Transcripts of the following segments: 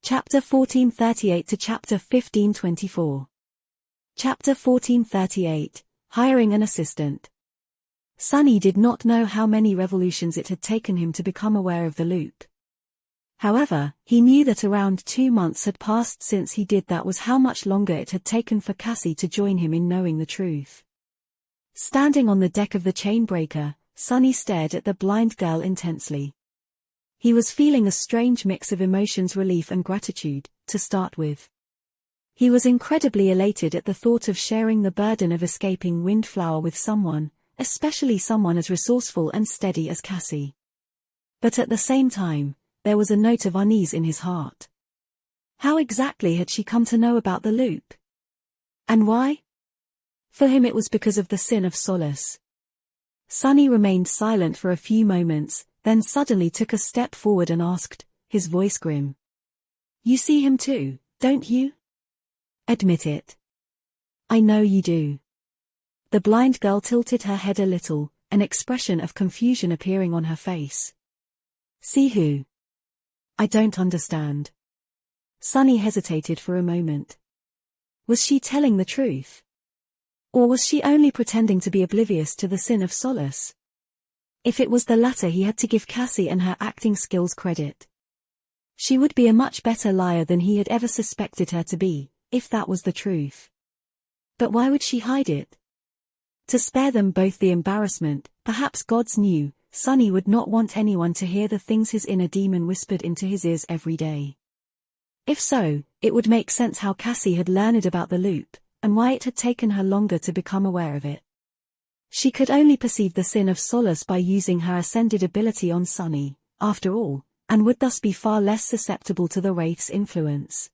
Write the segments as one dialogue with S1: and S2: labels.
S1: Chapter 1438 to Chapter 1524. Chapter 1438, Hiring an Assistant. Sunny did not know how many revolutions it had taken him to become aware of the loop. However, he knew that around 2 months had passed since he did that was how much longer it had taken for Cassie to join him in knowing the truth. Standing on the deck of the Chainbreaker, Sunny stared at the blind girl intensely. He was feeling a strange mix of emotions, relief and gratitude, to start with. He was incredibly elated at the thought of sharing the burden of escaping Windflower with someone, especially someone as resourceful and steady as Cassie. But at the same time, there was a note of unease in his heart. How exactly had she come to know about the loop? And why? For him it was because of the sin of Solace. Sunny remained silent for a few moments, then suddenly took a step forward and asked, his voice grim. "You see him too, don't you? Admit it." "I know you do." The blind girl tilted her head a little, an expression of confusion appearing on her face. "See who?" "I don't understand." Sunny hesitated for a moment. Was she telling the truth? Or was she only pretending to be oblivious to the sin of Solace? If it was the latter, he had to give Cassie and her acting skills credit. She would be a much better liar than he had ever suspected her to be, if that was the truth. But why would she hide it? To spare them both the embarrassment, perhaps gods knew, Sunny would not want anyone to hear the things his inner demon whispered into his ears every day. If so, it would make sense how Cassie had learned about the loop, and why it had taken her longer to become aware of it. She could only perceive the sin of Solace by using her ascended ability on Sunny, after all, and would thus be far less susceptible to the Wraith's influence.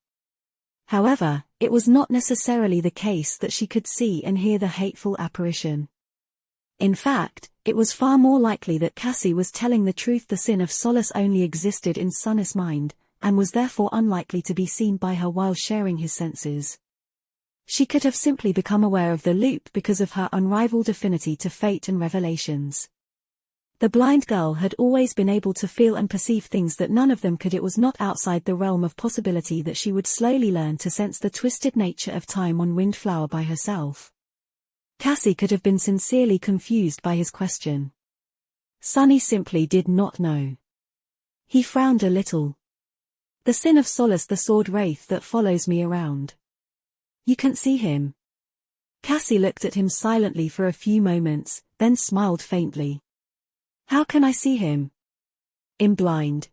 S1: However, it was not necessarily the case that she could see and hear the hateful apparition. In fact, it was far more likely that Cassie was telling the truth. The sin of Solace only existed in Sunny's mind, and was therefore unlikely to be seen by her while sharing his senses. She could have simply become aware of the loop because of her unrivaled affinity to fate and revelations. The blind girl had always been able to feel and perceive things that none of them could. It was not outside the realm of possibility that she would slowly learn to sense the twisted nature of time on Windflower by herself. Cassie could have been sincerely confused by his question. Sunny simply did not know. He frowned a little. "The sin of Solace, the sword wraith that follows me around. You can't see him." Cassie looked at him silently for a few moments, then smiled faintly. "How can I see him?" "I'm blind."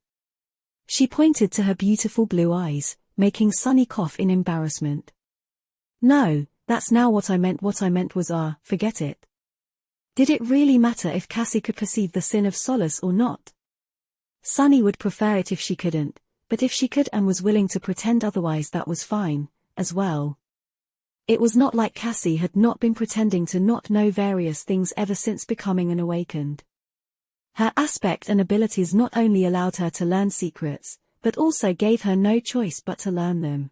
S1: She pointed to her beautiful blue eyes, making Sunny cough in embarrassment. "No, that's now what I meant. What I meant was forget it." Did it really matter if Cassie could perceive the sin of Solace or not? Sunny would prefer it if she couldn't, but if she could and was willing to pretend otherwise, that was fine, as well. It was not like Cassie had not been pretending to not know various things ever since becoming an awakened. Her aspect and abilities not only allowed her to learn secrets, but also gave her no choice but to learn them.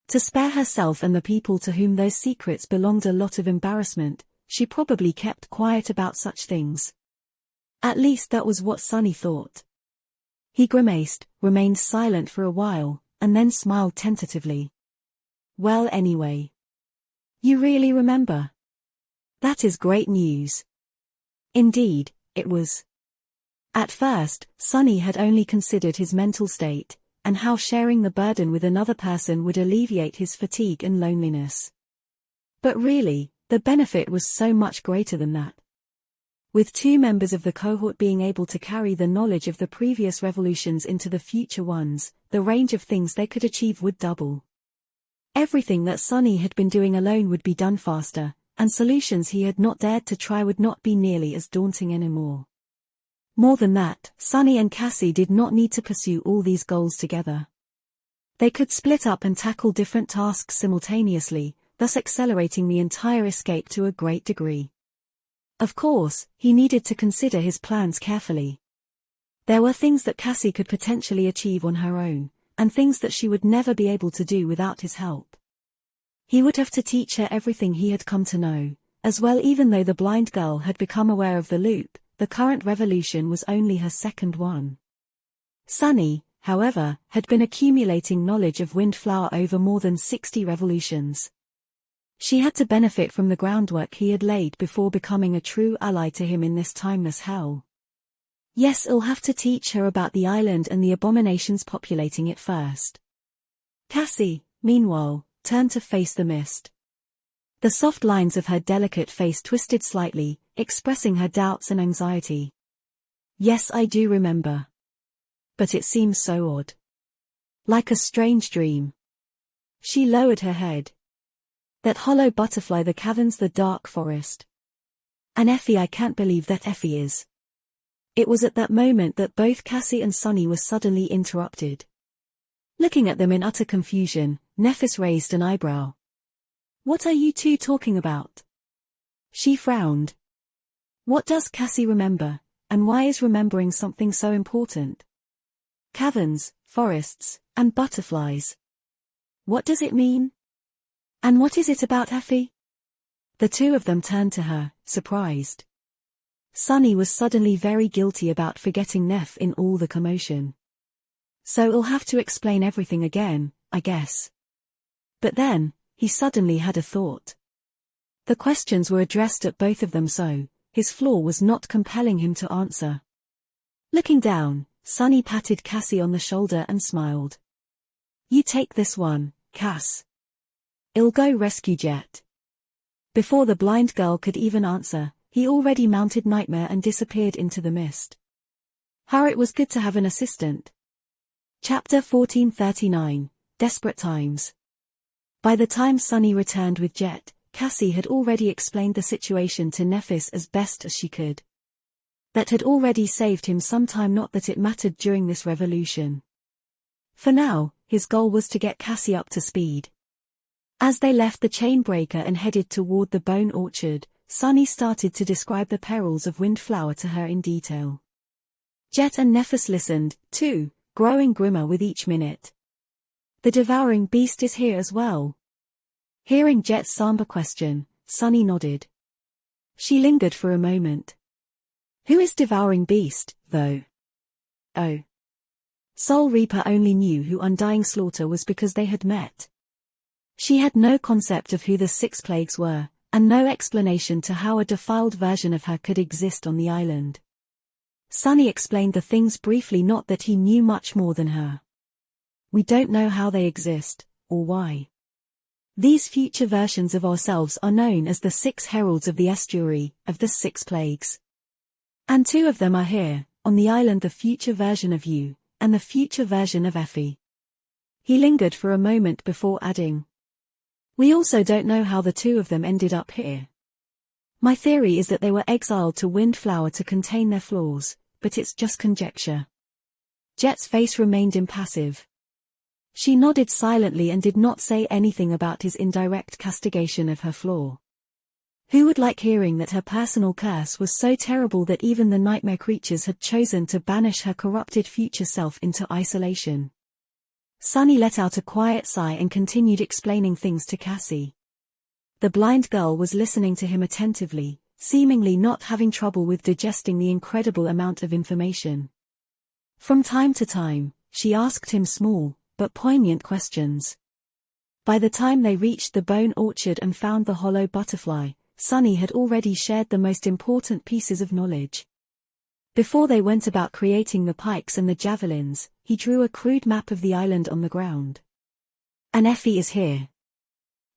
S1: To spare herself and the people to whom those secrets belonged a lot of embarrassment, she probably kept quiet about such things. At least that was what Sunny thought. He grimaced, remained silent for a while, and then smiled tentatively. "Well, anyway. You really remember? That is great news." Indeed, it was. At first, Sunny had only considered his mental state, and how sharing the burden with another person would alleviate his fatigue and loneliness. But really, the benefit was so much greater than that. With 2 members of the cohort being able to carry the knowledge of the previous revolutions into the future ones, the range of things they could achieve would double. Everything that Sunny had been doing alone would be done faster, and solutions he had not dared to try would not be nearly as daunting anymore. More than that, Sunny and Cassie did not need to pursue all these goals together. They could split up and tackle different tasks simultaneously, thus accelerating the entire escape to a great degree. Of course, he needed to consider his plans carefully. There were things that Cassie could potentially achieve on her own, and things that she would never be able to do without his help. He would have to teach her everything he had come to know, as well. Even though the blind girl had become aware of the loop, the current revolution was only her second one. Sunny, however, had been accumulating knowledge of Windflower over more than 60 revolutions. She had to benefit from the groundwork he had laid before becoming a true ally to him in this timeless hell. Yes, I'll have to teach her about the island and the abominations populating it first. Cassie, meanwhile, turned to face the mist. The soft lines of her delicate face twisted slightly, expressing her doubts and anxiety. Yes, I do remember. But it seems so odd. Like a strange dream. She lowered her head. That hollow butterfly, the caverns, the dark forest. And Effie, I can't believe that Effie is. It was at that moment that both Cassie and Sunny were suddenly interrupted. Looking at them in utter confusion, Nephis raised an eyebrow. What are you two talking about? She frowned. What does Cassie remember, and why is remembering something so important? Caverns, forests, and butterflies. What does it mean? And what is it about Effie? The two of them turned to her, surprised. Sunny was suddenly very guilty about forgetting Neph in all the commotion. So I'll have to explain everything again, I guess. But then, he suddenly had a thought. The questions were addressed at both of them, so his flaw was not compelling him to answer. Looking down, Sunny patted Cassie on the shoulder and smiled. You take this one, Cass. I'll go rescue Jet. Before the blind girl could even answer, he already mounted Nightmare and disappeared into the mist. How it was good to have an assistant. Chapter 1439, Desperate Times. By the time Sunny returned with Jet, Cassie had already explained the situation to Nephis as best as she could. That had already saved him some time, not that it mattered during this revolution. For now, his goal was to get Cassie up to speed. As they left the Chainbreaker and headed toward the Bone Orchard, Sunny started to describe the perils of Windflower to her in detail. Jet and Nephis listened, too, growing grimmer with each minute. The devouring beast is here as well. Hearing Jet's somber question, Sunny nodded. She lingered for a moment. Who is devouring beast, though? Oh. Soul Reaper only knew who Undying Slaughter was because they had met. She had no concept of who the Six Plagues were, and no explanation to how a defiled version of her could exist on the island. Sunny explained the things briefly, not that he knew much more than her. We don't know how they exist, or why. These future versions of ourselves are known as the Six Heralds of the Estuary, of the Six Plagues. And two of them are here, on the island, the future version of you, and the future version of Effie. He lingered for a moment before adding. We also don't know how the two of them ended up here. My theory is that they were exiled to Windflower to contain their flaws, but it's just conjecture. Jet's face remained impassive. She nodded silently and did not say anything about his indirect castigation of her flaw. Who would like hearing that her personal curse was so terrible that even the nightmare creatures had chosen to banish her corrupted future self into isolation? Sunny let out a quiet sigh and continued explaining things to Cassie. The blind girl was listening to him attentively, seemingly not having trouble with digesting the incredible amount of information. From time to time, she asked him small, but poignant questions. By the time they reached the Bone Orchard and found the hollow butterfly, Sunny had already shared the most important pieces of knowledge. Before they went about creating the pikes and the javelins, he drew a crude map of the island on the ground. And Effie is here.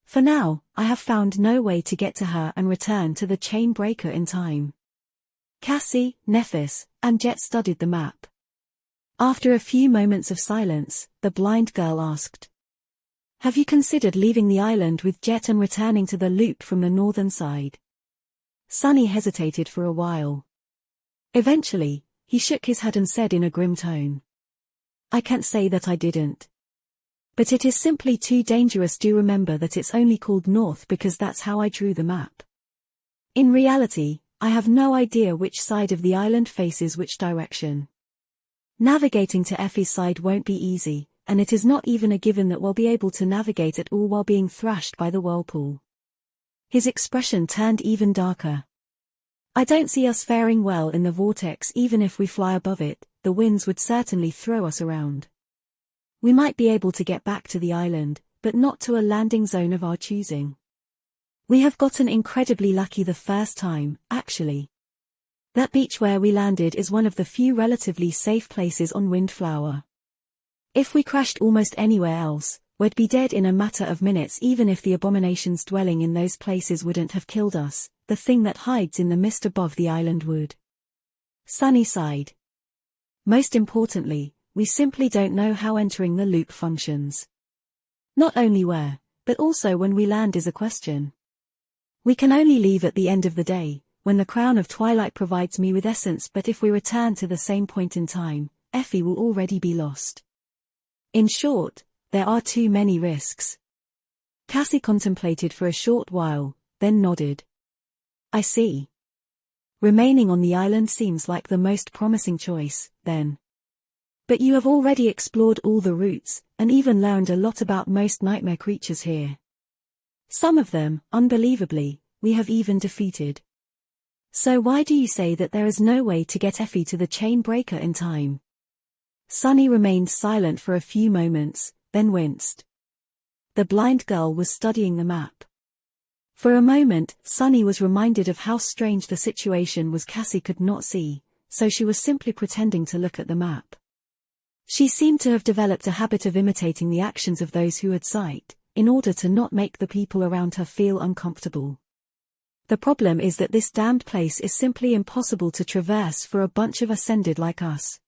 S1: For now, I have found no way to get to her and return to the Chainbreaker in time. Cassie, Nephis, and Jet studied the map. After a few moments of silence, the blind girl asked. Have you considered leaving the island with Jet and returning to the loop from the northern side? Sunny hesitated for a while. Eventually, he shook his head and said in a grim tone. I can't say that I didn't. But it is simply too dangerous. Do remember that it's only called north because that's how I drew the map. In reality, I have no idea which side of the island faces which direction. Navigating to Effie's side won't be easy, and it is not even a given that we'll be able to navigate at all while being thrashed by the whirlpool. His expression turned even darker. I don't see us faring well in the vortex. Even if we fly above it, the winds would certainly throw us around. We might be able to get back to the island, but not to a landing zone of our choosing. We have gotten incredibly lucky the first time, actually. That beach where we landed is one of the few relatively safe places on Windflower. If we crashed almost anywhere else, we'd be dead in a matter of minutes even if the abominations dwelling in those places wouldn't have killed us, the thing that hides in the mist above the island would. Sunny sighed. Most importantly, we simply don't know how entering the loop functions. Not only where, but also when we land is a question. We can only leave at the end of the day, when the crown of twilight provides me with essence, but if we return to the same point in time, Effie will already be lost. In short, there are too many risks. Cassie contemplated for a short while, then nodded. I see. Remaining on the island seems like the most promising choice, then. But you have already explored all the routes, and even learned a lot about most nightmare creatures here. Some of them, unbelievably, we have even defeated. So why do you say that there is no way to get Effie to the chain breaker in time? Sunny remained silent for a few moments, then winced. The blind girl was studying the map. For a moment, Sunny was reminded of how strange the situation was. Cassie could not see, so she was simply pretending to look at the map. She seemed to have developed a habit of imitating the actions of those who had sight, in order to not make the people around her feel uncomfortable. The problem is that this damned place is simply impossible to traverse for a bunch of ascended like us.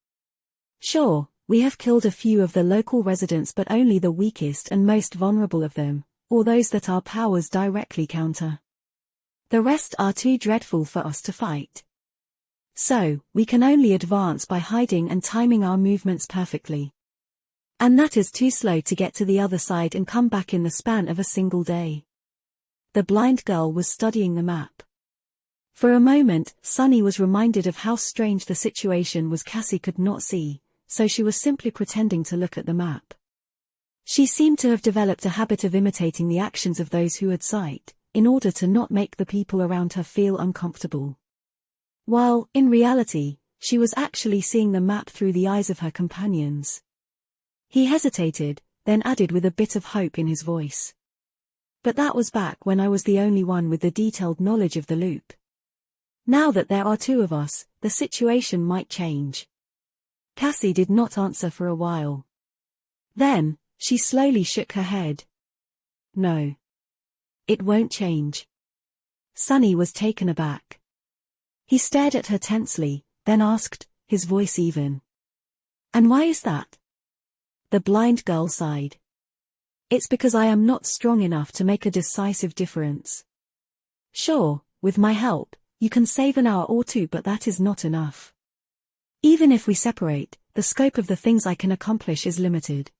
S1: Sure, we have killed a few of the local residents, but only the weakest and most vulnerable of them, or those that our powers directly counter. The rest are too dreadful for us to fight. So, we can only advance by hiding and timing our movements perfectly. And that is too slow to get to the other side and come back in the span of a single day. The blind girl was studying the map. For a moment, Sunny was reminded of how strange the situation was. Cassie could not see, so she was simply pretending to look at the map. She seemed to have developed a habit of imitating the actions of those who had sight, in order to not make the people around her feel uncomfortable. While, in reality, she was actually seeing the map through the eyes of her companions. He hesitated, then added with a bit of hope in his voice. But that was back when I was the only one with the detailed knowledge of the loop. Now that there are two of us, the situation might change. Cassie did not answer for a while. Then, she slowly shook her head. No. It won't change. Sunny was taken aback. He stared at her tensely, then asked, his voice even. And why is that? The blind girl sighed. It's because I am not strong enough to make a decisive difference. Sure, with my help, you can save an hour or two, but that is not enough. Even if we separate, the scope of the things I can accomplish is limited.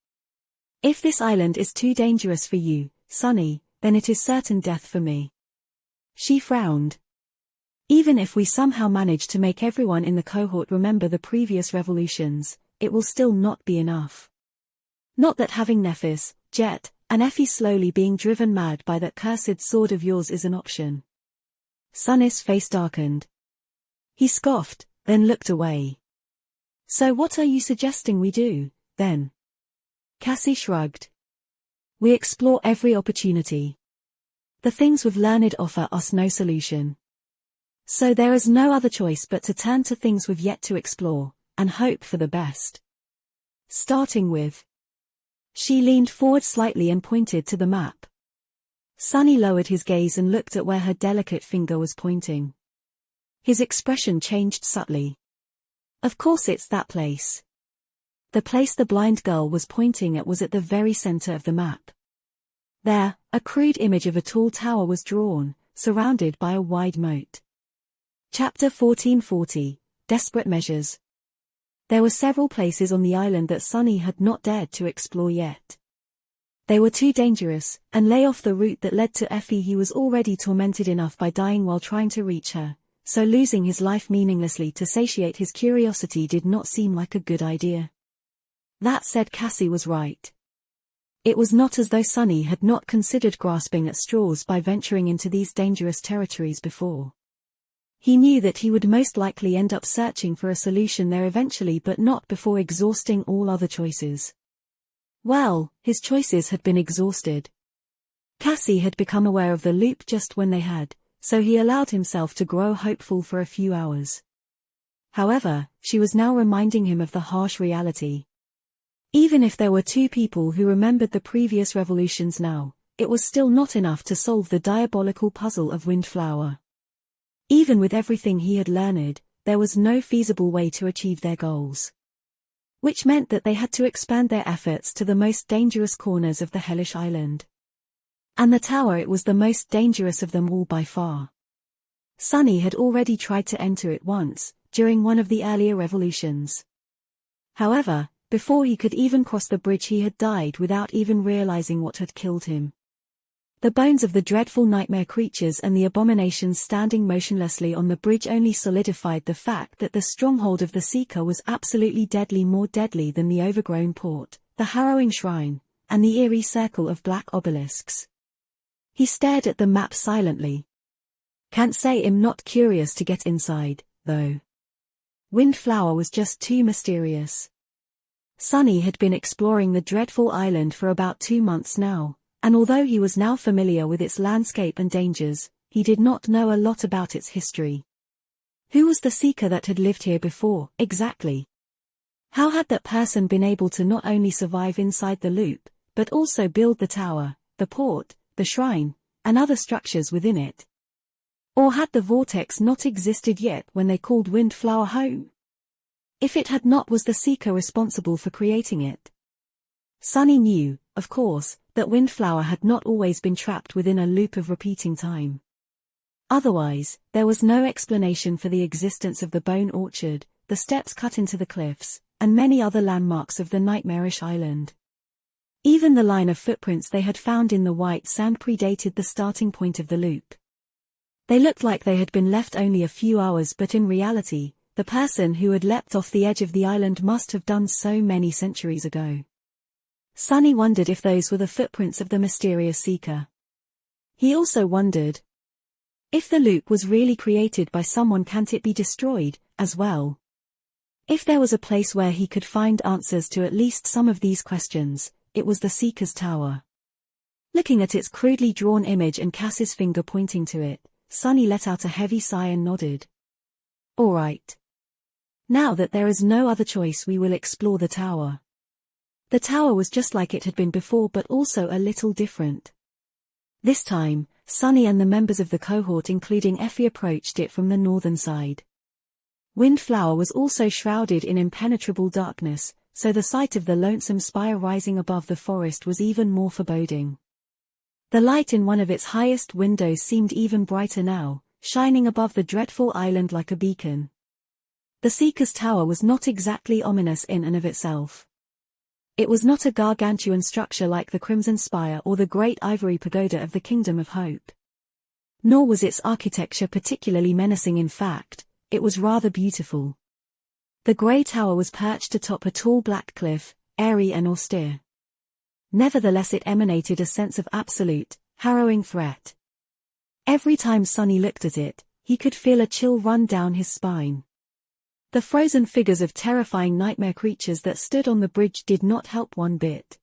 S1: If this island is too dangerous for you, Sunny, then it is certain death for me. She frowned. Even if we somehow manage to make everyone in the cohort remember the previous revolutions, it will still not be enough. Not that having Nephis, Jet, and Effie slowly being driven mad by that cursed sword of yours is an option. Sunny's face darkened. He scoffed, then looked away. So what are you suggesting we do, then? Cassie shrugged. We explore every opportunity. The things we've learned offer us no solution. So there is no other choice but to turn to things we've yet to explore, and hope for the best. Starting with. She leaned forward slightly and pointed to the map. Sunny lowered his gaze and looked at where her delicate finger was pointing. His expression changed subtly. Of course it's that place. The place the blind girl was pointing at was at the very center of the map. There, a crude image of a tall tower was drawn, surrounded by a wide moat. Chapter 1440, Desperate Measures. There were several places on the island that Sunny had not dared to explore yet. They were too dangerous, and lay off the route that led to Effie. He was already tormented enough by dying while trying to reach her, so losing his life meaninglessly to satiate his curiosity did not seem like a good idea. That said, Cassie was right. It was not as though Sunny had not considered grasping at straws by venturing into these dangerous territories before. He knew that he would most likely end up searching for a solution there eventually, but not before exhausting all other choices. Well, his choices had been exhausted. Cassie had become aware of the loop just when they had, so he allowed himself to grow hopeful for a few hours. However, she was now reminding him of the harsh reality. Even if there were two people who remembered the previous revolutions now, it was still not enough to solve the diabolical puzzle of Windflower. Even with everything he had learned, there was no feasible way to achieve their goals. Which meant that they had to expand their efforts to the most dangerous corners of the hellish island. And the tower, it was the most dangerous of them all by far. Sunny had already tried to enter it once, during one of the earlier revolutions. However, before he could even cross the bridge he had died without even realizing what had killed him. The bones of the dreadful nightmare creatures and the abominations standing motionlessly on the bridge only solidified the fact that the stronghold of the Seeker was absolutely deadly, more deadly than the overgrown port, the harrowing shrine, and the eerie circle of black obelisks. He stared at the map silently. Can't say I'm not curious to get inside, though. Windflower was just too mysterious. Sunny had been exploring the dreadful island for about 2 months now, and although he was now familiar with its landscape and dangers, he did not know a lot about its history. Who was the Seeker that had lived here before, exactly? How had that person been able to not only survive inside the loop, but also build the tower, the port, the shrine, and other structures within it? Or had the vortex not existed yet when they called Windflower home? If it had not, was the Seeker responsible for creating it? Sunny knew, of course, that Windflower had not always been trapped within a loop of repeating time. Otherwise, there was no explanation for the existence of the Bone Orchard, the steps cut into the cliffs, and many other landmarks of the nightmarish island. Even the line of footprints they had found in the white sand predated the starting point of the loop. They looked like they had been left only a few hours, but in reality, the person who had leapt off the edge of the island must have done so many centuries ago. Sunny wondered if those were the footprints of the mysterious Seeker. He also wondered, if the loop was really created by someone, can't it be destroyed, as well? If there was a place where he could find answers to at least some of these questions, it was the Seeker's tower. Looking at its crudely drawn image and Cass's finger pointing to it, Sunny let out a heavy sigh and nodded. All right. Now that there is no other choice, we will explore the tower. The tower was just like it had been before, but also a little different. This time, Sunny and the members of the cohort including Effie approached it from the northern side. Windflower was also shrouded in impenetrable darkness, so the sight of the lonesome spire rising above the forest was even more foreboding. The light in one of its highest windows seemed even brighter now, shining above the dreadful island like a beacon. The Seeker's tower was not exactly ominous in and of itself. It was not a gargantuan structure like the Crimson Spire or the Great Ivory Pagoda of the Kingdom of Hope. Nor was its architecture particularly menacing. In fact, it was rather beautiful. The grey tower was perched atop a tall black cliff, airy and austere. Nevertheless, it emanated a sense of absolute, harrowing threat. Every time Sunny looked at it, he could feel a chill run down his spine. The frozen figures of terrifying nightmare creatures that stood on the bridge did not help one bit.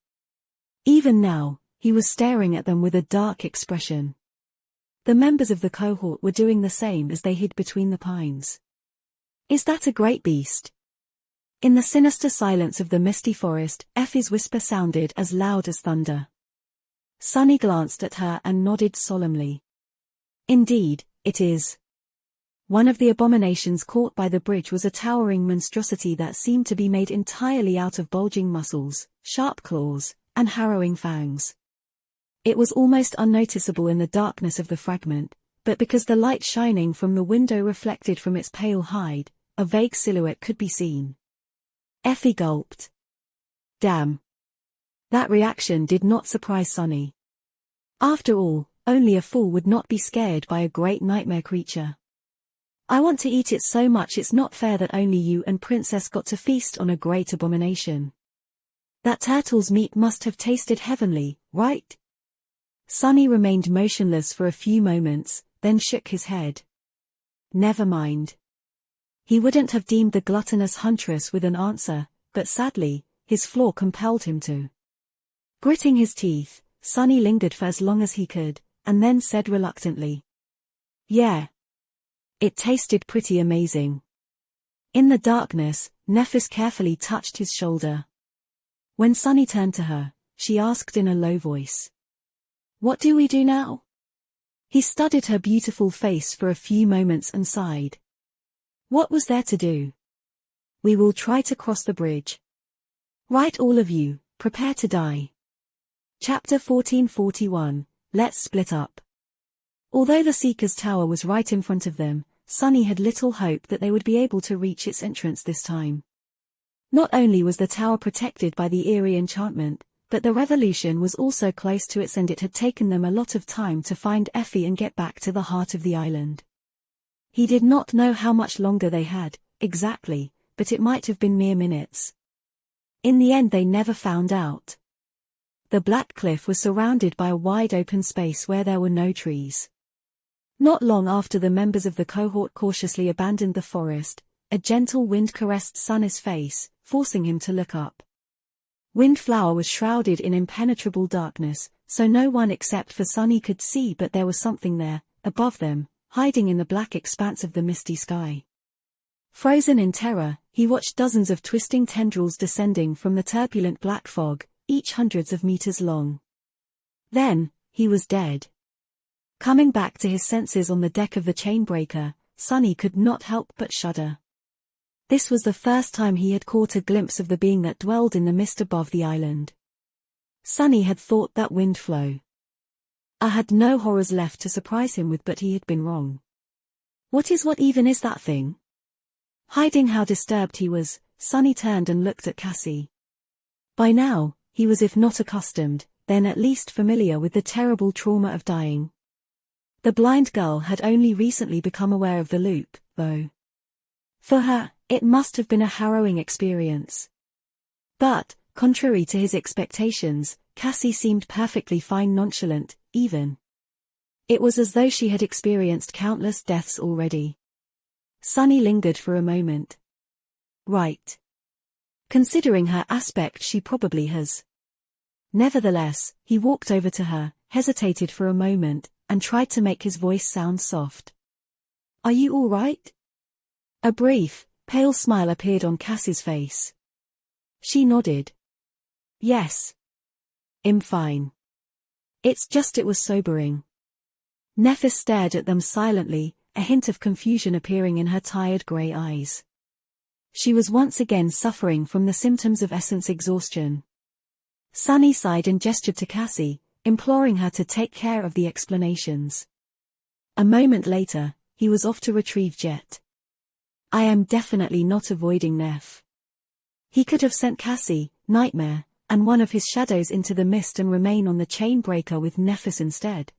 S1: Even now, he was staring at them with a dark expression. The members of the cohort were doing the same as they hid between the pines. Is that a great beast? In the sinister silence of the misty forest, Effie's whisper sounded as loud as thunder. Sunny glanced at her and nodded solemnly. Indeed, it is. One of the abominations caught by the bridge was a towering monstrosity that seemed to be made entirely out of bulging muscles, sharp claws, and harrowing fangs. It was almost unnoticeable in the darkness of the fragment, but because the light shining from the window reflected from its pale hide, a vague silhouette could be seen. Effie gulped. Damn. That reaction did not surprise Sunny. After all, only a fool would not be scared by a great nightmare creature. I want to eat it so much, it's not fair that only you and Princess got to feast on a great abomination. That turtle's meat must have tasted heavenly, right? Sunny remained motionless for a few moments, then shook his head. Never mind. He wouldn't have deemed the gluttonous huntress with an answer, but sadly, his flaw compelled him to. Gritting his teeth, Sunny lingered for as long as he could, and then said reluctantly, "Yeah. It tasted pretty amazing." In the darkness, Nephis carefully touched his shoulder. When Sunny turned to her, she asked in a low voice, "What do we do now?" He studied her beautiful face for a few moments and sighed. What was there to do? "We will try to cross the bridge. Right, all of you, prepare to die." Chapter 1441, Let's Split Up. Although the Seeker's Tower was right in front of them, Sunny had little hope that they would be able to reach its entrance this time. Not only was the tower protected by the eerie enchantment, but the revolution was also close to its end. It had taken them a lot of time to find Effie and get back to the heart of the island. He did not know how much longer they had, exactly, but it might have been mere minutes. In the end they never found out. The Black Cliff was surrounded by a wide open space where there were no trees. Not long after the members of the cohort cautiously abandoned the forest, a gentle wind caressed Sunny's face, forcing him to look up. Windflower was shrouded in impenetrable darkness, so no one except for Sunny could see, but there was something there, above them, hiding in the black expanse of the misty sky. Frozen in terror, he watched dozens of twisting tendrils descending from the turbulent black fog, each hundreds of meters long. Then, he was dead. Coming back to his senses on the deck of the Chainbreaker, Sunny could not help but shudder. This was the first time he had caught a glimpse of the being that dwelled in the mist above the island. Sunny had thought that Windflow had no horrors left to surprise him with, but he had been wrong. What even is that thing? Hiding how disturbed he was, Sunny turned and looked at Cassie. By now, he was if not accustomed, then at least familiar with the terrible trauma of dying. The blind girl had only recently become aware of the loop, though. For her, it must have been a harrowing experience. But, contrary to his expectations, Cassie seemed perfectly fine, nonchalant, even. It was as though she had experienced countless deaths already. Sunny lingered for a moment. Right. Considering her aspect, she probably has. Nevertheless, he walked over to her, hesitated for a moment, and tried to make his voice sound soft. "Are you all right?" A brief, pale smile appeared on Cassie's face. She nodded. "Yes. I'm fine. It's just it was sobering." Nephis stared at them silently, a hint of confusion appearing in her tired grey eyes. She was once again suffering from the symptoms of essence exhaustion. Sunny sighed and gestured to Cassie, imploring her to take care of the explanations. A moment later, he was off to retrieve Jet. "I am definitely not avoiding Neph." He could have sent Cassie, Nightmare, and one of his shadows into the mist and remain on the Chainbreaker with Nephis instead.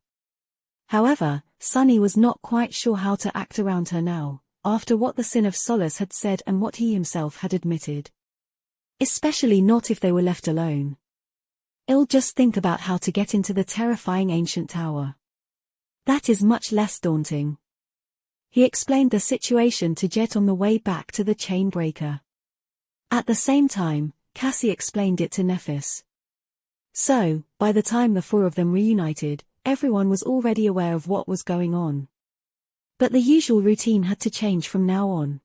S1: However, Sunny was not quite sure how to act around her now, after what the Sin of Solace had said and what he himself had admitted. Especially not if they were left alone. "I'll just think about how to get into the terrifying ancient tower. That is much less daunting." He explained the situation to Jet on the way back to the Chainbreaker. At the same time, Cassie explained it to Nephis. So, by the time the four of them reunited, everyone was already aware of what was going on. But the usual routine had to change from now on.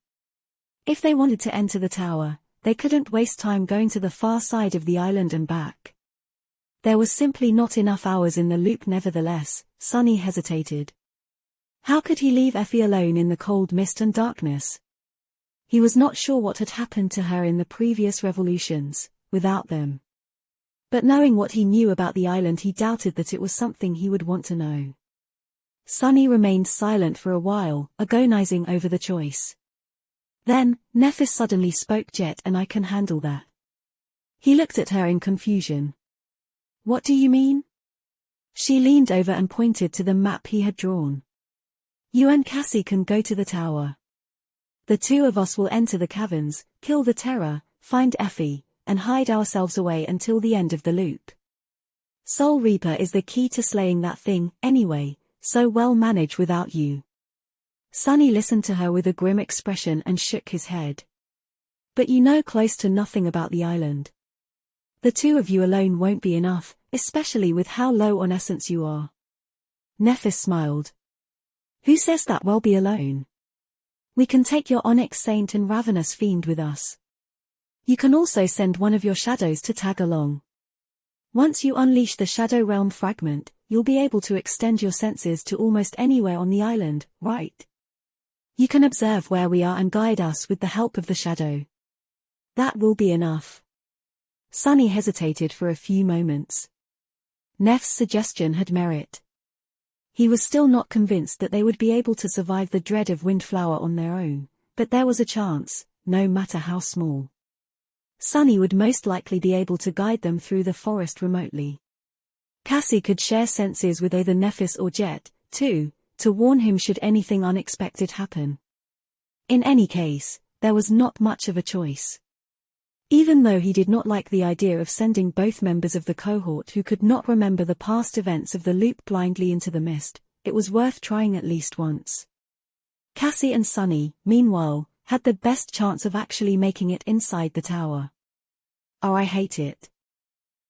S1: If they wanted to enter the tower, they couldn't waste time going to the far side of the island and back. There was simply not enough hours in the loop. Nevertheless, Sunny hesitated. How could he leave Effie alone in the cold mist and darkness? He was not sure what had happened to her in the previous revolutions, without them. But knowing what he knew about the island, he doubted that it was something he would want to know. Sunny remained silent for a while, agonizing over the choice. Then, Nephis suddenly spoke. "Jet and I can handle that." He looked at her in confusion. "What do you mean?" She leaned over and pointed to the map he had drawn. "You and Cassie can go to the tower. The two of us will enter the caverns, kill the Terror, find Effie, and hide ourselves away until the end of the loop. Soul Reaper is the key to slaying that thing, anyway, so we'll manage without you." Sunny listened to her with a grim expression and shook his head. "But you know close to nothing about the island." The two of you alone won't be enough, especially with how low on essence you are. Nephis smiled. Who says that we'll be alone? We can take your Onyx Saint and Ravenous Fiend with us. You can also send one of your shadows to tag along. Once you unleash the Shadow Realm fragment, you'll be able to extend your senses to almost anywhere on the island, right? You can observe where we are and guide us with the help of the shadow. That will be enough. Sunny hesitated for a few moments. Neff's suggestion had merit. He was still not convinced that they would be able to survive the dread of Windflower on their own, but there was a chance, no matter how small. Sunny would most likely be able to guide them through the forest remotely. Cassie could share senses with either Nephis or Jet, too, to warn him should anything unexpected happen. In any case, there was not much of a choice. Even though he did not like the idea of sending both members of the cohort who could not remember the past events of the loop blindly into the mist, it was worth trying at least once. Cassie and Sunny, meanwhile, had the best chance of actually making it inside the tower. Oh, I hate it.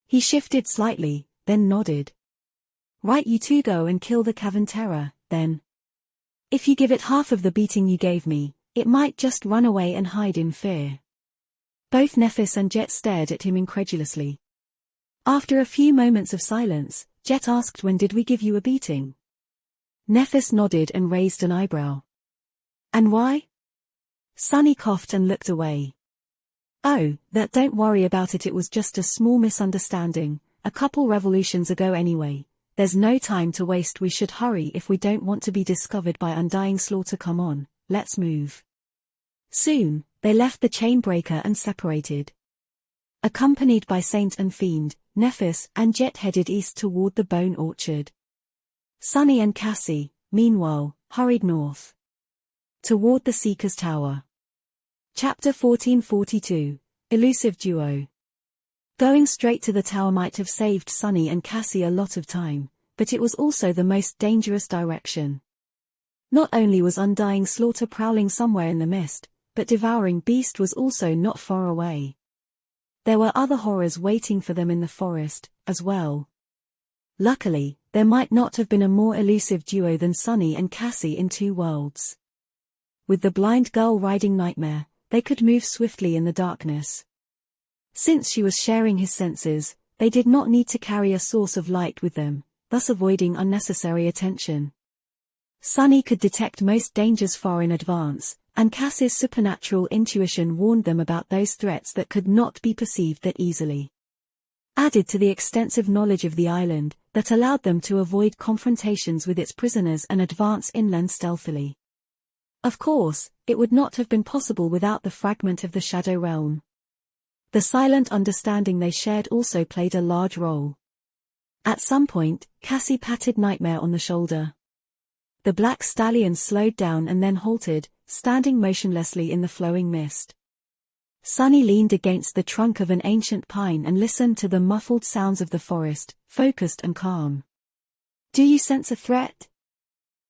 S1: He shifted slightly, then nodded. Right, you two go and kill the Caventerra, then. If you give it half of the beating you gave me, it might just run away and hide in fear. Both Nephis and Jet stared at him incredulously. After a few moments of silence, Jet asked, when did we give you a beating? Nephis nodded and raised an eyebrow. And why? Sunny coughed and looked away. Oh, don't worry about it, it was just a small misunderstanding, a couple revolutions ago anyway. There's no time to waste, we should hurry if we don't want to be discovered by Undying Slaughter. Come on, let's move. Soon, they left the Chainbreaker and separated. Accompanied by Saint and Fiend, Nephis and Jet headed east toward the Bone Orchard. Sunny and Cassie, meanwhile, hurried north. Toward the Seeker's Tower. Chapter 1442, Elusive Duo. Going straight to the tower might have saved Sunny and Cassie a lot of time, but it was also the most dangerous direction. Not only was Undying Slaughter prowling somewhere in the mist, but Devouring Beast was also not far away. There were other horrors waiting for them in the forest, as well. Luckily, there might not have been a more elusive duo than Sunny and Cassie in Two Worlds. With the blind girl riding Nightmare, they could move swiftly in the darkness. Since she was sharing his senses, they did not need to carry a source of light with them, thus avoiding unnecessary attention. Sunny could detect most dangers far in advance, and Cassie's supernatural intuition warned them about those threats that could not be perceived that easily. Added to the extensive knowledge of the island, that allowed them to avoid confrontations with its prisoners and advance inland stealthily. Of course, it would not have been possible without the fragment of the Shadow Realm. The silent understanding they shared also played a large role. At some point, Cassie patted Nightmare on the shoulder. The black stallion slowed down and then halted, standing motionlessly in the flowing mist. Sunny leaned against the trunk of an ancient pine and listened to the muffled sounds of the forest, focused and calm. Do you sense a threat?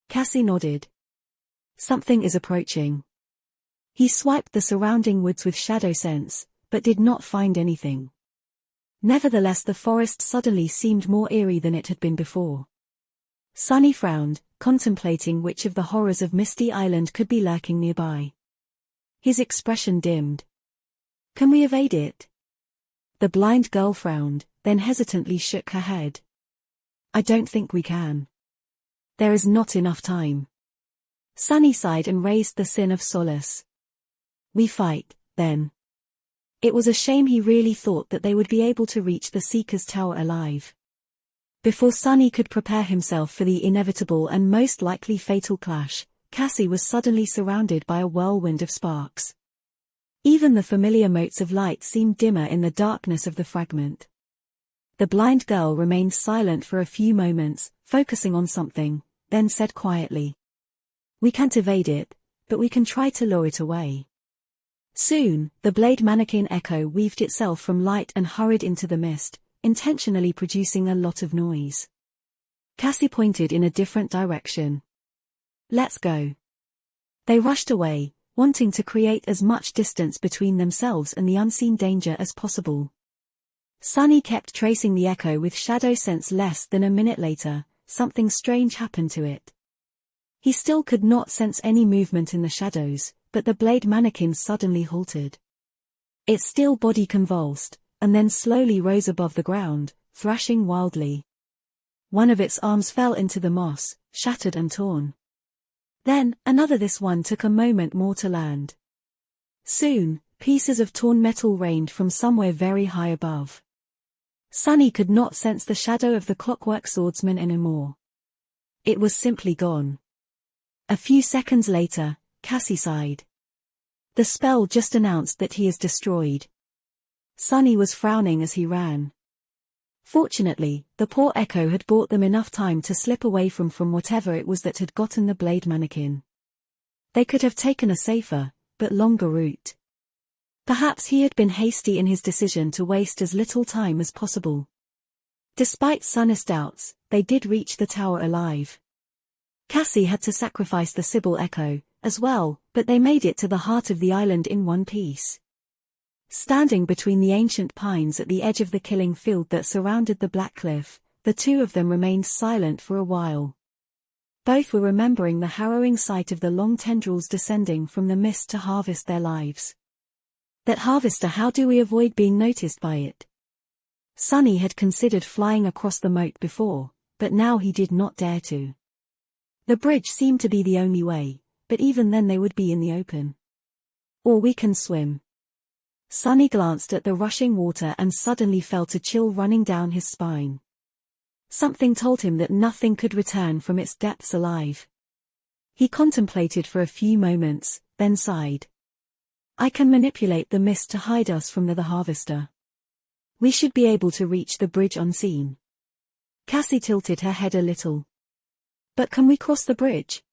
S1: Cassie nodded. Something is approaching. He swiped the surrounding woods with shadow sense, but did not find anything. Nevertheless, the forest suddenly seemed more eerie than it had been before. Sunny frowned, contemplating which of the horrors of Misty Island could be lurking nearby. His expression dimmed. Can we evade it? The blind girl frowned, then hesitantly shook her head. I don't think we can. There is not enough time. Sunny sighed and raised the sin of solace. We fight, then. It was a shame he really thought that they would be able to reach the Seeker's Tower alive. Before Sunny could prepare himself for the inevitable and most likely fatal clash, Cassie was suddenly surrounded by a whirlwind of sparks. Even the familiar motes of light seemed dimmer in the darkness of the fragment. The blind girl remained silent for a few moments, focusing on something, then said quietly. We can't evade it, but we can try to lure it away. Soon, the blade mannequin Echo weaved itself from light and hurried into the mist, intentionally producing a lot of noise. Cassie pointed in a different direction. Let's go. They rushed away, wanting to create as much distance between themselves and the unseen danger as possible. Sunny kept tracing the echo with shadow sense. Less than a minute later, something strange happened to it. He still could not sense any movement in the shadows, but the blade mannequin suddenly halted. Its steel body convulsed, and then slowly rose above the ground, thrashing wildly. One of its arms fell into the moss, shattered and torn. Then, another. This one took a moment more to land. Soon, pieces of torn metal rained from somewhere very high above. Sunny could not sense the shadow of the clockwork swordsman anymore. It was simply gone. A few seconds later, Cassie sighed. The spell just announced that he is destroyed. Sunny was frowning as he ran. Fortunately, the poor echo had bought them enough time to slip away from whatever it was that had gotten the blade mannequin. They could have taken a safer, but longer route. Perhaps he had been hasty in his decision to waste as little time as possible. Despite Sunny's doubts, they did reach the tower alive. Cassie had to sacrifice the Sibyl Echo, as well, but they made it to the heart of the island in one piece. Standing between the ancient pines at the edge of the killing field that surrounded the Black Cliff, the two of them remained silent for a while. Both were remembering the harrowing sight of the long tendrils descending from the mist to harvest their lives. That harvester. How do we avoid being noticed by it? Sunny had considered flying across the moat before, but now he did not dare to. The bridge seemed to be the only way, but even then they would be in the open. Or we can swim. Sunny glanced at the rushing water and suddenly felt a chill running down his spine. Something told him that nothing could return from its depths alive. He contemplated for a few moments, then sighed. I can manipulate the mist to hide us from the harvester. We should be able to reach the bridge unseen. Cassie tilted her head a little. But can we cross the bridge?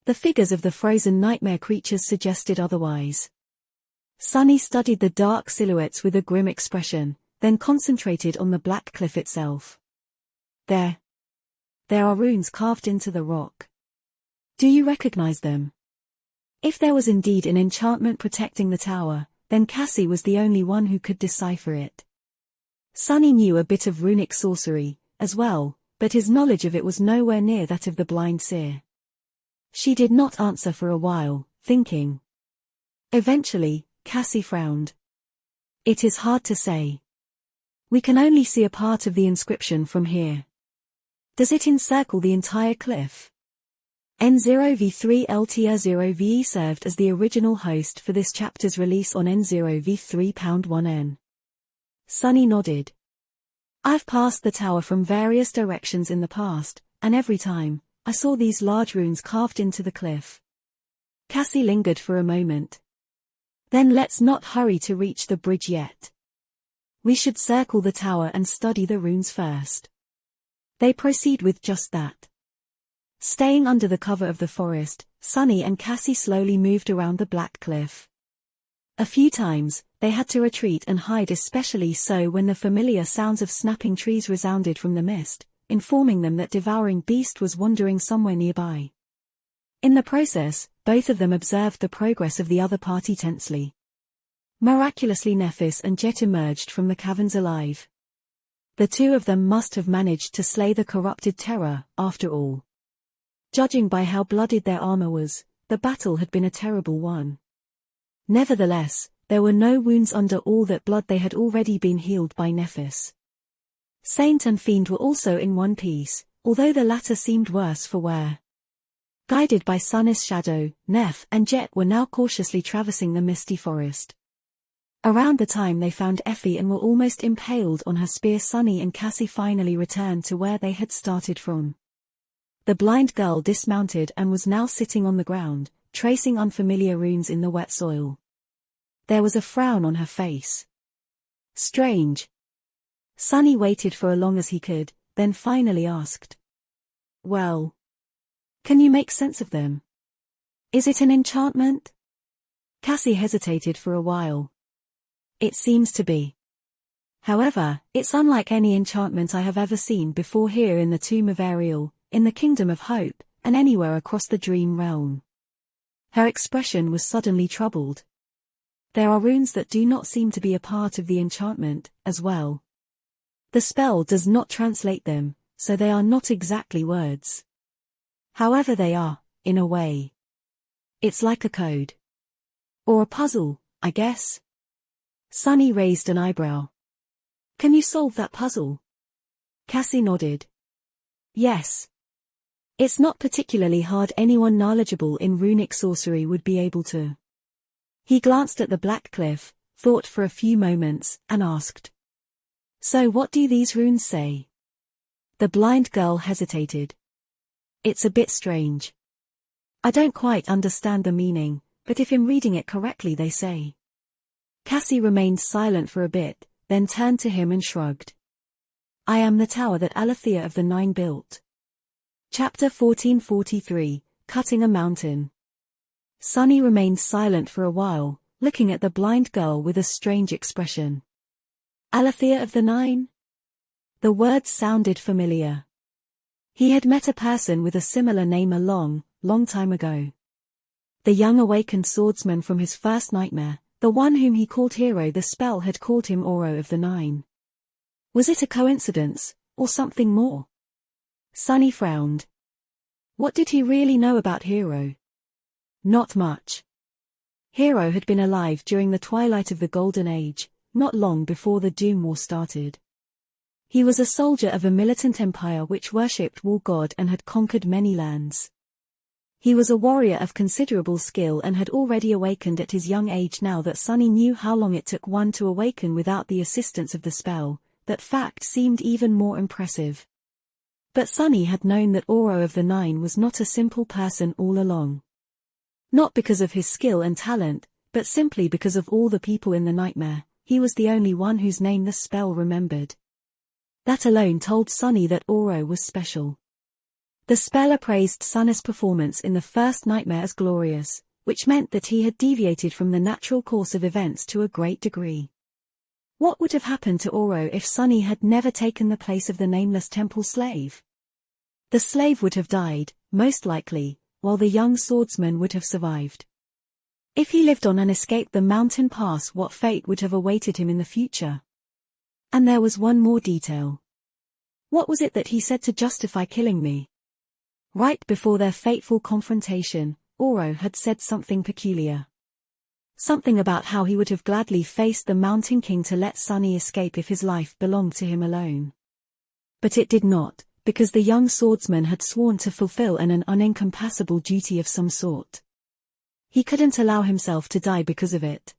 S1: The figures of the frozen nightmare creatures suggested otherwise. Sunny studied the dark silhouettes with a grim expression, then concentrated on the Black Cliff itself. There are runes carved into the rock. Do you recognize them? If there was indeed an enchantment protecting the tower, then Cassie was the only one who could decipher it. Sunny knew a bit of runic sorcery, as well, but his knowledge of it was nowhere near that of the blind seer. She did not answer for a while, thinking. Eventually, Cassie frowned. It is hard to say. We can only see a part of the inscription from here. Does it encircle the entire cliff? N0v3LTR0VE served as the original host for this chapter's release on N0v3.1N. Sunny nodded. I've passed the tower from various directions in the past, and every time, I saw these large runes carved into the cliff. Cassie lingered for a moment. Then let's not hurry to reach the bridge yet. We should circle the tower and study the runes first. They proceed with just that. Staying under the cover of the forest, Sunny and Cassie slowly moved around the Black Cliff. A few times, they had to retreat and hide, especially so when the familiar sounds of snapping trees resounded from the mist, informing them that devouring beast was wandering somewhere nearby. In the process, both of them observed the progress of the other party tensely. Miraculously, Nephis and Jet emerged from the caverns alive. The two of them must have managed to slay the corrupted terror, after all. Judging by how bloodied their armor was, the battle had been a terrible one. Nevertheless, there were no wounds under all that blood. They had already been healed by Nephis. Saint and Fiend were also in one piece, although the latter seemed worse for wear. Guided by Sunny's shadow, Neph and Jet were now cautiously traversing the misty forest. Around the time they found Effie and were almost impaled on her spear, Sunny and Cassie finally returned to where they had started from. The blind girl dismounted and was now sitting on the ground, tracing unfamiliar runes in the wet soil. There was a frown on her face. Strange. Sunny waited for as long as he could, then finally asked. Well, can you make sense of them? Is it an enchantment? Cassie hesitated for a while. It seems to be. However, it's unlike any enchantment I have ever seen before here in the Tomb of Ariel, in the Kingdom of Hope, and anywhere across the dream realm. Her expression was suddenly troubled. There are runes that do not seem to be a part of the enchantment, as well. The spell does not translate them, so they are not exactly words. However, they are, in a way. It's like a code. Or a puzzle, I guess. Sunny raised an eyebrow. Can you solve that puzzle? Cassie nodded. Yes. It's not particularly hard. Anyone knowledgeable in runic sorcery would be able to. He glanced at the black cliff, thought for a few moments, and asked. So what do these runes say? The blind girl hesitated. It's a bit strange. I don't quite understand the meaning, but if I'm reading it correctly they say. Cassie remained silent for a bit, then turned to him and shrugged. I am the tower that Alethea of the Nine built. Chapter 1443, Cutting a Mountain. Sunny remained silent for a while, looking at the blind girl with a strange expression. Alethea of the Nine? The words sounded familiar. He had met a person with a similar name a long time ago. The young awakened swordsman from his first nightmare, the one whom he called Hero. The spell had called him Oro of the Nine. Was it a coincidence, or something more? Sunny frowned. What did he really know about Hero? Not much. Hero had been alive during the twilight of the Golden Age, not long before the Doom War started. He was a soldier of a militant empire which worshipped War God and had conquered many lands. He was a warrior of considerable skill and had already awakened at his young age. Now that Sunny knew how long it took one to awaken without the assistance of the spell, that fact seemed even more impressive. But Sunny had known that Oro of the Nine was not a simple person all along. Not because of his skill and talent, but simply because of all the people in the nightmare. He was the only one whose name the spell remembered. That alone told Sunny that Oro was special. The spell appraised Sunny's performance in the first nightmare as glorious, which meant that he had deviated from the natural course of events to a great degree. What would have happened to Oro if Sunny had never taken the place of the nameless temple slave? The slave would have died, most likely, while the young swordsman would have survived. If he lived on and escaped the mountain pass, what fate would have awaited him in the future? And there was one more detail. What was it that he said to justify killing me? Right before their fateful confrontation, Oro had said something peculiar. Something about how he would have gladly faced the Mountain King to let Sunny escape if his life belonged to him alone. But it did not, because the young swordsman had sworn to fulfill an unencompassable duty of some sort. He couldn't allow himself to die because of it.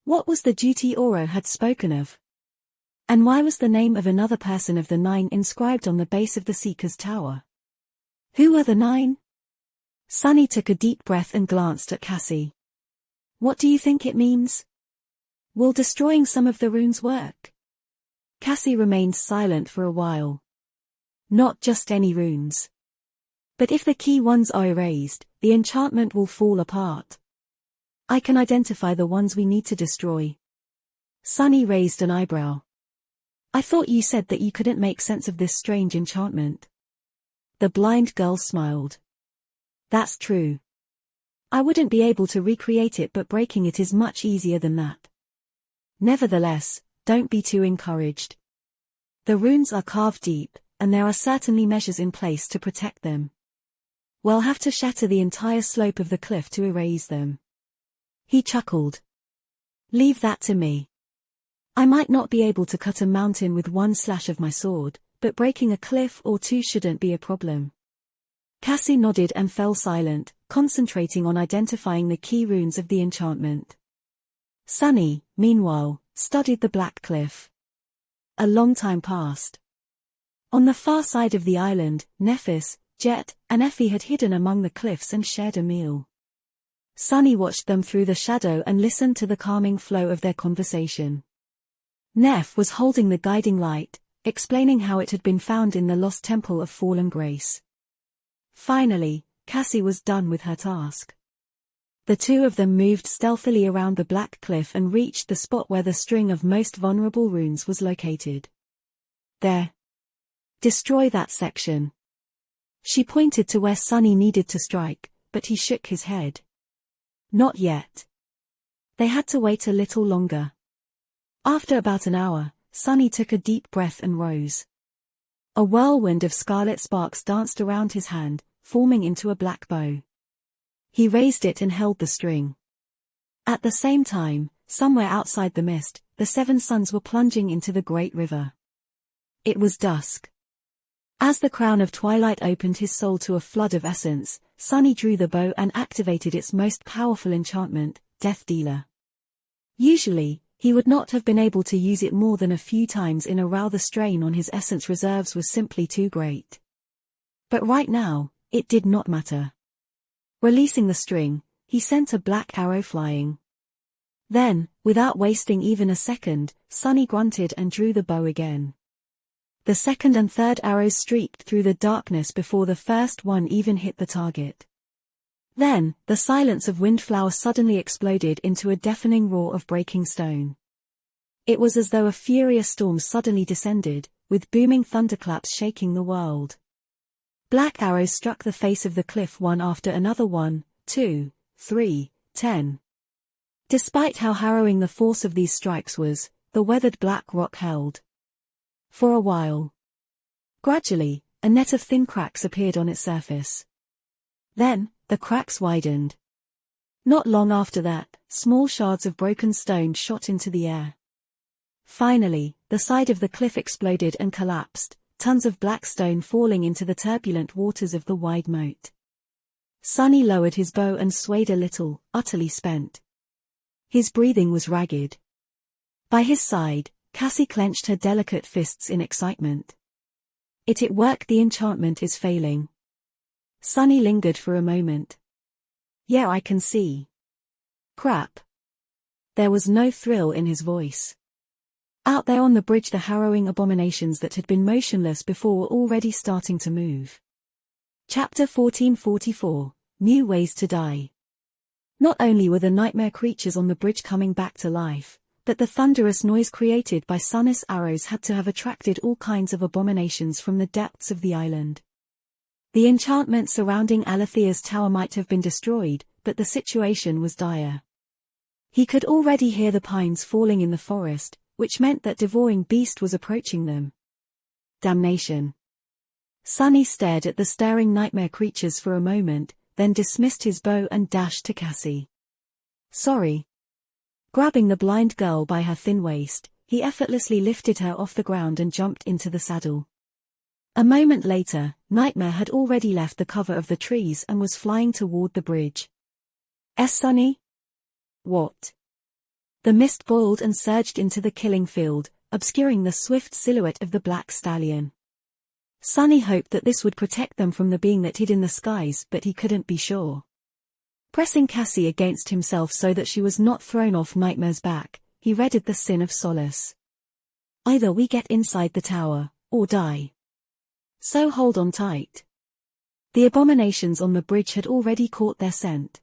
S1: What was the duty Oro had spoken of? And why was the name of another person of the Nine inscribed on the base of the Seeker's Tower? Who are the Nine? Sunny took a deep breath and glanced at Cassie. What do you think it means? Will destroying some of the runes work? Cassie remained silent for a while. Not just any runes. But if the key ones are erased, the enchantment will fall apart. I can identify the ones we need to destroy. Sunny raised an eyebrow. I thought you said that you couldn't make sense of this strange enchantment. The blind girl smiled. That's true. I wouldn't be able to recreate it, but breaking it is much easier than that. Nevertheless, don't be too encouraged. The runes are carved deep, and there are certainly measures in place to protect them. We'll have to shatter the entire slope of the cliff to erase them. He chuckled. Leave that to me. I might not be able to cut a mountain with one slash of my sword, but breaking a cliff or two shouldn't be a problem. Cassie nodded and fell silent, concentrating on identifying the key runes of the enchantment. Sunny, meanwhile, studied the black cliff. A long time passed. On the far side of the island, Nephis, Jet, and Effie had hidden among the cliffs and shared a meal. Sunny watched them through the shadow and listened to the calming flow of their conversation. Neph was holding the guiding light, explaining how it had been found in the lost Temple of Fallen Grace. Finally, Cassie was done with her task. The two of them moved stealthily around the black cliff and reached the spot where the string of most vulnerable runes was located. There. Destroy that section. She pointed to where Sunny needed to strike, but he shook his head. Not yet. They had to wait a little longer. After about an hour, Sunny took a deep breath and rose. A whirlwind of scarlet sparks danced around his hand, forming into a black bow. He raised it and held the string. At the same time, somewhere outside the mist, the seven suns were plunging into the great river. It was dusk. As the crown of twilight opened his soul to a flood of essence, Sunny drew the bow and activated its most powerful enchantment, Death Dealer. Usually, he would not have been able to use it more than a few times in a row. The strain on his essence reserves was simply too great. But right now, it did not matter. Releasing the string, he sent a black arrow flying. Then, without wasting even a second, Sunny grunted and drew the bow again. The second and third arrows streaked through the darkness before the first one even hit the target. Then, the silence of Windflower suddenly exploded into a deafening roar of breaking stone. It was as though a furious storm suddenly descended, with booming thunderclaps shaking the world. Black arrows struck the face of the cliff one after another, 1, 2, 3, 10. Despite how harrowing the force of these strikes was, the weathered black rock held. For a while. Gradually, a net of thin cracks appeared on its surface. Then, the cracks widened. Not long after that, small shards of broken stone shot into the air. Finally, the side of the cliff exploded and collapsed, tons of black stone falling into the turbulent waters of the wide moat. Sunny lowered his bow and swayed a little, utterly spent. His breathing was ragged. By his side, Cassie clenched her delicate fists in excitement. It worked. The enchantment is failing. Sunny lingered for a moment. Yeah, I can see. Crap. There was no thrill in his voice. Out there on the bridge, the harrowing abominations that had been motionless before were already starting to move. Chapter 1444, New Ways to Die. Not only were the nightmare creatures on the bridge coming back to life, but the thunderous noise created by Sunny's arrows had to have attracted all kinds of abominations from the depths of the island. The enchantment surrounding Alethea's tower might have been destroyed, but the situation was dire. He could already hear the pines falling in the forest, which meant that devouring beast was approaching them. Damnation. Sunny stared at the staring nightmare creatures for a moment, then dismissed his bow and dashed to Cassie. Sorry. Grabbing the blind girl by her thin waist, he effortlessly lifted her off the ground and jumped into the saddle. A moment later, Nightmare had already left the cover of the trees and was flying toward the bridge. Sunny? What? The mist boiled and surged into the killing field, obscuring the swift silhouette of the black stallion. Sunny hoped that this would protect them from the being that hid in the skies, but he couldn't be sure. Pressing Cassie against himself so that she was not thrown off Nightmare's back, he readied the sin of solace. Either we get inside the tower, or die. So hold on tight. The abominations on the bridge had already caught their scent.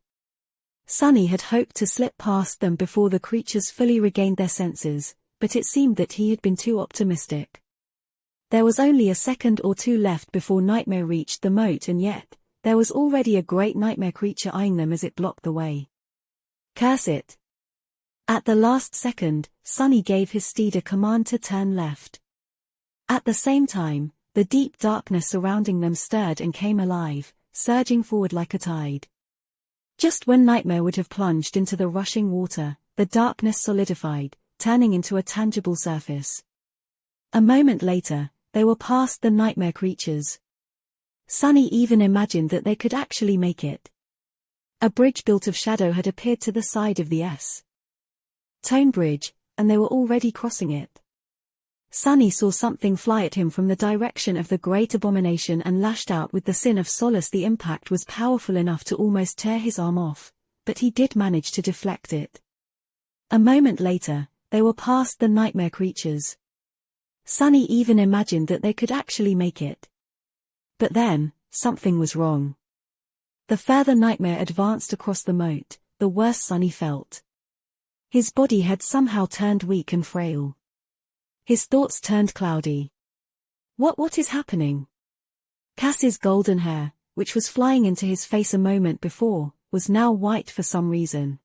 S1: Sunny had hoped to slip past them before the creatures fully regained their senses, but it seemed that he had been too optimistic. There was only a second or two left before Nightmare reached the moat, and yet, there was already a great nightmare creature eyeing them as it blocked the way. Curse it! At the last second, Sunny gave his steed a command to turn left. At the same time, the deep darkness surrounding them stirred and came alive, surging forward like a tide. Just when Nightmare would have plunged into the rushing water, the darkness solidified, turning into a tangible surface. A moment later, they were past the nightmare creatures. Sunny even imagined that they could actually make it. A bridge built of shadow had appeared to the side of the Tone Bridge, and they were already crossing it. Sunny saw something fly at him from the direction of the great abomination and lashed out with the sin of solace. The impact was powerful enough to almost tear his arm off, but he did manage to deflect it. A moment later, they were past the nightmare creatures. Sunny even imagined that they could actually make it. But then, something was wrong. The further Nightmare advanced across the moat, the worse Sunny felt. His body had somehow turned weak and frail. His thoughts turned cloudy. What is happening? Cassie's golden hair, which was flying into his face a moment before, was now white for some reason.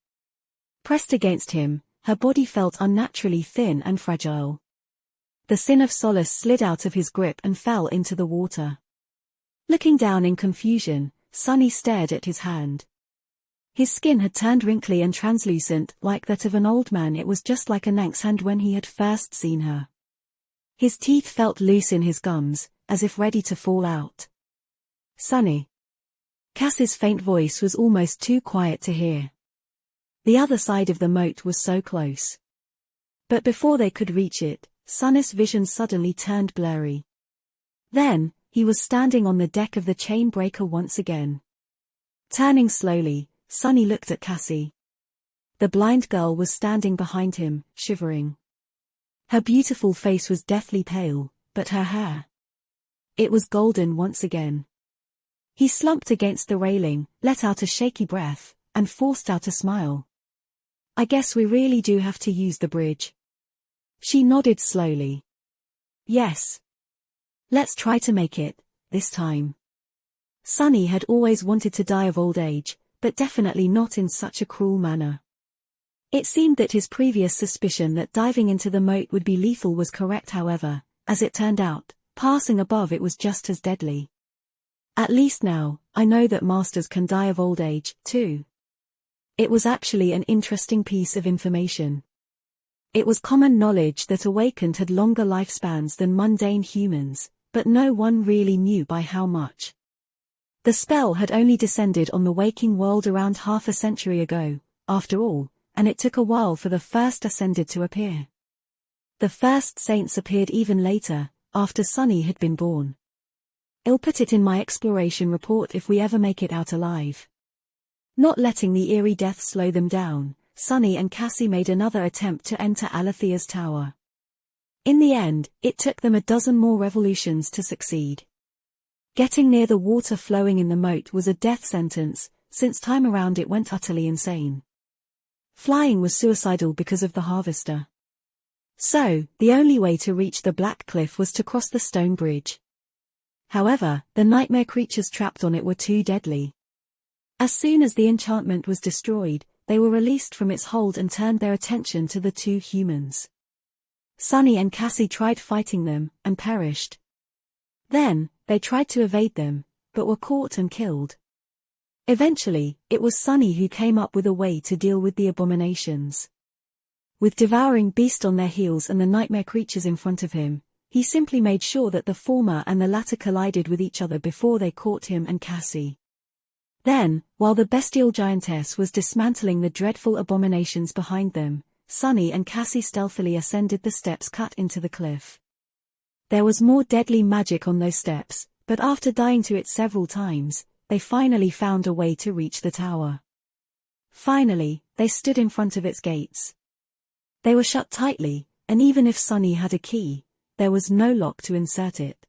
S1: Pressed against him, her body felt unnaturally thin and fragile. The sin of solace slid out of his grip and fell into the water. Looking down in confusion, Sunny stared at his hand. His skin had turned wrinkly and translucent, like that of an old man. It was just like Anank's hand when he had first seen her. His teeth felt loose in his gums, as if ready to fall out. "Sunny." Cass's faint voice was almost too quiet to hear. The other side of the moat was so close. But before they could reach it, Sunny's vision suddenly turned blurry. Then, he was standing on the deck of the chain breaker once again. Turning slowly, Sunny looked at Cassie. The blind girl was standing behind him, shivering. Her beautiful face was deathly pale, but her hair, it was golden once again. He slumped against the railing, let out a shaky breath, and forced out a smile. "I guess we really do have to use the bridge." She nodded slowly. "Yes. Let's try to make it, this time." Sunny had always wanted to die of old age, but definitely not in such a cruel manner. It seemed that his previous suspicion that diving into the moat would be lethal was correct. However, as it turned out, passing above it was just as deadly. "At least now, I know that masters can die of old age, too." It was actually an interesting piece of information. It was common knowledge that awakened had longer lifespans than mundane humans, but no one really knew by how much. The spell had only descended on the waking world around half a century ago, after all, and it took a while for the first Ascended to appear. The first saints appeared even later, after Sunny had been born. "I'll put it in my exploration report if we ever make it out alive." Not letting the eerie death slow them down, Sunny and Cassie made another attempt to enter Alethea's tower. In the end, it took them a dozen more revolutions to succeed. Getting near the water flowing in the moat was a death sentence, since time around it went utterly insane. Flying was suicidal because of the harvester. So, the only way to reach the Black Cliff was to cross the stone bridge. However, the nightmare creatures trapped on it were too deadly. As soon as the enchantment was destroyed, they were released from its hold and turned their attention to the two humans. Sunny and Cassie tried fighting them, and perished. Then, they tried to evade them, but were caught and killed. Eventually, it was Sunny who came up with a way to deal with the abominations. With devouring beast on their heels and the nightmare creatures in front of him, he simply made sure that the former and the latter collided with each other before they caught him and Cassie. Then, while the bestial giantess was dismantling the dreadful abominations behind them, Sunny and Cassie stealthily ascended the steps cut into the cliff. There was more deadly magic on those steps, but after dying to it several times, they finally found a way to reach the tower. Finally, they stood in front of its gates. They were shut tightly, and even if Sunny had a key, there was no lock to insert it.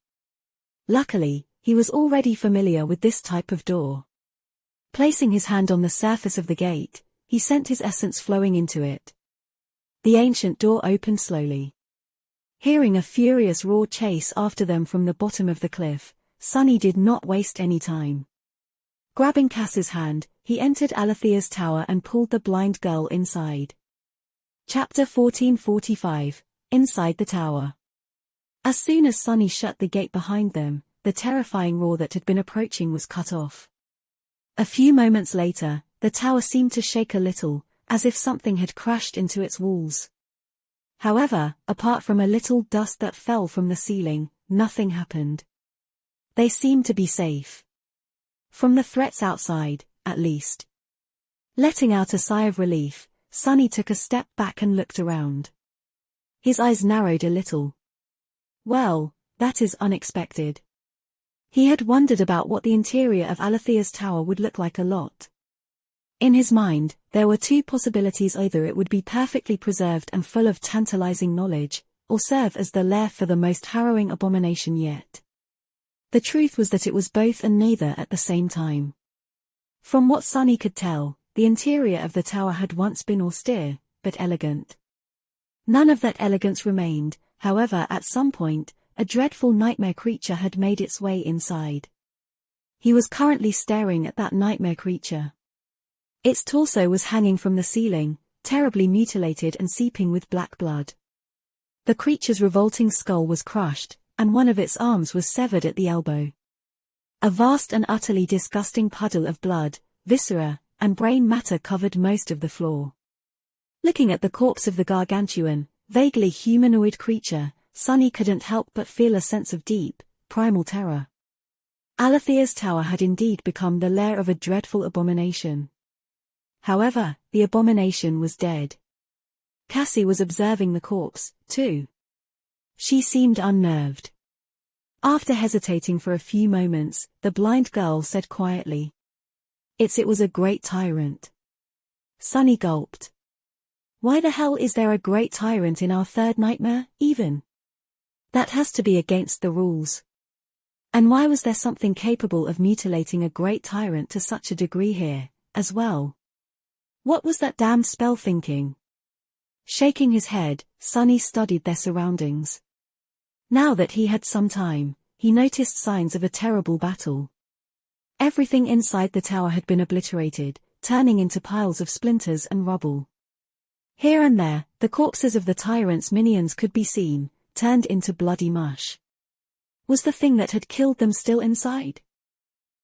S1: Luckily, he was already familiar with this type of door. Placing his hand on the surface of the gate, he sent his essence flowing into it. The ancient door opened slowly. Hearing a furious roar chase after them from the bottom of the cliff, Sunny did not waste any time. Grabbing Cass's hand, he entered Alethea's tower and pulled the blind girl inside. Chapter 1445, Inside the Tower. As soon as Sunny shut the gate behind them, the terrifying roar that had been approaching was cut off. A few moments later, the tower seemed to shake a little, as if something had crashed into its walls. However, apart from a little dust that fell from the ceiling, nothing happened. They seemed to be safe. From the threats outside, at least. Letting out a sigh of relief, Sunny took a step back and looked around. His eyes narrowed a little. Well, that is unexpected. He had wondered about what the interior of Alethea's tower would look like a lot. In his mind, there were two possibilities: either it would be perfectly preserved and full of tantalizing knowledge, or serve as the lair for the most harrowing abomination yet. The truth was that it was both and neither at the same time. From what Sunny could tell, the interior of the tower had once been austere, but elegant. None of that elegance remained, however. At some point, a dreadful nightmare creature had made its way inside. He was currently staring at that nightmare creature. Its torso was hanging from the ceiling, terribly mutilated and seeping with black blood. The creature's revolting skull was crushed, and one of its arms was severed at the elbow. A vast and utterly disgusting puddle of blood, viscera, and brain matter covered most of the floor. Looking at the corpse of the gargantuan, vaguely humanoid creature, Sunny couldn't help but feel a sense of deep, primal terror. Alethea's tower had indeed become the lair of a dreadful abomination. However, the abomination was dead. Cassie was observing the corpse, too. She seemed unnerved. After hesitating for a few moments, the blind girl said quietly, It was a great tyrant." Sunny gulped. Why the hell is there a great tyrant in our third nightmare, even? That has to be against the rules. And why was there something capable of mutilating a great tyrant to such a degree here, as well? What was that damned spell thinking? Shaking his head, Sunny studied their surroundings. Now that he had some time, he noticed signs of a terrible battle. Everything inside the tower had been obliterated, turning into piles of splinters and rubble. Here and there, the corpses of the tyrant's minions could be seen, turned into bloody mush. Was the thing that had killed them still inside?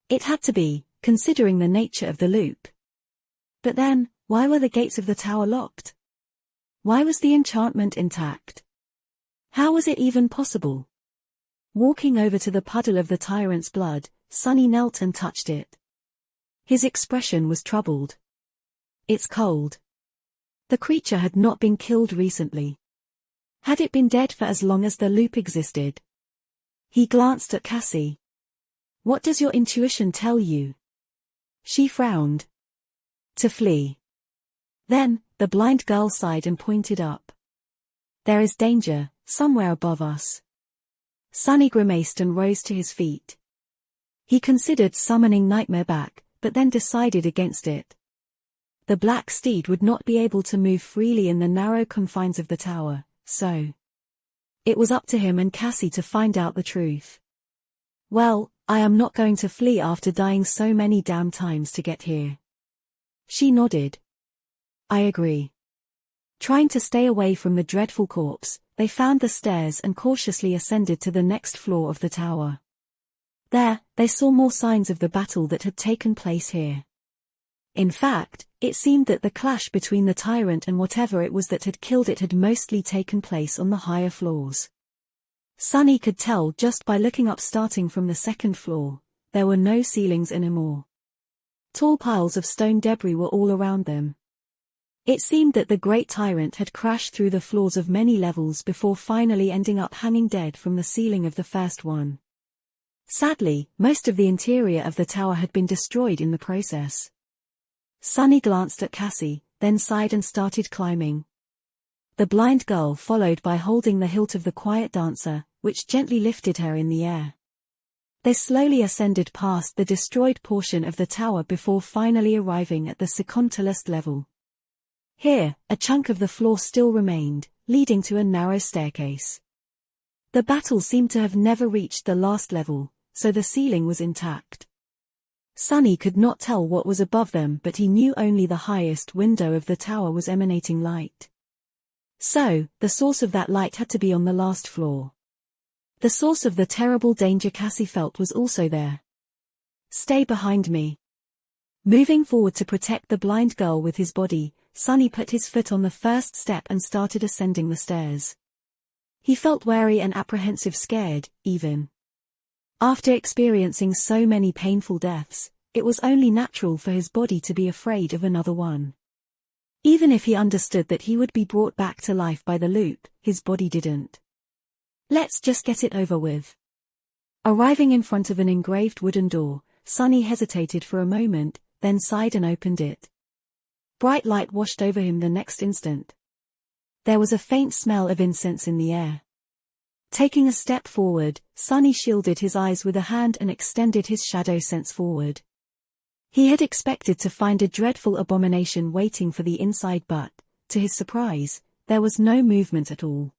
S1: It had to be, considering the nature of the loop. But then, why were the gates of the tower locked? Why was the enchantment intact? How was it even possible? Walking over to the puddle of the tyrant's blood, Sunny knelt and touched it. His expression was troubled. It's cold. The creature had not been killed recently. Had it been dead for as long as the loop existed? He glanced at Cassie. What does your intuition tell you? She frowned. To flee. Then, the blind girl sighed and pointed up. There is danger, somewhere above us. Sunny grimaced and rose to his feet. He considered summoning Nightmare back, but then decided against it. The black steed would not be able to move freely in the narrow confines of the tower, so it was up to him and Cassie to find out the truth. Well, I am not going to flee after dying so many damn times to get here. She nodded. I agree. Trying to stay away from the dreadful corpse, they found the stairs and cautiously ascended to the next floor of the tower. There, they saw more signs of the battle that had taken place here. In fact, it seemed that the clash between the tyrant and whatever it was that had killed it had mostly taken place on the higher floors. Sunny could tell just by looking up. Starting from the second floor, there were no ceilings anymore. Tall piles of stone debris were all around them. It seemed that the great tyrant had crashed through the floors of many levels before finally ending up hanging dead from the ceiling of the first one. Sadly, most of the interior of the tower had been destroyed in the process. Sunny glanced at Cassie, then sighed and started climbing. The blind girl followed by holding the hilt of the quiet dancer, which gently lifted her in the air. They slowly ascended past the destroyed portion of the tower before finally arriving at the second-to-last level. Here, a chunk of the floor still remained, leading to a narrow staircase. The battle seemed to have never reached the last level, so the ceiling was intact. Sunny could not tell what was above them, but he knew only the highest window of the tower was emanating light. So, the source of that light had to be on the last floor. The source of the terrible danger Cassie felt was also there. Stay behind me. Moving forward to protect the blind girl with his body, Sunny put his foot on the first step and started ascending the stairs. He felt wary and apprehensive, scared, even. After experiencing so many painful deaths, it was only natural for his body to be afraid of another one. Even if he understood that he would be brought back to life by the loop, his body didn't. Let's just get it over with. Arriving in front of an engraved wooden door, Sunny hesitated for a moment, then sighed and opened it. Bright light washed over him the next instant. There was a faint smell of incense in the air. Taking a step forward, Sunny shielded his eyes with a hand and extended his shadow sense forward. He had expected to find a dreadful abomination waiting for the inside, but, to his surprise, there was no movement at all.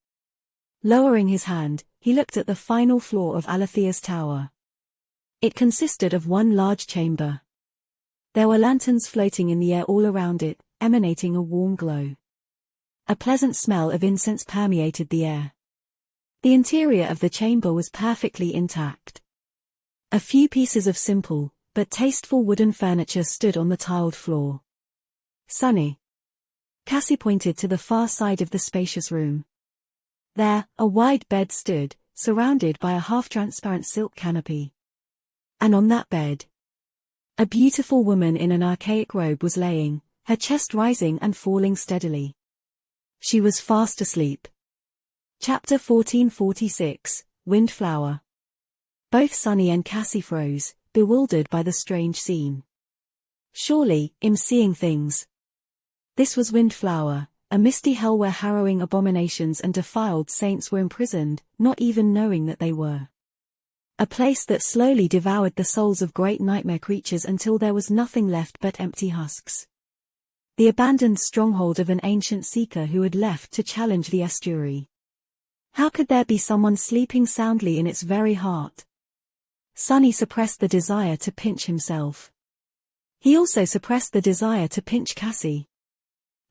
S1: Lowering his hand, he looked at the final floor of Alethea's tower. It consisted of one large chamber. There were lanterns floating in the air all around it, emanating a warm glow. A pleasant smell of incense permeated the air. The interior of the chamber was perfectly intact. A few pieces of simple, but tasteful wooden furniture stood on the tiled floor. Sunny. Cassie pointed to the far side of the spacious room. There, a wide bed stood, surrounded by a half-transparent silk canopy. And on that bed, a beautiful woman in an archaic robe was laying, her chest rising and falling steadily. She was fast asleep. Chapter 1446, Windflower. Both Sunny and Cassie froze, bewildered by the strange scene. Surely, I'm seeing things. This was Windflower, a misty hell where harrowing abominations and defiled saints were imprisoned, not even knowing that they were. A place that slowly devoured the souls of great nightmare creatures until there was nothing left but empty husks. The abandoned stronghold of an ancient seeker who had left to challenge the estuary. How could there be someone sleeping soundly in its very heart? Sunny suppressed the desire to pinch himself. He also suppressed the desire to pinch Cassie.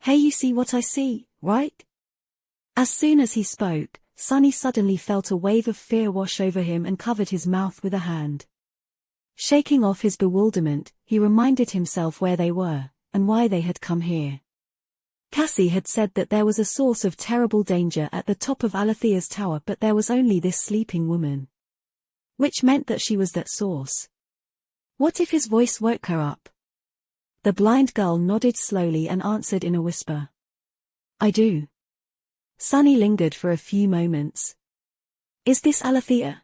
S1: Hey, you see what I see, right? As soon as he spoke, Sunny suddenly felt a wave of fear wash over him and covered his mouth with a hand. Shaking off his bewilderment, he reminded himself where they were, and why they had come here. Cassie had said that there was a source of terrible danger at the top of Alethea's tower, but there was only this sleeping woman. Which meant that she was that source. What if his voice woke her up? The blind girl nodded slowly and answered in a whisper. I do. Sunny lingered for a few moments. Is this Alethea?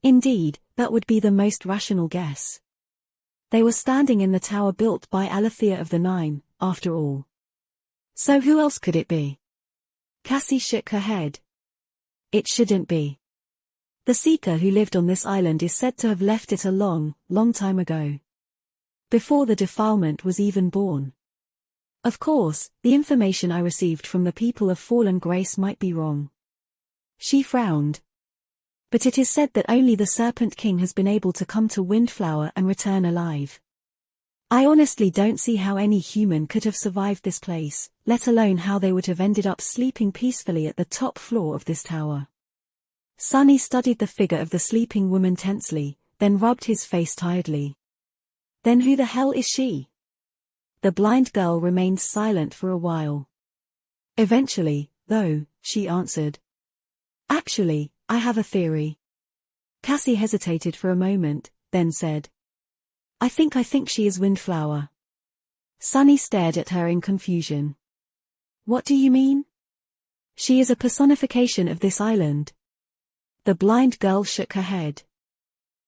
S1: Indeed, that would be the most rational guess. They were standing in the tower built by Alethea of the Nine, after all. So who else could it be? Cassie shook her head. It shouldn't be. The seeker who lived on this island is said to have left it a long, long time ago. Before the defilement was even born. Of course, the information I received from the people of Fallen Grace might be wrong. She frowned. But it is said that only the Serpent King has been able to come to Windflower and return alive. I honestly don't see how any human could have survived this place, let alone how they would have ended up sleeping peacefully at the top floor of this tower. Sunny studied the figure of the sleeping woman tensely, then rubbed his face tiredly. Then who the hell is she? The blind girl remained silent for a while. Eventually, though, she answered. Actually, I have a theory. Cassie hesitated for a moment, then said. I think she is Windflower. Sunny stared at her in confusion. What do you mean? She is a personification of this island. The blind girl shook her head.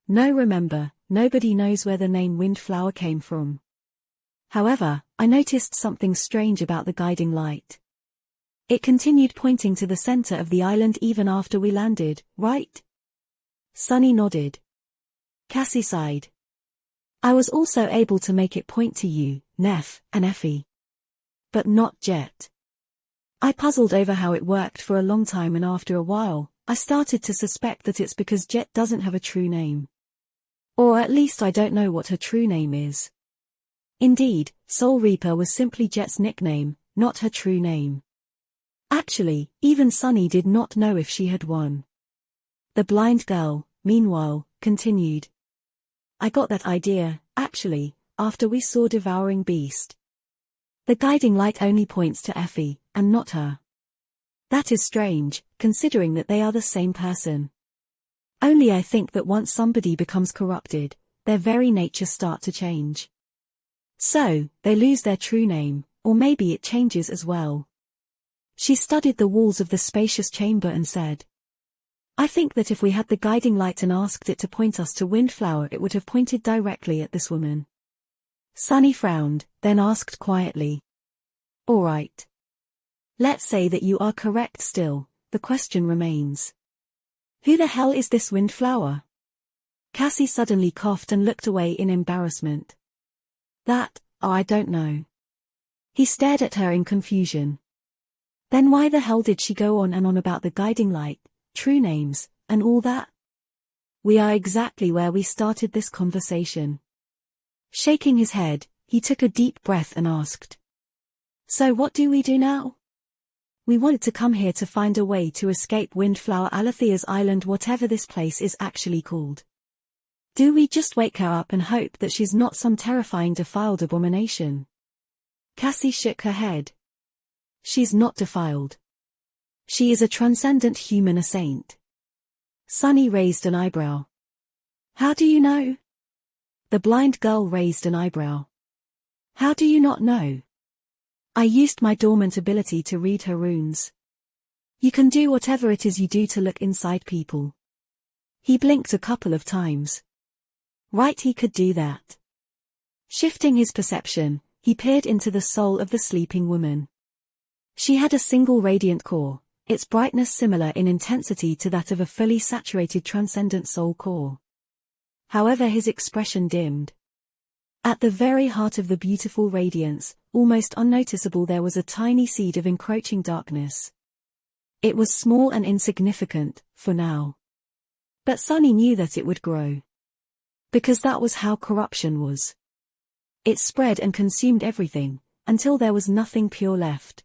S1: No, remember, nobody knows where the name Windflower came from. However, I noticed something strange about the guiding light. It continued pointing to the center of the island even after we landed, right? Sunny nodded. Cassie sighed. I was also able to make it point to you, Neff, and Effie. But not Jet. I puzzled over how it worked for a long time, and after a while, I started to suspect that it's because Jet doesn't have a true name. Or at least I don't know what her true name is. Indeed, Soul Reaper was simply Jet's nickname, not her true name. Actually, even Sunny did not know if she had one. The blind girl, meanwhile, continued. I got that idea, actually, after we saw Devouring Beast. The guiding light only points to Effie, and not her. That is strange, considering that they are the same person. Only I think that once somebody becomes corrupted, their very nature starts to change. So, they lose their true name, or maybe it changes as well. She studied the walls of the spacious chamber and said. I think that if we had the guiding light and asked it to point us to Windflower, it would have pointed directly at this woman. Sunny frowned, then asked quietly. All right. Let's say that you are correct still, the question remains. Who the hell is this Windflower? Cassie suddenly coughed and looked away in embarrassment. I don't know. He stared at her in confusion. Then why the hell did she go on and on about the guiding light, true names, and all that? We are exactly where we started this conversation. Shaking his head, he took a deep breath and asked. So what do we do now? We wanted to come here to find a way to escape Windflower Alethea's island, whatever this place is actually called. Do we just wake her up and hope that she's not some terrifying defiled abomination? Cassie shook her head. She's not defiled. She is a transcendent human, a saint. Sunny raised an eyebrow. How do you know? The blind girl raised an eyebrow. How do you not know? I used my dormant ability to read her runes. You can do whatever it is you do to look inside people. He blinked a couple of times. Right, he could do that. Shifting his perception, he peered into the soul of the sleeping woman. She had a single radiant core, its brightness similar in intensity to that of a fully saturated transcendent soul core. However, his expression dimmed. At the very heart of the beautiful radiance, almost unnoticeable, there was a tiny seed of encroaching darkness. It was small and insignificant, for now. But Sunny knew that it would grow. Because that was how corruption was. It spread and consumed everything, until there was nothing pure left.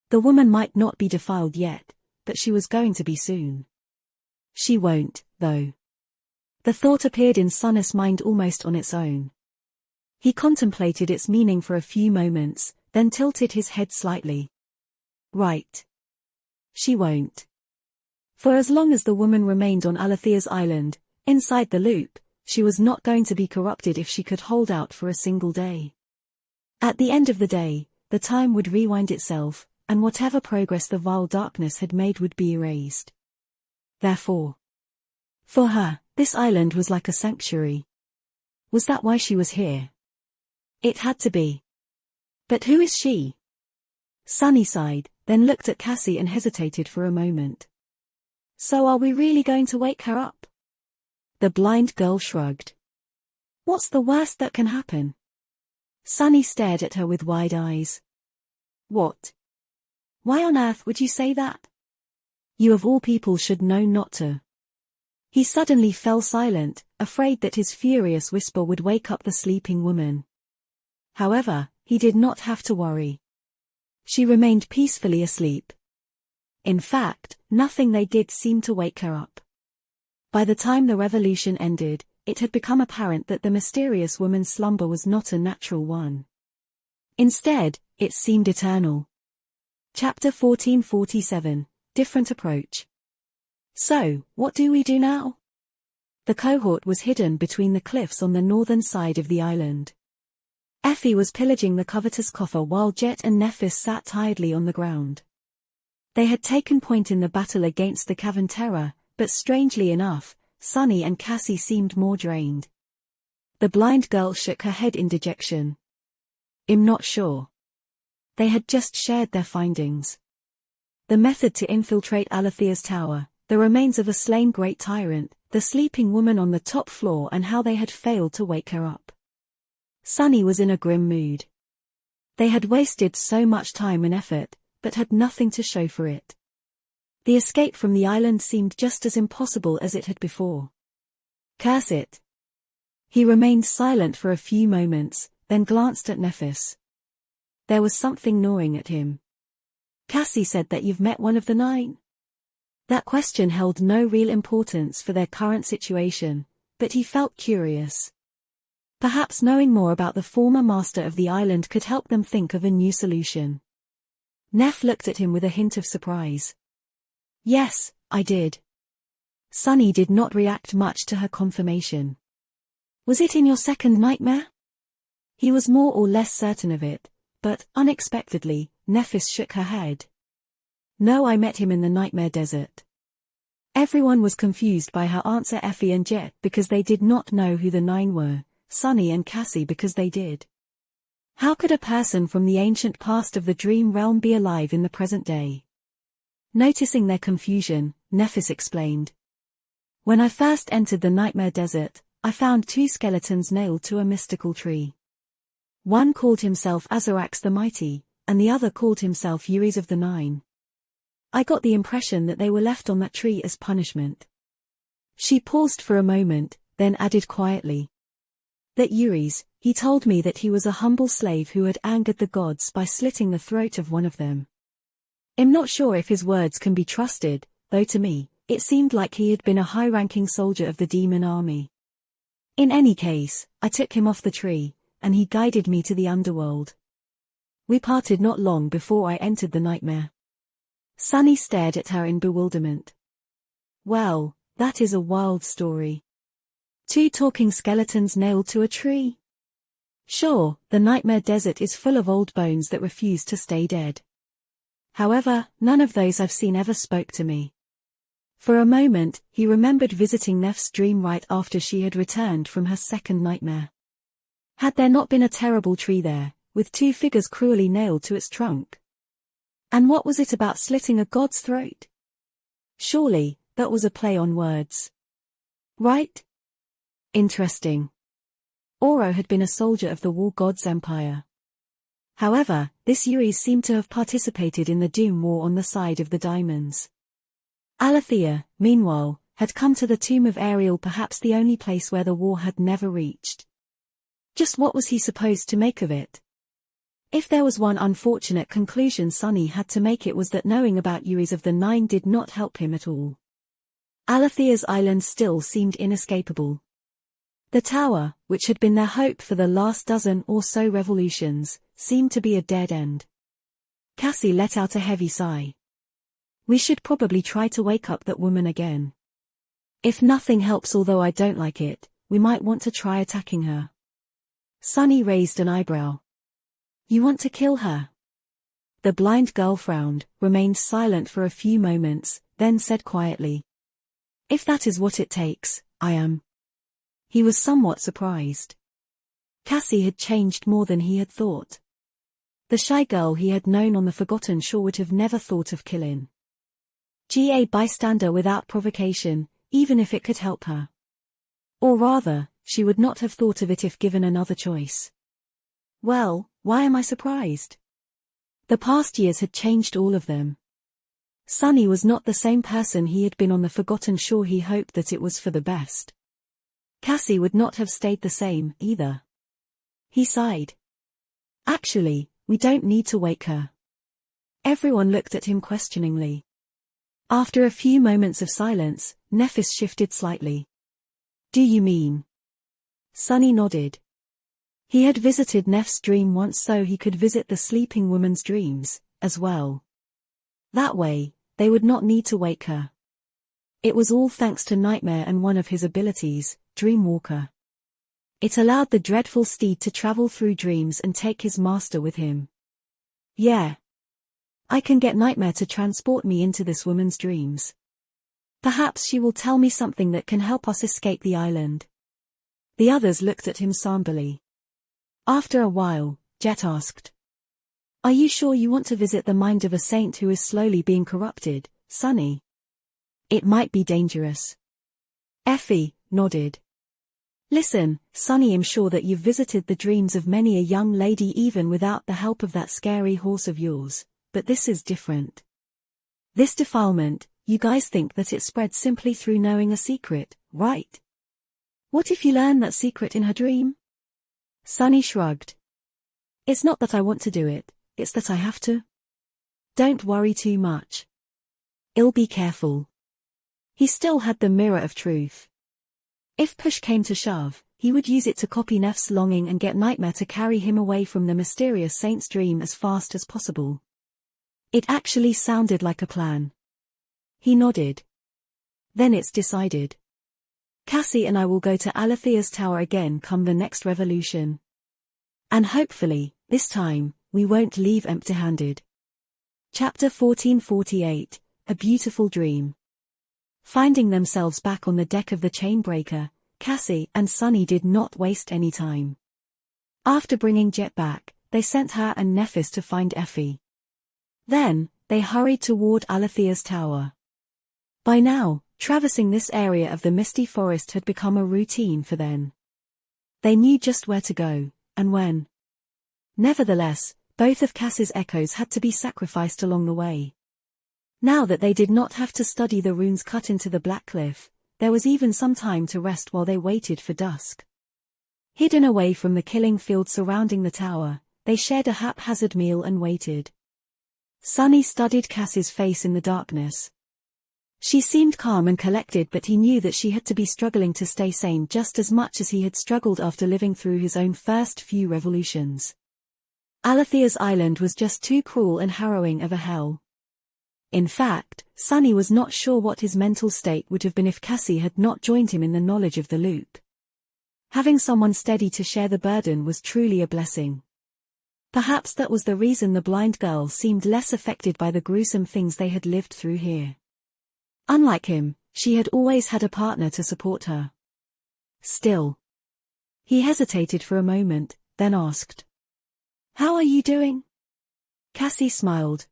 S1: The woman might not be defiled yet, but she was going to be soon. She won't, though. The thought appeared in Sunny's mind almost on its own. He contemplated its meaning for a few moments, then tilted his head slightly. Right. She won't. For as long as the woman remained on Alethea's island, inside the loop, she was not going to be corrupted if she could hold out for a single day. At the end of the day, the time would rewind itself, and whatever progress the vile darkness had made would be erased. Therefore, for her, this island was like a sanctuary. Was that why she was here? It had to be. But who is she? Sunny sighed, then looked at Cassie and hesitated for a moment. So are we really going to wake her up? The blind girl shrugged. What's the worst that can happen? Sunny stared at her with wide eyes. What? Why on earth would you say that? You of all people should know not to. He suddenly fell silent, afraid that his furious whisper would wake up the sleeping woman. However, he did not have to worry. She remained peacefully asleep. In fact, nothing they did seemed to wake her up. By the time the revolution ended, it had become apparent that the mysterious woman's slumber was not a natural one. Instead, it seemed eternal. Chapter 1447, Different Approach. So, what do we do now? The cohort was hidden between the cliffs on the northern side of the island. Effie was pillaging the covetous coffer while Jet and Nephis sat tiredly on the ground. They had taken point in the battle against the Cavern Terror, but strangely enough, Sunny and Cassie seemed more drained. The blind girl shook her head in dejection. I'm not sure. They had just shared their findings. The method to infiltrate Alethea's tower, the remains of a slain great tyrant, the sleeping woman on the top floor, and how they had failed to wake her up. Sunny was in a grim mood. They had wasted so much time and effort, but had nothing to show for it. The escape from the island seemed just as impossible as it had before. Curse it. He remained silent for a few moments, then glanced at Nephis. There was something gnawing at him. Cassie said that you've met one of the 9. That question held no real importance for their current situation, but he felt curious. Perhaps knowing more about the former master of the island could help them think of a new solution. Neph looked at him with a hint of surprise. Yes, I did. Sunny did not react much to her confirmation. Was it in your second nightmare? He was more or less certain of it, but, unexpectedly, Nephis shook her head. No, I met him in the Nightmare Desert. Everyone was confused by her answer, Effie and Jet because they did not know who the 9 were, Sunny and Cassie because they did. How could a person from the ancient past of the dream realm be alive in the present day? Noticing their confusion, Nephis explained. When I first entered the Nightmare Desert, I found 2 skeletons nailed to a mystical tree. One called himself Azarax the Mighty, and the other called himself Uris of the 9. I got the impression that they were left on that tree as punishment. She paused for a moment, then added quietly. That Uris, he told me that he was a humble slave who had angered the gods by slitting the throat of one of them. I'm not sure if his words can be trusted, though to me, it seemed like he had been a high-ranking soldier of the demon army. In any case, I took him off the tree, and he guided me to the underworld. We parted not long before I entered the nightmare. Sunny stared at her in bewilderment. Well, that is a wild story. 2 talking skeletons nailed to a tree? Sure, the nightmare desert is full of old bones that refuse to stay dead. However, none of those I've seen ever spoke to me. For a moment, he remembered visiting Neff's dream right after she had returned from her second nightmare. Had there not been a terrible tree there, with 2 figures cruelly nailed to its trunk? And what was it about slitting a god's throat? Surely, that was a play on words. Right? Interesting. Oro had been a soldier of the war god's empire. However, this Uriz seemed to have participated in the Doom War on the side of the Daimons. Aletheia, meanwhile, had come to the tomb of Ariel, perhaps the only place where the war had never reached. Just what was he supposed to make of it? If there was one unfortunate conclusion Sunny had to make, it was that knowing about Uriz of the Nine did not help him at all. Aletheia's island still seemed inescapable. The tower, which had been their hope for the last dozen or so revolutions, seemed to be a dead end. Cassie let out a heavy sigh. We should probably try to wake up that woman again. If nothing helps, although I don't like it, we might want to try attacking her. Sunny raised an eyebrow. You want to kill her? The blind girl frowned, remained silent for a few moments, then said quietly. If that is what it takes, I am. He was somewhat surprised. Cassie had changed more than he had thought. The shy girl he had known on the Forgotten Shore would have never thought of killing. A bystander without provocation, even if it could help her. Or rather, she would not have thought of it if given another choice. Well, why am I surprised? The past years had changed all of them. Sunny was not the same person he had been on the Forgotten Shore. He hoped that it was for the best. Cassie would not have stayed the same, either. He sighed. Actually, we don't need to wake her. Everyone looked at him questioningly. After a few moments of silence, Nephis shifted slightly. Do you mean? Sunny nodded. He had visited Neff's dream once, so he could visit the sleeping woman's dreams, as well. That way, they would not need to wake her. It was all thanks to Nightmare and one of his abilities, Dreamwalker. It allowed the dreadful steed to travel through dreams and take his master with him. Yeah. I can get Nightmare to transport me into this woman's dreams. Perhaps she will tell me something that can help us escape the island. The others looked at him somberly. After a while, Jet asked. Are you sure you want to visit the mind of a saint who is slowly being corrupted, Sunny? It might be dangerous. Effie nodded. Listen, Sunny, I'm sure that you've visited the dreams of many a young lady even without the help of that scary horse of yours, but this is different. This defilement, you guys think that it spread simply through knowing a secret, right? What if you learn that secret in her dream? Sunny shrugged. It's not that I want to do it, it's that I have to. Don't worry too much. I'll be careful. He still had the mirror of truth. If push came to shove, he would use it to copy Neff's longing and get Nightmare to carry him away from the mysterious saint's dream as fast as possible. It actually sounded like a plan. He nodded. Then it's decided. Cassie and I will go to Aletheia's tower again come the next revolution. And hopefully, this time, we won't leave empty-handed. Chapter 1448, A Beautiful Dream. Finding themselves back on the deck of the Chainbreaker, Cassie and Sunny did not waste any time. After bringing Jet back, they sent her and Nephis to find Effie. Then, they hurried toward Aletheia's tower. By now, traversing this area of the misty forest had become a routine for them. They knew just where to go, and when. Nevertheless, both of Cassie's echoes had to be sacrificed along the way. Now that they did not have to study the runes cut into the black cliff, there was even some time to rest while they waited for dusk. Hidden away from the killing field surrounding the tower, they shared a haphazard meal and waited. Sunny studied Cassie's face in the darkness. She seemed calm and collected, but he knew that she had to be struggling to stay sane just as much as he had struggled after living through his own first few revolutions. Alethea's island was just too cruel and harrowing of a hell. In fact, Sunny was not sure what his mental state would have been if Cassie had not joined him in the knowledge of the loop. Having someone steady to share the burden was truly a blessing. Perhaps that was the reason the blind girl seemed less affected by the gruesome things they had lived through here. Unlike him, she had always had a partner to support her. Still. He hesitated for a moment, then asked, "How are you doing?" Cassie smiled.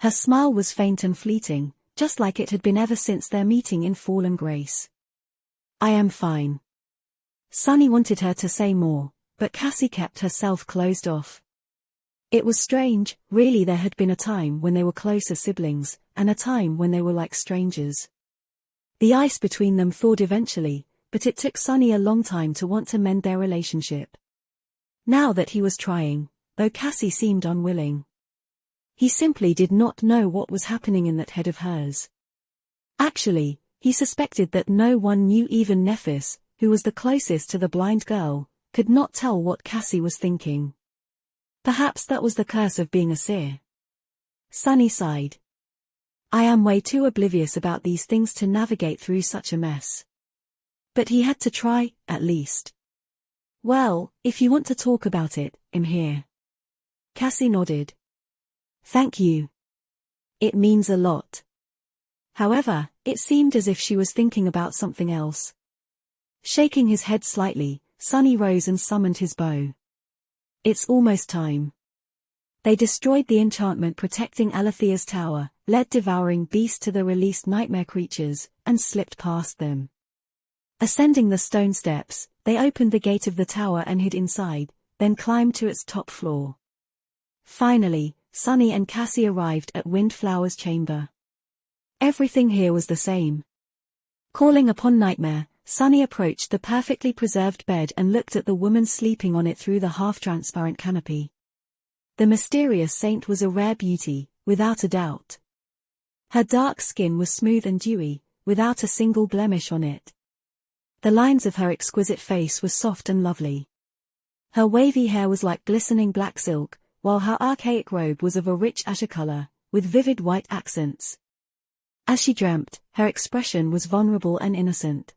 S1: Her smile was faint and fleeting, just like it had been ever since their meeting in Fallen Grace. "I am fine." Sunny wanted her to say more, but Cassie kept herself closed off. It was strange, really. There had been a time when they were closer siblings, and a time when they were like strangers. The ice between them thawed eventually, but it took Sunny a long time to want to mend their relationship. Now that he was trying, though Cassie seemed unwilling. He simply did not know what was happening in that head of hers. Actually, he suspected that no one knew, even Nephis, who was the closest to the blind girl, could not tell what Cassie was thinking. Perhaps that was the curse of being a seer. Sunny sighed. "I am way too oblivious about these things to navigate through such a mess." But he had to try, at least. "Well, if you want to talk about it, I'm here." Cassie nodded. "Thank you. It means a lot." However, it seemed as if she was thinking about something else. Shaking his head slightly, Sunny rose and summoned his bow. "It's almost time." They destroyed the enchantment protecting Alethea's tower, led devouring beasts to the released nightmare creatures, and slipped past them. Ascending the stone steps, they opened the gate of the tower and hid inside, then climbed to its top floor. Finally, Sunny and Cassie arrived at Windflower's chamber. Everything here was the same. Calling upon Nightmare, Sunny approached the perfectly preserved bed and looked at the woman sleeping on it through the half-transparent canopy. The mysterious saint was a rare beauty, without a doubt. Her dark skin was smooth and dewy, without a single blemish on it. The lines of her exquisite face were soft and lovely. Her wavy hair was like glistening black silk, while her archaic robe was of a rich azure color, with vivid white accents. As she dreamt, her expression was vulnerable and innocent.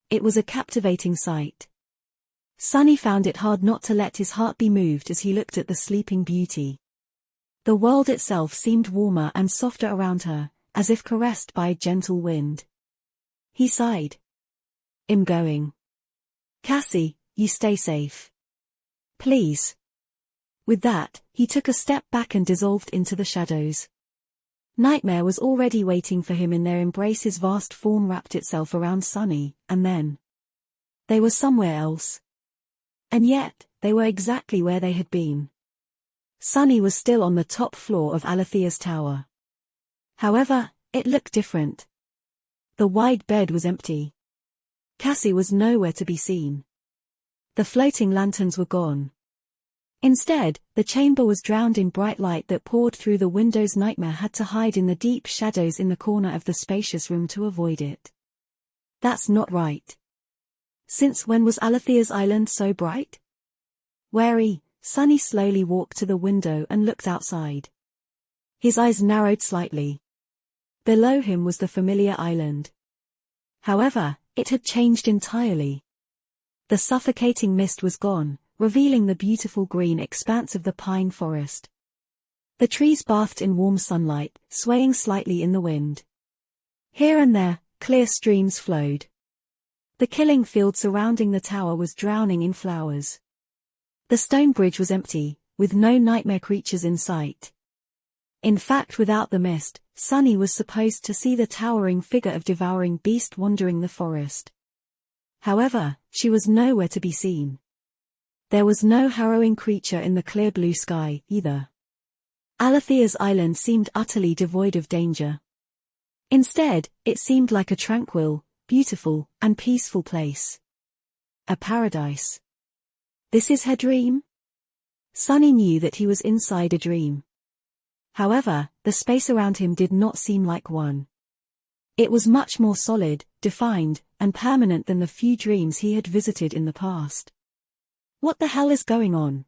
S1: It was a captivating sight. Sunny found it hard not to let his heart be moved as he looked at the sleeping beauty. The world itself seemed warmer and softer around her, as if caressed by a gentle wind. He sighed. "I'm going. Cassie, you stay safe. Please." With that, he took a step back and dissolved into the shadows. Nightmare was already waiting for him in their embrace. His vast form wrapped itself around Sunny, and then they were somewhere else. And yet, they were exactly where they had been. Sunny was still on the top floor of Alethea's tower. However, it looked different. The wide bed was empty. Cassie was nowhere to be seen. The floating lanterns were gone. Instead, the chamber was drowned in bright light that poured through the windows. Nightmare had to hide in the deep shadows in the corner of the spacious room to avoid it. That's not right. Since when was Alethea's island so bright? Wary, Sunny slowly walked to the window and looked outside. His eyes narrowed slightly. Below him was the familiar island. However, it had changed entirely. The suffocating mist was gone, revealing the beautiful green expanse of the pine forest. The trees bathed in warm sunlight, swaying slightly in the wind. Here and there, clear streams flowed. The killing field surrounding the tower was drowning in flowers. The stone bridge was empty, with no nightmare creatures in sight. In fact, without the mist, Sunny was supposed to see the towering figure of devouring beast wandering the forest. However, she was nowhere to be seen. There was no harrowing creature in the clear blue sky, either. Alethea's island seemed utterly devoid of danger. Instead, it seemed like a tranquil, beautiful, and peaceful place. A paradise. This is her dream? Sunny knew that he was inside a dream. However, the space around him did not seem like one. It was much more solid, defined, and permanent than the few dreams he had visited in the past. What the hell is going on?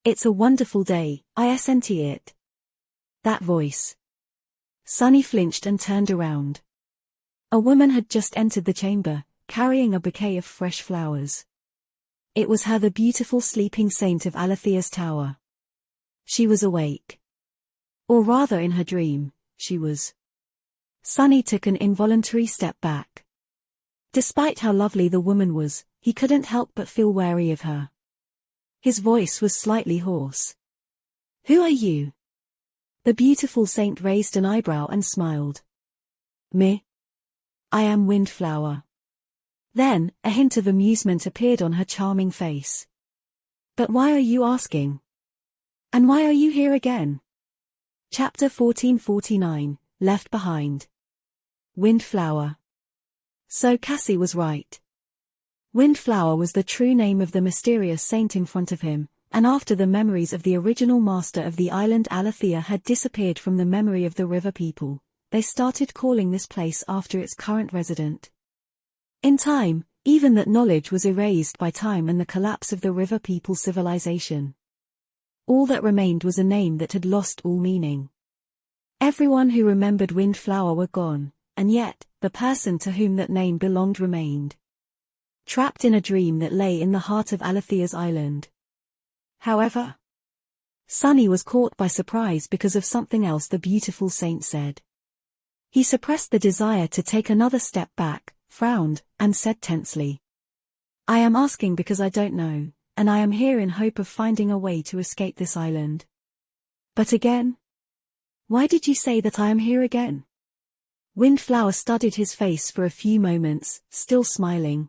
S1: It's a wonderful day, isn't it? That voice. Sunny flinched and turned around. A woman had just entered the chamber, carrying a bouquet of fresh flowers. It was her, the beautiful sleeping saint of Alethea's tower. She was awake. Or rather, in her dream, she was. Sunny took an involuntary step back. Despite how lovely the woman was, he couldn't help but feel wary of her. His voice was slightly hoarse. "Who are you?" The beautiful saint raised an eyebrow and smiled. "Me? I am Windflower." Then, a hint of amusement appeared on her charming face. "But why are you asking? And why are you here again?" Chapter 1449, Left Behind. Windflower. So Cassie was right. Windflower was the true name of the mysterious saint in front of him, and after the memories of the original master of the island Alethea had disappeared from the memory of the river people, they started calling this place after its current resident. In time, even that knowledge was erased by time and the collapse of the river people civilization. All that remained was a name that had lost all meaning. Everyone who remembered Windflower were gone, and yet, the person to whom that name belonged remained. Trapped in a dream that lay in the heart of Alethea's island. However, Sunny was caught by surprise because of something else the beautiful saint said. He suppressed the desire to take another step back, frowned, and said tensely, "I am asking because I don't know, and I am here in hope of finding a way to escape this island." "But again? Why did you say that I am here again?" Windflower studied his face for a few moments, still smiling.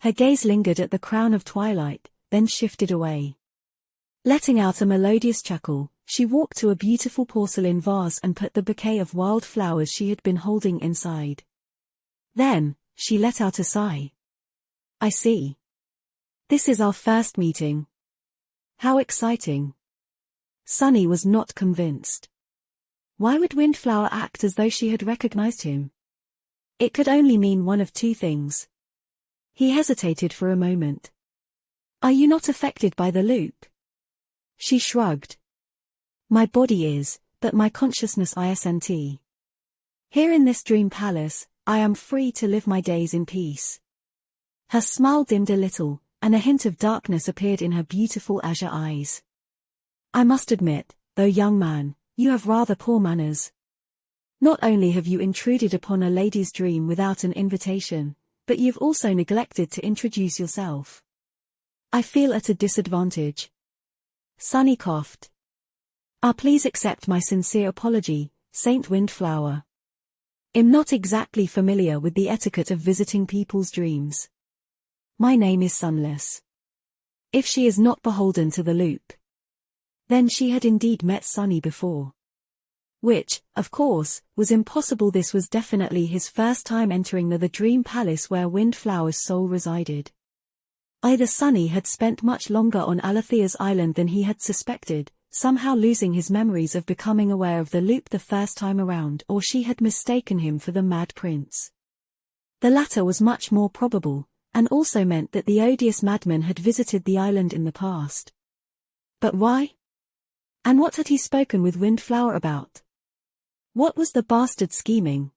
S1: Her gaze lingered at the crown of twilight, then shifted away. Letting out a melodious chuckle, she walked to a beautiful porcelain vase and put the bouquet of wild flowers she had been holding inside. Then, she let out a sigh. "I see. This is our first meeting. How exciting." Sunny was not convinced. Why would Windflower act as though she had recognized him? It could only mean one of two things. He hesitated for a moment. "Are you not affected by the loop?" She shrugged. "My body is, but my consciousness isn't. Here in this dream palace, I am free to live my days in peace." Her smile dimmed a little, and a hint of darkness appeared in her beautiful azure eyes. "I must admit, though, young man, you have rather poor manners. Not only have you intruded upon a lady's dream without an invitation, but you've also neglected to introduce yourself. I feel at a disadvantage." Sunny coughed. Please accept my sincere apology, Saint Windflower. I'm not exactly familiar with the etiquette of visiting people's dreams. My name is Sunless." If she is not beholden to the loop, then she had indeed met Sunny before. Which, of course, was impossible. This was definitely his first time entering the dream palace where Windflower's soul resided. Either Sunny had spent much longer on Alethea's island than he had suspected, somehow losing his memories of becoming aware of the loop the first time around, or she had mistaken him for the Mad Prince. The latter was much more probable, and also meant that the odious madman had visited the island in the past. But why? And what had he spoken with Windflower about? What was the bastard scheming?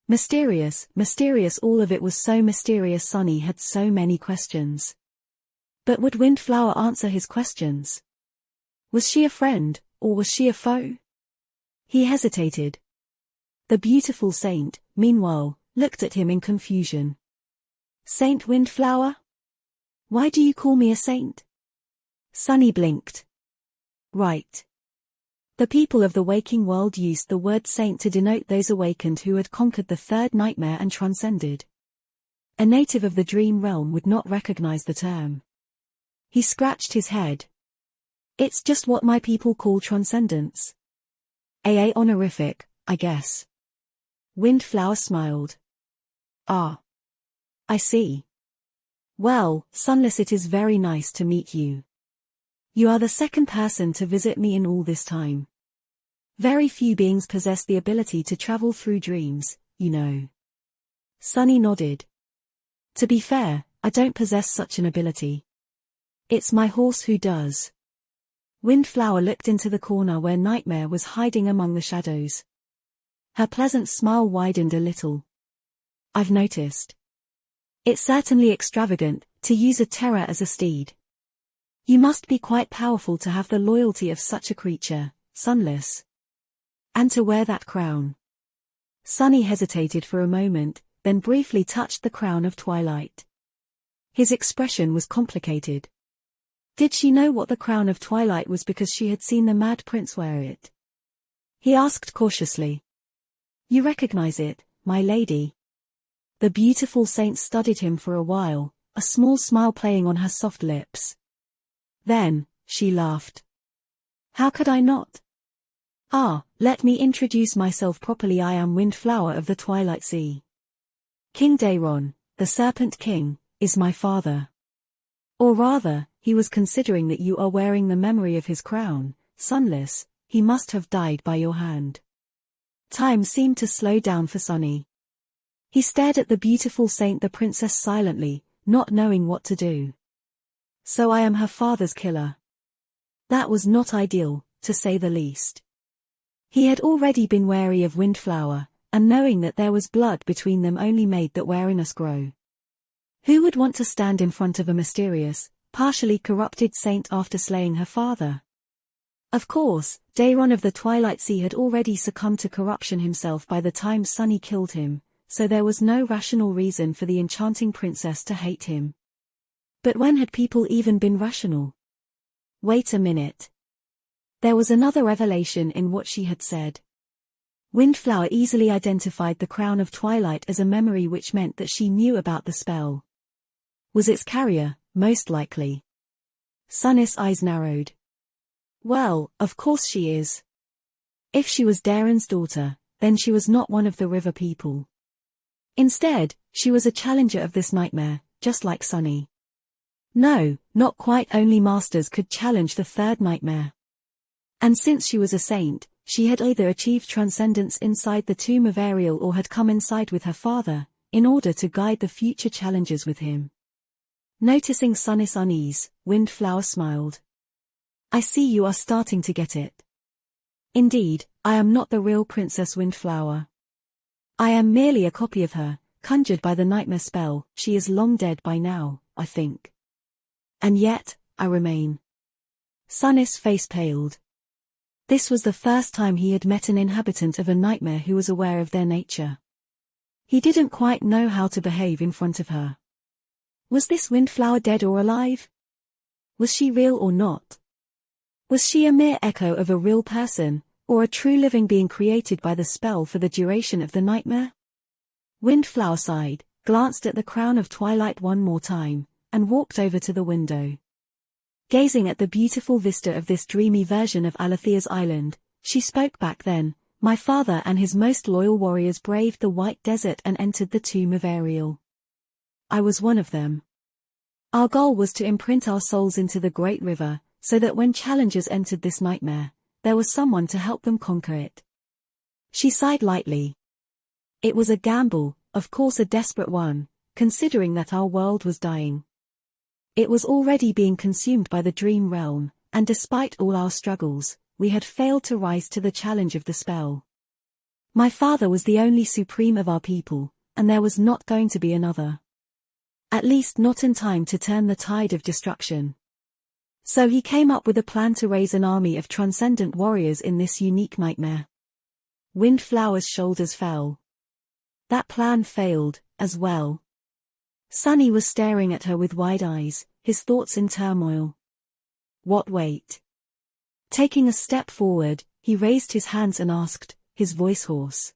S1: Mysterious, mysterious, all of it was so mysterious. Sunny had so many questions. But would Windflower answer his questions? Was she a friend, or was she a foe? He hesitated. The beautiful saint, meanwhile, looked at him in confusion. "Saint Windflower? Why do you call me a saint?" Sunny blinked. "Right. The people of the waking world used the word saint to denote those awakened who had conquered the third nightmare and transcended. A native of the dream realm would not recognize the term." He scratched his head. "It's just what my people call transcendence. A honorific, I guess." Windflower smiled. "Ah. I see. Well, Sunless, it is very nice to meet you. You are the second person to visit me in all this time. Very few beings possess the ability to travel through dreams, you know. Sunny nodded. To be fair, I don't possess such an ability. It's my horse who does. Windflower looked into the corner where Nightmare was hiding among the shadows. Her pleasant smile widened a little. I've noticed. It's certainly extravagant, to use a terror as a steed. You must be quite powerful to have the loyalty of such a creature, Sunless. And to wear that crown. Sunny hesitated for a moment, then briefly touched the crown of Twilight. His expression was complicated. Did she know what the crown of Twilight was because she had seen the Mad Prince wear it? He asked cautiously. You recognize it, my lady? The beautiful saint studied him for a while, a small smile playing on her soft lips. Then, she laughed. How could I not? Let me introduce myself properly. I am Windflower of the Twilight Sea. King Daeron, the Serpent King, is my father. Or rather, he was considering that you are wearing the memory of his crown, Sunless, he must have died by your hand. Time seemed to slow down for Sunny. He stared at the beautiful saint the princess silently, not knowing what to do. So I am her father's killer. That was not ideal, to say the least. He had already been wary of Windflower, and knowing that there was blood between them only made that wariness grow. Who would want to stand in front of a mysterious, partially corrupted saint after slaying her father? Of course, Daeron of the Twilight Sea had already succumbed to corruption himself by the time Sunny killed him, so there was no rational reason for the enchanting princess to hate him. But when had people even been rational? Wait a minute. There was another revelation in what she had said. Windflower easily identified the crown of Twilight as a memory, which meant that she knew about the spell. Was its carrier, most likely. Sunny's eyes narrowed. Well, of course she is. If she was Daeron's daughter, then she was not one of the river people. Instead, she was a challenger of this nightmare, just like Sunny. No, not quite. Only masters could challenge the third nightmare. And since she was a saint, she had either achieved transcendence inside the tomb of Ariel or had come inside with her father, in order to guide the future challengers with him. Noticing Sunny's unease, Windflower smiled. I see you are starting to get it. Indeed, I am not the real Princess Windflower. I am merely a copy of her, conjured by the nightmare spell. She is long dead by now, I think. And yet, I remain. Sunny's face paled. This was the first time he had met an inhabitant of a nightmare who was aware of their nature. He didn't quite know how to behave in front of her. Was this Windflower dead or alive? Was she real or not? Was she a mere echo of a real person, or a true living being created by the spell for the duration of the nightmare? Windflower sighed, glanced at the crown of Twilight one more time, and walked over to the window. Gazing at the beautiful vista of this dreamy version of Alethea's island, she spoke back then. My father and his most loyal warriors braved the white desert and entered the tomb of Ariel. I was one of them. Our goal was to imprint our souls into the great river, so that when challengers entered this nightmare, there was someone to help them conquer it. She sighed lightly. It was a gamble, of course a desperate one, considering that our world was dying. It was already being consumed by the dream realm, and despite all our struggles, we had failed to rise to the challenge of the spell. My father was the only supreme of our people, and there was not going to be another. At least not in time to turn the tide of destruction. So he came up with a plan to raise an army of transcendent warriors in this unique nightmare. Windflower's shoulders fell. That plan failed, as well. Sunny was staring at her with wide eyes, his thoughts in turmoil. What wait? Taking a step forward, he raised his hands and asked, his voice hoarse.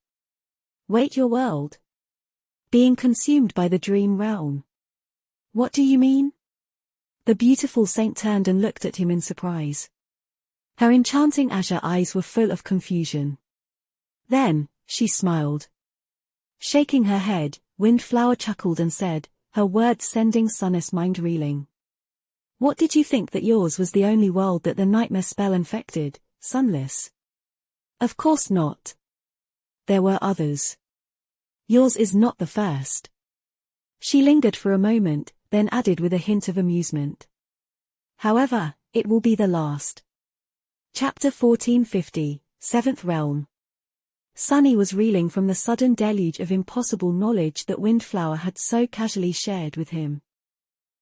S1: Wait your world? Being consumed by the dream realm. What do you mean? The beautiful saint turned and looked at him in surprise. Her enchanting azure eyes were full of confusion. Then, she smiled. Shaking her head, Windflower chuckled and said, her words sending Sunny's mind reeling. What did you think that yours was the only world that the nightmare spell infected, Sunless? Of course not. There were others. Yours is not the first. She lingered for a moment, then added with a hint of amusement. However, it will be the last. Chapter 1450, Seventh Realm. Sunny was reeling from the sudden deluge of impossible knowledge that Windflower had so casually shared with him.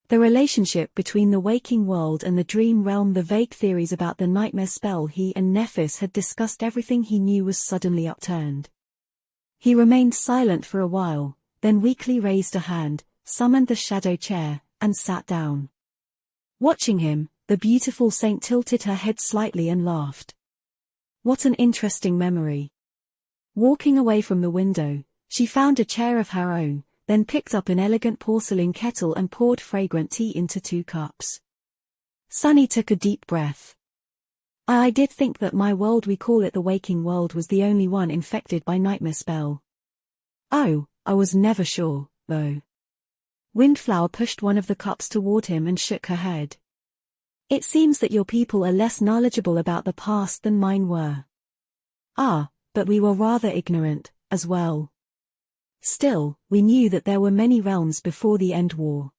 S1: The relationship between the waking world and the dream realm, the vague theories about the nightmare spell he and Nephis had discussed, everything he knew was suddenly upturned. He remained silent for a while, then weakly raised a hand, summoned the shadow chair, and sat down. Watching him, the beautiful saint tilted her head slightly and laughed. What an interesting memory. Walking away from the window, she found a chair of her own, then picked up an elegant porcelain kettle and poured fragrant tea into 2 cups. Sunny took a deep breath. I did think that my world, we call it the waking world, was the only one infected by nightmare spell. Oh, I was never sure, though. Windflower pushed one of the cups toward him and shook her head. It seems that your people are less knowledgeable about the past than mine were. Ah, but we were rather ignorant, as well. Still, we knew that there were many realms before the End War.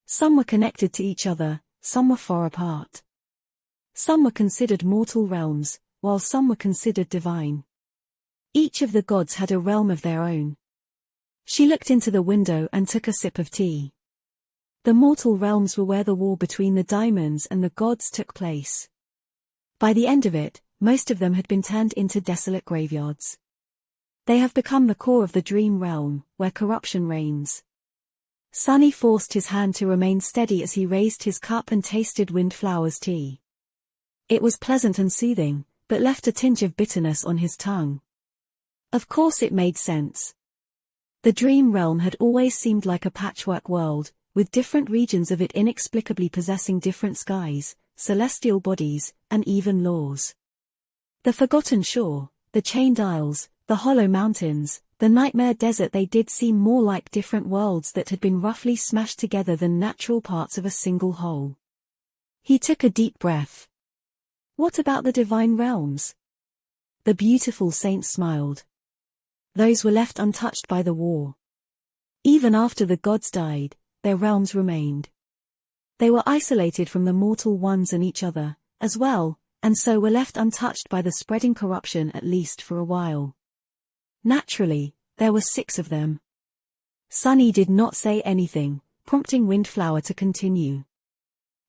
S1: Some were connected to each other, some were far apart. Some were considered mortal realms, while some were considered divine. Each of the gods had a realm of their own. She looked into the window and took a sip of tea. The mortal realms were where the war between the diamonds and the gods took place. By the end of it, most of them had been turned into desolate graveyards. They have become the core of the dream realm, where corruption reigns. Sunny forced his hand to remain steady as he raised his cup and tasted Windflower's tea. It was pleasant and soothing, but left a tinge of bitterness on his tongue. Of course it made sense. The dream realm had always seemed like a patchwork world, with different regions of it inexplicably possessing different skies, celestial bodies, and even laws. The Forgotten Shore, the Chained Isles, the Hollow Mountains, the Nightmare Desert, they did seem more like different worlds that had been roughly smashed together than natural parts of a single whole. He took a deep breath. What about the divine realms? The beautiful saint smiled. Those were left untouched by the war. Even after the gods died, their realms remained. They were isolated from the mortal ones and each other, as well, and so were left untouched by the spreading corruption, at least for a while. Naturally, there were 6 of them. Sunny did not say anything, prompting Windflower to continue.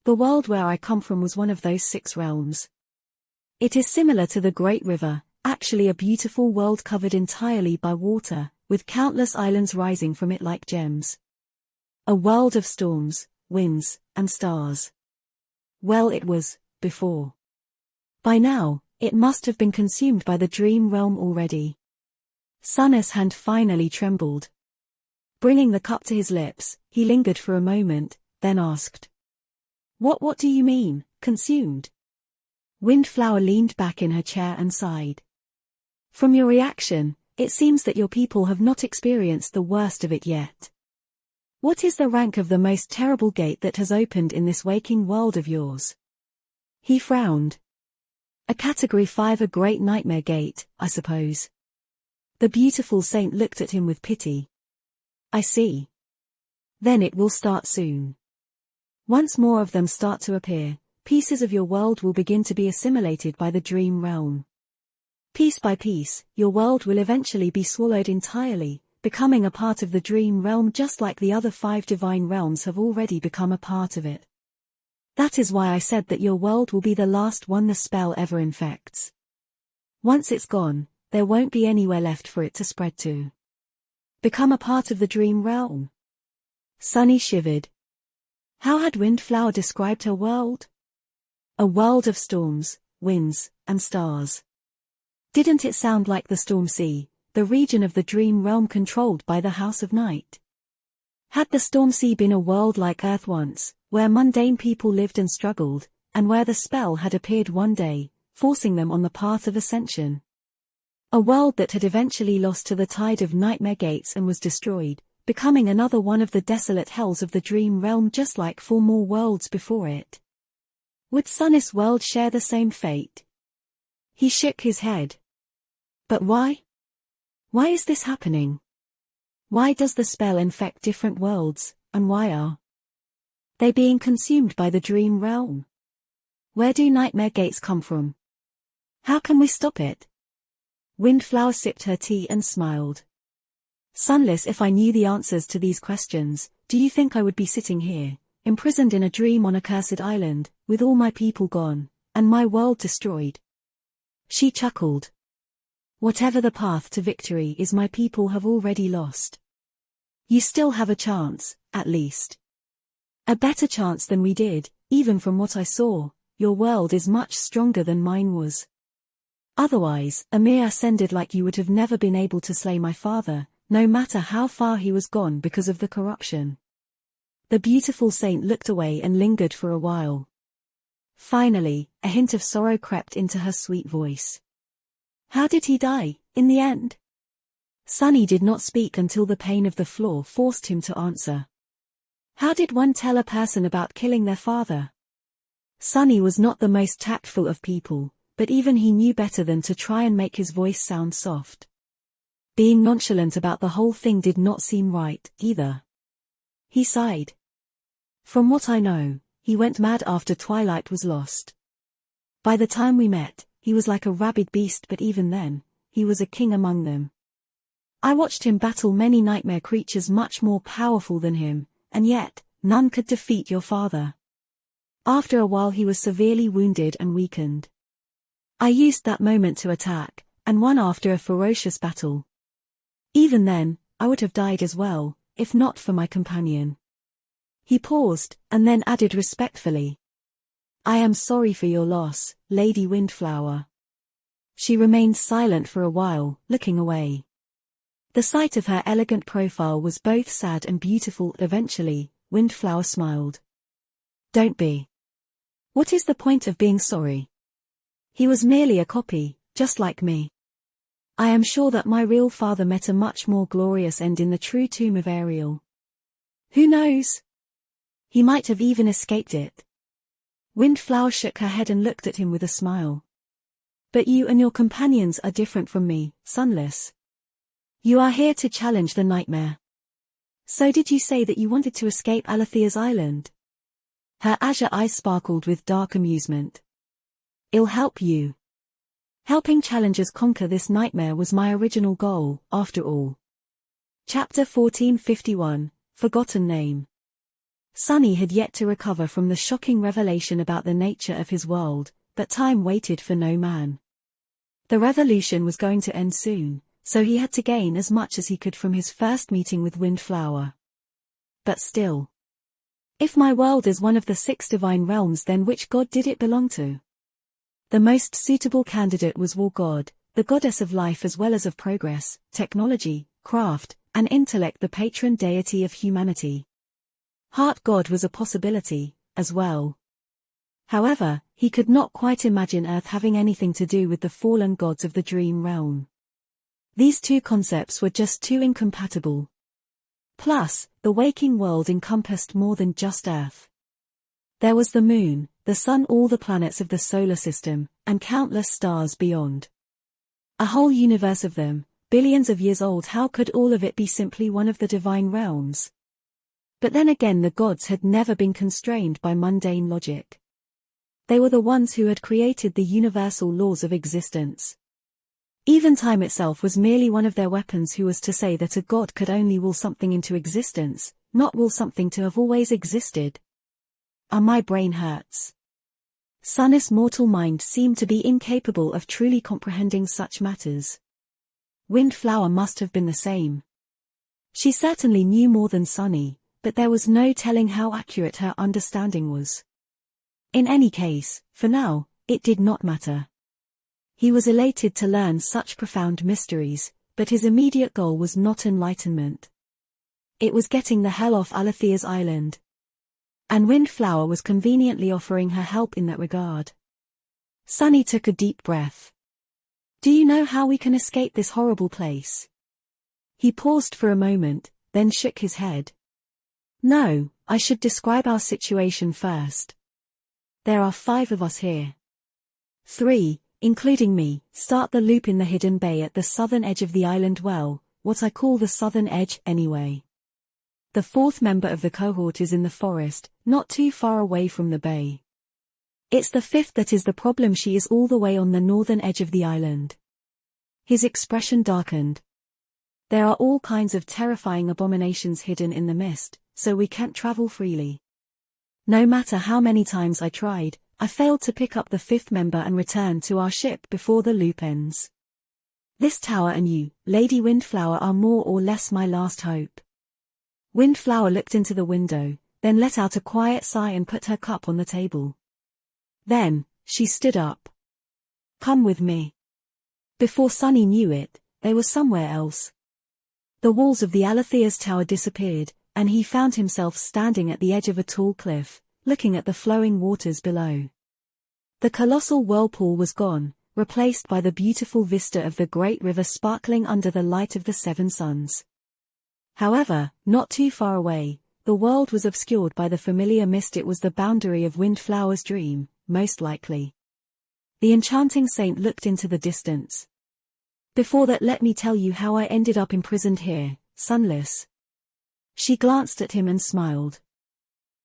S1: The world where I come from was one of those 6 realms. It is similar to the Great River, actually a beautiful world covered entirely by water, with countless islands rising from it like gems. A world of storms, winds, and stars. Well, it was, before. By now, it must have been consumed by the dream realm already. Sunny's hand finally trembled. Bringing the cup to his lips, he lingered for a moment, then asked. What do you mean, consumed? Windflower leaned back in her chair and sighed. From your reaction, it seems that your people have not experienced the worst of it yet. What is the rank of the most terrible gate that has opened in this waking world of yours? He frowned. A Category 5, a Great Nightmare Gate, I suppose. The beautiful saint looked at him with pity. I see. Then it will start soon. Once more of them start to appear, pieces of your world will begin to be assimilated by the dream realm. Piece by piece, your world will eventually be swallowed entirely, becoming a part of the dream realm just like the other 5 divine realms have already become a part of it. That is why I said that your world will be the last one the spell ever infects. Once it's gone, there won't be anywhere left for it to spread to. Become a part of the dream realm. Sunny shivered. How had Windflower described her world? A world of storms, winds, and stars. Didn't it sound like the Storm Sea, the region of the dream realm controlled by the House of Night? Had the Storm Sea been a world like Earth once, where mundane people lived and struggled, and where the spell had appeared one day, forcing them on the path of ascension? A world that had eventually lost to the tide of nightmare gates and was destroyed, becoming another one of the desolate hells of the dream realm just like 4 more worlds before it. Would Sunny's world share the same fate? He shook his head. But why? Why is this happening? Why does the spell infect different worlds, and why are they being consumed by the dream realm? Where do nightmare gates come from? How can we stop it? Windflower sipped her tea and smiled. Sunless, if I knew the answers to these questions, do you think I would be sitting here, imprisoned in a dream on a cursed island, with all my people gone, and my world destroyed? She chuckled. Whatever the path to victory is, my people have already lost. You still have a chance, at least. A better chance than we did, even from what I saw. Your world is much stronger than mine was. Otherwise, Amir ascended like you would have never been able to slay my father, no matter how far he was gone because of the corruption. The beautiful saint looked away and lingered for a while. Finally, a hint of sorrow crept into her sweet voice. How did he die, in the end? Sunny did not speak until the pain of the floor forced him to answer. How did one tell a person about killing their father? Sunny was not the most tactful of people, but even he knew better than to try and make his voice sound soft. Being nonchalant about the whole thing did not seem right, either. He sighed. From what I know, he went mad after Twilight was lost. By the time we met, he was like a rabid beast, but even then, he was a king among them. I watched him battle many nightmare creatures much more powerful than him, and yet, none could defeat your father. After a while he was severely wounded and weakened. I used that moment to attack, and won after a ferocious battle. Even then, I would have died as well, if not for my companion. He paused, and then added respectfully. I am sorry for your loss, Lady Windflower. She remained silent for a while, looking away. The sight of her elegant profile was both sad and beautiful. Eventually, Windflower smiled. Don't be. What is the point of being sorry? He was merely a copy, just like me. I am sure that my real father met a much more glorious end in the true tomb of Ariel. Who knows? He might have even escaped it. Windflower shook her head and looked at him with a smile. But you and your companions are different from me, Sunless. You are here to challenge the nightmare. So did you say that you wanted to escape Alethea's island? Her azure eyes sparkled with dark amusement. I'll help you. Helping challengers conquer this nightmare was my original goal, after all. Chapter 1451, Forgotten Name. Sunny had yet to recover from the shocking revelation about the nature of his world, but time waited for no man. The revolution was going to end soon, so he had to gain as much as he could from his first meeting with Windflower. But still. If my world is one of the 6 divine realms, then which god did it belong to? The most suitable candidate was War God, the goddess of life as well as of progress, technology, craft, and intellect, the patron deity of humanity. Heart God was a possibility, as well. However, he could not quite imagine Earth having anything to do with the fallen gods of the dream realm. These two concepts were just too incompatible. Plus, the waking world encompassed more than just Earth. There was the moon, the sun, all the planets of the solar system, and countless stars beyond. A whole universe of them, billions of years old. How could all of it be simply one of the divine realms? But then again, the gods had never been constrained by mundane logic. They were the ones who had created the universal laws of existence. Even time itself was merely one of their weapons. Who was to say that a god could only will something into existence, not will something to have always existed? My brain hurts. Sunny's mortal mind seemed to be incapable of truly comprehending such matters. Windflower must have been the same. She certainly knew more than Sunny, but there was no telling how accurate her understanding was. In any case, for now, it did not matter. He was elated to learn such profound mysteries, but his immediate goal was not enlightenment. It was getting the hell off Alethea's island. And Windflower was conveniently offering her help in that regard. Sunny took a deep breath. Do you know how we can escape this horrible place? He paused for a moment, then shook his head. No, I should describe our situation first. There are 5 of us here. 3, including me, start the loop in the hidden bay at the southern edge of the island, well, what I call the southern edge, anyway. The fourth member of the cohort is in the forest, not too far away from the bay. It's the fifth that is the problem. She is all the way on the northern edge of the island. His expression darkened. There are all kinds of terrifying abominations hidden in the mist, so we can't travel freely. No matter how many times I tried, I failed to pick up the fifth member and return to our ship before the loop ends. This tower and you, Lady Windflower, are more or less my last hope. Windflower looked into the window, then let out a quiet sigh and put her cup on the table. Then, she stood up. Come with me. Before Sunny knew it, they were somewhere else. The walls of the Alethea's tower disappeared, and he found himself standing at the edge of a tall cliff, looking at the flowing waters below. The colossal whirlpool was gone, replaced by the beautiful vista of the great river sparkling under the light of the seven suns. However, not too far away, the world was obscured by the familiar mist. It was the boundary of Windflower's dream, most likely. The enchanting saint looked into the distance. Before that, let me tell you how I ended up imprisoned here, Sunless. She glanced at him and smiled.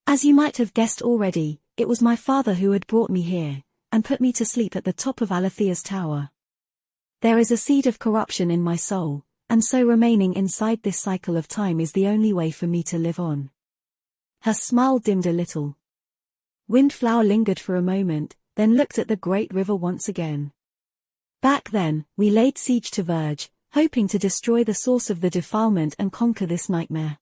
S1: As you might have guessed already, it was my father who had brought me here, and put me to sleep at the top of Alethea's tower. There is a seed of corruption in my soul, and so remaining inside this cycle of time is the only way for me to live on. Her smile dimmed a little. Windflower lingered for a moment, then looked at the great river once again. Back then, we laid siege to Verge, hoping to destroy the source of the defilement and conquer this nightmare.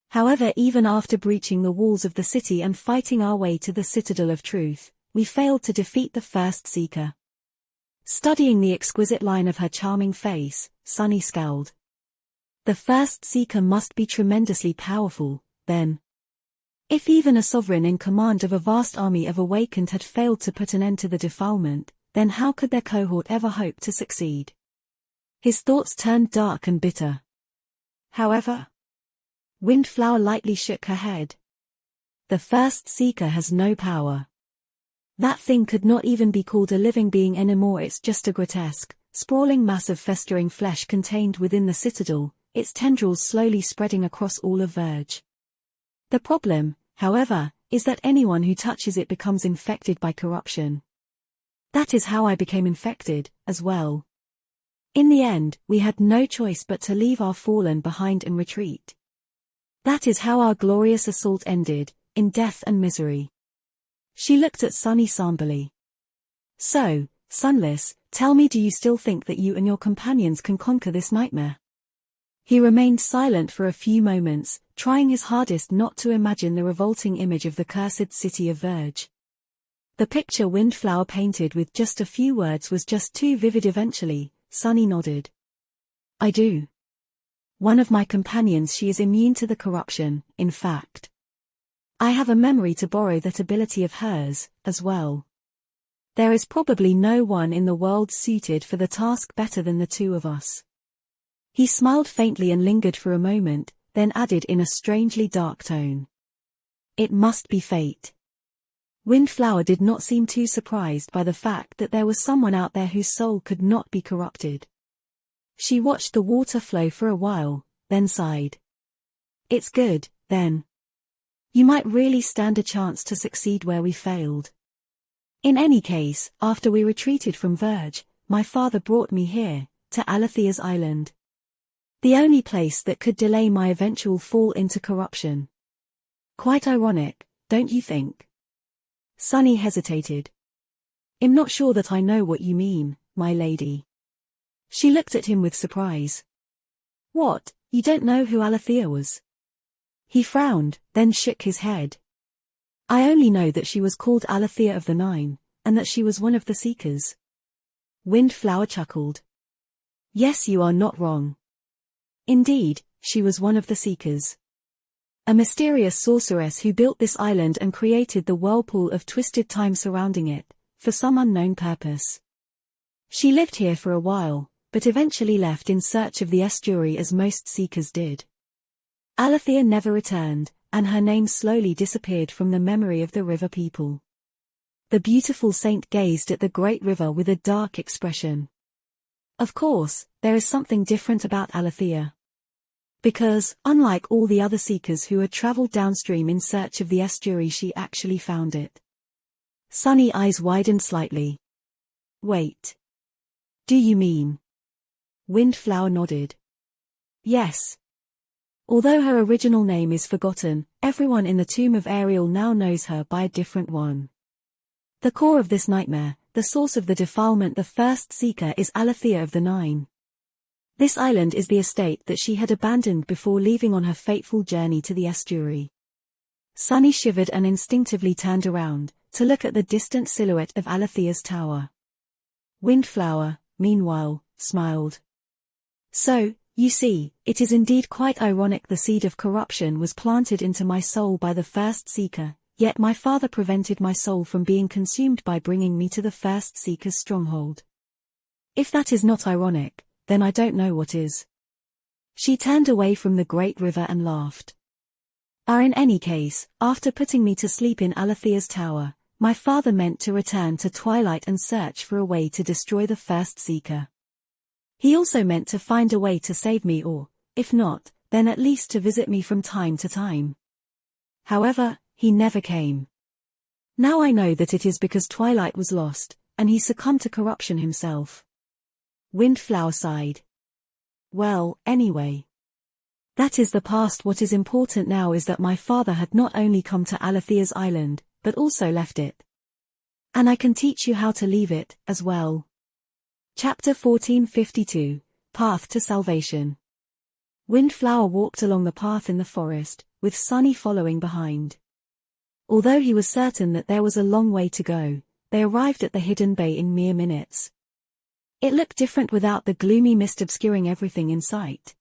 S1: However, even after breaching the walls of the city and fighting our way to the Citadel of Truth, we failed to defeat the first Seeker. Studying the exquisite line of her charming face, Sunny scowled. The first Seeker must be tremendously powerful, then. If even a sovereign in command of a vast army of Awakened had failed to put an end to the defilement, then how could their cohort ever hope to succeed? His thoughts turned dark and bitter. However, Windflower lightly shook her head. The first Seeker has no power. That thing could not even be called a living being anymore. It's just a grotesque, sprawling mass of festering flesh contained within the Citadel, its tendrils slowly spreading across all of Verge. The problem, however, is that anyone who touches it becomes infected by corruption. That is how I became infected, as well. In the end, we had no choice but to leave our fallen behind and retreat. That is how our glorious assault ended, in death and misery. She looked at Sunny somberly. So, Sunless, tell me, do you still think that you and your companions can conquer this nightmare? He remained silent for a few moments, trying his hardest not to imagine the revolting image of the cursed city of Verge. The picture Windflower painted with just a few words was just too vivid. Eventually, Sunny nodded. I do. One of my companions, she is immune to the corruption, in fact. I have a memory to borrow that ability of hers, as well. There is probably no one in the world suited for the task better than the two of us. He smiled faintly and lingered for a moment, then added in a strangely dark tone. It must be fate. Windflower did not seem too surprised by the fact that there was someone out there whose soul could not be corrupted. She watched the water flow for a while, then sighed. It's good, then. You might really stand a chance to succeed where we failed. In any case, after we retreated from Verge, my father brought me here, to Alethea's island. The only place that could delay my eventual fall into corruption. Quite ironic, don't you think? Sunny hesitated. I'm not sure that I know what you mean, my lady. She looked at him with surprise. What, you don't know who Alethea was? He frowned, then shook his head. I only know that she was called Alethea of the Nine, and that she was one of the Seekers. Windflower chuckled. Yes, you are not wrong. Indeed, she was one of the Seekers. A mysterious sorceress who built this island and created the whirlpool of twisted time surrounding it, for some unknown purpose. She lived here for a while, but eventually left in search of the estuary as most Seekers did. Alethea never returned, and her name slowly disappeared from the memory of the river people. The beautiful saint gazed at the great river with a dark expression. Of course, there is something different about Alethea. Because, unlike all the other seekers who had traveled downstream in search of the estuary, she actually found it. Sunny eyes widened slightly. Wait. Do you mean? Windflower nodded. Yes. Although her original name is forgotten, everyone in the tomb of Ariel now knows her by a different one. The core of this nightmare, the source of the defilement, the first seeker, is Alethea of the Nine. This island is the estate that she had abandoned before leaving on her fateful journey to the estuary. Sunny shivered and instinctively turned around, to look at the distant silhouette of Alethea's tower. Windflower, meanwhile, smiled. So, you see, it is indeed quite ironic the seed of corruption was planted into my soul by the first seeker, yet my father prevented my soul from being consumed by bringing me to the first seeker's stronghold. If that is not ironic, then I don't know what is. She turned away from the great river and laughed. In any case, after putting me to sleep in Alethea's tower, my father meant to return to Twilight and search for a way to destroy the first seeker. He also meant to find a way to save me, or, if not, then at least to visit me from time to time. However, he never came. Now I know that it is because Twilight was lost, and he succumbed to corruption himself. Windflower sighed. Well, anyway. That is the past. What is important now is that my father had not only come to Alethea's island, but also left it. And I can teach you how to leave it, as well. Chapter 1452, Path to Salvation. Windflower walked along the path in the forest, with Sunny following behind. Although he was certain that there was a long way to go, they arrived at the hidden bay in mere minutes. It looked different without the gloomy mist obscuring everything in sight.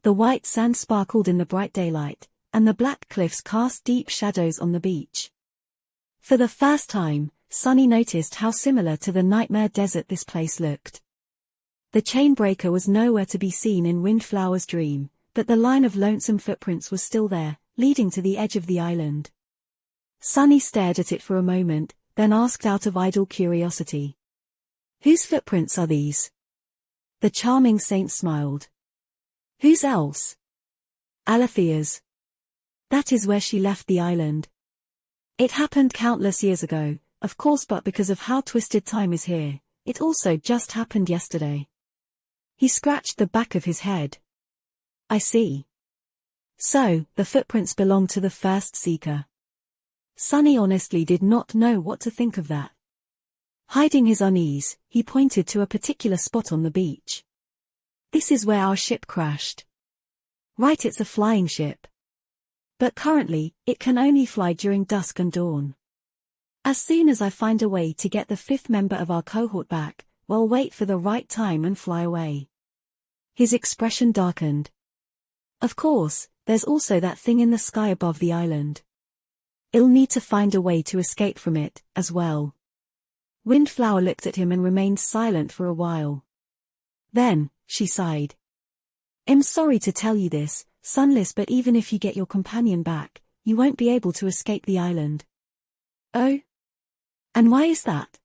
S1: The white sand sparkled in the bright daylight, and the black cliffs cast deep shadows on the beach. For the first time, Sunny noticed how similar to the nightmare desert this place looked. The chainbreaker was nowhere to be seen in Windflower's dream, but the line of lonesome footprints was still there, leading to the edge of the island. Sunny stared at it for a moment, then asked out of idle curiosity. Whose footprints are these? The charming saint smiled. Whose else? Alethea's. That is where she left the island. It happened countless years ago, of course, but because of how twisted time is here, it also just happened yesterday. He scratched the back of his head. I see. So, the footprints belong to the first seeker. Sunny honestly did not know what to think of that. Hiding his unease, he pointed to a particular spot on the beach. This is where our ship crashed. Right, it's a flying ship. But currently, it can only fly during dusk and dawn. As soon as I find a way to get the fifth member of our cohort back, we'll wait for the right time and fly away. His expression darkened. Of course, there's also that thing in the sky above the island. I'll need to find a way to escape from it, as well. Windflower looked at him and remained silent for a while. Then, she sighed. I'm sorry to tell you this, Sunless, but even if you get your companion back, you won't be able to escape the island. Oh? And why is that?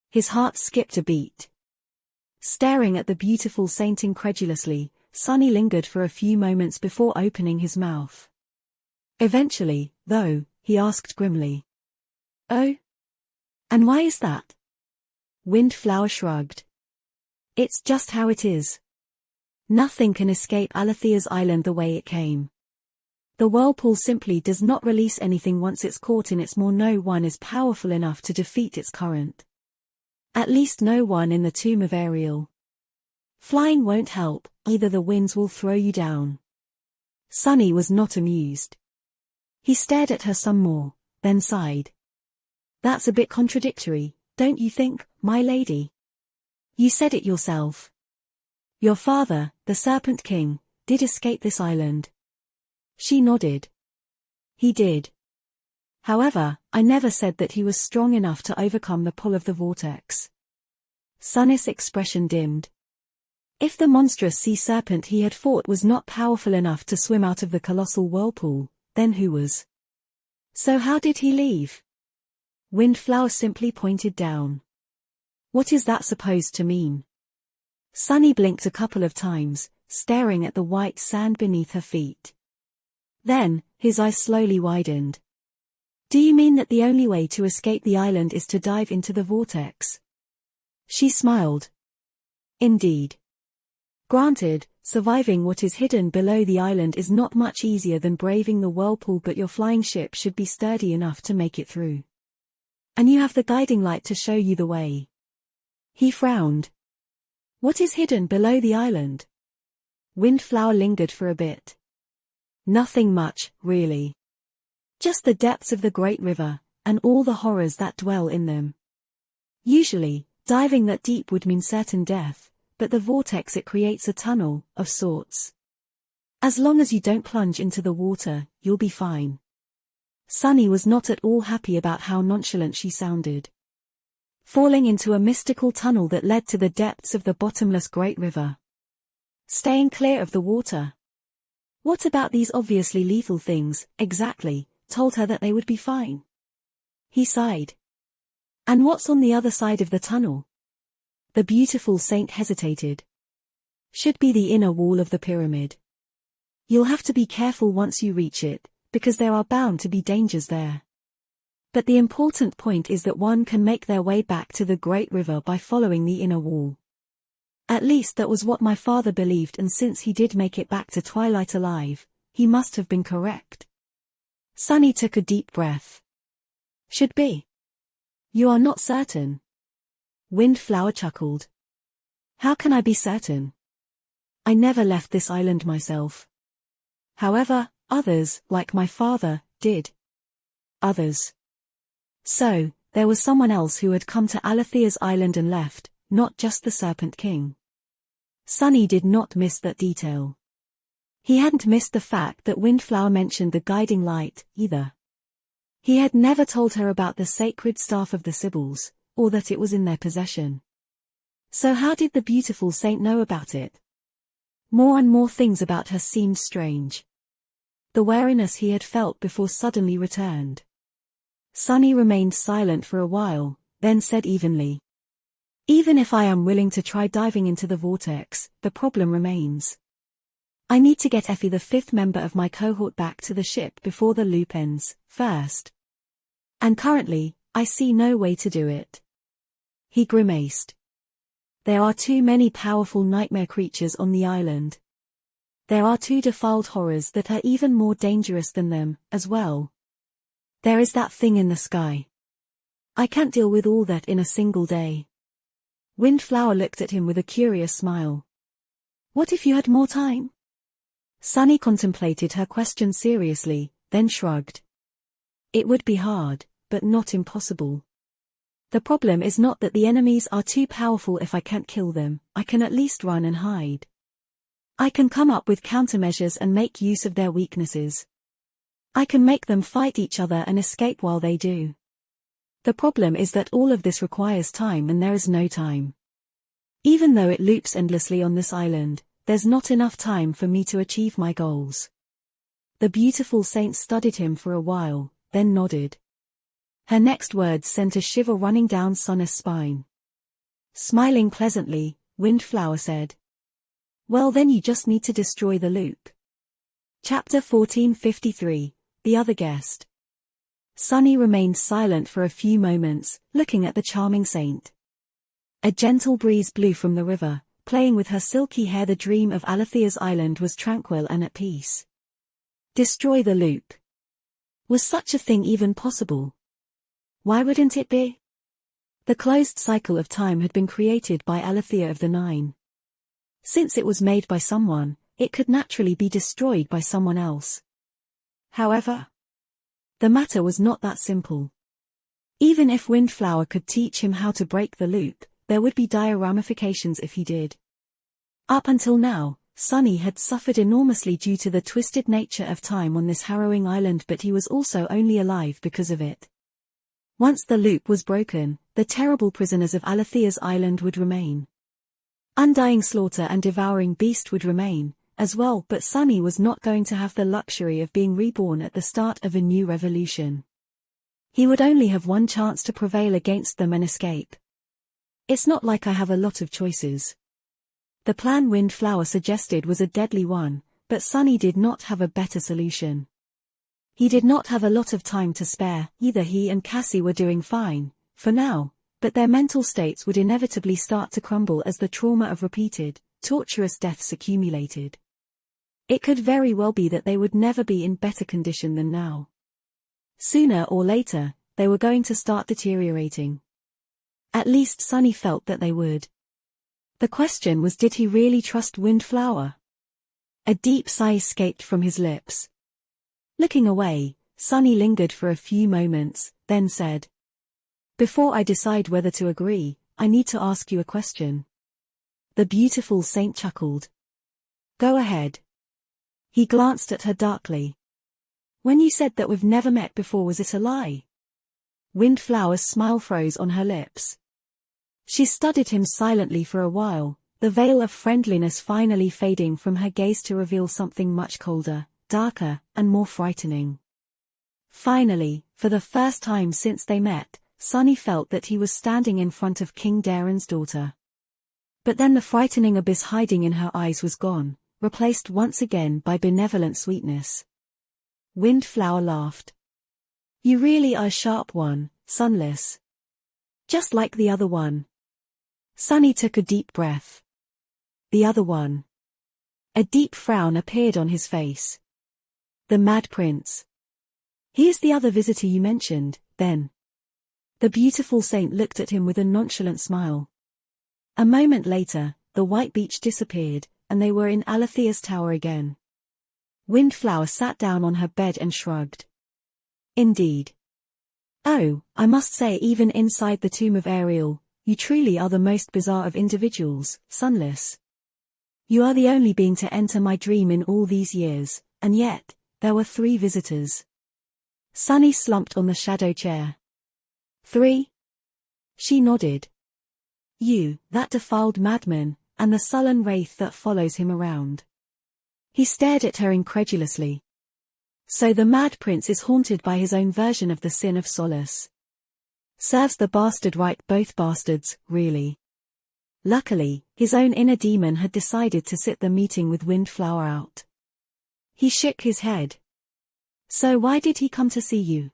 S1: His heart skipped a beat. Staring at the beautiful saint incredulously, Sunny lingered for a few moments before opening his mouth. Eventually, though, he asked grimly. Oh? And why is that? Windflower shrugged. It's just how it is. Nothing can escape Alethea's island the way it came. The whirlpool simply does not release anything once it's caught in its maw. No one is powerful enough to defeat its current. At least no one in the tomb of Ariel. Flying won't help, either the winds will throw you down. Sunny was not amused. He stared at her some more, then sighed. That's a bit contradictory, don't you think, my lady? You said it yourself. Your father, the Serpent King, did escape this island. She nodded. He did. However, I never said that he was strong enough to overcome the pull of the vortex. Sunny's expression dimmed. If the monstrous sea serpent he had fought was not powerful enough to swim out of the colossal whirlpool, then who was? So how did he leave? Windflower simply pointed down. What is that supposed to mean? Sunny blinked a couple of times, staring at the white sand beneath her feet. Then, his eyes slowly widened. Do you mean that the only way to escape the island is to dive into the vortex? She smiled. Indeed. Granted, surviving what is hidden below the island is not much easier than braving the whirlpool, but your flying ship should be sturdy enough to make it through. And you have the guiding light to show you the way. He frowned. What is hidden below the island? Windflower lingered for a bit. Nothing much, really. Just the depths of the great river, and all the horrors that dwell in them. Usually, diving that deep would mean certain death, but the vortex, it creates a tunnel, of sorts. As long as you don't plunge into the water, you'll be fine. Sunny was not at all happy about how nonchalant she sounded. Falling into a mystical tunnel that led to the depths of the bottomless great river. Staying clear of the water. What about these obviously lethal things, exactly, told her that they would be fine? He sighed. And what's on the other side of the tunnel? The beautiful saint hesitated. Should be the inner wall of the pyramid. You'll have to be careful once you reach it, because there are bound to be dangers there. But the important point is that one can make their way back to the great river by following the inner wall. At least that was what my father believed, and since he did make it back to Twilight alive, he must have been correct. Sunny took a deep breath. Should be. You are not certain? Windflower chuckled. How can I be certain? I never left this island myself. However, others, like my father, did. Others. So, there was someone else who had come to Alethea's island and left, not just the Serpent King. Sunny did not miss that detail. He hadn't missed the fact that Windflower mentioned the guiding light, either. He had never told her about the sacred staff of the Sibyls, or that it was in their possession. So how did the beautiful saint know about it? More and more things about her seemed strange. The wariness he had felt before suddenly returned. Sunny remained silent for a while, then said evenly. Even if I am willing to try diving into the vortex, the problem remains. I need to get Effie, the fifth member of my cohort, back to the ship before the loop ends, first. And currently, I see no way to do it. He grimaced. There are too many powerful nightmare creatures on the island. There are two defiled horrors that are even more dangerous than them, as well. There is that thing in the sky. I can't deal with all that in a single day. Windflower looked at him with a curious smile. What if you had more time? Sunny contemplated her question seriously, then shrugged. It would be hard, but not impossible. The problem is not that the enemies are too powerful. If I can't kill them, I can at least run and hide. I can come up with countermeasures and make use of their weaknesses. I can make them fight each other and escape while they do. The problem is that all of this requires time, and there is no time. Even though it loops endlessly on this island, there's not enough time for me to achieve my goals. The beautiful saint studied him for a while, then nodded. Her next words sent a shiver running down Sunny's spine. Smiling pleasantly, Windflower said. Well, then you just need to destroy the loop. Chapter 1453. The other guest. Sunny remained silent for a few moments, looking at the charming saint. A gentle breeze blew from the river, playing with her silky hair. The dream of Alethea's island was tranquil and at peace. Destroy the loop. Was such a thing even possible? Why wouldn't it be? The closed cycle of time had been created by Alethea of the Nine. Since it was made by someone, it could naturally be destroyed by someone else. However, the matter was not that simple. Even if Windflower could teach him how to break the loop, there would be dire ramifications if he did. Up until now, Sunny had suffered enormously due to the twisted nature of time on this harrowing island, but he was also only alive because of it. Once the loop was broken, the terrible prisoners of Alethea's island would remain. Undying slaughter and devouring beast would remain, as well, but Sunny was not going to have the luxury of being reborn at the start of a new revolution. He would only have one chance to prevail against them and escape. It's not like I have a lot of choices. The plan Windflower suggested was a deadly one, but Sunny did not have a better solution. He did not have a lot of time to spare. Either he and Cassie were doing fine, for now, but their mental states would inevitably start to crumble as the trauma of repeated, torturous deaths accumulated. It could very well be that they would never be in better condition than now. Sooner or later, they were going to start deteriorating. At least Sunny felt that they would. The question was, did he really trust Windflower? A deep sigh escaped from his lips. Looking away, Sunny lingered for a few moments, then said, "Before I decide whether to agree, I need to ask you a question." The beautiful saint chuckled. "Go ahead." He glanced at her darkly. "When you said that we've never met before, was it a lie?" Windflower's smile froze on her lips. She studied him silently for a while, the veil of friendliness finally fading from her gaze to reveal something much colder, darker, and more frightening. Finally, for the first time since they met, Sunny felt that he was standing in front of King Daeron's daughter. But then the frightening abyss hiding in her eyes was gone, replaced once again by benevolent sweetness. Windflower laughed. "You really are a sharp one, Sunless. Just like the other one." Sunny took a deep breath. "The other one?" A deep frown appeared on his face. "The Mad Prince. He is the other visitor you mentioned, then?" The beautiful saint looked at him with a nonchalant smile. A moment later, the white beach disappeared, and they were in Alethea's tower again. Windflower sat down on her bed and shrugged. "Indeed. Oh, I must say, even inside the tomb of Ariel, you truly are the most bizarre of individuals, Sunless. You are the only being to enter my dream in all these years, and yet, there were 3 visitors." Sunny slumped on the shadow chair. 3? She nodded. "You, that defiled madman, and the sullen wraith that follows him around." He stared at her incredulously. "So the Mad Prince is haunted by his own version of the sin of Solace. Serves the bastard right, both bastards, really." Luckily, his own inner demon had decided to sit the meeting with Windflower out. He shook his head. "So why did he come to see you?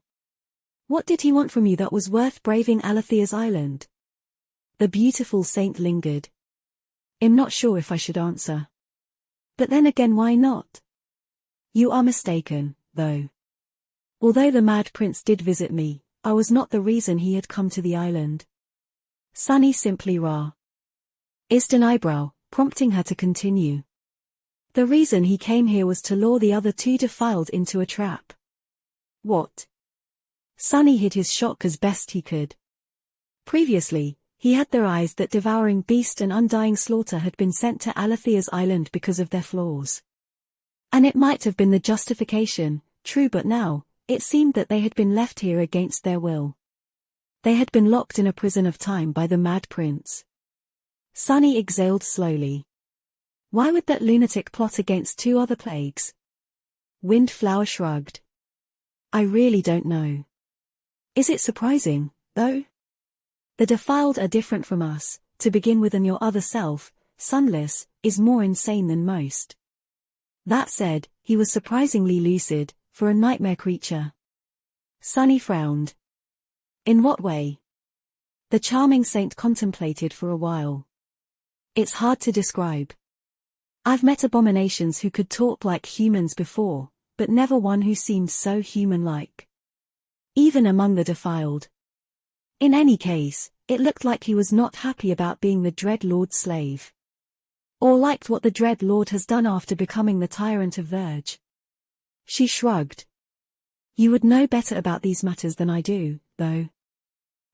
S1: What did he want from you that was worth braving Alethea's island?" The beautiful saint lingered. "I'm not sure if I should answer. But then again, why not? You are mistaken, though. Although the Mad Prince did visit me, I was not the reason he had come to the island." Sunny simply raised an eyebrow, prompting her to continue. "The reason he came here was to lure the other 2 defiled into a trap." "What?" Sunny hid his shock as best he could. Previously, he had theorized that devouring beast and undying slaughter had been sent to Alethea's island because of their flaws. And it might have been the justification, true, but now, it seemed that they had been left here against their will. They had been locked in a prison of time by the Mad Prince. Sunny exhaled slowly. Why would that lunatic plot against 2 other plagues? Windflower shrugged. "I really don't know. Is it surprising, though? The defiled are different from us, to begin with, and your other self, Sunless, is more insane than most." That said, he was surprisingly lucid, for a nightmare creature. Sunny frowned. "In what way?" The charming saint contemplated for a while. "It's hard to describe. I've met abominations who could talk like humans before, but never one who seemed so human-like. Even among the defiled. In any case, it looked like he was not happy about being the Dread Lord's slave. Or liked what the Dread Lord has done after becoming the tyrant of Verge." She shrugged. "You would know better about these matters than I do, though.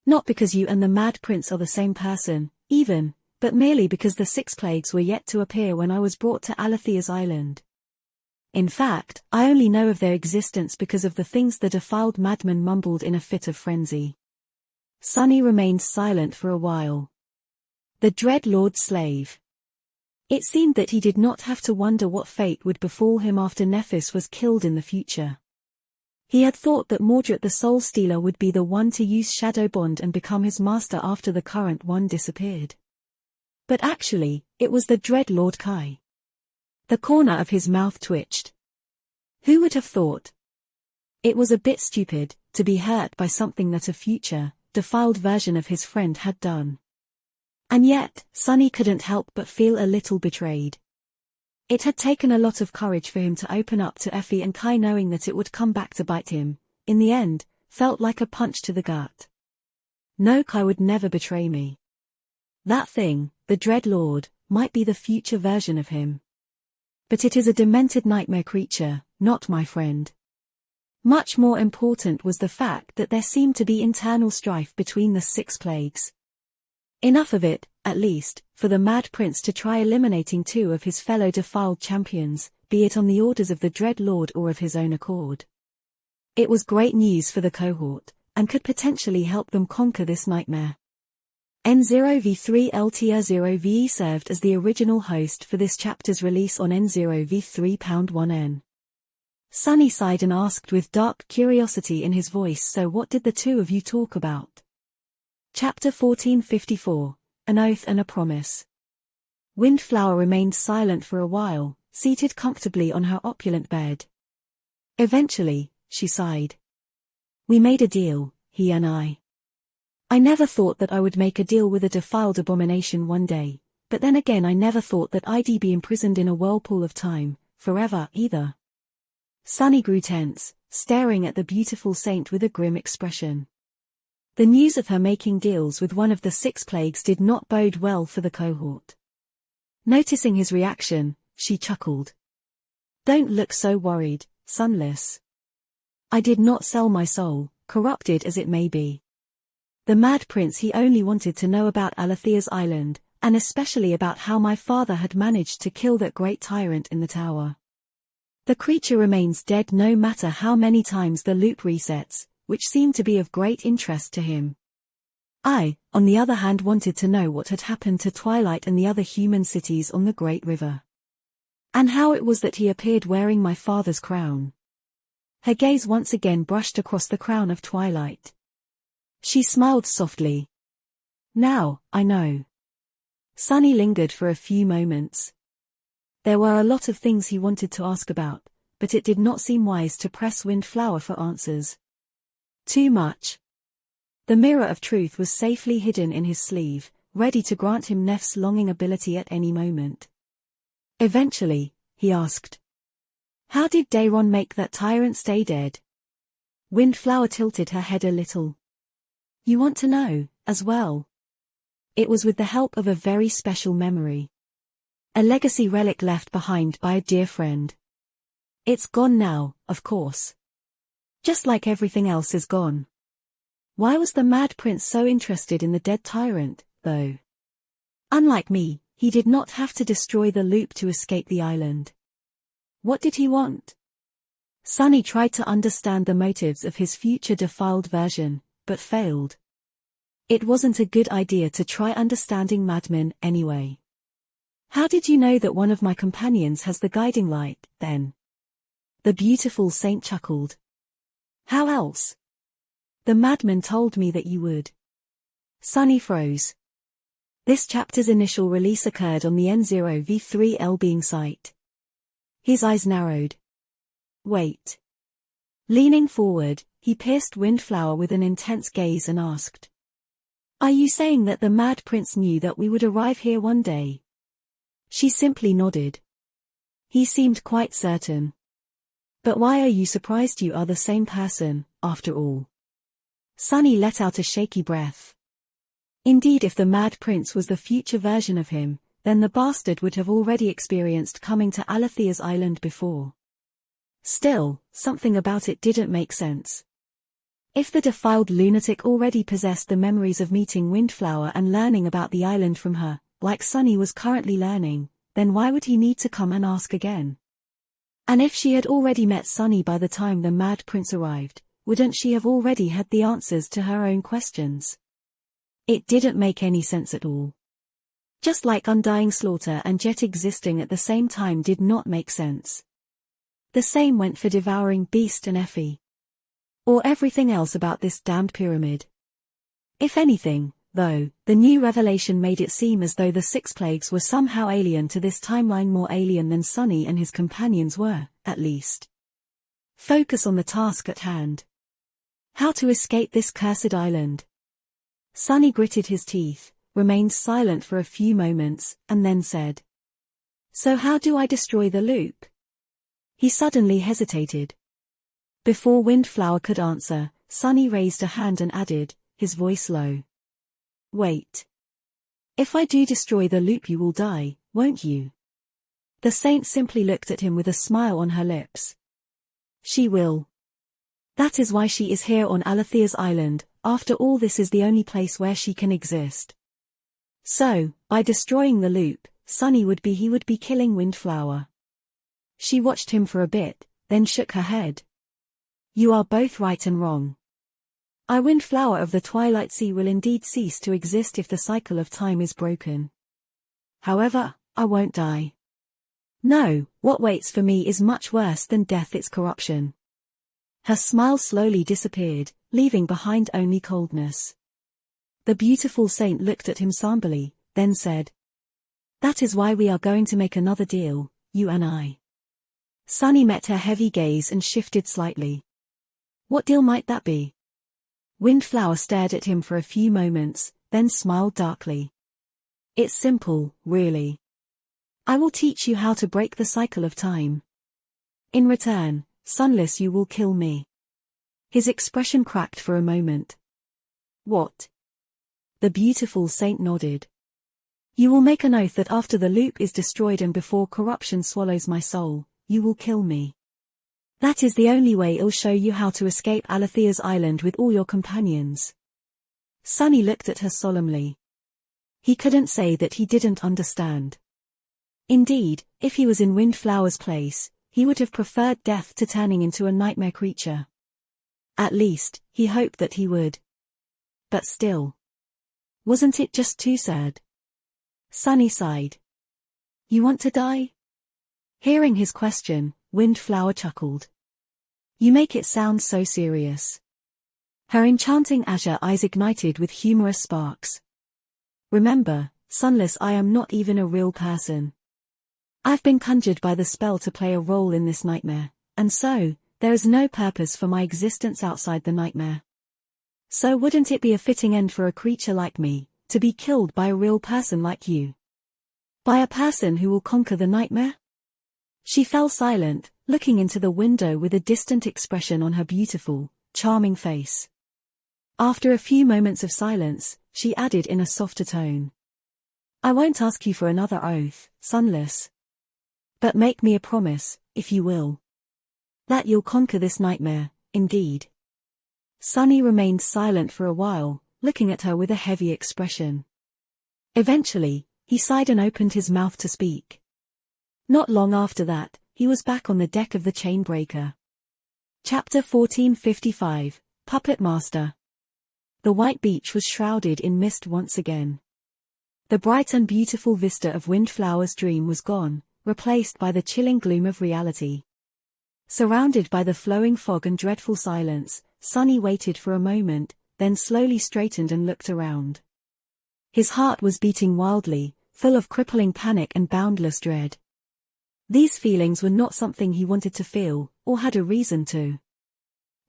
S1: Not because you and the Mad Prince are the same person, even, but merely because the 6 plagues were yet to appear when I was brought to Alethea's island. In fact, I only know of their existence because of the things the defiled madman mumbled in a fit of frenzy." Sunny remained silent for a while. The Dread Lord's slave. It seemed that he did not have to wonder what fate would befall him after Nephis was killed in the future. He had thought that Mordred the Soul Stealer would be the one to use Shadow Bond and become his master after the current one disappeared. But actually, it was the Dread Lord Kai. The corner of his mouth twitched. Who would have thought? It was a bit stupid, to be hurt by something that a future, defiled version of his friend had done. And yet, Sunny couldn't help but feel a little betrayed. It had taken a lot of courage for him to open up to Effie, and Kai, knowing that it would come back to bite him, in the end, felt like a punch to the gut. No, Kai would never betray me. That thing, the Dread Lord, might be the future version of him. But it is a demented nightmare creature, not my friend. Much more important was the fact that there seemed to be internal strife between the 6 plagues. Enough of it, at least, for the Mad Prince to try eliminating 2 of his fellow defiled champions, be it on the orders of the Dread Lord or of his own accord. It was great news for the cohort, and could potentially help them conquer this nightmare. N0v3LTR0VE served as the original host for this chapter's release on N0v3.1N. Sunny sighed and asked with dark curiosity in his voice, "So what did the 2 of you talk about?" Chapter 1454, An Oath and a Promise. Windflower remained silent for a while, seated comfortably on her opulent bed. Eventually, she sighed. "We made a deal, he and I. I never thought that I would make a deal with a defiled abomination one day, but then again I never thought that I'd be imprisoned in a whirlpool of time, forever, either." Sunny grew tense, staring at the beautiful saint with a grim expression. The news of her making deals with one of the 6 plagues did not bode well for the cohort. Noticing his reaction, she chuckled. "Don't look so worried, Sunless. I did not sell my soul, corrupted as it may be. The Mad Prince, he only wanted to know about Alethea's island, and especially about how my father had managed to kill that great tyrant in the tower. The creature remains dead no matter how many times the loop resets, which seemed to be of great interest to him. I, on the other hand, wanted to know what had happened to Twilight and the other human cities on the Great River. And how it was that he appeared wearing my father's crown." Her gaze once again brushed across the crown of Twilight. She smiled softly. "Now, I know." Sunny lingered for a few moments. There were a lot of things he wanted to ask about, but it did not seem wise to press Windflower for answers. Too much. The Mirror of Truth was safely hidden in his sleeve, ready to grant him Neff's longing ability at any moment. Eventually, he asked, "How did Daeron make that tyrant stay dead?" Windflower tilted her head a little. "You want to know, as well?" "It was with the help of a very special memory. A legacy relic left behind by a dear friend. It's gone now, of course. Just like everything else is gone." Why was the Mad Prince so interested in the dead tyrant, though? Unlike me, he did not have to destroy the loop to escape the island. What did he want? Sunny tried to understand the motives of his future defiled version, but failed. It wasn't a good idea to try understanding madmen anyway. "How did you know that one of my companions has the guiding light, then?" The beautiful saint chuckled. "How else? The madman told me that you would." Sunny froze. This chapter's initial release occurred on the N0v3L being site. His eyes narrowed. "Wait." Leaning forward, he pierced Windflower with an intense gaze and asked, "Are you saying that the Mad Prince knew that we would arrive here one day?" She simply nodded. He seemed quite certain. "But why are you surprised? You are the same person, after all." Sunny let out a shaky breath. Indeed, if the Mad Prince was the future version of him, then the bastard would have already experienced coming to Alethea's island before. Still, something about it didn't make sense. If the defiled lunatic already possessed the memories of meeting Windflower and learning about the island from her, like Sunny was currently learning, then why would he need to come and ask again? And if she had already met Sunny by the time the Mad Prince arrived, wouldn't she have already had the answers to her own questions? It didn't make any sense at all. Just like Undying Slaughter and Jet existing at the same time did not make sense. The same went for Devouring Beast and Effie. Or everything else about this damned pyramid. If anything, though, the new revelation made it seem as though the Six Plagues were somehow alien to this timeline, more alien than Sunny and his companions were, at least. Focus on the task at hand. How to escape this cursed island. Sunny gritted his teeth, remained silent for a few moments, and then said, "So how do I destroy the loop?" He suddenly hesitated. Before Windflower could answer, Sunny raised a hand and added, his voice low. "Wait. If I do destroy the loop, you will die, won't you?" The saint simply looked at him with a smile on her lips. "She will. That is why she is here on Alethea's island. After all, this is the only place where she can exist. So, by destroying the loop, Sunny would be killing Windflower." She watched him for a bit, then shook her head. "You are both right and wrong. Windflower of the Twilight Sea will indeed cease to exist if the cycle of time is broken. However, I won't die. No, what waits for me is much worse than death, its corruption." Her smile slowly disappeared, leaving behind only coldness. The beautiful saint looked at him somberly, then said, "That is why we are going to make another deal, you and I." Sunny met her heavy gaze and shifted slightly. "What deal might that be?" Windflower stared at him for a few moments, then smiled darkly. "It's simple, really. I will teach you how to break the cycle of time. In return, Sunless, you will kill me." His expression cracked for a moment. "What?" The beautiful saint nodded. "You will make an oath that after the loop is destroyed and before corruption swallows my soul, you will kill me. That is the only way I'll show you how to escape Alethea's island with all your companions." Sunny looked at her solemnly. He couldn't say that he didn't understand. Indeed, if he was in Windflower's place, he would have preferred death to turning into a nightmare creature. At least, he hoped that he would. But still. Wasn't it just too sad? Sunny sighed. "You want to die?" Hearing his question, Windflower chuckled. "You make it sound so serious." Her enchanting azure eyes ignited with humorous sparks. "Remember, Sunless, I am not even a real person. I've been conjured by the spell to play a role in this nightmare, and so, there is no purpose for my existence outside the nightmare. So wouldn't it be a fitting end for a creature like me, to be killed by a real person like you? By a person who will conquer the nightmare?" She fell silent, looking into the window with a distant expression on her beautiful, charming face. After a few moments of silence, she added in a softer tone, "I won't ask you for another oath, Sunless. But make me a promise, if you will. That you'll conquer this nightmare, indeed." Sunny remained silent for a while, looking at her with a heavy expression. Eventually, he sighed and opened his mouth to speak. Not long after that, he was back on the deck of the Chainbreaker. Chapter 1455, Puppet Master. The white beach was shrouded in mist once again. The bright and beautiful vista of Windflower's dream was gone, replaced by the chilling gloom of reality. Surrounded by the flowing fog and dreadful silence, Sunny waited for a moment, then slowly straightened and looked around. His heart was beating wildly, full of crippling panic and boundless dread. These feelings were not something he wanted to feel, or had a reason to.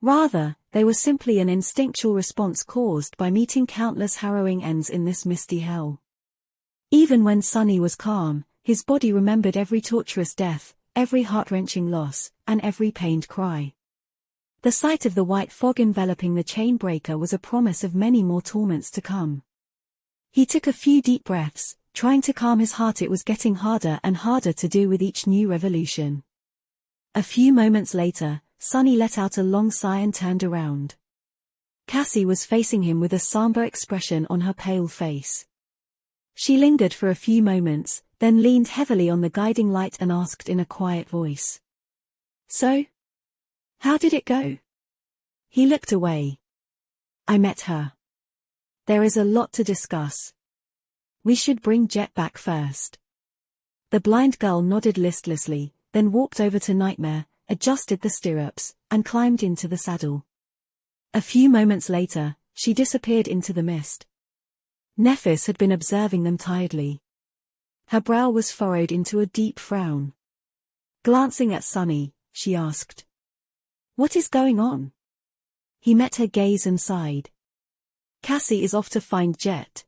S1: Rather, they were simply an instinctual response caused by meeting countless harrowing ends in this misty hell. Even when Sunny was calm, his body remembered every torturous death, every heart-wrenching loss, and every pained cry. The sight of the white fog enveloping the Chainbreaker was a promise of many more torments to come. He took a few deep breaths, trying to calm his heart. It was getting harder and harder to do with each new revolution. A few moments later, Sunny let out a long sigh and turned around. Cassie was facing him with a somber expression on her pale face. She lingered for a few moments, then leaned heavily on the guiding light and asked in a quiet voice, "So? How did it go?" He looked away. "I met her. There is a lot to discuss. We should bring Jet back first." The blind girl nodded listlessly, then walked over to Nightmare, adjusted the stirrups, and climbed into the saddle. A few moments later, she disappeared into the mist. Nephis had been observing them tiredly. Her brow was furrowed into a deep frown. Glancing at Sunny, she asked, "What is going on?" He met her gaze and sighed. "Cassie is off to find Jet.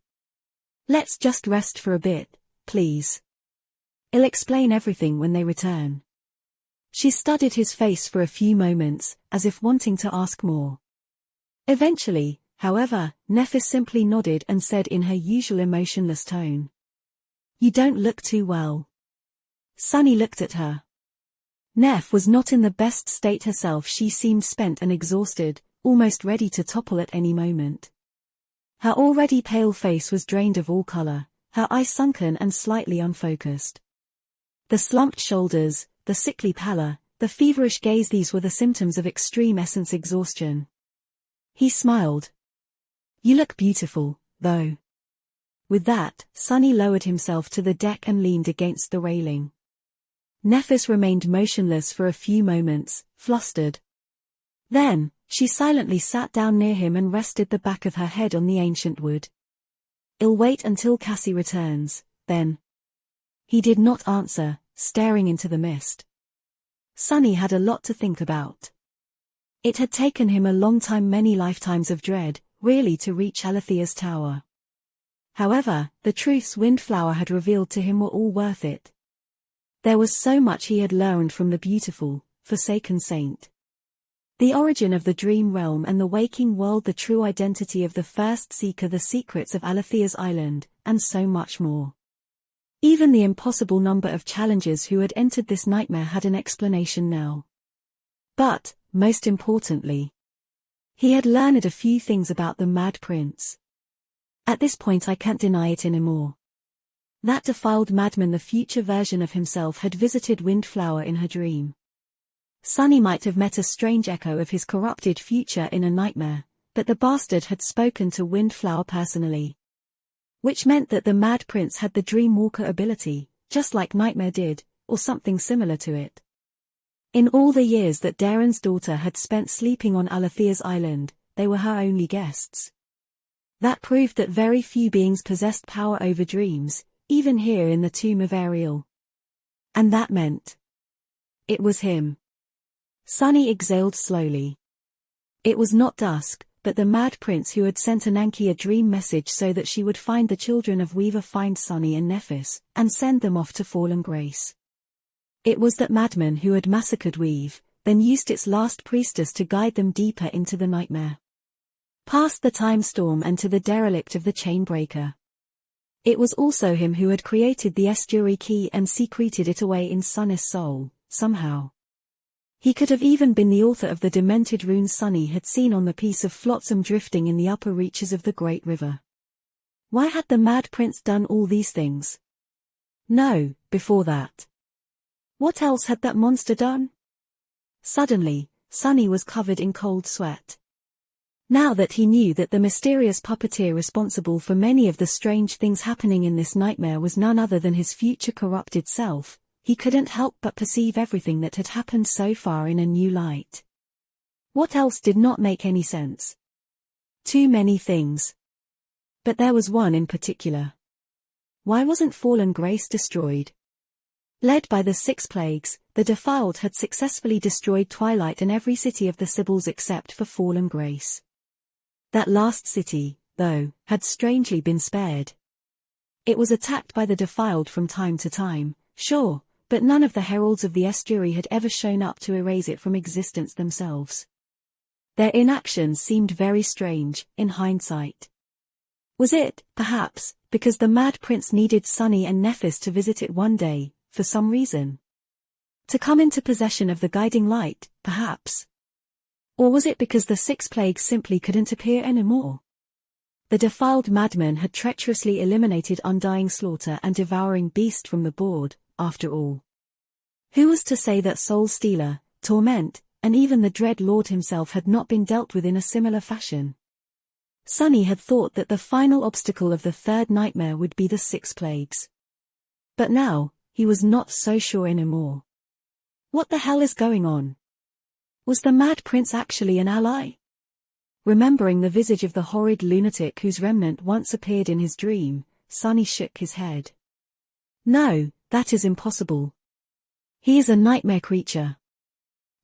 S1: Let's just rest for a bit, please. I'll explain everything when they return." She studied his face for a few moments, as if wanting to ask more. Eventually, however, Nephis simply nodded and said in her usual emotionless tone, "You don't look too well." Sunny looked at her. Neph was not in the best state herself. She seemed spent and exhausted, almost ready to topple at any moment. Her already pale face was drained of all color, her eyes sunken and slightly unfocused. The slumped shoulders, the sickly pallor, the feverish gaze, these were the symptoms of extreme essence exhaustion. He smiled. "You look beautiful, though." With that, Sunny lowered himself to the deck and leaned against the railing. Nephis remained motionless for a few moments, flustered. Then, she silently sat down near him and rested the back of her head on the ancient wood. "I'll wait until Cassie returns, then." He did not answer, staring into the mist. Sunny had a lot to think about. It had taken him a long time, many lifetimes of dread, really, to reach Alethea's tower. However, the truths Windflower had revealed to him were all worth it. There was so much he had learned from the beautiful, forsaken saint. The origin of the dream realm and the waking world, the true identity of the first seeker, the secrets of Alethea's island, and so much more. Even the impossible number of challengers who had entered this nightmare had an explanation now. But, most importantly, he had learned a few things about the Mad Prince. At this point I can't deny it anymore. That defiled madman, the future version of himself, had visited Windflower in her dream. Sunny might have met a strange echo of his corrupted future in a nightmare, but the bastard had spoken to Windflower personally. Which meant that the Mad Prince had the Dreamwalker ability, just like Nightmare did, or something similar to it. In all the years that Daren's daughter had spent sleeping on Alethea's island, they were her only guests. That proved that very few beings possessed power over dreams, even here in the tomb of Ariel. And that meant it was him. Sunny exhaled slowly. It was not dusk, but the Mad Prince who had sent Ananke a dream message so that she would find the children of Weaver, find Sunny and Nephis, and send them off to Fallen Grace. It was that madman who had massacred Weave, then used its last priestess to guide them deeper into the nightmare. Past the time storm and to the derelict of the Chainbreaker. It was also him who had created the Estuary key and secreted it away in Sunny's soul, somehow. He could have even been the author of the demented runes Sunny had seen on the piece of flotsam drifting in the upper reaches of the great river. Why had the Mad Prince done all these things? No, before that. What else had that monster done? Suddenly, Sunny was covered in cold sweat. Now that he knew that the mysterious puppeteer responsible for many of the strange things happening in this nightmare was none other than his future corrupted self, he couldn't help but perceive everything that had happened so far in a new light. What else did not make any sense? Too many things. But there was one in particular. Why wasn't Fallen Grace destroyed? Led by the Six Plagues, the Defiled had successfully destroyed Twilight and every city of the Sibyls except for Fallen Grace. That last city, though, had strangely been spared. It was attacked by the Defiled from time to time, sure, but none of the heralds of the estuary had ever shown up to erase it from existence themselves. Their inaction seemed very strange, in hindsight. Was it, perhaps, because the Mad Prince needed Sunny and Nephis to visit it one day, for some reason? To come into possession of the guiding light, perhaps? Or was it because the Six Plagues simply couldn't appear anymore? The defiled madman had treacherously eliminated Undying Slaughter and Devouring Beast from the board, after all. Who was to say that Soul Stealer, Torment, and even the Dread Lord himself had not been dealt with in a similar fashion? Sunny had thought that the final obstacle of the third nightmare would be the Six Plagues. But now, he was not so sure anymore. What the hell is going on? Was the Mad Prince actually an ally? Remembering the visage of the horrid lunatic whose remnant once appeared in his dream, Sunny shook his head. No, that is impossible. He is a nightmare creature.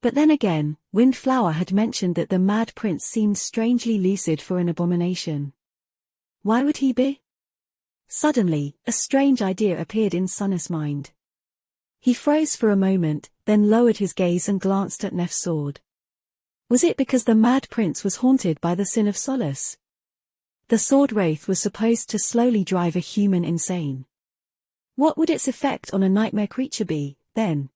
S1: But then again, Windflower had mentioned that the Mad Prince seemed strangely lucid for an abomination. Why would he be? Suddenly, a strange idea appeared in Sunny's mind. He froze for a moment, then lowered his gaze and glanced at Nef's sword. Was it because the Mad Prince was haunted by the sin of Solace? The sword wraith was supposed to slowly drive a human insane. What would its effect on a nightmare creature be, then?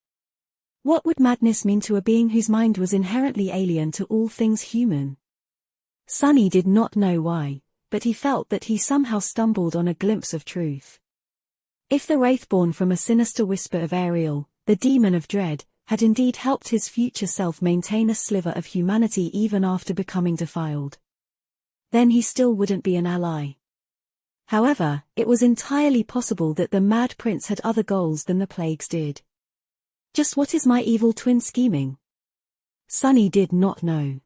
S1: What would madness mean to a being whose mind was inherently alien to all things human? Sunny did not know why, but he felt that he somehow stumbled on a glimpse of truth. If the wraith born from a sinister whisper of Ariel, the demon of dread, had indeed helped his future self maintain a sliver of humanity even after becoming defiled, then he still wouldn't be an ally. However, it was entirely possible that the Mad Prince had other goals than the plagues did. Just what is my evil twin scheming? Sunny did not know.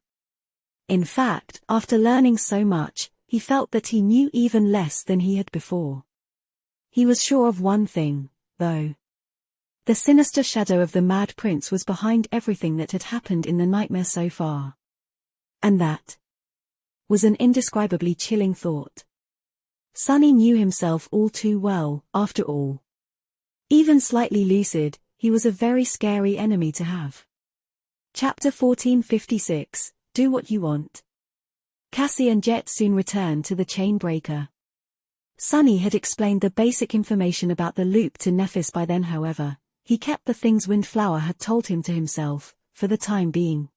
S1: In fact, after learning so much, he felt that he knew even less than he had before. He was sure of one thing, though. The sinister shadow of the Mad Prince was behind everything that had happened in the nightmare so far. And that was an indescribably chilling thought. Sunny knew himself all too well, after all. Even slightly lucid, he was a very scary enemy to have. Chapter 1456, Do What You Want. Cassie and Jet soon returned to the chain breaker. Sunny had explained the basic information about the loop to Nephis by then. However, he kept the things Windflower had told him to himself, for the time being.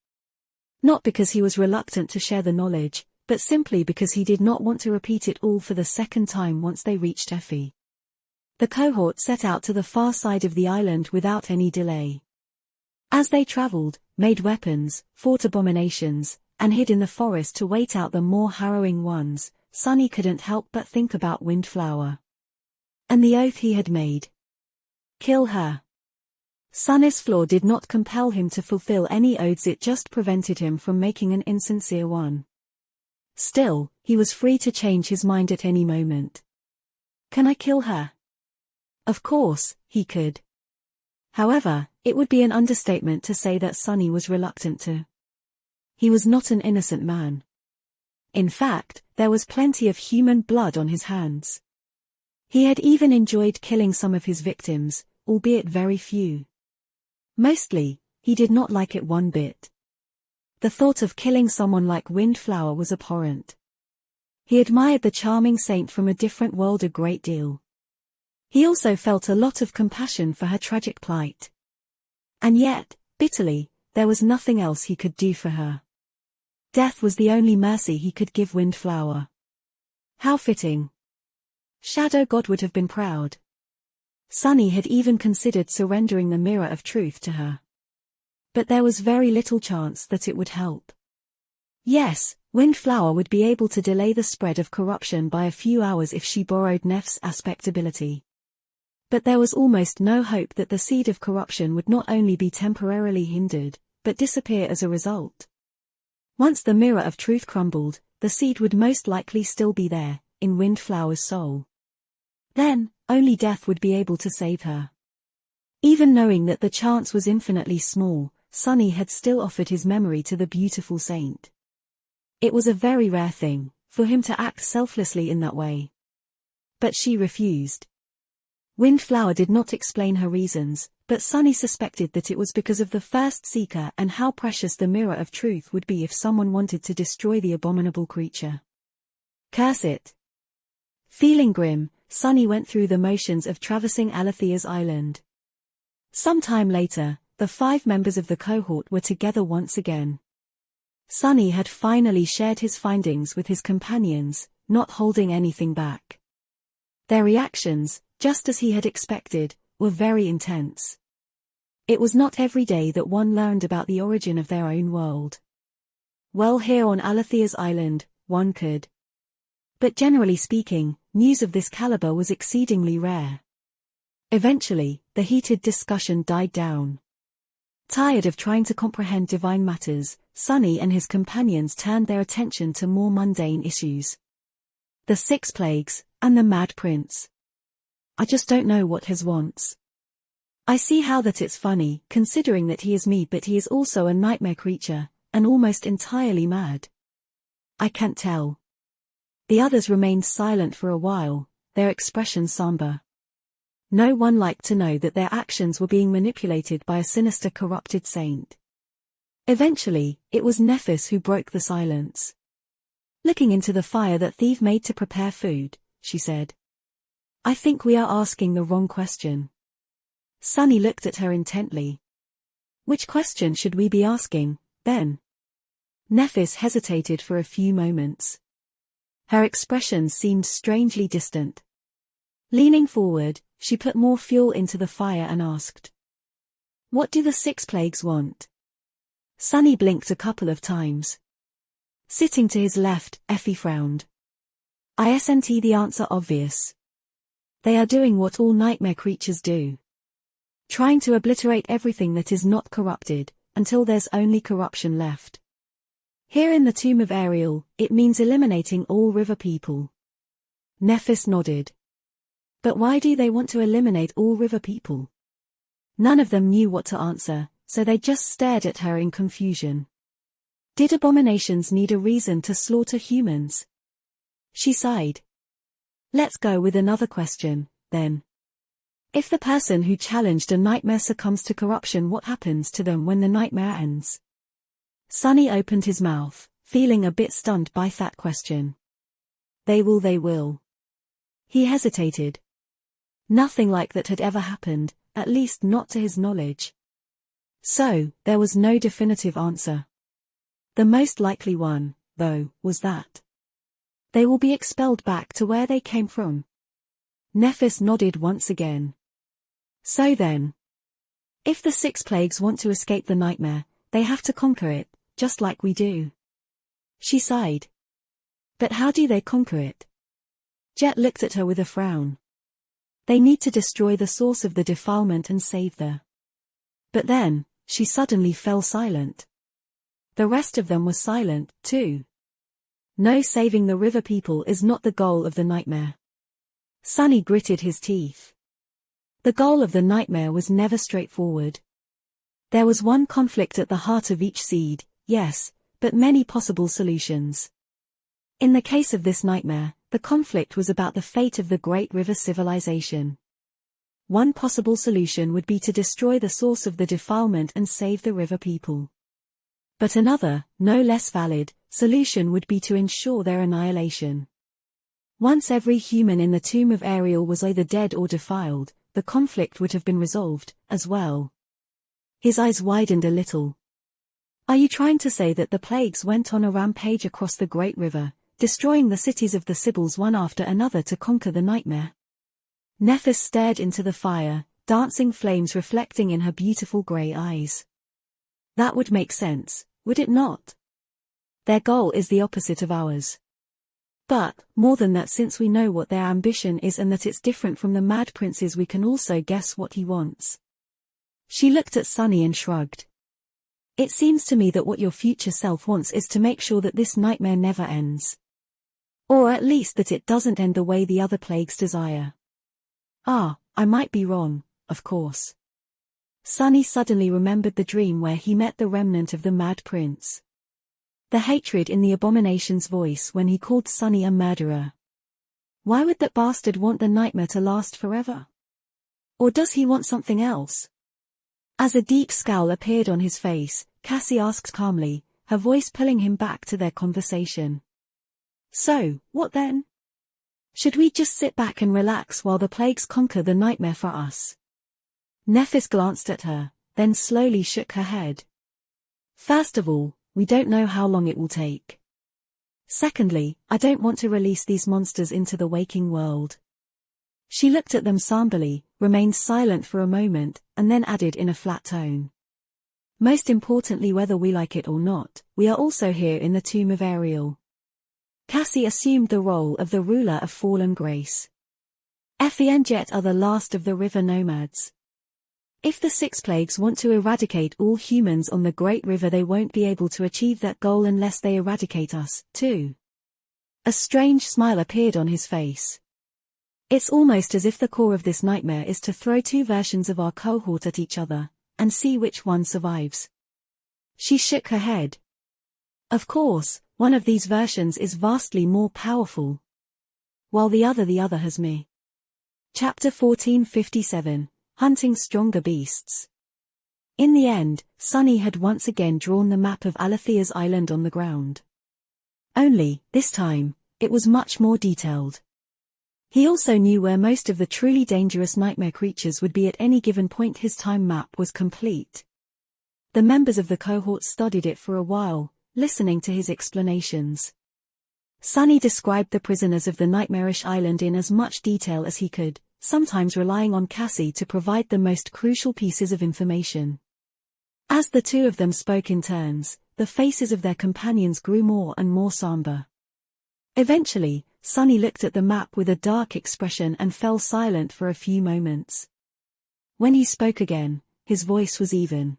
S1: Not because he was reluctant to share the knowledge, but simply because he did not want to repeat it all for the second time once they reached Effie. The cohort set out to the far side of the island without any delay. As they traveled, made weapons, fought abominations, and hid in the forest to wait out the more harrowing ones, Sunny couldn't help but think about Windflower. And the oath he had made. Kill her. Sunny's flaw did not compel him to fulfill any oaths, it just prevented him from making an insincere one. Still, he was free to change his mind at any moment. Can I kill her? Of course, he could. However, it would be an understatement to say that Sunny was reluctant to. He was not an innocent man. In fact, there was plenty of human blood on his hands. He had even enjoyed killing some of his victims, albeit very few. Mostly, he did not like it one bit. The thought of killing someone like Windflower was abhorrent. He admired the charming saint from a different world a great deal. He also felt a lot of compassion for her tragic plight. And yet, bitterly, there was nothing else he could do for her. Death was the only mercy he could give Windflower. How fitting. Shadow God would have been proud. Sunny had even considered surrendering the Mirror of Truth to her. But there was very little chance that it would help. Yes, Windflower would be able to delay the spread of corruption by a few hours if she borrowed Nef's aspect ability. But there was almost no hope that the seed of corruption would not only be temporarily hindered, but disappear as a result. Once the Mirror of Truth crumbled, the seed would most likely still be there, in Windflower's soul. Then, only death would be able to save her. Even knowing that the chance was infinitely small, Sunny had still offered his memory to the beautiful saint. It was a very rare thing, for him to act selflessly in that way. But she refused. Windflower did not explain her reasons, but Sunny suspected that it was because of the First Seeker and how precious the Mirror of Truth would be if someone wanted to destroy the abominable creature. Curse it. Feeling grim, Sunny went through the motions of traversing Alethea's island. Some time later, the 5 members of the cohort were together once again. Sunny had finally shared his findings with his companions, not holding anything back. Their reactions, just as he had expected, were very intense. It was not every day that one learned about the origin of their own world. Well, here on Alethea's island, one could. But generally speaking, news of this caliber was exceedingly rare. Eventually, the heated discussion died down. Tired of trying to comprehend divine matters, Sunny and his companions turned their attention to more mundane issues. The 6 plagues, and the Mad Prince. I just don't know what his wants. I see how that it's funny, considering that he is me, but he is also a nightmare creature, and almost entirely mad. I can't tell. The others remained silent for a while, their expressions somber. No one liked to know that their actions were being manipulated by a sinister corrupted saint. Eventually, it was Nephis who broke the silence. Looking into the fire that Thief made to prepare food, she said, I think we are asking the wrong question. Sunny looked at her intently. Which question should we be asking, then? Nephis hesitated for a few moments. Her expression seemed strangely distant. Leaning forward, she put more fuel into the fire and asked, What do the 6 plagues want? Sunny blinked a couple of times. Sitting to his left, Effie frowned. Isn't the answer obvious? They are doing what all nightmare creatures do. Trying to obliterate everything that is not corrupted, until there's only corruption left. Here in the tomb of Ariel, it means eliminating all river people. Nephis nodded. But why do they want to eliminate all river people? None of them knew what to answer, so they just stared at her in confusion. Did abominations need a reason to slaughter humans? She sighed. Let's go with another question, then. If the person who challenged a nightmare succumbs to corruption, what happens to them when the nightmare ends? Sunny opened his mouth, feeling a bit stunned by that question. They will. He hesitated. Nothing like that had ever happened, at least not to his knowledge. So, there was no definitive answer. The most likely one, though, was that they will be expelled back to where they came from. Nephis nodded once again. So then, if the 6 plagues want to escape the nightmare, they have to conquer it, just like we do. She sighed. But how do they conquer it? Jet looked at her with a frown. They need to destroy the source of the defilement and save the... But then, she suddenly fell silent. The rest of them were silent, too. No, saving the river people is not the goal of the nightmare. Sunny gritted his teeth. The goal of the nightmare was never straightforward. There was one conflict at the heart of each seed, yes, but many possible solutions. In the case of this nightmare, the conflict was about the fate of the Great River civilization. One possible solution would be to destroy the source of the defilement and save the river people. But another, no less valid, solution would be to ensure their annihilation. Once every human in the tomb of Ariel was either dead or defiled, the conflict would have been resolved, as well. His eyes widened a little. Are you trying to say that the plagues went on a rampage across the Great River, destroying the cities of the Sibyls one after another to conquer the nightmare? Nephis stared into the fire, dancing flames reflecting in her beautiful grey eyes. That would make sense, would it not? Their goal is the opposite of ours. But, more than that, since we know what their ambition is and that it's different from the Mad Prince's, we can also guess what he wants. She looked at Sunny and shrugged. It seems to me that what your future self wants is to make sure that this nightmare never ends. Or at least that it doesn't end the way the other plagues desire. Ah, I might be wrong, of course. Sunny suddenly remembered the dream where he met the remnant of the Mad Prince. The hatred in the abomination's voice when he called Sunny a murderer. Why would that bastard want the nightmare to last forever? Or does he want something else? As a deep scowl appeared on his face, Cassie asked calmly, her voice pulling him back to their conversation. So, what then? Should we just sit back and relax while the plagues conquer the nightmare for us? Nephis glanced at her, then slowly shook her head. First of all, we don't know how long it will take. Secondly, I don't want to release these monsters into the waking world. She looked at them somberly, remained silent for a moment, and then added in a flat tone. Most importantly, whether we like it or not, we are also here in the tomb of Ariel. Cassie assumed the role of the ruler of fallen grace. Effie and Jet are the last of the river nomads. If the Six Plagues want to eradicate all humans on the Great River, they won't be able to achieve that goal unless they eradicate us, too. A strange smile appeared on his face. It's almost as if the core of this nightmare is to throw two versions of our cohort at each other, and see which one survives. She shook her head. Of course, one of these versions is vastly more powerful, while the other has me. Chapter 1457, Hunting Stronger Beasts. In the end, Sunny had once again drawn the map of Alethea's island on the ground. Only, this time, it was much more detailed. He also knew where most of the truly dangerous nightmare creatures would be at any given point. His time map was complete. The members of the cohort studied it for a while, listening to his explanations. Sunny described the prisoners of the nightmarish island in as much detail as he could, sometimes relying on Cassie to provide the most crucial pieces of information. As the two of them spoke in turns, the faces of their companions grew more and more somber. Eventually, Sunny looked at the map with a dark expression and fell silent for a few moments. When he spoke again, his voice was even.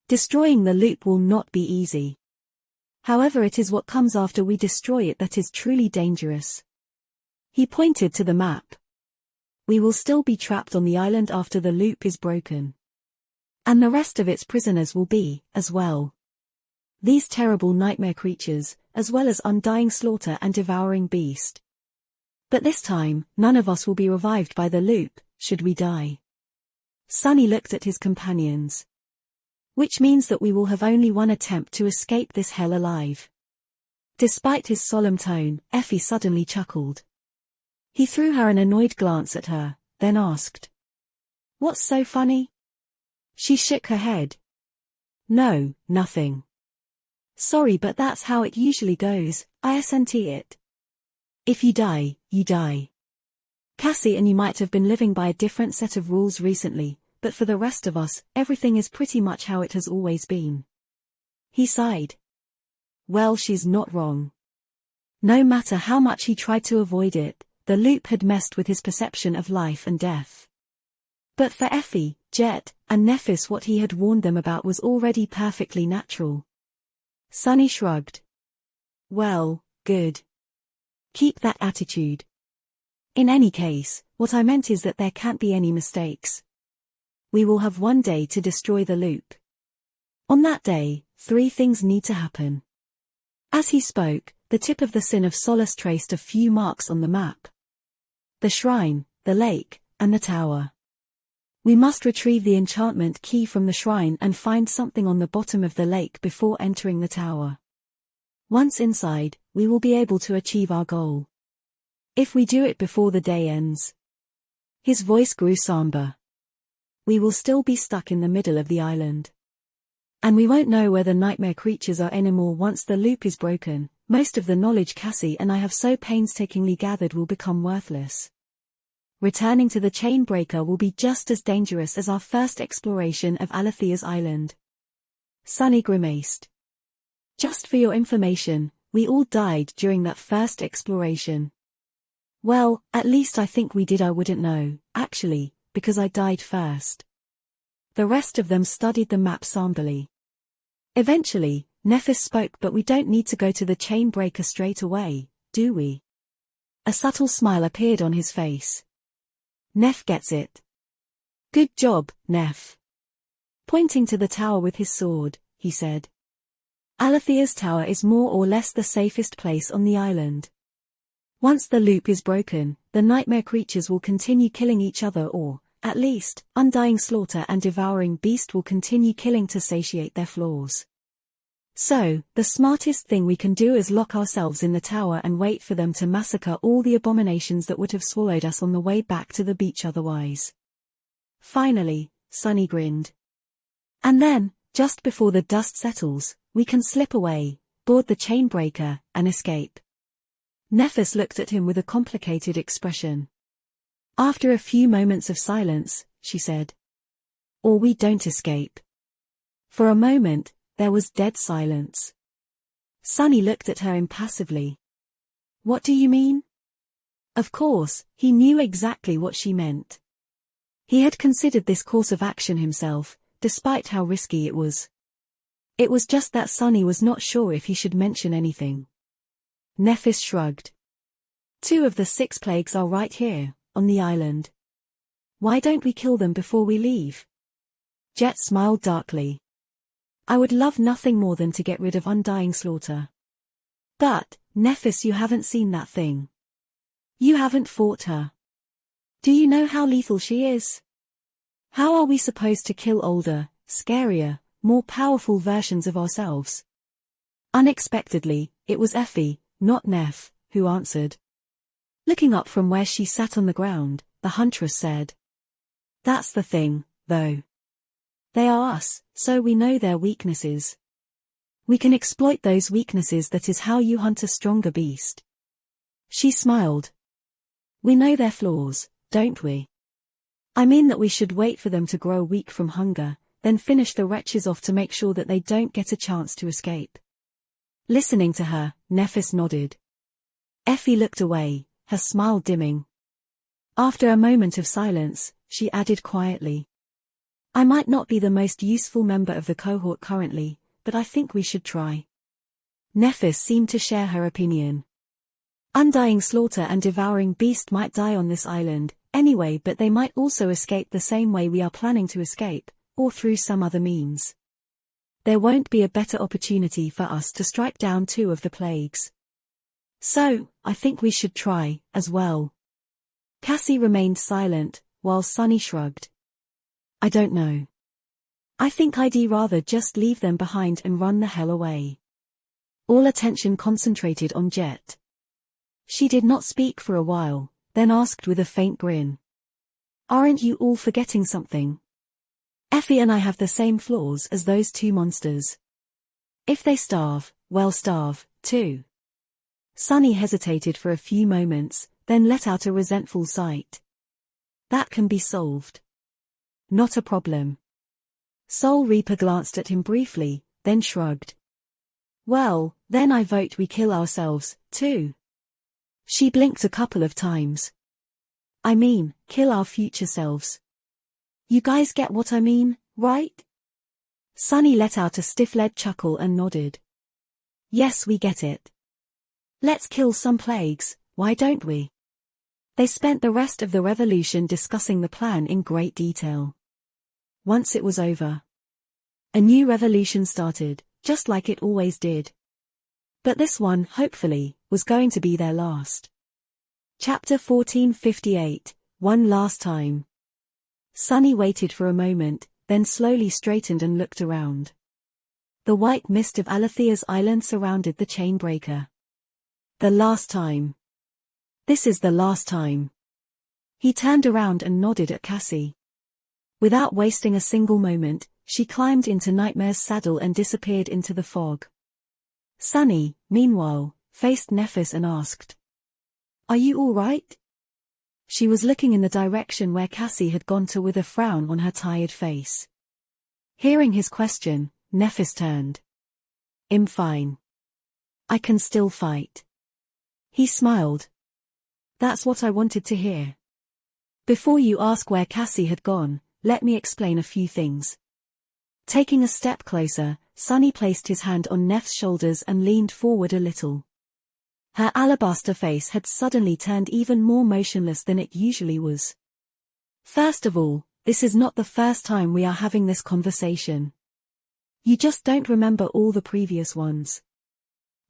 S1: Destroying the loop will not be easy. However, it is what comes after we destroy it that is truly dangerous. He pointed to the map. We will still be trapped on the island after the loop is broken. And the rest of its prisoners will be, as well. These terrible nightmare creatures, as well as undying slaughter and devouring beast. But this time, none of us will be revived by the loop, should we die. Sunny looked at his companions. Which means that we will have only one attempt to escape this hell alive. Despite his solemn tone, Effie suddenly chuckled. He threw her an annoyed glance at her, then asked. What's so funny? She shook her head. No, nothing. Sorry, but that's how it usually goes, isn't it? If you die, you die. Cassie and you might have been living by a different set of rules recently, but for the rest of us, everything is pretty much how it has always been. He sighed. Well, she's not wrong. No matter how much he tried to avoid it, the loop had messed with his perception of life and death. But for Effie, Jet, and Nephis, what he had warned them about was already perfectly natural. Sunny shrugged. Well, good. Keep that attitude. In any case, what I meant is that there can't be any mistakes. We will have one day to destroy the loop. On that day, 3 things need to happen. As he spoke, the tip of the Sin of Solace traced a few marks on the map. The shrine, the lake, and the tower. We must retrieve the enchantment key from the shrine and find something on the bottom of the lake before entering the tower. Once inside, we will be able to achieve our goal. If we do it before the day ends. His voice grew somber. We will still be stuck in the middle of the island. And we won't know where the nightmare creatures are anymore once the loop is broken. Most of the knowledge Cassie and I have so painstakingly gathered will become worthless. Returning to the Chainbreaker will be just as dangerous as our first exploration of Alethea's island. Sunny grimaced. Just for your information, we all died during that first exploration. Well, at least I think we did. I wouldn't know, actually, because I died first. The rest of them studied the map somberly. Eventually, Nephis spoke. But we don't need to go to the Chainbreaker straight away, do we? A subtle smile appeared on his face. Neph gets it. Good job, Neph. Pointing to the tower with his sword, he said. Alethea's tower is more or less the safest place on the island. Once the loop is broken, the nightmare creatures will continue killing each other, or, at least, undying slaughter and devouring beast will continue killing to satiate their flaws. So, the smartest thing we can do is lock ourselves in the tower and wait for them to massacre all the abominations that would have swallowed us on the way back to the beach otherwise. Finally, Sunny grinned. And then, just before the dust settles, we can slip away, board the Chainbreaker, and escape. Nephis looked at him with a complicated expression. After a few moments of silence, she said. Or we don't escape. For a moment, there was dead silence. Sunny looked at her impassively. What do you mean? Of course, he knew exactly what she meant. He had considered this course of action himself, despite how risky it was. It was just that Sunny was not sure if he should mention anything. Nephis shrugged. 2 of the 6 plagues are right here, on the island. Why don't we kill them before we leave? Jet smiled darkly. I would love nothing more than to get rid of Undying Slaughter. But, Nephis, you haven't seen that thing. You haven't fought her. Do you know how lethal she is? How are we supposed to kill older, scarier, more powerful versions of ourselves? Unexpectedly, it was Effie, not Neph, who answered. Looking up from where she sat on the ground, the huntress said. That's the thing, though. They are us, so we know their weaknesses. We can exploit those weaknesses. That is how you hunt a stronger beast. She smiled. We know their flaws, don't we? I mean that we should wait for them to grow weak from hunger, then finish the wretches off to make sure that they don't get a chance to escape. Listening to her, Nephis nodded. Effie looked away, her smile dimming. After a moment of silence, she added quietly. I might not be the most useful member of the cohort currently, but I think we should try. Nephis seemed to share her opinion. Undying Slaughter and Devouring Beast might die on this island, anyway, but they might also escape the same way we are planning to escape, or through some other means. There won't be a better opportunity for us to strike down 2 of the plagues. So, I think we should try, as well. Cassie remained silent, while Sunny shrugged. I don't know. I think I'd rather just leave them behind and run the hell away. All attention concentrated on Jet. She did not speak for a while, then asked with a faint grin. Aren't you all forgetting something? Effie and I have the same flaws as those 2 monsters. If they starve, we'll starve, too. Sunny hesitated for a few moments, then let out a resentful sigh. That can be solved. Not a problem. Soul Reaper glanced at him briefly, then shrugged. Well, then I vote we kill ourselves, too. She blinked a couple of times. I mean, kill our future selves. You guys get what I mean, right? Sunny let out a stiff-led chuckle and nodded. Yes, we get it. Let's kill some plagues, why don't we? They spent the rest of the revolution discussing the plan in great detail. Once it was over, a new revolution started, just like it always did. But this one, hopefully, was going to be their last. Chapter 1458, One Last Time. Sunny waited for a moment, then slowly straightened and looked around. The white mist of Alethea's island surrounded the chain breaker. The last time. This is the last time. He turned around and nodded at Cassie. Without wasting a single moment, she climbed into Nightmare's saddle and disappeared into the fog. Sunny, meanwhile, faced Nephis and asked, Are you all right? She was looking in the direction where Cassie had gone to with a frown on her tired face. Hearing his question, Nephis turned. I'm fine. I can still fight. He smiled. That's what I wanted to hear. Before you ask where Cassie had gone, let me explain a few things. Taking a step closer, Sunny placed his hand on Neph's shoulders and leaned forward a little. Her alabaster face had suddenly turned even more motionless than it usually was. First of all, this is not the first time we are having this conversation. You just don't remember all the previous ones.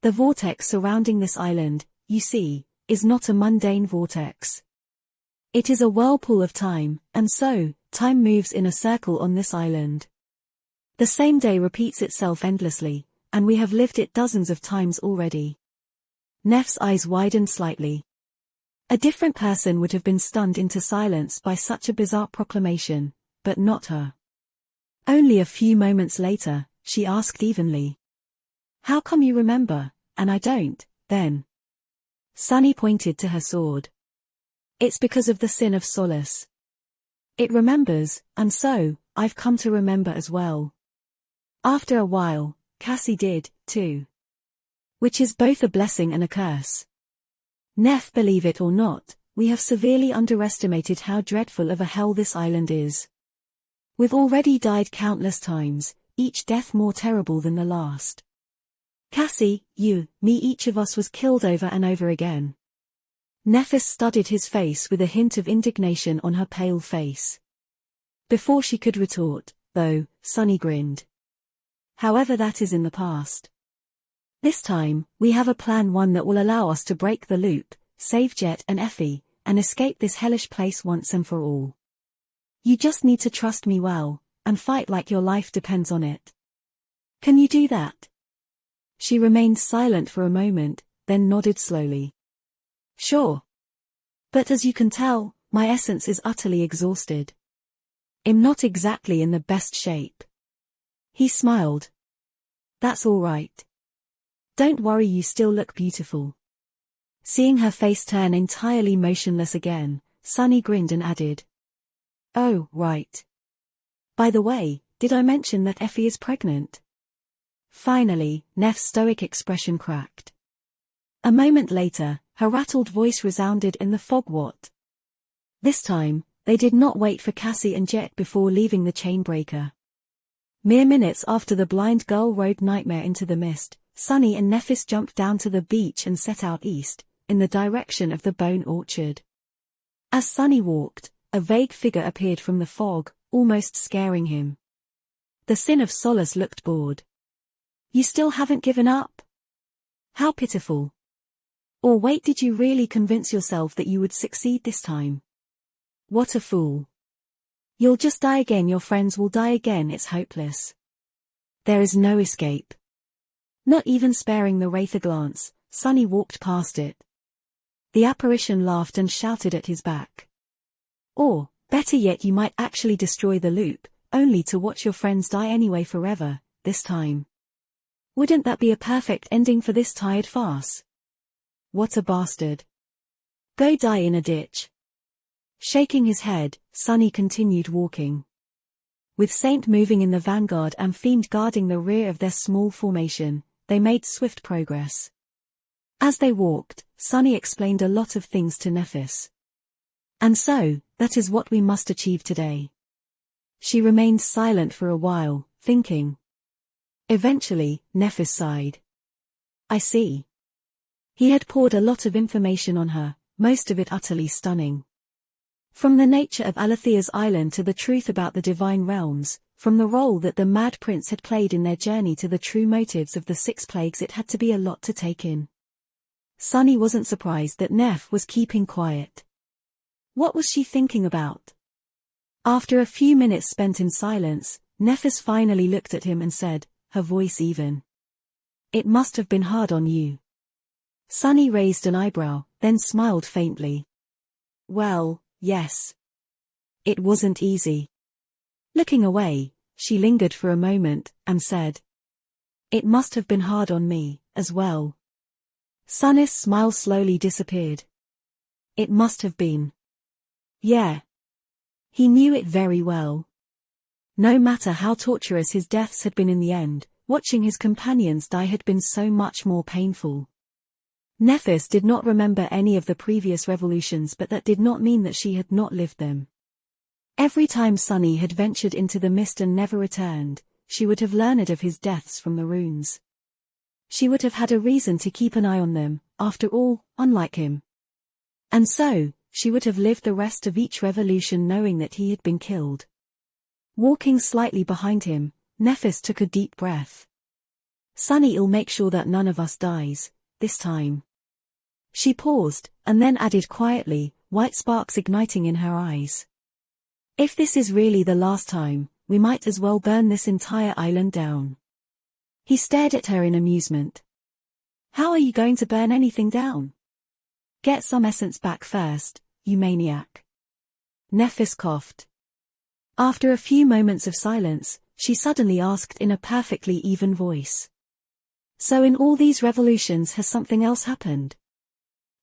S1: The vortex surrounding this island, you see, is not a mundane vortex. It is a whirlpool of time, and so, time moves in a circle on this island. The same day repeats itself endlessly, and we have lived it dozens of times already. Neph's eyes widened slightly. A different person would have been stunned into silence by such a bizarre proclamation, but not her. Only a few moments later, she asked evenly. How come you remember, and I don't, then? Sunny pointed to her sword. It's because of the sin of Solace. It remembers, and so, I've come to remember as well. After a while, Cassie did, too. Which is both a blessing and a curse. Neph, believe it or not, we have severely underestimated how dreadful of a hell this island is. We've already died countless times, each death more terrible than the last. Cassie, you, me, each of us was killed over and over again. Nephis studied his face with a hint of indignation on her pale face. Before she could retort, though, Sunny grinned. However, that is in the past. This time, we have a plan, one that will allow us to break the loop, save Jet and Effie, and escape this hellish place once and for all. You just need to trust me well, and fight like your life depends on it. Can you do that? She remained silent for a moment, then nodded slowly. Sure. But as you can tell, my essence is utterly exhausted. I'm not exactly in the best shape. He smiled. That's all right. Don't worry, you still look beautiful. Seeing her face turn entirely motionless again, Sunny grinned and added. Oh, right. By the way, did I mention that Effie is pregnant? Finally, Neff's stoic expression cracked. A moment later, her rattled voice resounded in the fog. What? This time, they did not wait for Cassie and Jet before leaving the Chainbreaker. Mere minutes after the blind girl rode Nightmare into the mist, Sunny and Nephis jumped down to the beach and set out east, in the direction of the Bone Orchard. As Sunny walked, a vague figure appeared from the fog, almost scaring him. The Sin of Solace looked bored. You still haven't given up? How pitiful. Or wait, did you really convince yourself that you would succeed this time? What a fool. You'll just die again, your friends will die again, it's hopeless. There is no escape. Not even sparing the Wraith a glance, Sunny walked past it. The apparition laughed and shouted at his back. Or, better yet, you might actually destroy the loop, only to watch your friends die anyway forever, this time. Wouldn't that be a perfect ending for this tired farce? What a bastard. Go die in a ditch. Shaking his head, Sunny continued walking. With Saint moving in the vanguard and Fiend guarding the rear of their small formation, they made swift progress. As they walked, Sunny explained a lot of things to Nephis. And so, that is what we must achieve today. She remained silent for a while, thinking. Eventually, Nephis sighed. I see. He had poured a lot of information on her, most of it utterly stunning. From the nature of Alethea's island to the truth about the divine realms, from the role that the Mad Prince had played in their journey to the true motives of the 6 plagues, it had to be a lot to take in. Sunny wasn't surprised that Neph was keeping quiet. What was she thinking about? After a few minutes spent in silence, Nephis finally looked at him and said, her voice even. It must have been hard on you. Sunny raised an eyebrow, then smiled faintly. Well, yes. It wasn't easy. Looking away, she lingered for a moment, and said. It must have been hard on me, as well. Sunny's smile slowly disappeared. It must have been. Yeah. He knew it very well. No matter how torturous his deaths had been in the end, watching his companions die had been so much more painful. Nephis did not remember any of the previous revolutions, but that did not mean that she had not lived them. Every time Sunny had ventured into the mist and never returned, she would have learned of his deaths from the runes. She would have had a reason to keep an eye on them, after all, unlike him. And so, she would have lived the rest of each revolution knowing that he had been killed. Walking slightly behind him, Nephis took a deep breath. Sunny'll make sure that none of us dies, this time. She paused, and then added quietly, white sparks igniting in her eyes. If this is really the last time, we might as well burn this entire island down. He stared at her in amusement. How are you going to burn anything down? Get some essence back first, you maniac. Nephis coughed. After a few moments of silence, she suddenly asked in a perfectly even voice. So in all these revolutions has something else happened?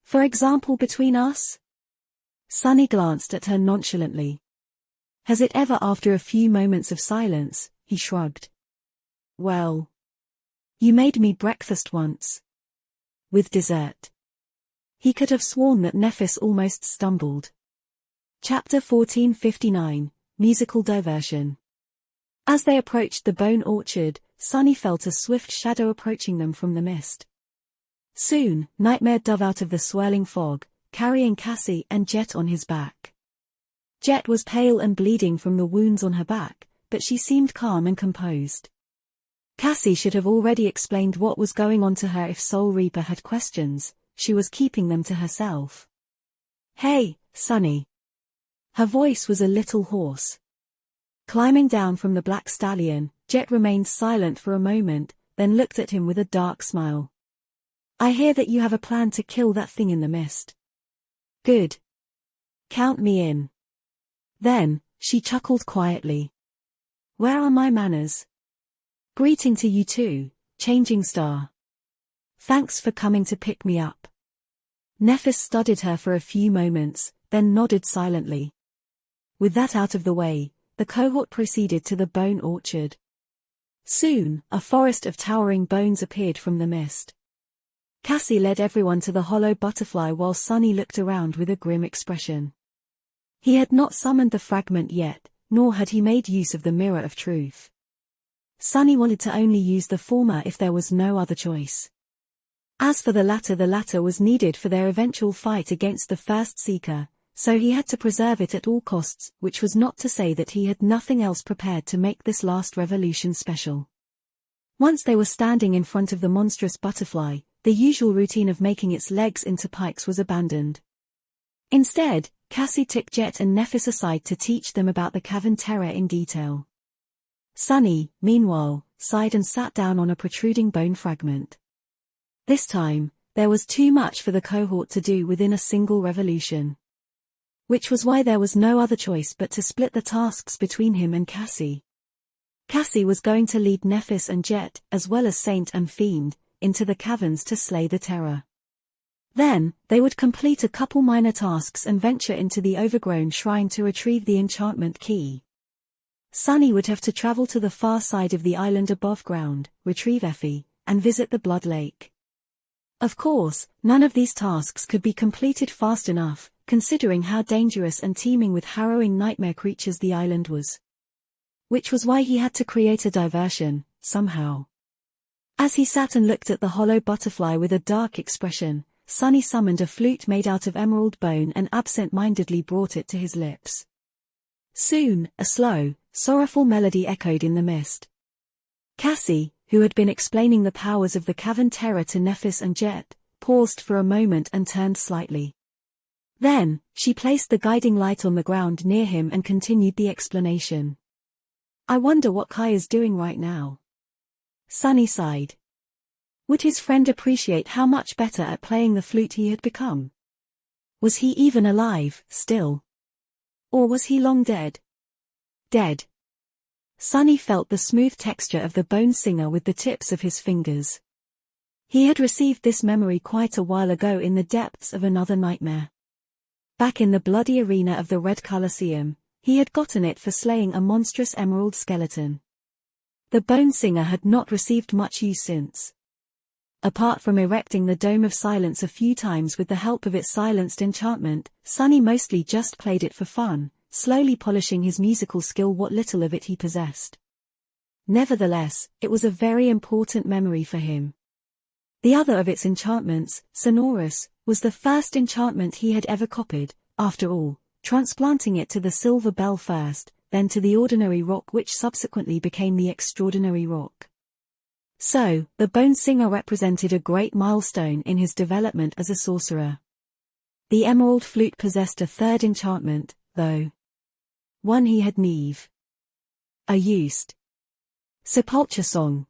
S1: For example, between us? Sunny glanced at her nonchalantly. Has it ever? After a few moments of silence, he shrugged. Well. You made me breakfast once. With dessert. He could have sworn that Nephis almost stumbled. Chapter 1459, Musical Diversion. As they approached the bone orchard, Sunny felt a swift shadow approaching them from the mist. Soon, Nightmare dove out of the swirling fog, carrying Cassie and Jet on his back. Jet was pale and bleeding from the wounds on her back, but she seemed calm and composed. Cassie should have already explained what was going on to her if Soul Reaper had questions. She was keeping them to herself. "Hey, Sunny." Her voice was a little hoarse. Climbing down from the black stallion, Jet remained silent for a moment, then looked at him with a dark smile. "I hear that you have a plan to kill that thing in the mist." "Good. Count me in." Then, she chuckled quietly. "Where are my manners?" "Greeting to you too, Changing Star. Thanks for coming to pick me up." Nephis studied her for a few moments, then nodded silently. With that out of the way, the cohort proceeded to the bone orchard. Soon, a forest of towering bones appeared from the mist. Cassie led everyone to the hollow butterfly while Sunny looked around with a grim expression. He had not summoned the fragment yet, nor had he made use of the Mirror of Truth. Sunny wanted to only use the former if there was no other choice. As for the latter was needed for their eventual fight against the first Seeker, so he had to preserve it at all costs, which was not to say that he had nothing else prepared to make this last revolution special. Once they were standing in front of the monstrous butterfly, the usual routine of making its legs into pikes was abandoned. Instead, Cassie took Jet and Nephis aside to teach them about the Cavern Terror in detail. Sunny, meanwhile, sighed and sat down on a protruding bone fragment. This time, there was too much for the cohort to do within a single revolution. Which was why there was no other choice but to split the tasks between him and Cassie. Cassie was going to lead Nephis and Jet, as well as Saint and Fiend, into the caverns to slay the Terror. Then, they would complete a couple minor tasks and venture into the overgrown shrine to retrieve the enchantment key. Sunny would have to travel to the far side of the island above ground, retrieve Effie, and visit the Blood Lake. Of course, none of these tasks could be completed fast enough, considering how dangerous and teeming with harrowing nightmare creatures the island was. Which was why he had to create a diversion, somehow. As he sat and looked at the hollow butterfly with a dark expression, Sunny summoned a flute made out of emerald bone and absent-mindedly brought it to his lips. Soon, a slow, sorrowful melody echoed in the mist. Cassie, who had been explaining the powers of the Cavern Terror to Nephis and Jet, paused for a moment and turned slightly. Then, she placed the guiding light on the ground near him and continued the explanation. "I wonder what Kai is doing right now." Sunny sighed. Would his friend appreciate how much better at playing the flute he had become? Was he even alive, still? Or was he long dead? Dead. Sunny felt the smooth texture of the bone singer with the tips of his fingers. He had received this memory quite a while ago in the depths of another nightmare. Back in the bloody arena of the Red Colosseum, he had gotten it for slaying a monstrous emerald skeleton. The bone singer had not received much use since. Apart from erecting the Dome of Silence a few times with the help of its silenced enchantment, Sunny mostly just played it for fun, slowly polishing his musical skill what little of it he possessed. Nevertheless, it was a very important memory for him. The other of its enchantments, Sonorous, was the first enchantment he had ever copied, after all, transplanting it to the Silver Bell first, then to the Ordinary Rock which subsequently became the Extraordinary Rock. So, the Bone Singer represented a great milestone in his development as a sorcerer. The Emerald Flute possessed a third enchantment, though. One he had never used. Sepulture Song.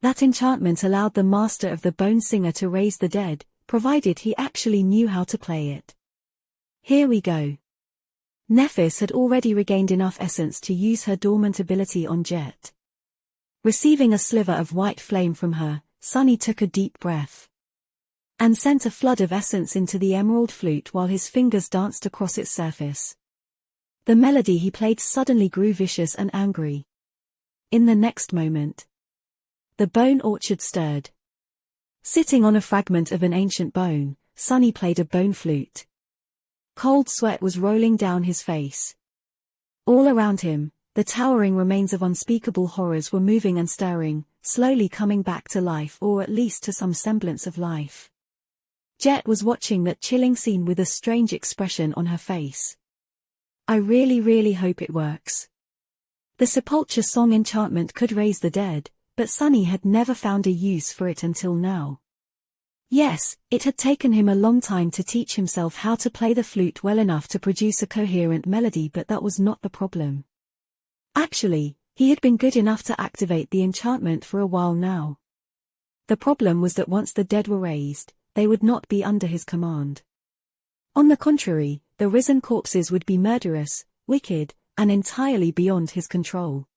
S1: That enchantment allowed the master of the Bone Singer to raise the dead, provided he actually knew how to play it. Here we go. Nephis had already regained enough essence to use her dormant ability on Jet. Receiving a sliver of white flame from her, Sunny took a deep breath. And sent a flood of essence into the emerald flute while his fingers danced across its surface. The melody he played suddenly grew vicious and angry. In the next moment, the bone orchard stirred. Sitting on a fragment of an ancient bone, Sunny played a bone flute. Cold sweat was rolling down his face. All around him, the towering remains of unspeakable horrors were moving and stirring, slowly coming back to life, or at least to some semblance of life. Jet was watching that chilling scene with a strange expression on her face. I really hope it works. The Sepulture Song enchantment could raise the dead, but Sunny had never found a use for it until now. Yes, it had taken him a long time to teach himself how to play the flute well enough to produce a coherent melody, but that was not the problem. Actually, he had been good enough to activate the enchantment for a while now. The problem was that once the dead were raised, they would not be under his command. On the contrary, the risen corpses would be murderous, wicked, and entirely beyond his control.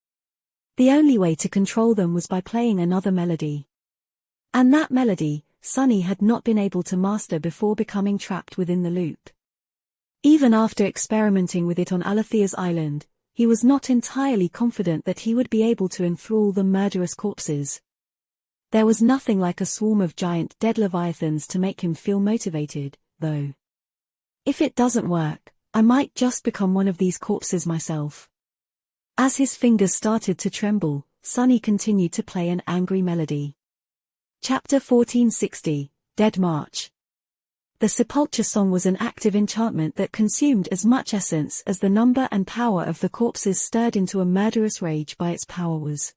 S1: The only way to control them was by playing another melody. And that melody, Sunny had not been able to master before becoming trapped within the loop. Even after experimenting with it on Alethea's island, he was not entirely confident that he would be able to enthrall the murderous corpses. There was nothing like a swarm of giant dead leviathans to make him feel motivated, though. If it doesn't work, I might just become one of these corpses myself. As his fingers started to tremble, Sunny continued to play an angry melody. Chapter 1460, Dead March. The Sepulture Song was an active enchantment that consumed as much essence as the number and power of the corpses stirred into a murderous rage by its power was.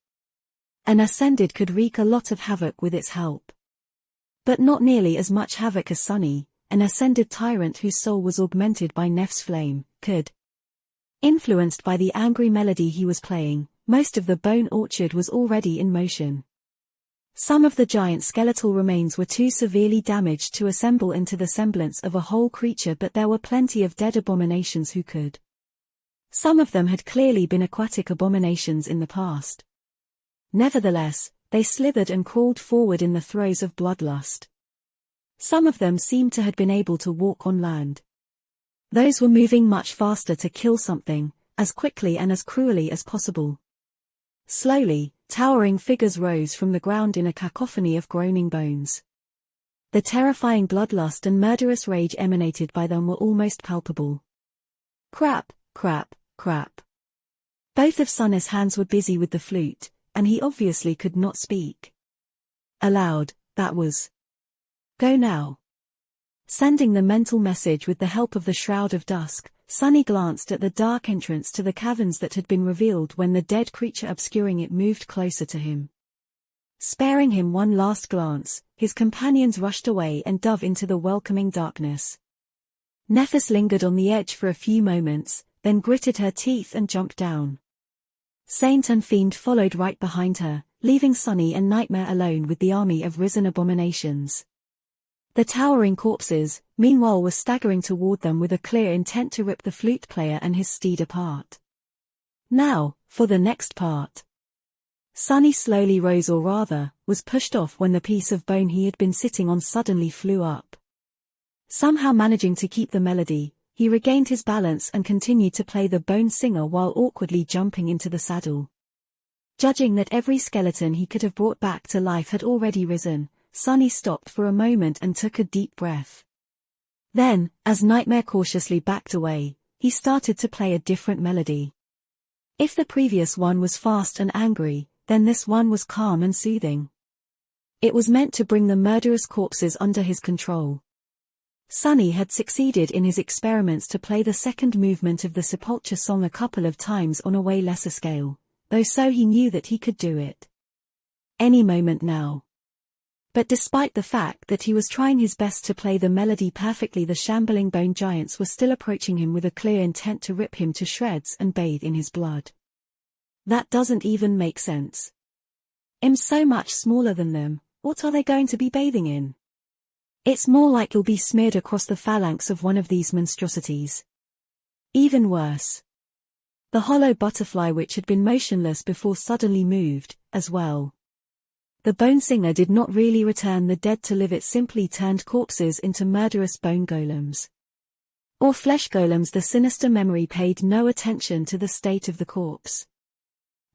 S1: An Ascended could wreak a lot of havoc with its help. But not nearly as much havoc as Sunny, an Ascended tyrant whose soul was augmented by Neph's flame, could. Influenced by the angry melody he was playing, most of the bone orchard was already in motion. Some of the giant skeletal remains were too severely damaged to assemble into the semblance of a whole creature, but there were plenty of dead abominations who could. Some of them had clearly been aquatic abominations in the past. Nevertheless, they slithered and crawled forward in the throes of bloodlust. Some of them seemed to have been able to walk on land. Those were moving much faster to kill something, as quickly and as cruelly as possible. Slowly, towering figures rose from the ground in a cacophony of groaning bones. The terrifying bloodlust and murderous rage emanated by them were almost palpable. Crap, crap, crap. Both of Sunny's hands were busy with the flute, and he obviously could not speak. Aloud, that was. Go now. Sending the mental message with the help of the Shroud of Dusk, Sunny glanced at the dark entrance to the caverns that had been revealed when the dead creature obscuring it moved closer to him. Sparing him one last glance, his companions rushed away and dove into the welcoming darkness. Nephis lingered on the edge for a few moments, then gritted her teeth and jumped down. Saint and Fiend followed right behind her, leaving Sunny and Nightmare alone with the army of risen abominations. The towering corpses, meanwhile, were staggering toward them with a clear intent to rip the flute player and his steed apart. Now, for the next part. Sunny slowly rose, or rather, was pushed off when the piece of bone he had been sitting on suddenly flew up. Somehow managing to keep the melody, he regained his balance and continued to play the bone singer while awkwardly jumping into the saddle. Judging that every skeleton he could have brought back to life had already risen, Sunny stopped for a moment and took a deep breath. Then, as Nightmare cautiously backed away, he started to play a different melody. If the previous one was fast and angry, then this one was calm and soothing. It was meant to bring the murderous corpses under his control. Sunny had succeeded in his experiments to play the second movement of the Sepulture Song a couple of times on a way lesser scale, though so he knew that he could do it any moment now. But despite the fact that he was trying his best to play the melody perfectly, the shambling bone giants were still approaching him with a clear intent to rip him to shreds and bathe in his blood. That doesn't even make sense. I'm so much smaller than them, what are they going to be bathing in? It's more like you'll be smeared across the phalanx of one of these monstrosities. Even worse. The hollow butterfly, which had been motionless before, suddenly moved, as well. The bone singer did not really return the dead to live, it simply turned corpses into murderous bone golems. Or flesh golems. The sinister memory paid no attention to the state of the corpse.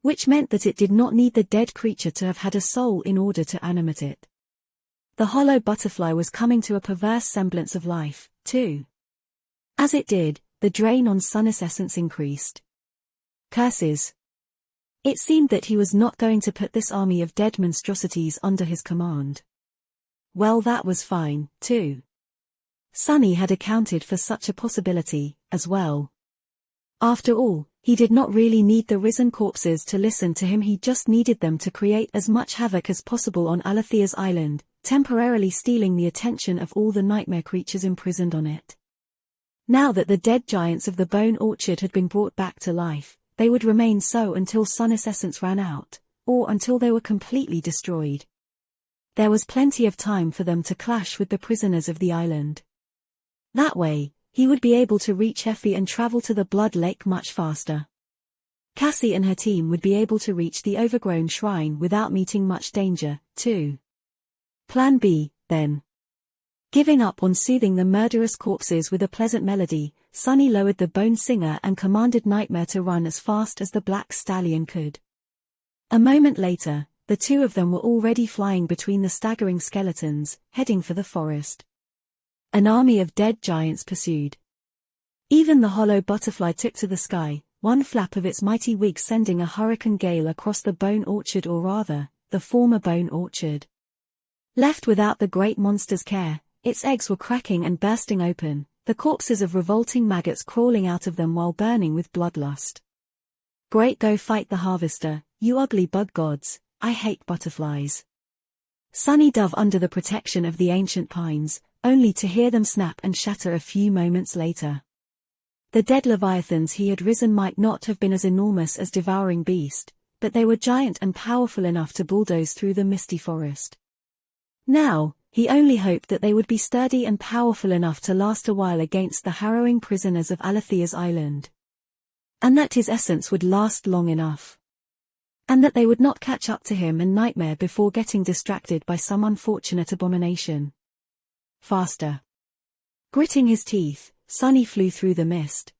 S1: Which meant that it did not need the dead creature to have had a soul in order to animate it. The hollow butterfly was coming to a perverse semblance of life, too. As it did, the drain on Sunny's essence increased. Curses. It seemed that he was not going to put this army of dead monstrosities under his command. Well, that was fine, too. Sunny had accounted for such a possibility, as well. After all, he did not really need the risen corpses to listen to him, he just needed them to create as much havoc as possible on Alethea's island, temporarily stealing the attention of all the nightmare creatures imprisoned on it. Now that the dead giants of the Bone Orchard had been brought back to life, they would remain so until Sunny's essence ran out, or until they were completely destroyed. There was plenty of time for them to clash with the prisoners of the island. That way, he would be able to reach Effie and travel to the Blood Lake much faster. Cassie and her team would be able to reach the overgrown shrine without meeting much danger, too. Plan B, then. Giving up on soothing the murderous corpses with a pleasant melody, Sunny lowered the Bone Singer and commanded Nightmare to run as fast as the Black Stallion could. A moment later, the two of them were already flying between the staggering skeletons, heading for the forest. An army of dead giants pursued. Even the hollow butterfly took to the sky, one flap of its mighty wings sending a hurricane gale across the Bone Orchard, or rather, the former Bone Orchard. Left without the great monster's care, its eggs were cracking and bursting open, the corpses of revolting maggots crawling out of them while burning with bloodlust. Great, go fight the harvester, you ugly bug gods, I hate butterflies. Sunny dove under the protection of the ancient pines, only to hear them snap and shatter a few moments later. The dead leviathans he had risen might not have been as enormous as devouring beast, but they were giant and powerful enough to bulldoze through the misty forest. Now, he only hoped that they would be sturdy and powerful enough to last a while against the harrowing prisoners of Alethea's island. And that his essence would last long enough. And that they would not catch up to him and Nightmare before getting distracted by some unfortunate abomination. Faster. Gritting his teeth, Sunny flew through the mist.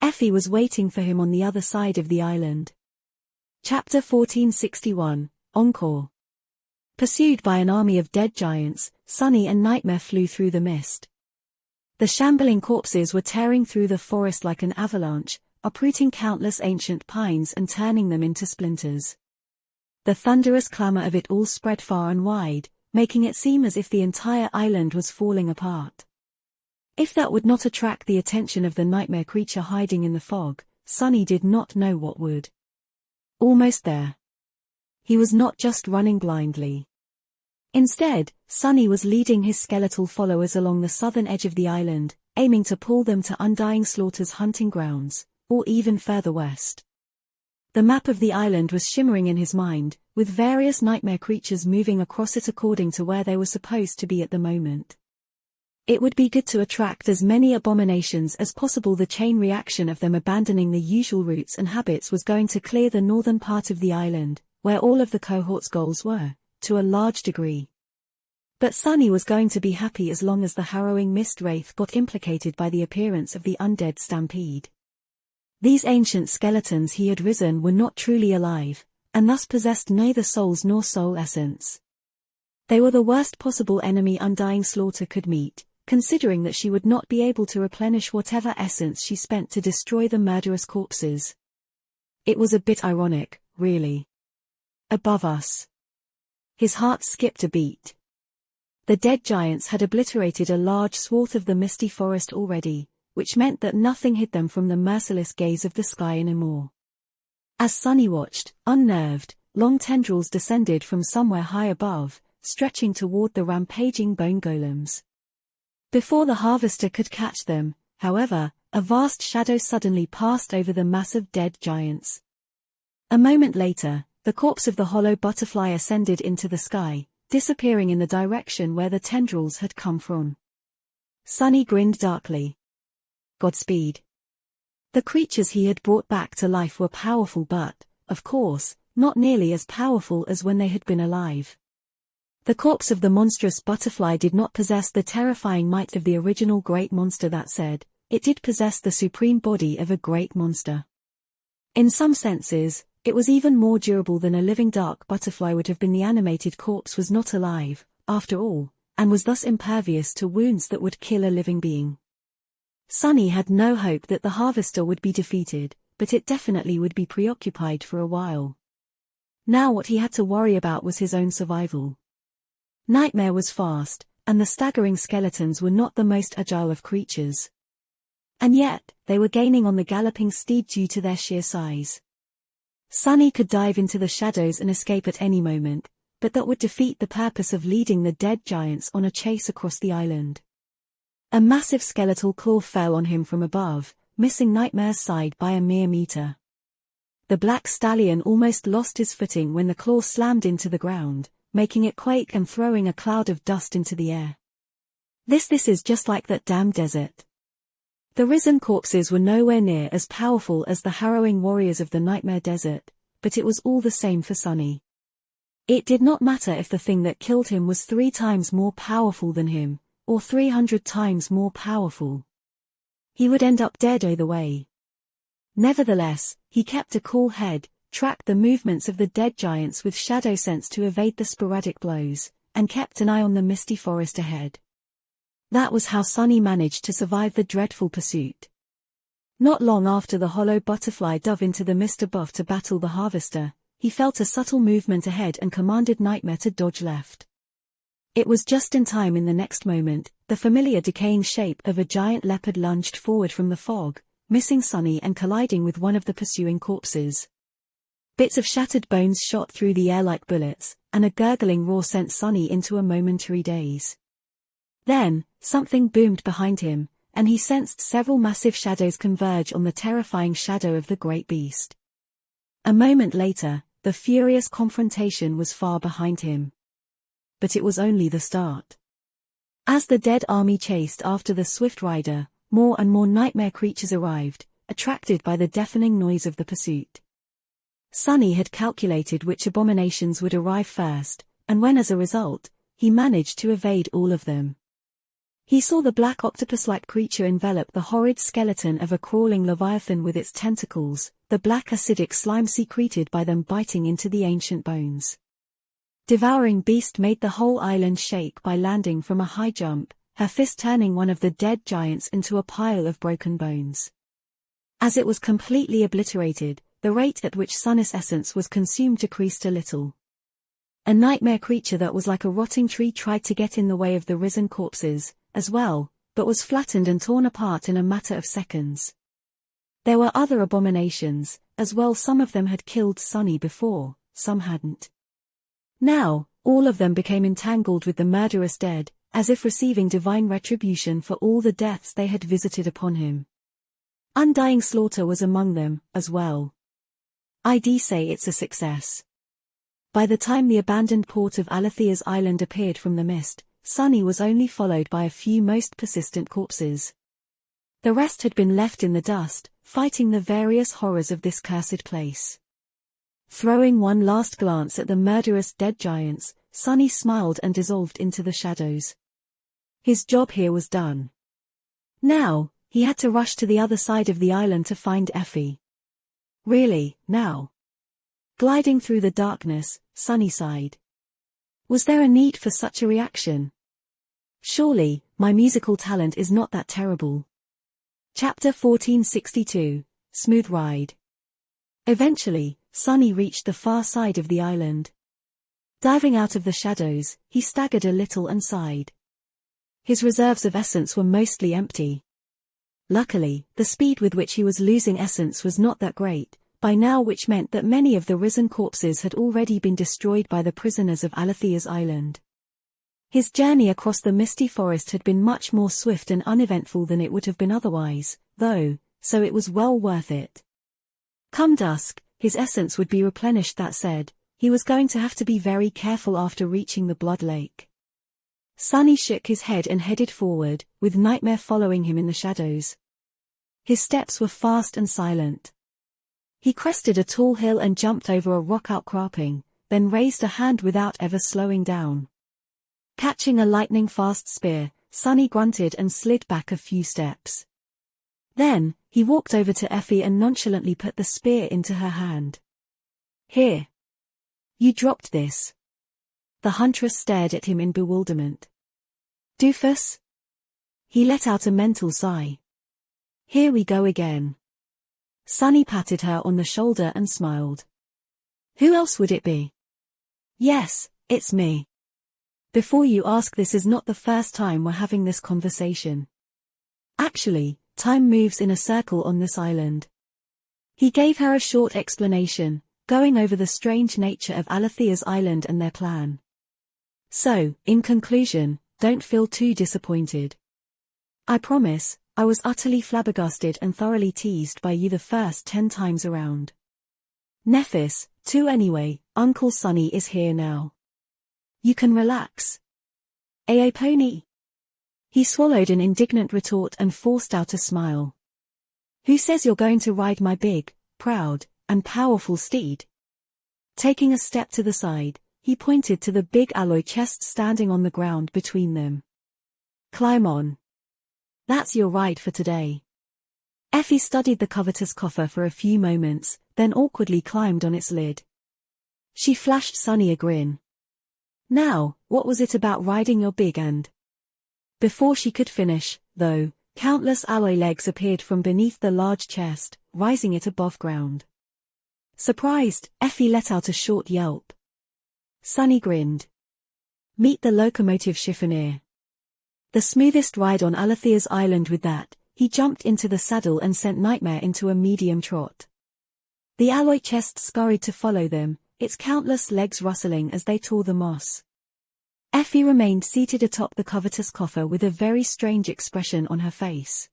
S1: Effie was waiting for him on the other side of the island. Chapter 1461, Encore. Pursued by an army of dead giants, Sunny and Nightmare flew through the mist. The shambling corpses were tearing through the forest like an avalanche, uprooting countless ancient pines and turning them into splinters. The thunderous clamor of it all spread far and wide, making it seem as if the entire island was falling apart. If that would not attract the attention of the nightmare creature hiding in the fog, Sunny did not know what would. Almost there. He was not just running blindly. Instead, Sunny was leading his skeletal followers along the southern edge of the island, aiming to pull them to Undying Slaughter's hunting grounds, or even further west. The map of the island was shimmering in his mind, with various nightmare creatures moving across it according to where they were supposed to be at the moment. It would be good to attract as many abominations as possible. The chain reaction of them abandoning the usual routes and habits was going to clear the northern part of the island, where all of the cohort's goals were, to a large degree. But Sunny was going to be happy as long as the harrowing mist wraith got implicated by the appearance of the undead stampede. These ancient skeletons he had risen were not truly alive, and thus possessed neither souls nor soul essence. They were the worst possible enemy Undying Slaughter could meet, considering that she would not be able to replenish whatever essence she spent to destroy the murderous corpses. It was a bit ironic, really. Above us. His heart skipped a beat. The dead giants had obliterated a large swath of the misty forest already, which meant that nothing hid them from the merciless gaze of the sky anymore. As Sunny watched, unnerved, long tendrils descended from somewhere high above, stretching toward the rampaging bone golems. Before the harvester could catch them, however, a vast shadow suddenly passed over the mass of dead giants. A moment later, the corpse of the hollow butterfly ascended into the sky, disappearing in the direction where the tendrils had come from. Sunny grinned darkly. Godspeed. The creatures he had brought back to life were powerful but, of course, not nearly as powerful as when they had been alive. The corpse of the monstrous butterfly did not possess the terrifying might of the original great monster. That said, it did possess the supreme body of a great monster. In some senses, it was even more durable than a living dark butterfly would have been. The animated corpse was not alive, after all, and was thus impervious to wounds that would kill a living being. Sunny had no hope that the Harvester would be defeated, but it definitely would be preoccupied for a while. Now what he had to worry about was his own survival. Nightmare was fast, and the staggering skeletons were not the most agile of creatures. And yet, they were gaining on the galloping steed due to their sheer size. Sunny could dive into the shadows and escape at any moment, but that would defeat the purpose of leading the dead giants on a chase across the island. A massive skeletal claw fell on him from above, missing Nightmare's side by a mere meter. The black stallion almost lost his footing when the claw slammed into the ground, making it quake and throwing a cloud of dust into the air. This is just like that damn desert. The risen corpses were nowhere near as powerful as the harrowing warriors of the Nightmare Desert, but it was all the same for Sunny. It did not matter if the thing that killed him was 3 times more powerful than him, or 300 times more powerful. He would end up dead either way. Nevertheless, he kept a cool head, tracked the movements of the dead giants with shadow sense to evade the sporadic blows, and kept an eye on the misty forest ahead. That was how Sunny managed to survive the dreadful pursuit. Not long after the hollow butterfly dove into the mist above to battle the Harvester, he felt a subtle movement ahead and commanded Nightmare to dodge left. It was just in time. In the next moment, the familiar decaying shape of a giant leopard lunged forward from the fog, missing Sunny and colliding with one of the pursuing corpses. Bits of shattered bones shot through the air like bullets, and a gurgling roar sent Sunny into a momentary daze. Then, something boomed behind him, and he sensed several massive shadows converge on the terrifying shadow of the great beast. A moment later, the furious confrontation was far behind him. But it was only the start. As the dead army chased after the swift rider, more and more nightmare creatures arrived, attracted by the deafening noise of the pursuit. Sunny had calculated which abominations would arrive first, and when as a result, he managed to evade all of them. He saw the black octopus-like creature envelop the horrid skeleton of a crawling leviathan with its tentacles, the black acidic slime secreted by them biting into the ancient bones. Devouring Beast made the whole island shake by landing from a high jump, her fist turning one of the dead giants into a pile of broken bones. As it was completely obliterated, the rate at which Sunny's essence was consumed decreased a little. A nightmare creature that was like a rotting tree tried to get in the way of the risen corpses, as well, but was flattened and torn apart in a matter of seconds. There were other abominations, as well. Some of them had killed Sunny before, some hadn't. Now, all of them became entangled with the murderous dead, as if receiving divine retribution for all the deaths they had visited upon him. Undying slaughter was among them, as well. I'd say it's a success. By the time the abandoned port of Alethea's island appeared from the mist, Sunny was only followed by a few most persistent corpses. The rest had been left in the dust, fighting the various horrors of this cursed place. Throwing one last glance at the murderous dead giants, Sunny smiled and dissolved into the shadows. His job here was done. Now, he had to rush to the other side of the island to find Effie. Really, now? Gliding through the darkness, Sunny sighed. Was there a need for such a reaction? Surely, my musical talent is not that terrible. Chapter 1462, Smooth Ride. Eventually, Sunny reached the far side of the island. Diving out of the shadows, he staggered a little and sighed. His reserves of essence were mostly empty. Luckily, the speed with which he was losing essence was not that great, by now, which meant that many of the risen corpses had already been destroyed by the prisoners of Alethea's island. His journey across the misty forest had been much more swift and uneventful than it would have been otherwise, though, so it was well worth it. Come dusk, his essence would be replenished. That said, he was going to have to be very careful after reaching the Blood Lake. Sunny shook his head and headed forward, with Nightmare following him in the shadows. His steps were fast and silent. He crested a tall hill and jumped over a rock outcropping, then raised a hand without ever slowing down. Catching a lightning-fast spear, Sunny grunted and slid back a few steps. Then, he walked over to Effie and nonchalantly put the spear into her hand. Here. You dropped this. The huntress stared at him in bewilderment. Doofus? He let out a mental sigh. Here we go again. Sunny patted her on the shoulder and smiled. Who else would it be? Yes, it's me. Before you ask, this is not the first time we're having this conversation. Actually, time moves in a circle on this island. He gave her a short explanation, going over the strange nature of Alethea's island and their plan. So, in conclusion, don't feel too disappointed. I promise, I was utterly flabbergasted and thoroughly teased by you the first 10 times around. Nephis, too anyway, Uncle Sonny is here now. You can relax. Pony. He swallowed an indignant retort and forced out a smile. Who says you're going to ride my big, proud, and powerful steed? Taking a step to the side, he pointed to the big alloy chest standing on the ground between them. Climb on. That's your ride for today. Effie studied the covetous coffer for a few moments, then awkwardly climbed on its lid. She flashed Sunny a grin. Now, what was it about riding your big and? Before she could finish, though, countless alloy legs appeared from beneath the large chest, rising it above ground. Surprised, Effie let out a short yelp. Sunny grinned. Meet the locomotive chiffonier. The smoothest ride on Alethea's island. With that, he jumped into the saddle and sent Nightmare into a medium trot. The alloy chest scurried to follow them, its countless legs rustling as they tore the moss. Effie remained seated atop the covetous coffer with a very strange expression on her face.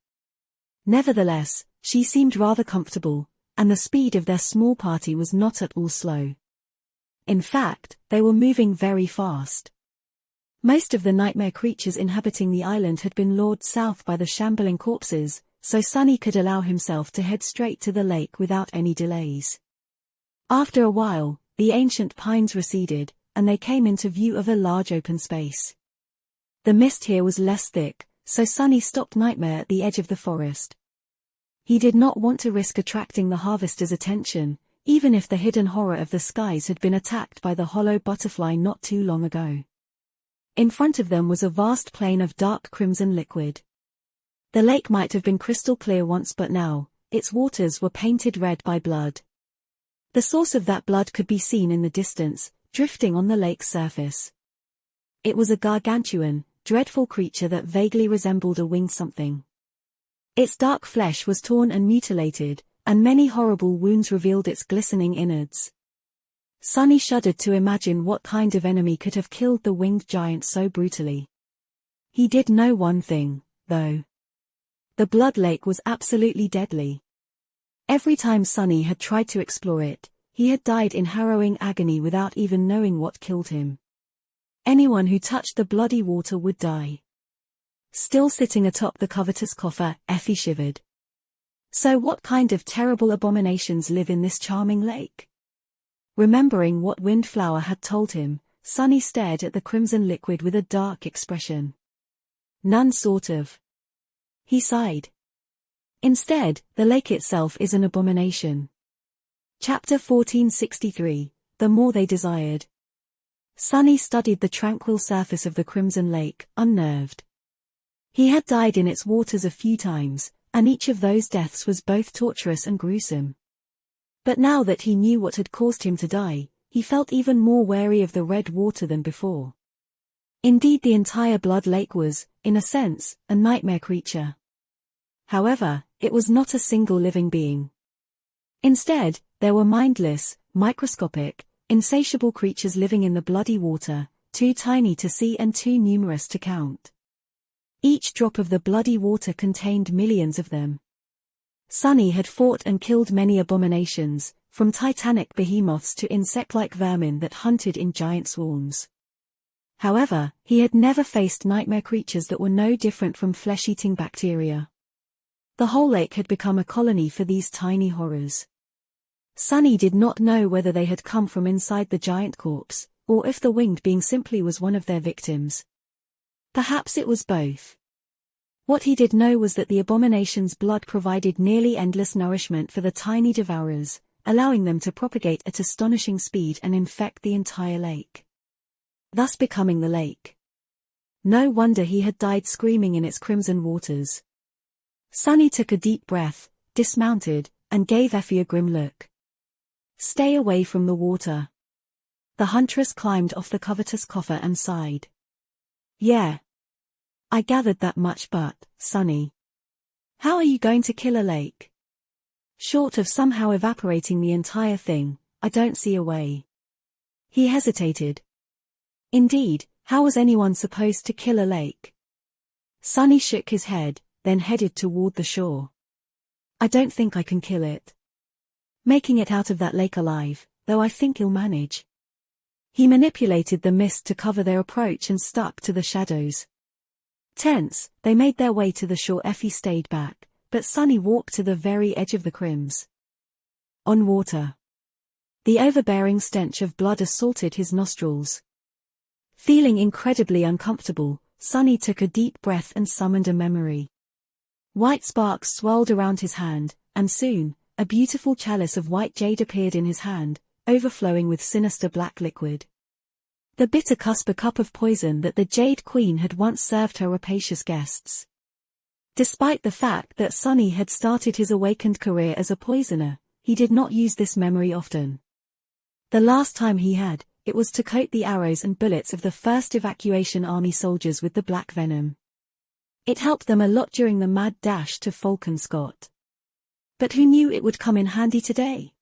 S1: Nevertheless, she seemed rather comfortable, and the speed of their small party was not at all slow. In fact, they were moving very fast. Most of the nightmare creatures inhabiting the island had been lured south by the shambling corpses, so Sunny could allow himself to head straight to the lake without any delays. After a while, the ancient pines receded, and they came into view of a large open space. The mist here was less thick, so Sunny stopped Nightmare at the edge of the forest. He did not want to risk attracting the harvester's attention, even if the hidden horror of the skies had been attacked by the hollow butterfly not too long ago. In front of them was a vast plain of dark crimson liquid. The lake might have been crystal clear once, but now, its waters were painted red by blood. The source of that blood could be seen in the distance, drifting on the lake's surface. It was a gargantuan, dreadful creature that vaguely resembled a winged something. Its dark flesh was torn and mutilated, and many horrible wounds revealed its glistening innards. Sunny shuddered to imagine what kind of enemy could have killed the winged giant so brutally. He did know one thing, though. The blood lake was absolutely deadly. Every time Sunny had tried to explore it, he had died in harrowing agony without even knowing what killed him. Anyone who touched the bloody water would die. Still sitting atop the covetous coffer, Effie shivered. So what kind of terrible abominations live in this charming lake? Remembering what Windflower had told him, Sunny stared at the crimson liquid with a dark expression. None sort of. He sighed. Instead, the lake itself is an abomination. Chapter 1463, The More They Desired. Sunny studied the tranquil surface of the crimson lake, unnerved. He had died in its waters a few times, and each of those deaths was both torturous and gruesome. But now that he knew what had caused him to die, he felt even more wary of the red water than before. Indeed, the entire blood lake was, in a sense, a nightmare creature. However, it was not a single living being. Instead, there were mindless, microscopic, insatiable creatures living in the bloody water, too tiny to see and too numerous to count. Each drop of the bloody water contained millions of them. Sunny had fought and killed many abominations, from titanic behemoths to insect-like vermin that hunted in giant swarms. However, he had never faced nightmare creatures that were no different from flesh-eating bacteria. The whole lake had become a colony for these tiny horrors. Sunny did not know whether they had come from inside the giant corpse, or if the winged being simply was one of their victims. Perhaps it was both. What he did know was that the abomination's blood provided nearly endless nourishment for the tiny devourers, allowing them to propagate at astonishing speed and infect the entire lake. thus becoming the lake. No wonder he had died screaming in its crimson waters. Sunny took a deep breath, dismounted, and gave Effie a grim look. "Stay away from the water." The huntress climbed off the covetous coffer and sighed. "Yeah. I gathered that much, but, Sunny, how are you going to kill a lake? Short of somehow evaporating the entire thing, I don't see a way." He hesitated. Indeed, how was anyone supposed to kill a lake? Sunny shook his head, then headed toward the shore. "I don't think I can kill it. Making it out of that lake alive, though I think he'll manage." He manipulated the mist to cover their approach and stuck to the shadows. Tense, they made their way to the shore. Effie stayed back, but Sunny walked to the very edge of the crims. On water. The overbearing stench of blood assaulted his nostrils. Feeling incredibly uncomfortable, Sunny took a deep breath and summoned a memory. White sparks swirled around his hand, and soon, a beautiful chalice of white jade appeared in his hand, overflowing with sinister black liquid. The bitter cusp, a cup of poison that the Jade Queen had once served her rapacious guests. Despite the fact that Sunny had started his awakened career as a poisoner, he did not use this memory often. The last time he had, it was to coat the arrows and bullets of the 1st Evacuation Army soldiers with the black venom. It helped them a lot during the mad dash to Falkenscott. But who knew it would come in handy today?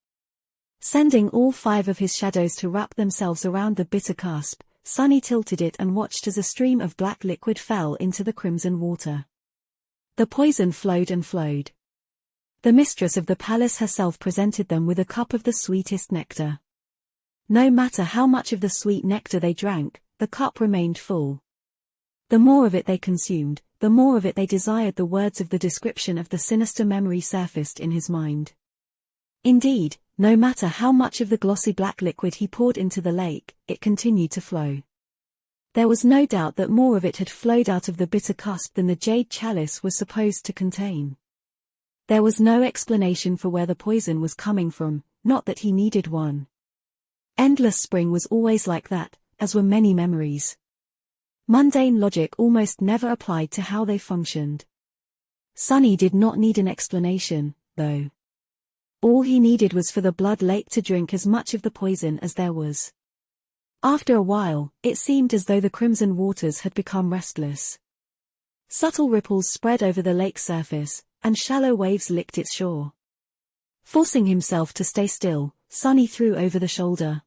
S1: Sending all 5 of his shadows to wrap themselves around the bitter cusp, Sunny tilted it and watched as a stream of black liquid fell into the crimson water. The poison flowed and flowed. The mistress of the palace herself presented them with a cup of the sweetest nectar. No matter how much of the sweet nectar they drank, the cup remained full. The more of it they consumed, the more of it they desired. The words of the description of the sinister memory surfaced in his mind. Indeed, no matter how much of the glossy black liquid he poured into the lake, it continued to flow. There was no doubt that more of it had flowed out of the bitter cusp than the jade chalice was supposed to contain. There was no explanation for where the poison was coming from, not that he needed one. Endless Spring was always like that, as were many memories. Mundane logic almost never applied to how they functioned. Sunny did not need an explanation, though. All he needed was for the blood lake to drink as much of the poison as there was. After a while, it seemed as though the crimson waters had become restless. Subtle ripples spread over the lake's surface, and shallow waves licked its shore. Forcing himself to stay still, Sunny threw over the shoulder.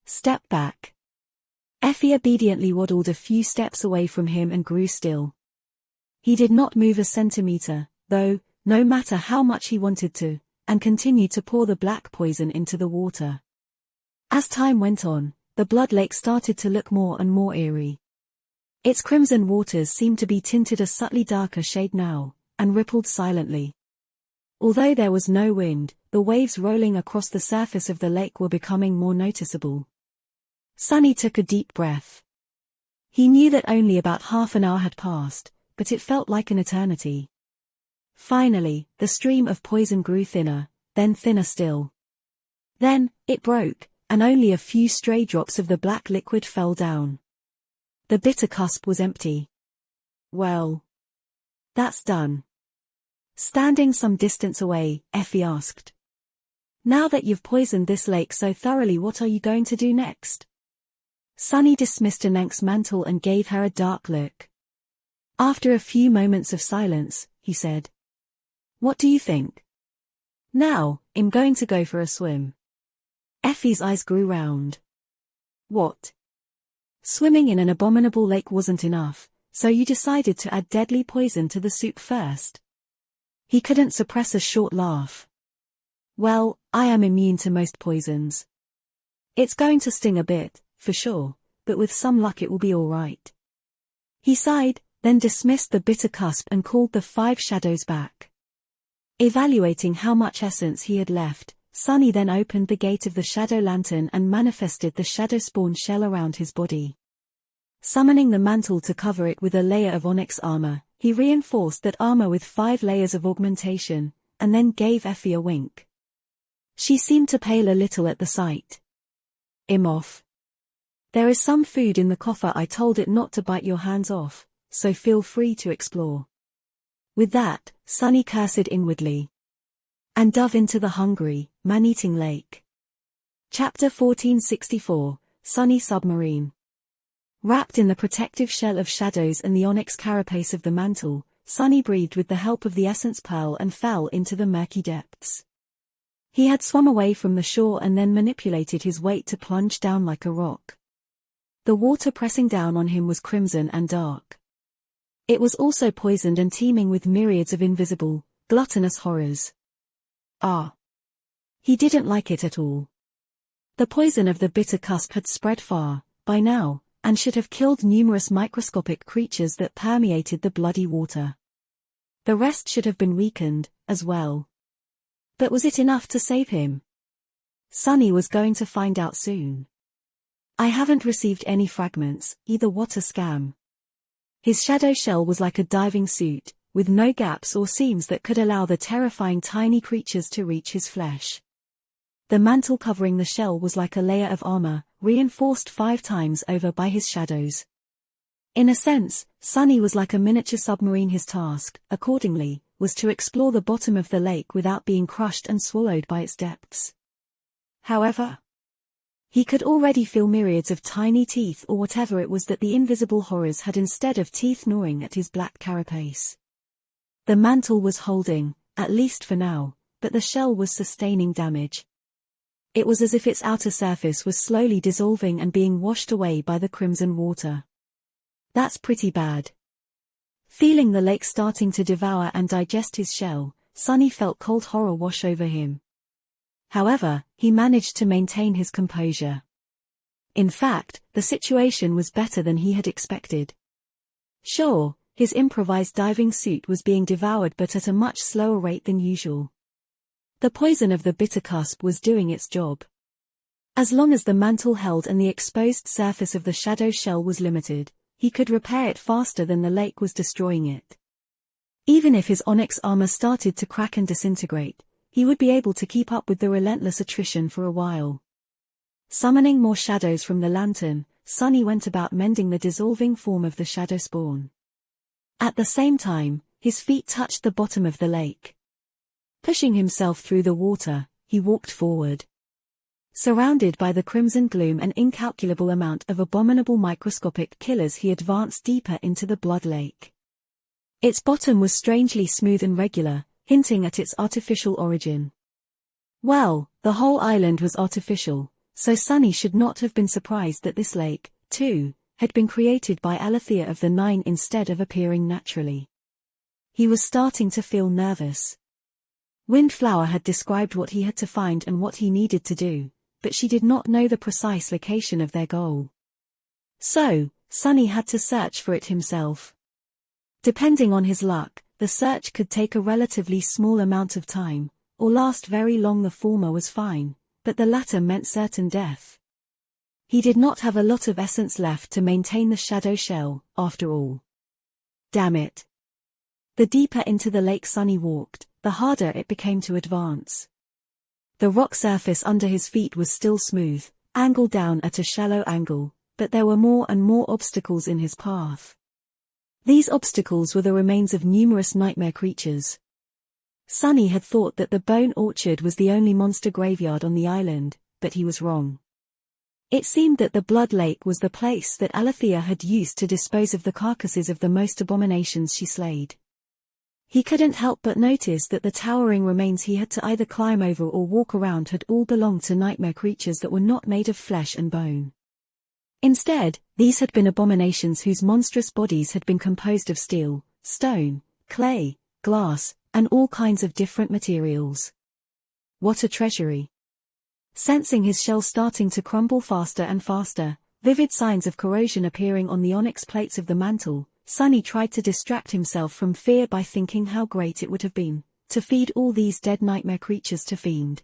S1: "Step back." Effie obediently waddled a few steps away from him and grew still. He did not move a centimeter, though, no matter how much he wanted to, and continued to pour the black poison into the water. As time went on, the blood lake started to look more and more eerie. Its crimson waters seemed to be tinted a subtly darker shade now, and rippled silently. Although there was no wind, the waves rolling across the surface of the lake were becoming more noticeable. Sunny took a deep breath. He knew that only about half an hour had passed, but it felt like an eternity. Finally, the stream of poison grew thinner, then thinner still. Then, it broke, and only a few stray drops of the black liquid fell down. The bitter cusp was empty. "Well, that's done." Standing some distance away, Effie asked. "Now that you've poisoned this lake so thoroughly, what are you going to do next?" Sunny dismissed Anank's mantle and gave her a dark look. After a few moments of silence, he said, "What do you think?" "Now, I'm going to go for a swim." Effie's eyes grew round. "What? Swimming in an abominable lake wasn't enough, so you decided to add deadly poison to the soup first?" He couldn't suppress a short laugh. "Well, I am immune to most poisons. It's going to sting a bit, for sure, but with some luck it will be all right." He sighed, then dismissed the bitter cusp and called the 5 shadows back. Evaluating how much essence he had left, Sunny then opened the gate of the shadow lantern and manifested the shadow spawn shell around his body. Summoning the mantle to cover it with a layer of onyx armor, he reinforced that armor with 5 layers of augmentation, and then gave Effie a wink. She seemed to pale a little at the sight. "I'm off." There is some food in the coffer. I told it not to bite your hands off, so feel free to explore. With that, Sunny cursed inwardly and dove into the hungry, man-eating lake. Chapter 1464, Sunny Submarine. Wrapped in the protective shell of shadows and the onyx carapace of the mantle, Sunny breathed with the help of the essence pearl and fell into the murky depths. He had swum away from the shore and then manipulated his weight to plunge down like a rock. The water pressing down on him was crimson and dark. It was also poisoned and teeming with myriads of invisible, gluttonous horrors. Ah! He didn't like it at all. The poison of the bitter cusp had spread far, by now, and should have killed numerous microscopic creatures that permeated the bloody water. The rest should have been weakened, as well. But was it enough to save him? Sunny was going to find out soon. I haven't received any fragments, either. What a scam. His shadow shell was like a diving suit, with no gaps or seams that could allow the terrifying tiny creatures to reach his flesh. The mantle covering the shell was like a layer of armor, reinforced 5 times over by his shadows. In a sense, Sunny was like a miniature submarine. His task, accordingly, was to explore the bottom of the lake without being crushed and swallowed by its depths. However, he could already feel myriads of tiny teeth or whatever it was that the invisible horrors had instead of teeth gnawing at his black carapace. The mantle was holding, at least for now, but the shell was sustaining damage. It was as if its outer surface was slowly dissolving and being washed away by the crimson water. That's pretty bad. Feeling the lake starting to devour and digest his shell, Sunny felt cold horror wash over him. However, he managed to maintain his composure. In fact, the situation was better than he had expected. Sure, his improvised diving suit was being devoured, but at a much slower rate than usual. The poison of the bitter cusp was doing its job. As long as the mantle held and the exposed surface of the shadow shell was limited, he could repair it faster than the lake was destroying it. Even if his onyx armor started to crack and disintegrate, he would be able to keep up with the relentless attrition for a while. Summoning more shadows from the lantern, Sunny went about mending the dissolving form of the shadow spawn. At the same time, his feet touched the bottom of the lake. Pushing himself through the water, he walked forward. Surrounded by the crimson gloom and incalculable amount of abominable microscopic killers, he advanced deeper into the blood lake. Its bottom was strangely smooth and regular, hinting at its artificial origin. Well, the whole island was artificial, so Sunny should not have been surprised that this lake, too, had been created by Alethea of the Nine instead of appearing naturally. He was starting to feel nervous. Windflower had described what he had to find and what he needed to do, but she did not know the precise location of their goal. So, Sunny had to search for it himself. Depending on his luck, the search could take a relatively small amount of time, or last very long. The former was fine, but the latter meant certain death. He did not have a lot of essence left to maintain the shadow shell, after all. Damn it. The deeper into the lake Sunny walked, the harder it became to advance. The rock surface under his feet was still smooth, angled down at a shallow angle, but there were more and more obstacles in his path. These obstacles were the remains of numerous nightmare creatures. Sunny had thought that the Bone Orchard was the only monster graveyard on the island, but he was wrong. It seemed that the Blood Lake was the place that Alethea had used to dispose of the carcasses of the most abominations she slayed. He couldn't help but notice that the towering remains he had to either climb over or walk around had all belonged to nightmare creatures that were not made of flesh and bone. Instead, these had been abominations whose monstrous bodies had been composed of steel, stone, clay, glass, and all kinds of different materials. What a treasury! Sensing his shell starting to crumble faster and faster, vivid signs of corrosion appearing on the onyx plates of the mantle, Sunny tried to distract himself from fear by thinking how great it would have been to feed all these dead nightmare creatures to fiend.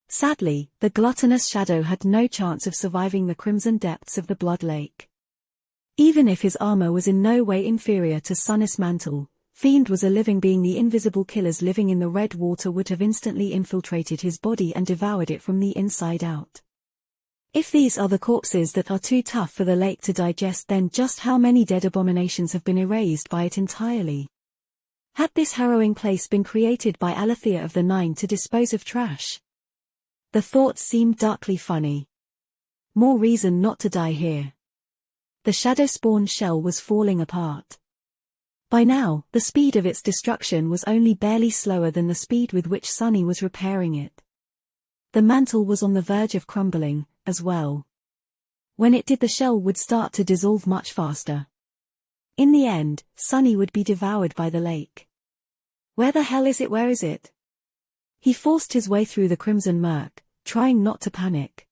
S1: Sadly, the gluttonous shadow had no chance of surviving the crimson depths of the Blood Lake. Even if his armor was in no way inferior to Sunny's mantle, Fiend was a living being. The invisible killers living in the red water would have instantly infiltrated his body and devoured it from the inside out. If these are the corpses that are too tough for the lake to digest, then just how many dead abominations have been erased by it entirely? Had this harrowing place been created by Alethea of the Nine to dispose of trash? The thought seemed darkly funny. More reason not to die here. The shadow spawn shell was falling apart. By now, the speed of its destruction was only barely slower than the speed with which Sunny was repairing it. The mantle was on the verge of crumbling, as well. When it did, the shell would start to dissolve much faster. In the end, Sunny would be devoured by the lake. Where the hell is it? Where is it? He forced his way through the crimson murk, trying not to panic.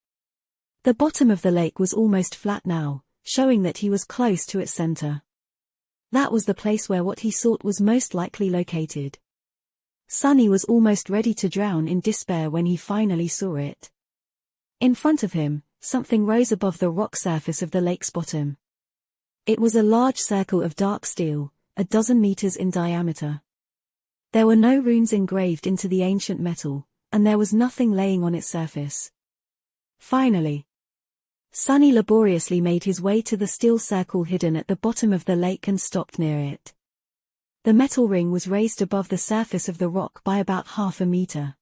S1: The bottom of the lake was almost flat now, showing that he was close to its center. That was the place where what he sought was most likely located. Sunny was almost ready to drown in despair when he finally saw it. In front of him, something rose above the rock surface of the lake's bottom. It was a large circle of dark steel, a dozen meters in diameter. There were no runes engraved into the ancient metal, and there was nothing laying on its surface. Finally, Sunny laboriously made his way to the steel circle hidden at the bottom of the lake and stopped near it. The metal ring was raised above the surface of the rock by about half a meter.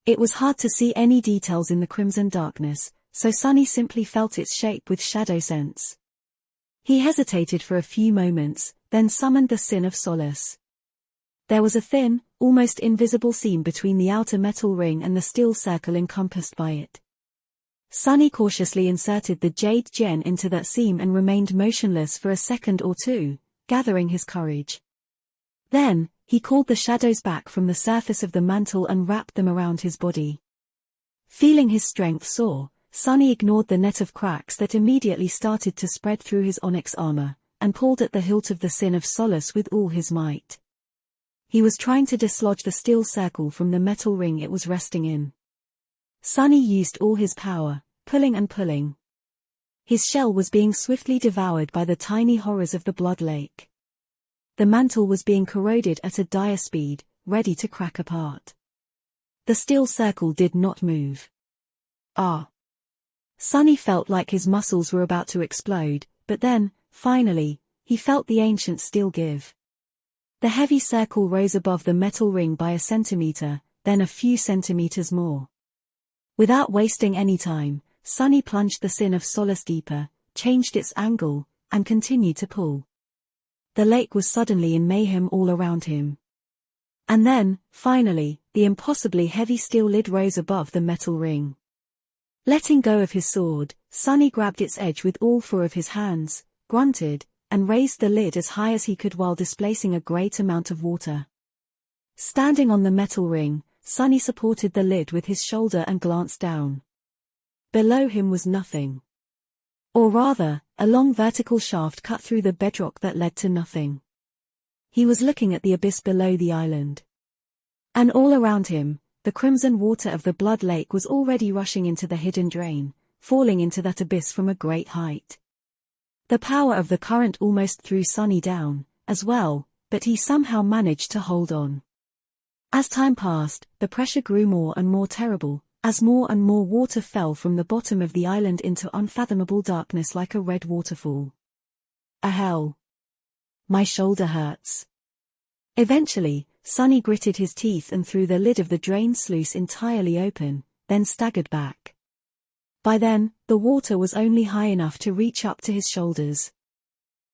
S1: It was hard to see any details in the crimson darkness, so Sunny simply felt its shape with shadow sense. He hesitated for a few moments, then summoned the Sin of Solace. There was a thin, almost invisible seam between the outer metal ring and the steel circle encompassed by it. Sunny cautiously inserted the jade gem into that seam and remained motionless for a second or two, gathering his courage. Then, he called the shadows back from the surface of the mantle and wrapped them around his body. Feeling his strength soar, Sunny ignored the net of cracks that immediately started to spread through his onyx armor, and pulled at the hilt of the Sin of Solace with all his might. He was trying to dislodge the steel circle from the metal ring it was resting in. Sunny used all his power, pulling and pulling. His shell was being swiftly devoured by the tiny horrors of the Blood Lake. The mantle was being corroded at a dire speed, ready to crack apart. The steel circle did not move. Sunny felt like his muscles were about to explode, but then, finally, he felt the ancient steel give. The heavy circle rose above the metal ring by a centimeter, then a few centimeters more. Without wasting any time, Sunny plunged the Sin of Solace deeper, changed its angle, and continued to pull. The lake was suddenly in mayhem all around him. And then, finally, the impossibly heavy steel lid rose above the metal ring. Letting go of his sword, Sunny grabbed its edge with all four of his hands, grunted, and raised the lid as high as he could while displacing a great amount of water. Standing on the metal ring, Sunny supported the lid with his shoulder and glanced down. Below him was nothing. Or rather, a long vertical shaft cut through the bedrock that led to nothing. He was looking at the abyss below the island. And all around him, the crimson water of the Blood Lake was already rushing into the hidden drain, falling into that abyss from a great height. The power of the current almost threw Sunny down, as well, but he somehow managed to hold on. As time passed, the pressure grew more and more terrible, as more and more water fell from the bottom of the island into unfathomable darkness like a red waterfall. Hell. My shoulder hurts. Eventually, Sunny gritted his teeth and threw the lid of the drain sluice entirely open, then staggered back. By then, the water was only high enough to reach up to his shoulders.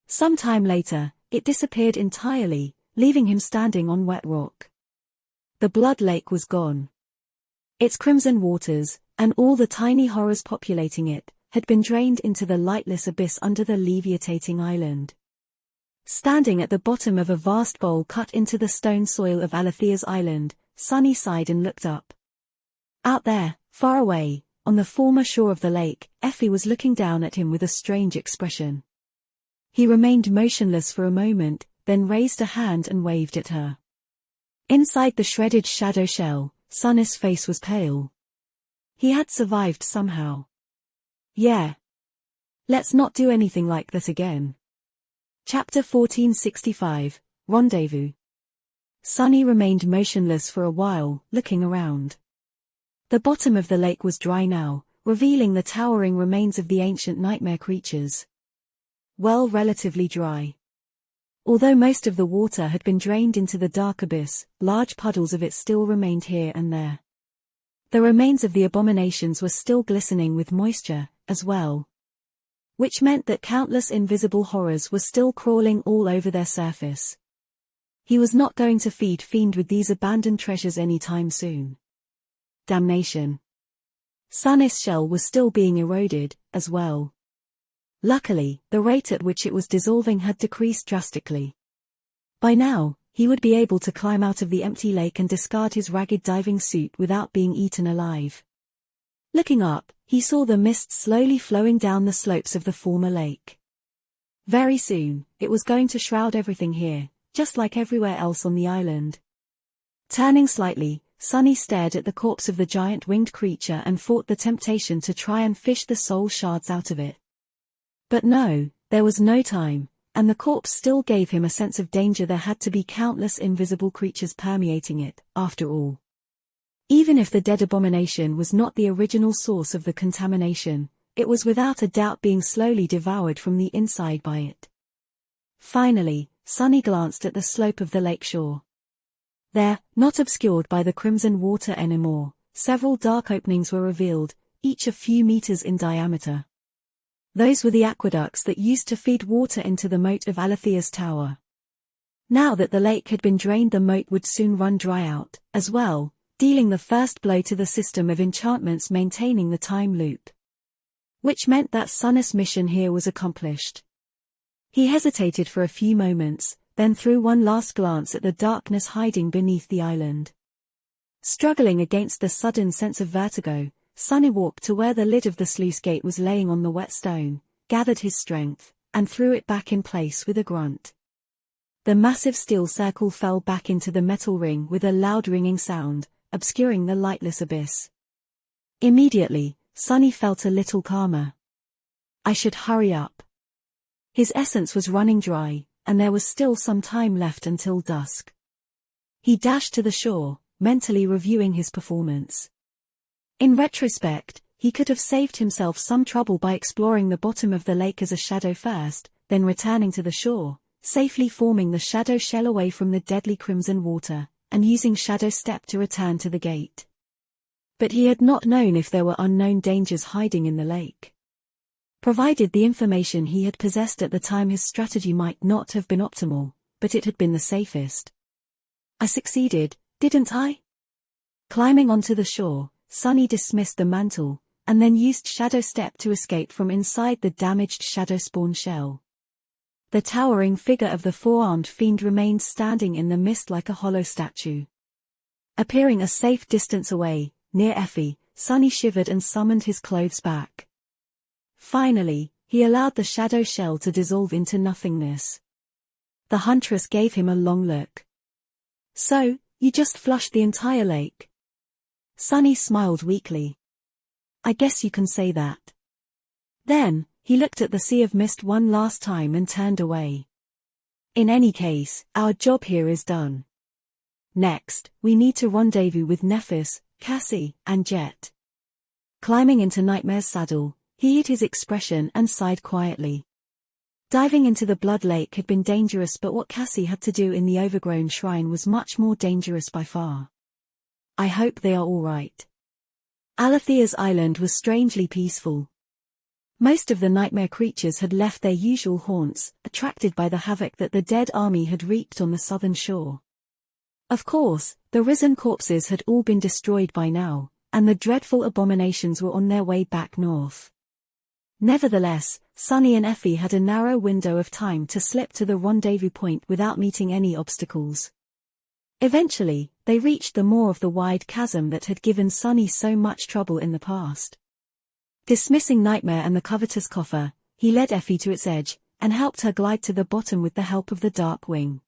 S1: Some time later, it disappeared entirely, leaving him standing on wet rock. The Blood Lake was gone. Its crimson waters, and all the tiny horrors populating it, had been drained into the lightless abyss under the levitating island. Standing at the bottom of a vast bowl cut into the stone soil of Alethea's island, Sunny sighed and looked up. Out there, far away, on the former shore of the lake, Effie was looking down at him with a strange expression. He remained motionless for a moment, then raised a hand and waved at her. Inside the shredded shadow shell, Sunny's face was pale. He had survived somehow. Yeah. Let's not do anything like that again. Chapter 1465, Rendezvous. Sunny remained motionless for a while, looking around. The bottom of the lake was dry now, revealing the towering remains of the ancient nightmare creatures. Well, relatively dry. Although most of the water had been drained into the dark abyss, large puddles of it still remained here and there. The remains of the abominations were still glistening with moisture, as well. Which meant that countless invisible horrors were still crawling all over their surface. He was not going to fiend with these abandoned treasures anytime soon. Damnation. Sun's shell was still being eroded, as well. Luckily, the rate at which it was dissolving had decreased drastically. By now, he would be able to climb out of the empty lake and discard his ragged diving suit without being eaten alive. Looking up, he saw the mist slowly flowing down the slopes of the former lake. Very soon, it was going to shroud everything here, just like everywhere else on the island. Turning slightly, Sunny stared at the corpse of the giant winged creature and fought the temptation to try and fish the soul shards out of it. But no, there was no time, and the corpse still gave him a sense of danger. There had to be countless invisible creatures permeating it, after all. Even if the dead abomination was not the original source of the contamination, it was without a doubt being slowly devoured from the inside by it. Finally, Sunny glanced at the slope of the lake shore. There, not obscured by the crimson water anymore, several dark openings were revealed, each a few meters in diameter. Those were the aqueducts that used to feed water into the moat of Alethea's tower. Now that the lake had been drained, the moat would soon run dry out, as well, dealing the first blow to the system of enchantments maintaining the time loop. Which meant that Sun's mission here was accomplished. He hesitated for a few moments, then threw one last glance at the darkness hiding beneath the island. Struggling against the sudden sense of vertigo, Sunny walked to where the lid of the sluice gate was laying on the wet stone, gathered his strength, and threw it back in place with a grunt. The massive steel circle fell back into the metal ring with a loud ringing sound, obscuring the lightless abyss. Immediately, Sunny felt a little calmer. I should hurry up. His essence was running dry, and there was still some time left until dusk. He dashed to the shore, mentally reviewing his performance. In retrospect, he could have saved himself some trouble by exploring the bottom of the lake as a shadow first, then returning to the shore, safely forming the shadow shell away from the deadly crimson water, and using Shadow Step to return to the gate. But he had not known if there were unknown dangers hiding in the lake. Provided the information he had possessed at the time, his strategy might not have been optimal, but it had been the safest. I succeeded, didn't I? Climbing onto the shore, Sunny dismissed the mantle, and then used Shadow Step to escape from inside the damaged Shadow Spawn shell. The towering figure of the four-armed fiend remained standing in the mist like a hollow statue. Appearing a safe distance away, near Effie, Sunny shivered and summoned his clothes back. Finally, he allowed the shadow shell to dissolve into nothingness. The huntress gave him a long look. So, you just flushed the entire lake? Sunny smiled weakly. I guess you can say that. Then, he looked at the sea of mist one last time and turned away. In any case, our job here is done. Next, we need to rendezvous with Nephis, Cassie, and Jet. Climbing into Nightmare's saddle, he hid his expression and sighed quietly. Diving into the Blood Lake had been dangerous, but what Cassie had to do in the overgrown shrine was much more dangerous by far. I hope they are all right. Alethea's island was strangely peaceful. Most of the nightmare creatures had left their usual haunts, attracted by the havoc that the dead army had wreaked on the southern shore. Of course, the risen corpses had all been destroyed by now, and the dreadful abominations were on their way back north. Nevertheless, Sunny and Effie had a narrow window of time to slip to the rendezvous point without meeting any obstacles. Eventually, they reached the maw of the wide chasm that had given Sunny so much trouble in the past. Dismissing Nightmare and the covetous coffer, he led Effie to its edge, and helped her glide to the bottom with the help of the Dark Wing.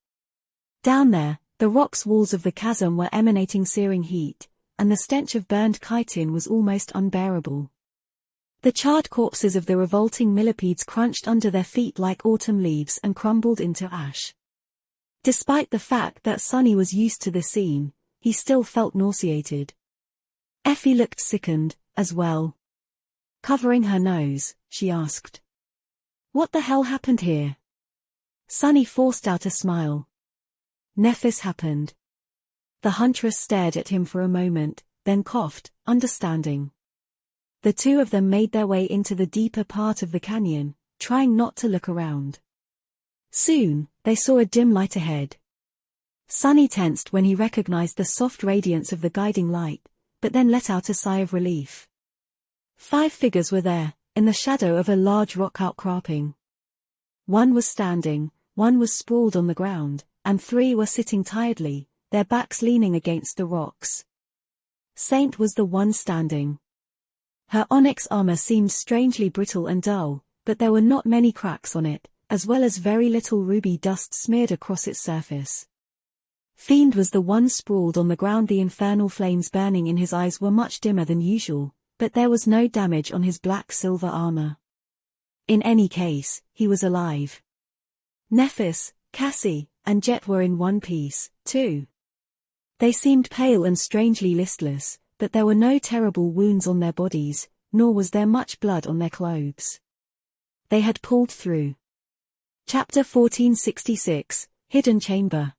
S1: Down there, the rock's walls of the chasm were emanating searing heat, and the stench of burned chitin was almost unbearable. The charred corpses of the revolting millipedes crunched under their feet like autumn leaves and crumbled into ash. Despite the fact that Sunny was used to the scene, he still felt nauseated. Effie looked sickened, as well. Covering her nose, she asked. What the hell happened here? Sunny forced out a smile. Nephis happened. The huntress stared at him for a moment, then coughed, understanding. The two of them made their way into the deeper part of the canyon, trying not to look around. Soon, they saw a dim light ahead. Sunny tensed when he recognized the soft radiance of the guiding light, but then let out a sigh of relief. 5 figures were there, in the shadow of a large rock outcropping. One was standing, one was sprawled on the ground, and 3 were sitting tiredly, their backs leaning against the rocks. Saint was the one standing. Her onyx armor seemed strangely brittle and dull, but there were not many cracks on it, as well as very little ruby dust smeared across its surface. Fiend was the one sprawled on the ground. The infernal flames burning in his eyes were much dimmer than usual, but there was no damage on his black-silver armor. In any case, he was alive. Nephis, Cassie, and Jet were in one piece, too. They seemed pale and strangely listless, but there were no terrible wounds on their bodies, nor was there much blood on their clothes. They had pulled through. Chapter 1466, Hidden Chamber.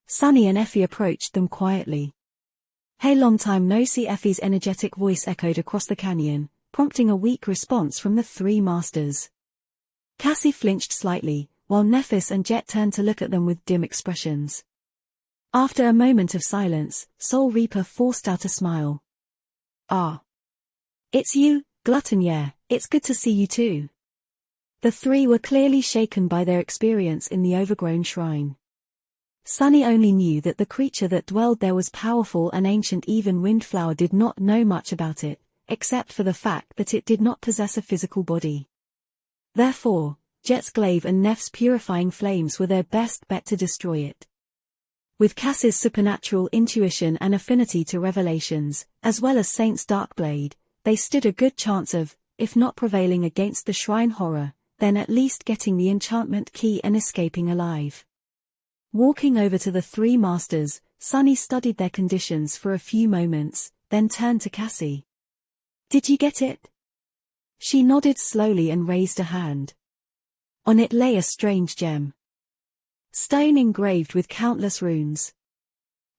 S1: Sunny and Effie approached them quietly. Hey, long time no see. Effie's energetic voice echoed across the canyon, prompting a weak response from the 3 masters. Cassie flinched slightly, while Nephis and Jet turned to look at them with dim expressions. After a moment of silence, Soul Reaper forced out a smile. Ah. It's you, Glutton. Yeah, it's good to see you too. The 3 were clearly shaken by their experience in the overgrown shrine. Sunny only knew that the creature that dwelled there was powerful and ancient. Even Windflower did not know much about it, except for the fact that it did not possess a physical body. Therefore, Jet's glaive and Neph's purifying flames were their best bet to destroy it. With Cassie's supernatural intuition and affinity to revelations, as well as Saint's dark blade, they stood a good chance of, if not prevailing against the shrine horror, then at least getting the enchantment key and escaping alive. Walking over to the 3 masters, Sunny studied their conditions for a few moments, then turned to Cassie. Did you get it? She nodded slowly and raised a hand. On it lay a strange gem. Stone engraved with countless runes.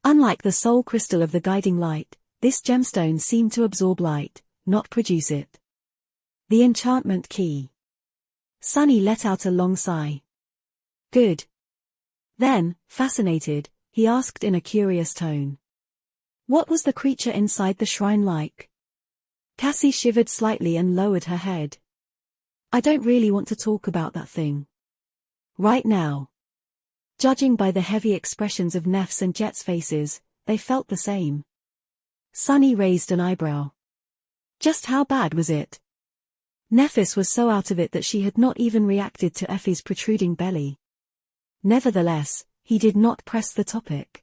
S1: Unlike the soul crystal of the guiding light, this gemstone seemed to absorb light, not produce it. The enchantment key. Sunny let out a long sigh. Good. Then, fascinated, he asked in a curious tone. What was the creature inside the shrine like? Cassie shivered slightly and lowered her head. I don't really want to talk about that thing. Right now. Judging by the heavy expressions of Neph's and Jet's faces, they felt the same. Sunny raised an eyebrow. Just how bad was it? Nephis was so out of it that she had not even reacted to Effie's protruding belly. Nevertheless, he did not press the topic.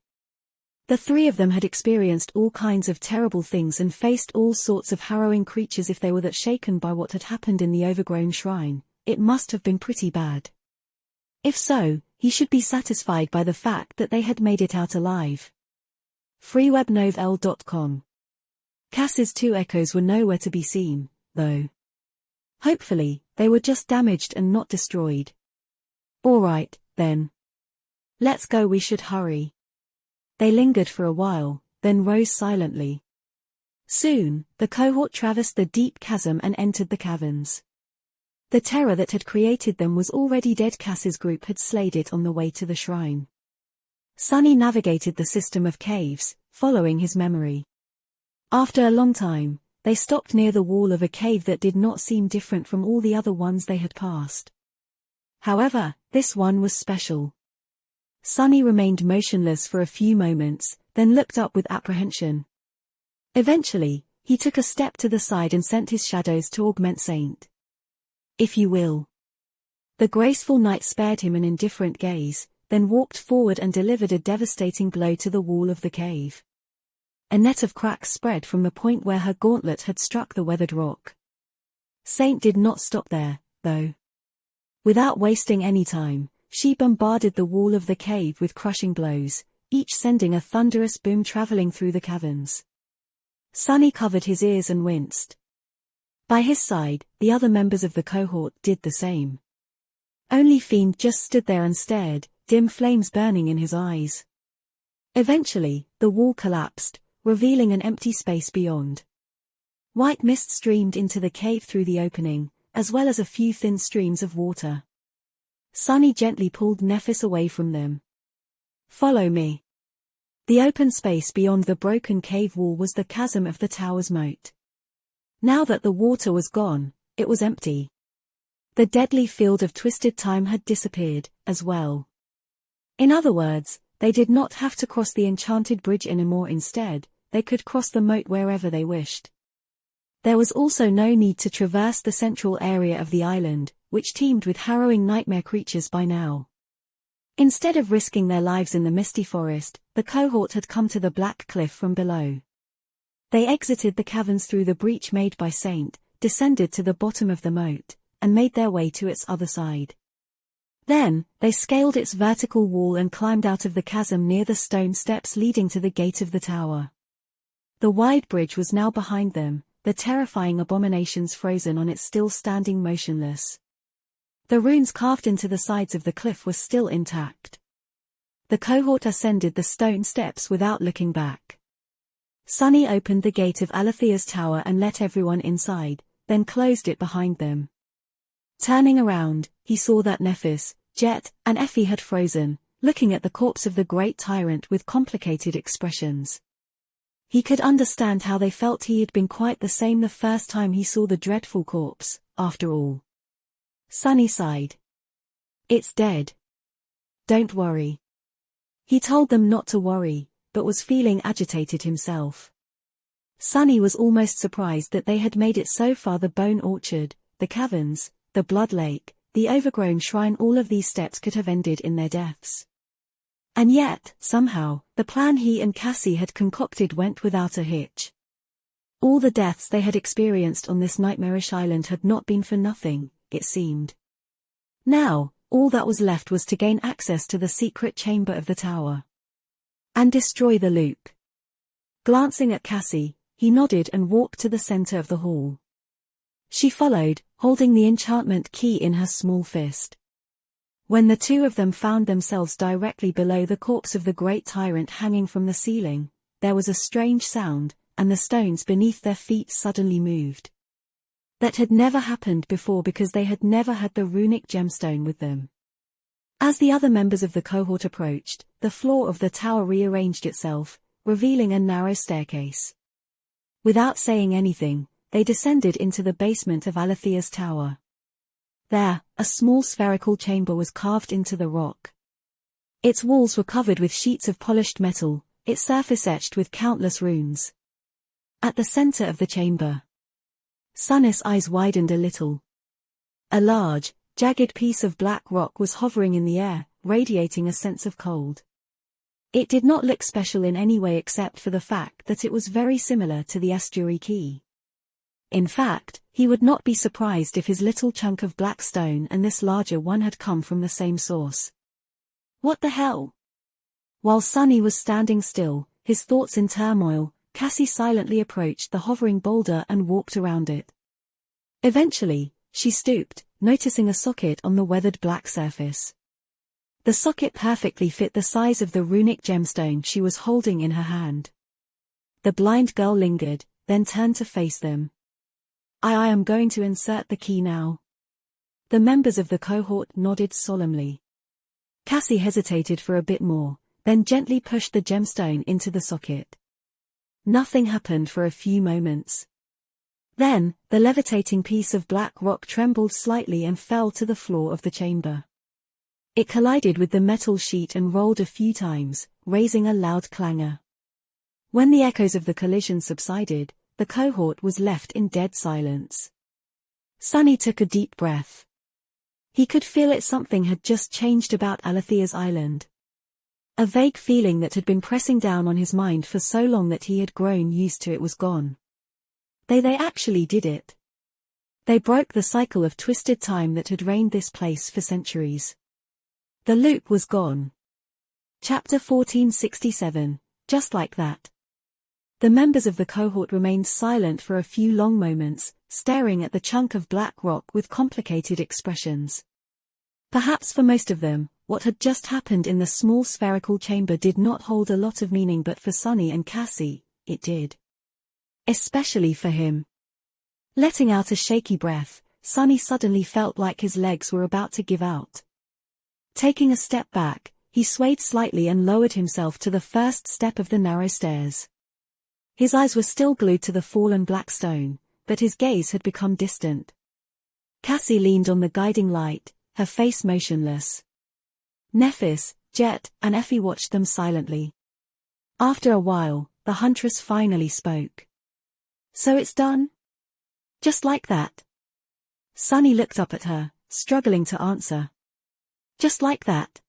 S1: The 3 of them had experienced all kinds of terrible things and faced all sorts of harrowing creatures. If they were that shaken by what had happened in the overgrown shrine, it must have been pretty bad. If so, he should be satisfied by the fact that they had made it out alive. freewebnovel.com. Cass's 2 echoes were nowhere to be seen, though. Hopefully, they were just damaged and not destroyed. All right, then. Let's go. We should hurry. They lingered for a while, then rose silently. Soon, the cohort traversed the deep chasm and entered the caverns. The terror that had created them was already dead. Cass's group had slayed it on the way to the shrine. Sunny navigated the system of caves, following his memory. After a long time, they stopped near the wall of a cave that did not seem different from all the other ones they had passed. However, this one was special. Sunny remained motionless for a few moments, then looked up with apprehension. Eventually, he took a step to the side and sent his shadows to augment Saint. If you will. The graceful knight spared him an indifferent gaze, then walked forward and delivered a devastating blow to the wall of the cave. A net of cracks spread from the point where her gauntlet had struck the weathered rock. Saint did not stop there, though. Without wasting any time, she bombarded the wall of the cave with crushing blows, each sending a thunderous boom traveling through the caverns. Sunny covered his ears and winced. By his side, the other members of the cohort did the same. Only Fiend just stood there and stared, dim flames burning in his eyes. Eventually, the wall collapsed, revealing an empty space beyond. White mist streamed into the cave through the opening, as well as a few thin streams of water. Sunny gently pulled Nephis away from them. "Follow me." The open space beyond the broken cave wall was the chasm of the tower's moat. Now that the water was gone, it was empty. The deadly field of twisted time had disappeared, as well. In other words, they did not have to cross the enchanted bridge anymore. Instead, they could cross the moat wherever they wished. There was also no need to traverse the central area of the island, which teemed with harrowing nightmare creatures by now. Instead of risking their lives in the misty forest, the cohort had come to the black cliff from below. They exited the caverns through the breach made by Saint, descended to the bottom of the moat, and made their way to its other side. Then, they scaled its vertical wall and climbed out of the chasm near the stone steps leading to the gate of the tower. The wide bridge was now behind them, the terrifying abominations frozen on it still standing motionless. The runes carved into the sides of the cliff were still intact. The cohort ascended the stone steps without looking back. Sunny opened the gate of Alethea's tower and let everyone inside, then closed it behind them. Turning around, he saw that Nephis, Jet, and Effie had frozen, looking at the corpse of the great tyrant with complicated expressions. He could understand how they felt. He had been quite the same the first time he saw the dreadful corpse, after all. Sunny sighed. "It's dead. Don't worry." He told them not to worry, but was feeling agitated himself. Sunny was almost surprised that they had made it so far. The bone orchard, the caverns, the blood lake, the overgrown shrine, all of these steps could have ended in their deaths. And yet, somehow, the plan he and Cassie had concocted went without a hitch. All the deaths they had experienced on this nightmarish island had not been for nothing, it seemed. Now, all that was left was to gain access to the secret chamber of the tower. And destroy the loop. Glancing at Cassie, he nodded and walked to the center of the hall. She followed, holding the enchantment key in her small fist. When the two of them found themselves directly below the corpse of the great tyrant hanging from the ceiling, there was a strange sound, and the stones beneath their feet suddenly moved. That had never happened before because they had never had the runic gemstone with them. As the other members of the cohort approached, the floor of the tower rearranged itself, revealing a narrow staircase. Without saying anything, they descended into the basement of Alethea's tower. There, a small spherical chamber was carved into the rock. Its walls were covered with sheets of polished metal, its surface etched with countless runes. At the center of the chamber, Sunny's eyes widened a little. A large, jagged piece of black rock was hovering in the air, radiating a sense of cold. It did not look special in any way except for the fact that it was very similar to the estuary key. In fact, he would not be surprised if his little chunk of black stone and this larger one had come from the same source. What the hell? While Sunny was standing still, his thoughts in turmoil, Cassie silently approached the hovering boulder and walked around it. Eventually, she stooped, noticing a socket on the weathered black surface. The socket perfectly fit the size of the runic gemstone she was holding in her hand. The blind girl lingered, then turned to face them. I am going to insert the key now." The members of the cohort nodded solemnly. Cassie hesitated for a bit more, then gently pushed the gemstone into the socket. Nothing happened for a few moments. Then, the levitating piece of black rock trembled slightly and fell to the floor of the chamber. It collided with the metal sheet and rolled a few times, raising a loud clangor. When the echoes of the collision subsided, the cohort was left in dead silence. Sunny took a deep breath. He could feel it. Something had just changed about Alethea's island. A vague feeling that had been pressing down on his mind for so long that he had grown used to it was gone. They actually did it. They broke the cycle of twisted time that had reigned this place for centuries. The loop was gone. Chapter 1467, just like that. The members of the cohort remained silent for a few long moments, staring at the chunk of black rock with complicated expressions. Perhaps for most of them, what had just happened in the small spherical chamber did not hold a lot of meaning, but for Sunny and Cassie, it did. Especially for him. Letting out a shaky breath, Sunny suddenly felt like his legs were about to give out. Taking a step back, he swayed slightly and lowered himself to the first step of the narrow stairs. His eyes were still glued to the fallen black stone, but his gaze had become distant. Cassie leaned on the guiding light, her face motionless. Nephis, Jet, and Effie watched them silently. After a while, the huntress finally spoke. "So it's done? Just like that?" Sunny looked up at her, struggling to answer. "Just like that?"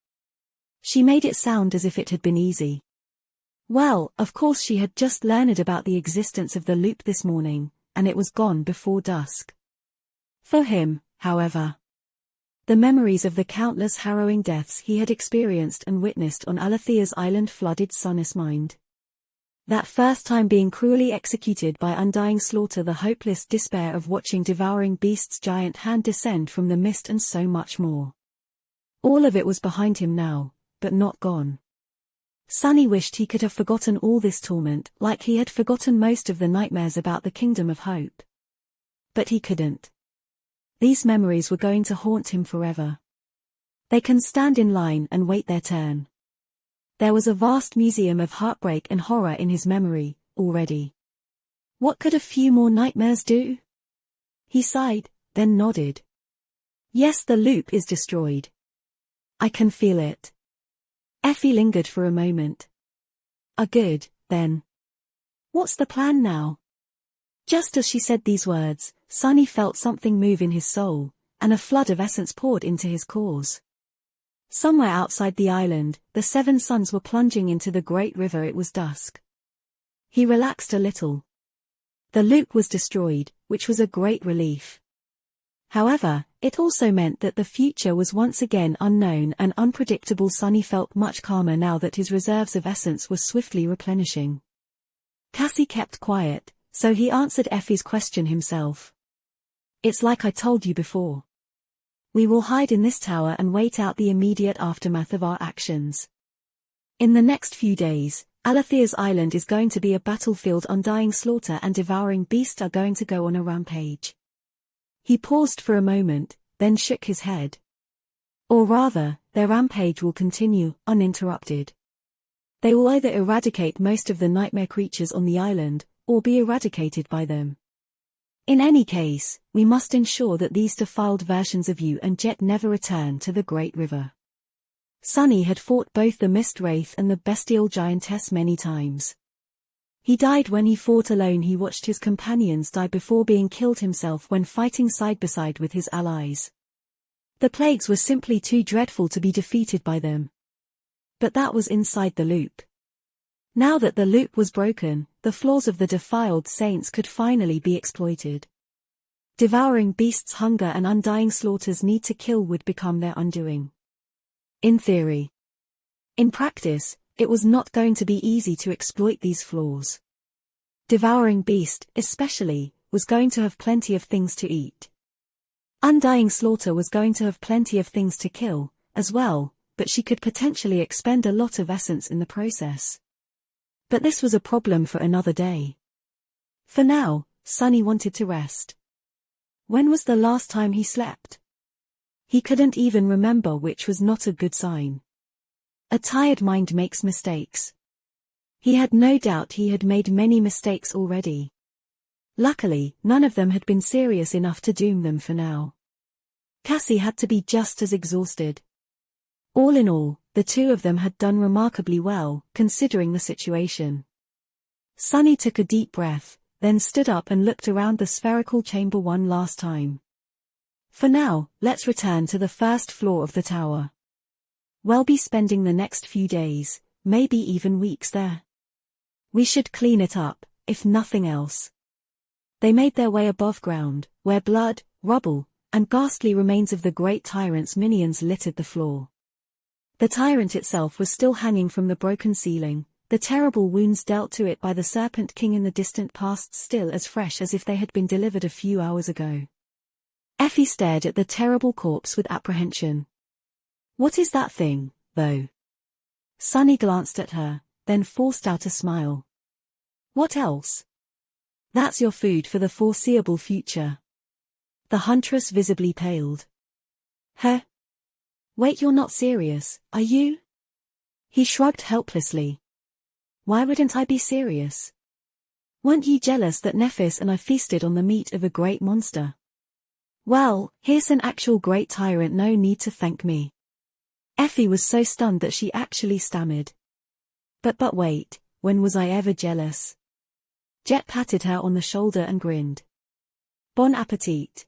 S1: She made it sound as if it had been easy. Well, of course she had just learned about the existence of the loop this morning, and it was gone before dusk. For him, however, the memories of the countless harrowing deaths he had experienced and witnessed on Alethea's island flooded Sunny's mind. That first time being cruelly executed by undying slaughter, the hopeless despair of watching devouring beasts' giant hand descend from the mist, and so much more. All of it was behind him now, but not gone. Sunny wished he could have forgotten all this torment, like he had forgotten most of the nightmares about the Kingdom of Hope. But he couldn't. These memories were going to haunt him forever. They can stand in line and wait their turn. There was a vast museum of heartbreak and horror in his memory, already. What could a few more nightmares do? He sighed, then nodded. Yes, the loop is destroyed. I can feel it. Effie lingered for a moment. Good, then. What's the plan now? Just as she said these words, Sunny felt something move in his soul, and a flood of essence poured into his cores. Somewhere outside the island, the 7 suns were plunging into the great river. It was dusk. He relaxed a little. The loop was destroyed, which was a great relief. However, it also meant that the future was once again unknown and unpredictable. Sunny felt much calmer now that his reserves of essence were swiftly replenishing. Cassie kept quiet, so he answered Effie's question himself. It's like I told you before. We will hide in this tower and wait out the immediate aftermath of our actions. In the next few days, Alethea's island is going to be a battlefield. Undying slaughter and devouring beasts are going to go on a rampage. He paused for a moment, then shook his head. Or rather, their rampage will continue, uninterrupted. They will either eradicate most of the nightmare creatures on the island, or be eradicated by them. In any case, we must ensure that these defiled versions of you and Jet never return to the Great River. Sunny had fought both the Mist Wraith and the bestial giantess many times. He died when he fought alone. He watched his companions die before being killed himself when fighting side by side with his allies. The plagues were simply too dreadful to be defeated by them. But that was inside the loop. Now that the loop was broken, the flaws of the defiled saints could finally be exploited. Devouring beasts' hunger and undying slaughter's need to kill would become their undoing. In theory. In practice, it was not going to be easy to exploit these flaws. Devouring beast, especially, was going to have plenty of things to eat. Undying slaughter was going to have plenty of things to kill, as well, but she could potentially expend a lot of essence in the process. But this was a problem for another day. For now, Sunny wanted to rest. When was the last time he slept? He couldn't even remember, which was not a good sign. A tired mind makes mistakes. He had no doubt he had made many mistakes already. Luckily, none of them had been serious enough to doom them for now. Cassie had to be just as exhausted. All in all, the two of them had done remarkably well, considering the situation. Sunny took a deep breath, then stood up and looked around the spherical chamber one last time. For now, let's return to the first floor of the tower. We'll be spending the next few days, maybe even weeks there. We should clean it up, if nothing else. They made their way above ground, where blood, rubble, and ghastly remains of the great tyrant's minions littered the floor. The tyrant itself was still hanging from the broken ceiling, the terrible wounds dealt to it by the Serpent King in the distant past still as fresh as if they had been delivered a few hours ago. Effie stared at the terrible corpse with apprehension. "What is that thing, though?" Sunny glanced at her, then forced out a smile. "What else?" "That's your food for the foreseeable future." The huntress visibly paled. "Huh? Wait, you're not serious, are you?" He shrugged helplessly. "Why wouldn't I be serious? Weren't you jealous that Nephis and I feasted on the meat of a great monster? Well, here's an actual great tyrant, no need to thank me." Effie was so stunned that she actually stammered. But wait, when was I ever jealous?" Jet patted her on the shoulder and grinned. "Bon appetit."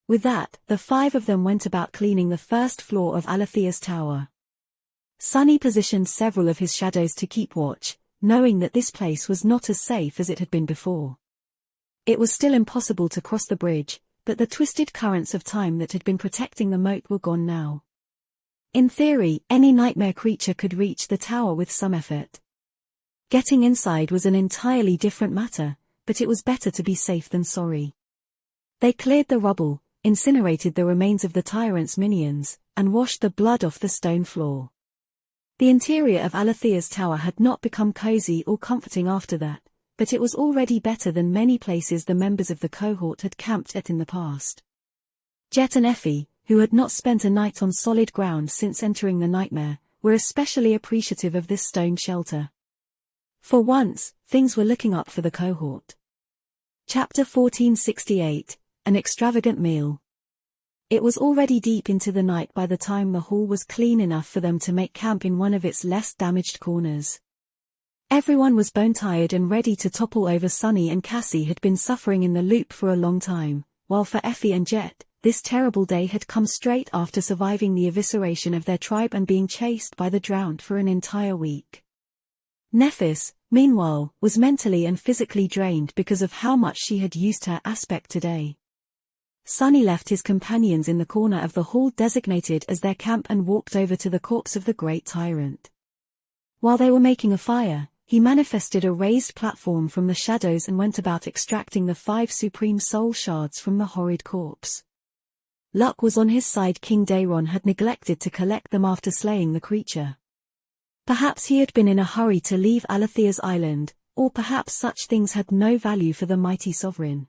S1: With that, the five of them went about cleaning the first floor of Alethea's tower. Sunny positioned several of his shadows to keep watch, knowing that this place was not as safe as it had been before. It was still impossible to cross the bridge, but the twisted currents of time that had been protecting the moat were gone now. In theory, any nightmare creature could reach the tower with some effort. Getting inside was an entirely different matter, but it was better to be safe than sorry. They cleared the rubble, incinerated the remains of the tyrant's minions, and washed the blood off the stone floor. The interior of Alethea's tower had not become cozy or comforting after that, but it was already better than many places the members of the cohort had camped at in the past. Jet and Effie, who had not spent a night on solid ground since entering the nightmare, were especially appreciative of this stone shelter. For once, things were looking up for the cohort. Chapter 1468, An Extravagant Meal. It was already deep into the night by the time the hall was clean enough for them to make camp in one of its less damaged corners. Everyone was bone-tired and ready to topple over. Sunny and Cassie had been suffering in the loop for a long time, while for Effie and Jet, this terrible day had come straight after surviving the evisceration of their tribe and being chased by the Drowned for an entire week. Nephis, meanwhile, was mentally and physically drained because of how much she had used her aspect today. Sunny left his companions in the corner of the hall designated as their camp and walked over to the corpse of the great tyrant. While they were making a fire, he manifested a raised platform from the shadows and went about extracting the 5 supreme soul shards from the horrid corpse. Luck was on his side. King Daeron had neglected to collect them after slaying the creature. Perhaps he had been in a hurry to leave Alethea's island, or perhaps such things had no value for the mighty sovereign.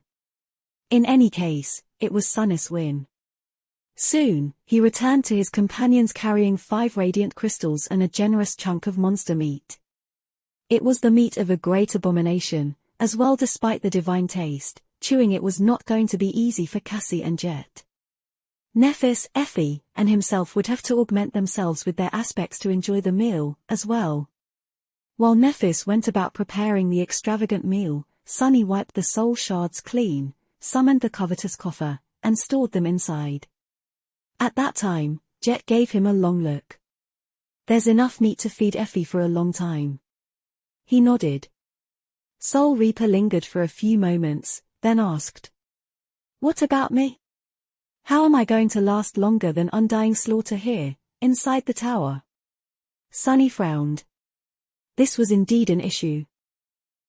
S1: In any case, it was Sunnis' win. Soon, he returned to his companions carrying 5 radiant crystals and a generous chunk of monster meat. It was the meat of a great abomination, as well. Despite the divine taste, chewing it was not going to be easy for Cassie and Jet. Nephis, Effie, and himself would have to augment themselves with their aspects to enjoy the meal, as well. While Nephis went about preparing the extravagant meal, Sunny wiped the soul shards clean, summoned the covetous coffer, and stored them inside. At that time, Jet gave him a long look. "There's enough meat to feed Effie for a long time." He nodded. Soul Reaper lingered for a few moments, then asked, "What about me? How am I going to last longer than Undying Slaughter here, inside the tower?" Sunny frowned. This was indeed an issue.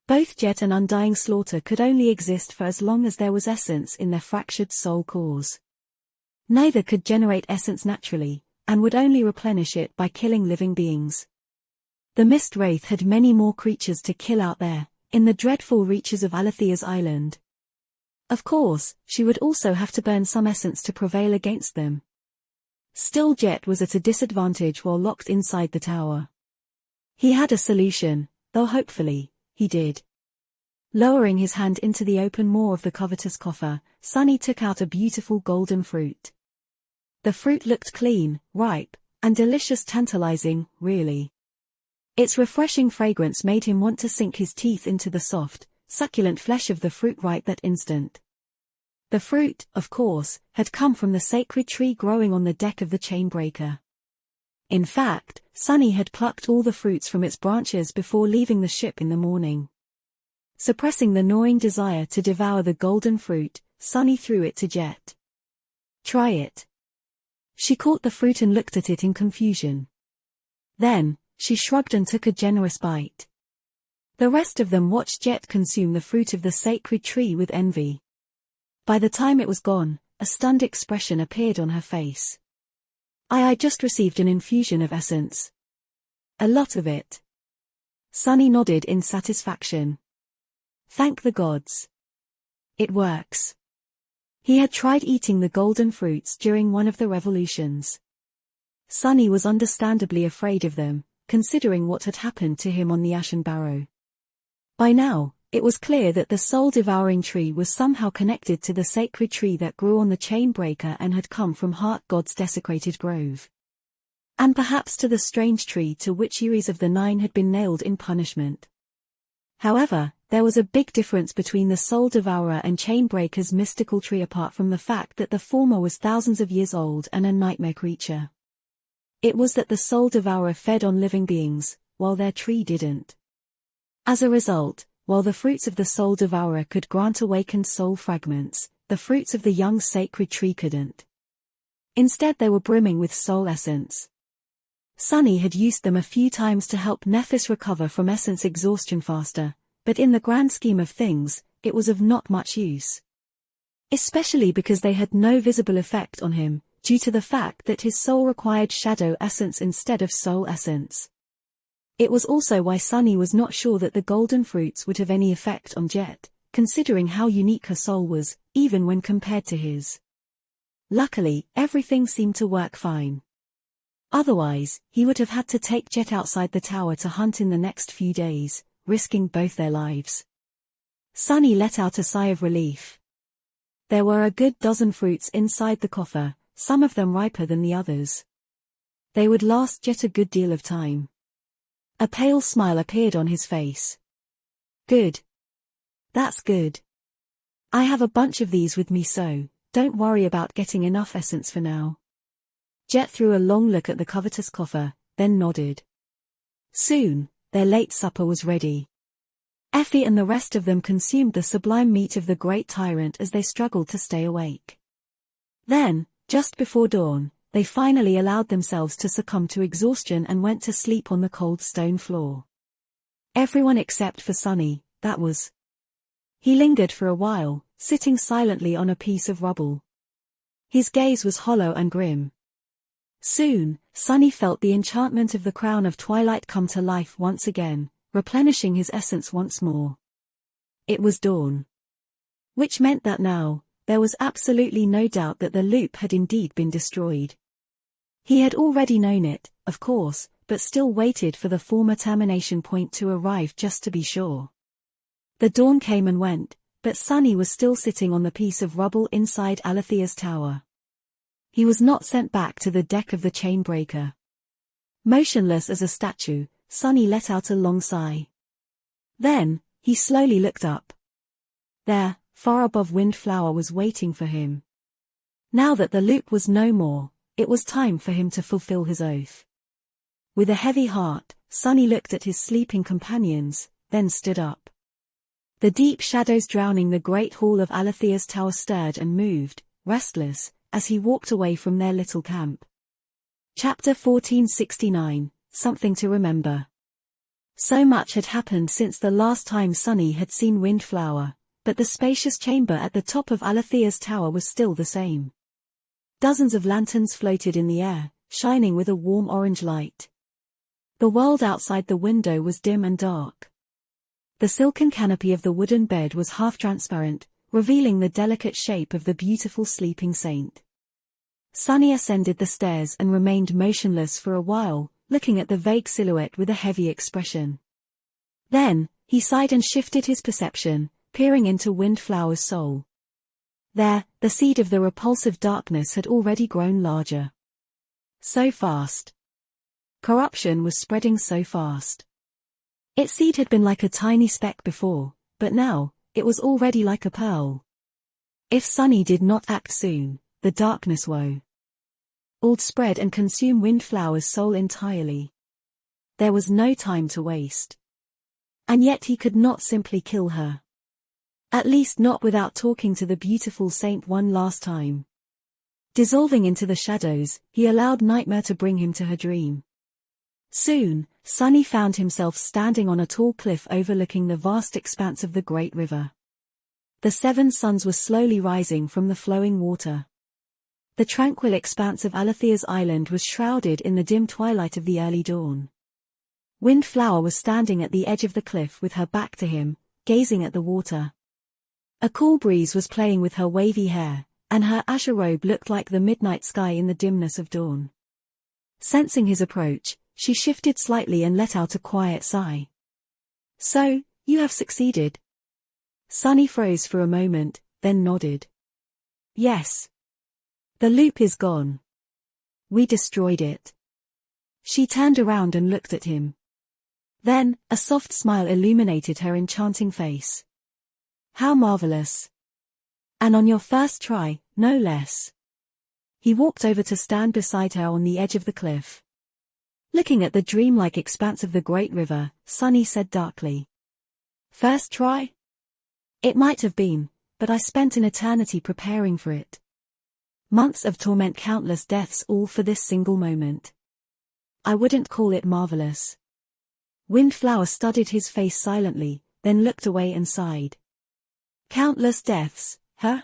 S1: Both Jet and Undying Slaughter could only exist for as long as there was essence in their fractured soul cores. Neither could generate essence naturally, and would only replenish it by killing living beings. The Mist Wraith had many more creatures to kill out there, in the dreadful reaches of Alethea's island. Of course, she would also have to burn some essence to prevail against them. Still, Jet was at a disadvantage while locked inside the tower. He had a solution, though hopefully, he did. Lowering his hand into the open maw of the covetous coffer, Sunny took out a beautiful golden fruit. The fruit looked clean, ripe, and delicious, tantalizing, really. Its refreshing fragrance made him want to sink his teeth into the soft, succulent flesh of the fruit right that instant. The fruit, of course, had come from the sacred tree growing on the deck of the Chainbreaker. In fact, Sunny had plucked all the fruits from its branches before leaving the ship in the morning. Suppressing the gnawing desire to devour the golden fruit, Sunny threw it to Jet. "Try it." She caught the fruit and looked at it in confusion. Then, She shrugged and took a generous bite. The rest of them watched Jet consume the fruit of the sacred tree with envy. By the time it was gone, a stunned expression appeared on her face. I just received an infusion of essence. A lot of it. Sunny nodded in satisfaction. Thank the gods. It works. He had tried eating the golden fruits during one of the revolutions. Sunny was understandably afraid of them, considering what had happened to him on the Ashen Barrow. By now, it was clear that the soul-devouring tree was somehow connected to the sacred tree that grew on the Chainbreaker and had come from Heart God's desecrated grove. And perhaps to the strange tree to which Uris of the Nine had been nailed in punishment. However, there was a big difference between the Soul Devourer and Chainbreaker's mystical tree apart from the fact that the former was thousands of years old and a nightmare creature. It was that the Soul Devourer fed on living beings, while their tree didn't. As a result, while the fruits of the Soul Devourer could grant awakened soul fragments, the fruits of the young sacred tree couldn't. Instead they were brimming with soul essence. Sunny had used them a few times to help Nephis recover from essence exhaustion faster, but in the grand scheme of things, it was of not much use. Especially because they had no visible effect on him, due to the fact that his soul required shadow essence instead of soul essence. It was also why Sunny was not sure that the golden fruits would have any effect on Jet, considering how unique her soul was, even when compared to his. Luckily, everything seemed to work fine. Otherwise, he would have had to take Jet outside the tower to hunt in the next few days, risking both their lives. Sunny let out a sigh of relief. There were a good dozen fruits inside the coffer, some of them riper than the others. They would last Jet a good deal of time. A pale smile appeared on his face. Good. That's good. I have a bunch of these with me so, don't worry about getting enough essence for now. Jet threw a long look at the covetous coffer, then nodded. Soon, their late supper was ready. Effie and the rest of them consumed the sublime meat of the great tyrant as they struggled to stay awake. Then, just before dawn, they finally allowed themselves to succumb to exhaustion and went to sleep on the cold stone floor. Everyone except for Sunny, that was. He lingered for a while, sitting silently on a piece of rubble. His gaze was hollow and grim. Soon, Sunny felt the enchantment of the crown of twilight come to life once again, replenishing his essence once more. It was dawn. Which meant that now, there was absolutely no doubt that the loop had indeed been destroyed. He had already known it, of course, but still waited for the former termination point to arrive just to be sure. The dawn came and went, but Sunny was still sitting on the piece of rubble inside Alethea's tower. He was not sent back to the deck of the Chainbreaker. Motionless as a statue, Sunny let out a long sigh. Then, he slowly looked up. There, far above Windflower was waiting for him. Now that the loop was no more, it was time for him to fulfill his oath. With a heavy heart, Sunny looked at his sleeping companions, then stood up. The deep shadows drowning the great hall of Alethea's tower stirred and moved, restless, as he walked away from their little camp. Chapter 1469, Something to Remember. So much had happened since the last time Sunny had seen Windflower, but the spacious chamber at the top of Alethea's tower was still the same. Dozens of lanterns floated in the air, shining with a warm orange light. The world outside the window was dim and dark. The silken canopy of the wooden bed was half-transparent, revealing the delicate shape of the beautiful sleeping saint. Sunny ascended the stairs and remained motionless for a while, looking at the vague silhouette with a heavy expression. Then, he sighed and shifted his perception, peering into Windflower's soul. There, the seed of the repulsive darkness had already grown larger. So fast. Corruption was spreading so fast. Its seed had been like a tiny speck before, but now, it was already like a pearl. If Sunny did not act soon, the darkness would spread and consume Windflower's soul entirely. There was no time to waste. And yet he could not simply kill her. At least not without talking to the beautiful saint one last time. Dissolving into the shadows, he allowed Nightmare to bring him to her dream. Soon, Sunny found himself standing on a tall cliff overlooking the vast expanse of the great river. The 7 suns were slowly rising from the flowing water. The tranquil expanse of Alethea's island was shrouded in the dim twilight of the early dawn. Windflower was standing at the edge of the cliff with her back to him, gazing at the water. A cool breeze was playing with her wavy hair, and her azure robe looked like the midnight sky in the dimness of dawn. Sensing his approach, she shifted slightly and let out a quiet sigh. "So, you have succeeded?" Sunny froze for a moment, then nodded. "Yes. The loop is gone. We destroyed it." She turned around and looked at him. Then, a soft smile illuminated her enchanting face. "How marvelous. And on your first try, no less." He walked over to stand beside her on the edge of the cliff. Looking at the dreamlike expanse of the great river, Sunny said darkly. "First try? It might have been, but I spent an eternity preparing for it. Months of torment, countless deaths, all for this single moment. I wouldn't call it marvelous." Windflower studied his face silently, then looked away and sighed. "Countless deaths, huh?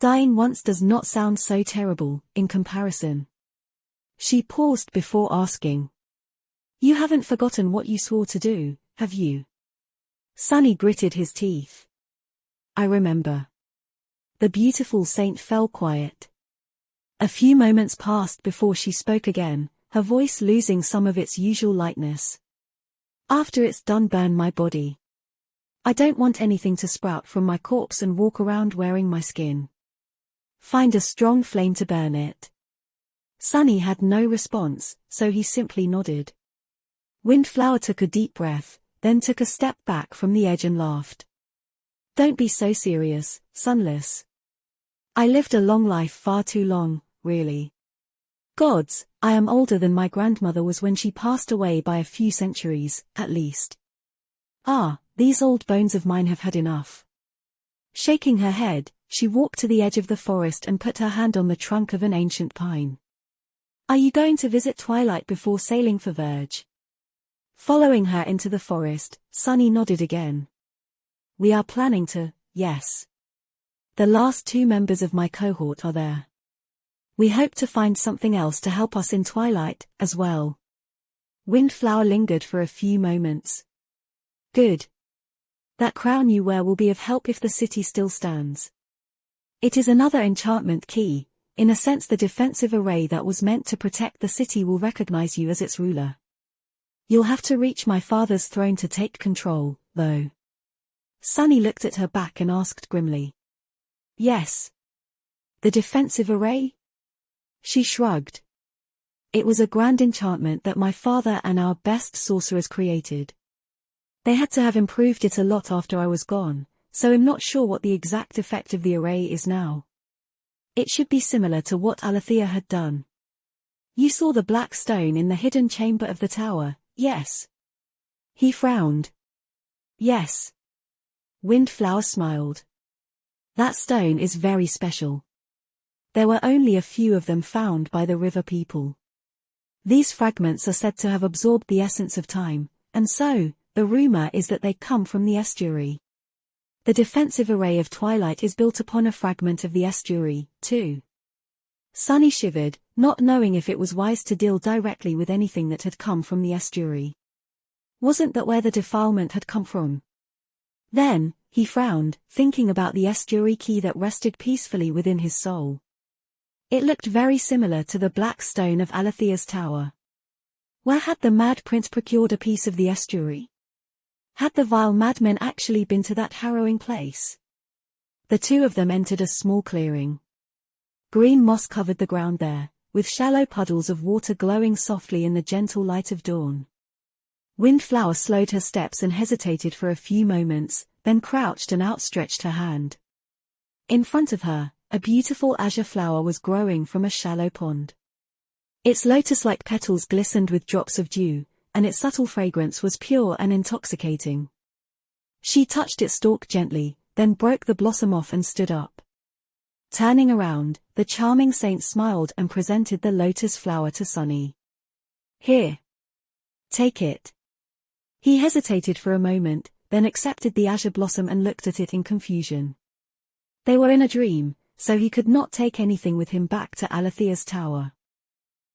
S1: Dying once does not sound so terrible, in comparison." She paused before asking. "You haven't forgotten what you swore to do, have you?" Sunny gritted his teeth. "I remember." The beautiful saint fell quiet. A few moments passed before she spoke again, her voice losing some of its usual lightness. "After it's done, burn my body. I don't want anything to sprout from my corpse and walk around wearing my skin. Find a strong flame to burn it." Sunny had no response, so he simply nodded. Windflower took a deep breath, then took a step back from the edge and laughed. "Don't be so serious, Sunless. I lived a long life, far too long, really. Gods, I am older than my grandmother was when she passed away by a few centuries, at least. Ah, these old bones of mine have had enough." Shaking her head, she walked to the edge of the forest and put her hand on the trunk of an ancient pine. "Are you going to visit Twilight before sailing for Verge?" Following her into the forest, Sunny nodded again. "We are planning to, yes. The last 2 members of my cohort are there. We hope to find something else to help us in Twilight, as well." Windflower lingered for a few moments. "Good. That crown you wear will be of help if the city still stands. It is another enchantment key. In a sense, the defensive array that was meant to protect the city will recognize you as its ruler. You'll have to reach my father's throne to take control, though." Sunny looked at her back and asked grimly. "Yes. The defensive array?" She shrugged. "It was a grand enchantment that my father and our best sorcerers created. They had to have improved it a lot after I was gone, so I'm not sure what the exact effect of the array is now. It should be similar to what Alethea had done. You saw the black stone in the hidden chamber of the tower, yes?" He frowned. "Yes." Windflower smiled. "That stone is very special. There were only a few of them found by the river people. These fragments are said to have absorbed the essence of time, and so, the rumor is that they come from the estuary. The defensive array of Twilight is built upon a fragment of the estuary, too." Sunny shivered, not knowing if it was wise to deal directly with anything that had come from the estuary. Wasn't that where the defilement had come from? Then, he frowned, thinking about the estuary key that rested peacefully within his soul. It looked very similar to the black stone of Alethea's tower. Where had the Mad Prince procured a piece of the estuary? Had the vile madmen actually been to that harrowing place? The 2 of them entered a small clearing. Green moss covered the ground there, with shallow puddles of water glowing softly in the gentle light of dawn. Windflower slowed her steps and hesitated for a few moments, then crouched and outstretched her hand. In front of her, a beautiful azure flower was growing from a shallow pond. Its lotus-like petals glistened with drops of dew, and its subtle fragrance was pure and intoxicating. She touched its stalk gently, then broke the blossom off and stood up. Turning around, the charming saint smiled and presented the lotus flower to Sunny. "Here. Take it. He hesitated for a moment, then accepted the azure blossom and looked at it in confusion. They were in a dream, so he could not take anything with him back to Alethea's tower.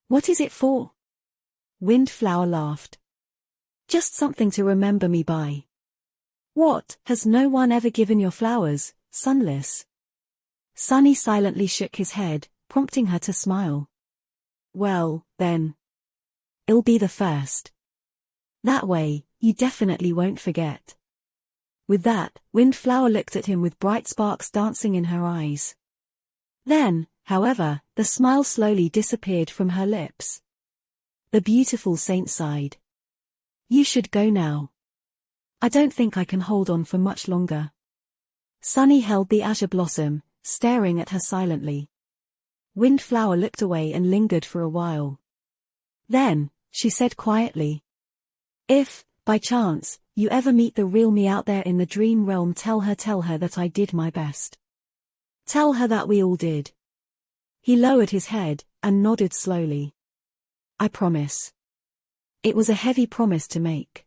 S1: What is it for? Windflower laughed. Just something to remember me by. What, has no one ever given your flowers, Sunless? Sunny silently shook his head, prompting her to smile. Well, then. I'll be the first. That way, you definitely won't forget. With that, Windflower looked at him with bright sparks dancing in her eyes. Then, however, the smile slowly disappeared from her lips. The beautiful saint sighed. You should go now. I don't think I can hold on for much longer. Sunny held the azure blossom, staring at her silently. Windflower looked away and lingered for a while. Then, she said quietly. If, by chance, you ever meet the real me out there in the dream realm, tell her that I did my best. Tell her that we all did. He lowered his head, and nodded slowly. I promise. It was a heavy promise to make.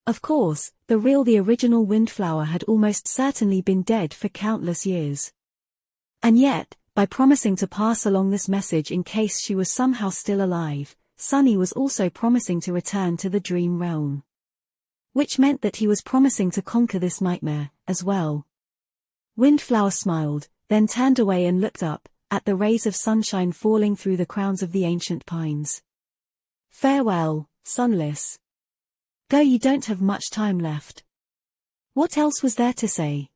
S1: Of course, the original Windflower had almost certainly been dead for countless years. And yet, by promising to pass along this message in case she was somehow still alive, Sunny was also promising to return to the dream realm. Which meant that he was promising to conquer this nightmare, as well. Windflower smiled, then turned away and looked up, at the rays of sunshine falling through the crowns of the ancient pines. Farewell, Sunless. Go, you don't have much time left. What else was there to say?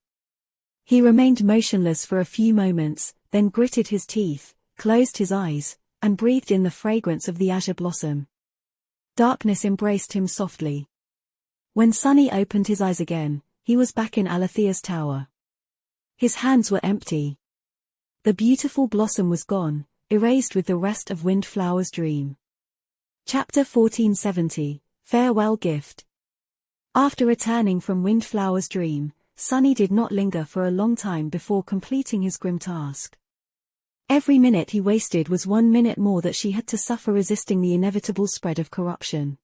S1: He remained motionless for a few moments, then gritted his teeth, closed his eyes, and breathed in the fragrance of the azure blossom. Darkness embraced him softly. When Sunny opened his eyes again, he was back in Alethea's tower. His hands were empty. The beautiful blossom was gone, erased with the rest of Windflower's dream. Chapter 1470, Farewell Gift. After returning from Windflower's dream, Sunny did not linger for a long time before completing his grim task. Every minute he wasted was 1 minute more that she had to suffer resisting the inevitable spread of corruption.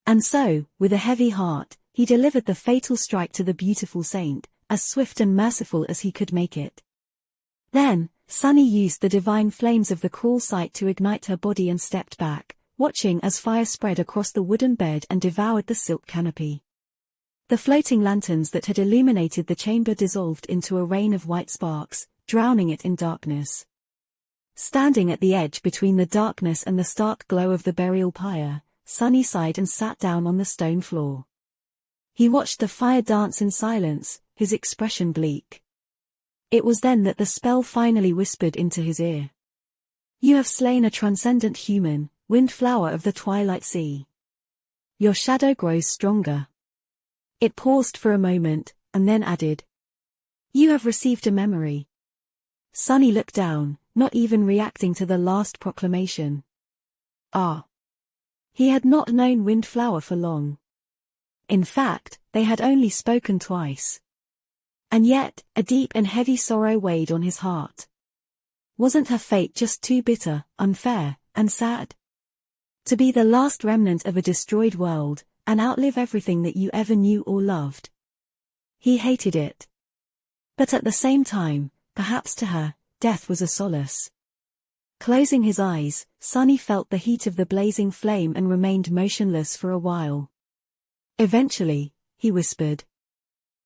S1: And so, with a heavy heart, he delivered the fatal strike to the beautiful saint, as swift and merciful as he could make it. Then, Sunny used the divine flames of the cruel sight to ignite her body and stepped back, watching as fire spread across the wooden bed and devoured the silk canopy. The floating lanterns that had illuminated the chamber dissolved into a rain of white sparks, drowning it in darkness. Standing at the edge between the darkness and the stark glow of the burial pyre, Sunny sighed and sat down on the stone floor. He watched the fire dance in silence, his expression bleak. It was then that the spell finally whispered into his ear. You have slain a transcendent human, Windflower of the Twilight Sea. Your shadow grows stronger. It paused for a moment, and then added. You have received a memory. Sunny looked down, not even reacting to the last proclamation. Ah. He had not known Windflower for long. In fact, they had only spoken twice. And yet, a deep and heavy sorrow weighed on his heart. Wasn't her fate just too bitter, unfair, and sad? To be the last remnant of a destroyed world, and outlive everything that you ever knew or loved. He hated it. But at the same time, perhaps to her, death was a solace. Closing his eyes, Sunny felt the heat of the blazing flame and remained motionless for a while. Eventually, he whispered.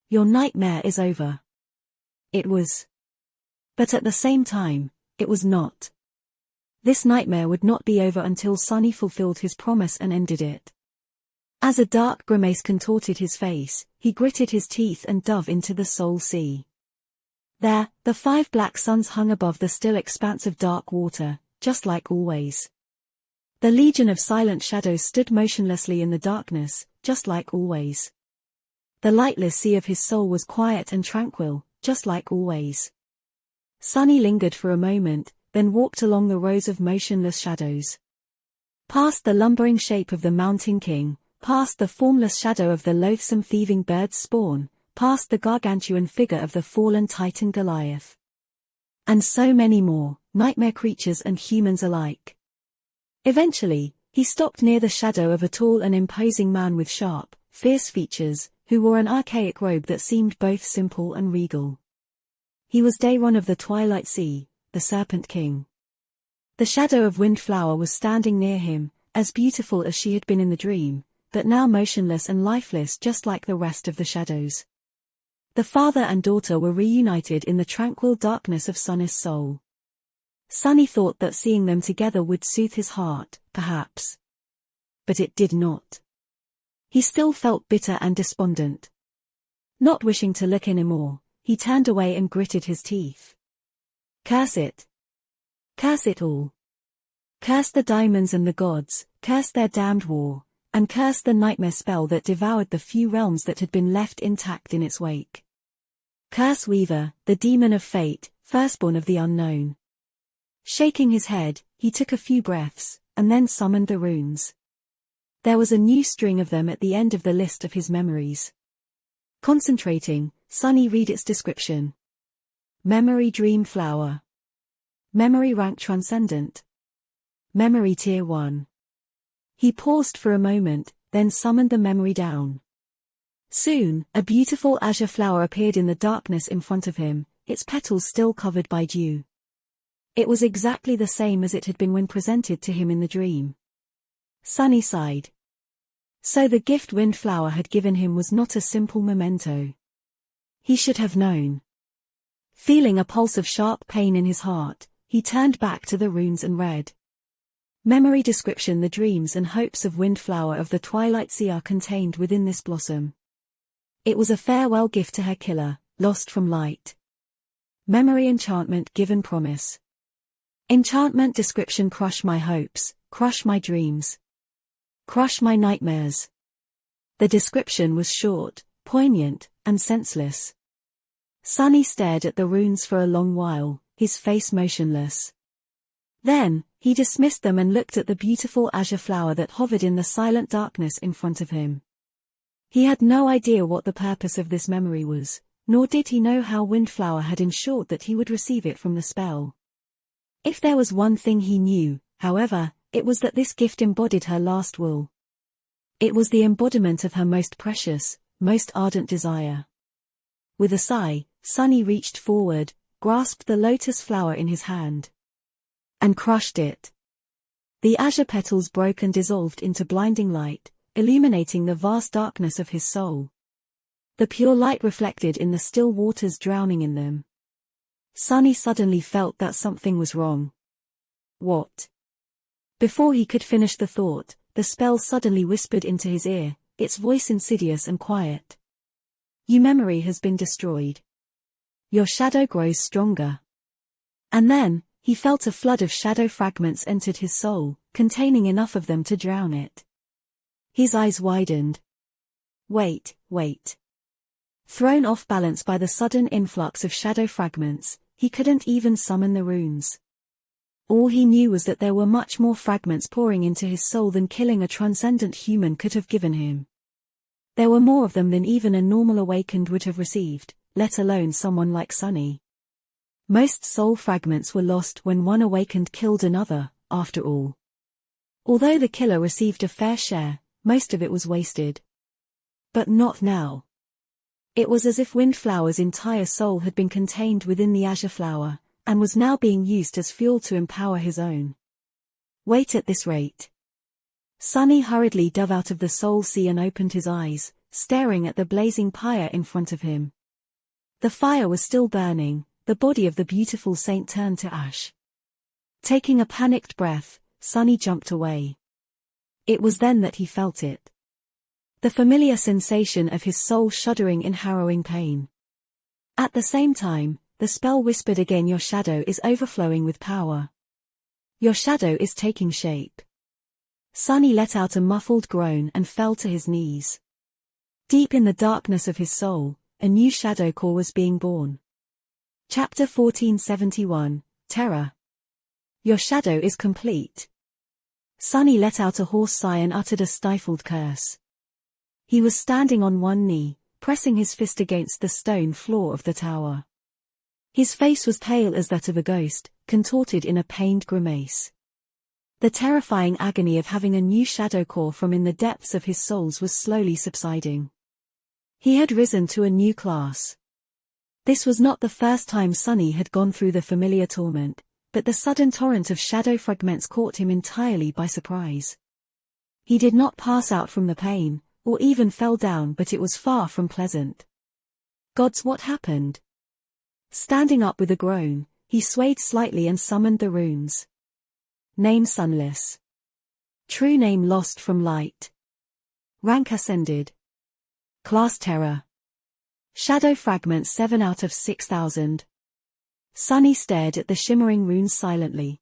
S1: Your nightmare is over. It was. But at the same time, it was not. This nightmare would not be over until Sunny fulfilled his promise and ended it. As a dark grimace contorted his face, he gritted his teeth and dove into the soul sea. There, the 5 black suns hung above the still expanse of dark water, just like always. The legion of silent shadows stood motionlessly in the darkness, just like always. The lightless sea of his soul was quiet and tranquil, just like always. Sunny lingered for a moment, then walked along the rows of motionless shadows. Past the lumbering shape of the Mountain King, past the formless shadow of the loathsome thieving bird's spawn, past the gargantuan figure of the fallen Titan Goliath. And so many more, nightmare creatures and humans alike. Eventually, He stopped near the shadow of a tall and imposing man with sharp, fierce features, who wore an archaic robe that seemed both simple and regal. He was Daeron of the Twilight Sea, the Serpent King. The shadow of Windflower was standing near him, as beautiful as she had been in the dream, but now motionless and lifeless just like the rest of the shadows. The father and daughter were reunited in the tranquil darkness of Sunny's soul. Sunny thought that seeing them together would soothe his heart, perhaps. But it did not. He still felt bitter and despondent. Not wishing to look anymore, he turned away and gritted his teeth. Curse it. Curse it all. Curse the diamonds and the gods, curse their damned war, and curse the nightmare spell that devoured the few realms that had been left intact in its wake. Curse Weaver, the demon of fate, firstborn of the unknown. Shaking his head, he took a few breaths, and then summoned the runes. There was a new string of them at the end of the list of his memories. Concentrating, Sunny read its description. Memory Dream Flower. Memory Rank Transcendent. Memory Tier 1. He paused for a moment, then summoned the memory down. Soon, a beautiful azure flower appeared in the darkness in front of him, its petals still covered by dew. It was exactly the same as it had been when presented to him in the dream. Sunny sighed. So the gift Windflower had given him was not a simple memento. He should have known. Feeling a pulse of sharp pain in his heart, he turned back to the runes and read. Memory description. The dreams and hopes of Windflower of the Twilight Sea are contained within this blossom. It was a farewell gift to her killer, lost from light. Memory enchantment given promise. Enchantment description. Crush my hopes, crush my dreams. Crush my nightmares. The description was short, poignant, and senseless. Sunny stared at the runes for a long while, his face motionless. Then, he dismissed them and looked at the beautiful azure flower that hovered in the silent darkness in front of him. He had no idea what the purpose of this memory was, nor did he know how Windflower had ensured that he would receive it from the spell. If there was one thing he knew, however, it was that this gift embodied her last will. It was the embodiment of her most precious, most ardent desire. With a sigh, Sunny reached forward, grasped the lotus flower in his hand, and crushed it. The azure petals broke and dissolved into blinding light, illuminating the vast darkness of his soul. The pure light reflected in the still waters, drowning in them. Sunny suddenly felt that something was wrong. What? Before he could finish the thought, the spell suddenly whispered into his ear, its voice insidious and quiet. Your memory has been destroyed. Your shadow grows stronger. And then, he felt a flood of shadow fragments entered his soul, containing enough of them to drown it. His eyes widened. Wait. Thrown off balance by the sudden influx of shadow fragments, he couldn't even summon the runes. All he knew was that there were much more fragments pouring into his soul than killing a transcendent human could have given him. There were more of them than even a normal awakened would have received, let alone someone like Sunny. Most soul fragments were lost when one awakened killed another, after all. Although the killer received a fair share, most of it was wasted. But not now. It was as if Windflower's entire soul had been contained within the azure flower, and was now being used as fuel to empower his own. Wait, at this rate. Sunny hurriedly dove out of the soul sea and opened his eyes, staring at the blazing pyre in front of him. The fire was still burning, the body of the beautiful saint turned to ash. Taking a panicked breath, Sunny jumped away. It was then that he felt it. The familiar sensation of his soul shuddering in harrowing pain. At the same time, the spell whispered again, your shadow is overflowing with power. Your shadow is taking shape. Sunny let out a muffled groan and fell to his knees. Deep in the darkness of his soul, a new shadow core was being born. Chapter 1471, Terror. Your shadow is complete. Sunny let out a hoarse sigh and uttered a stifled curse. He was standing on one knee, pressing his fist against the stone floor of the tower. His face was pale as that of a ghost, contorted in a pained grimace. The terrifying agony of having a new shadow core from in the depths of his souls was slowly subsiding. He had risen to a new class. This was not the first time Sunny had gone through the familiar torment, but the sudden torrent of shadow fragments caught him entirely by surprise. He did not pass out from the pain, or even fell down, but it was far from pleasant. Gods, what happened? Standing up with a groan, he swayed slightly and summoned the runes. Name Sunless. True name lost from light. Rank ascended. Class Terror. Shadow fragments 7 out of 6,000. Sunny stared at the shimmering runes silently.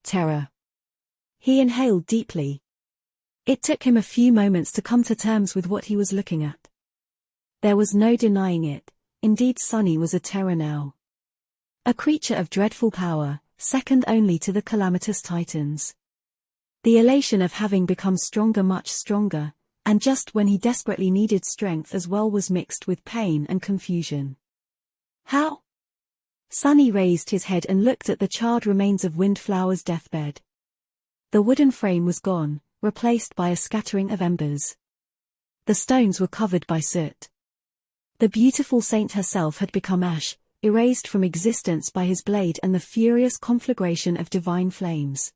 S1: Terror. He inhaled deeply. It took him a few moments to come to terms with what he was looking at. There was no denying it, indeed Sunny was a terror now. A creature of dreadful power, second only to the calamitous titans. The elation of having become stronger, much stronger, and just when he desperately needed strength as well, was mixed with pain and confusion. How? Sunny raised his head and looked at the charred remains of Windflower's deathbed. The wooden frame was gone, replaced by a scattering of embers. The stones were covered by soot. The beautiful saint herself had become ash, erased from existence by his blade and the furious conflagration of divine flames.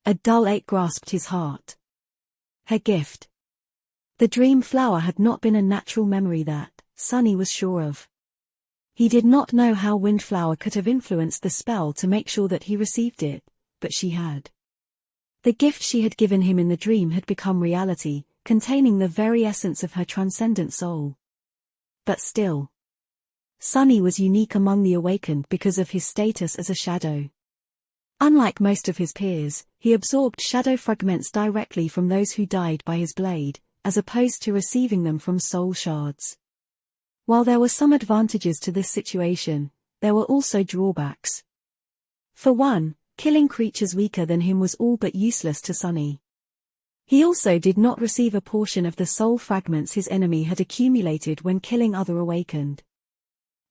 S1: A dull ache grasped his heart. Her gift. The dream flower had not been a natural memory, that Sunny was sure of. He did not know how Windflower could have influenced the spell to make sure that he received it, but she had. The gift she had given him in the dream had become reality, containing the very essence of her transcendent soul. But still, Sunny was unique among the awakened because of his status as a shadow. Unlike most of his peers, he absorbed shadow fragments directly from those who died by his blade, as opposed to receiving them from soul shards. While there were some advantages to this situation, there were also drawbacks. For one, killing creatures weaker than him was all but useless to Sunny. He also did not receive a portion of the soul fragments his enemy had accumulated when killing other awakened.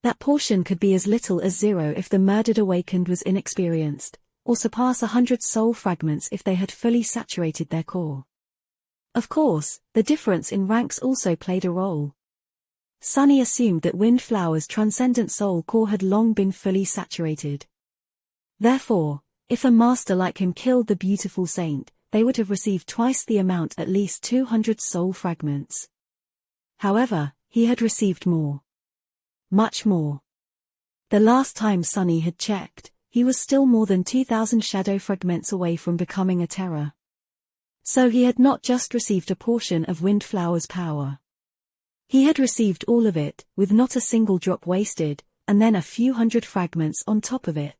S1: That portion could be as little as 0 if the murdered awakened was inexperienced, or surpass 100 soul fragments if they had fully saturated their core. Of course, the difference in ranks also played a role. Sunny assumed that Windflower's transcendent soul core had long been fully saturated. Therefore, if a master like him killed the beautiful saint, they would have received twice the amount, at least 200 soul fragments. However, he had received more. Much more. The last time Sunny had checked, he was still more than 2,000 shadow fragments away from becoming a terror. So he had not just received a portion of Windflower's power. He had received all of it, with not a single drop wasted, and then a few hundred fragments on top of it.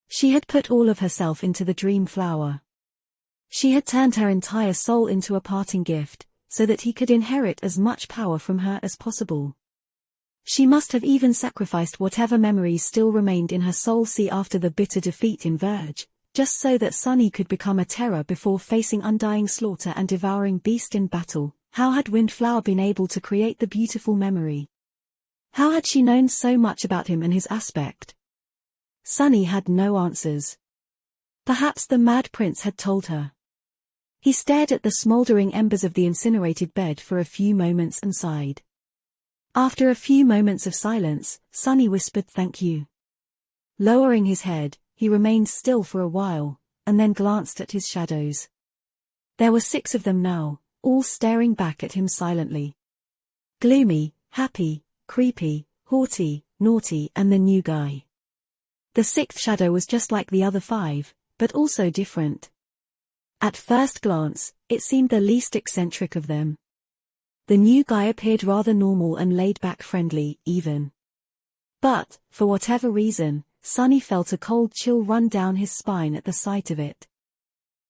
S1: She had put all of herself into the dream flower. She had turned her entire soul into a parting gift, so that he could inherit as much power from her as possible. She must have even sacrificed whatever memories still remained in her soul sea after the bitter defeat in Verge, just so that Sunny could become a terror before facing undying slaughter and devouring beast in battle. How had Windflower been able to create the beautiful memory? How had she known so much about him and his aspect? Sunny had no answers. Perhaps the Mad Prince had told her. He stared at the smoldering embers of the incinerated bed for a few moments and sighed. After a few moments of silence, Sunny whispered, "Thank you." Lowering his head, he remained still for a while, and then glanced at his shadows. There were 6 of them now, all staring back at him silently. Gloomy, happy, creepy, haughty, naughty, and the new guy. The 6th shadow was just like the other 5, but also different. At first glance, it seemed the least eccentric of them. The new guy appeared rather normal and laid-back, friendly, even. But, for whatever reason, Sunny felt a cold chill run down his spine at the sight of it.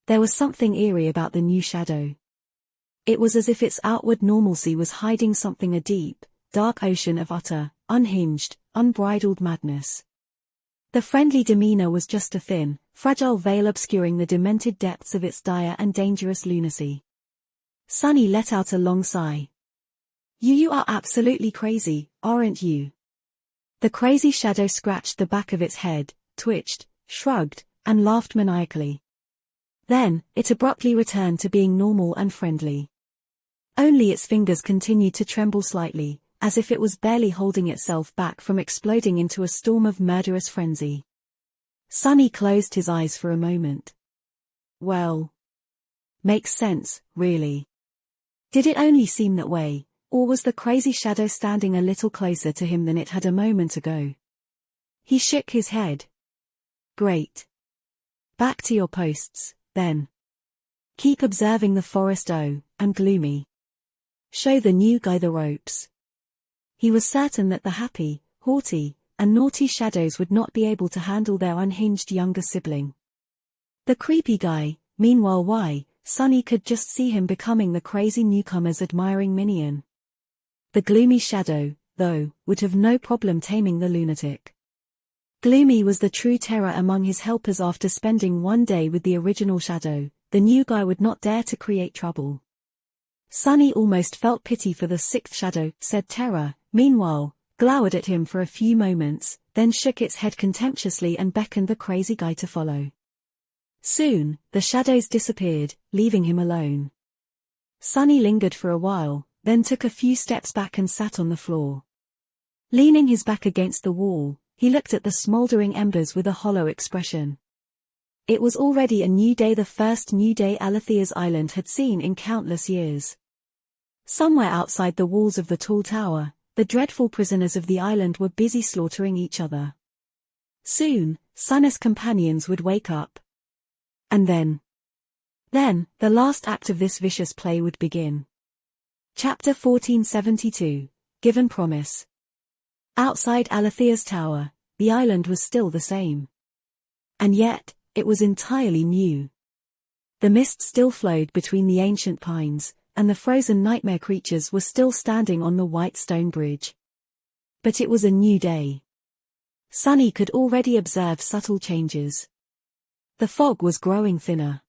S1: There was something eerie about the new shadow. It was as if its outward normalcy was hiding something, a deep, dark ocean of utter, unhinged, unbridled madness. The friendly demeanor was just a thin, fragile veil obscuring the demented depths of its dire and dangerous lunacy. Sunny let out a long sigh. You are absolutely crazy, aren't you? The crazy shadow scratched the back of its head, twitched, shrugged, and laughed maniacally. Then, it abruptly returned to being normal and friendly. Only its fingers continued to tremble slightly, as if it was barely holding itself back from exploding into a storm of murderous frenzy. Sunny closed his eyes for a moment. Well. Makes sense, really. Did it only seem that way, or was the crazy shadow standing a little closer to him than it had a moment ago? He shook his head. Great. Back to your posts, then. Keep observing the forest and Gloomy. Show the new guy the ropes. He was certain that the happy, haughty, and naughty shadows would not be able to handle their unhinged younger sibling. The creepy guy, meanwhile, Sunny could just see him becoming the crazy newcomer's admiring minion. The gloomy shadow, though, would have no problem taming the lunatic. Gloomy was the true terror among his helpers. After spending one day with the original shadow, the new guy would not dare to create trouble. Sunny almost felt pity for the sixth shadow, said Terror, meanwhile, glowered at him for a few moments, then shook its head contemptuously and beckoned the crazy guy to follow. Soon, the shadows disappeared, leaving him alone. Sunny lingered for a while, then took a few steps back and sat on the floor. Leaning his back against the wall, he looked at the smoldering embers with a hollow expression. It was already a new day, the first new day Alethea's island had seen in countless years. Somewhere outside the walls of the tall tower, the dreadful prisoners of the island were busy slaughtering each other. Soon, Sun's companions would wake up. And then, the last act of this vicious play would begin. Chapter 1472, Given Promise. Outside Alethea's tower, the island was still the same. And yet, it was entirely new. The mist still flowed between the ancient pines, and the frozen nightmare creatures were still standing on the white stone bridge. But it was a new day. Sunny could already observe subtle changes. The fog was growing thinner.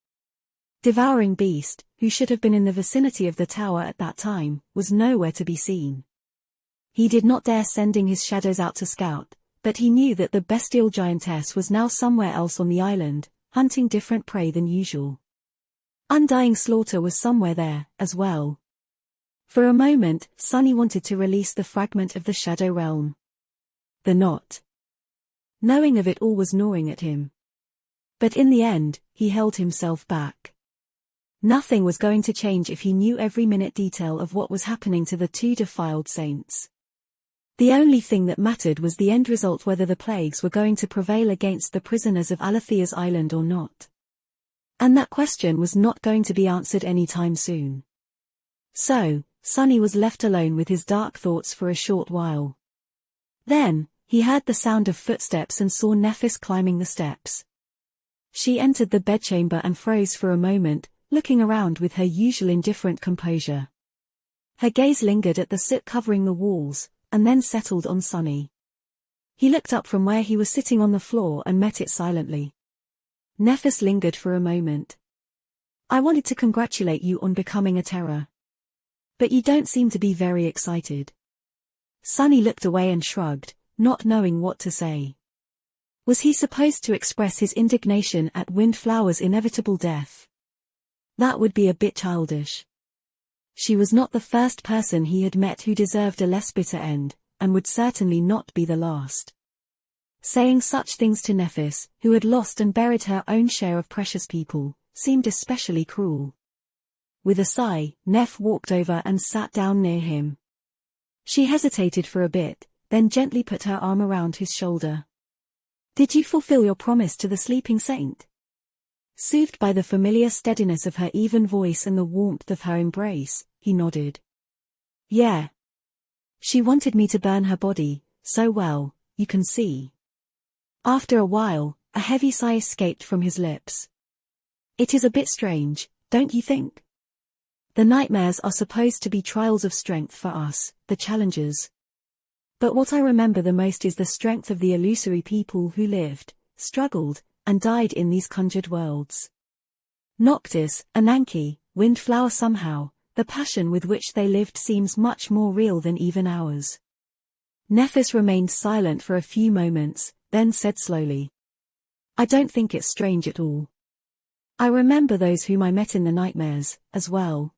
S1: Devouring Beast, who should have been in the vicinity of the tower at that time, was nowhere to be seen. He did not dare sending his shadows out to scout, but he knew that the bestial giantess was now somewhere else on the island, hunting different prey than usual. Undying slaughter was somewhere there, as well. For a moment, Sunny wanted to release the fragment of the shadow realm. The knot. Knowing of it all was gnawing at him. But in the end, he held himself back. Nothing was going to change if he knew every minute detail of what was happening to the two defiled saints. The only thing that mattered was the end result, whether the plagues were going to prevail against the prisoners of Alethea's island or not. And that question was not going to be answered anytime soon. So, Sunny was left alone with his dark thoughts for a short while. Then, he heard the sound of footsteps and saw Nephis climbing the steps. She entered the bedchamber and froze for a moment, looking around with her usual indifferent composure. Her gaze lingered at the soot covering the walls, and then settled on Sunny. He looked up from where he was sitting on the floor and met it silently. Nephis lingered for a moment. I wanted to congratulate you on becoming a terror. But you don't seem to be very excited. Sunny looked away and shrugged, not knowing what to say. Was he supposed to express his indignation at Windflower's inevitable death? That would be a bit childish. She was not the first person he had met who deserved a less bitter end, and would certainly not be the last. Saying such things to Nephis, who had lost and buried her own share of precious people, seemed especially cruel. With a sigh, Neph walked over and sat down near him. She hesitated for a bit, then gently put her arm around his shoulder. Did you fulfill your promise to the sleeping saint? Soothed by the familiar steadiness of her even voice and the warmth of her embrace, he nodded. Yeah. She wanted me to burn her body, so well, you can see. After a while, a heavy sigh escaped from his lips. It is a bit strange, don't you think? The nightmares are supposed to be trials of strength for us, the challengers. But what I remember the most is the strength of the illusory people who lived, struggled, and died in these conjured worlds. Noctis, Ananke, Windflower, somehow, the passion with which they lived seems much more real than even ours. Nephis remained silent for a few moments, then said slowly. I don't think it's strange at all. I remember those whom I met in the nightmares, as well.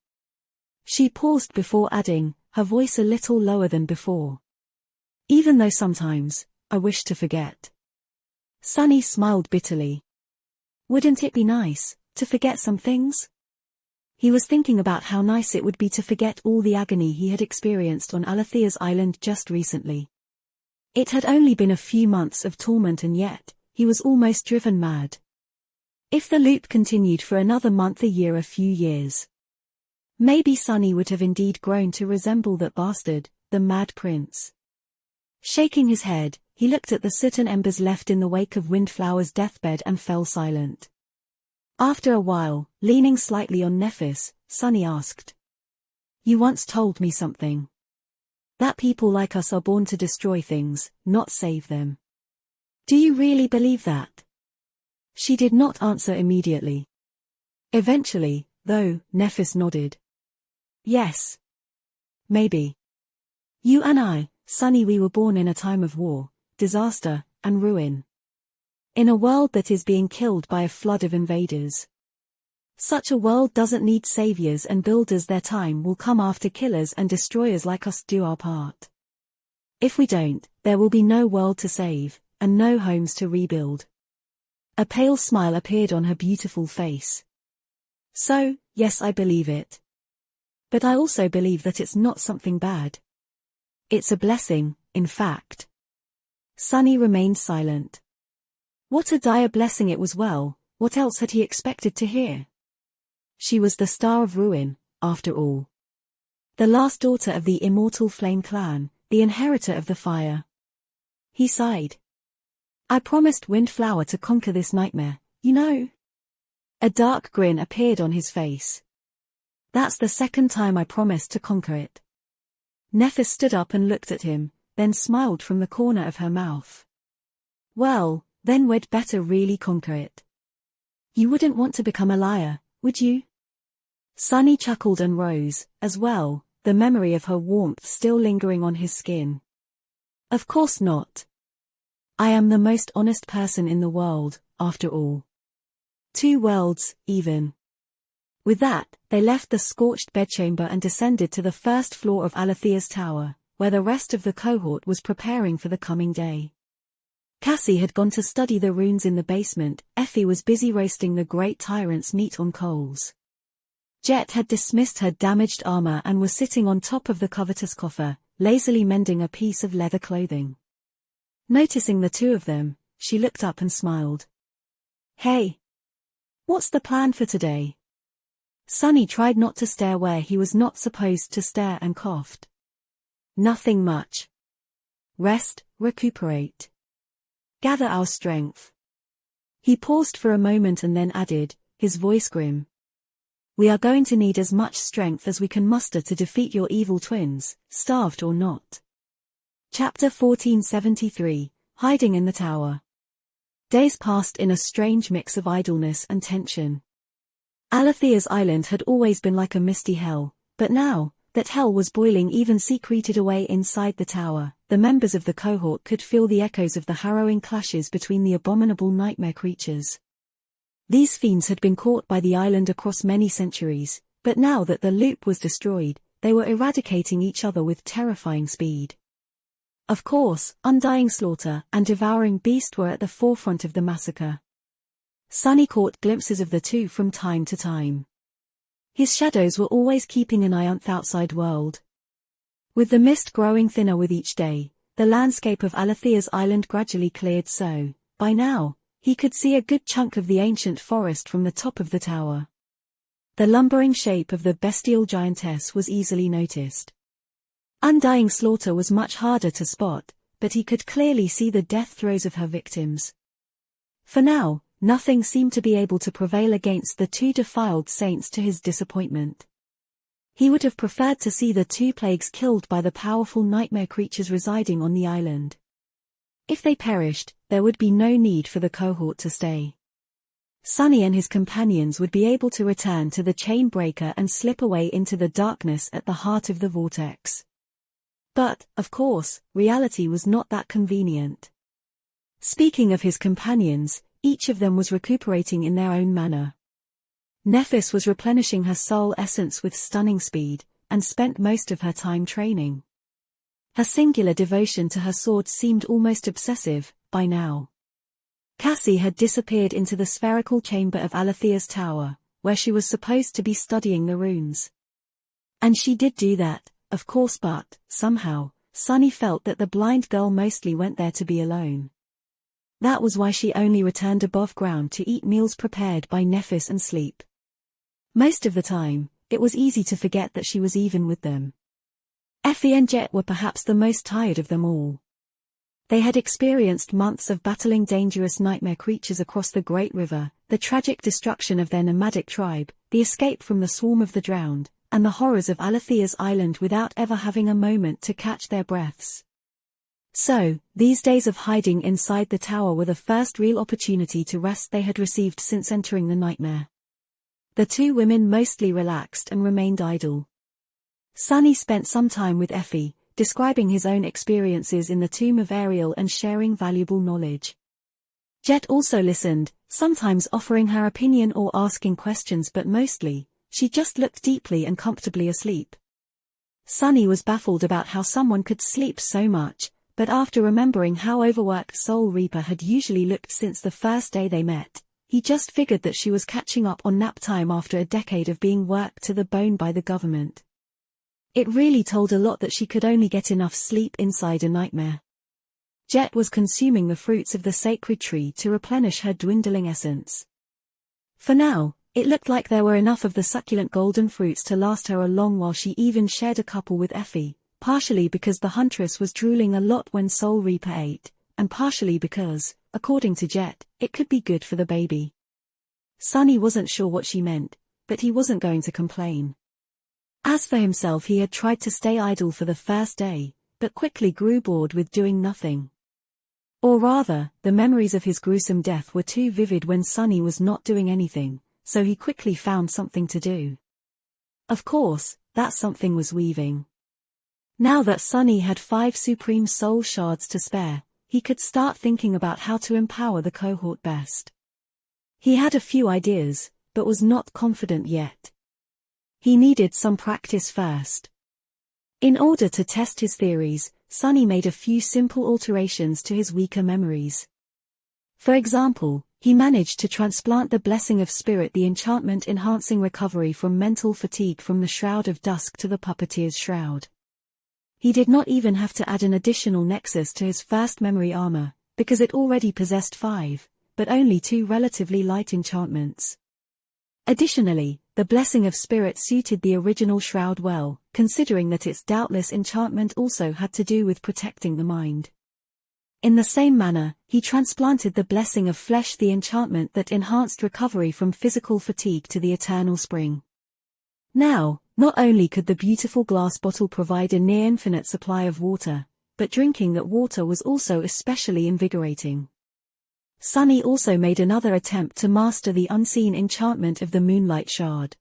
S1: She paused before adding, her voice a little lower than before. Even though sometimes, I wish to forget. Sunny smiled bitterly. Wouldn't it be nice, to forget some things? He was thinking about how nice it would be to forget all the agony he had experienced on Alethea's island just recently. It had only been a few months of torment and yet, he was almost driven mad. If the loop continued for another month, a year, a few years. Maybe Sunny would have indeed grown to resemble that bastard, the Mad Prince. Shaking his head, he looked at the soot and embers left in the wake of Windflower's deathbed and fell silent. After a while, leaning slightly on Nephis, Sunny asked. You once told me something. That people like us are born to destroy things, not save them. Do you really believe that? She did not answer immediately. Eventually, though, Nephis nodded. Yes. Maybe. You and I, Sunny, we were born in a time of war, disaster, and ruin. In a world that is being killed by a flood of invaders. Such a world doesn't need saviors and builders. Their time will come after killers and destroyers like us do our part. If we don't, there will be no world to save, and no homes to rebuild. A pale smile appeared on her beautiful face. So, yes, I believe it. But I also believe that it's not something bad. It's a blessing, in fact. Sunny remained silent. What a dire blessing it was. Well, what else had he expected to hear? She was the star of ruin, after all. The last daughter of the immortal Flame clan, the inheritor of the fire. He sighed. I promised Windflower to conquer this nightmare, you know. A dark grin appeared on his face. That's the second time I promised to conquer it. Nephis stood up and looked at him, then smiled from the corner of her mouth. Well, then we'd better really conquer it. You wouldn't want to become a liar, would you? Sunny chuckled and rose, as well, the memory of her warmth still lingering on his skin. Of course not. I am the most honest person in the world, after all. 2 worlds, even. With that, they left the scorched bedchamber and descended to the first floor of Alethea's tower, where the rest of the cohort was preparing for the coming day. Cassie had gone to study the runes in the basement. Effie was busy roasting the great tyrant's meat on coals. Jet had dismissed her damaged armor and was sitting on top of the covetous coffer, lazily mending a piece of leather clothing. Noticing the two of them, she looked up and smiled. Hey! What's the plan for today? Sunny tried not to stare where he was not supposed to stare and coughed. Nothing much. Rest, recuperate. Gather our strength. He paused for a moment and then added, his voice grim. We are going to need as much strength as we can muster to defeat your evil twins, starved or not. Chapter 1473, Hiding in the Tower. Days passed in a strange mix of idleness and tension. Alethea's island had always been like a misty hell, but now, that hell was boiling even secreted away inside the tower, the members of the cohort could feel the echoes of the harrowing clashes between the abominable nightmare creatures. These fiends had been caught by the island across many centuries, but now that the loop was destroyed, they were eradicating each other with terrifying speed. Of course, Undying Slaughter and Devouring Beast were at the forefront of the massacre. Sunny caught glimpses of the two from time to time. His shadows were always keeping an eye on the outside world. With the mist growing thinner with each day, the landscape of Alethea's island gradually cleared so, by now, he could see a good chunk of the ancient forest from the top of the tower. The lumbering shape of the bestial giantess was easily noticed. Undying Slaughter was much harder to spot, but he could clearly see the death throes of her victims. For now, nothing seemed to be able to prevail against the 2 defiled saints to his disappointment. He would have preferred to see the 2 plagues killed by the powerful nightmare creatures residing on the island. If they perished, there would be no need for the cohort to stay. Sunny and his companions would be able to return to the chain breaker and slip away into the darkness at the heart of the vortex. But, of course, reality was not that convenient. Speaking of his companions, each of them was recuperating in their own manner. Nephis was replenishing her soul essence with stunning speed, and spent most of her time training. Her singular devotion to her sword seemed almost obsessive, by now. Cassie had disappeared into the spherical chamber of Alethea's tower, where she was supposed to be studying the runes. And she did do that, of course, but, somehow, Sunny felt that the blind girl mostly went there to be alone. That was why she only returned above ground to eat meals prepared by Nephis and sleep. Most of the time, it was easy to forget that she was even with them. Effie and Jet were perhaps the most tired of them all. They had experienced months of battling dangerous nightmare creatures across the Great River, the tragic destruction of their nomadic tribe, the escape from the swarm of the drowned, and the horrors of Alethea's island without ever having a moment to catch their breaths. So, these days of hiding inside the tower were the first real opportunity to rest they had received since entering the nightmare. The two women mostly relaxed and remained idle. Sunny spent some time with Effie, describing his own experiences in the tomb of Ariel and sharing valuable knowledge. Jet also listened, sometimes offering her opinion or asking questions, but mostly, she just looked deeply and comfortably asleep. Sunny was baffled about how someone could sleep so much, but after remembering how overworked Soul Reaper had usually looked since the first day they met, he just figured that she was catching up on nap time after a decade of being worked to the bone by the government. It really told a lot that she could only get enough sleep inside a nightmare. Jet was consuming the fruits of the sacred tree to replenish her dwindling essence. For now, it looked like there were enough of the succulent golden fruits to last her a long while. She even shared a couple with Effie, partially because the huntress was drooling a lot when Soul Reaper ate, and partially because, according to Jet, it could be good for the baby. Sunny wasn't sure what she meant, but he wasn't going to complain. As for himself, he had tried to stay idle for the first day, but quickly grew bored with doing nothing. Or rather, the memories of his gruesome death were too vivid when Sunny was not doing anything, so he quickly found something to do. Of course, that something was weaving. Now that Sunny had 5 supreme soul shards to spare, he could start thinking about how to empower the cohort best. He had a few ideas, but was not confident yet. He needed some practice first. In order to test his theories, Sunny made a few simple alterations to his weaker memories. For example, he managed to transplant the Blessing of Spirit, the enchantment enhancing recovery from mental fatigue, from the Shroud of Dusk to the Puppeteer's Shroud. He did not even have to add an additional nexus to his first memory armor, because it already possessed 5, but only 2 relatively light enchantments. Additionally, the Blessing of Spirit suited the original Shroud well, considering that its doubtless enchantment also had to do with protecting the mind. In the same manner, he transplanted the Blessing of Flesh, the enchantment that enhanced recovery from physical fatigue, to the Eternal Spring. Now, not only could the beautiful glass bottle provide a near-infinite supply of water, but drinking that water was also especially invigorating. Sunny also made another attempt to master the unseen enchantment of the Moonlight Shard.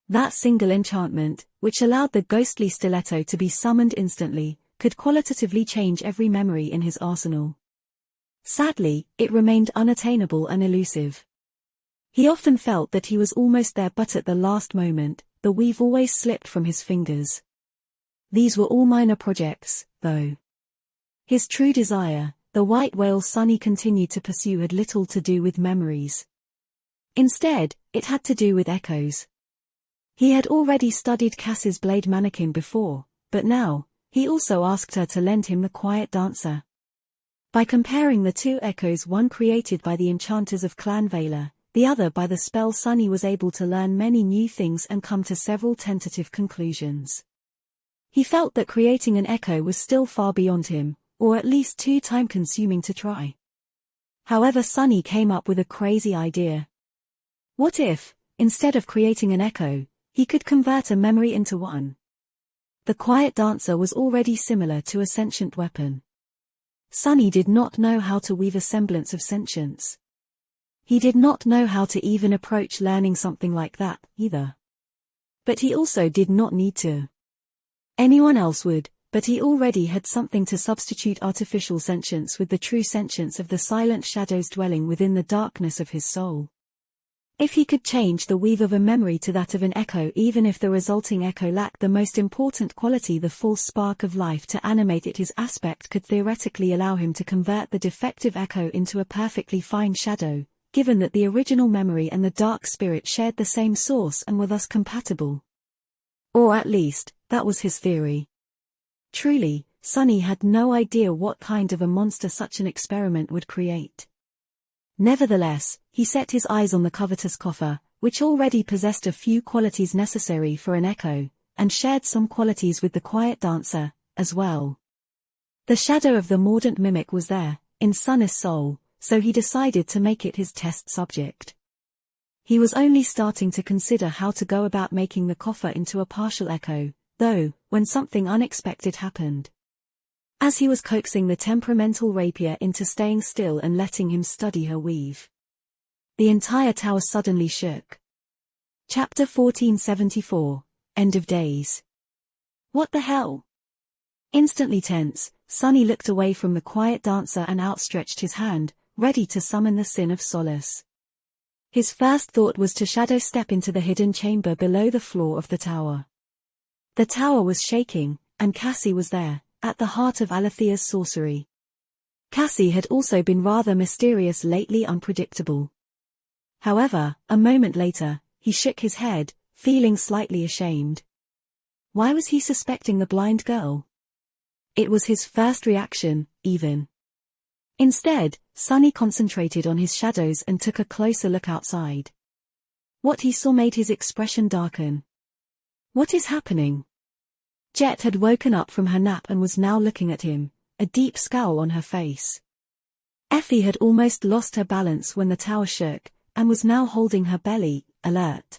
S1: That single enchantment, which allowed the ghostly stiletto to be summoned instantly, could qualitatively change every memory in his arsenal. Sadly, it remained unattainable and elusive. He often felt that he was almost there, but at the last moment, the weave always slipped from his fingers. These were all minor projects, though. His true desire, the white whale Sunny continued to pursue, had little to do with memories. Instead, it had to do with echoes. He had already studied Cassie's blade mannequin before, but now, he also asked her to lend him the Quiet Dancer. By comparing the 2 echoes, one created by the enchanters of Clan Vela, the other by the spell, Sunny was able to learn many new things and come to several tentative conclusions. He felt that creating an echo was still far beyond him, or at least too time-consuming to try. However, Sunny came up with a crazy idea. What if, instead of creating an echo, he could convert a memory into one? The Quiet Dancer was already similar to a sentient weapon. Sunny did not know how to weave a semblance of sentience. He did not know how to even approach learning something like that, either. But he also did not need to. Anyone else would, but he already had something to substitute artificial sentience with, the true sentience of the silent shadows dwelling within the darkness of his soul. If he could change the weave of a memory to that of an echo, even if the resulting echo lacked the most important quality, the false spark of life to animate it, his aspect could theoretically allow him to convert the defective echo into a perfectly fine shadow, given that the original memory and the dark spirit shared the same source and were thus compatible. Or at least, that was his theory. Truly, Sunny had no idea what kind of a monster such an experiment would create. Nevertheless, he set his eyes on the covetous coffer, which already possessed a few qualities necessary for an echo, and shared some qualities with the quiet dancer, as well. The shadow of the mordant mimic was there, in Sunny's soul, so he decided to make it his test subject. He was only starting to consider how to go about making the coffer into a partial echo, though, when something unexpected happened. As he was coaxing the temperamental rapier into staying still and letting him study her weave, the entire tower suddenly shook. Chapter 1474, End of Days. What the hell? Instantly tense, Sunny looked away from the quiet dancer and outstretched his hand, ready to summon the Sin of Solace. His first thought was to shadow step into the hidden chamber below the floor of the tower. The tower was shaking, and Cassie was there, at the heart of Alethea's sorcery. Cassie had also been rather mysterious lately, unpredictable. However, a moment later, he shook his head, feeling slightly ashamed. Why was he suspecting the blind girl? It was his first reaction, even. Instead, Sunny concentrated on his shadows and took a closer look outside. What he saw made his expression darken. What is happening? Jet had woken up from her nap and was now looking at him, a deep scowl on her face. Effie had almost lost her balance when the tower shook, and was now holding her belly, alert.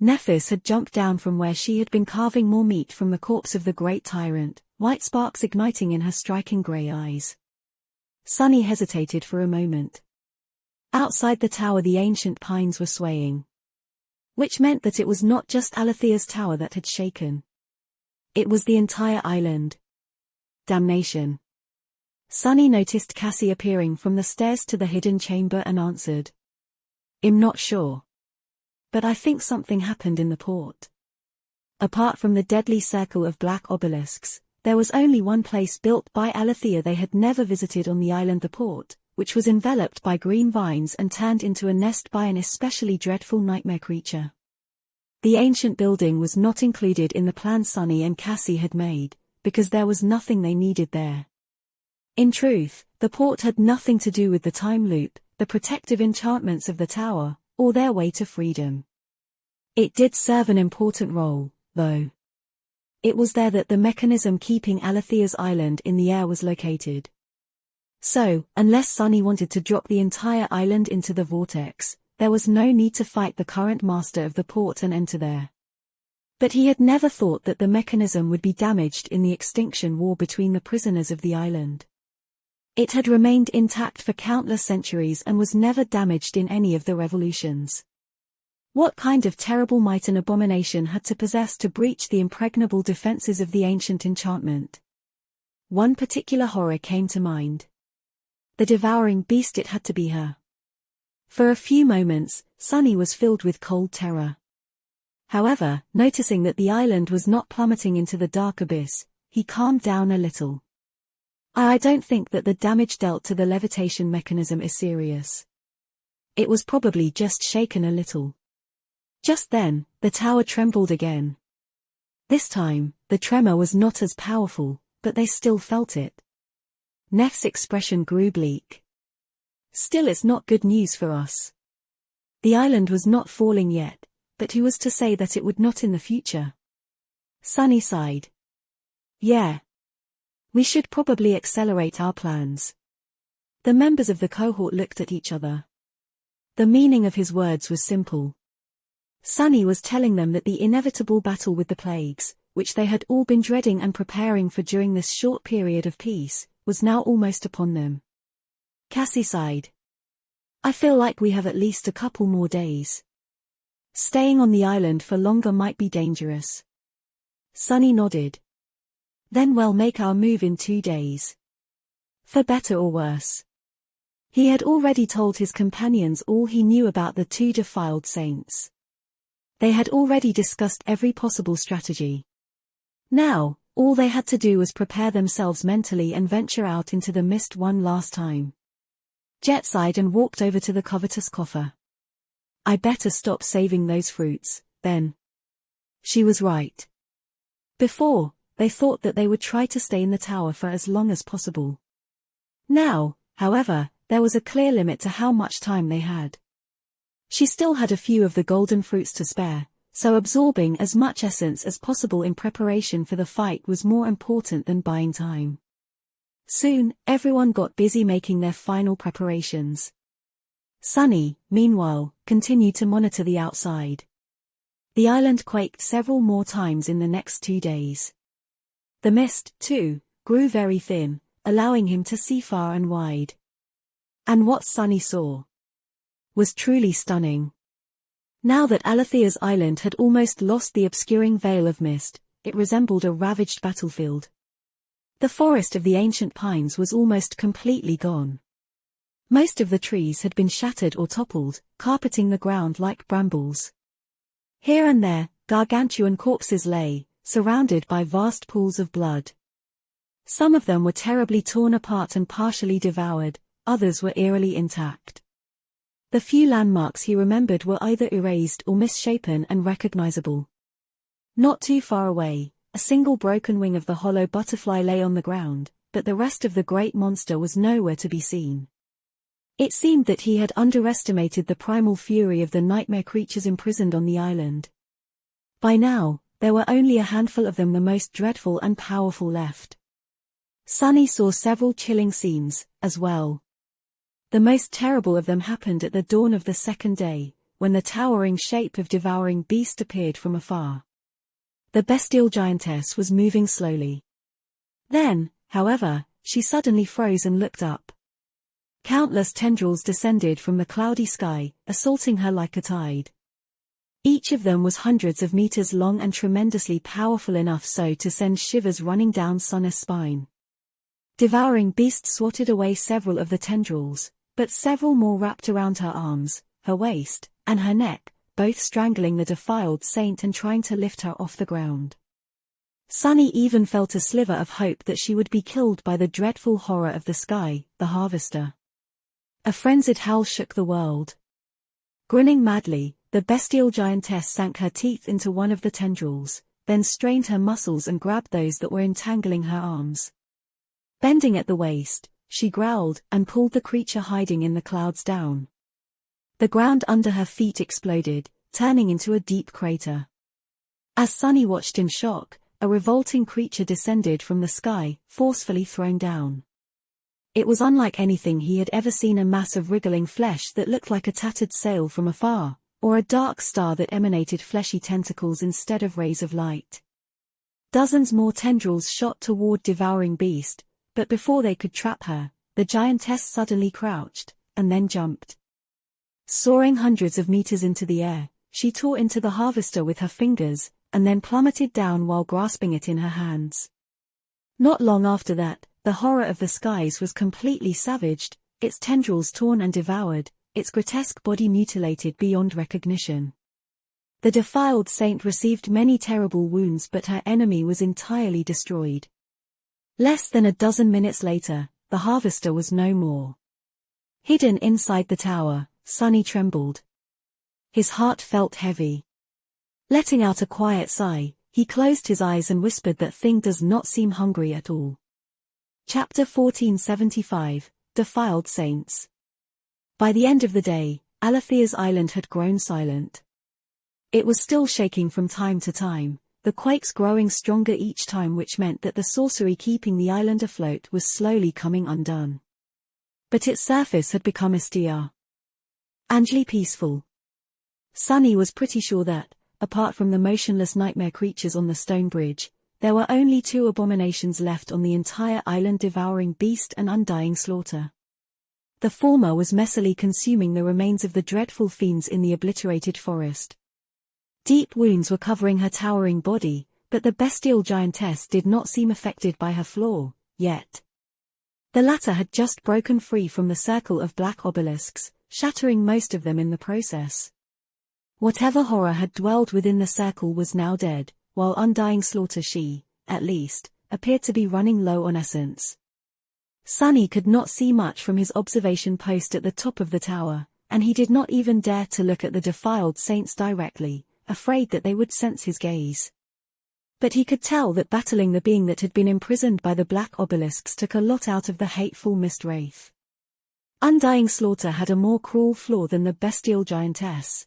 S1: Nephis had jumped down from where she had been carving more meat from the corpse of the great tyrant, white sparks igniting in her striking grey eyes. Sunny hesitated for a moment. Outside the tower the ancient pines were swaying. Which meant that it was not just Alethea's tower that had shaken. It was the entire island. Damnation. Sunny noticed Cassie appearing from the stairs to the hidden chamber and answered. I'm not sure. But I think something happened in the port. Apart from the deadly circle of black obelisks, there was only one place built by Alethea they had never visited on the island, the port, which was enveloped by green vines and turned into a nest by an especially dreadful nightmare creature. The ancient building was not included in the plan Sunny and Cassie had made, because there was nothing they needed there. In truth, the port had nothing to do with the time loop, the protective enchantments of the tower, or their way to freedom. It did serve an important role, though. It was there that the mechanism keeping Alethea's island in the air was located. So, unless Sunny wanted to drop the entire island into the vortex, there was no need to fight the current master of the port and enter there. But he had never thought that the mechanism would be damaged in the extinction war between the prisoners of the island. It had remained intact for countless centuries and was never damaged in any of the revolutions. What kind of terrible might an abomination had to possess to breach the impregnable defenses of the ancient enchantment? One particular horror came to mind. The devouring beast. It had to be her. For a few moments, Sunny was filled with cold terror. However, noticing that the island was not plummeting into the dark abyss, he calmed down a little. I don't think that the damage dealt to the levitation mechanism is serious. It was probably just shaken a little. Just then, the tower trembled again. This time, the tremor was not as powerful, but they still felt it. Neff's expression grew bleak. Still, it's not good news for us. The island was not falling yet, but who was to say that it would not in the future? Sunny sighed. Yeah. We should probably accelerate our plans. The members of the cohort looked at each other. The meaning of his words was simple. Sunny was telling them that the inevitable battle with the plagues, which they had all been dreading and preparing for during this short period of peace, was now almost upon them. Cassie sighed. I feel like we have at least a couple more days. Staying on the island for longer might be dangerous. Sunny nodded. Then we'll make our move in 2 days. For better or worse. He had already told his companions all he knew about the two defiled saints. They had already discussed every possible strategy. Now, all they had to do was prepare themselves mentally and venture out into the mist one last time. Jet sighed and walked over to the covetous coffer. I better stop saving those fruits, then. She was right. Before, they thought that they would try to stay in the tower for as long as possible. Now, however, there was a clear limit to how much time they had. She still had a few of the golden fruits to spare, so absorbing as much essence as possible in preparation for the fight was more important than buying time. Soon, everyone got busy making their final preparations. Sunny, meanwhile, continued to monitor the outside. The island quaked several more times in the next 2 days. The mist, too, grew very thin, allowing him to see far and wide. And what Sunny saw was truly stunning. Now that Alethea's island had almost lost the obscuring veil of mist, it resembled a ravaged battlefield. The forest of the ancient pines was almost completely gone. Most of the trees had been shattered or toppled, carpeting the ground like brambles. Here and there, gargantuan corpses lay, surrounded by vast pools of blood. Some of them were terribly torn apart and partially devoured, others were eerily intact. The few landmarks he remembered were either erased or misshapen and recognizable. Not too far away, a single broken wing of the hollow butterfly lay on the ground, but the rest of the great monster was nowhere to be seen. It seemed that he had underestimated the primal fury of the nightmare creatures imprisoned on the island. By now, there were only a handful of them, the most dreadful and powerful, left. Sunny saw several chilling scenes, as well. The most terrible of them happened at the dawn of the second day, when the towering shape of devouring beast appeared from afar. The bestial giantess was moving slowly. Then, however, she suddenly froze and looked up. Countless tendrils descended from the cloudy sky, assaulting her like a tide. Each of them was hundreds of meters long and tremendously powerful enough so to send shivers running down Sunny's spine. Devouring beast swatted away several of the tendrils, but several more wrapped around her arms, her waist, and her neck, both strangling the defiled saint and trying to lift her off the ground. Sunny even felt a sliver of hope that she would be killed by the dreadful horror of the sky, the harvester. A frenzied howl shook the world. Grinning madly, the bestial giantess sank her teeth into one of the tendrils, then strained her muscles and grabbed those that were entangling her arms. Bending at the waist, she growled and pulled the creature hiding in the clouds down. The ground under her feet exploded, turning into a deep crater. As Sunny watched in shock, a revolting creature descended from the sky, forcefully thrown down. It was unlike anything he had ever seen, a mass of wriggling flesh that looked like a tattered sail from afar, or a dark star that emanated fleshy tentacles instead of rays of light. Dozens more tendrils shot toward devouring beast, but before they could trap her, the giantess suddenly crouched, and then jumped. Soaring hundreds of meters into the air, she tore into the harvester with her fingers, and then plummeted down while grasping it in her hands. Not long after that, the horror of the skies was completely savaged, its tendrils torn and devoured, its grotesque body mutilated beyond recognition. The defiled saint received many terrible wounds, but her enemy was entirely destroyed. Less than a dozen minutes later, the harvester was no more. Hidden inside the tower, Sunny trembled. His heart felt heavy. Letting out a quiet sigh, he closed his eyes and whispered, "That thing does not seem hungry at all." Chapter 1475, Defiled Saints. By the end of the day, Alethea's island had grown silent. It was still shaking from time to time, the quakes growing stronger each time, which meant that the sorcery keeping the island afloat was slowly coming undone. But its surface had become austere and peaceful. Sunny was pretty sure that, apart from the motionless nightmare creatures on the stone bridge, there were only two abominations left on the entire island: devouring beast and undying slaughter. The former was messily consuming the remains of the dreadful fiends in the obliterated forest. Deep wounds were covering her towering body, but the bestial giantess did not seem affected by her flaw, yet. The latter had just broken free from the circle of black obelisks, shattering most of them in the process. Whatever horror had dwelled within the circle was now dead, while Undying Slaughter at least, appeared to be running low on essence. Sunny could not see much from his observation post at the top of the tower, and he did not even dare to look at the defiled saints directly, afraid that they would sense his gaze. But he could tell that battling the being that had been imprisoned by the black obelisks took a lot out of the hateful mist wraith. Undying Slaughter had a more cruel flaw than the bestial giantess.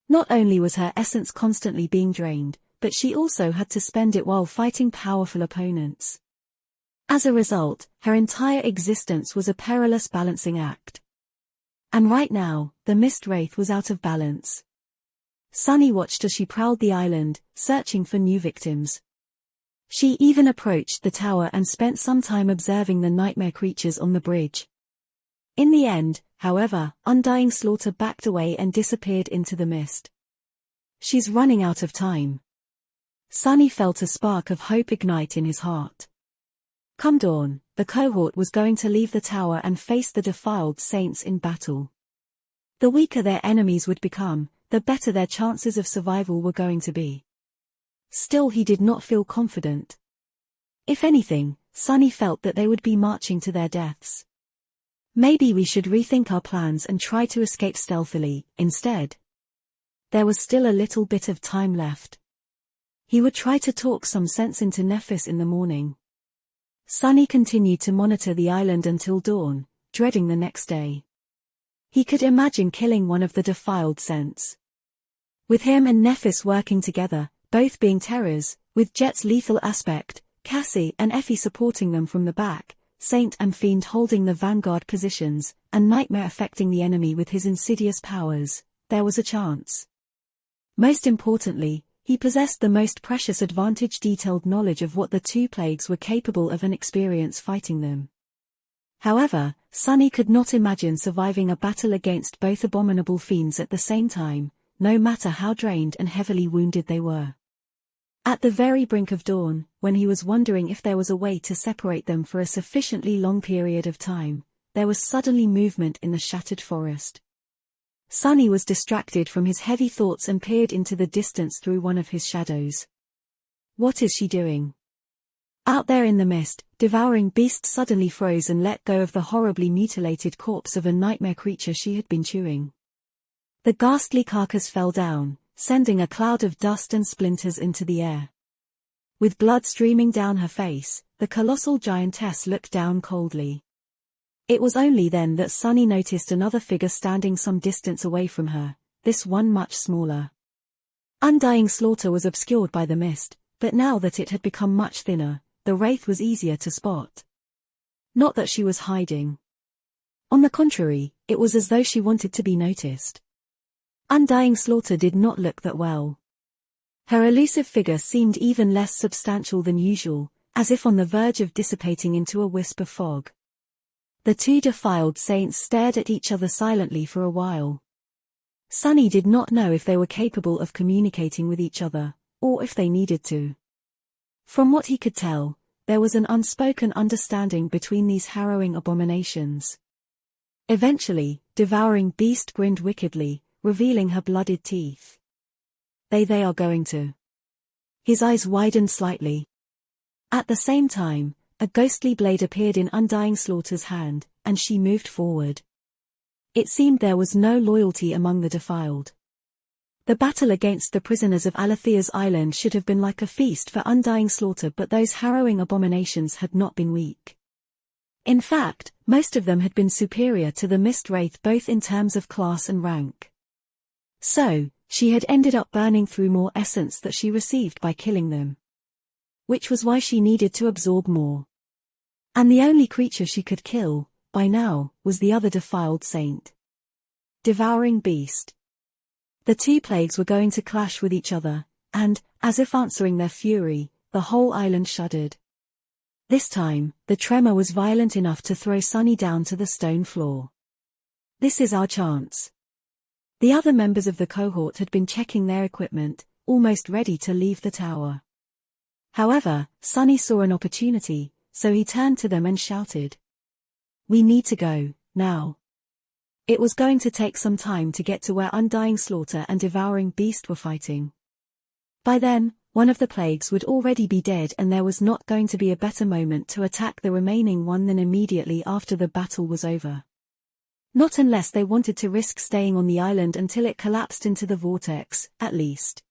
S1: Not only was her essence constantly being drained, but she also had to spend it while fighting powerful opponents. As a result, her entire existence was a perilous balancing act. And right now, the mist wraith was out of balance. Sunny watched as she prowled the island, searching for new victims. She even approached the tower and spent some time observing the nightmare creatures on the bridge. In the end, however, Undying Slaughter backed away and disappeared into the mist. She's running out of time. Sunny felt a spark of hope ignite in his heart. Come dawn, the cohort was going to leave the tower and face the defiled saints in battle. The weaker their enemies would become, the better their chances of survival were going to be. Still, he did not feel confident. If anything, Sunny felt that they would be marching to their deaths. Maybe we should rethink our plans and try to escape stealthily, instead. There was still a little bit of time left. He would try to talk some sense into Nephis in the morning. Sunny continued to monitor the island until dawn, dreading the next day. He could imagine killing one of the defiled saints. With him and Nephis working together, both being terrors, with Jet's lethal aspect, Cassie and Effie supporting them from the back, Saint and Fiend holding the vanguard positions, and Nightmare affecting the enemy with his insidious powers, there was a chance. Most importantly, he possessed the most precious advantage: detailed knowledge of what the two plagues were capable of and experience fighting them. However, Sunny could not imagine surviving a battle against both abominable fiends at the same time, no matter how drained and heavily wounded they were. At the very brink of dawn, when he was wondering if there was a way to separate them for a sufficiently long period of time, there was suddenly movement in the shattered forest. Sunny was distracted from his heavy thoughts and peered into the distance through one of his shadows. What is she doing? Out there in the mist, Devouring Beast suddenly froze and let go of the horribly mutilated corpse of a nightmare creature she had been chewing. The ghastly carcass fell down, sending a cloud of dust and splinters into the air. With blood streaming down her face, the colossal giantess looked down coldly. It was only then that Sunny noticed another figure standing some distance away from her, this one much smaller. Undying Slaughter was obscured by the mist, but now that it had become much thinner, the wraith was easier to spot. Not that she was hiding. On the contrary, it was as though she wanted to be noticed. Undying Slaughter did not look that well. Her elusive figure seemed even less substantial than usual, as if on the verge of dissipating into a wisp of fog. The two defiled saints stared at each other silently for a while. Sunny did not know if they were capable of communicating with each other, or if they needed to. From what he could tell, there was an unspoken understanding between these harrowing abominations. Eventually, Devouring Beast grinned wickedly, revealing her blooded teeth. They are going to. His eyes widened slightly. At the same time, a ghostly blade appeared in Undying Slaughter's hand, and she moved forward. It seemed there was no loyalty among the defiled. The battle against the prisoners of Alethea's island should have been like a feast for Undying Slaughter, but those harrowing abominations had not been weak. In fact, most of them had been superior to the Mist Wraith both in terms of class and rank. So, she had ended up burning through more essence that she received by killing them. Which was why she needed to absorb more. And the only creature she could kill, by now, was the other defiled saint. Devouring Beast. The two plagues were going to clash with each other, and, as if answering their fury, the whole island shuddered. This time, the tremor was violent enough to throw Sunny down to the stone floor. This is our chance. The other members of the cohort had been checking their equipment, almost ready to leave the tower. However, Sunny saw an opportunity, so he turned to them and shouted, We need to go, now. It was going to take some time to get to where Undying Slaughter and Devouring Beast were fighting. By then, one of the plagues would already be dead and there was not going to be a better moment to attack the remaining one than immediately after the battle was over. Not unless they wanted to risk staying on the island until it collapsed into the vortex, at least.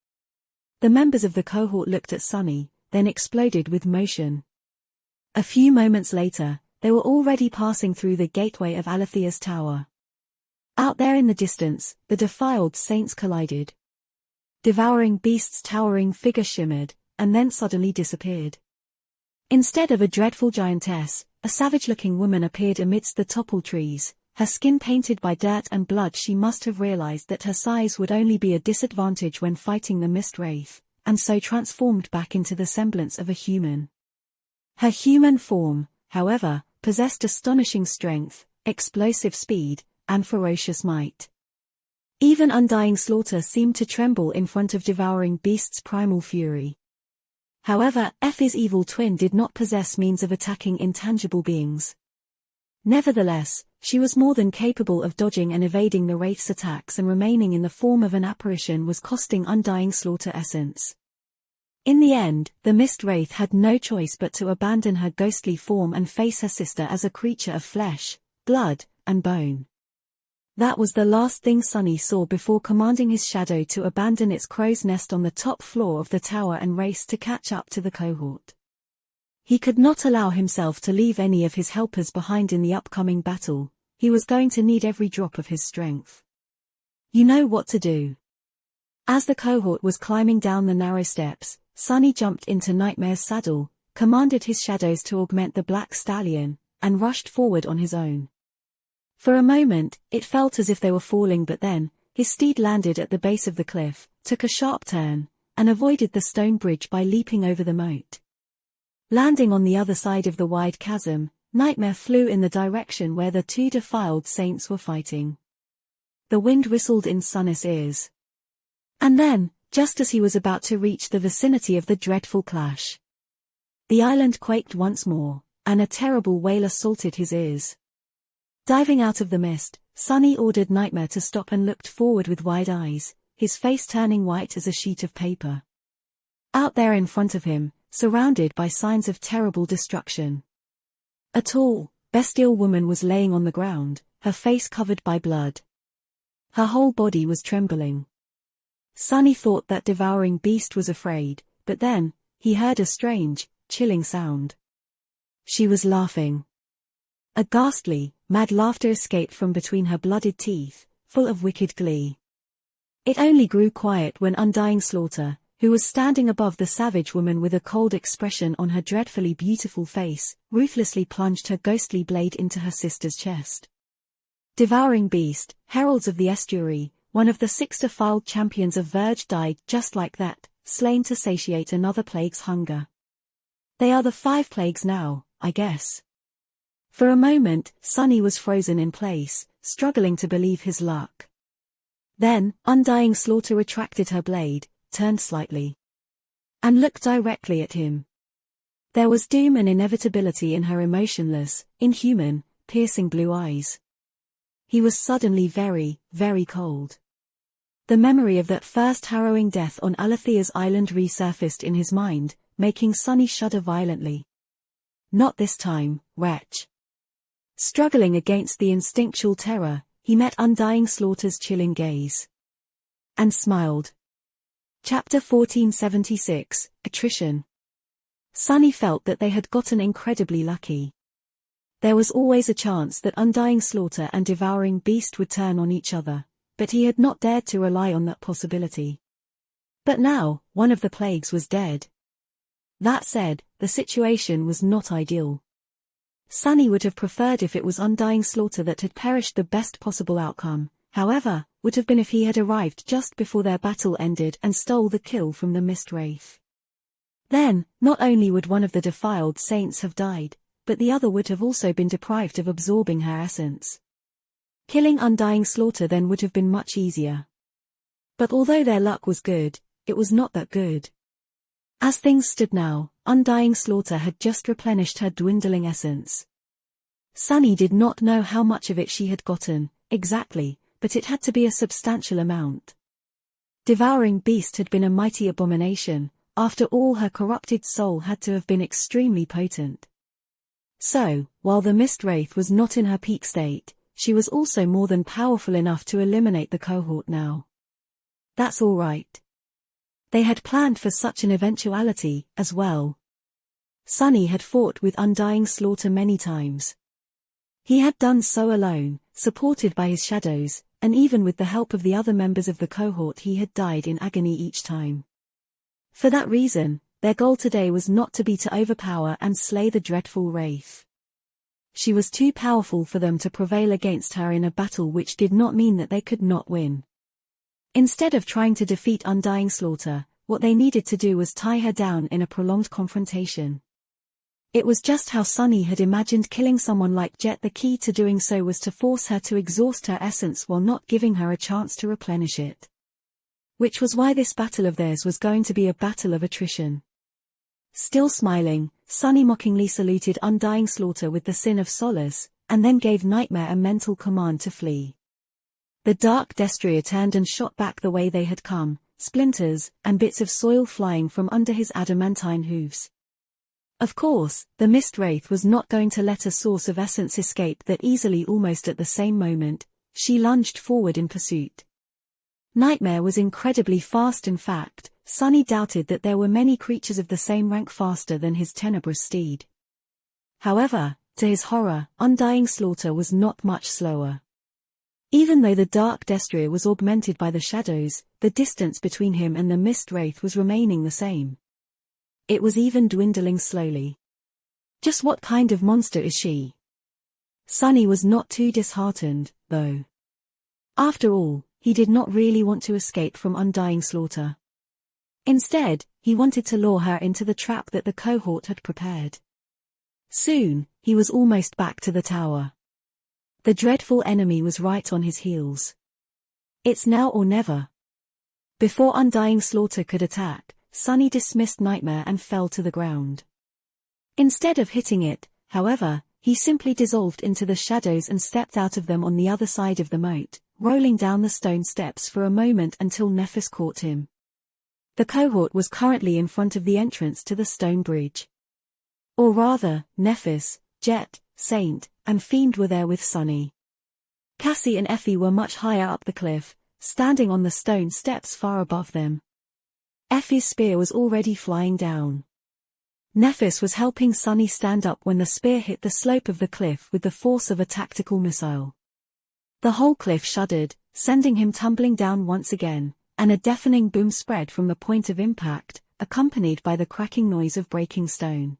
S1: The members of the cohort looked at Sunny, then exploded with motion. A few moments later, they were already passing through the gateway of Alethea's tower. Out there in the distance, the defiled saints collided. Devouring Beast's towering figure shimmered, and then suddenly disappeared. Instead of a dreadful giantess, a savage-looking woman appeared amidst the toppled trees, her skin painted by dirt and blood. She must have realized that her size would only be a disadvantage when fighting the Mist Wraith, and so transformed back into the semblance of a human. Her human form, however, possessed astonishing strength, explosive speed, and ferocious might. Even Undying Slaughter seemed to tremble in front of Devouring Beast's primal fury. However, Effie's evil twin did not possess means of attacking intangible beings. Nevertheless, she was more than capable of dodging and evading the Wraith's attacks, and remaining in the form of an apparition was costing Undying Slaughter essence. In the end, the Mist Wraith had no choice but to abandon her ghostly form and face her sister as a creature of flesh, blood, and bone. That was the last thing Sunny saw before commanding his shadow to abandon its crow's nest on the top floor of the tower and race to catch up to the cohort. He could not allow himself to leave any of his helpers behind in the upcoming battle. He was going to need every drop of his strength. You know what to do. As the cohort was climbing down the narrow steps, Sunny jumped into Nightmare's saddle, commanded his shadows to augment the black stallion, and rushed forward on his own. For a moment, it felt as if they were falling, but then, his steed landed at the base of the cliff, took a sharp turn, and avoided the stone bridge by leaping over the moat. Landing on the other side of the wide chasm, Nightmare flew in the direction where the two defiled saints were fighting. The wind whistled in Sunny's ears. And then, just as he was about to reach the vicinity of the dreadful clash, the island quaked once more, and a terrible wail assaulted his ears. Diving out of the mist, Sunny ordered Nightmare to stop and looked forward with wide eyes, his face turning white as a sheet of paper. Out there in front of him, surrounded by signs of terrible destruction, a tall, bestial woman was laying on the ground, her face covered by blood. Her whole body was trembling. Sunny thought that Devouring Beast was afraid, but then, he heard a strange, chilling sound. She was laughing. A ghastly, mad laughter escaped from between her blooded teeth, full of wicked glee. It only grew quiet when Undying Slaughter, who was standing above the savage woman with a cold expression on her dreadfully beautiful face, ruthlessly plunged her ghostly blade into her sister's chest. Devouring Beast, Heralds of the Estuary, one of the 6 defiled champions of Verge, died just like that, slain to satiate another plague's hunger. They are the 5 plagues now, I guess. For a moment, Sunny was frozen in place, struggling to believe his luck. Then, Undying Slaughter retracted her blade, turned slightly, and looked directly at him. There was doom and inevitability in her emotionless, inhuman, piercing blue eyes. He was suddenly very, very cold. The memory of that first harrowing death on Alethea's island resurfaced in his mind, making Sunny shudder violently. Not this time, wretch. Struggling against the instinctual terror, he met Undying Slaughter's chilling gaze. And smiled. Chapter 1476, Attrition. Sunny felt that they had gotten incredibly lucky. There was always a chance that Undying Slaughter and Devouring Beast would turn on each other, but he had not dared to rely on that possibility. But now, one of the plagues was dead. That said, the situation was not ideal. Sunny would have preferred if it was Undying Slaughter that had perished. The best possible outcome, however, would have been if he had arrived just before their battle ended and stole the kill from the Mist Wraith. Then, not only would one of the defiled saints have died, but the other would have also been deprived of absorbing her essence. Killing Undying Slaughter then would have been much easier. But although their luck was good, it was not that good. As things stood now, Undying Slaughter had just replenished her dwindling essence. Sunny did not know how much of it she had gotten, exactly, but it had to be a substantial amount. Devouring Beast had been a mighty abomination. After all, her corrupted soul had to have been extremely potent. So, while the Mist Wraith was not in her peak state, she was also more than powerful enough to eliminate the cohort now. That's all right. They had planned for such an eventuality, as well. Sunny had fought with Undying Slaughter many times. He had done so alone, supported by his shadows, and even with the help of the other members of the cohort he had died in agony each time. For that reason, their goal today was not to be to overpower and slay the dreadful Wraith. She was too powerful for them to prevail against her in a battle, which did not mean that they could not win. Instead of trying to defeat Undying Slaughter, what they needed to do was tie her down in a prolonged confrontation. It was just how Sunny had imagined killing someone like Jet. The key to doing so was to force her to exhaust her essence while not giving her a chance to replenish it. Which was why this battle of theirs was going to be a battle of attrition. Still smiling, Sunny mockingly saluted Undying Slaughter with the Sin of Solace, and then gave Nightmare a mental command to flee. The Dark Destria turned and shot back the way they had come, splinters and bits of soil flying from under his adamantine hooves. Of course, the Mist Wraith was not going to let a source of essence escape that easily. Almost at the same moment, she lunged forward in pursuit. Nightmare was incredibly fast. In fact, Sunny doubted that there were many creatures of the same rank faster than his tenebrous steed. However, to his horror, Undying Slaughter was not much slower. Even though the Dark Destria was augmented by the shadows, the distance between him and the Mist Wraith was remaining the same. It was even dwindling slowly. Just what kind of monster is she? Sunny was not too disheartened, though. After all, he did not really want to escape from Undying Slaughter. Instead, he wanted to lure her into the trap that the cohort had prepared. Soon, he was almost back to the tower. The dreadful enemy was right on his heels. It's now or never. Before Undying Slaughter could attack, Sunny dismissed Nightmare and fell to the ground. Instead of hitting it, however, he simply dissolved into the shadows and stepped out of them on the other side of the moat, rolling down the stone steps for a moment until Nephis caught him. The cohort was currently in front of the entrance to the stone bridge. Or rather, Nephis, Jet, Saint, and Fiend were there with Sunny. Cassie and Effie were much higher up the cliff, standing on the stone steps far above them. Effie's spear was already flying down. Nephis was helping Sunny stand up when the spear hit the slope of the cliff with the force of a tactical missile. The whole cliff shuddered, sending him tumbling down once again, and a deafening boom spread from the point of impact, accompanied by the cracking noise of breaking stone.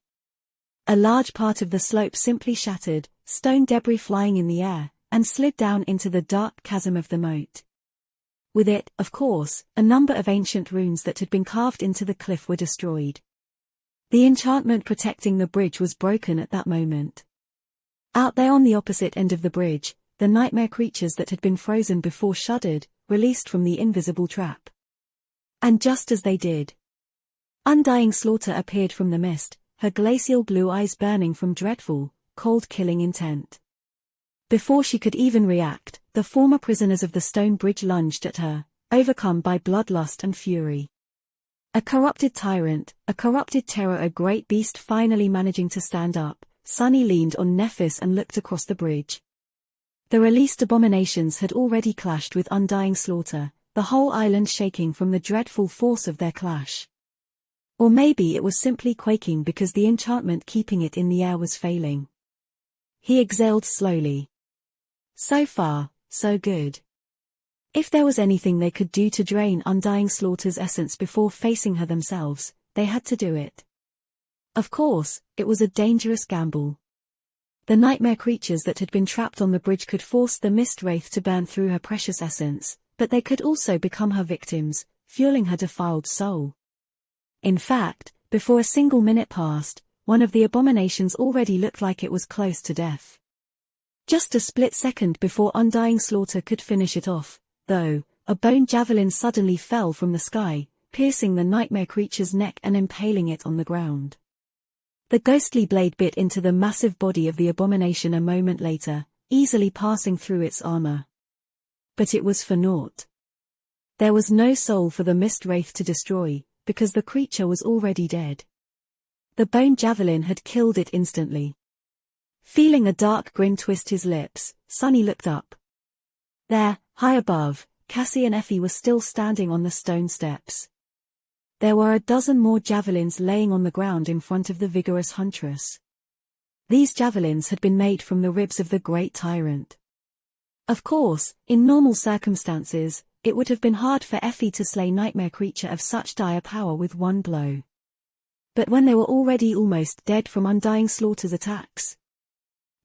S1: A large part of the slope simply shattered, stone debris flying in the air, and slid down into the dark chasm of the moat. With it, of course, a number of ancient runes that had been carved into the cliff were destroyed. The enchantment protecting the bridge was broken at that moment. Out there on the opposite end of the bridge, the nightmare creatures that had been frozen before shuddered, released from the invisible trap. And just as they did, Undying Slaughter appeared from the mist, her glacial blue eyes burning from dreadful, cold-killing intent. Before she could even react, the former prisoners of the stone bridge lunged at her, overcome by bloodlust and fury. A corrupted tyrant, a corrupted terror, a great beast finally managing to stand up, Sunny leaned on Nephis and looked across the bridge. The released abominations had already clashed with Undying Slaughter, the whole island shaking from the dreadful force of their clash. Or maybe it was simply quaking because the enchantment keeping it in the air was failing. He exhaled slowly. So far, so good. If there was anything they could do to drain Undying Slaughter's essence before facing her themselves, they had to do it. Of course, it was a dangerous gamble. The nightmare creatures that had been trapped on the bridge could force the Mist Wraith to burn through her precious essence, but they could also become her victims, fueling her defiled soul. In fact, before a single minute passed, one of the abominations already looked like it was close to death. Just a split second before Undying Slaughter could finish it off, though, a bone javelin suddenly fell from the sky, piercing the nightmare creature's neck and impaling it on the ground. The ghostly blade bit into the massive body of the abomination a moment later, easily passing through its armor. But it was for naught. There was no soul for the mist wraith to destroy, because the creature was already dead. The bone javelin had killed it instantly. Feeling a dark grin twist his lips, Sunny looked up. There, high above, Cassie and Effie were still standing on the stone steps. There were a dozen more javelins laying on the ground in front of the vigorous huntress. These javelins had been made from the ribs of the great tyrant. Of course, in normal circumstances, it would have been hard for Effie to slay nightmare creature of such dire power with one blow. But when they were already almost dead from Undying Slaughter's attacks,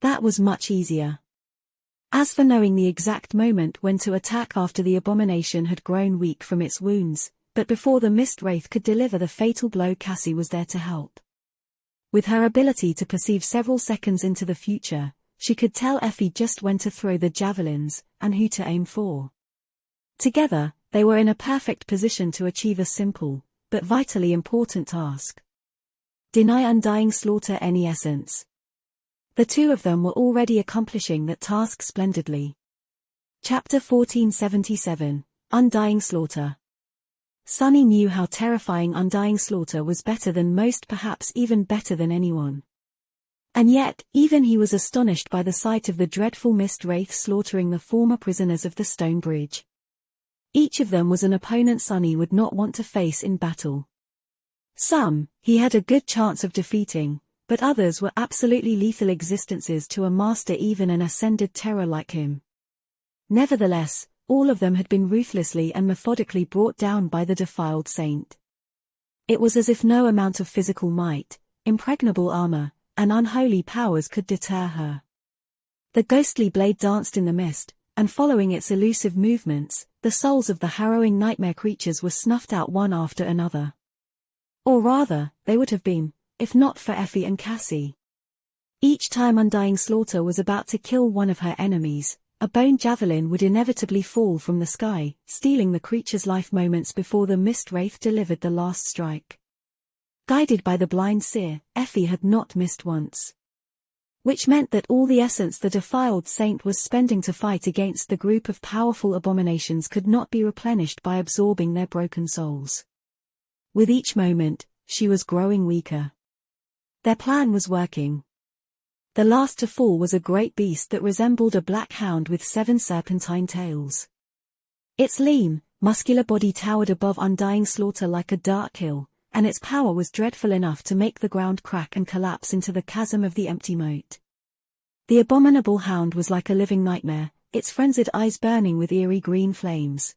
S1: that was much easier. As for knowing the exact moment when to attack after the abomination had grown weak from its wounds, but before the mist wraith could deliver the fatal blow, Cassie was there to help. With her ability to perceive several seconds into the future, she could tell Effie just when to throw the javelins, and who to aim for. Together, they were in a perfect position to achieve a simple, but vitally important task. Deny Undying Slaughter any essence. The two of them were already accomplishing that task splendidly. Chapter 1477, Undying Slaughter. Sunny knew how terrifying Undying Slaughter was, better than most, perhaps even better than anyone. And yet, even he was astonished by the sight of the dreadful mist wraith slaughtering the former prisoners of the stone bridge. Each of them was an opponent Sunny would not want to face in battle. Some, he had a good chance of defeating, but others were absolutely lethal existences to a master, even an ascended terror like him. Nevertheless, all of them had been ruthlessly and methodically brought down by the defiled saint. It was as if no amount of physical might, impregnable armor, and unholy powers could deter her. The ghostly blade danced in the mist, and following its elusive movements, the souls of the harrowing nightmare creatures were snuffed out one after another. Or rather, they would have been, if not for Effie and Cassie. Each time Undying Slaughter was about to kill one of her enemies, a bone javelin would inevitably fall from the sky, stealing the creature's life moments before the mist wraith delivered the last strike. Guided by the blind seer, Effie had not missed once. Which meant that all the essence the defiled saint was spending to fight against the group of powerful abominations could not be replenished by absorbing their broken souls. With each moment, she was growing weaker. Their plan was working. The last to fall was a great beast that resembled a black hound with 7 serpentine tails. Its lean, muscular body towered above Undying Slaughter like a dark hill, and its power was dreadful enough to make the ground crack and collapse into the chasm of the empty moat. The abominable hound was like a living nightmare, its frenzied eyes burning with eerie green flames.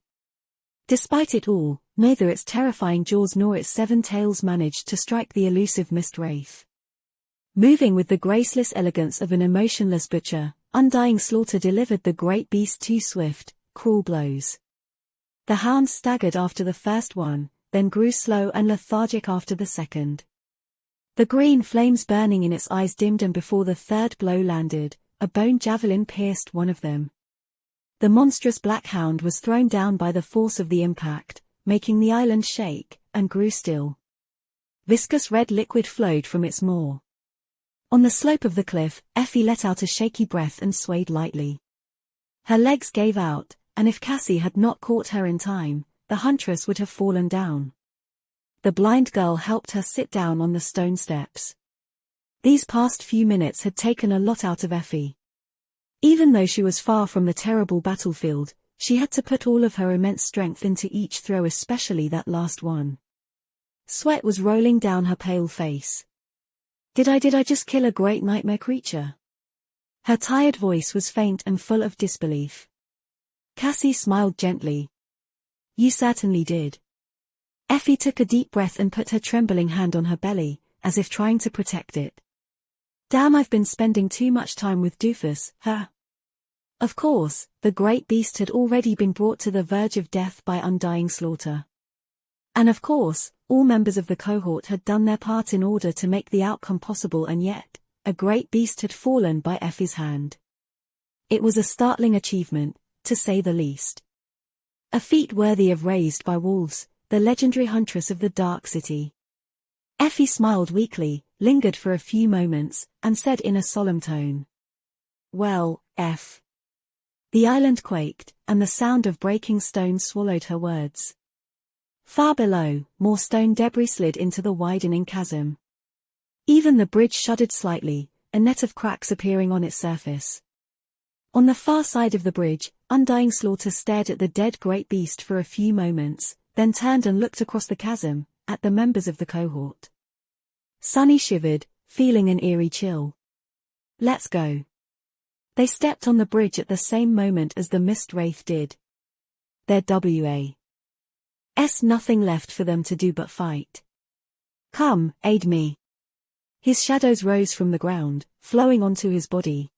S1: Despite it all, neither its terrifying jaws nor its 7 tails managed to strike the elusive mist wraith. Moving with the graceless elegance of an emotionless butcher, Undying Slaughter delivered the great beast 2 swift, cruel blows. The hound staggered after the first one, then grew slow and lethargic after the second. The green flames burning in its eyes dimmed, and before the third blow landed, a bone javelin pierced one of them. The monstrous black hound was thrown down by the force of the impact, making the island shake, and grew still. Viscous red liquid flowed from its maw. On the slope of the cliff, Effie let out a shaky breath and swayed lightly. Her legs gave out, and if Cassie had not caught her in time, the huntress would have fallen down. The blind girl helped her sit down on the stone steps. These past few minutes had taken a lot out of Effie. Even though she was far from the terrible battlefield, she had to put all of her immense strength into each throw, especially that last one. Sweat was rolling down her pale face. Did I just kill a great nightmare creature? Her tired voice was faint and full of disbelief. Cassie smiled gently. You certainly did. Effie took a deep breath and put her trembling hand on her belly, as if trying to protect it. Damn, I've been spending too much time with Doofus, huh? Of course, the great beast had already been brought to the verge of death by Undying Slaughter. And of course, all members of the cohort had done their part in order to make the outcome possible, and yet, a great beast had fallen by Effie's hand. It was a startling achievement, to say the least. A feat worthy of raised by wolves, the legendary huntress of the Dark City. Effie smiled weakly, lingered for a few moments, and said in a solemn tone. Well, F. The island quaked, and the sound of breaking stones swallowed her words. Far below, more stone debris slid into the widening chasm. Even the bridge shuddered slightly, a net of cracks appearing on its surface. On the far side of the bridge, Undying Slaughter stared at the dead great beast for a few moments, then turned and looked across the chasm, at the members of the cohort. Sunny shivered, feeling an eerie chill. Let's go. They stepped on the bridge at the same moment as the mist wraith did. Their nothing left for them to do but fight. Come, aid me. His shadows rose from the ground, flowing onto his body.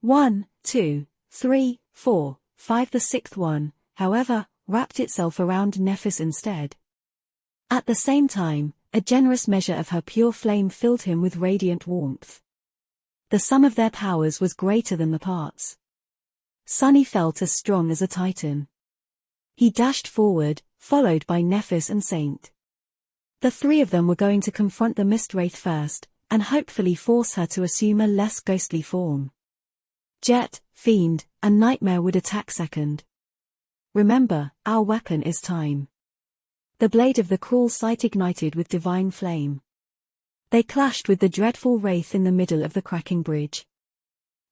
S1: 1, 2, 3, 4, 5. The sixth one, however, wrapped itself around Nephis instead. At the same time, a generous measure of her pure flame filled him with radiant warmth. The sum of their powers was greater than the parts. Sunny felt as strong as a titan. He dashed forward, followed by Nephis and Saint. The three of them were going to confront the mist wraith first, and hopefully force her to assume a less ghostly form. Jet, Fiend, and Nightmare would attack second. Remember, our weapon is time. The blade of the cruel sight ignited with divine flame. They clashed with the dreadful wraith in the middle of the cracking bridge.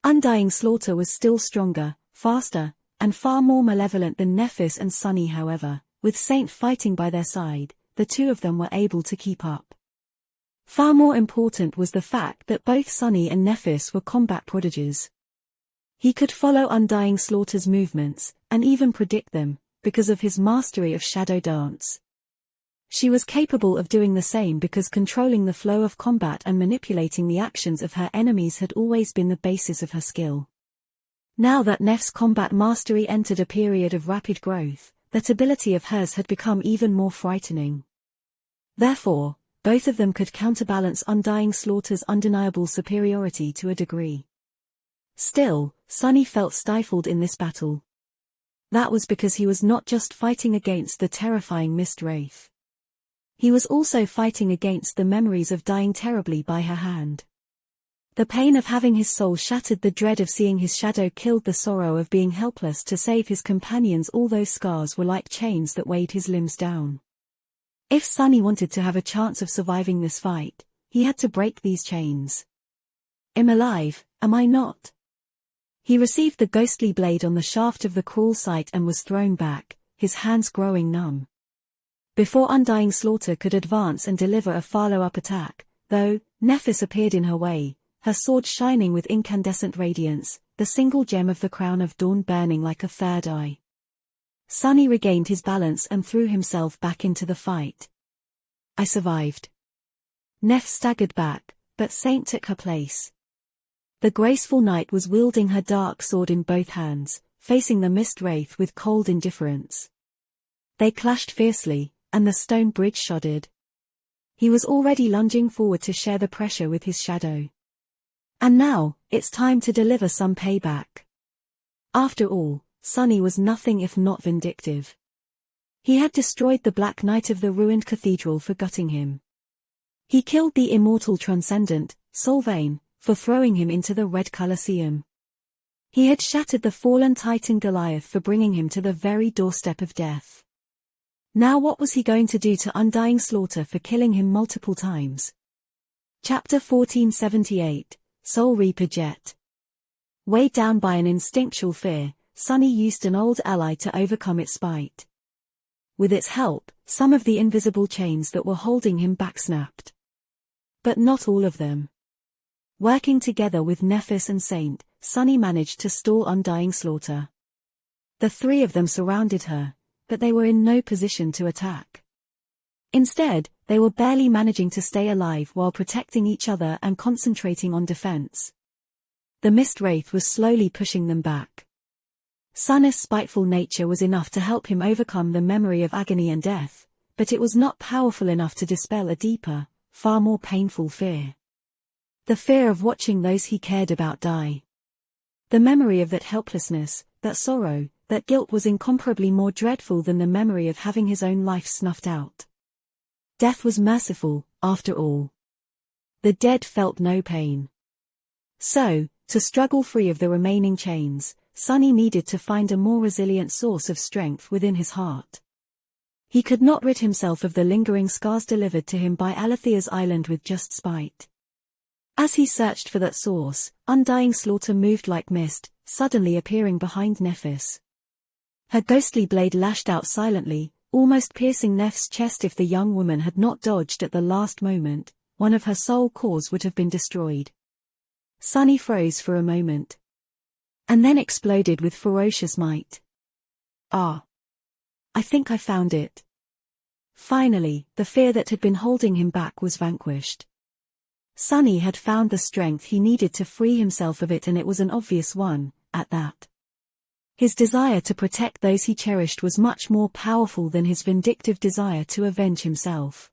S1: Undying Slaughter was still stronger, faster, and far more malevolent than Nephis and Sunny. However, with Saint fighting by their side, the two of them were able to keep up. Far more important was the fact that both Sunny and Nephis were combat prodigies. He could follow Undying Slaughter's movements, and even predict them, because of his mastery of shadow dance. She was capable of doing the same because controlling the flow of combat and manipulating the actions of her enemies had always been the basis of her skill. Now that Neph's combat mastery entered a period of rapid growth, that ability of hers had become even more frightening. Therefore, both of them could counterbalance Undying Slaughter's undeniable superiority to a degree. Still, Sunny felt stifled in this battle. That was because he was not just fighting against the terrifying mist wraith. He was also fighting against the memories of dying terribly by her hand. The pain of having his soul shattered, the dread of seeing his shadow killed, the sorrow of being helpless to save his companions. All those scars were like chains that weighed his limbs down. If Sunny wanted to have a chance of surviving this fight, he had to break these chains. Am alive, am I not? He received the ghostly blade on the shaft of the cruel sight and was thrown back, his hands growing numb. Before Undying Slaughter could advance and deliver a follow-up attack, though, Nephis appeared in her way, her sword shining with incandescent radiance, the single gem of the crown of dawn burning like a third eye. Sunny regained his balance and threw himself back into the fight. I survived. Neph staggered back, but Saint took her place. The graceful knight was wielding her dark sword in both hands, facing the mist wraith with cold indifference. They clashed fiercely, and the stone bridge shuddered. He was already lunging forward to share the pressure with his shadow. And now, it's time to deliver some payback. After all, Sunny was nothing if not vindictive. He had destroyed the Black Knight of the ruined cathedral for gutting him. He killed the immortal Transcendent, Solvane, for throwing him into the Red Colosseum. He had shattered the fallen Titan Goliath for bringing him to the very doorstep of death. Now what was he going to do to Undying Slaughter for killing him multiple times? Chapter 1478, Soul Reaper Jet. Weighed down by an instinctual fear, Sunny used an old ally to overcome its spite. With its help, some of the invisible chains that were holding him back snapped. But not all of them. Working together with Nephis and Saint, Sunny managed to stall Undying Slaughter. The three of them surrounded her, but they were in no position to attack. Instead, they were barely managing to stay alive while protecting each other and concentrating on defense. The mist wraith was slowly pushing them back. Sunny's spiteful nature was enough to help him overcome the memory of agony and death, but it was not powerful enough to dispel a deeper, far more painful fear. The fear of watching those he cared about die. The memory of that helplessness, that sorrow, that guilt was incomparably more dreadful than the memory of having his own life snuffed out. Death was merciful, after all. The dead felt no pain. So, to struggle free of the remaining chains, Sunny needed to find a more resilient source of strength within his heart. He could not rid himself of the lingering scars delivered to him by Alethea's island with just spite. As he searched for that source, undying slaughter moved like mist, suddenly appearing behind Nephis. Her ghostly blade lashed out silently, almost piercing Neph's chest. If the young woman had not dodged at the last moment, one of her soul cores would have been destroyed. Sunny froze for a moment, and then exploded with ferocious might. "Ah! I think I found it." Finally, the fear that had been holding him back was vanquished. Sunny had found the strength he needed to free himself of it, and it was an obvious one, at that. His desire to protect those he cherished was much more powerful than his vindictive desire to avenge himself.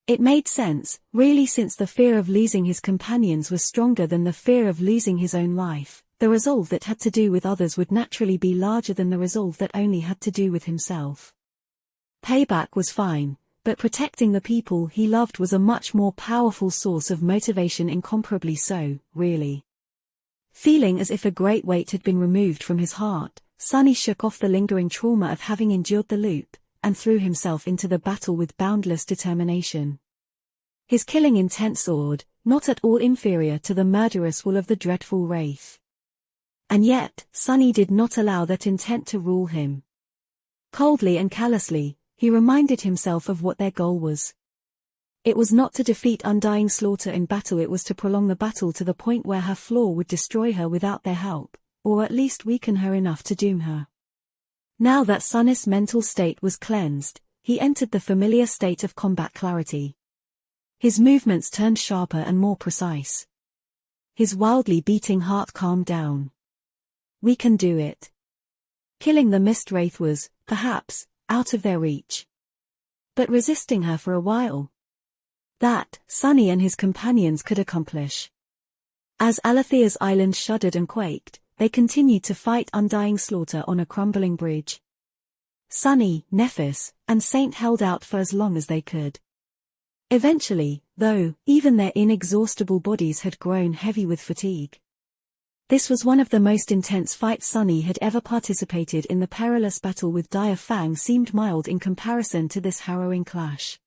S1: It made sense, really, since the fear of losing his companions was stronger than the fear of losing his own life. The resolve that had to do with others would naturally be larger than the resolve that only had to do with himself. Payback was fine, but protecting the people he loved was a much more powerful source of motivation, incomparably so, really. Feeling as if a great weight had been removed from his heart, Sunny shook off the lingering trauma of having endured the loop, and threw himself into the battle with boundless determination. His killing intent soared, not at all inferior to the murderous will of the dreadful wraith. And yet, Sunny did not allow that intent to rule him. Coldly and callously, he reminded himself of what their goal was. It was not to defeat undying slaughter in battle, it was to prolong the battle to the point where her flaw would destroy her without their help, or at least weaken her enough to doom her. Now that Sunny's mental state was cleansed, he entered the familiar state of combat clarity. His movements turned sharper and more precise. His wildly beating heart calmed down. We can do it. Killing the Mist Wraith was, perhaps, out of their reach. But resisting her for a while, that, Sunny and his companions could accomplish. As Alethea's island shuddered and quaked, they continued to fight undying slaughter on a crumbling bridge. Sunny, Nephis, and Saint held out for as long as they could. Eventually, though, even their inexhaustible bodies had grown heavy with fatigue. This was one of the most intense fights Sunny had ever participated in. The perilous battle with Dire Fang seemed mild in comparison to this harrowing clash.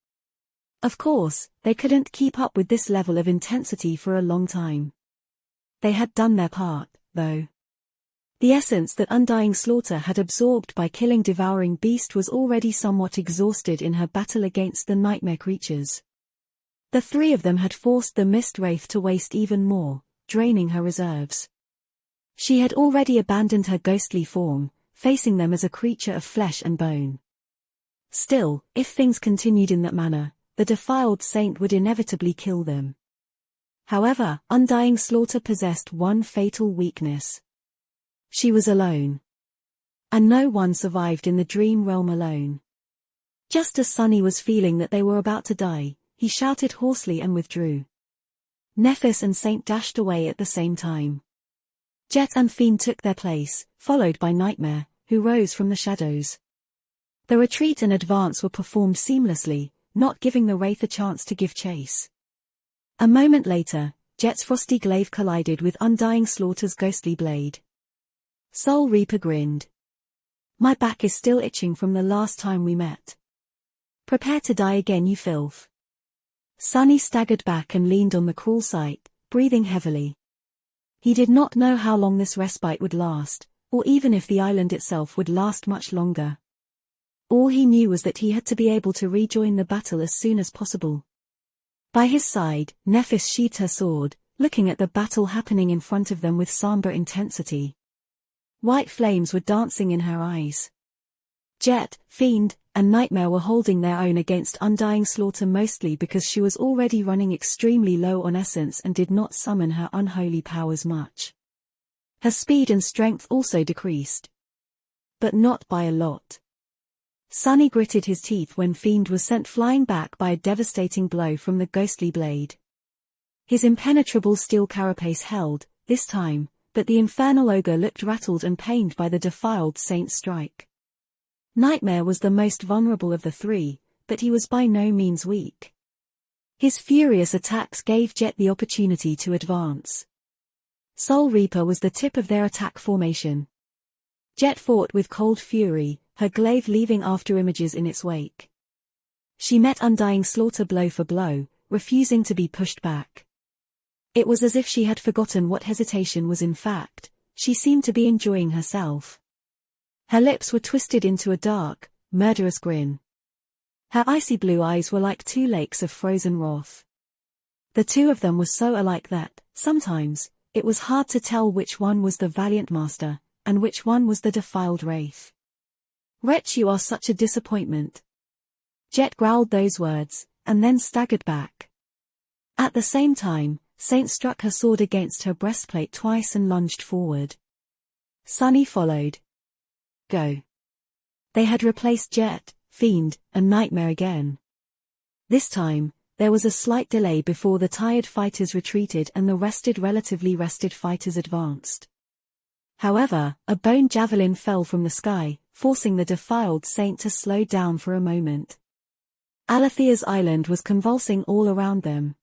S1: Of course, they couldn't keep up with this level of intensity for a long time. They had done their part, though. The essence that undying slaughter had absorbed by killing devouring beast was already somewhat exhausted in her battle against the nightmare creatures. The three of them had forced the Mist Wraith to waste even more, draining her reserves. She had already abandoned her ghostly form, facing them as a creature of flesh and bone. Still, if things continued in that manner, the defiled saint would inevitably kill them. However, undying slaughter possessed one fatal weakness. She was alone. And no one survived in the dream realm alone. Just as Sunny was feeling that they were about to die, he shouted hoarsely and withdrew. Nephis and Saint dashed away at the same time. Jet and Fiend took their place, followed by Nightmare, who rose from the shadows. The retreat and advance were performed seamlessly, not giving the Wraith a chance to give chase. A moment later, Jet's frosty glaive collided with undying slaughter's ghostly blade. Soul Reaper grinned. My back is still itching from the last time we met. Prepare to die again, you filth. Sunny staggered back and leaned on the cruel sight, breathing heavily. He did not know how long this respite would last, or even if the island itself would last much longer. All he knew was that he had to be able to rejoin the battle as soon as possible. By his side, Nephis sheathed her sword, looking at the battle happening in front of them with somber intensity. White flames were dancing in her eyes. Jet, Fiend, and Nightmare were holding their own against undying slaughter, mostly because she was already running extremely low on essence and did not summon her unholy powers much. Her speed and strength also decreased. But not by a lot. Sunny gritted his teeth when Fiend was sent flying back by a devastating blow from the ghostly blade. His impenetrable steel carapace held, this time, but the infernal ogre looked rattled and pained by the defiled saint's strike. Nightmare was the most vulnerable of the three, but he was by no means weak. His furious attacks gave Jet the opportunity to advance. Soul Reaper was the tip of their attack formation. Jet fought with cold fury, her glaive leaving after images in its wake. She met Undying Slaughter blow for blow, refusing to be pushed back. It was as if she had forgotten what hesitation was in fact. She seemed to be enjoying herself. Her lips were twisted into a dark, murderous grin. Her icy blue eyes were like two lakes of frozen wrath. The two of them were so alike that, sometimes, it was hard to tell which one was the valiant master, and which one was the defiled wraith. "Wretch, you are such a disappointment." Jet growled those words, and then staggered back. At the same time, Saint struck her sword against her breastplate twice and lunged forward. Sunny followed. Go. They had replaced Jet, Fiend, and Nightmare again. This time, there was a slight delay before the tired fighters retreated and the relatively rested fighters advanced. However, a bone javelin fell from the sky, forcing the defiled Saint to slow down for a moment. Alethea's island was convulsing all around them.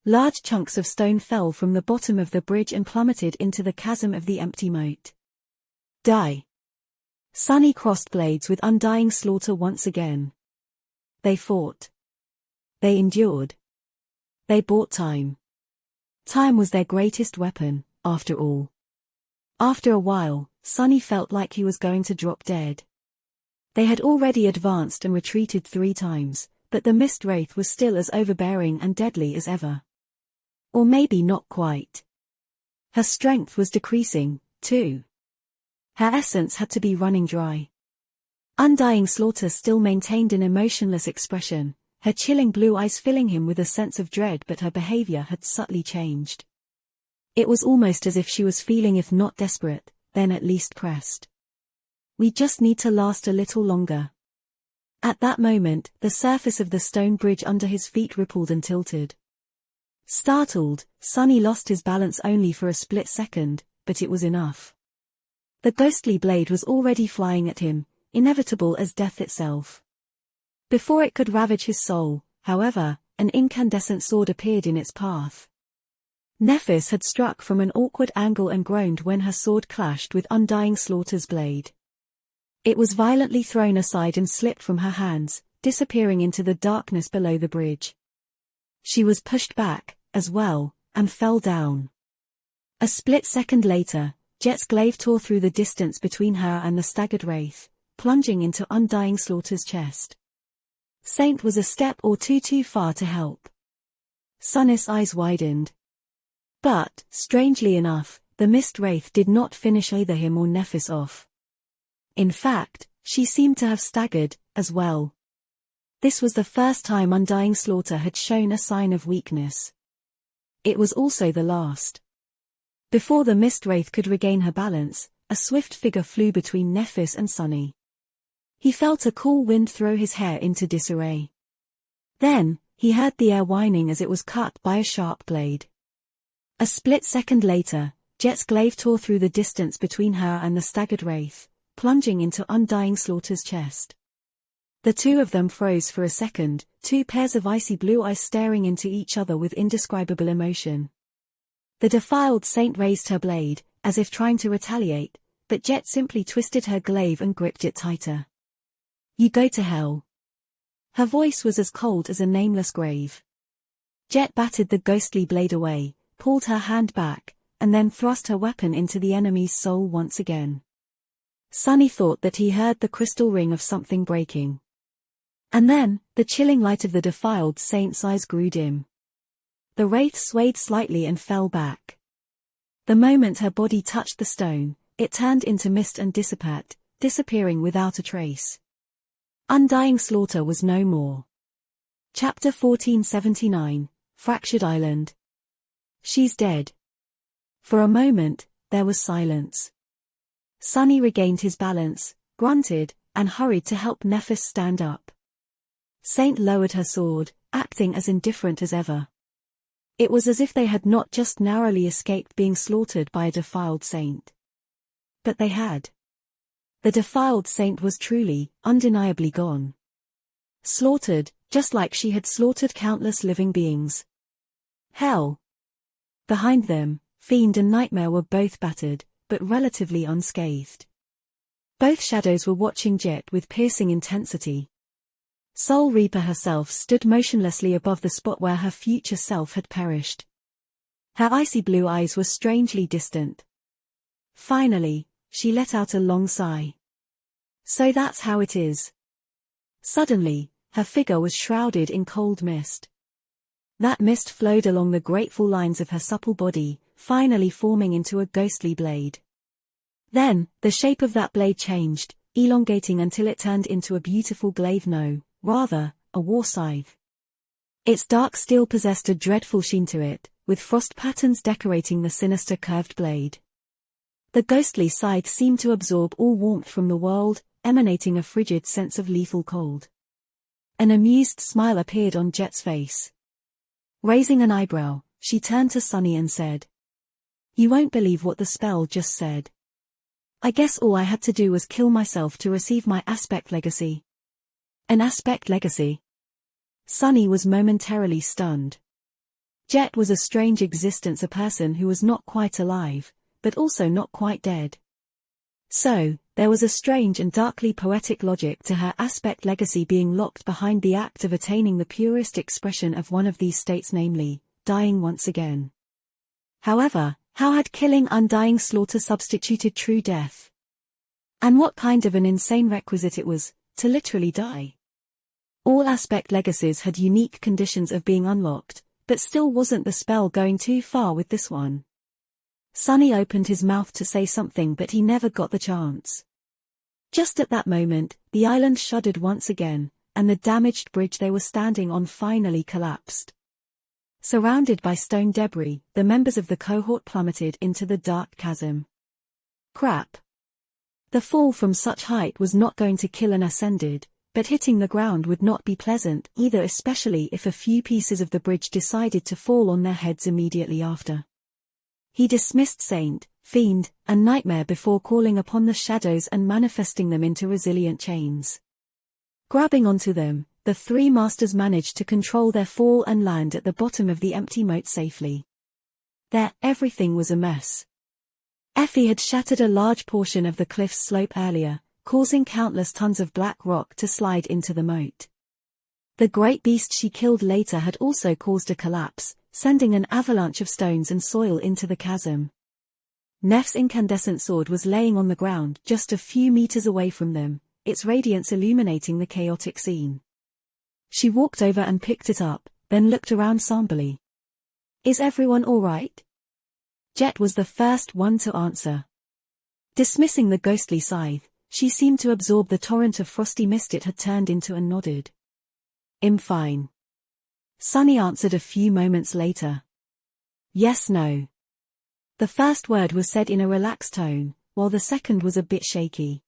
S1: Large chunks of stone fell from the bottom of the bridge and plummeted into the chasm of the empty moat. Die. Sunny crossed blades with Undying Slaughter once again. They fought. They endured. They bought time. Time was their greatest weapon, after all. After a while, Sunny felt like he was going to drop dead. They had already advanced and retreated 3 times, but the Mist Wraith was still as overbearing and deadly as ever. Or maybe not quite. Her strength was decreasing, too. Her essence had to be running dry. Undying Slaughter still maintained an emotionless expression, her chilling blue eyes filling him with a sense of dread, but her behavior had subtly changed. It was almost as if she was feeling, if not desperate, then at least pressed. We just need to last a little longer. At that moment, the surface of the stone bridge under his feet rippled and tilted. Startled, Sunny lost his balance only for a split second, but it was enough. The ghostly blade was already flying at him, inevitable as death itself. Before it could ravage his soul, however, an incandescent sword appeared in its path. Nephis had struck from an awkward angle and groaned when her sword clashed with Undying Slaughter's blade. It was violently thrown aside and slipped from her hands, disappearing into the darkness below the bridge. She was pushed back, as well, and fell down. A split second later, Jet's glaive tore through the distance between her and the staggered wraith, plunging into Undying Slaughter's chest. Saint was a step or two too far to help. Sunny's eyes widened. But, strangely enough, the Mist Wraith did not finish either him or Nephis off. In fact, she seemed to have staggered, as well. This was the first time Undying Slaughter had shown a sign of weakness. It was also the last. Before the Mist Wraith could regain her balance, a swift figure flew between Nephis and Sunny. He felt a cool wind throw his hair into disarray. Then, he heard the air whining as it was cut by a sharp blade. A split second later, Jet's glaive tore through the distance between her and the staggered wraith, plunging into Undying Slaughter's chest. The two of them froze for a second, 2 pairs of icy blue eyes staring into each other with indescribable emotion. The defiled Saint raised her blade, as if trying to retaliate, but Jet simply twisted her glaive and gripped it tighter. "You go to hell." Her voice was as cold as a nameless grave. Jet batted the ghostly blade away, pulled her hand back, and then thrust her weapon into the enemy's soul once again. Sunny thought that he heard the crystal ring of something breaking. And then, the chilling light of the defiled Saint's eyes grew dim. The wraith swayed slightly and fell back. The moment her body touched the stone, it turned into mist and dissipated, disappearing without a trace. Undying Slaughter was no more. Chapter 1479, Fractured Island. She's dead. For a moment, there was silence. Sunny regained his balance, grunted, and hurried to help Nephis stand up. Saint lowered her sword, acting as indifferent as ever. It was as if they had not just narrowly escaped being slaughtered by a defiled Saint. But they had. The defiled Saint was truly, undeniably gone. Slaughtered, just like she had slaughtered countless living beings. Hell. Behind them, Fiend and Nightmare were both battered, but relatively unscathed. Both shadows were watching Jet with piercing intensity. Soul Reaper herself stood motionlessly above the spot where her future self had perished. Her icy blue eyes were strangely distant. Finally, she let out a long sigh. So that's how it is. Suddenly, her figure was shrouded in cold mist. That mist flowed along the graceful lines of her supple body, finally forming into a ghostly blade. Then, the shape of that blade changed, elongating until it turned into a beautiful glaive, no, rather, a war scythe. Its dark steel possessed a dreadful sheen to it, with frost patterns decorating the sinister curved blade. The ghostly scythe seemed to absorb all warmth from the world, emanating a frigid sense of lethal cold. An amused smile appeared on Jet's face. Raising an eyebrow, she turned to Sunny and said, "You won't believe what the spell just said. I guess all I had to do was kill myself to receive my aspect legacy." An aspect legacy? Sunny was momentarily stunned. Jet was a strange existence, a person who was not quite alive, but also not quite dead. So, there was a strange and darkly poetic logic to her aspect legacy being locked behind the act of attaining the purest expression of one of these states, namely, dying once again. However, how had killing undying slaughter substituted true death? And what kind of an insane requisite it was, to literally die? All aspect legacies had unique conditions of being unlocked, but still wasn't the spell going too far with this one? Sunny opened his mouth to say something, but he never got the chance. Just at that moment, the island shuddered once again, and the damaged bridge they were standing on finally collapsed. Surrounded by stone debris, the members of the cohort plummeted into the dark chasm. Crap. The fall from such height was not going to kill an ascended, but hitting the ground would not be pleasant either, especially if a few pieces of the bridge decided to fall on their heads immediately after. He dismissed Saint, Fiend, and Nightmare before calling upon the shadows and manifesting them into resilient chains. Grabbing onto them, the three masters managed to control their fall and land at the bottom of the empty moat safely. There, everything was a mess. Effie had shattered a large portion of the cliff's slope earlier, causing countless tons of black rock to slide into the moat. The great beast she killed later had also caused a collapse, sending an avalanche of stones and soil into the chasm. Neff's incandescent sword was laying on the ground just a few meters away from them, its radiance illuminating the chaotic scene. She walked over and picked it up, then looked around somberly. "Is everyone all right?" Jet was the first one to answer. Dismissing the ghostly scythe, she seemed to absorb the torrent of frosty mist it had turned into and nodded. "I'm fine." Sunny answered a few moments later. "Yes, no." The first word was said in a relaxed tone, while the second was a bit shaky.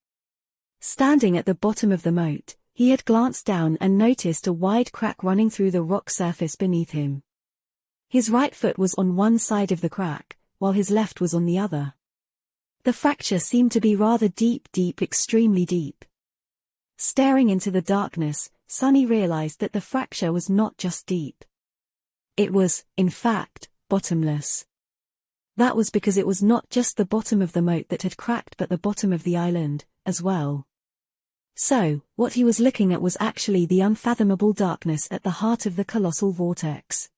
S1: Standing at the bottom of the moat, he had glanced down and noticed a wide crack running through the rock surface beneath him. His right foot was on one side of the crack, while his left was on the other. The fracture seemed to be rather deep, extremely deep. Staring into the darkness, Sunny realized that the fracture was not just deep. It was, in fact, bottomless. That was because it was not just the bottom of the moat that had cracked but the bottom of the island, as well. So, what he was looking at was actually the unfathomable darkness at the heart of the colossal vortex.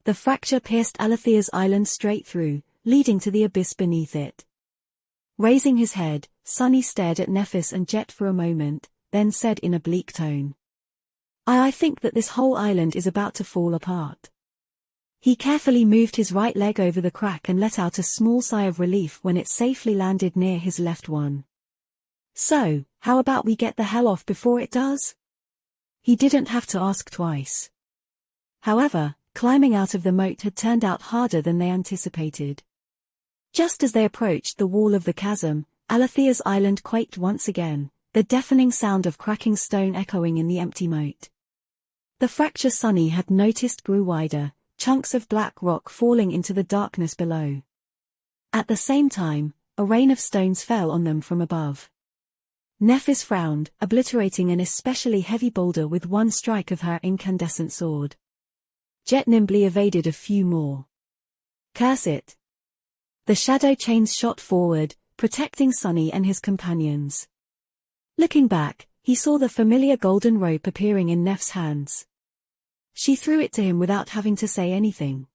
S1: The fracture pierced Alethea's island straight through, leading to the abyss beneath it. Raising his head, Sunny stared at Nephis and Jet for a moment, then said in a bleak tone, I think that this whole island is about to fall apart." He carefully moved his right leg over the crack and let out a small sigh of relief when it safely landed near his left one. "So, how about we get the hell off before it does?" He didn't have to ask twice. However, climbing out of the moat had turned out harder than they anticipated. Just as they approached the wall of the chasm, Alethea's island quaked once again, the deafening sound of cracking stone echoing in the empty moat. The fracture Sunny had noticed grew wider, chunks of black rock falling into the darkness below. At the same time, a rain of stones fell on them from above. Nephis frowned, obliterating an especially heavy boulder with one strike of her incandescent sword. Jet nimbly evaded a few more. Curse it! The shadow chains shot forward, protecting Sunny and his companions. Looking back, he saw the familiar golden rope appearing in Neph's hands. She threw it to him without having to say anything.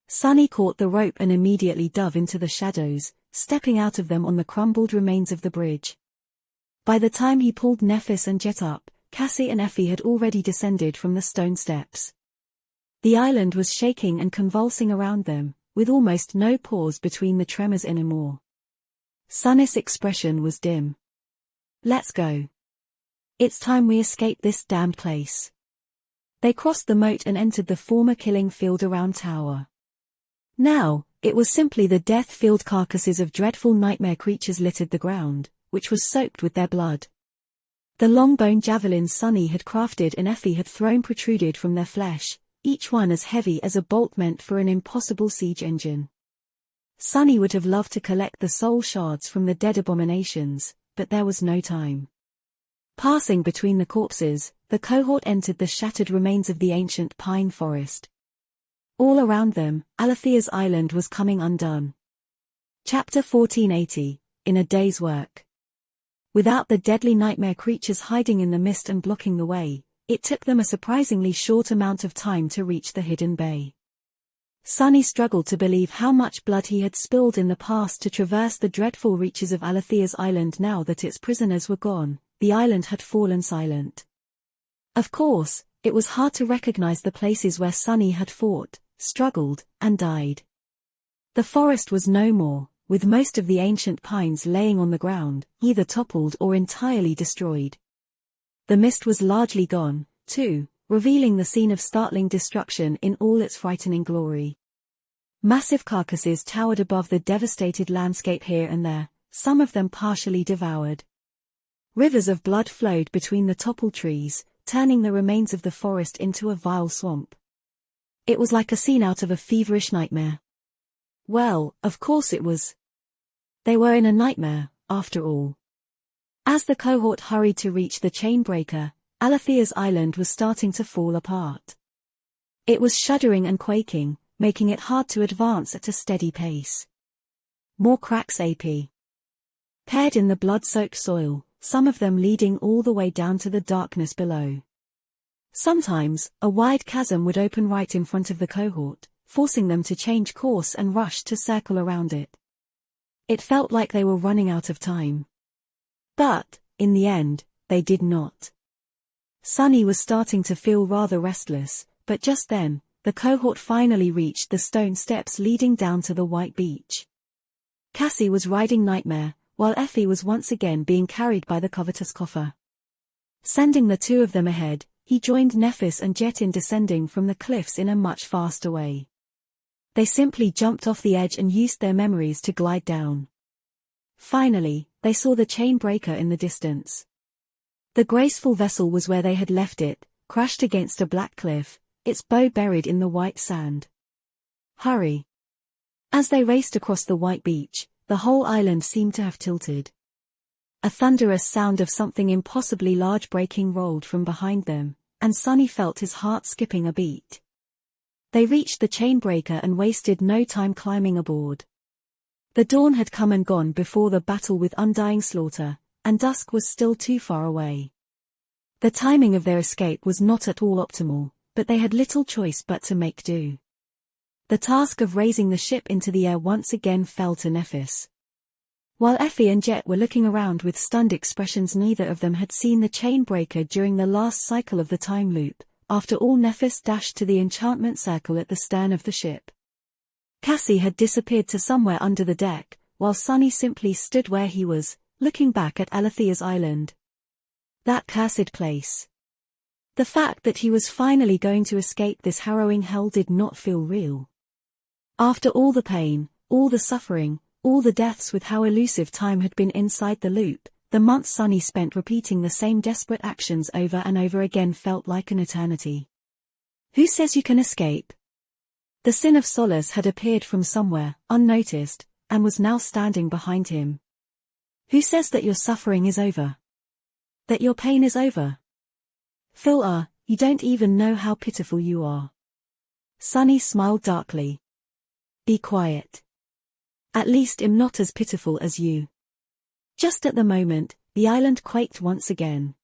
S1: Sunny caught the rope and immediately dove into the shadows, stepping out of them on the crumbled remains of the bridge. By the time he pulled Nephis and Jet up, Cassie and Effie had already descended from the stone steps. The island was shaking and convulsing around them, with almost no pause between the tremors anymore. Sunny's expression was dim. Let's go. It's time we escape this damned place. They crossed the moat and entered the former killing field around Tower. Now, it was simply the death-filled carcasses of dreadful nightmare creatures littered the ground, which was soaked with their blood. The long-boned javelins Sunny had crafted and Effie had thrown protruded from their flesh, each one as heavy as a bolt meant for an impossible siege engine. Sunny would have loved to collect the soul shards from the dead abominations, but there was no time. Passing between the corpses, the cohort entered the shattered remains of the ancient pine forest. All around them, Alethea's island was coming undone. Chapter 1480, In a Day's Work. Without the deadly nightmare creatures hiding in the mist and blocking the way, it took them a surprisingly short amount of time to reach the hidden bay. Sunny struggled to believe how much blood he had spilled in the past to traverse the dreadful reaches of Alethea's island. Now that its prisoners were gone, the island had fallen silent. Of course, it was hard to recognize the places where Sunny had fought, struggled, and died. The forest was no more, with most of the ancient pines laying on the ground, either toppled or entirely destroyed. The mist was largely gone, too, revealing the scene of startling destruction in all its frightening glory. Massive carcasses towered above the devastated landscape here and there, some of them partially devoured. Rivers of blood flowed between the toppled trees, turning the remains of the forest into a vile swamp. It was like a scene out of a feverish nightmare. Well, of course it was. They were in a nightmare, after all. As the cohort hurried to reach the chain breaker, Alethea's island was starting to fall apart. It was shuddering and quaking, making it hard to advance at a steady pace. More cracks appeared in the blood-soaked soil, some of them leading all the way down to the darkness below. Sometimes, a wide chasm would open right in front of the cohort, forcing them to change course and rush to circle around it. It felt like they were running out of time. But, in the end, they did not. Sunny was starting to feel rather restless, but just then, the cohort finally reached the stone steps leading down to the white beach. Cassie was riding Nightmare, while Effie was once again being carried by the covetous coffer. Sending the two of them ahead, he joined Nephis and Jet in descending from the cliffs in a much faster way. They simply jumped off the edge and used their memories to glide down. Finally, they saw the chain breaker in the distance. The graceful vessel was where they had left it, crashed against a black cliff, its bow buried in the white sand. Hurry! As they raced across the white beach, the whole island seemed to have tilted. A thunderous sound of something impossibly large breaking rolled from behind them, and Sunny felt his heart skipping a beat. They reached the chain breaker and wasted no time climbing aboard. The dawn had come and gone before the battle with undying slaughter, and dusk was still too far away. The timing of their escape was not at all optimal, but they had little choice but to make do. The task of raising the ship into the air once again fell to Nephis. While Effie and Jet were looking around with stunned expressions, neither of them had seen the chain breaker during the last cycle of the time loop. After all, Nephis dashed to the enchantment circle at the stern of the ship. Cassie had disappeared to somewhere under the deck, while Sunny simply stood where he was, looking back at Alethea's island. That cursed place. The fact that he was finally going to escape this harrowing hell did not feel real. After all the pain, all the suffering, all the deaths, with how elusive time had been inside the loop, the months Sunny spent repeating the same desperate actions over and over again felt like an eternity. Who says you can escape? The Sin of Solace had appeared from somewhere, unnoticed, and was now standing behind him. Who says that your suffering is over? That your pain is over? Phil, you don't even know how pitiful you are. Sunny smiled darkly. Be quiet. At least I'm not as pitiful as you. Just at the moment, the island quaked once again.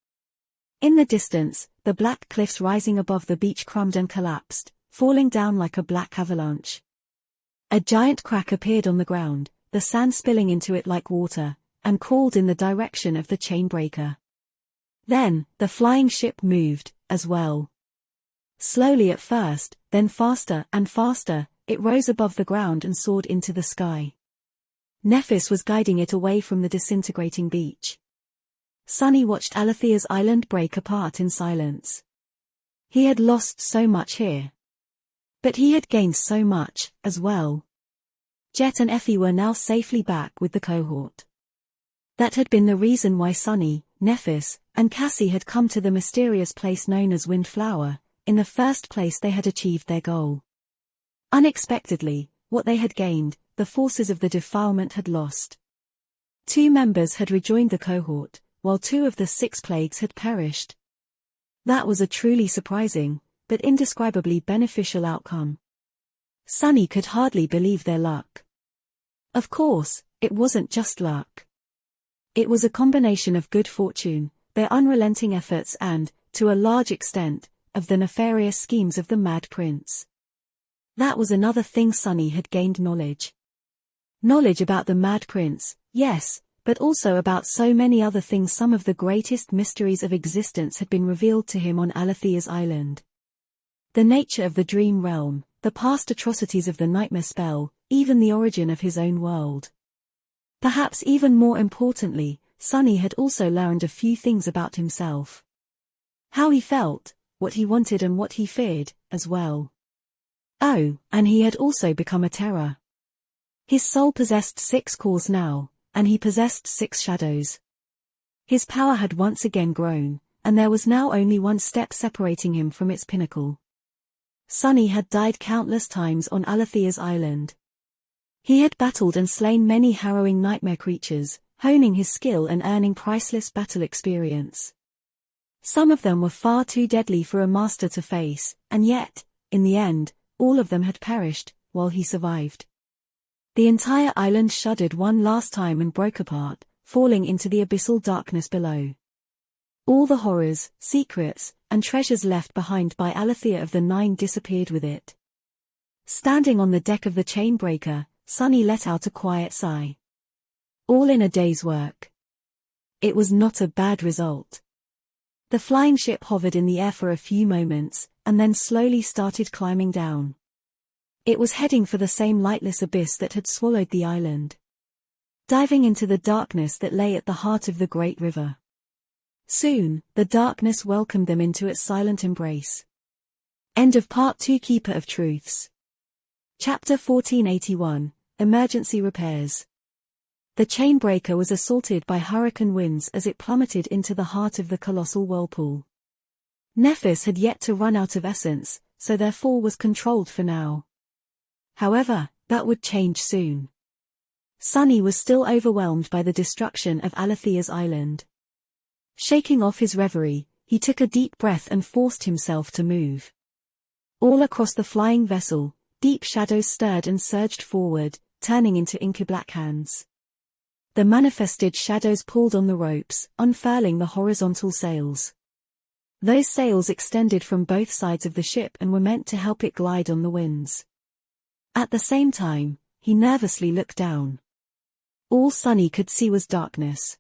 S1: In the distance, the black cliffs rising above the beach crumbled and collapsed, falling down like a black avalanche. A giant crack appeared on the ground, the sand spilling into it like water, and crawled in the direction of the chain breaker. Then, the flying ship moved, as well. Slowly at first, then faster and faster, it rose above the ground and soared into the sky. Nephis was guiding it away from the disintegrating beach. Sunny watched Alethea's island break apart in silence. He had lost so much here. But he had gained so much, as well. Jet and Effie were now safely back with the cohort. That had been the reason why Sunny, Nephis, and Cassie had come to the mysterious place known as Windflower. In the first place they had achieved their goal. Unexpectedly, what they had gained, the forces of the defilement had lost. 2 members had rejoined the cohort, while 2 of the 6 plagues had perished. That was a truly surprising, but indescribably beneficial outcome. Sunny could hardly believe their luck. Of course, it wasn't just luck. It was a combination of good fortune, their unrelenting efforts and, to a large extent, of the nefarious schemes of the Mad Prince. That was another thing Sunny had gained knowledge. Knowledge about the Mad Prince, yes, but also about so many other things. Some of the greatest mysteries of existence had been revealed to him on Alethea's island. The nature of the dream realm, the past atrocities of the nightmare spell, even the origin of his own world. Perhaps even more importantly, Sunny had also learned a few things about himself. How he felt, what he wanted and what he feared, as well. Oh, and he had also become a terror. His soul possessed 6 cores now, and he possessed 6 shadows. His power had once again grown, and there was now only one step separating him from its pinnacle. Sunny had died countless times on Alethea's island. He had battled and slain many harrowing nightmare creatures, honing his skill and earning priceless battle experience. Some of them were far too deadly for a master to face, and yet, in the end, all of them had perished, while he survived. The entire island shuddered one last time and broke apart, falling into the abyssal darkness below. All the horrors, secrets, and treasures left behind by Alethea of the 9 disappeared with it. Standing on the deck of the chainbreaker, Sunny let out a quiet sigh. All in a day's work. It was not a bad result. The flying ship hovered in the air for a few moments, and then slowly started climbing down. It was heading for the same lightless abyss that had swallowed the island. Diving into the darkness that lay at the heart of the great river. Soon, the darkness welcomed them into its silent embrace. End of Part 2. Keeper of Truths. Chapter 1481, Emergency Repairs. The chainbreaker was assaulted by hurricane winds as it plummeted into the heart of the colossal whirlpool. Nephis had yet to run out of essence, so their fall was controlled for now. However, that would change soon. Sunny was still overwhelmed by the destruction of Alethea's island. Shaking off his reverie, he took a deep breath and forced himself to move. All across the flying vessel, deep shadows stirred and surged forward, turning into inky black hands. The manifested shadows pulled on the ropes, unfurling the horizontal sails. Those sails extended from both sides of the ship and were meant to help it glide on the winds. At the same time, he nervously looked down. All Sunny could see was darkness.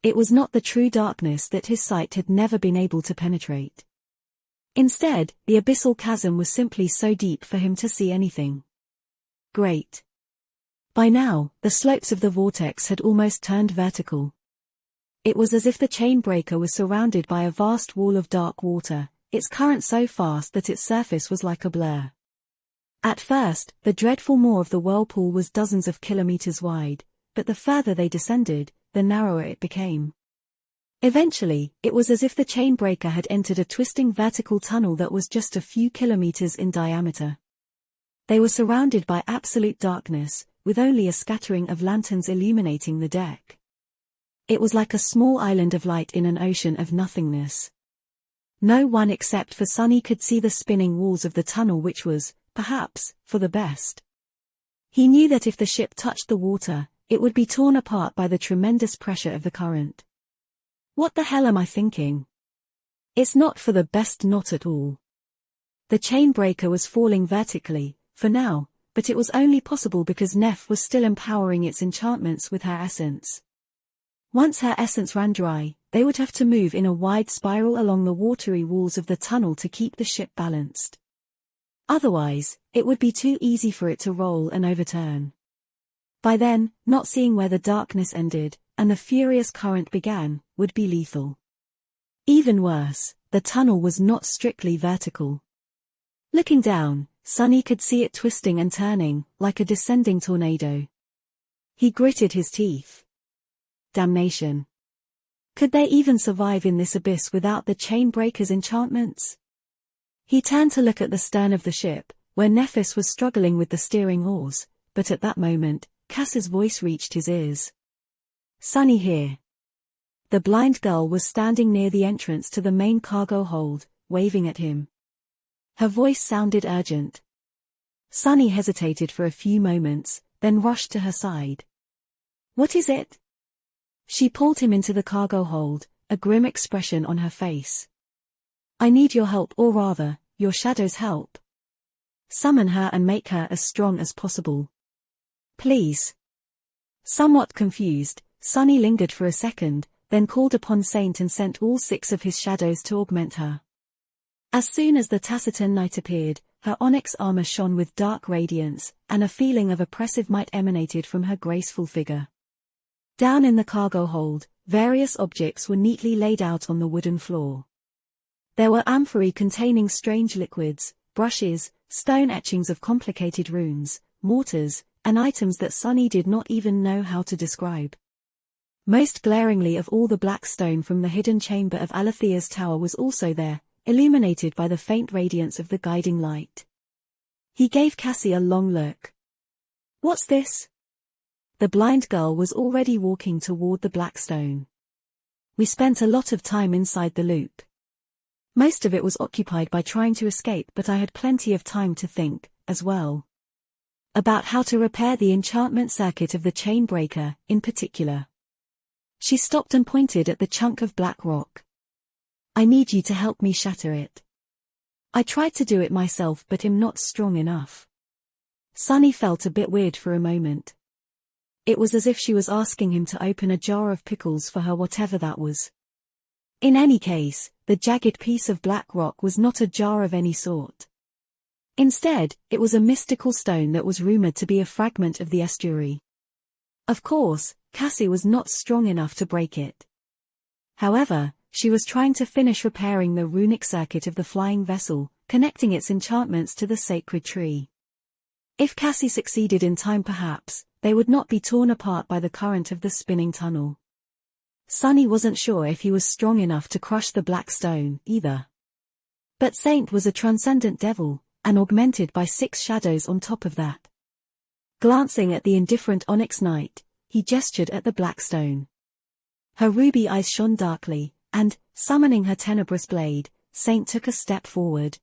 S1: It was not the true darkness that his sight had never been able to penetrate. Instead, the abyssal chasm was simply so deep for him to see anything. Great. By now, the slopes of the vortex had almost turned vertical. It was as if the chainbreaker was surrounded by a vast wall of dark water, its current so fast that its surface was like a blur. At first, the dreadful maw of the whirlpool was dozens of kilometers wide, but the further they descended, the narrower it became. Eventually, it was as if the chainbreaker had entered a twisting vertical tunnel that was just a few kilometers in diameter. They were surrounded by absolute darkness, with only a scattering of lanterns illuminating the deck. It was like a small island of light in an ocean of nothingness. No one except for Sunny could see the spinning walls of the tunnel, which was, perhaps, for the best. He knew that if the ship touched the water, it would be torn apart by the tremendous pressure of the current. What the hell am I thinking? It's not for the best, not at all. The chain breaker was falling vertically, for now, but it was only possible because Neff was still empowering its enchantments with her essence. Once her essence ran dry, they would have to move in a wide spiral along the watery walls of the tunnel to keep the ship balanced. Otherwise, it would be too easy for it to roll and overturn. By then, not seeing where the darkness ended, and the furious current began, would be lethal. Even worse, the tunnel was not strictly vertical. Looking down, Sunny could see it twisting and turning, like a descending tornado. He gritted his teeth. Damnation. Could they even survive in this abyss without the chain breaker's enchantments? He turned to look at the stern of the ship, where Nephis was struggling with the steering oars, but at that moment, Cass's voice reached his ears. Sunny here. The blind girl was standing near the entrance to the main cargo hold, waving at him. Her voice sounded urgent. Sunny hesitated for a few moments, then rushed to her side. What is it? She pulled him into the cargo hold, a grim expression on her face. I need your help, or rather, your shadow's help. Summon her and make her as strong as possible. Please. Somewhat confused, Sunny lingered for a second, then called upon Saint and sent all 6 of his shadows to augment her. As soon as the taciturn night appeared, her onyx armor shone with dark radiance, and a feeling of oppressive might emanated from her graceful figure. Down in the cargo hold, various objects were neatly laid out on the wooden floor. There were amphorae containing strange liquids, brushes, stone etchings of complicated runes, mortars, and items that Sunny did not even know how to describe. Most glaringly of all, the black stone from the hidden chamber of Alethea's tower was also there, illuminated by the faint radiance of the guiding light. He gave Cassie a long look. What's this? The blind girl was already walking toward the black stone. We spent a lot of time inside the loop. Most of it was occupied by trying to escape, but I had plenty of time to think, as well. About how to repair the enchantment circuit of the chain breaker, in particular. She stopped and pointed at the chunk of black rock. I need you to help me shatter it. I tried to do it myself but am not strong enough. Sunny felt a bit weird for a moment. It was as if she was asking him to open a jar of pickles for her, whatever that was. In any case, the jagged piece of black rock was not a jar of any sort. Instead, it was a mystical stone that was rumored to be a fragment of the estuary. Of course, Cassie was not strong enough to break it. However, she was trying to finish repairing the runic circuit of the flying vessel, connecting its enchantments to the sacred tree. If Cassie succeeded in time, perhaps, they would not be torn apart by the current of the spinning tunnel. Sunny wasn't sure if he was strong enough to crush the black stone, either. But Saint was a transcendent devil, and augmented by 6 shadows on top of that. Glancing at the indifferent onyx knight, he gestured at the black stone. Her ruby eyes shone darkly, and, summoning her tenebrous blade, Saint took a step forward.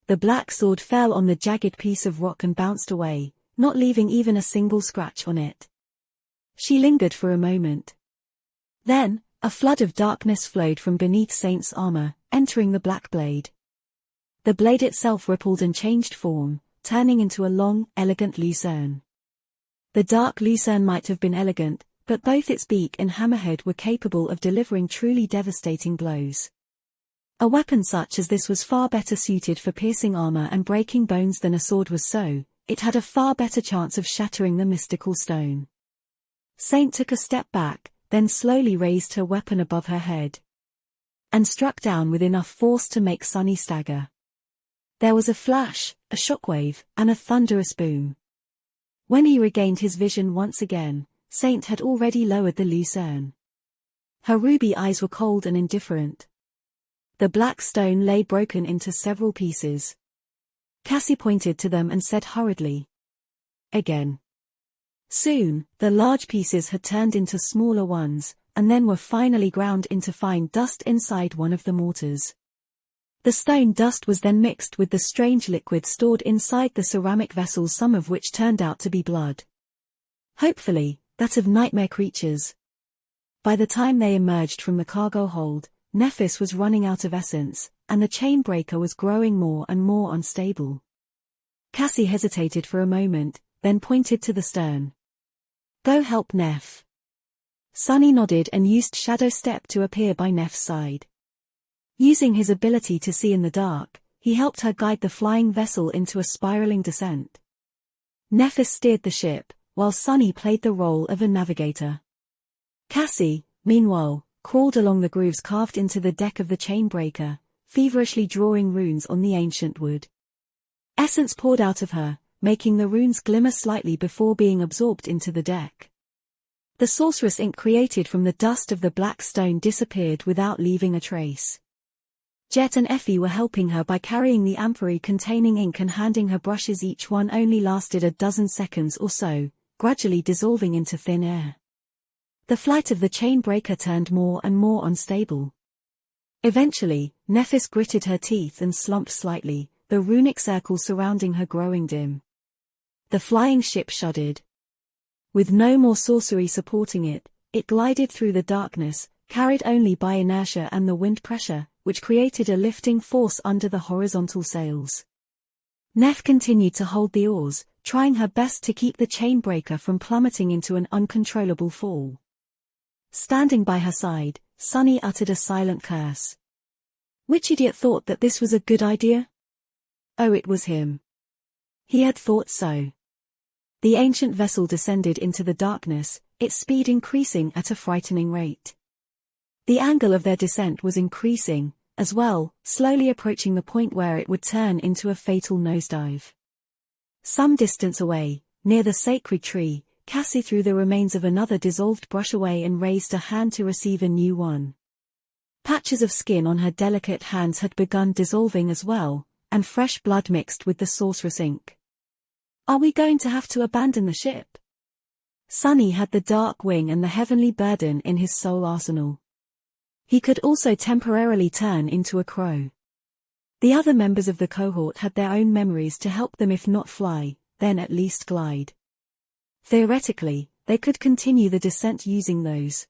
S1: The black sword fell on the jagged piece of rock and bounced away, not leaving even a single scratch on it. She lingered for a moment. Then, a flood of darkness flowed from beneath Saint's armor, entering the black blade. The blade itself rippled and changed form, turning into a long, elegant lucerne. The dark lucerne might have been elegant, but both its beak and hammerhead were capable of delivering truly devastating blows. A weapon such as this was far better suited for piercing armor and breaking bones than a sword was, so it had a far better chance of shattering the mystical stone. Saint took a step back, then slowly raised her weapon above her head. And struck down with enough force to make Sunny stagger. There was a flash, a shockwave, and a thunderous boom. When he regained his vision once again, Saint had already lowered the lucerne. Her ruby eyes were cold and indifferent. The black stone lay broken into several pieces. Cassie pointed to them and said hurriedly, "Again." Soon, the large pieces had turned into smaller ones, and then were finally ground into fine dust inside one of the mortars. The stone dust was then mixed with the strange liquid stored inside the ceramic vessels, some of which turned out to be blood. Hopefully, that of nightmare creatures. By the time they emerged from the cargo hold, Nephis was running out of essence, and the chain breaker was growing more and more unstable. Cassie hesitated for a moment, then pointed to the stern. "Go help Neph." Sunny nodded and used Shadow Step to appear by Neph's side. Using his ability to see in the dark, he helped her guide the flying vessel into a spiraling descent. Nephis steered the ship, while Sunny played the role of a navigator. Cassie, meanwhile, crawled along the grooves carved into the deck of the chain breaker, feverishly drawing runes on the ancient wood. Essence poured out of her, making the runes glimmer slightly before being absorbed into the deck. The sorceress ink created from the dust of the black stone disappeared without leaving a trace. Jet and Effie were helping her by carrying the amphory containing ink and handing her brushes. Each one only lasted a dozen seconds or so, gradually dissolving into thin air. The flight of the chain breaker turned more and more unstable. Eventually, Nephis gritted her teeth and slumped slightly, the runic circle surrounding her growing dim. The flying ship shuddered. With no more sorcery supporting it, it glided through the darkness, carried only by inertia and the wind pressure, which created a lifting force under the horizontal sails. Neph continued to hold the oars, trying her best to keep the chain breaker from plummeting into an uncontrollable fall. Standing by her side, Sunny uttered a silent curse. Which idiot thought that this was a good idea? Oh, it was him. He had thought so. The ancient vessel descended into the darkness, its speed increasing at a frightening rate. The angle of their descent was increasing, as well, slowly approaching the point where it would turn into a fatal nosedive. Some distance away, near the sacred tree, Cassie threw the remains of another dissolved brush away and raised a hand to receive a new one. Patches of skin on her delicate hands had begun dissolving as well, and fresh blood mixed with the sorceress ink. Are we going to have to abandon the ship? Sunny had the dark wing and the heavenly burden in his soul arsenal. He could also temporarily turn into a crow. The other members of the cohort had their own memories to help them, if not fly, then at least glide. Theoretically, they could continue the descent using those.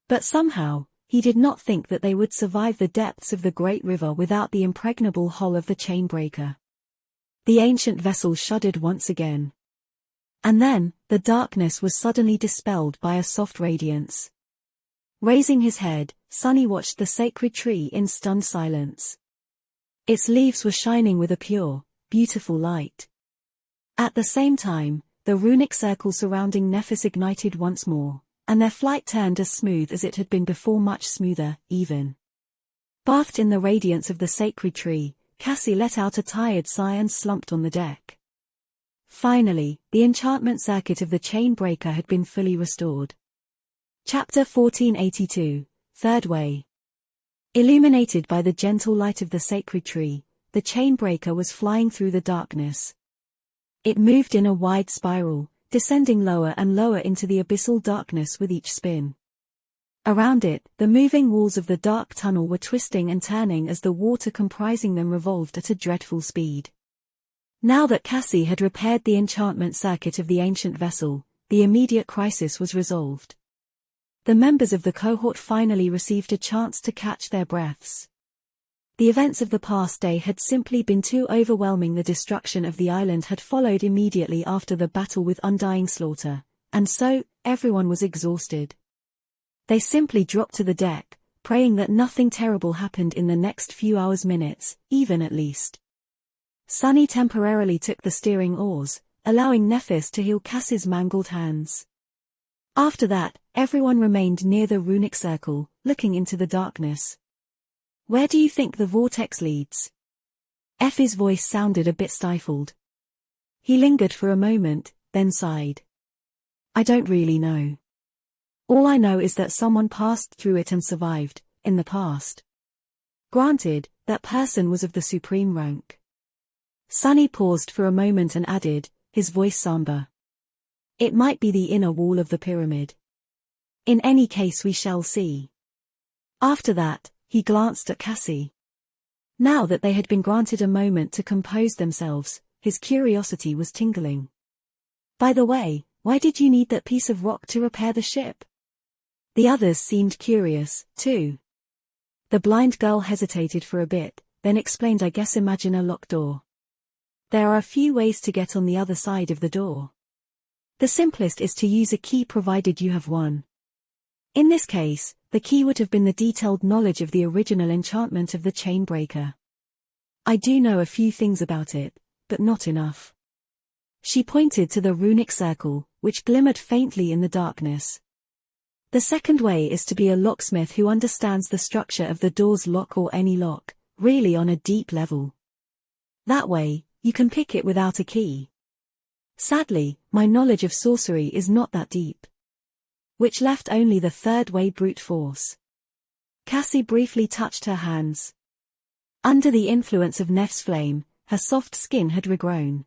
S1: But somehow, he did not think that they would survive the depths of the great river without the impregnable hull of the chain breaker. The ancient vessel shuddered once again. And then, the darkness was suddenly dispelled by a soft radiance. Raising his head, Sunny watched the sacred tree in stunned silence. Its leaves were shining with a pure, beautiful light. At the same time, the runic circle surrounding Nephis ignited once more, and their flight turned as smooth as it had been before, much smoother, even. Bathed in the radiance of the sacred tree, Cassie let out a tired sigh and slumped on the deck. Finally, the enchantment circuit of the chain breaker had been fully restored. Chapter 1482, Third Way. Illuminated by the gentle light of the sacred tree, the chain breaker was flying through the darkness. It moved in a wide spiral, descending lower and lower into the abyssal darkness with each spin. Around it, the moving walls of the dark tunnel were twisting and turning as the water comprising them revolved at a dreadful speed. Now that Cassie had repaired the enchantment circuit of the ancient vessel, the immediate crisis was resolved. The members of the cohort finally received a chance to catch their breaths. The events of the past day had simply been too overwhelming. The destruction of the island had followed immediately after the battle with undying slaughter, and so, everyone was exhausted. They simply dropped to the deck, praying that nothing terrible happened in the next few hours, minutes, even at least. Sunny temporarily took the steering oars, allowing Nephis to heal Cassie's mangled hands. After that, everyone remained near the runic circle, looking into the darkness. Where do you think the vortex leads? Effie's voice sounded a bit stifled. He lingered for a moment, then sighed. I don't really know. All I know is that someone passed through it and survived, in the past. Granted, that person was of the supreme rank. Sunny paused for a moment and added, his voice somber. It might be the inner wall of the pyramid. In any case, we shall see. After that, he glanced at Cassie. Now that they had been granted a moment to compose themselves, his curiosity was tingling. By the way, why did you need that piece of rock to repair the ship? The others seemed curious, too. The blind girl hesitated for a bit, then explained, I guess imagine a locked door. There are a few ways to get on the other side of the door. The simplest is to use a key provided you have one. In this case, the key would have been the detailed knowledge of the original enchantment of the chain breaker. I do know a few things about it, but not enough. She pointed to the runic circle, which glimmered faintly in the darkness. The second way is to be a locksmith who understands the structure of the door's lock or any lock, really on a deep level. That way, you can pick it without a key. Sadly, my knowledge of sorcery is not that deep. Which left only the third way, brute force. Cassie briefly touched her hands. Under the influence of Nef's flame, her soft skin had regrown.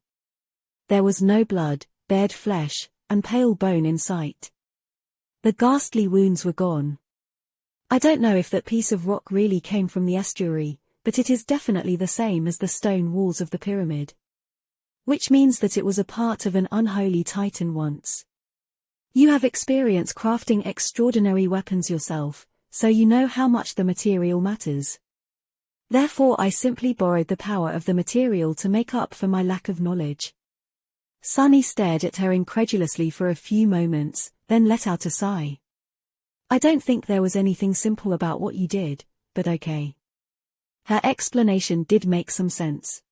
S1: There was no blood, bared flesh, and pale bone in sight. The ghastly wounds were gone. I don't know if that piece of rock really came from the estuary, but it is definitely the same as the stone walls of the pyramid. Which means that it was a part of an unholy titan once. You have experience crafting extraordinary weapons yourself, so you know how much the material matters. Therefore I simply borrowed the power of the material to make up for my lack of knowledge. Sunny stared at her incredulously for a few moments, then let out a sigh. I don't think there was anything simple about what you did, but okay. Her explanation did make some sense.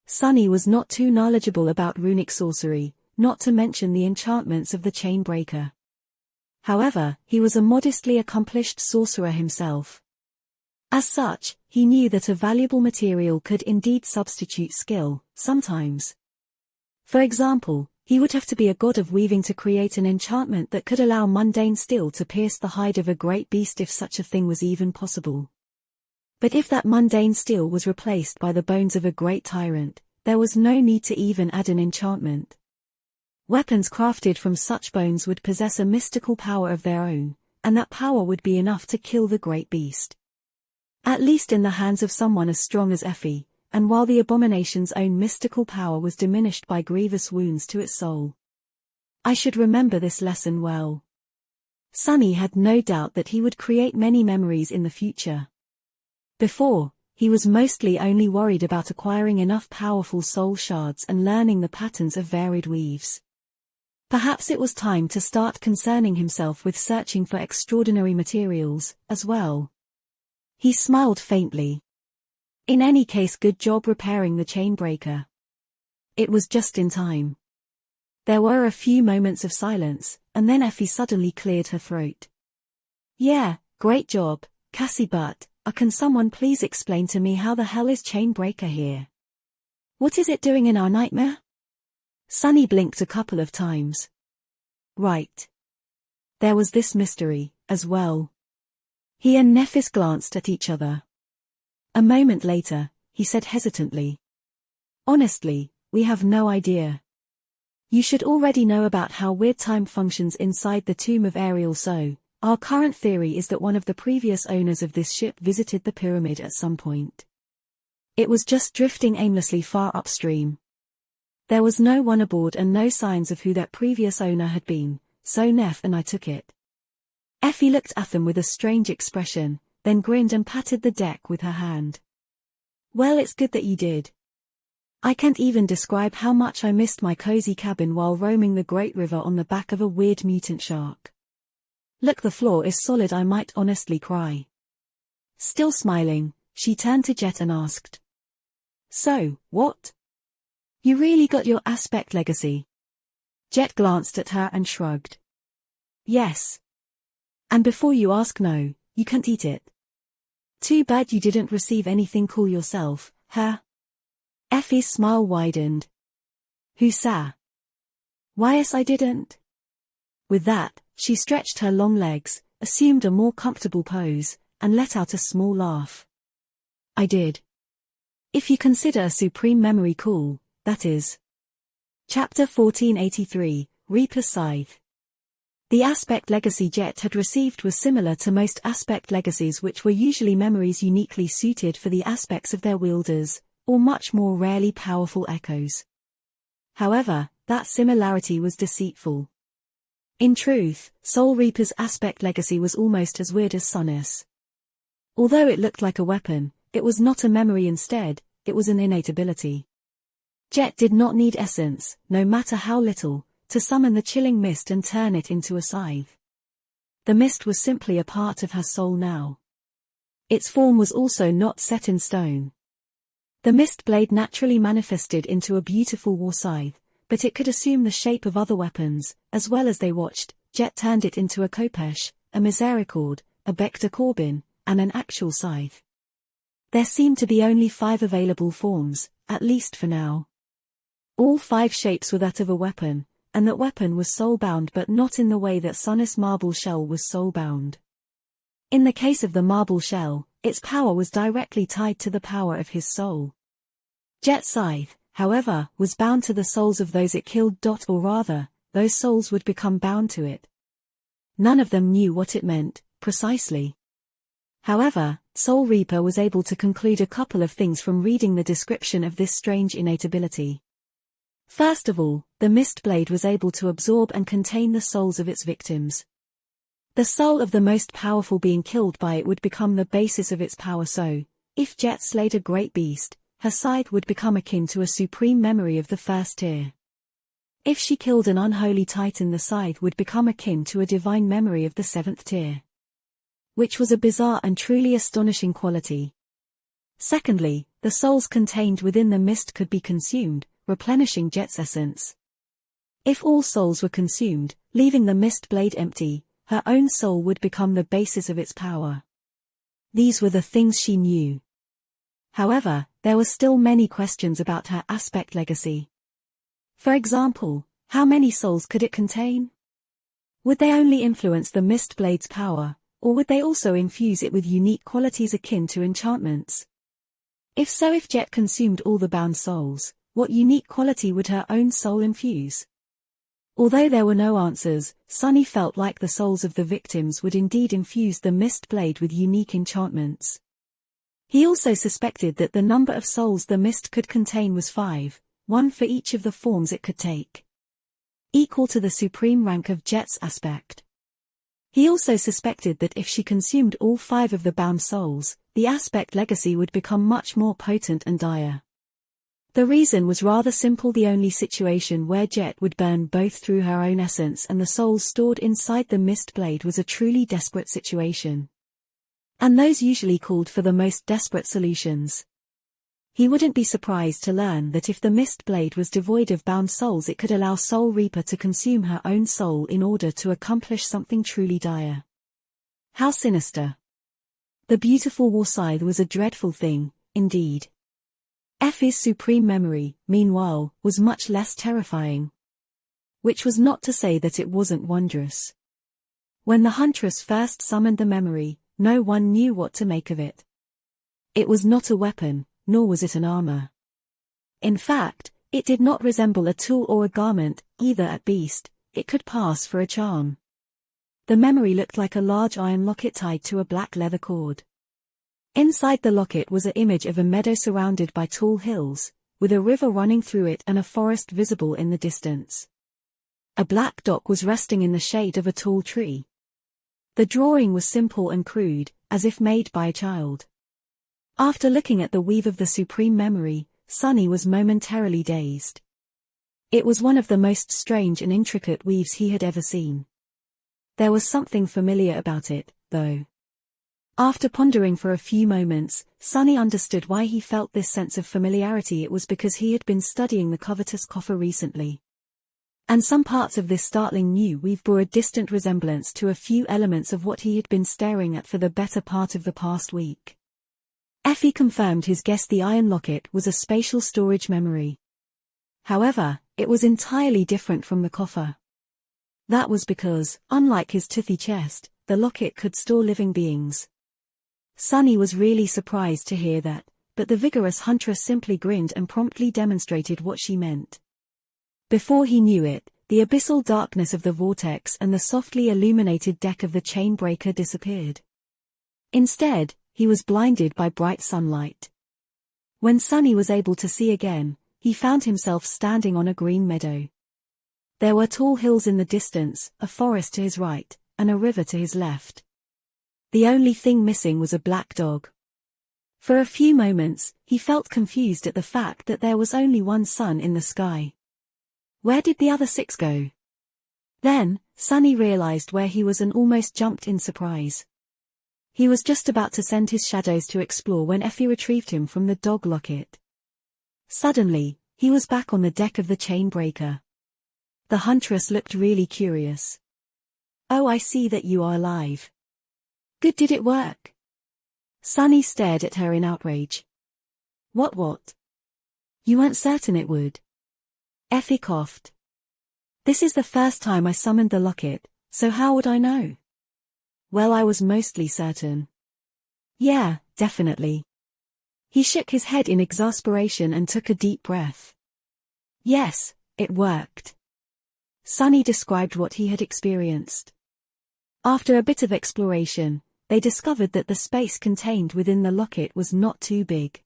S1: Sunny was not too knowledgeable about runic sorcery, not to mention the enchantments of the chain breaker. However, he was a modestly accomplished sorcerer himself. As such, he knew that a valuable material could indeed substitute skill, sometimes. For example, he would have to be a god of weaving to create an enchantment that could allow mundane steel to pierce the hide of a great beast if such a thing was even possible. But if that mundane steel was replaced by the bones of a great tyrant, there was no need to even add an enchantment. Weapons crafted from such bones would possess a mystical power of their own, and that power would be enough to kill the great beast. At least in the hands of someone as strong as Effie, and while the abomination's own mystical power was diminished by grievous wounds to its soul. I should remember this lesson well. Sunny had no doubt that he would create many memories in the future. Before, he was mostly only worried about acquiring enough powerful soul shards and learning the patterns of varied weaves. Perhaps it was time to start concerning himself with searching for extraordinary materials, as well. He smiled faintly. In any case, good job repairing the chain breaker. It was just in time. There were a few moments of silence, and then Effie suddenly cleared her throat. Yeah, great job, Cassie, but, can someone please explain to me how the hell is chain breaker here? What is it doing in our nightmare? Sunny blinked a couple of times. Right. There was this mystery, as well. He and Nephis glanced at each other. A moment later, he said hesitantly. Honestly, we have no idea. You should already know about how weird time functions inside the tomb of Ariel, so, our current theory is that one of the previous owners of this ship visited the pyramid at some point. It was just drifting aimlessly far upstream. There was no one aboard and no signs of who that previous owner had been, so Neph and I took it. Effie looked at them with a strange expression, then grinned and patted the deck with her hand. Well, it's good that you did. I can't even describe how much I missed my cozy cabin while roaming the great river on the back of a weird mutant shark. Look, the floor is solid, I might honestly cry. Still smiling, she turned to Jet and asked. So, what? You really got your aspect legacy? Jet glanced at her and shrugged. Yes. And before you ask, no, you can't eat it. Too bad you didn't receive anything cool yourself, huh? Effie's smile widened. Who sa? Why yes, I didn't. With that, she stretched her long legs, assumed a more comfortable pose, and let out a small laugh. I did. If you consider a supreme memory cool, that is. Chapter 1483, Reaper's Scythe. The aspect legacy Jet had received was similar to most aspect legacies, which were usually memories uniquely suited for the aspects of their wielders, or much more rarely powerful echoes. However, that similarity was deceitful. In truth, Soul Reaper's aspect legacy was almost as weird as Sunnis. Although it looked like a weapon, it was not a memory. Instead, it was an innate ability. Jet did not need essence, no matter how little, to summon the chilling mist and turn it into a scythe. The mist was simply a part of her soul now. Its form was also not set in stone. The mist blade naturally manifested into a beautiful war scythe, but it could assume the shape of other weapons. As well as they watched, Jet turned it into a Khopesh, a Misericord, a Bacta Corbin, and an actual scythe. There seemed to be only 5 available forms, at least for now. All 5 shapes were that of a weapon, and that weapon was soul-bound, but not in the way that Sunnis Marble Shell was soul-bound. In the case of the Marble Shell, its power was directly tied to the power of his soul. Jet's scythe, however, was bound to the souls of those it killed. Or rather, those souls would become bound to it. None of them knew what it meant, precisely. However, Soul Reaper was able to conclude a couple of things from reading the description of this strange innate ability. First of all, the mist blade was able to absorb and contain the souls of its victims. The soul of the most powerful being killed by it would become the basis of its power. So, if Jet slayed a great beast, her scythe would become akin to a supreme memory of the first tier. If she killed an unholy titan, the scythe would become akin to a divine memory of the 7th tier. Which was a bizarre and truly astonishing quality. Secondly, the souls contained within the mist could be consumed, replenishing Jet's essence. If all souls were consumed, leaving the mist blade empty, her own soul would become the basis of its power. These were the things she knew. However, there were still many questions about her aspect legacy. For example, how many souls could it contain? Would they only influence the mist blade's power, or would they also infuse it with unique qualities akin to enchantments? If so, if Jet consumed all the bound souls, what unique quality would her own soul infuse? Although there were no answers, Sunny felt like the souls of the victims would indeed infuse the mist blade with unique enchantments. He also suspected that the number of souls the mist could contain was 5, 1 for each of the forms it could take. Equal to the supreme rank of Jet's aspect. He also suspected that if she consumed all 5 of the bound souls, the aspect legacy would become much more potent and dire. The reason was rather simple: the only situation where Jet would burn both through her own essence and the souls stored inside the mist blade was a truly desperate situation. And those usually called for the most desperate solutions. He wouldn't be surprised to learn that if the mist blade was devoid of bound souls, it could allow Soul Reaper to consume her own soul in order to accomplish something truly dire. How sinister. The beautiful war scythe was a dreadful thing, indeed. Effie's supreme memory, meanwhile, was much less terrifying. Which was not to say that it wasn't wondrous. When the huntress first summoned the memory, no one knew what to make of it. It was not a weapon, nor was it an armor. In fact, it did not resemble a tool or a garment, either at best. It could pass for a charm. The memory looked like a large iron locket tied to a black leather cord. Inside the locket was an image of a meadow surrounded by tall hills, with a river running through it and a forest visible in the distance. A black dog was resting in the shade of a tall tree. The drawing was simple and crude, as if made by a child. After looking at the weave of the supreme memory, Sunny was momentarily dazed. It was one of the most strange and intricate weaves he had ever seen. There was something familiar about it, though. After pondering for a few moments, Sunny understood why he felt this sense of familiarity. It was because he had been studying the covetous coffer recently. And some parts of this startling new weave bore a distant resemblance to a few elements of what he had been staring at for the better part of the past week. Effie confirmed his guess: the iron locket was a spatial storage memory. However, it was entirely different from the coffer. That was because, unlike his toothy chest, the locket could store living beings. Sunny was really surprised to hear that, but the vigorous huntress simply grinned and promptly demonstrated what she meant. Before he knew it, the abyssal darkness of the vortex and the softly illuminated deck of the chain breaker disappeared. Instead, he was blinded by bright sunlight. When Sunny was able to see again, he found himself standing on a green meadow. There were tall hills in the distance, a forest to his right, and a river to his left. The only thing missing was a black dog. For a few moments, he felt confused at the fact that there was only one sun in the sky. Where did the other 6 go? Then, Sunny realized where he was and almost jumped in surprise. He was just about to send his shadows to explore when Effie retrieved him from the dog locket. Suddenly, he was back on the deck of the chain breaker. The huntress looked really curious. "Oh, I see that you are alive. Good, did it work?" Sunny stared at her in outrage. What? You weren't certain it would?" Effie coughed. "This is the first time I summoned the locket, so how would I know?" "Well, I was mostly certain." "Yeah, definitely." He shook his head in exasperation and took a deep breath. "Yes, it worked." Sunny described what he had experienced. After a bit of exploration, they discovered that the space contained within the locket was not too big.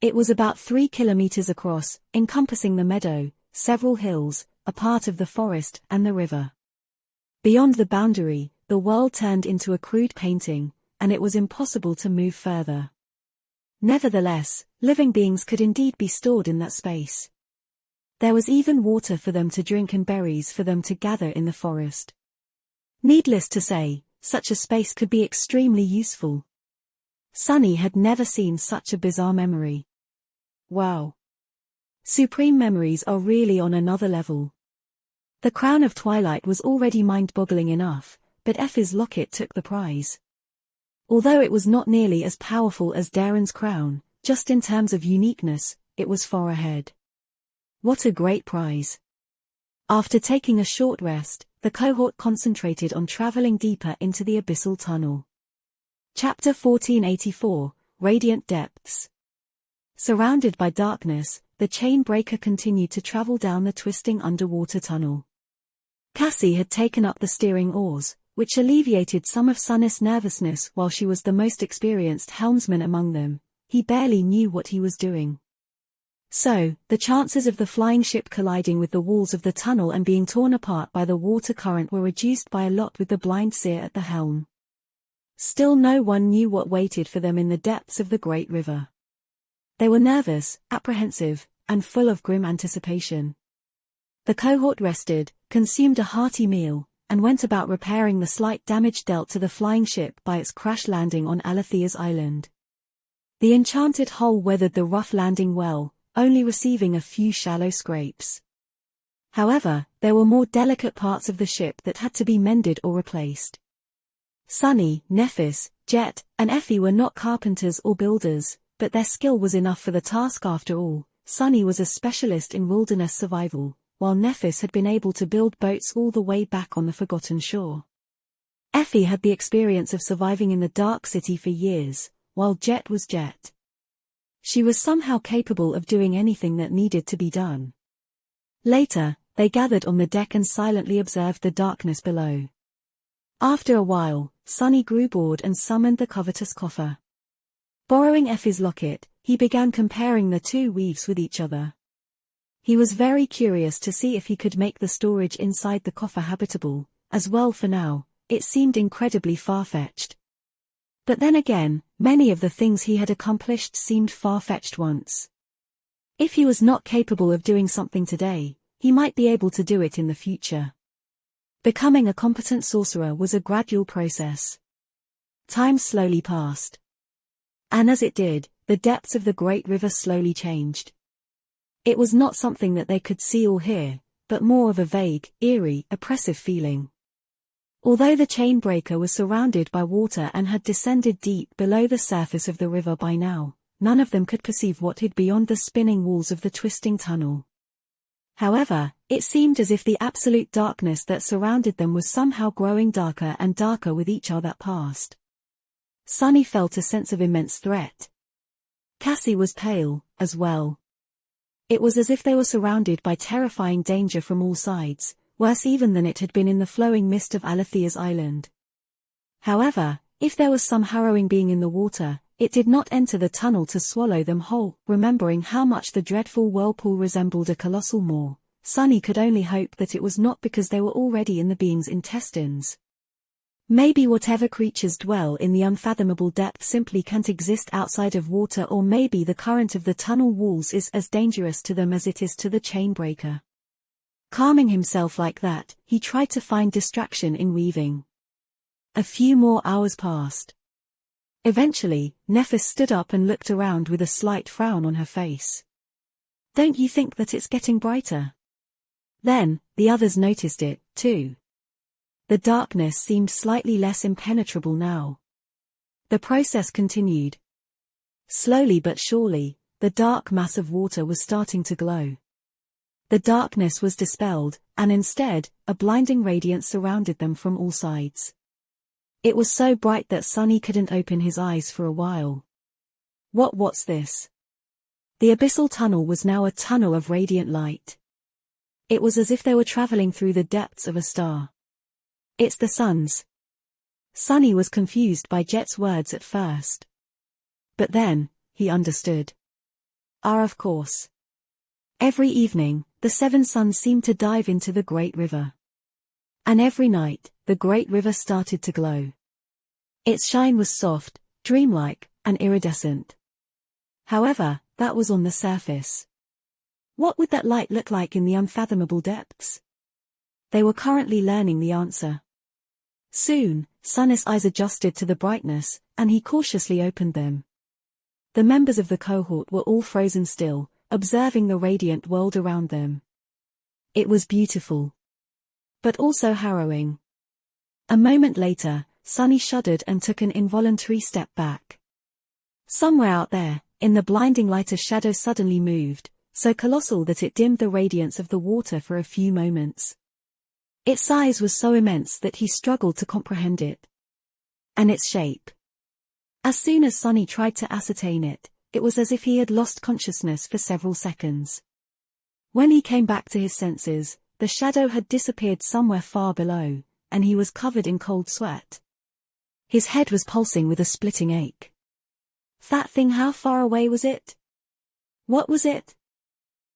S1: It was about 3 kilometers across, encompassing the meadow, several hills, a part of the forest, and the river. Beyond the boundary, the world turned into a crude painting, and it was impossible to move further. Nevertheless, living beings could indeed be stored in that space. There was even water for them to drink and berries for them to gather in the forest. Needless to say, such a space could be extremely useful. Sunny had never seen such a bizarre memory. Wow. Supreme memories are really on another level. The Crown of Twilight was already mind-boggling enough, but Effie's locket took the prize. Although it was not nearly as powerful as Darren's crown, just in terms of uniqueness, it was far ahead. What a great prize. After taking a short rest, the cohort concentrated on traveling deeper into the abyssal tunnel. Chapter 1484, Radiant Depths. Surrounded by darkness, the chain breaker continued to travel down the twisting underwater tunnel. Cassie had taken up the steering oars, which alleviated some of Sunny's nervousness while she was the most experienced helmsman among them. He barely knew what he was doing. So, the chances of the flying ship colliding with the walls of the tunnel and being torn apart by the water current were reduced by a lot with the blind seer at the helm. Still, no one knew what waited for them in the depths of the great river. They were nervous, apprehensive, and full of grim anticipation. The cohort rested, consumed a hearty meal, and went about repairing the slight damage dealt to the flying ship by its crash landing on Alethea's island. The enchanted hull weathered the rough landing well, only receiving a few shallow scrapes. However, there were more delicate parts of the ship that had to be mended or replaced. Sunny, Nephis, Jet, and Effie were not carpenters or builders, but their skill was enough for the task after all. Sunny was a specialist in wilderness survival, while Nephis had been able to build boats all the way back on the Forgotten Shore. Effie had the experience of surviving in the Dark City for years, while Jet was Jet. She was somehow capable of doing anything that needed to be done. Later, they gathered on the deck and silently observed the darkness below. After a while, Sunny grew bored and summoned the covetous coffer. Borrowing Effie's locket, he began comparing the two weaves with each other. He was very curious to see if he could make the storage inside the coffer habitable, as well. For now, it seemed incredibly far-fetched. But then again, many of the things he had accomplished seemed far-fetched once. If he was not capable of doing something today, he might be able to do it in the future. Becoming a competent sorcerer was a gradual process. Time slowly passed. And as it did, the depths of the great river slowly changed. It was not something that they could see or hear, but more of a vague, eerie, oppressive feeling. Although the chain breaker was surrounded by water and had descended deep below the surface of the river by now, none of them could perceive what hid beyond the spinning walls of the twisting tunnel. However, it seemed as if the absolute darkness that surrounded them was somehow growing darker and darker with each hour that passed. Sunny felt a sense of immense threat. Cassie was pale, as well. It was as if they were surrounded by terrifying danger from all sides, worse even than it had been in the flowing mist of Alethea's island. However, if there was some harrowing being in the water, it did not enter the tunnel to swallow them whole. Remembering how much the dreadful whirlpool resembled a colossal maw, Sunny could only hope that it was not because they were already in the being's intestines. Maybe whatever creatures dwell in the unfathomable depth simply can't exist outside of water, or maybe the current of the tunnel walls is as dangerous to them as it is to the chainbreaker. Calming himself like that, he tried to find distraction in weaving. A few more hours passed. Eventually, Nephis stood up and looked around with a slight frown on her face. "Don't you think that it's getting brighter?" Then, the others noticed it, too. The darkness seemed slightly less impenetrable now. The process continued. Slowly but surely, the dark mass of water was starting to glow. The darkness was dispelled, and instead, a blinding radiance surrounded them from all sides. It was so bright that Sunny couldn't open his eyes for a while. What's this? The abyssal tunnel was now a tunnel of radiant light. It was as if they were traveling through the depths of a star. "It's the sun's." Sunny was confused by Jet's words at first. But then, he understood. Of course. Every evening, the seven suns seemed to dive into the great river. And every night, the great river started to glow. Its shine was soft, dreamlike, and iridescent. However, that was on the surface. What would that light look like in the unfathomable depths? They were currently learning the answer. Soon, Sunny's eyes adjusted to the brightness, and he cautiously opened them. The members of the cohort were all frozen still, observing the radiant world around them. It was beautiful. But also harrowing. A moment later, Sunny shuddered and took an involuntary step back. Somewhere out there, in the blinding light, a shadow suddenly moved, so colossal that it dimmed the radiance of the water for a few moments. Its size was so immense that he struggled to comprehend it. And its shape. As soon as Sunny tried to ascertain it, it was as if he had lost consciousness for several seconds. When he came back to his senses, the shadow had disappeared somewhere far below, and he was covered in cold sweat. His head was pulsing with a splitting ache. That thing, how far away was it? What was it?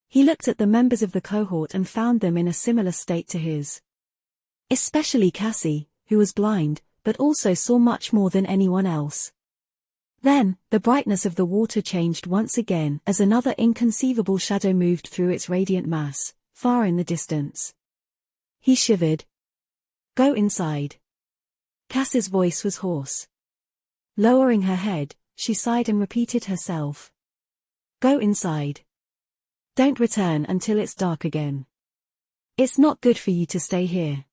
S1: He looked at the members of the cohort and found them in a similar state to his. Especially Cassie, who was blind, but also saw much more than anyone else. Then, the brightness of the water changed once again as another inconceivable shadow moved through its radiant mass, far in the distance. He shivered. "Go inside." Cassie's voice was hoarse. Lowering her head, she sighed and repeated herself. "Go inside. Don't return until it's dark again. It's not good for you to stay here."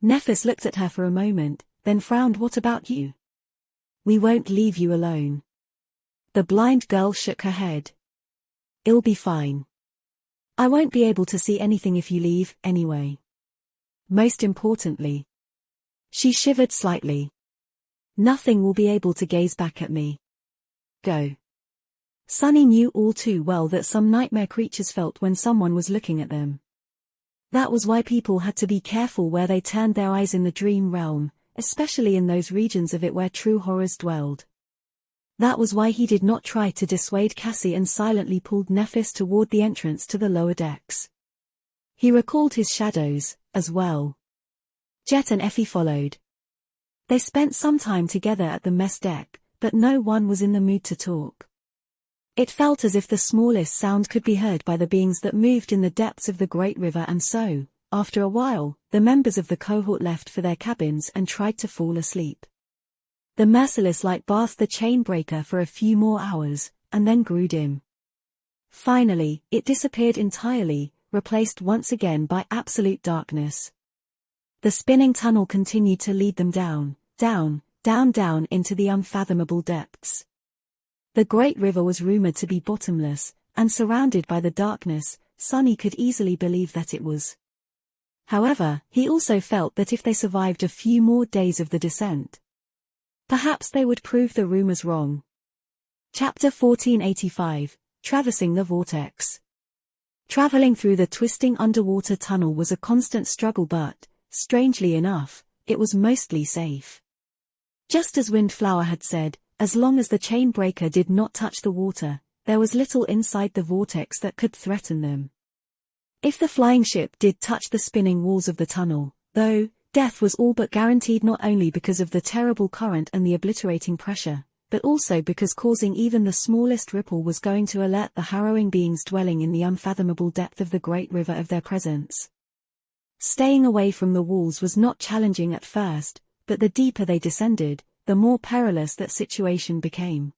S1: Nephis looked at her for a moment, then frowned. "What about you? We won't leave you alone." The blind girl shook her head. "It'll be fine. I won't be able to see anything if you leave, anyway. Most importantly." She shivered slightly. "Nothing will be able to gaze back at me. Go." Sunny knew all too well that some nightmare creatures felt when someone was looking at them. That was why people had to be careful where they turned their eyes in the dream realm, especially in those regions of it where true horrors dwelled. That was why he did not try to dissuade Cassie and silently pulled Nephis toward the entrance to the lower decks. He recalled his shadows, as well. Jet and Effie followed. They spent some time together at the mess deck, but no one was in the mood to talk. It felt as if the smallest sound could be heard by the beings that moved in the depths of the great river, and so, after a while, the members of the cohort left for their cabins and tried to fall asleep. The merciless light bathed the chainbreaker for a few more hours, and then grew dim. Finally, it disappeared entirely, replaced once again by absolute darkness. The spinning tunnel continued to lead them down, down, down, down into the unfathomable depths. The great river was rumored to be bottomless, and surrounded by the darkness, Sunny could easily believe that it was. However, he also felt that if they survived a few more days of the descent, perhaps they would prove the rumors wrong. Chapter 1485, Traversing the Vortex. Traveling through the twisting underwater tunnel was a constant struggle, but, strangely enough, it was mostly safe. Just as Windflower had said, as long as the chain breaker did not touch the water, there was little inside the vortex that could threaten them. If the flying ship did touch the spinning walls of the tunnel, though, death was all but guaranteed, not only because of the terrible current and the obliterating pressure, but also because causing even the smallest ripple was going to alert the harrowing beings dwelling in the unfathomable depth of the great river of their presence. Staying away from the walls was not challenging at first, but the deeper they descended, the more perilous that situation became.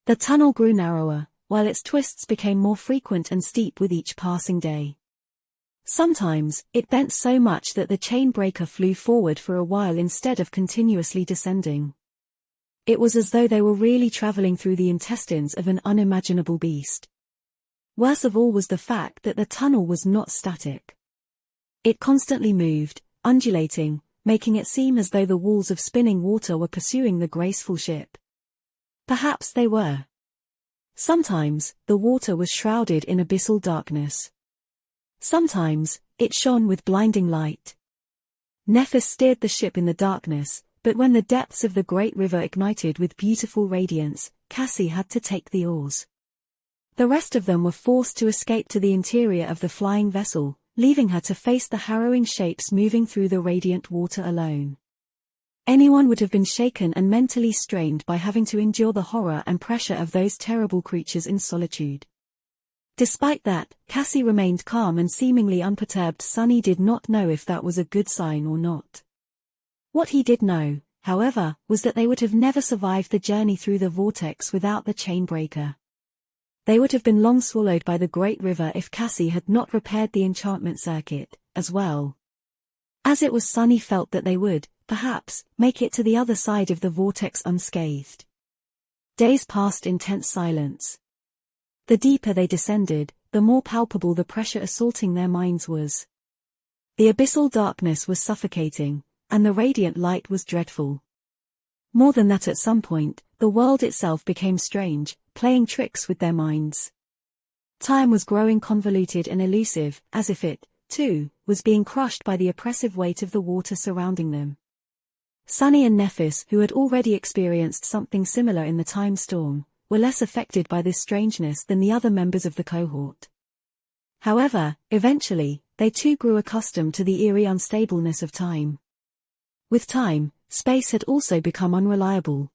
S1: The tunnel grew narrower, while its twists became more frequent and steep with each passing day. Sometimes, it bent so much that the chain breaker flew forward for a while instead of continuously descending. It was as though they were really traveling through the intestines of an unimaginable beast. Worst of all was the fact that the tunnel was not static. It constantly moved, undulating, making it seem as though the walls of spinning water were pursuing the graceful ship. Perhaps they were. Sometimes, the water was shrouded in abyssal darkness. Sometimes, it shone with blinding light. Nephis steered the ship in the darkness, but when the depths of the great river ignited with beautiful radiance, Cassie had to take the oars. The rest of them were forced to escape to the interior of the flying vessel, leaving her to face the harrowing shapes moving through the radiant water alone. Anyone would have been shaken and mentally strained by having to endure the horror and pressure of those terrible creatures in solitude. Despite that, Cassie remained calm and seemingly unperturbed. Sunny did not know if that was a good sign or not. What he did know, however, was that they would have never survived the journey through the vortex without the chain breaker. They would have been long swallowed by the great river if Cassie had not repaired the enchantment circuit, as well. As it was, Sunny felt that they would, perhaps, make it to the other side of the vortex unscathed. Days passed in tense silence. The deeper they descended, the more palpable the pressure assaulting their minds was. The abyssal darkness was suffocating, and the radiant light was dreadful. More than that, at some point, the world itself became strange, playing tricks with their minds. Time was growing convoluted and elusive, as if it, too, was being crushed by the oppressive weight of the water surrounding them. Sunny and Nephis, who had already experienced something similar in the time storm, were less affected by this strangeness than the other members of the cohort. However, eventually, they too grew accustomed to the eerie unstableness of time. With time, space had also become unreliable.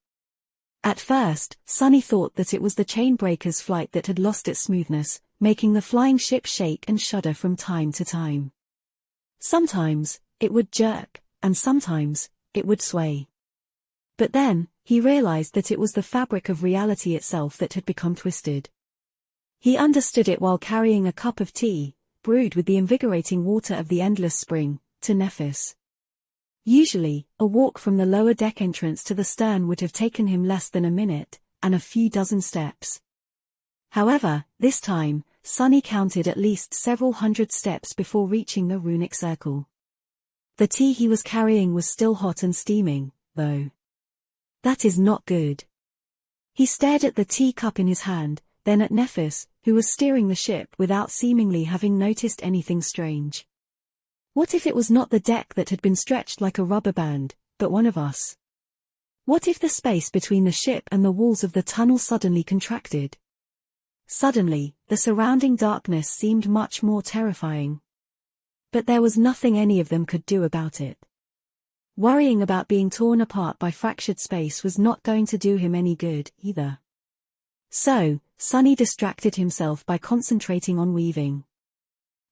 S1: At first, Sunny thought that it was the chain breaker's flight that had lost its smoothness, making the flying ship shake and shudder from time to time. Sometimes, it would jerk, and sometimes, it would sway. But then, he realized that it was the fabric of reality itself that had become twisted. He understood it while carrying a cup of tea, brewed with the invigorating water of the endless spring, to Nephis. Usually, a walk from the lower deck entrance to the stern would have taken him less than a minute, and a few dozen steps. However, this time, Sunny counted at least several hundred steps before reaching the runic circle. The tea he was carrying was still hot and steaming, though. That is not good. He stared at the teacup in his hand, then at Nephis, who was steering the ship without seemingly having noticed anything strange. What if it was not the deck that had been stretched like a rubber band, but one of us? What if the space between the ship and the walls of the tunnel suddenly contracted? Suddenly, the surrounding darkness seemed much more terrifying. But there was nothing any of them could do about it. Worrying about being torn apart by fractured space was not going to do him any good, either. So, Sunny distracted himself by concentrating on weaving.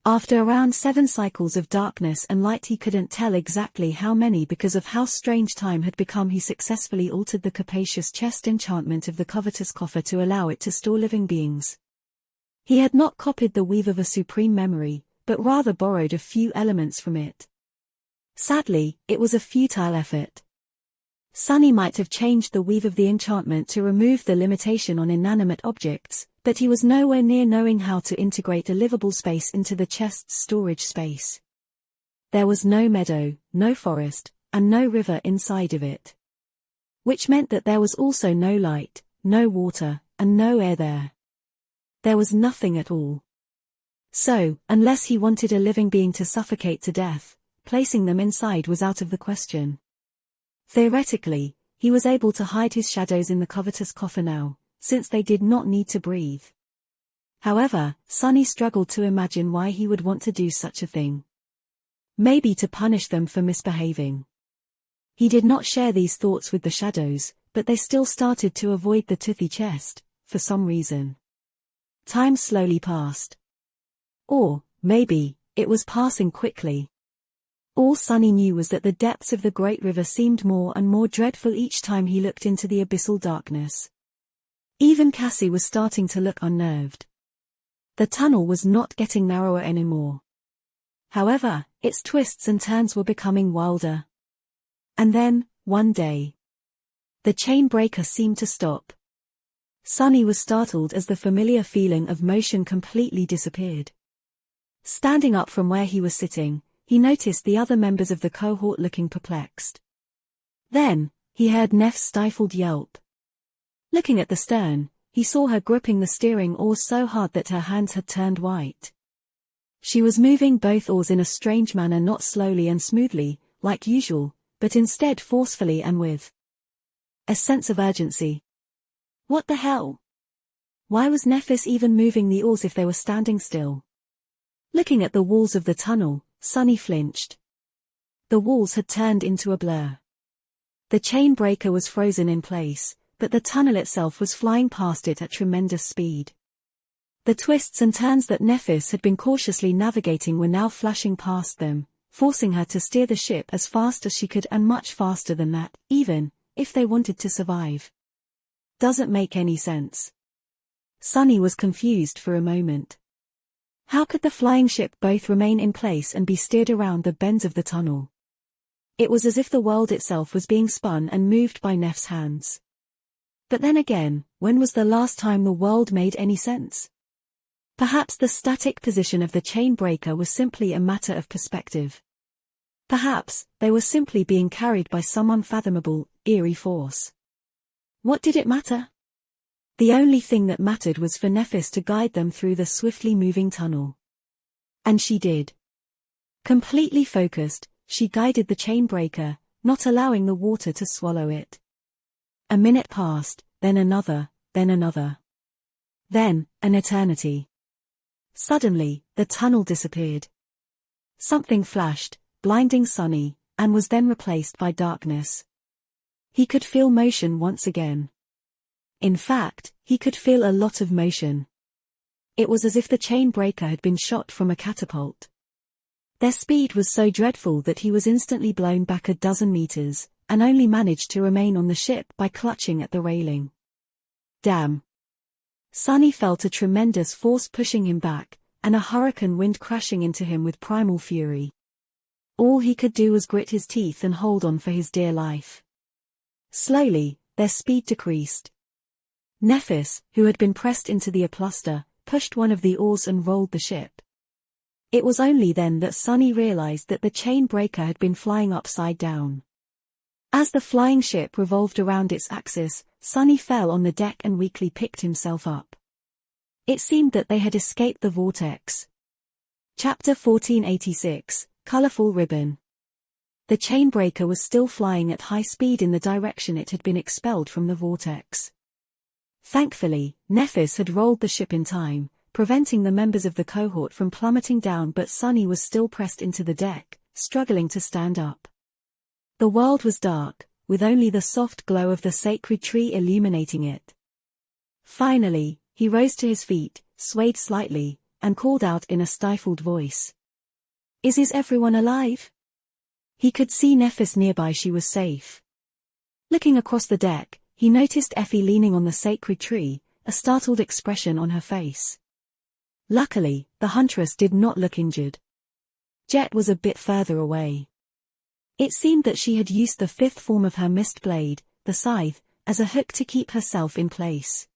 S1: After around 7 cycles of darkness and light, he couldn't tell exactly how many because of how strange time had become, he successfully altered the capacious chest enchantment of the covetous coffer to allow it to store living beings. He had not copied the weave of a supreme memory, but rather borrowed a few elements from it. Sadly, it was a futile effort. Sunny might have changed the weave of the enchantment to remove the limitation on inanimate objects, but he was nowhere near knowing how to integrate a livable space into the chest's storage space. There was no meadow, no forest, and no river inside of it. Which meant that there was also no light, no water, and no air there. There was nothing at all. So, unless he wanted a living being to suffocate to death, placing them inside was out of the question. Theoretically, he was able to hide his shadows in the covetous coffer now, since they did not need to breathe. However, Sunny struggled to imagine why he would want to do such a thing. Maybe to punish them for misbehaving. He did not share these thoughts with the shadows, but they still started to avoid the toothy chest, for some reason. Time slowly passed. Or, maybe, it was passing quickly. All Sunny knew was that the depths of the great river seemed more and more dreadful each time he looked into the abyssal darkness. Even Cassie was starting to look unnerved. The tunnel was not getting narrower anymore. However, its twists and turns were becoming wilder. And then, one day, the chain breaker seemed to stop. Sunny was startled as the familiar feeling of motion completely disappeared. Standing up from where he was sitting, he noticed the other members of the cohort looking perplexed. Then, he heard Neff's stifled yelp. Looking at the stern, he saw her gripping the steering oars so hard that her hands had turned white. She was moving both oars in a strange manner, not slowly and smoothly, like usual, but instead forcefully and with a sense of urgency. What the hell? Why was Nephis even moving the oars if they were standing still? Looking at the walls of the tunnel, Sunny flinched. The walls had turned into a blur. The chain breaker was frozen in place, but the tunnel itself was flying past it at tremendous speed. The twists and turns that Nephis had been cautiously navigating were now flashing past them, forcing her to steer the ship as fast as she could and much faster than that, even if they wanted to survive. Doesn't make any sense. Sunny was confused for a moment. How could the flying ship both remain in place and be steered around the bends of the tunnel? It was as if the world itself was being spun and moved by Neff's hands. But then again, when was the last time the world made any sense? Perhaps the static position of the chain breaker was simply a matter of perspective. Perhaps they were simply being carried by some unfathomable, eerie force. What did it matter? The only thing that mattered was for Nephis to guide them through the swiftly moving tunnel. And she did. Completely focused, she guided the chain breaker, not allowing the water to swallow it. A minute passed, then another, then another. Then, an eternity. Suddenly, the tunnel disappeared. Something flashed, blinding Sunny, and was then replaced by darkness. He could feel motion once again. In fact, he could feel a lot of motion. It was as if the chain breaker had been shot from a catapult. Their speed was so dreadful that he was instantly blown back a dozen meters, and only managed to remain on the ship by clutching at the railing. Damn. Sunny felt a tremendous force pushing him back, and a hurricane wind crashing into him with primal fury. All he could do was grit his teeth and hold on for his dear life. Slowly, their speed decreased. Nephis, who had been pressed into the apluster, pushed one of the oars and rolled the ship. It was only then that Sunny realized that the chain breaker had been flying upside down. As the flying ship revolved around its axis, Sunny fell on the deck and weakly picked himself up. It seemed that they had escaped the vortex. Chapter 1486, Colorful Ribbon. The chain breaker was still flying at high speed in the direction it had been expelled from the vortex. Thankfully, Nephis had rolled the ship in time, preventing the members of the cohort from plummeting down, but Sunny was still pressed into the deck, struggling to stand up. The world was dark, with only the soft glow of the sacred tree illuminating it. Finally, he rose to his feet, swayed slightly, and called out in a stifled voice. Is everyone alive? He could see Nephis nearby. She was safe. Looking across the deck, he noticed Effie leaning on the sacred tree, a startled expression on her face. Luckily, the huntress did not look injured. Jet was a bit further away. It seemed that she had used the fifth form of her mist blade, the scythe, as a hook to keep herself in place.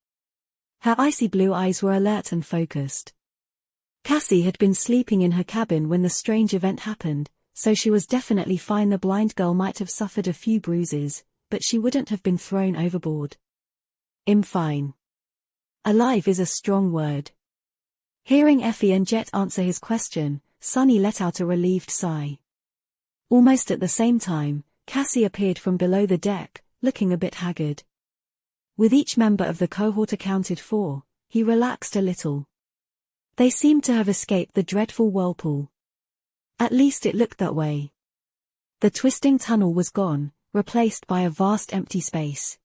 S1: Her icy blue eyes were alert and focused. Cassie had been sleeping in her cabin when the strange event happened, so she was definitely fine. The blind girl might have suffered a few bruises, but she wouldn't have been thrown overboard. Fine. Alive is a strong word. Hearing Effie and Jet answer his question, Sunny let out a relieved sigh. Almost at the same time, Cassie appeared from below the deck, looking a bit haggard. With each member of the cohort accounted for, he relaxed a little. They seemed to have escaped the dreadful whirlpool. At least it looked that way. The twisting tunnel was gone, replaced by a vast empty space.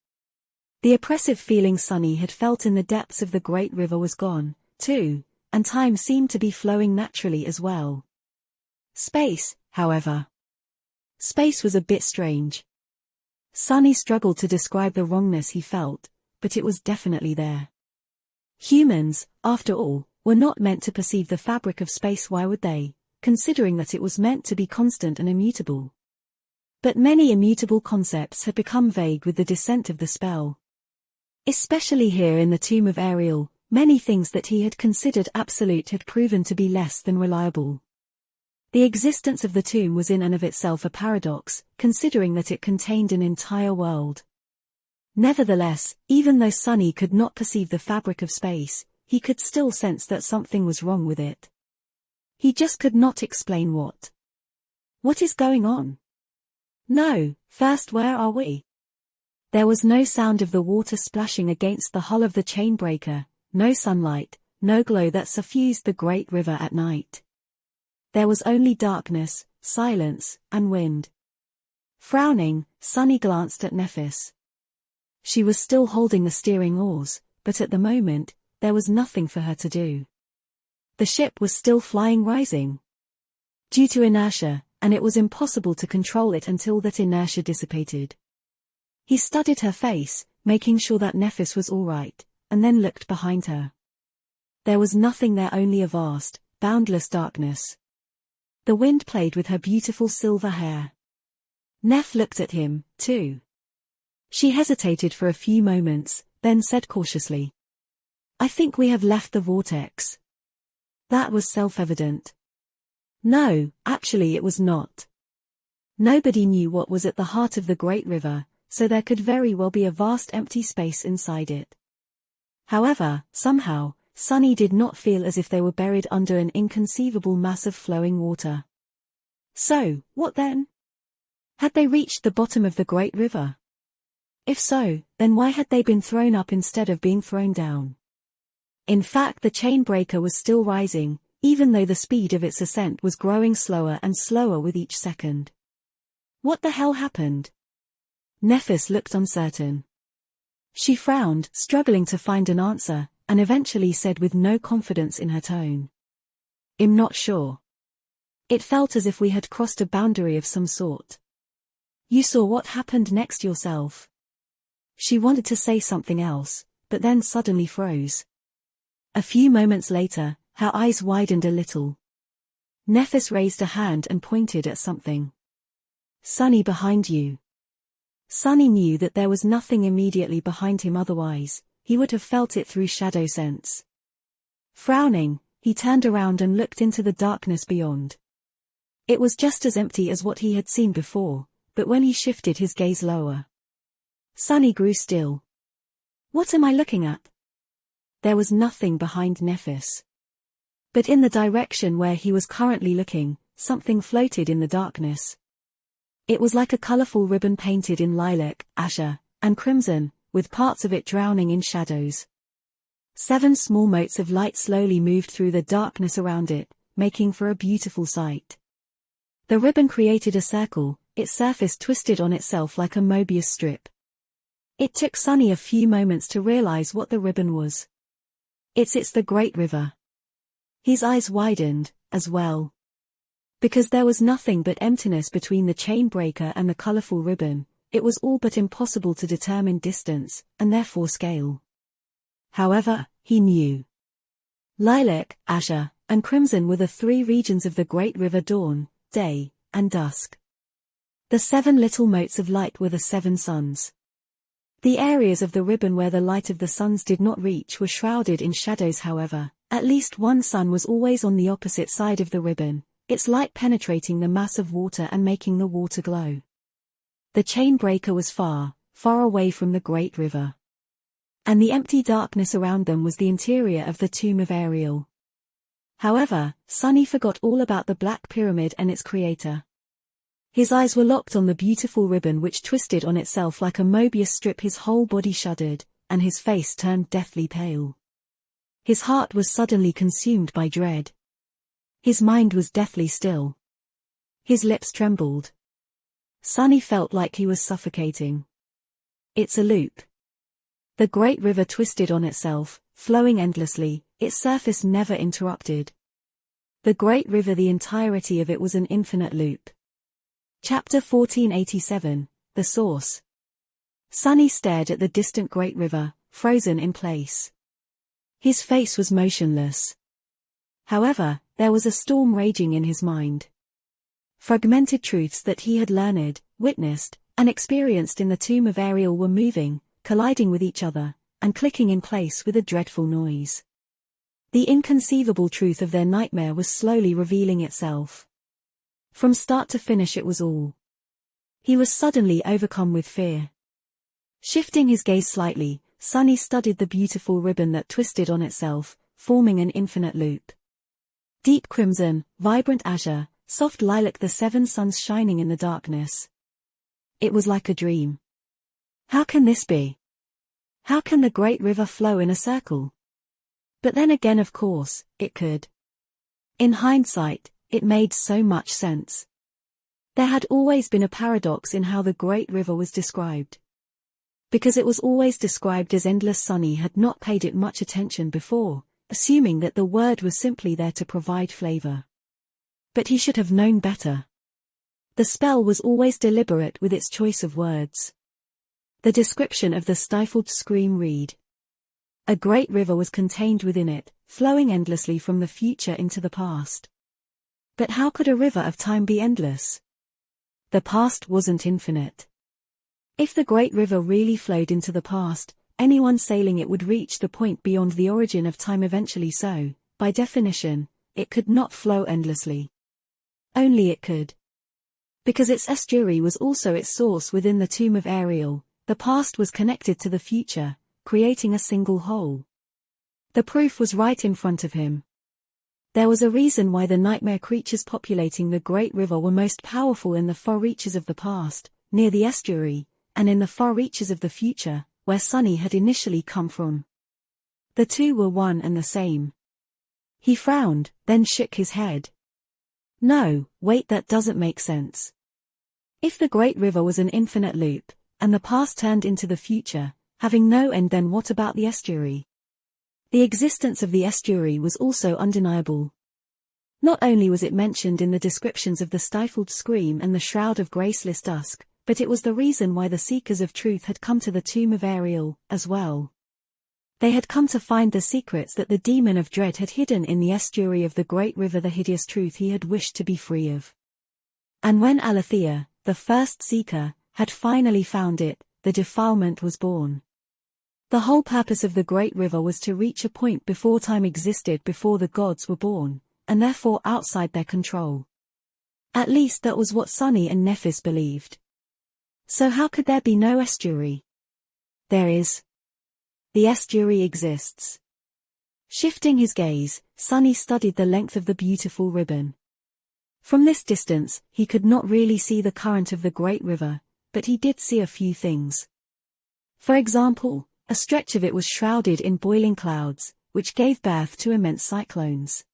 S1: The oppressive feeling Sunny had felt in the depths of the great river was gone, too, and time seemed to be flowing naturally as well. Space, however. Space was a bit strange. Sunny struggled to describe the wrongness he felt, but it was definitely there. Humans, after all, were not meant to perceive the fabric of space. Why would they, considering that it was meant to be constant and immutable? But many immutable concepts had become vague with the descent of the spell. Especially here in the tomb of Ariel, many things that he had considered absolute had proven to be less than reliable. The existence of the tomb was in and of itself a paradox, considering that it contained an entire world. Nevertheless, even though Sunny could not perceive the fabric of space, he could still sense that something was wrong with it. He just could not explain what. What is going on? No, first, where are we? There was no sound of the water splashing against the hull of the chain breaker, no sunlight, no glow that suffused the great river at night. There was only darkness, silence, and wind. Frowning, Sunny glanced at Nephis. She was still holding the steering oars, but at the moment, there was nothing for her to do. The ship was still flying rising. Due to inertia, and it was impossible to control it until that inertia dissipated. He studied her face, making sure that Nephis was all right, and then looked behind her. There was nothing there, only a vast, boundless darkness. The wind played with her beautiful silver hair. Neph looked at him, too. She hesitated for a few moments, then said cautiously, "I think we have left the vortex." That was self-evident. No, actually it was not. Nobody knew what was at the heart of the great river, so there could very well be a vast empty space inside it. However, somehow, Sunny did not feel as if they were buried under an inconceivable mass of flowing water. So, what then? Had they reached the bottom of the great river? If so, then why had they been thrown up instead of being thrown down? In fact, the chain breaker was still rising, even though the speed of its ascent was growing slower and slower with each second. What the hell happened? Nephis looked uncertain. She frowned, struggling to find an answer, and eventually said with no confidence in her tone, "I'm not sure. It felt as if we had crossed a boundary of some sort." "You saw what happened next yourself." She wanted to say something else, but then suddenly froze. A few moments later, her eyes widened a little. Nephis raised a hand and pointed at something. "Sunny, behind you." Sunny knew that there was nothing immediately behind him, otherwise he would have felt it through shadow sense. Frowning, he turned around and looked into the darkness beyond. It was just as empty as what he had seen before, but when he shifted his gaze lower, Sunny grew still. "What am I looking at?" There was nothing behind Nephis. But in the direction where he was currently looking, something floated in the darkness. It was like a colorful ribbon painted in lilac, azure, and crimson, with parts of it drowning in shadows. 7 small motes of light slowly moved through the darkness around it, making for a beautiful sight. The ribbon created a circle, its surface twisted on itself like a Mobius strip. It took Sunny a few moments to realize what the ribbon was. It's the Great River. His eyes widened, as well. Because there was nothing but emptiness between the chain breaker and the colorful ribbon, it was all but impossible to determine distance, and therefore scale. However, he knew. Lilac, azure, and crimson were the 3 regions of the great river: dawn, day, and dusk. The 7 little motes of light were the 7 suns. The areas of the ribbon where the light of the suns did not reach were shrouded in shadows. However, at least one sun was always on the opposite side of the ribbon, its light penetrating the mass of water and making the water glow. The chain breaker was far, far away from the great river. And the empty darkness around them was the interior of the tomb of Ariel. However, Sunny forgot all about the Black Pyramid and its creator. His eyes were locked on the beautiful ribbon which twisted on itself like a Mobius strip. His whole body shuddered, and his face turned deathly pale. His heart was suddenly consumed by dread. His mind was deathly still. His lips trembled. Sunny felt like he was suffocating. It's a loop. The great river twisted on itself, flowing endlessly, its surface never interrupted. The great river, the entirety of it was an infinite loop. Chapter 1487, The Source. Sunny stared at the distant great river, frozen in place. His face was motionless. However, there was a storm raging in his mind. Fragmented truths that he had learned, witnessed, and experienced in the tomb of Ariel were moving, colliding with each other, and clicking in place with a dreadful noise. The inconceivable truth of their nightmare was slowly revealing itself. From start to finish it was all. He was suddenly overcome with fear. Shifting his gaze slightly, Sunny studied the beautiful ribbon that twisted on itself, forming an infinite loop. Deep crimson, vibrant azure, soft lilac, the seven suns shining in the darkness. It was like a dream. How can this be? How can the great river flow in a circle? But then again, of course, it could. In hindsight, it made so much sense. There had always been a paradox in how the great river was described. Because it was always described as endless, Sunny had not paid it much attention before, assuming that the word was simply there to provide flavor. But he should have known better. The spell was always deliberate with its choice of words. The description of the stifled scream read: a great river was contained within it, flowing endlessly from the future into the past. But how could a river of time be endless? The past wasn't infinite. If the great river really flowed into the past, anyone sailing it would reach the point beyond the origin of time eventually, so, by definition, it could not flow endlessly. Only it could. Because its estuary was also its source within the tomb of Ariel, the past was connected to the future, creating a single whole. The proof was right in front of him. There was a reason why the nightmare creatures populating the great river were most powerful in the far reaches of the past, near the estuary, and in the far reaches of the future, where Sunny had initially come from. The two were one and the same. He frowned, then shook his head. No, wait, that doesn't make sense. If the great river was an infinite loop, and the past turned into the future, having no end, then what about the estuary? The existence of the estuary was also undeniable. Not only was it mentioned in the descriptions of the stifled scream and the shroud of graceless dusk, but it was the reason why the seekers of truth had come to the tomb of Ariel, as well. They had come to find the secrets that the demon of dread had hidden in the estuary of the great river, the hideous truth he had wished to be free of. And when Aletheia, the first seeker, had finally found it, the defilement was born. The whole purpose of the great river was to reach a point before time existed, before the gods were born, and therefore outside their control. At least that was what Sunny and Nephis believed. So how could there be no estuary? There is. The estuary exists. Shifting his gaze, Sunny studied the length of the beautiful ribbon. From this distance, he could not really see the current of the great river, but he did see a few things. For example, a stretch of it was shrouded in boiling clouds, which gave birth to immense cyclones.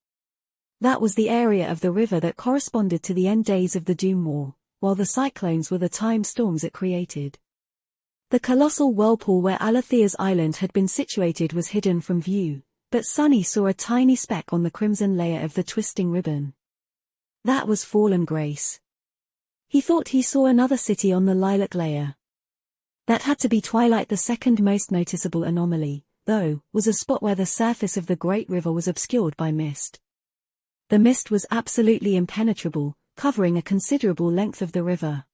S1: That was the area of the river that corresponded to the end days of the Doom War, while the cyclones were the time storms it created. The colossal whirlpool where Aletheia's island had been situated was hidden from view, but Sunny saw a tiny speck on the crimson layer of the twisting ribbon. That was Fallen Grace. He thought he saw another city on the lilac layer. That had to be Twilight. The second most noticeable anomaly, though, was a spot where the surface of the great river was obscured by mist. The mist was absolutely impenetrable, covering a considerable length of the river.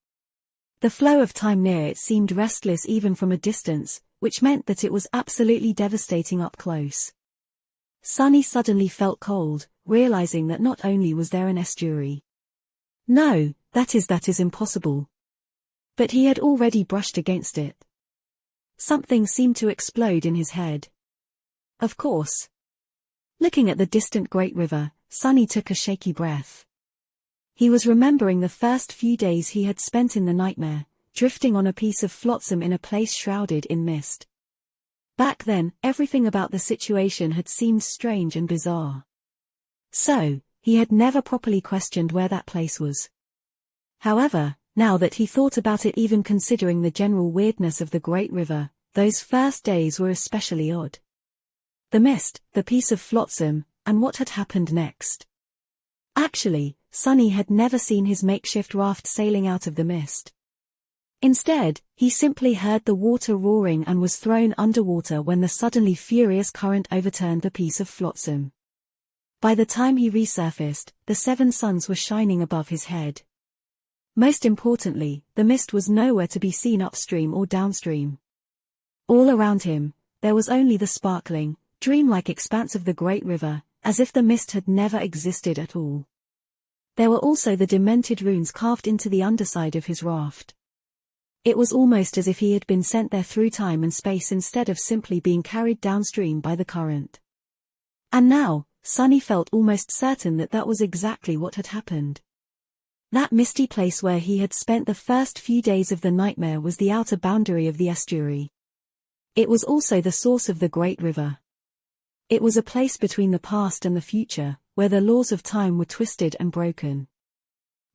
S1: The flow of time near it seemed restless even from a distance, which meant that it was absolutely devastating up close. Sunny suddenly felt cold, realizing that not only was there an estuary. No, that is impossible. But he had already brushed against it. Something seemed to explode in his head. Of course. Looking at the distant great river, Sunny took a shaky breath. He was remembering the first few days he had spent in the nightmare, drifting on a piece of flotsam in a place shrouded in mist. Back then, everything about the situation had seemed strange and bizarre. So, he had never properly questioned where that place was. However, now that he thought about it, even considering the general weirdness of the Great River, those first days were especially odd. The mist, the piece of flotsam, and what had happened next. Actually, Sunny had never seen his makeshift raft sailing out of the mist. Instead, he simply heard the water roaring and was thrown underwater when the suddenly furious current overturned the piece of flotsam. By the time he resurfaced, the 7 suns were shining above his head. Most importantly, the mist was nowhere to be seen upstream or downstream. All around him, there was only the sparkling, dreamlike expanse of the Great River, as if the mist had never existed at all. There were also the demented runes carved into the underside of his raft. It was almost as if he had been sent there through time and space instead of simply being carried downstream by the current. And now, Sunny felt almost certain that that was exactly what had happened. That misty place where he had spent the first few days of the nightmare was the outer boundary of the estuary. It was also the source of the Great River. It was a place between the past and the future, where the laws of time were twisted and broken.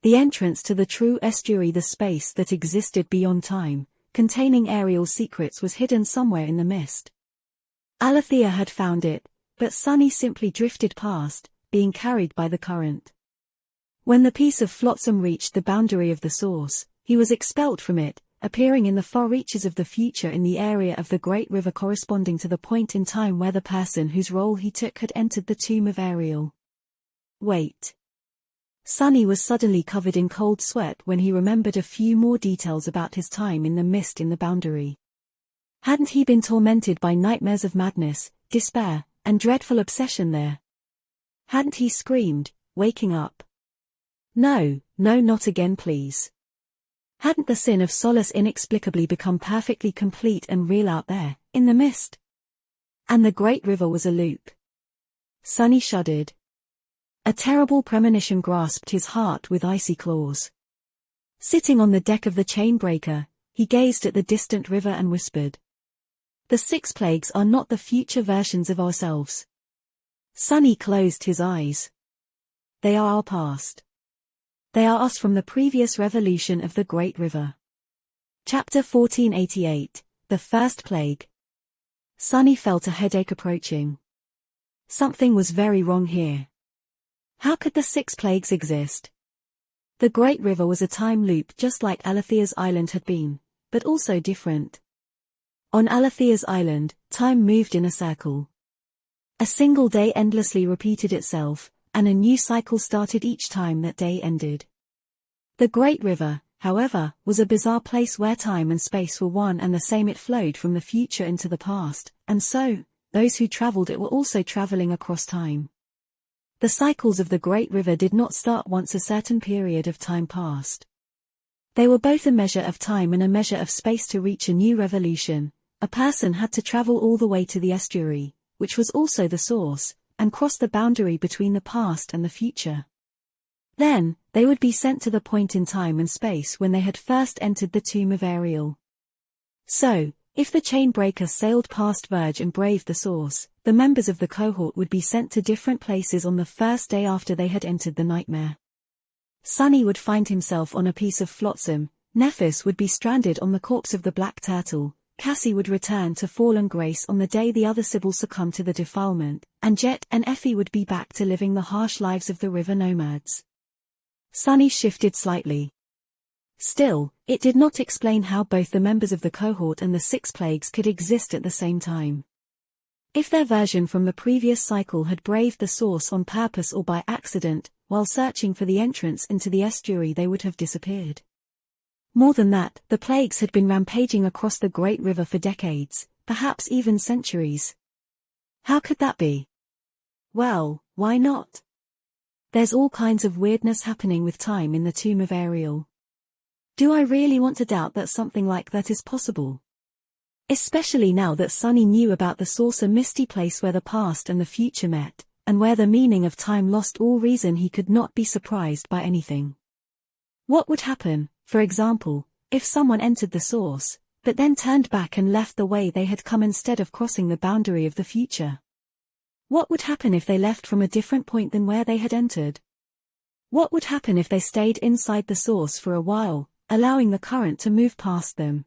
S1: The entrance to the true estuary, the space that existed beyond time, containing Ariel's secrets, was hidden somewhere in the mist. Alethea had found it, but Sunny simply drifted past, being carried by the current. When the piece of flotsam reached the boundary of the source, he was expelled from it, appearing in the far reaches of the future in the area of the Great River corresponding to the point in time where the person whose role he took had entered the tomb of Ariel. Wait. Sunny was suddenly covered in cold sweat when he remembered a few more details about his time in the mist in the boundary. Hadn't he been tormented by nightmares of madness, despair, and dreadful obsession there? Hadn't he screamed, waking up? No, not again, please. Hadn't the sin of solace inexplicably become perfectly complete and real out there, in the mist? And the Great River was a loop. Sunny shuddered. A terrible premonition grasped his heart with icy claws. Sitting on the deck of the chainbreaker, he gazed at the distant river and whispered, "The 6 plagues are not the future versions of ourselves." Sunny closed his eyes. They are our past. They are us from the previous revolution of the Great River. Chapter 1488, The First Plague. Sunny felt a headache approaching. Something was very wrong here. How could the 6 plagues exist? The Great River was a time loop just like Alethea's Island had been, but also different. On Alethea's Island, time moved in a circle. A single day endlessly repeated itself, and a new cycle started each time that day ended. The Great River, however, was a bizarre place where time and space were one and the same. It flowed from the future into the past, and so, those who traveled it were also traveling across time. The cycles of the Great River did not start once a certain period of time passed. They were both a measure of time and a measure of space. To reach a new revolution, a person had to travel all the way to the estuary, which was also the source, and cross the boundary between the past and the future. Then, they would be sent to the point in time and space when they had first entered the tomb of Ariel. So, if the chainbreaker sailed past Verge and braved the source, the members of the cohort would be sent to different places on the first day after they had entered the nightmare. Sunny would find himself on a piece of flotsam, Nephis would be stranded on the corpse of the black turtle, Cassie would return to Fallen Grace on the day the other Sibyl succumbed to the defilement, and Jet and Effie would be back to living the harsh lives of the river nomads. Sunny shifted slightly. Still, it did not explain how both the members of the cohort and the 6 plagues could exist at the same time. If their version from the previous cycle had braved the source on purpose or by accident, while searching for the entrance into the estuary, they would have disappeared. More than that, the plagues had been rampaging across the Great River for decades, perhaps even centuries. How could that be? Well, why not? There's all kinds of weirdness happening with time in the tomb of Ariel. Do I really want to doubt that something like that is possible? Especially now that Sunny knew about the source, a misty place where the past and the future met, and where the meaning of time lost all reason, he could not be surprised by anything. What would happen, for example, if someone entered the source, but then turned back and left the way they had come instead of crossing the boundary of the future? What would happen if they left from a different point than where they had entered? What would happen if they stayed inside the source for a while, allowing the current to move past them?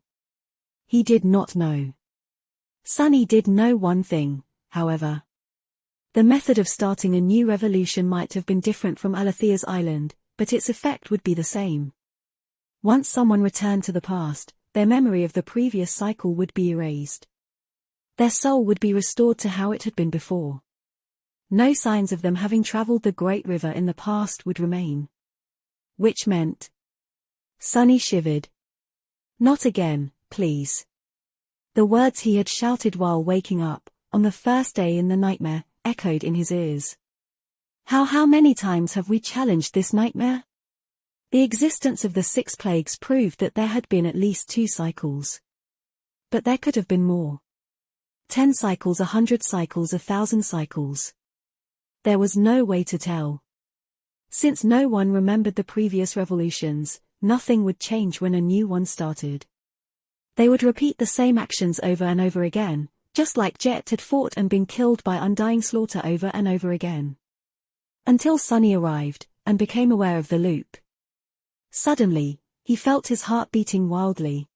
S1: He did not know. Sunny did know one thing, however. The method of starting a new revolution might have been different from Alethea's island, but its effect would be the same. Once someone returned to the past, their memory of the previous cycle would be erased. Their soul would be restored to how it had been before. No signs of them having traveled the great river in the past would remain. Which meant... Sunny shivered. Not again, please. The words he had shouted while waking up, on the first day in the nightmare, echoed in his ears. How many times have we challenged this nightmare? The existence of the 6 plagues proved that there had been at least 2 cycles. But there could have been more. 10 cycles, 100 cycles, 1,000 cycles. There was no way to tell. Since no one remembered the previous revolutions, nothing would change when a new one started. They would repeat the same actions over and over again, just like Jet had fought and been killed by undying slaughter over and over again. Until Sunny arrived, and became aware of the loop. Suddenly, he felt his heart beating wildly.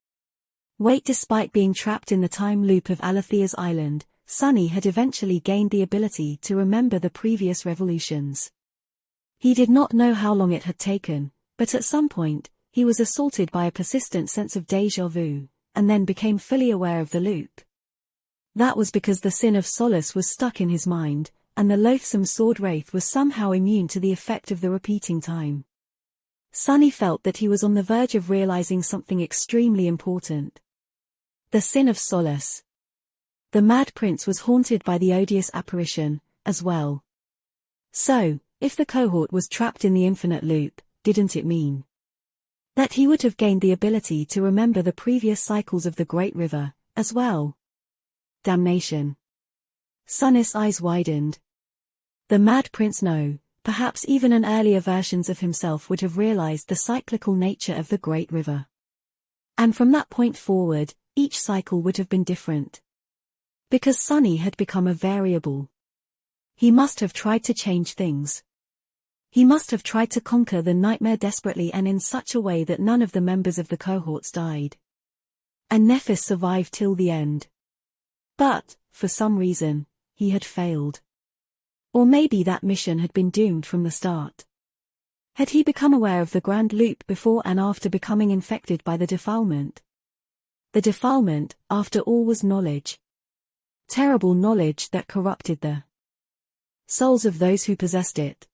S1: Despite being trapped in the time loop of Alethea's island, Sunny had eventually gained the ability to remember the previous revolutions. He did not know how long it had taken, but at some point, he was assaulted by a persistent sense of déjà vu, and then became fully aware of the loop. That was because the sin of solace was stuck in his mind, and the loathsome sword wraith was somehow immune to the effect of the repeating time. Sunny felt that he was on the verge of realizing something extremely important. The sin of solace. The Mad Prince was haunted by the odious apparition, as well. So, if the cohort was trapped in the infinite loop, didn't it mean that he would have gained the ability to remember the previous cycles of the Great River, as well? Damnation. Sunny's eyes widened. The Mad Prince, no, perhaps even an earlier versions of himself would have realized the cyclical nature of the Great River. And from that point forward, each cycle would have been different. Because Sunny had become a variable. He must have tried to change things. He must have tried to conquer the nightmare desperately and in such a way that none of the members of the cohorts died. And Nephis survived till the end. But, for some reason, he had failed. Or maybe that mission had been doomed from the start. Had he become aware of the Grand Loop before and after becoming infected by the defilement? The defilement, after all, was knowledge. Terrible knowledge that corrupted the souls of those who possessed it.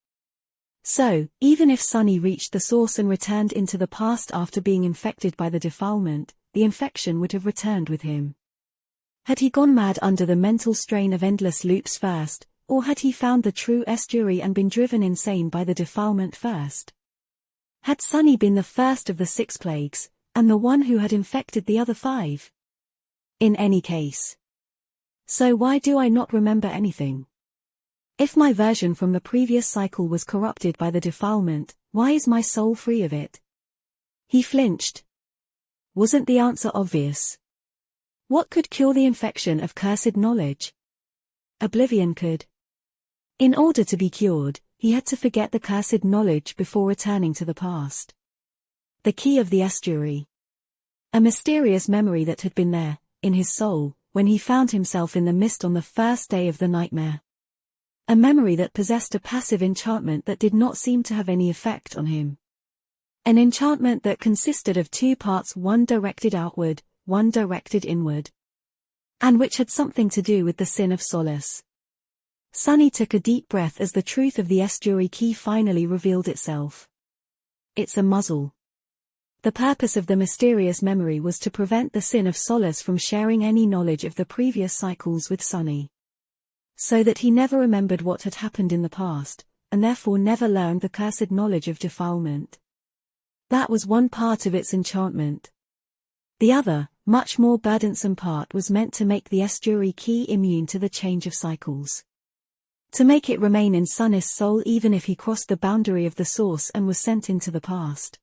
S1: So, even if Sunny reached the source and returned into the past after being infected by the defilement, the infection would have returned with him. Had he gone mad under the mental strain of endless loops first, or had he found the true estuary and been driven insane by the defilement first? Had Sunny been the first of the 6 plagues, and the one who had infected the other 5? In any case. So why do I not remember anything? If my version from the previous cycle was corrupted by the defilement, why is my soul free of it? He flinched. Wasn't the answer obvious? What could cure the infection of cursed knowledge? Oblivion could. In order to be cured, he had to forget the cursed knowledge before returning to the past. The key of the estuary. A mysterious memory that had been there, in his soul, when he found himself in the mist on the first day of the nightmare. A memory that possessed a passive enchantment that did not seem to have any effect on him. An enchantment that consisted of 2 parts, one directed outward, one directed inward. And which had something to do with the sin of solace. Sunny took a deep breath as the truth of the estuary key finally revealed itself. It's a muzzle. The purpose of the mysterious memory was to prevent the sin of solace from sharing any knowledge of the previous cycles with Sunny. So that he never remembered what had happened in the past, and therefore never learned the cursed knowledge of defilement. That was one part of its enchantment. The other, much more burdensome part was meant to make the estuary key immune to the change of cycles. To make it remain in Sunny's soul even if he crossed the boundary of the source and was sent into the past.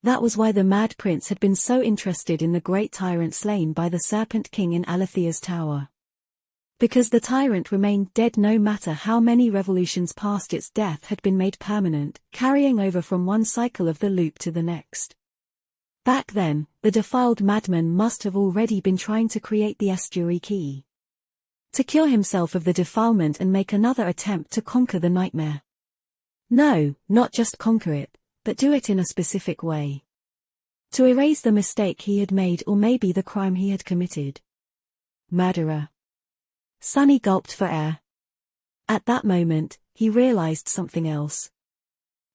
S1: That was why the Mad Prince had been so interested in the great tyrant slain by the Serpent King in Alethea's tower. Because the tyrant remained dead no matter how many revolutions past its death had been made permanent, carrying over from one cycle of the loop to the next. Back then, the defiled madman must have already been trying to create the estuary key. To cure himself of the defilement and make another attempt to conquer the nightmare. No, not just conquer it, but do it in a specific way. To erase the mistake he had made or maybe the crime he had committed. Murderer. Sunny gulped for air. At that moment, he realized something else.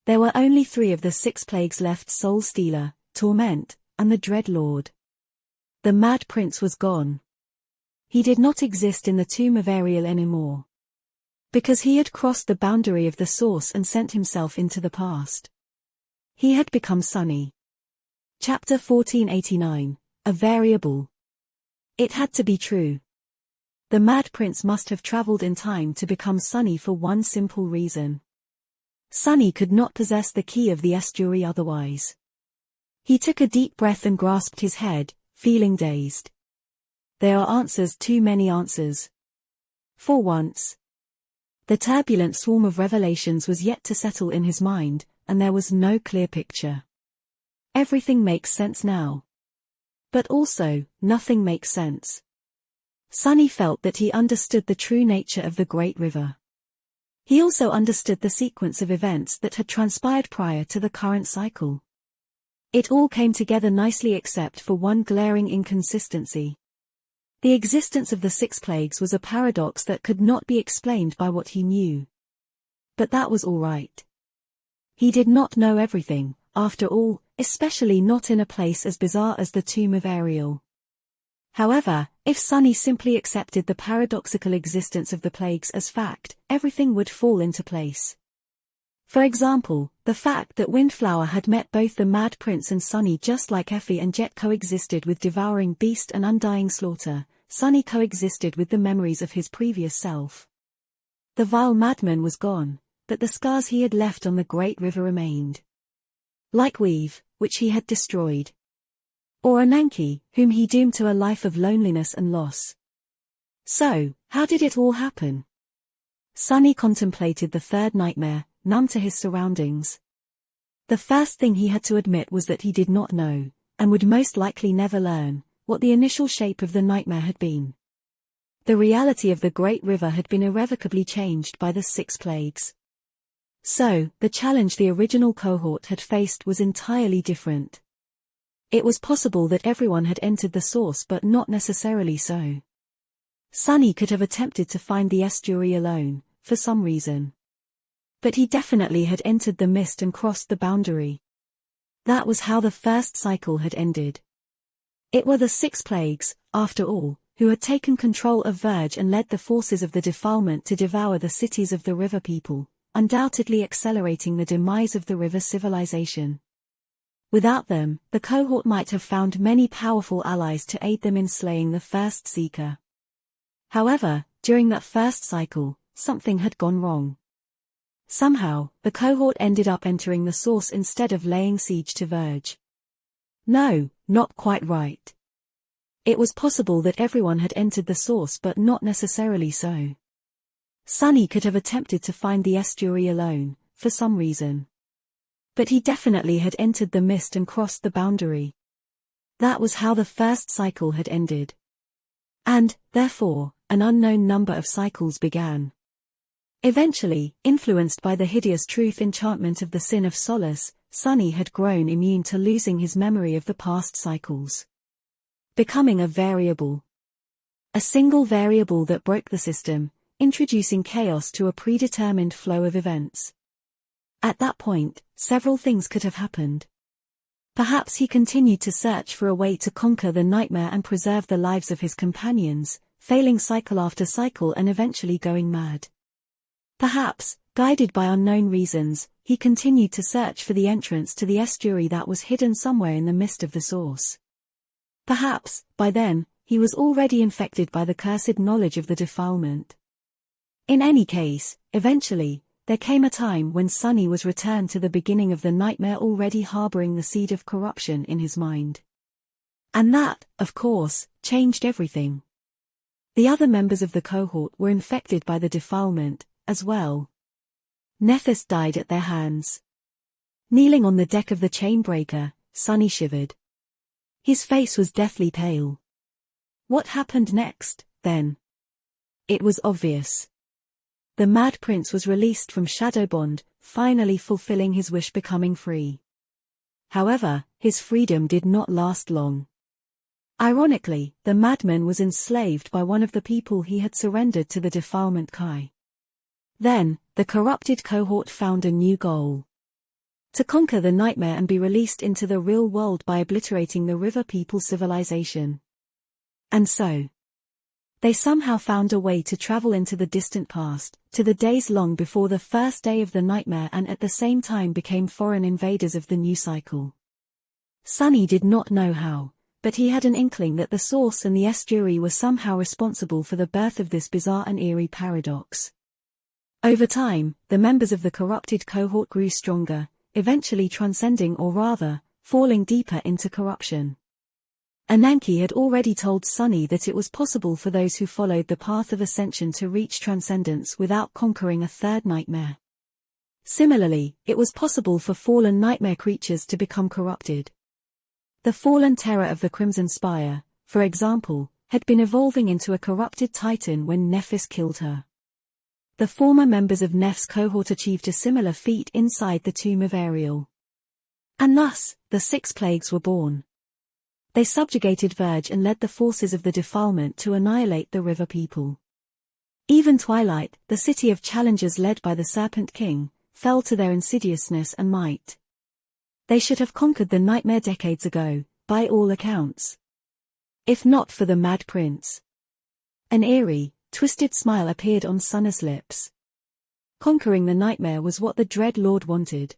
S1: There were only 3 of the 6 plagues left: Soul Stealer, Torment, and the Dread Lord. The Mad Prince was gone. He did not exist in the tomb of Ariel anymore. Because he had crossed the boundary of the source and sent himself into the past. He had become Sunny. Chapter 1489, A Variable. It had to be true. The Mad Prince must have traveled in time to become Sunny for one simple reason. Sunny could not possess the key of the estuary otherwise. He took a deep breath and grasped his head, feeling dazed. There are answers, too many answers. For once. The turbulent swarm of revelations was yet to settle in his mind, and there was no clear picture. Everything makes sense now. But also, nothing makes sense. Sunny felt that he understood the true nature of the Great River. He also understood the sequence of events that had transpired prior to the current cycle. It all came together nicely except for one glaring inconsistency. The existence of the 6 plagues was a paradox that could not be explained by what he knew. But that was all right. He did not know everything, after all, especially not in a place as bizarre as the tomb of Ariel. However, if Sunny simply accepted the paradoxical existence of the plagues as fact, everything would fall into place. For example, the fact that Windflower had met both the Mad Prince and Sunny just like Effie and Jet coexisted with Devouring Beast and Undying Slaughter, Sunny coexisted with the memories of his previous self. The vile madman was gone, but the scars he had left on the Great River remained. Like Weave, which he had destroyed. Or Ananke, whom he doomed to a life of loneliness and loss. So, how did it all happen? Sunny contemplated the third nightmare, numb to his surroundings. The first thing he had to admit was that he did not know, and would most likely never learn, what the initial shape of the nightmare had been. The reality of the Great River had been irrevocably changed by the 6 plagues. So, the challenge the original cohort had faced was entirely different. It was possible that everyone had entered the source but not necessarily so. Sunny could have attempted to find the estuary alone, for some reason. But he definitely had entered the mist and crossed the boundary. That was how the first cycle had ended. It were the 6 plagues, after all, who had taken control of Verge and led the forces of the defilement to devour the cities of the river people, undoubtedly accelerating the demise of the river civilization. Without them, the cohort might have found many powerful allies to aid them in slaying the first seeker. However, during that first cycle, something had gone wrong. Somehow, the cohort ended up entering the source instead of laying siege to Verge. No, not quite right. It was possible that everyone had entered the source but not necessarily so. Sunny could have attempted to find the estuary alone, for some reason. But he definitely had entered the mist and crossed the boundary. That was how the first cycle had ended. And, therefore, an unknown number of cycles began. Eventually, influenced by the hideous truth enchantment of the Sin of Solace, Sunny had grown immune to losing his memory of the past cycles. Becoming a variable. A single variable that broke the system, introducing chaos to a predetermined flow of events. At that point, several things could have happened. Perhaps he continued to search for a way to conquer the nightmare and preserve the lives of his companions, failing cycle after cycle and eventually going mad. Perhaps, guided by unknown reasons, he continued to search for the entrance to the estuary that was hidden somewhere in the mist of the source. Perhaps, by then, he was already infected by the cursed knowledge of the defilement. In any case, eventually, there came a time when Sunny was returned to the beginning of the nightmare already harboring the seed of corruption in his mind. And that, of course, changed everything. The other members of the cohort were infected by the defilement, as well. Nephis died at their hands. Kneeling on the deck of the chainbreaker, Sunny shivered. His face was deathly pale. What happened next, then? It was obvious. The Mad Prince was released from shadow bond, finally fulfilling his wish, becoming free. However, his freedom did not last long. Ironically, the madman was enslaved by one of the people he had surrendered to the defilement Kai. Then, the corrupted cohort found a new goal. To conquer the nightmare and be released into the real world by obliterating the river people civilization. And so, they somehow found a way to travel into the distant past, to the days long before the first day of the nightmare, and at the same time became foreign invaders of the new cycle. Sunny did not know how, but he had an inkling that the source and the estuary were somehow responsible for the birth of this bizarre and eerie paradox. Over time, the members of the corrupted cohort grew stronger, eventually transcending, or rather, falling deeper into corruption. Ananke had already told Sunny that it was possible for those who followed the path of ascension to reach transcendence without conquering a third nightmare. Similarly, it was possible for fallen nightmare creatures to become corrupted. The fallen terror of the Crimson Spire, for example, had been evolving into a corrupted titan when Nephis killed her. The former members of Neph's cohort achieved a similar feat inside the tomb of Ariel. And thus, the Six Plagues were born. They subjugated Verge and led the forces of the defilement to annihilate the river people. Even Twilight, the city of challengers led by the Serpent King, fell to their insidiousness and might. They should have conquered the nightmare decades ago, by all accounts. If not for the Mad Prince. An eerie, twisted smile appeared on Sunny's lips. Conquering the nightmare was what the Dread Lord wanted.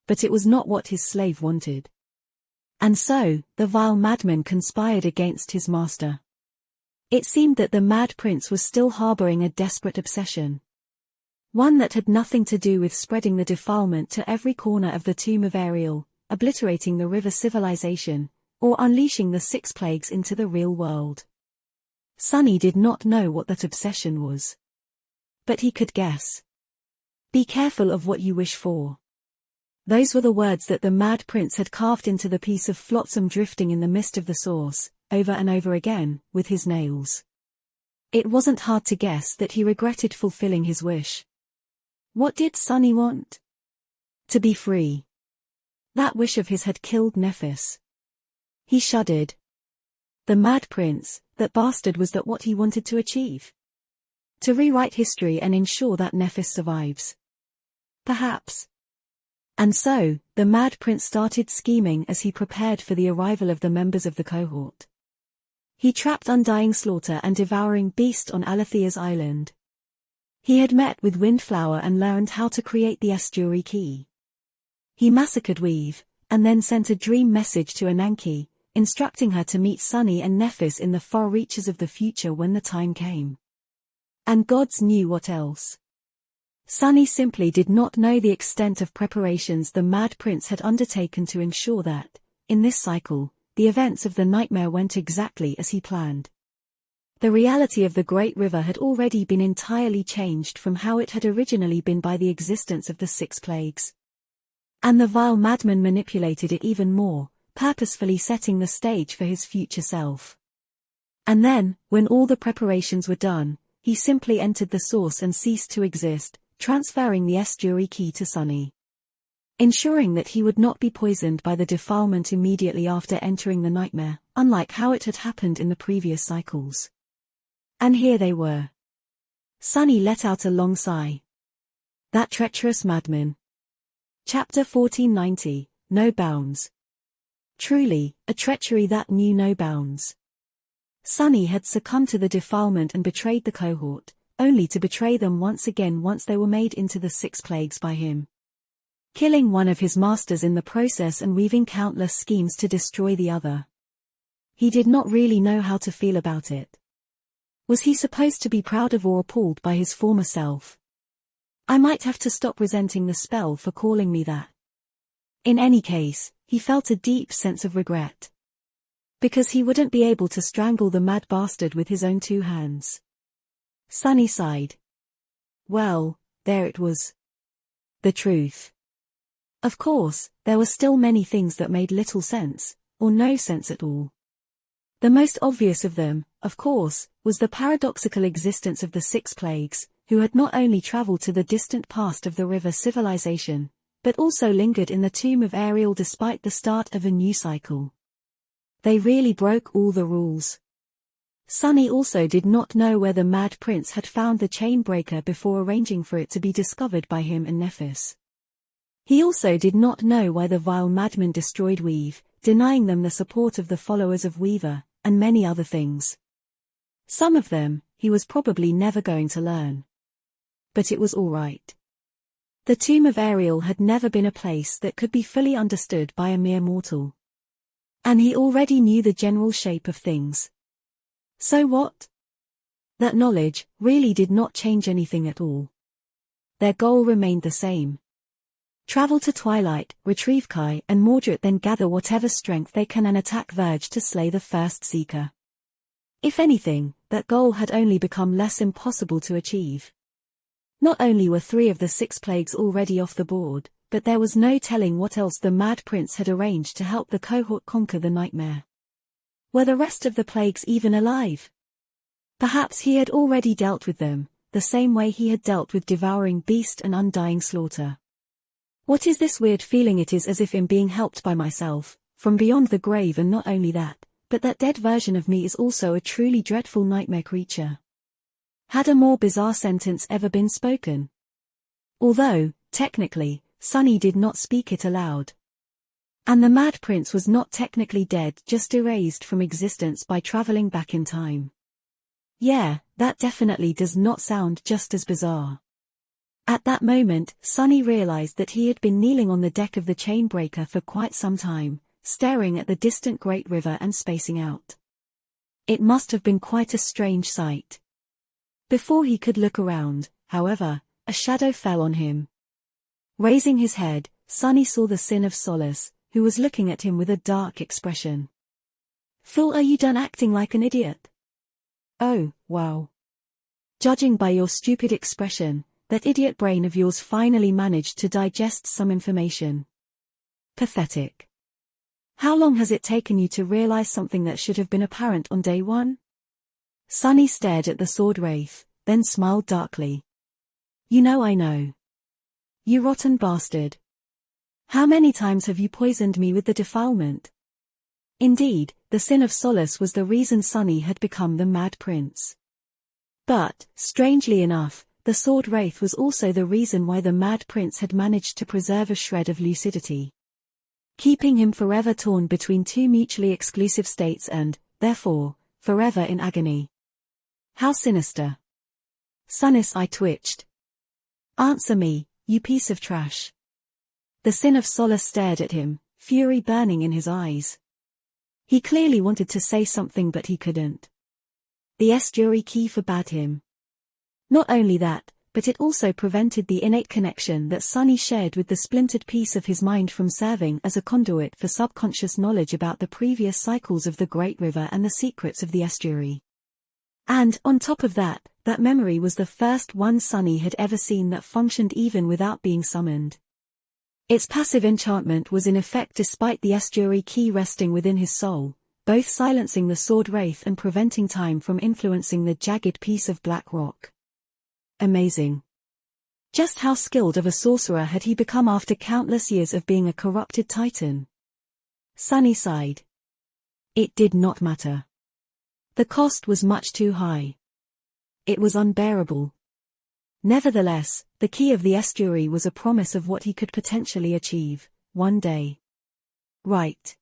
S1: But it was not what his slave wanted. And so, the vile madman conspired against his master. It seemed that the Mad Prince was still harboring a desperate obsession. One that had nothing to do with spreading the defilement to every corner of the tomb of Ariel, obliterating the river civilization, or unleashing the Six Plagues into the real world. Sunny did not know what that obsession was. But he could guess. Be careful of what you wish for. Those were the words that the Mad Prince had carved into the piece of flotsam drifting in the mist of the source, over and over again, with his nails. It wasn't hard to guess that he regretted fulfilling his wish. What did Sunny want? To be free. That wish of his had killed Nephis. He shuddered. The Mad Prince, that bastard, was that what he wanted to achieve? To rewrite history and ensure that Nephis survives. Perhaps. And so, the Mad Prince started scheming as he prepared for the arrival of the members of the cohort. He trapped Undying Slaughter and Devouring Beast on Alethea's island. He had met with Windflower and learned how to create the estuary key. He massacred Weave, and then sent a dream message to Ananke, instructing her to meet Sunny and Nephis in the far reaches of the future when the time came. And gods knew what else. Sunny simply did not know the extent of preparations the Mad Prince had undertaken to ensure that, in this cycle, the events of the nightmare went exactly as he planned. The reality of the Great River had already been entirely changed from how it had originally been by the existence of the Six Plagues. And the vile madman manipulated it even more, purposefully setting the stage for his future self. And then, when all the preparations were done, he simply entered the source and ceased to exist, transferring the estuary key to Sunny. Ensuring that he would not be poisoned by the defilement immediately after entering the nightmare, unlike how it had happened in the previous cycles. And here they were. Sunny let out a long sigh. That treacherous madman. Chapter 1490, No Bounds. Truly, a treachery that knew no bounds. Sunny had succumbed to the defilement and betrayed the cohort, only to betray them once again once they were made into the Six Plagues by him. Killing one of his masters in the process and weaving countless schemes to destroy the other. He did not really know how to feel about it. Was he supposed to be proud of or appalled by his former self? I might have to stop resenting the spell for calling me that. In any case, he felt a deep sense of regret. Because he wouldn't be able to strangle the mad bastard with his own 2 hands. Sunny sighed. Well, there it was. The truth. Of course, there were still many things that made little sense, or no sense at all. The most obvious of them, of course, was the paradoxical existence of the 6 plagues, who had not only traveled to the distant past of the river civilization, but also lingered in the tomb of Ariel despite the start of a new cycle. They really broke all the rules. Sunny also did not know where the Mad Prince had found the chain breaker before arranging for it to be discovered by him and Nephis. He also did not know why the vile madman destroyed Weave, denying them the support of the followers of Weaver, and many other things. Some of them, he was probably never going to learn. But it was all right. The tomb of Ariel had never been a place that could be fully understood by a mere mortal. And he already knew the general shape of things. So what? That knowledge really did not change anything at all. Their goal remained the same. Travel to Twilight, retrieve Kai and Mordred, then gather whatever strength they can and attack Verge to slay the first Seeker. If anything, that goal had only become less impossible to achieve. Not only were 3 of the 6 plagues already off the board, but there was no telling what else the Mad Prince had arranged to help the cohort conquer the nightmare. Were the rest of the plagues even alive? Perhaps he had already dealt with them, the same way he had dealt with Devouring Beast and Undying Slaughter. What is this weird feeling? It is as if I'm being helped by myself, from beyond the grave, and not only that, but that dead version of me is also a truly dreadful nightmare creature. Had a more bizarre sentence ever been spoken? Although, technically, Sunny did not speak it aloud. And the Mad Prince was not technically dead, just erased from existence by traveling back in time. Yeah, that definitely does not sound just as bizarre. At that moment, Sunny realized that he had been kneeling on the deck of the Chainbreaker for quite some time, staring at the distant Great River and spacing out. It must have been quite a strange sight. Before he could look around, however, a shadow fell on him. Raising his head, Sunny saw the Sin of Solace, who was looking at him with a dark expression. "Fool, are you done acting like an idiot?" "Oh, wow. Judging by your stupid expression, that idiot brain of yours finally managed to digest some information. Pathetic. How long has it taken you to realize something that should have been apparent on day 1? Sunny stared at the sword wraith, then smiled darkly. I know. You rotten bastard. How many times have you poisoned me with the defilement?" Indeed, the Sin of Solace was the reason Sunny had become the Mad Prince. But, strangely enough, the sword wraith was also the reason why the Mad Prince had managed to preserve a shred of lucidity, keeping him forever torn between 2 mutually exclusive states and, therefore, forever in agony. How sinister. Sunny's eye twitched. "Answer me, you piece of trash." The Sin of Solace stared at him, fury burning in his eyes. He clearly wanted to say something but he couldn't. The Estuary key forbade him. Not only that, but it also prevented the innate connection that Sunny shared with the splintered piece of his mind from serving as a conduit for subconscious knowledge about the previous cycles of the Great River and the secrets of the estuary. And, on top of that, that memory was the first one Sunny had ever seen that functioned even without being summoned. Its passive enchantment was in effect despite the estuary key resting within his soul, both silencing the sword wraith and preventing time from influencing the jagged piece of black rock. Amazing. Just how skilled of a sorcerer had he become after countless years of being a corrupted titan? Sunny sighed. It did not matter. The cost was much too high. It was unbearable. Nevertheless, the key of the estuary was a promise of what he could potentially achieve, one day. Right.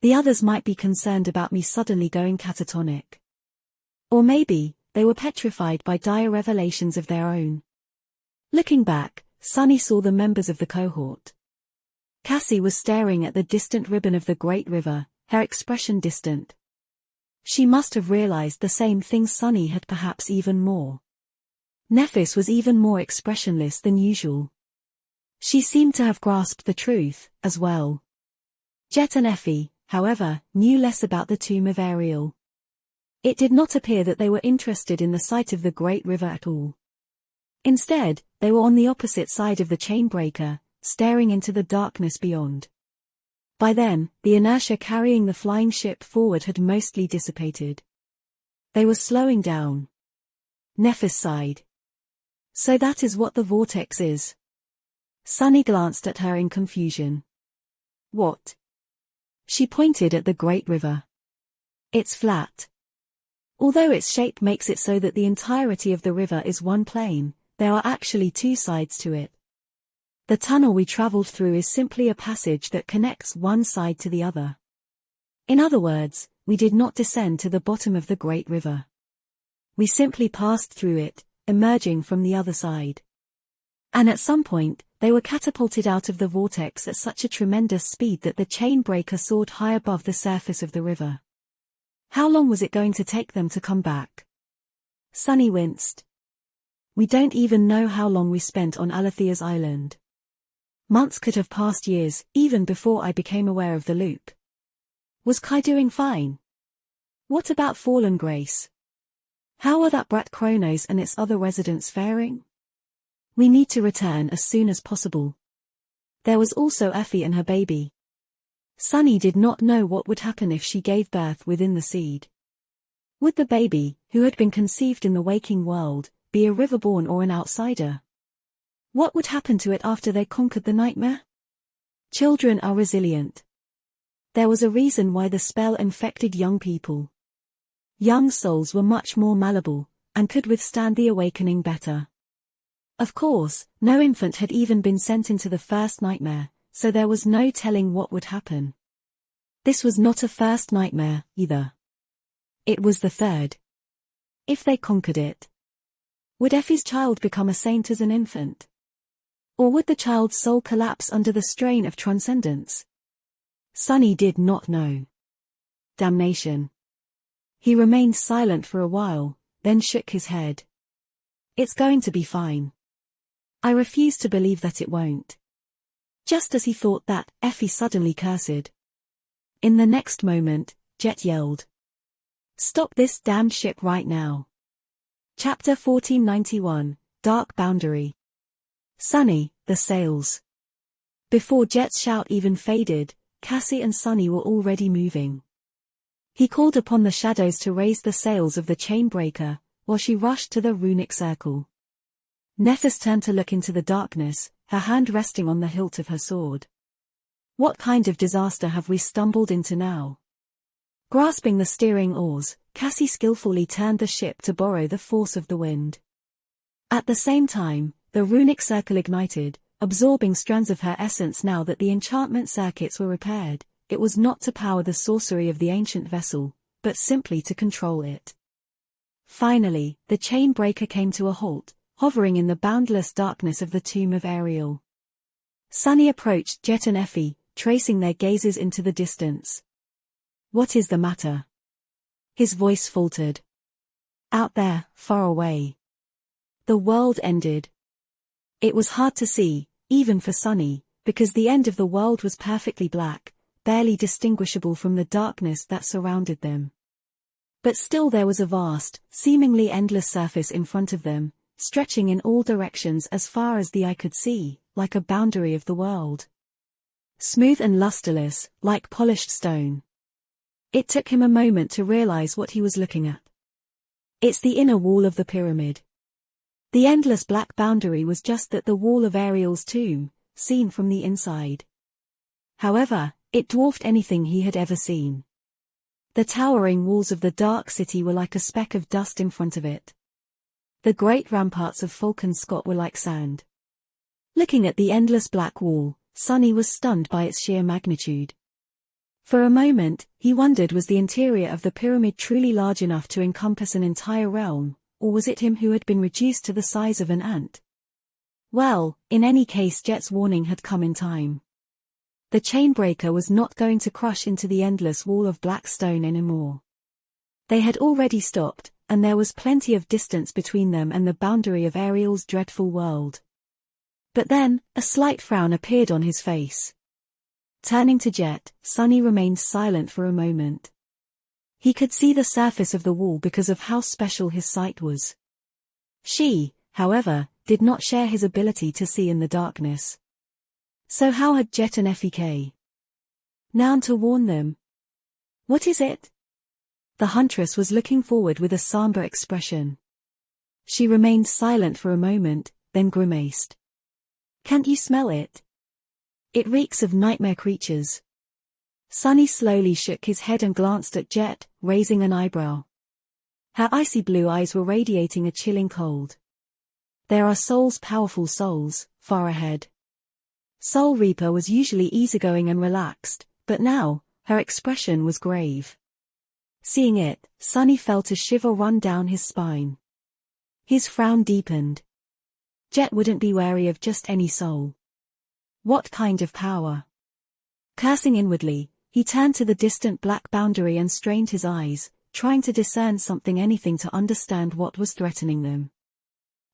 S1: The others might be concerned about me suddenly going catatonic. Or maybe, they were petrified by dire revelations of their own. Looking back, Sunny saw the members of the cohort. Cassie was staring at the distant ribbon of the Great River, her expression distant. She must have realized the same thing Sunny had, perhaps even more. Nephis was even more expressionless than usual. She seemed to have grasped the truth, as well. Jet and Effie, however, knew less about the tomb of Ariel. It did not appear that they were interested in the sight of the great river at all. Instead, they were on the opposite side of the chain-breaker, staring into the darkness beyond. By then, the inertia carrying the flying ship forward had mostly dissipated. They were slowing down. Nephis sighed. So that is what the vortex is. Sunny glanced at her in confusion. What? She pointed at the great river. It's flat. Although its shape makes it so that the entirety of the river is one plane, there are actually two sides to it. The tunnel we traveled through is simply a passage that connects one side to the other. In other words, we did not descend to the bottom of the great river. We simply passed through it, emerging from the other side. And at some point, they were catapulted out of the vortex at such a tremendous speed that the chain breaker soared high above the surface of the river. How long was it going to take them to come back? Sunny winced. We don't even know how long we spent on Alethea's island. Months could have passed years, even before I became aware of the loop. Was Kai doing fine? What about Fallen Grace? How are that brat Kronos and its other residents faring? We need to return as soon as possible. There was also Effie and her baby. Sunny did not know what would happen if she gave birth within the seed. Would the baby, who had been conceived in the waking world, be a riverborn or an outsider? What would happen to it after they conquered the nightmare? Children are resilient. There was a reason why the spell infected young people. Young souls were much more malleable, and could withstand the awakening better. Of course, no infant had even been sent into the first nightmare, so there was no telling what would happen. This was not a first nightmare, either. It was the third. If they conquered it, would Effie's child become a saint as an infant? Or would the child's soul collapse under the strain of transcendence? Sunny did not know. Damnation. He remained silent for a while, then shook his head. It's going to be fine. I refuse to believe that it won't. Just as he thought that, Effie suddenly cursed. In the next moment, Jet yelled. Stop this damned ship right now. Chapter 1491, Dark Boundary. Sunny, the sails. Before Jet's shout even faded, Cassie and Sunny were already moving. He called upon the shadows to raise the sails of the chain-breaker, while she rushed to the runic circle. Nephis turned to look into the darkness, her hand resting on the hilt of her sword. What kind of disaster have we stumbled into now? Grasping the steering oars, Cassie skillfully turned the ship to borrow the force of the wind. At the same time, the runic circle ignited, absorbing strands of her essence. Now that the enchantment circuits were repaired, it was not to power the sorcery of the ancient vessel, but simply to control it. Finally, the chain breaker came to a halt, hovering in the boundless darkness of the tomb of Ariel. Sunny approached Jet and Effie, tracing their gazes into the distance. What is the matter? His voice faltered. Out there, far away. The world ended. It was hard to see, even for Sunny, because the end of the world was perfectly black, barely distinguishable from the darkness that surrounded them. But still there was a vast, seemingly endless surface in front of them, stretching in all directions as far as the eye could see, like a boundary of the world. Smooth and lusterless, like polished stone. It took him a moment to realize what he was looking at. It's the inner wall of the pyramid. The endless black boundary was just that, the wall of Ariel's tomb, seen from the inside. However, it dwarfed anything he had ever seen. The towering walls of the dark city were like a speck of dust in front of it. The great ramparts of Falcon Scott were like sand. Looking at the endless black wall, Sunny was stunned by its sheer magnitude. For a moment, he wondered, was the interior of the pyramid truly large enough to encompass an entire realm, or was it him who had been reduced to the size of an ant? Well, in any case, Jet's warning had come in time. The chainbreaker was not going to crush into the endless wall of black stone anymore. They had already stopped, and there was plenty of distance between them and the boundary of Ariel's dreadful world. But then, a slight frown appeared on his face. Turning to Jet, Sunny remained silent for a moment. He could see the surface of the wall because of how special his sight was. She, however, did not share his ability to see in the darkness. So how had Jet and Fek known to warn them? What is it? The huntress was looking forward with a somber expression. She remained silent for a moment, then grimaced. Can't you smell it? It reeks of nightmare creatures. Sunny slowly shook his head and glanced at Jet, raising an eyebrow. Her icy blue eyes were radiating a chilling cold. There are powerful souls, far ahead. Soul Reaper was usually easygoing and relaxed, but now, her expression was grave. Seeing it, Sunny felt a shiver run down his spine. His frown deepened. Jet wouldn't be wary of just any soul. What kind of power? Cursing inwardly, he turned to the distant black boundary and strained his eyes, trying to discern anything to understand what was threatening them.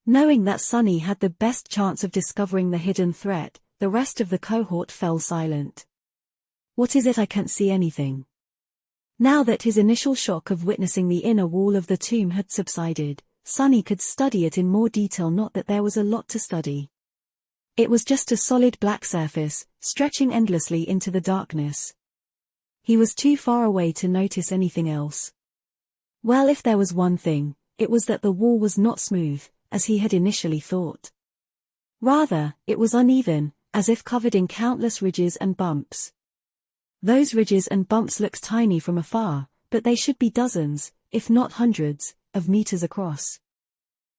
S1: Knowing that Sunny had the best chance of discovering the hidden threat, the rest of the cohort fell silent. What is it? I can't see anything. Now that his initial shock of witnessing the inner wall of the tomb had subsided, Sunny could study it in more detail. Not that there was a lot to study. It was just a solid black surface, stretching endlessly into the darkness. He was too far away to notice anything else. Well, if there was one thing, it was that the wall was not smooth, as he had initially thought. Rather, it was uneven, as if covered in countless ridges and bumps. Those ridges and bumps looked tiny from afar, but they should be dozens, if not hundreds, of meters across.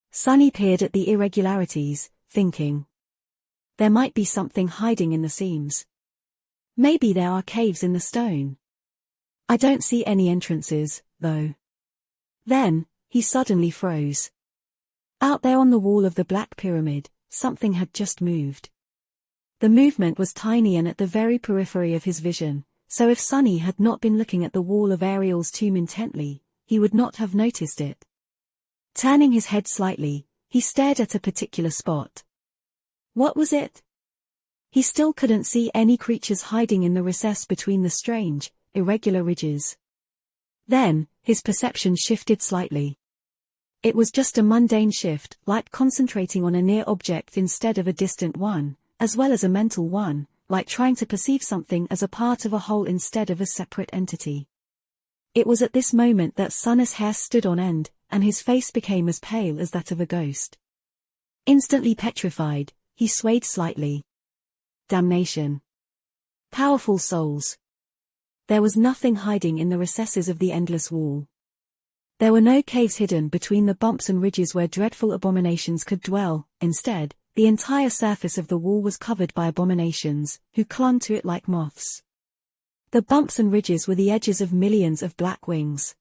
S1: Sunny peered at the irregularities, thinking. There might be something hiding in the seams. Maybe there are caves in the stone. I don't see any entrances, though. Then, he suddenly froze. Out there on the wall of the Black Pyramid, something had just moved. The movement was tiny and at the very periphery of his vision, so if Sunny had not been looking at the wall of Ariel's tomb intently, he would not have noticed it. Turning his head slightly, he stared at a particular spot. What was it? He still couldn't see any creatures hiding in the recess between the strange, irregular ridges. Then, his perception shifted slightly. It was just a mundane shift, like concentrating on a near object instead of a distant one, as well as a mental one, like trying to perceive something as a part of a whole instead of a separate entity. It was at this moment that Sunny's hair stood on end, and his face became as pale as that of a ghost. Instantly petrified, he swayed slightly. Damnation. Powerful souls. There was nothing hiding in the recesses of the endless wall. There were no caves hidden between the bumps and ridges where dreadful abominations could dwell. Instead, the entire surface of the wall was covered by abominations, who clung to it like moths. The bumps and ridges were the edges of millions of black wings.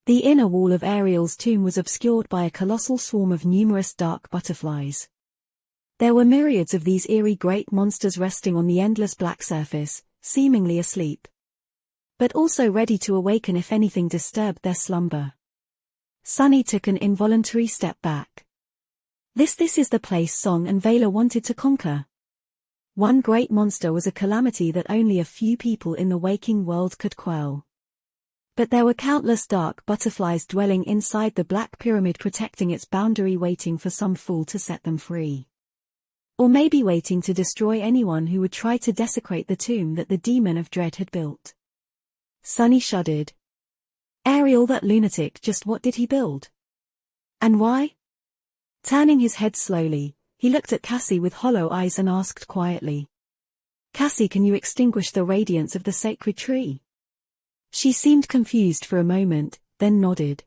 S1: The inner wall of Ariel's tomb was obscured by a colossal swarm of numerous dark butterflies. There were myriads of these eerie great monsters resting on the endless black surface, seemingly asleep, but also ready to awaken if anything disturbed their slumber. Sunny took an involuntary step back. This is the place Song and Vela wanted to conquer. One great monster was a calamity that only a few people in the waking world could quell. But there were countless dark butterflies dwelling inside the Black Pyramid, protecting its boundary, waiting for some fool to set them free. Or maybe waiting to destroy anyone who would try to desecrate the tomb that the Demon of Dread had built. Sunny shuddered. Ariel, that lunatic, just what did he build? And why? Turning his head slowly, he looked at Cassie with hollow eyes and asked quietly. Cassie, can you extinguish the radiance of the sacred tree? She seemed confused for a moment, then nodded.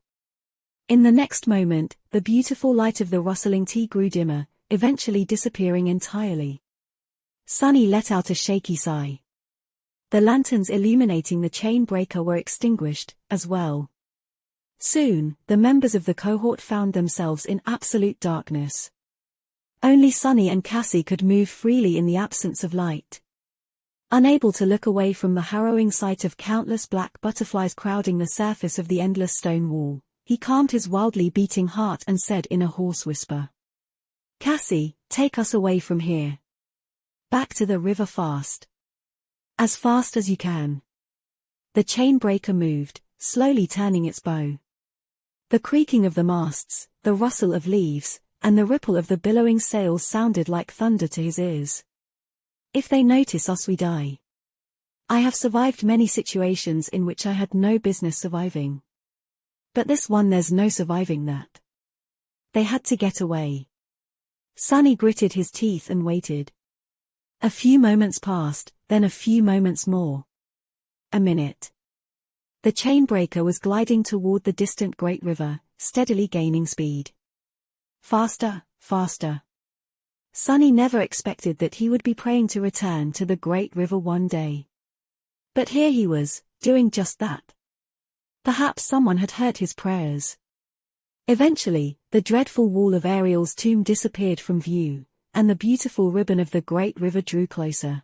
S1: In the next moment, the beautiful light of the rustling tea grew dimmer, eventually disappearing entirely. Sunny let out a shaky sigh. The lanterns illuminating the chain breaker were extinguished, as well. Soon, the members of the cohort found themselves in absolute darkness. Only Sunny and Cassie could move freely in the absence of light. Unable to look away from the harrowing sight of countless black butterflies crowding the surface of the endless stone wall, he calmed his wildly beating heart and said in a hoarse whisper, "Cassie, take us away from here. Back to the river fast. As fast as you can." The chain breaker moved, slowly turning its bow. The creaking of the masts, the rustle of leaves, and the ripple of the billowing sails sounded like thunder to his ears. "If they notice us, we die. I have survived many situations in which I had no business surviving. But this one, there's no surviving that. They had to get away." Sunny gritted his teeth and waited. A few moments passed, then a few moments more. A minute. The chain breaker was gliding toward the distant Great River, steadily gaining speed. Faster, faster. Sunny never expected that he would be praying to return to the Great River one day. But here he was, doing just that. Perhaps someone had heard his prayers. Eventually, the dreadful wall of Ariel's tomb disappeared from view, and the beautiful ribbon of the Great River drew closer.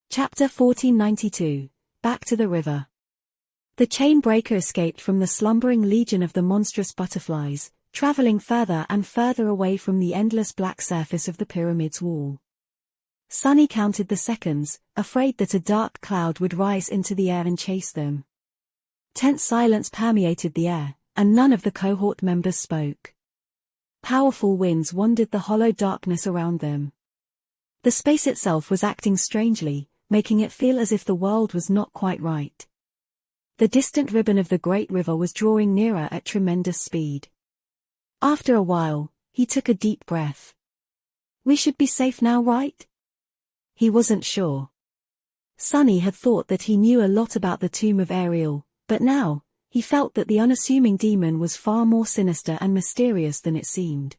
S1: Chapter 1492, Back to the River. The chain breaker escaped from the slumbering legion of the monstrous butterflies, traveling further and further away from the endless black surface of the pyramid's wall. Sunny counted the seconds, afraid that a dark cloud would rise into the air and chase them. Tense silence permeated the air, and none of the cohort members spoke. Powerful winds wandered the hollow darkness around them. The space itself was acting strangely, making it feel as if the world was not quite right. The distant ribbon of the Great River was drawing nearer at tremendous speed. After a while, he took a deep breath. "We should be safe now, right?" He wasn't sure. Sunny had thought that he knew a lot about the tomb of Ariel, but now, he felt that the unassuming demon was far more sinister and mysterious than it seemed.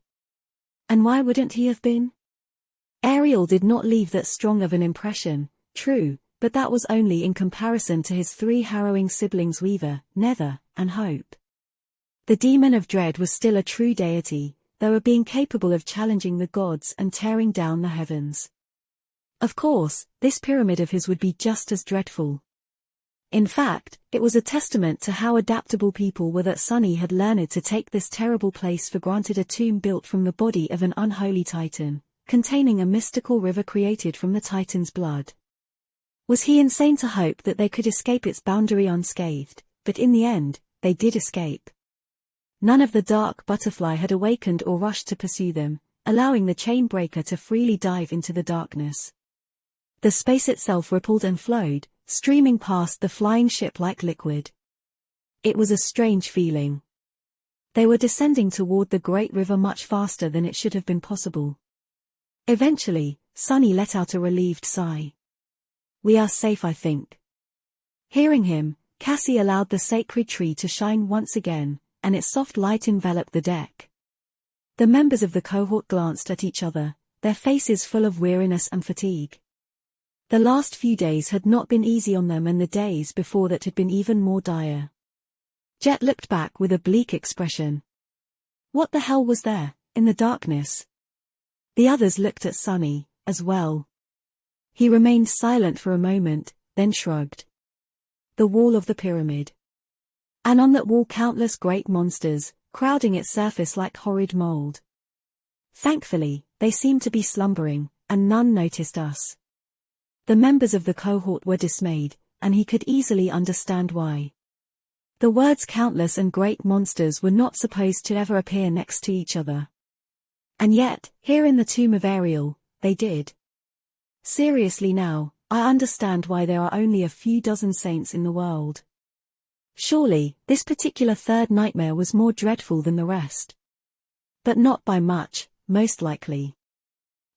S1: And why wouldn't he have been? Ariel did not leave that strong of an impression, true, but that was only in comparison to his three harrowing siblings Weaver, Nether, and Hope. The demon of dread was still a true deity, though a being capable of challenging the gods and tearing down the heavens. Of course, this pyramid of his would be just as dreadful. In fact, it was a testament to how adaptable people were that Sunny had learned to take this terrible place for granted, a tomb built from the body of an unholy titan, containing a mystical river created from the titan's blood. Was he insane to hope that they could escape its boundary unscathed? But in the end, they did escape. None of the dark butterfly had awakened or rushed to pursue them, allowing the chain breaker to freely dive into the darkness. The space itself rippled and flowed, streaming past the flying ship like liquid. It was a strange feeling. They were descending toward the Great River much faster than it should have been possible. Eventually, Sunny let out a relieved sigh. "We are safe, I think." Hearing him, Cassie allowed the sacred tree to shine once again, and its soft light enveloped the deck. The members of the cohort glanced at each other, their faces full of weariness and fatigue. The last few days had not been easy on them, and the days before that had been even more dire. Jet looked back with a bleak expression. What the hell was there, in the darkness? The others looked at Sunny, as well. He remained silent for a moment, then shrugged. The wall of the pyramid. And on that wall countless great monsters, crowding its surface like horrid mold. Thankfully, they seemed to be slumbering, and none noticed us. The members of the cohort were dismayed, and he could easily understand why. The words countless and great monsters were not supposed to ever appear next to each other. And yet, here in the tomb of Ariel, they did. Seriously now, I understand why there are only a few dozen saints in the world. Surely, this particular third nightmare was more dreadful than the rest. But not by much, most likely.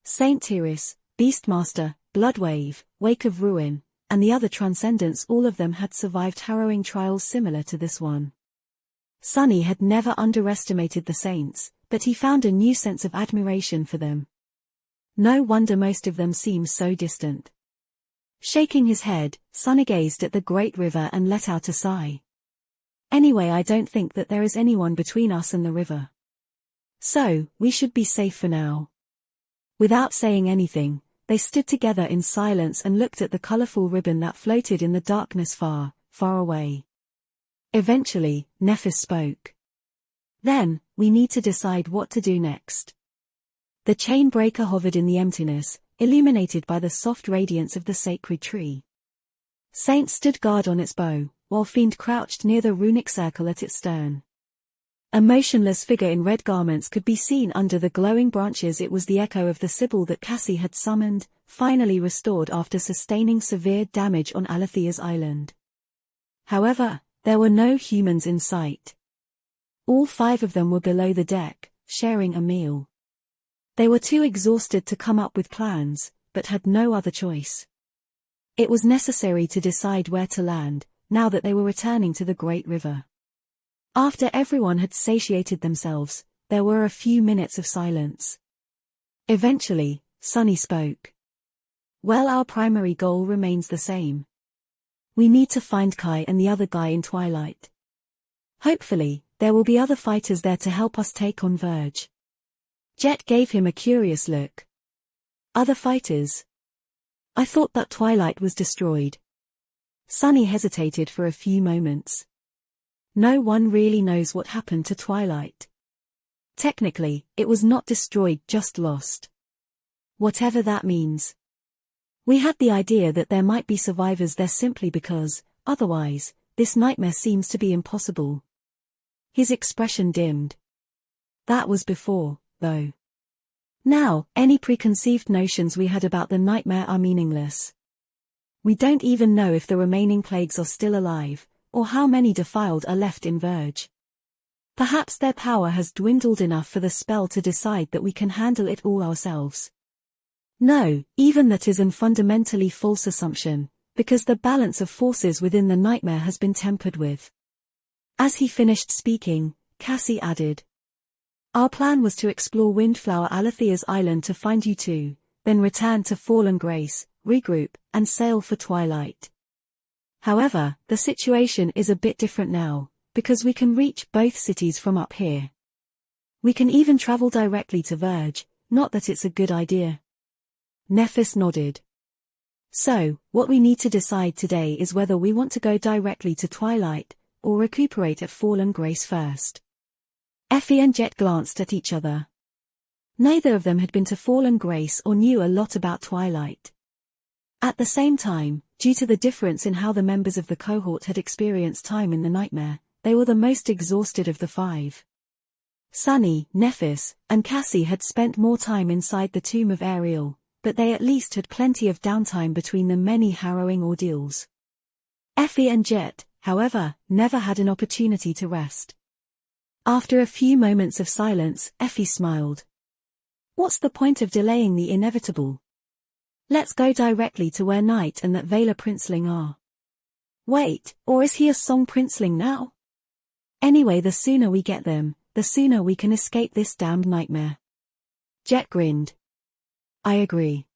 S1: Saint Tyrus, Beastmaster, Bloodwave, Wake of Ruin, and the other Transcendents, all of them had survived harrowing trials similar to this one. Sunny had never underestimated the saints, but he found a new sense of admiration for them. No wonder most of them seemed so distant. Shaking his head, Sunny gazed at the great river and let out a sigh. Anyway, I don't think that there is anyone between us and the river. So, we should be safe for now. Without saying anything, they stood together in silence and looked at the colorful ribbon that floated in the darkness far, far away. Eventually, Nephis spoke. Then, we need to decide what to do next. The chain breaker hovered in the emptiness, illuminated by the soft radiance of the sacred tree. Saint stood guard on its bow, while Fiend crouched near the runic circle at its stern. A motionless figure in red garments could be seen under the glowing branches. It was the echo of the Sibyl that Cassie had summoned, finally restored after sustaining severe damage on Alethea's island. However, there were no humans in sight. All 5 of them were below the deck, sharing a meal. They were too exhausted to come up with plans, but had no other choice. It was necessary to decide where to land, now that they were returning to the Great River. After everyone had satiated themselves, there were a few minutes of silence. Eventually, Sunny spoke. Well, our primary goal remains the same. We need to find Kai and the other guy in Twilight. Hopefully, there will be other fighters there to help us take on Verge. Jet gave him a curious look. Other fighters? I thought that Twilight was destroyed. Sunny hesitated for a few moments. No one really knows what happened to Twilight. Technically, it was not destroyed, just lost. Whatever that means. We had the idea that there might be survivors there simply because, otherwise, this nightmare seems to be impossible. His expression dimmed. That was before, though. Now, any preconceived notions we had about the nightmare are meaningless. We don't even know if the remaining plagues are still alive, or how many defiled are left in Verge. Perhaps their power has dwindled enough for the spell to decide that we can handle it all ourselves. No, even that is an fundamentally false assumption, because the balance of forces within the nightmare has been tempered with. As he finished speaking, Cassie added. Our plan was to explore Windflower Alethea's island to find you two, then return to Fallen Grace, regroup, and sail for Twilight. However, the situation is a bit different now, because we can reach both cities from up here. We can even travel directly to Verge, not that it's a good idea. Nephis nodded. So, what we need to decide today is whether we want to go directly to Twilight, or recuperate at Fallen Grace first. Effie and Jet glanced at each other. Neither of them had been to Fallen Grace or knew a lot about Twilight. At the same time, due to the difference in how the members of the cohort had experienced time in the nightmare, they were the most exhausted of the 5. Sunny, Nephis, and Cassie had spent more time inside the tomb of Ariel, but they at least had plenty of downtime between the many harrowing ordeals. Effie and Jet, however, never had an opportunity to rest. After a few moments of silence, Effie smiled. What's the point of delaying the inevitable? Let's go directly to where Knight and that Vela Princeling are. Wait, or is he a Song Princeling now? Anyway, the sooner we get them, the sooner we can escape this damned nightmare. Jet grinned. I agree.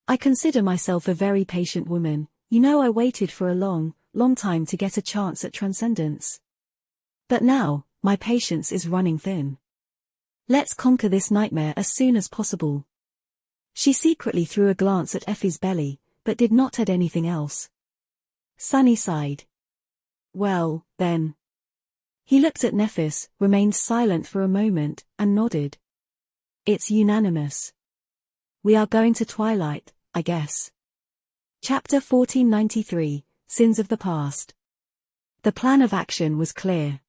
S1: I consider myself a very patient woman. You know, I waited for a long time to get a chance at transcendence. But now, my patience is running thin. Let's conquer this nightmare as soon as possible. She secretly threw a glance at Effie's belly, but did not add anything else. Sunny sighed. Well, then. He looked at Nephis, remained silent for a moment, and nodded. It's unanimous. We are going to Twilight, I guess. Chapter 1493, Sins of the Past. The plan of action was clear.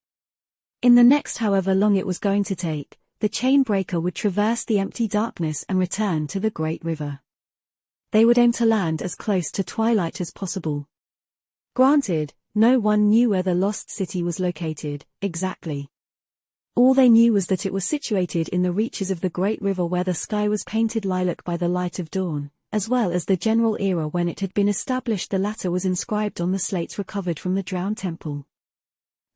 S1: In the next however long it was going to take, the Chainbreaker would traverse the empty darkness and return to the Great River. They would aim to land as close to Twilight as possible. Granted, no one knew where the Lost City was located, exactly. All they knew was that it was situated in the reaches of the Great River where the sky was painted lilac by the light of dawn, as well as the general era when it had been established. The latter was inscribed on the slates recovered from the Drowned Temple.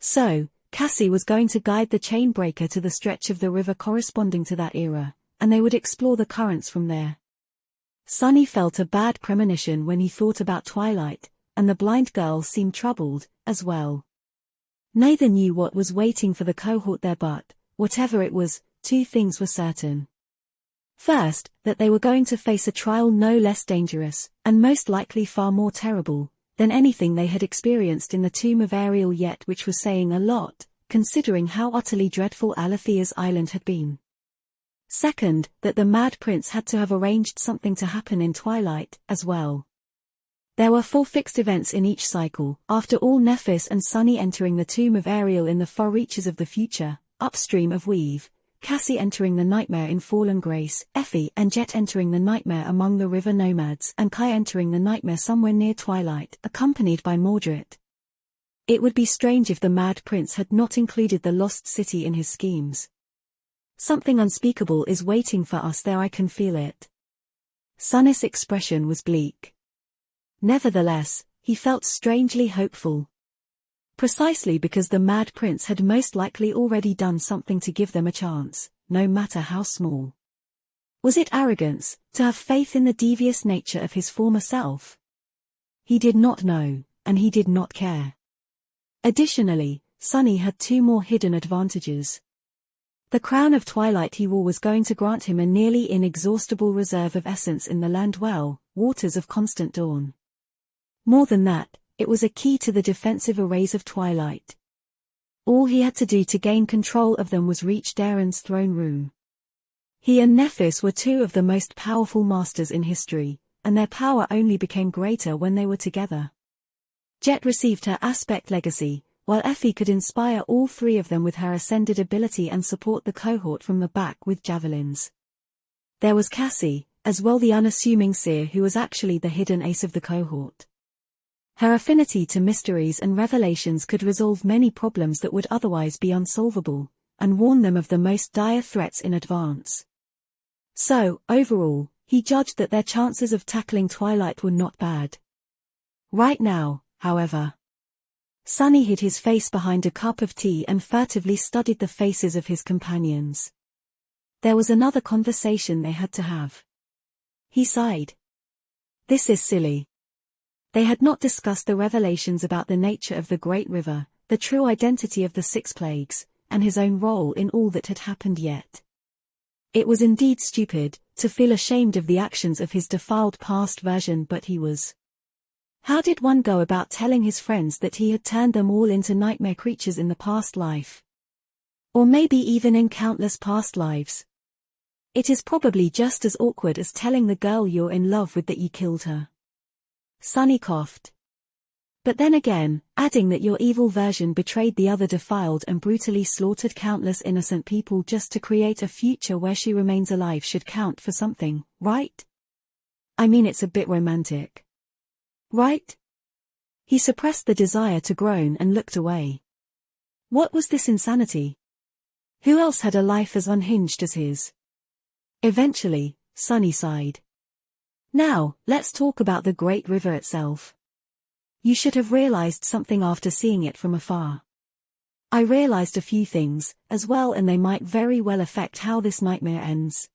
S1: So, Cassie was going to guide the Chainbreaker to the stretch of the river corresponding to that era, and they would explore the currents from there. Sunny felt a bad premonition when he thought about Twilight, and the blind girl seemed troubled, as well. Neither knew what was waiting for the cohort there, but, whatever it was, 2 things were certain. First, that they were going to face a trial no less dangerous, and most likely far more terrible, than anything they had experienced in the tomb of Ariel yet, which was saying a lot, considering how utterly dreadful Alethea's island had been. Second, that the Mad Prince had to have arranged something to happen in Twilight, as well. There were 4 fixed events in each cycle, after all Nephis and Sunny entering the tomb of Ariel in the far reaches of the future, upstream of Weave, Cassie entering the nightmare in Fallen Grace, Effie and Jet entering the nightmare among the river nomads, and Kai entering the nightmare somewhere near Twilight, accompanied by Mordred. It would be strange if the Mad Prince had not included the Lost City in his schemes. Something unspeakable is waiting for us there, I can feel it. Sunny's expression was bleak. Nevertheless, he felt strangely hopeful. Precisely because the Mad Prince had most likely already done something to give them a chance, no matter how small. Was it arrogance, to have faith in the devious nature of his former self? He did not know, and he did not care. Additionally, Sunny had 2 more hidden advantages. The crown of Twilight he wore was going to grant him a nearly inexhaustible reserve of essence in the Landwell, waters of constant dawn. More than that, it was a key to the defensive arrays of Twilight. All he had to do to gain control of them was reach Darren's throne room. He and Nephis were 2 of the most powerful masters in history, and their power only became greater when they were together. Jet received her aspect legacy, while Effie could inspire all 3 of them with her ascended ability and support the cohort from the back with javelins. There was Cassie, as well, the unassuming seer who was actually the hidden ace of the cohort. Her affinity to mysteries and revelations could resolve many problems that would otherwise be unsolvable, and warn them of the most dire threats in advance. So, overall, he judged that their chances of tackling Twilight were not bad. Right now, however, Sunny hid his face behind a cup of tea and furtively studied the faces of his companions. There was another conversation they had to have. He sighed. This is silly. They had not discussed the revelations about the nature of the Great River, the true identity of the 6 plagues, and his own role in all that had happened yet. It was indeed stupid, to feel ashamed of the actions of his defiled past version, but he was. How did one go about telling his friends that he had turned them all into nightmare creatures in the past life? Or maybe even in countless past lives? It is probably just as awkward as telling the girl you're in love with that you killed her. Sunny coughed. But then again, adding that your evil version betrayed the other defiled and brutally slaughtered countless innocent people just to create a future where she remains alive should count for something, right? I mean, it's a bit romantic. Right? He suppressed the desire to groan and looked away. What was this insanity? Who else had a life as unhinged as his? Eventually, Sunny sighed. Now, let's talk about the Great River itself. You should have realized something after seeing it from afar. I realized a few things, as well, and they might very well affect how this nightmare ends.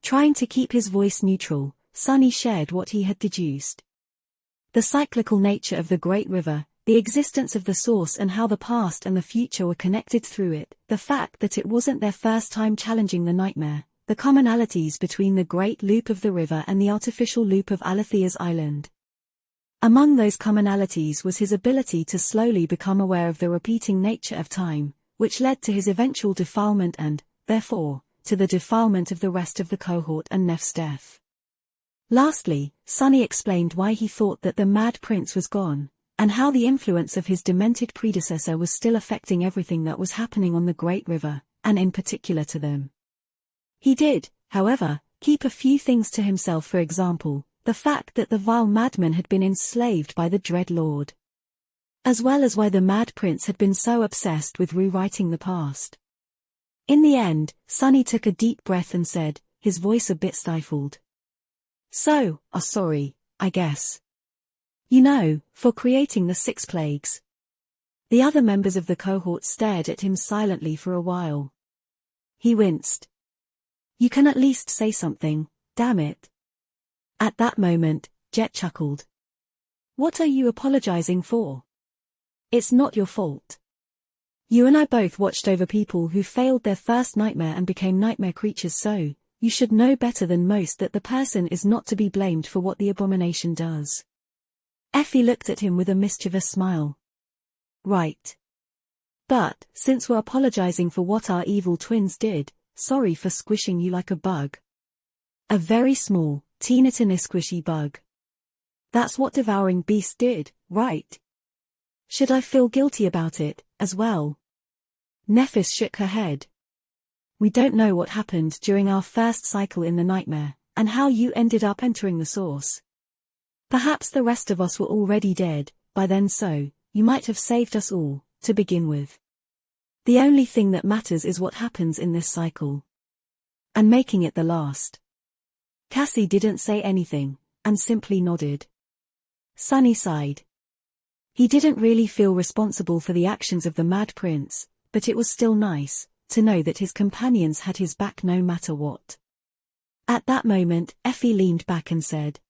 S1: Trying to keep his voice neutral, Sunny shared what he had deduced. The cyclical nature of the Great River, the existence of the source and how the past and the future were connected through it, the fact that it wasn't their first time challenging the nightmare, the commonalities between the Great Loop of the river and the artificial loop of Alethea's island. Among those commonalities was his ability to slowly become aware of the repeating nature of time, which led to his eventual defilement and, therefore, to the defilement of the rest of the cohort and Neff's death. Lastly, Sunny explained why he thought that the Mad Prince was gone, and how the influence of his demented predecessor was still affecting everything that was happening on the Great River, and in particular to them. He did, however, keep a few things to himself, for example, the fact that the vile madman had been enslaved by the Dread Lord. As well as why the Mad Prince had been so obsessed with rewriting the past. In the end, Sunny took a deep breath and said, his voice a bit stifled. So, sorry, I guess. You know, for creating the 6 plagues. The other members of the cohort stared at him silently for a while. He winced. You can at least say something, damn it. At that moment, Jet chuckled. What are you apologizing for? It's not your fault. You and I both watched over people who failed their first nightmare and became nightmare creatures, so, you should know better than most that the person is not to be blamed for what the abomination does. Effie looked at him with a mischievous smile. Right. But, since we're apologizing for what our evil twins did, sorry for squishing you like a bug. A very small, teeny squishy bug. That's what devouring beast did, right? Should I feel guilty about it, as well? Nephis shook her head. We don't know what happened during our first cycle in the nightmare, and how you ended up entering the source. Perhaps the rest of us were already dead, by then, so you might have saved us all, to begin with. The only thing that matters is what happens in this cycle. And making it the last. Cassie didn't say anything, and simply nodded. Sunny sighed. He didn't really feel responsible for the actions of the Mad Prince, but it was still nice to know that his companions had his back no matter what. At that moment, Effie leaned back and said,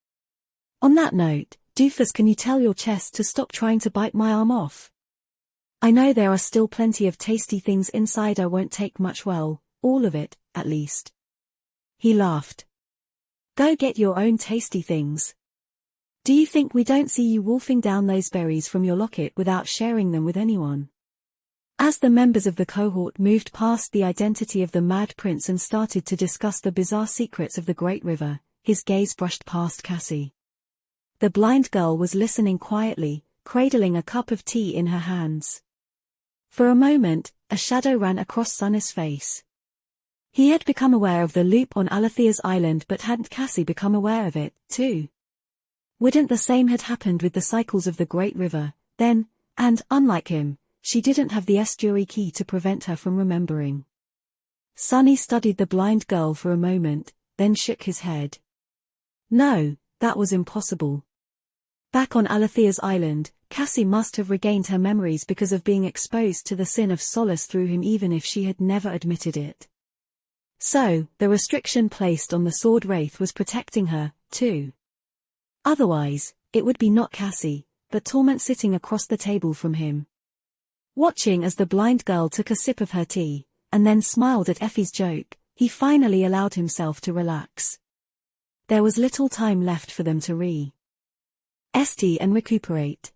S1: "On that note, Doofus, can you tell your chest to stop trying to bite my arm off? I know there are still plenty of tasty things inside. I won't take much, well, all of it, at least." He laughed. "Go get your own tasty things. Do you think we don't see you wolfing down those berries from your locket without sharing them with anyone?" As the members of the cohort moved past the identity of the Mad Prince and started to discuss the bizarre secrets of the Great River, his gaze brushed past Cassie. The blind girl was listening quietly, cradling a cup of tea in her hands. For a moment, a shadow ran across Sunny's face. He had become aware of the loop on Alethea's island, but hadn't Cassie become aware of it, too? Wouldn't the same had happened with the cycles of the Great River, then, and, unlike him, she didn't have the estuary key to prevent her from remembering. Sunny studied the blind girl for a moment, then shook his head. No, that was impossible. Back on Alethea's island, Cassie must have regained her memories because of being exposed to the sin of Solace through him, even if she had never admitted it. So, the restriction placed on the Sword Wraith was protecting her, too. Otherwise, it would be not Cassie, but Torment sitting across the table from him. Watching as the blind girl took a sip of her tea, and then smiled at Effie's joke, he finally allowed himself to relax. There was little time left for them to rest and recuperate.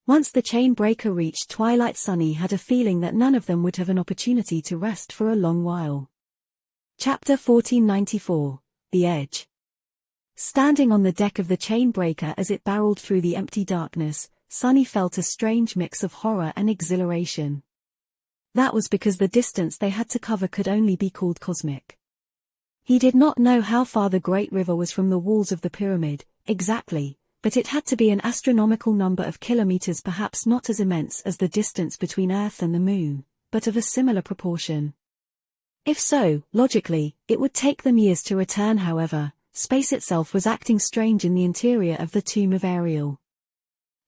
S1: Once the chain breaker reached twilight, Sunny had a feeling that none of them would have an opportunity to rest for a long while. Chapter 1494, The Edge. Standing on the deck of the chain breaker as it barreled through the empty darkness, Sunny felt a strange mix of horror and exhilaration. That was because the distance they had to cover could only be called cosmic. He did not know how far the Great River was from the walls of the pyramid, exactly, but it had to be an astronomical number of kilometers, perhaps not as immense as the distance between Earth and the Moon, but of a similar proportion. If so, logically, it would take them years to return. However, space itself was acting strange in the interior of the tomb of Ariel.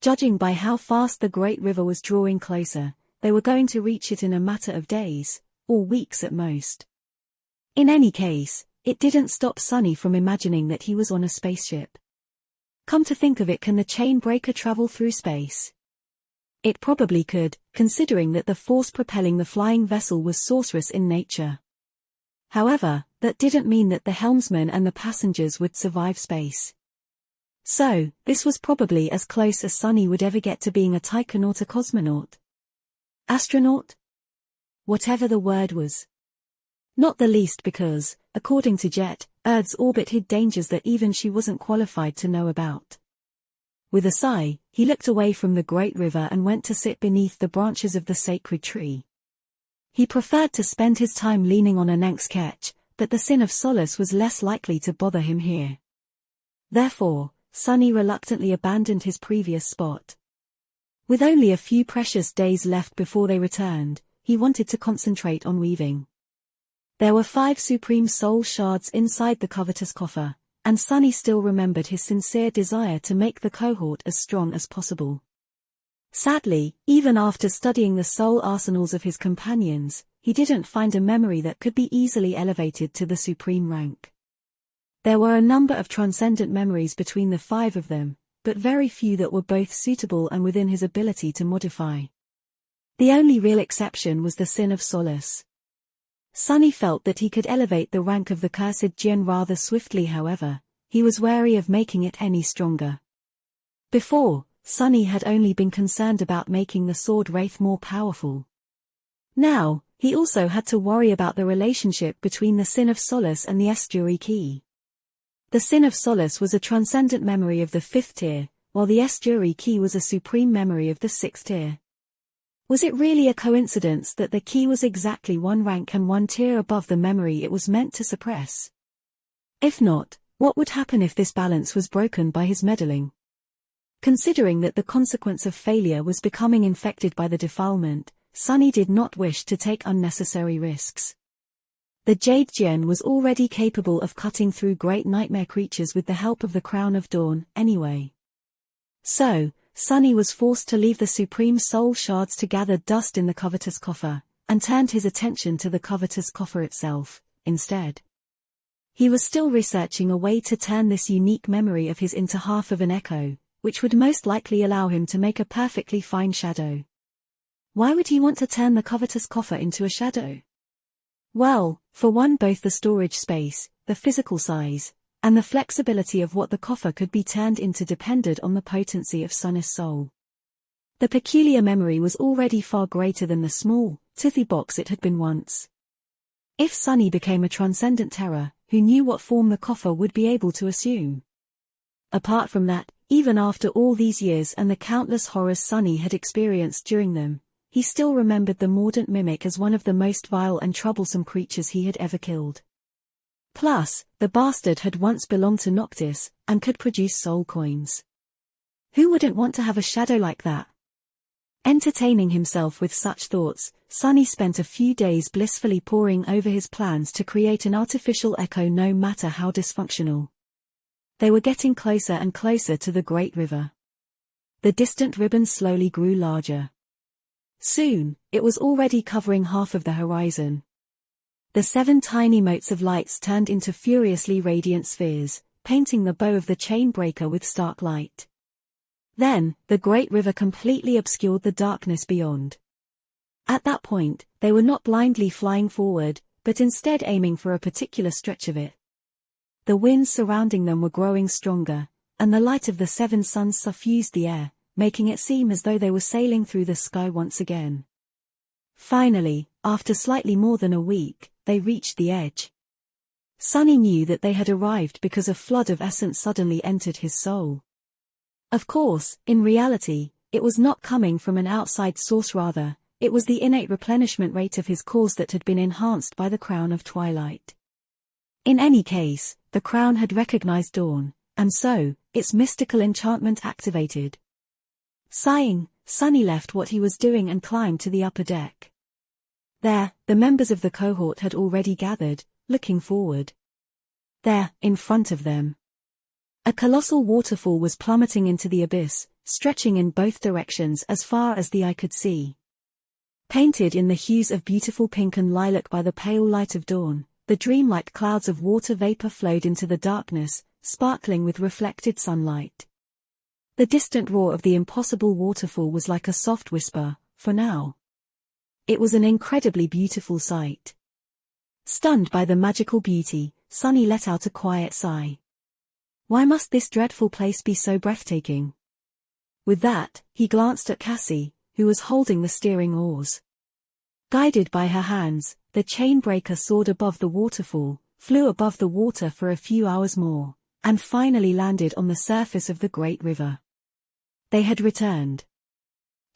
S1: Judging by how fast the Great River was drawing closer, they were going to reach it in a matter of days, or weeks at most. In any case, it didn't stop Sunny from imagining that he was on a spaceship. Come to think of it, can the chain breaker travel through space? It probably could, considering that the force propelling the flying vessel was sorcerous in nature. However, that didn't mean that the helmsman and the passengers would survive space. So, this was probably as close as Sunny would ever get to being a taikonaut, a cosmonaut. Astronaut? Whatever the word was. Not the least because, according to Jet, Earth's orbit hid dangers that even she wasn't qualified to know about. With a sigh, he looked away from the Great River and went to sit beneath the branches of the sacred tree. He preferred to spend his time leaning on a Nenk's ketch, but the sin of Solace was less likely to bother him here. Therefore, Sunny reluctantly abandoned his previous spot. With only a few precious days left before they returned, he wanted to concentrate on weaving. There were 5 supreme soul shards inside the covetous coffer, and Sunny still remembered his sincere desire to make the cohort as strong as possible. Sadly, even after studying the soul arsenals of his companions, he didn't find a memory that could be easily elevated to the supreme rank. There were a number of transcendent memories between the 5 of them, but very few that were both suitable and within his ability to modify. The only real exception was the sin of Solace. Sunny felt that he could elevate the rank of the cursed Jian rather swiftly. However, he was wary of making it any stronger. Before, Sunny had only been concerned about making the sword wraith more powerful. Now, he also had to worry about the relationship between the Sin of Solace and the Estuary Key. The Sin of Solace was a transcendent memory of the 5th tier, while the Estuary Key was a supreme memory of the 6th tier. Was it really a coincidence that the key was exactly one rank and one tier above the memory it was meant to suppress? If not, what would happen if this balance was broken by his meddling? Considering that the consequence of failure was becoming infected by the defilement, Sunny did not wish to take unnecessary risks. The Jade Jian was already capable of cutting through great nightmare creatures with the help of the Crown of Dawn, anyway. So, Sunny was forced to leave the Supreme Soul Shards to gather dust in the Covetous Coffer, and turned his attention to the Covetous Coffer itself, instead. He was still researching a way to turn this unique memory of his into half of an echo, which would most likely allow him to make a perfectly fine shadow. Why would he want to turn the Covetous Coffer into a shadow? Well, for one, both the storage space, the physical size, and the flexibility of what the coffer could be turned into depended on the potency of Sunny's soul. The peculiar memory was already far greater than the small, toothy box it had been once. If Sunny became a transcendent terror, who knew what form the coffer would be able to assume? Apart from that, even after all these years and the countless horrors Sunny had experienced during them, he still remembered the Mordant Mimic as one of the most vile and troublesome creatures he had ever killed. Plus, the bastard had once belonged to Noctis, and could produce soul coins. Who wouldn't want to have a shadow like that? Entertaining himself with such thoughts, Sunny spent a few days blissfully poring over his plans to create an artificial echo, no matter how dysfunctional. They were getting closer and closer to the Great River. The distant ribbon slowly grew larger. Soon, it was already covering half of the horizon. The 7 tiny motes of lights turned into furiously radiant spheres, painting the bow of the chain breaker with stark light. Then, the Great River completely obscured the darkness beyond. At that point, they were not blindly flying forward, but instead aiming for a particular stretch of it. The winds surrounding them were growing stronger, and the light of the 7 suns suffused the air, making it seem as though they were sailing through the sky once again. Finally, after slightly more than a week, they reached the edge. Sunny knew that they had arrived because a flood of essence suddenly entered his soul. Of course, in reality, it was not coming from an outside source, rather, it was the innate replenishment rate of his cores that had been enhanced by the Crown of Twilight. In any case, the crown had recognized dawn, and so, its mystical enchantment activated. Sighing, Sunny left what he was doing and climbed to the upper deck. There, the members of the cohort had already gathered, looking forward. There, in front of them, a colossal waterfall was plummeting into the abyss, stretching in both directions as far as the eye could see. Painted in the hues of beautiful pink and lilac by the pale light of dawn, the dreamlike clouds of water vapor flowed into the darkness, sparkling with reflected sunlight. The distant roar of the impossible waterfall was like a soft whisper, for now. It was an incredibly beautiful sight. Stunned by the magical beauty, Sunny let out a quiet sigh. Why must this dreadful place be so breathtaking? With that, he glanced at Cassie, who was holding the steering oars. Guided by her hands, the chain breaker soared above the waterfall, flew above the water for a few hours more, and finally landed on the surface of the Great River. They had returned.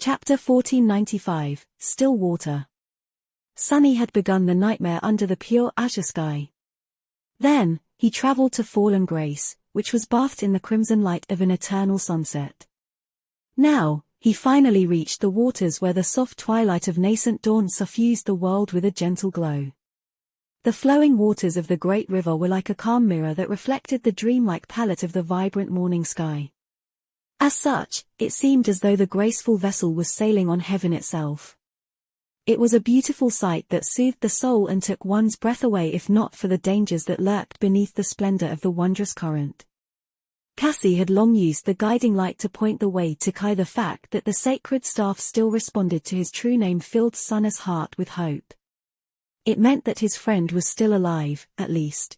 S1: Chapter 1495, Still Water. Sunny had begun the nightmare under the pure azure sky. Then, he traveled to Fallen Grace, which was bathed in the crimson light of an eternal sunset. Now, he finally reached the waters where the soft twilight of nascent dawn suffused the world with a gentle glow. The flowing waters of the Great River were like a calm mirror that reflected the dreamlike palette of the vibrant morning sky. As such, it seemed as though the graceful vessel was sailing on heaven itself. It was a beautiful sight that soothed the soul and took one's breath away, if not for the dangers that lurked beneath the splendor of the wondrous current. Cassie had long used the guiding light to point the way to Kai. The fact that the sacred staff still responded to his true name filled Sunny's heart with hope. It meant that his friend was still alive, at least.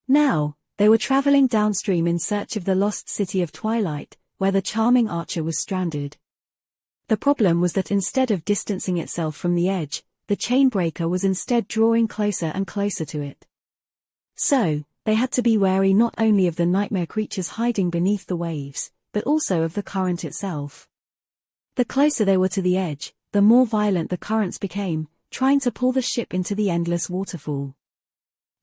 S1: Now, they were traveling downstream in search of the lost city of Twilight, where the charming archer was stranded. The problem was that instead of distancing itself from the edge, the Chainbreaker was instead drawing closer and closer to it. So, they had to be wary not only of the nightmare creatures hiding beneath the waves, but also of the current itself. The closer they were to the edge, the more violent the currents became, trying to pull the ship into the endless waterfall.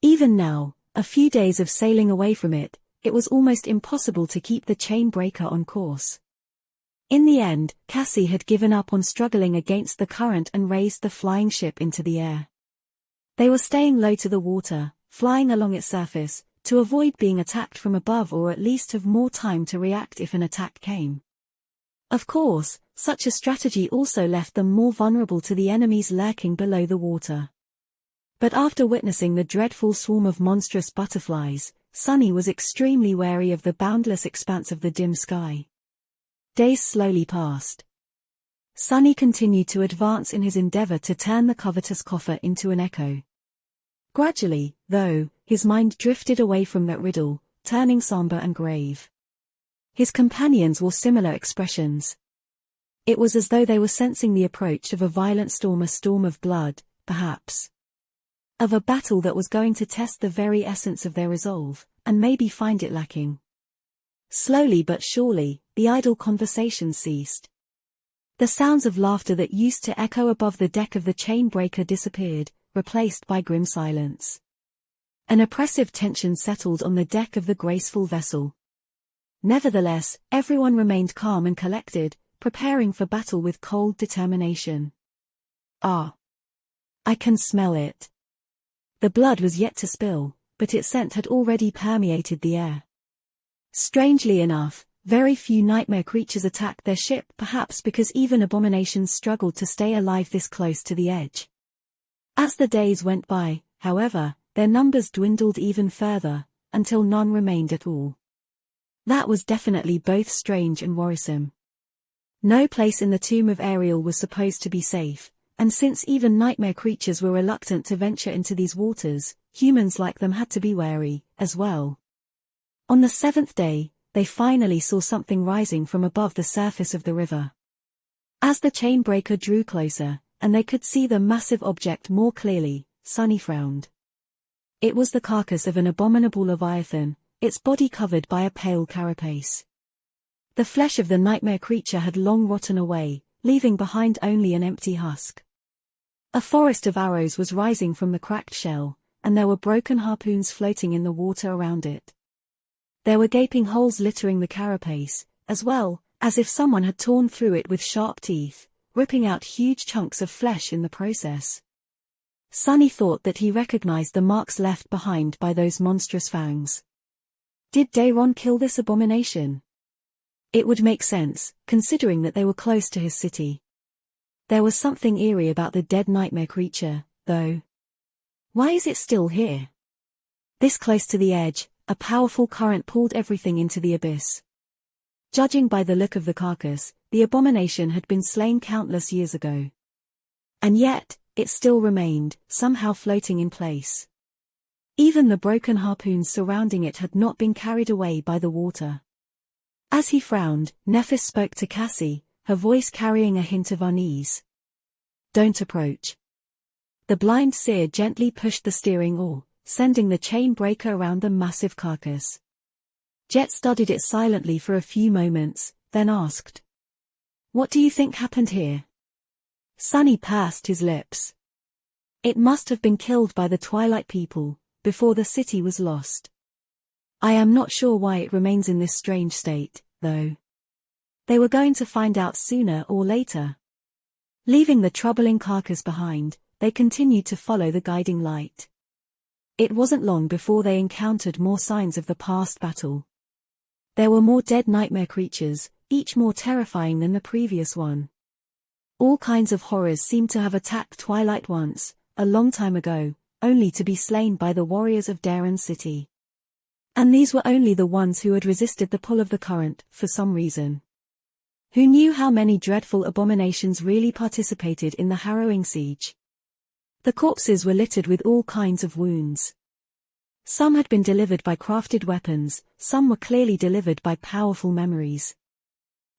S1: Even now, a few days of sailing away from it, it was almost impossible to keep the Chainbreaker on course. In the end, Cassie had given up on struggling against the current and raised the flying ship into the air. They were staying low to the water, flying along its surface, to avoid being attacked from above or at least have more time to react if an attack came. Of course, such a strategy also left them more vulnerable to the enemies lurking below the water. But after witnessing the dreadful swarm of monstrous butterflies, Sunny was extremely wary of the boundless expanse of the dim sky. Days slowly passed. Sunny continued to advance in his endeavor to turn the covetous coffer into an echo. Gradually, though, his mind drifted away from that riddle, turning somber and grave. His companions wore similar expressions. It was as though they were sensing the approach of a violent storm, a storm of blood, perhaps. Of a battle that was going to test the very essence of their resolve, and maybe find it lacking. Slowly but surely, the idle conversation ceased. The sounds of laughter that used to echo above the deck of the Chainbreaker disappeared, replaced by grim silence. An oppressive tension settled on the deck of the graceful vessel. Nevertheless, everyone remained calm and collected, preparing for battle with cold determination. Ah! I can smell it. The blood was yet to spill, but its scent had already permeated the air. Strangely enough, very few nightmare creatures attacked their ship, perhaps because even abominations struggled to stay alive this close to the edge. As the days went by, however, their numbers dwindled even further, until none remained at all. That was definitely both strange and worrisome. No place in the tomb of Ariel was supposed to be safe, and since even nightmare creatures were reluctant to venture into these waters, humans like them had to be wary, as well. On the seventh day, they finally saw something rising from above the surface of the river. As the Chainbreaker drew closer, and they could see the massive object more clearly, Sunny frowned. It was the carcass of an abominable leviathan, its body covered by a pale carapace. The flesh of the nightmare creature had long rotten away, leaving behind only an empty husk. A forest of arrows was rising from the cracked shell, and there were broken harpoons floating in the water around it. There were gaping holes littering the carapace, as well, as if someone had torn through it with sharp teeth, ripping out huge chunks of flesh in the process. Sunny thought that he recognized the marks left behind by those monstrous fangs. Did Daeron kill this abomination? It would make sense, considering that they were close to his city. There was something eerie about the dead nightmare creature, though. Why is it still here? This close to the edge, a powerful current pulled everything into the abyss. Judging by the look of the carcass, the abomination had been slain countless years ago. And yet, it still remained, somehow floating in place. Even the broken harpoons surrounding it had not been carried away by the water. As he frowned, Nephis spoke to Cassie, her voice carrying a hint of unease. Don't approach. The blind seer gently pushed the steering oar, sending the Chainbreaker around the massive carcass. Jet studied it silently for a few moments, then asked, "What do you think happened here?" Sunny pursed his lips. It must have been killed by the Twilight people, before the city was lost. I am not sure why it remains in this strange state, though. They were going to find out sooner or later. Leaving the troubling carcass behind, they continued to follow the guiding light. It wasn't long before they encountered more signs of the past battle. There were more dead nightmare creatures, each more terrifying than the previous one. All kinds of horrors seemed to have attacked Twilight once, a long time ago, only to be slain by the warriors of Daeron City. And these were only the ones who had resisted the pull of the current, for some reason. Who knew how many dreadful abominations really participated in the harrowing siege? The corpses were littered with all kinds of wounds. Some had been delivered by crafted weapons, some were clearly delivered by powerful memories.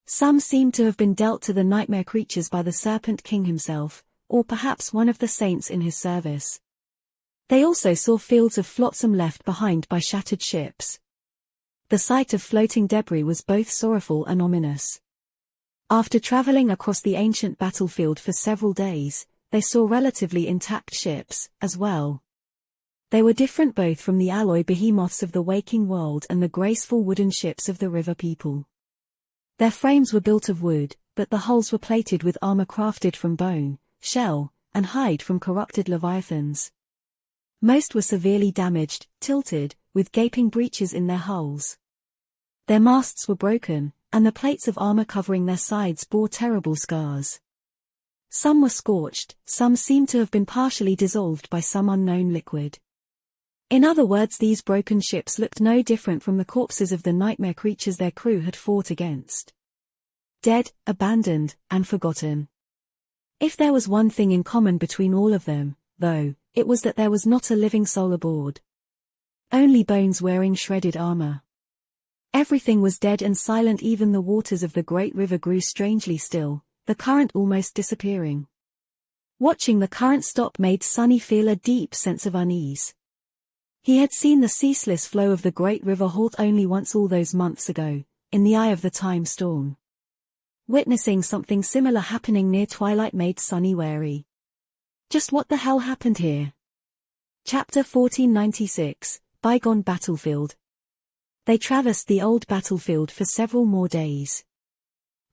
S1: Some seemed to have been dealt to the nightmare creatures by the Serpent King himself, or perhaps one of the saints in his service. They also saw fields of flotsam left behind by shattered ships. The sight of floating debris was both sorrowful and ominous. After traveling across the ancient battlefield for several days, they saw relatively intact ships, as well. They were different both from the alloy behemoths of the waking world and the graceful wooden ships of the river people. Their frames were built of wood, but the hulls were plated with armor crafted from bone, shell, and hide from corrupted leviathans. Most were severely damaged, tilted, with gaping breaches in their hulls. Their masts were broken, and the plates of armor covering their sides bore terrible scars. Some were scorched, some seemed to have been partially dissolved by some unknown liquid. In other words, these broken ships looked no different from the corpses of the nightmare creatures their crew had fought against. Dead, abandoned, and forgotten. If there was one thing in common between all of them, though, it was that there was not a living soul aboard. Only bones wearing shredded armor. Everything was dead and silent. Even the waters of the great river grew strangely still, the current almost disappearing. Watching the current stop made Sunny feel a deep sense of unease. He had seen the ceaseless flow of the great river halt only once all those months ago, in the eye of the time storm. Witnessing something similar happening near twilight made Sunny wary. Just what the hell happened here? Chapter 1496, Bygone Battlefield. They traversed the old battlefield for several more days.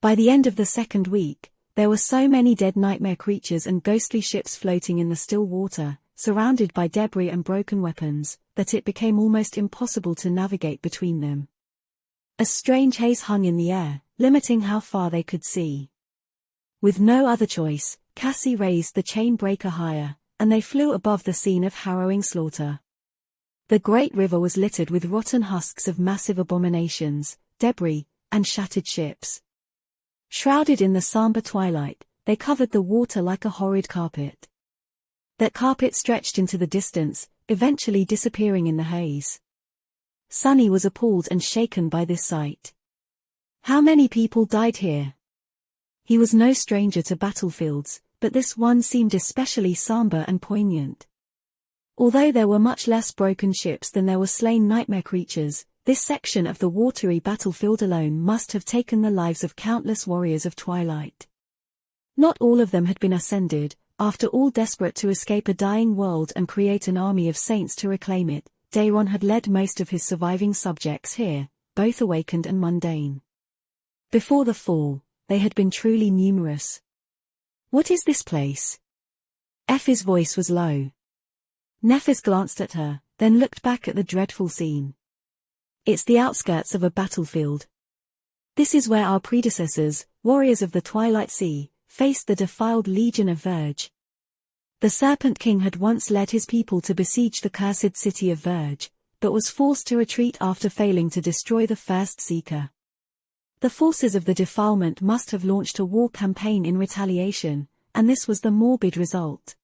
S1: By the end of the second week, there were so many dead nightmare creatures and ghostly ships floating in the still water, surrounded by debris and broken weapons, that it became almost impossible to navigate between them. A strange haze hung in the air, limiting how far they could see. With no other choice, Cassie raised the chain breaker higher, and they flew above the scene of harrowing slaughter. The great river was littered with rotten husks of massive abominations, debris, and shattered ships. Shrouded in the somber twilight, they covered the water like a horrid carpet. That carpet stretched into the distance, eventually disappearing in the haze. Sunny was appalled and shaken by this sight. How many people died here? He was no stranger to battlefields, but this one seemed especially somber and poignant. Although there were much less broken ships than there were slain nightmare creatures, this section of the watery battlefield alone must have taken the lives of countless warriors of Twilight. Not all of them had been ascended. After all, desperate to escape a dying world and create an army of saints to reclaim it, Daeron had led most of his surviving subjects here, both awakened and mundane. Before the fall, they had been truly numerous. What is this place? Effie's voice was low. Nephis glanced at her, then looked back at the dreadful scene. It's the outskirts of a battlefield. This is where our predecessors, warriors of the Twilight Sea, faced the defiled Legion of Verge. The Serpent King had once led his people to besiege the cursed city of Verge, but was forced to retreat after failing to destroy the first Seeker. The forces of the defilement must have launched a war campaign in retaliation, and this was the morbid result.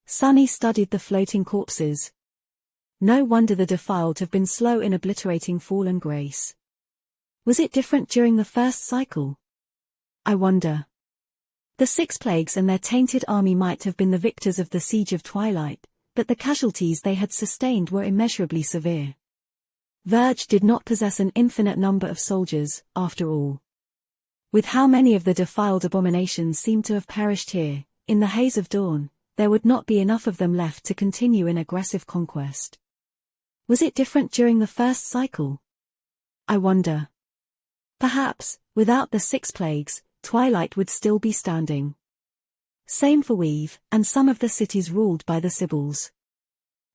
S1: Sunny studied the floating corpses. No wonder the defiled have been slow in obliterating fallen grace. Was it different during the first cycle? I wonder. The Six Plagues and their tainted army might have been the victors of the Siege of Twilight, but the casualties they had sustained were immeasurably severe. Verge did not possess an infinite number of soldiers, after all. With how many of the defiled abominations seemed to have perished here, in the haze of dawn, there would not be enough of them left to continue in aggressive conquest. Was it different during the first cycle? I wonder. Perhaps, without the Six Plagues, Twilight would still be standing. Same for Weave, and some of the cities ruled by the Sibyls.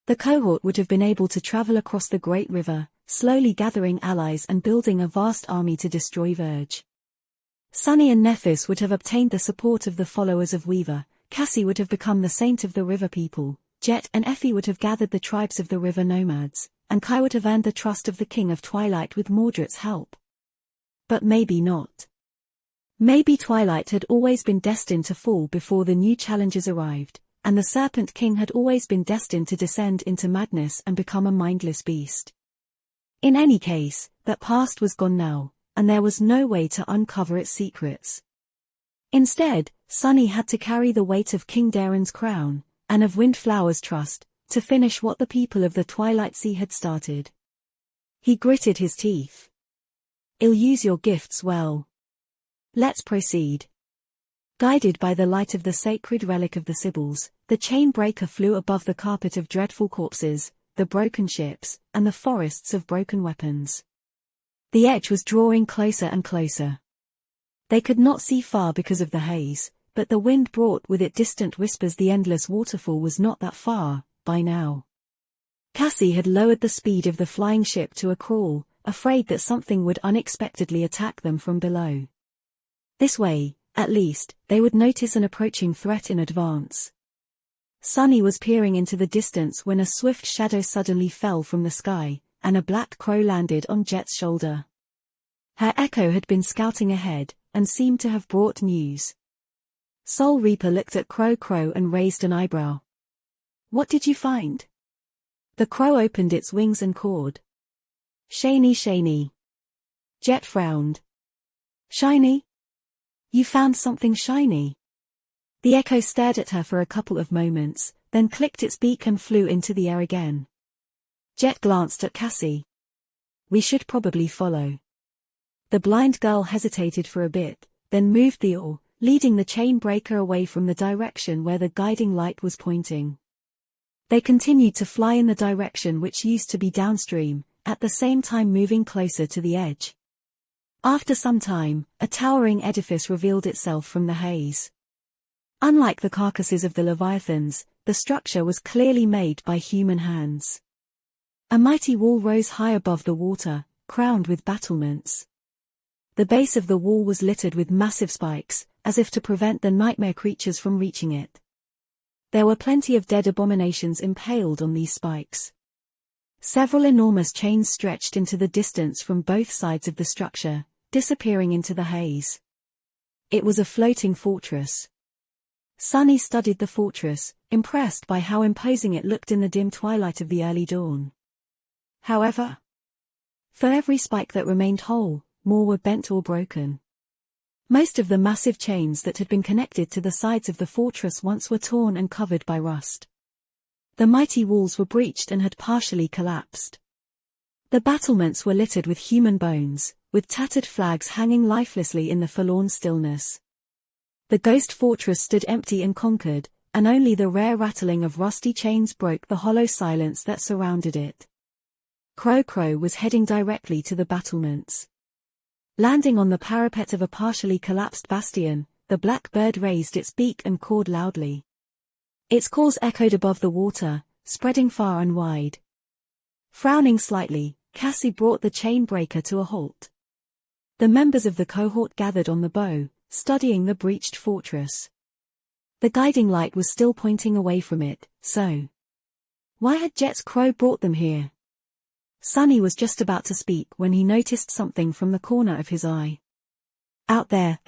S1: The cohort would have been able to travel across the Great River, slowly gathering allies and building a vast army to destroy Verge. Sunny and Nephis would have obtained the support of the followers of Weaver, Cassie would have become the saint of the river people, Jet and Effie would have gathered the tribes of the river nomads, and Kai would have earned the trust of the King of Twilight with Mordred's help. But maybe not. Maybe Twilight had always been destined to fall before the new challengers arrived, and the Serpent King had always been destined to descend into madness and become a mindless beast. In any case, that past was gone now, and there was no way to uncover its secrets. Instead, Sunny had to carry the weight of King Daeron's crown, and of Windflower's trust, to finish what the people of the Twilight Sea had started. He gritted his teeth. "I'll use your gifts well. Let's proceed." Guided by the light of the sacred relic of the Sibyls, the chain breaker flew above the carpet of dreadful corpses, the broken ships, and the forests of broken weapons. The edge was drawing closer and closer. They could not see far because of the haze, but the wind brought with it distant whispers the endless waterfall was not that far, by now. Cassie had lowered the speed of the flying ship to a crawl, afraid that something would unexpectedly attack them from below. This way, at least, they would notice an approaching threat in advance. Sunny was peering into the distance when a swift shadow suddenly fell from the sky, and a black crow landed on Jet's shoulder. Her echo had been scouting ahead, and seemed to have brought news. Soul Reaper looked at Crow and raised an eyebrow. "What did you find?" The crow opened its wings and cawed. Shiny. Jet frowned. "Shiny? You found something shiny?" The echo stared at her for a couple of moments, then clicked its beak and flew into the air again. Jet glanced at Cassie. "We should probably follow." The blind girl hesitated for a bit, then moved the oar, leading the chain breaker away from the direction where the guiding light was pointing. They continued to fly in the direction which used to be downstream, at the same time moving closer to the edge. After some time, a towering edifice revealed itself from the haze. Unlike the carcasses of the Leviathans, the structure was clearly made by human hands. A mighty wall rose high above the water, crowned with battlements. The base of the wall was littered with massive spikes, as if to prevent the nightmare creatures from reaching it. There were plenty of dead abominations impaled on these spikes. Several enormous chains stretched into the distance from both sides of the structure, disappearing into the haze. It was a floating fortress. Sunny studied the fortress, impressed by how imposing it looked in the dim twilight of the early dawn. However, for every spike that remained whole, more were bent or broken. Most of the massive chains that had been connected to the sides of the fortress once were torn and covered by rust. The mighty walls were breached and had partially collapsed. The battlements were littered with human bones, with tattered flags hanging lifelessly in the forlorn stillness. The ghost fortress stood empty and conquered, and only the rare rattling of rusty chains broke the hollow silence that surrounded it. Crow was heading directly to the battlements. Landing on the parapet of a partially collapsed bastion, the black bird raised its beak and cawed loudly. Its calls echoed above the water, spreading far and wide. Frowning slightly, Cassie brought the chain breaker to a halt. The members of the cohort gathered on the bow, studying the breached fortress. The guiding light was still pointing away from it, so why had Jet's crow brought them here? Sunny was just about to speak when he noticed something from the corner of his eye. Out there,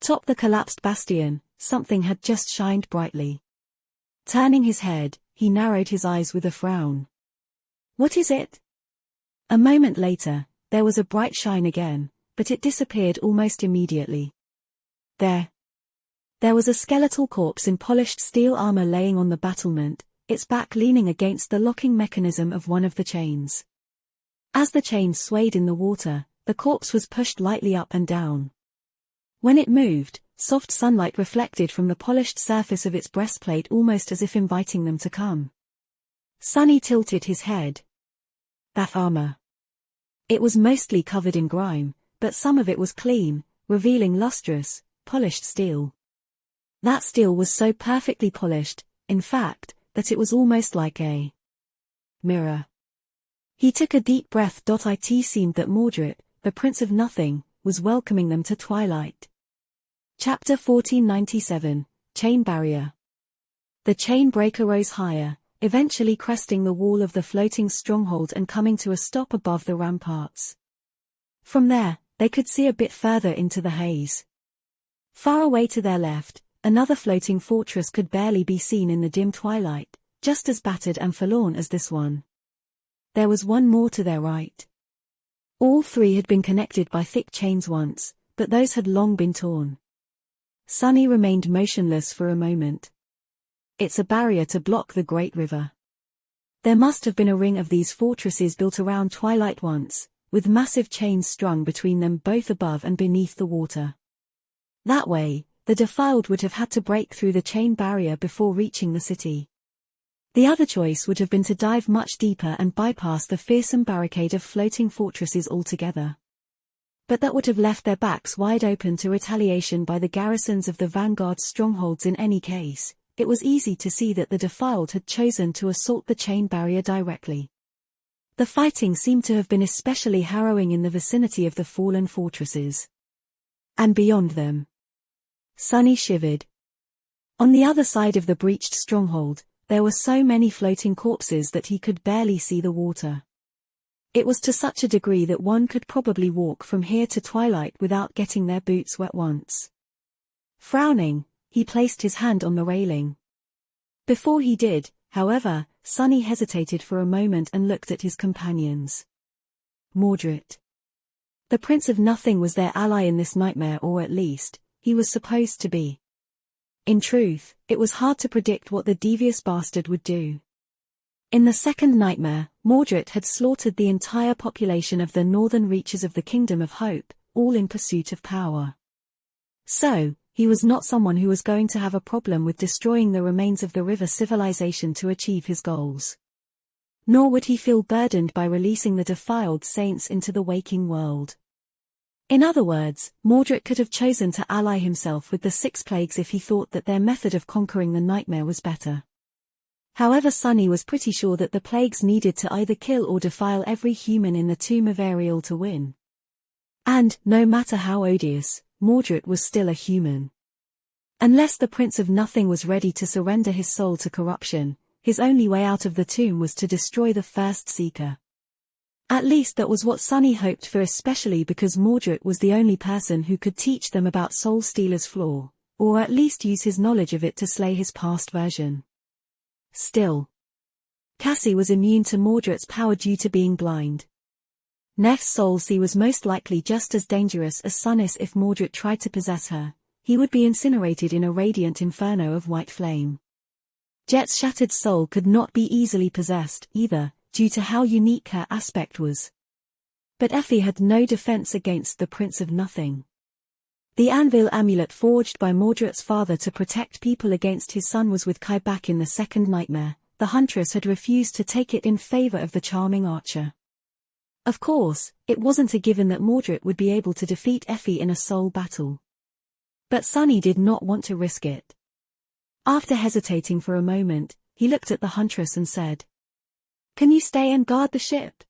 S1: Top the collapsed bastion, something had just shined brightly. Turning his head, he narrowed his eyes with a frown. "What is it?" A moment later, there was a bright shine again, but it disappeared almost immediately. There was a skeletal corpse in polished steel armor laying on the battlement, its back leaning against the locking mechanism of one of the chains. As the chain swayed in the water, the corpse was pushed lightly up and down. When it moved, soft sunlight reflected from the polished surface of its breastplate almost as if inviting them to come. Sunny tilted his head. That armor. It was mostly covered in grime, but some of it was clean, revealing lustrous, polished steel. That steel was so perfectly polished, in fact, that it was almost like a mirror. He took a deep breath. It seemed that Mordred, the Prince of Nothing, was welcoming them to twilight. Chapter 1497, Chain Barrier. The chain breaker rose higher, eventually cresting the wall of the floating stronghold and coming to a stop above the ramparts. From there, they could see a bit further into the haze. Far away to their left, another floating fortress could barely be seen in the dim twilight, just as battered and forlorn as this one. There was one more to their right. All three had been connected by thick chains once, but those had long been torn. Sunny remained motionless for a moment. It's a barrier to block the great river. There must have been a ring of these fortresses built around Twilight once, with massive chains strung between them both above and beneath the water. That way, the Defiled would have had to break through the chain barrier before reaching the city. The other choice would have been to dive much deeper and bypass the fearsome barricade of floating fortresses altogether. But that would have left their backs wide open to retaliation by the garrisons of the Vanguard's strongholds in any case. It was easy to see that the Defiled had chosen to assault the chain barrier directly. The fighting seemed to have been especially harrowing in the vicinity of the fallen fortresses. And beyond them. Sunny shivered. On the other side of the breached stronghold, there were so many floating corpses that he could barely see the water. It was to such a degree that one could probably walk from here to Twilight without getting their boots wet once. Frowning, he placed his hand on the railing. Before he did, however, Sunny hesitated for a moment and looked at his companions. Mordred. The Prince of Nothing was their ally in this nightmare, or at least, he was supposed to be. In truth, it was hard to predict what the devious bastard would do. In the second nightmare, Mordred had slaughtered the entire population of the northern reaches of the Kingdom of Hope, all in pursuit of power. So, he was not someone who was going to have a problem with destroying the remains of the river civilization to achieve his goals. Nor would he feel burdened by releasing the defiled saints into the waking world. In other words, Mordred could have chosen to ally himself with the Six Plagues if he thought that their method of conquering the nightmare was better. However, Sunny was pretty sure that the plagues needed to either kill or defile every human in the Tomb of Ariel to win. And, no matter how odious, Mordred was still a human. Unless the Prince of Nothing was ready to surrender his soul to corruption, his only way out of the tomb was to destroy the first Seeker. At least that was what Sunny hoped for, especially because Mordred was the only person who could teach them about Soul Stealer's flaw, or at least use his knowledge of it to slay his past version. Still, Cassie was immune to Mordred's power due to being blind. Neff's Soul Sea was most likely just as dangerous as Sunnis. If Mordred tried to possess her, he would be incinerated in a radiant inferno of white flame. Jet's shattered soul could not be easily possessed either, due to how unique her aspect was. But Effie had no defense against the Prince of Nothing. The anvil amulet forged by Mordred's father to protect people against his son was with Kai back in the second nightmare. The Huntress had refused to take it in favor of the charming archer. Of course, it wasn't a given that Mordred would be able to defeat Effie in a soul battle. But Sunny did not want to risk it. After hesitating for a moment, he looked at the Huntress and said, "Can you stay and guard the ship?"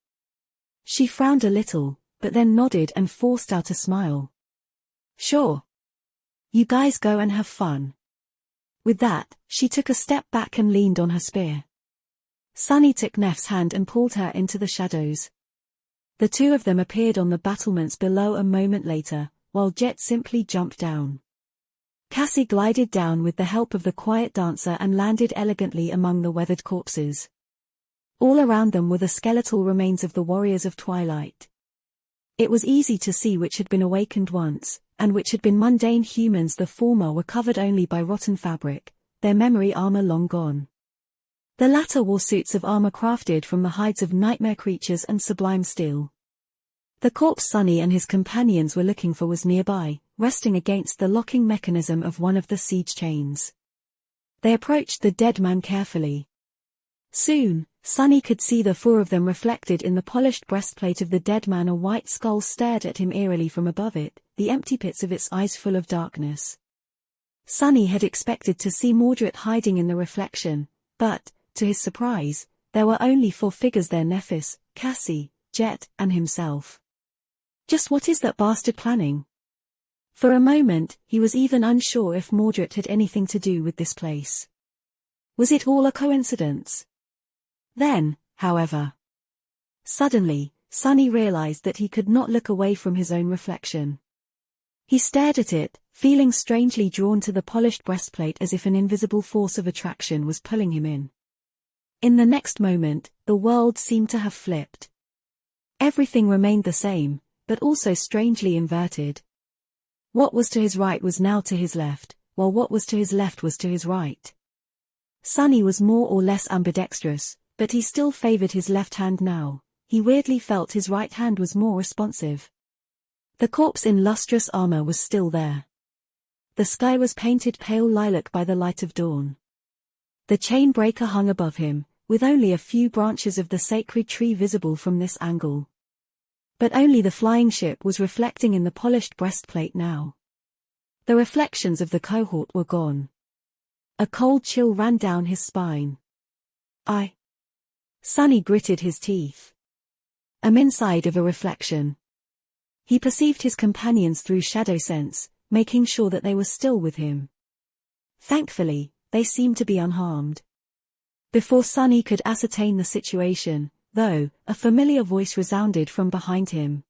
S1: She frowned a little, but then nodded and forced out a smile. "Sure. You guys go and have fun." With that, she took a step back and leaned on her spear. Sunny took Neff's hand and pulled her into the shadows. The two of them appeared on the battlements below a moment later, while Jet simply jumped down. Cassie glided down with the help of the quiet dancer and landed elegantly among the weathered corpses. All around them were the skeletal remains of the warriors of Twilight. It was easy to see which had been awakened once, and which had been mundane humans. The former were covered only by rotten fabric, their memory armor long gone. The latter wore suits of armor crafted from the hides of nightmare creatures and sublime steel. The corpse Sunny and his companions were looking for was nearby, resting against the locking mechanism of one of the siege chains. They approached the dead man carefully. Soon, Sunny could see the four of them reflected in the polished breastplate of the dead man. A white skull stared at him eerily from above it, the empty pits of its eyes full of darkness. Sunny had expected to see Mordred hiding in the reflection, but, to his surprise, there were only four figures there: Nephis, Cassie, Jet, and himself. Just what is that bastard planning? For a moment, he was even unsure if Mordred had anything to do with this place. Was it all a coincidence? Then, however, suddenly, Sunny realized that he could not look away from his own reflection. He stared at it, feeling strangely drawn to the polished breastplate as if an invisible force of attraction was pulling him in. In the next moment, the world seemed to have flipped. Everything remained the same, but also strangely inverted. What was to his right was now to his left, while what was to his left was to his right. Sunny was more or less ambidextrous, but he still favored his left hand now. He weirdly felt his right hand was more responsive. The corpse in lustrous armor was still there. The sky was painted pale lilac by the light of dawn. The chain breaker hung above him, with only a few branches of the sacred tree visible from this angle. But only the flying ship was reflecting in the polished breastplate now. The reflections of the cohort were gone. A cold chill ran down his spine. Sunny gritted his teeth. I'm inside of a reflection. He perceived his companions through shadow sense, making sure that they were still with him. Thankfully, they seemed to be unharmed. Before Sunny could ascertain the situation, though, a familiar voice resounded from behind him.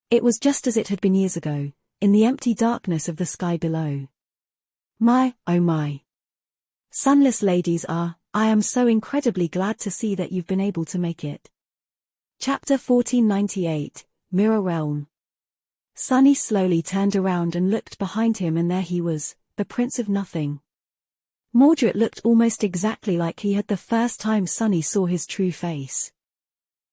S1: It was just as it had been years ago, in the empty darkness of the sky below. My, oh my. Sunless ladies I am so incredibly glad to see that you've been able to make it. Chapter 1498, Mirror Realm. Sunny slowly turned around and looked behind him, and there he was, the Prince of Nothing. Mordred looked almost exactly like he had the first time Sunny saw his true face.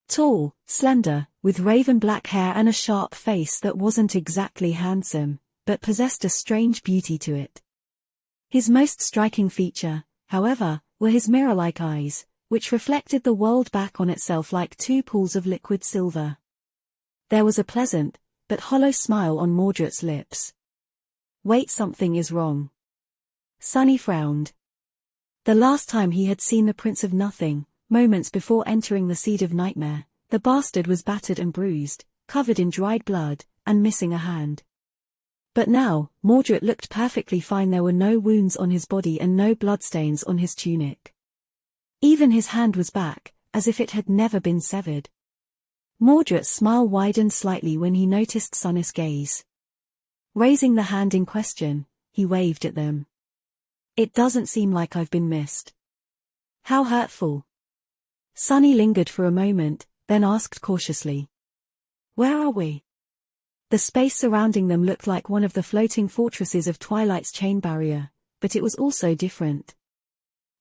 S1: Tall, slender, with raven black hair and a sharp face that wasn't exactly handsome, but possessed a strange beauty to it. His most striking feature, however, were his mirror-like eyes, which reflected the world back on itself like two pools of liquid silver. There was a pleasant, but hollow smile on Mordred's lips. Wait, something is wrong. Sunny frowned. The last time he had seen the Prince of Nothing, moments before entering the Seed of Nightmare, the bastard was battered and bruised, covered in dried blood, and missing a hand. But now, Mordred looked perfectly fine. There were no wounds on his body and no bloodstains on his tunic. Even his hand was back, as if it had never been severed. Mordred's smile widened slightly when he noticed Sunny's gaze. Raising the hand in question, he waved at them. It doesn't seem like I've been missed. How hurtful. Sunny lingered for a moment, then asked cautiously. Where are we? The space surrounding them looked like one of the floating fortresses of Twilight's chain barrier, but it was also different.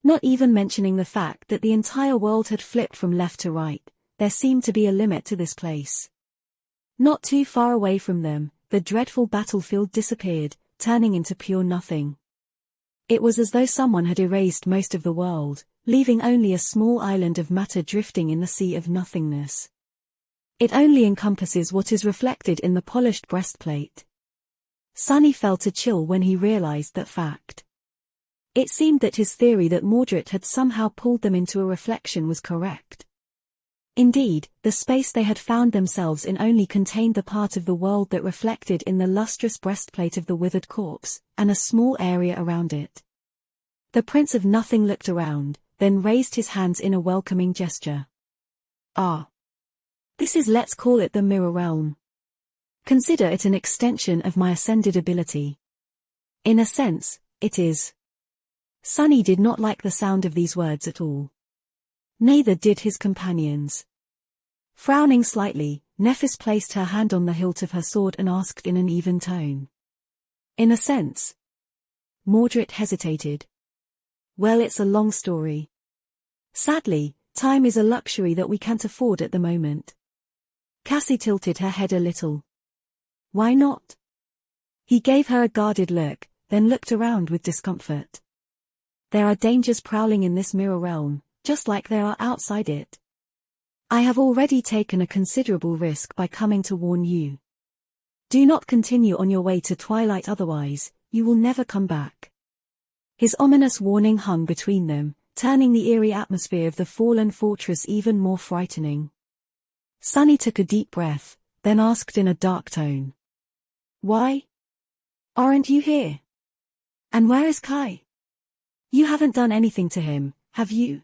S1: Not even mentioning the fact that the entire world had flipped from left to right, there seemed to be a limit to this place. Not too far away from them, the dreadful battlefield disappeared, turning into pure nothing. It was as though someone had erased most of the world, leaving only a small island of matter drifting in the sea of nothingness. It only encompasses what is reflected in the polished breastplate. Sunny felt a chill when he realized that fact. It seemed that his theory that Mordred had somehow pulled them into a reflection was correct. Indeed, the space they had found themselves in only contained the part of the world that reflected in the lustrous breastplate of the withered corpse, and a small area around it. The Prince of Nothing looked around, then raised his hands in a welcoming gesture. This is, let's call it, the Mirror Realm. Consider it an extension of my ascended ability. In a sense, it is. Sunny did not like the sound of these words at all. Neither did his companions. Frowning slightly, Nephis placed her hand on the hilt of her sword and asked in an even tone. In a sense. Mordred hesitated. Well, it's a long story. Sadly, time is a luxury that we can't afford at the moment. Cassie tilted her head a little. Why not? He gave her a guarded look, then looked around with discomfort. There are dangers prowling in this mirror realm, just like there are outside it. I have already taken a considerable risk by coming to warn you. Do not continue on your way to Twilight, otherwise, you will never come back. His ominous warning hung between them, turning the eerie atmosphere of the fallen fortress even more frightening. Sunny took a deep breath, then asked in a dark tone. Why? Aren't you here? And where is Kai? You haven't done anything to him, have you?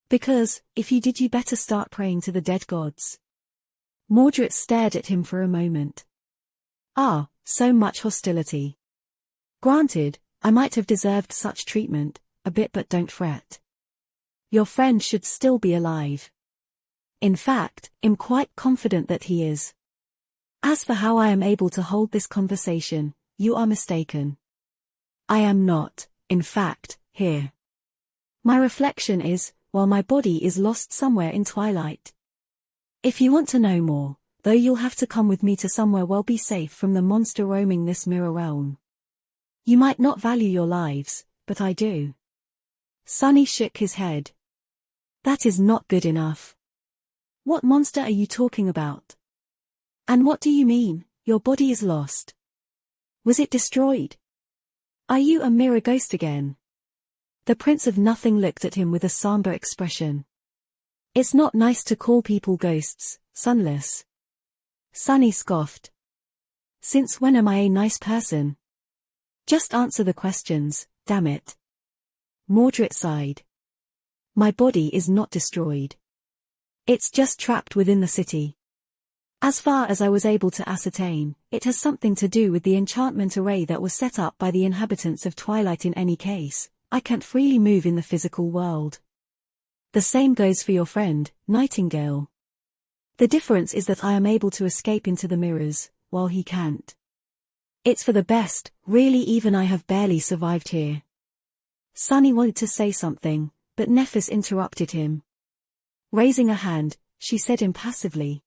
S1: Because, if you did, you better start praying to the dead gods. Mordred stared at him for a moment. So much hostility. Granted, I might have deserved such treatment, a bit, but don't fret. Your friend should still be alive. In fact, I'm quite confident that he is. As for how I am able to hold this conversation, you are mistaken. I am not, in fact, here. My reflection is, while my body is lost somewhere in twilight. If you want to know more, though, you'll have to come with me to somewhere well be safe from the monster roaming this mirror realm. You might not value your lives, but I do. Sunny shook his head. That is not good enough. What monster are you talking about? And what do you mean, your body is lost? Was it destroyed? Are you a mirror ghost again? The Prince of Nothing looked at him with a somber expression. It's not nice to call people ghosts, Sunless. Sunny scoffed. Since when am I a nice person? Just answer the questions, damn it. Mordred sighed. My body is not destroyed. It's just trapped within the city. As far as I was able to ascertain, it has something to do with the enchantment array that was set up by the inhabitants of Twilight. In any case, I can't freely move in the physical world. The same goes for your friend, Nightingale. The difference is that I am able to escape into the mirrors, while he can't. It's for the best, really. Even I have barely survived here. Sunny wanted to say something, but Nephis interrupted him. Raising a hand, she said impassively.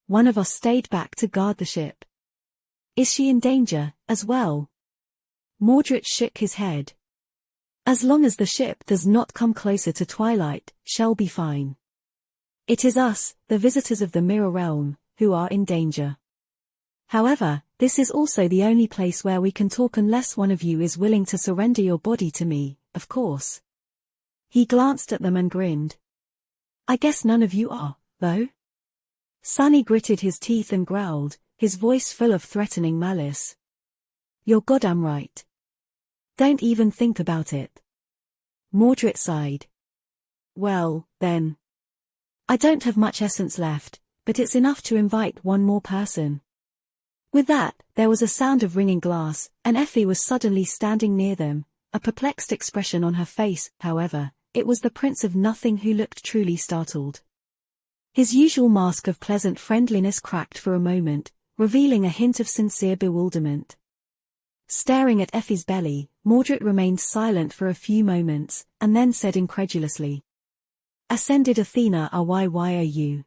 S1: One of us stayed back to guard the ship. Is she in danger, as well? Mordred shook his head. As long as the ship does not come closer to Twilight, she'll be fine. It is us, the visitors of the Mirror Realm, who are in danger. However, this is also the only place where we can talk unless one of you is willing to surrender your body to me, of course. He glanced at them and grinned. I guess none of you are, though? Sunny gritted his teeth and growled, his voice full of threatening malice. You're goddamn right. Don't even think about it. Mordred sighed. Well, then. I don't have much essence left, but it's enough to invite one more person. With that, there was a sound of ringing glass, and Effie was suddenly standing near them, a perplexed expression on her face. However, it was the Prince of Nothing who looked truly startled. His usual mask of pleasant friendliness cracked for a moment, revealing a hint of sincere bewilderment. Staring at Effie's belly, Mordred remained silent for a few moments, and then said incredulously. Ascended Athena, why are you?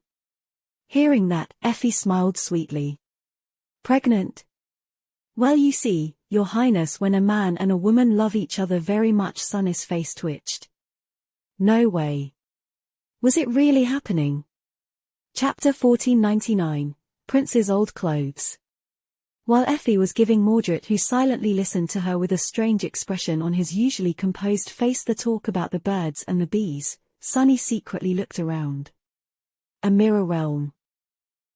S1: Hearing that, Effie smiled sweetly. Pregnant? Well, you see, Your Highness, when a man and a woman love each other very much. Sunny's face twitched. No way. Was it really happening? Chapter 1499, Prince's Old Clothes. While Effie was giving Mordred, who silently listened to her with a strange expression on his usually composed face, the talk about the birds and the bees, Sunny secretly looked around. A mirror realm.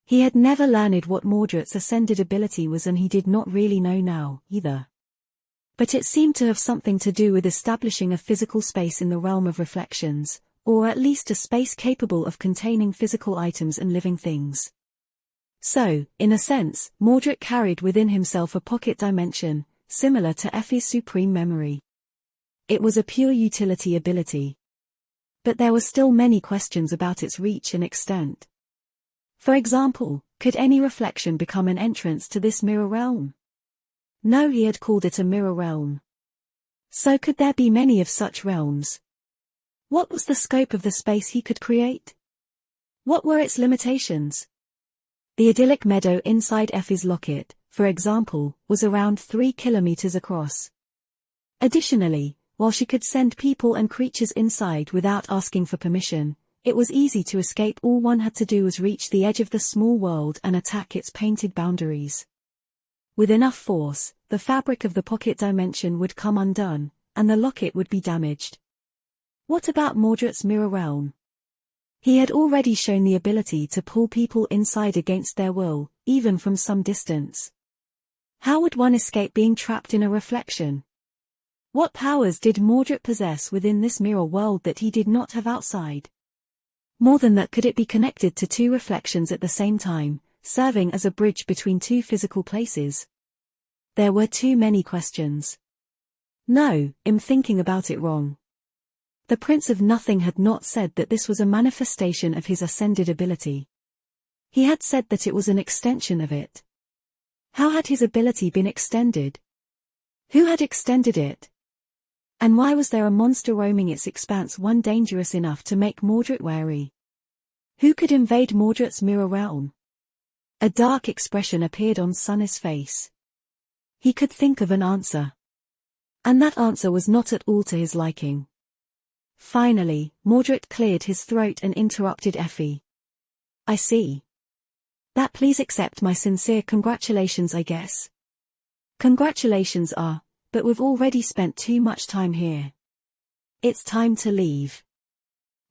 S1: He had never learned what Mordred's ascended ability was, and he did not really know now, either. But it seemed to have something to do with establishing a physical space in the realm of reflections, or at least a space capable of containing physical items and living things. So, in a sense, Mordred carried within himself a pocket dimension, similar to Effie's supreme memory. It was a pure utility ability. But there were still many questions about its reach and extent. For example, could any reflection become an entrance to this mirror realm? No, he had called it a mirror realm. So could there be many of such realms? What was the scope of the space he could create? What were its limitations? The idyllic meadow inside Effie's locket, for example, was around 3 kilometers across. Additionally, while she could send people and creatures inside without asking for permission, it was easy to escape. All one had to do was reach the edge of the small world and attack its painted boundaries. With enough force, the fabric of the pocket dimension would come undone, and the locket would be damaged. What about Mordred's mirror realm? He had already shown the ability to pull people inside against their will, even from some distance. How would one escape being trapped in a reflection? What powers did Mordred possess within this mirror world that he did not have outside? More than that, could it be connected to 2 reflections at the same time, serving as a bridge between 2 physical places? There were too many questions. No, I'm thinking about it wrong. The Prince of Nothing had not said that this was a manifestation of his ascended ability. He had said that it was an extension of it. How had his ability been extended? Who had extended it? And why was there a monster roaming its expanse, one dangerous enough to make Mordred wary? Who could invade Mordred's mirror realm? A dark expression appeared on Sunny's face. He could think of an answer. And that answer was not at all to his liking. Finally, Mordred cleared his throat and interrupted Effie. I see. That please accept my sincere congratulations, I guess. Congratulations but we've already spent too much time here. It's time to leave.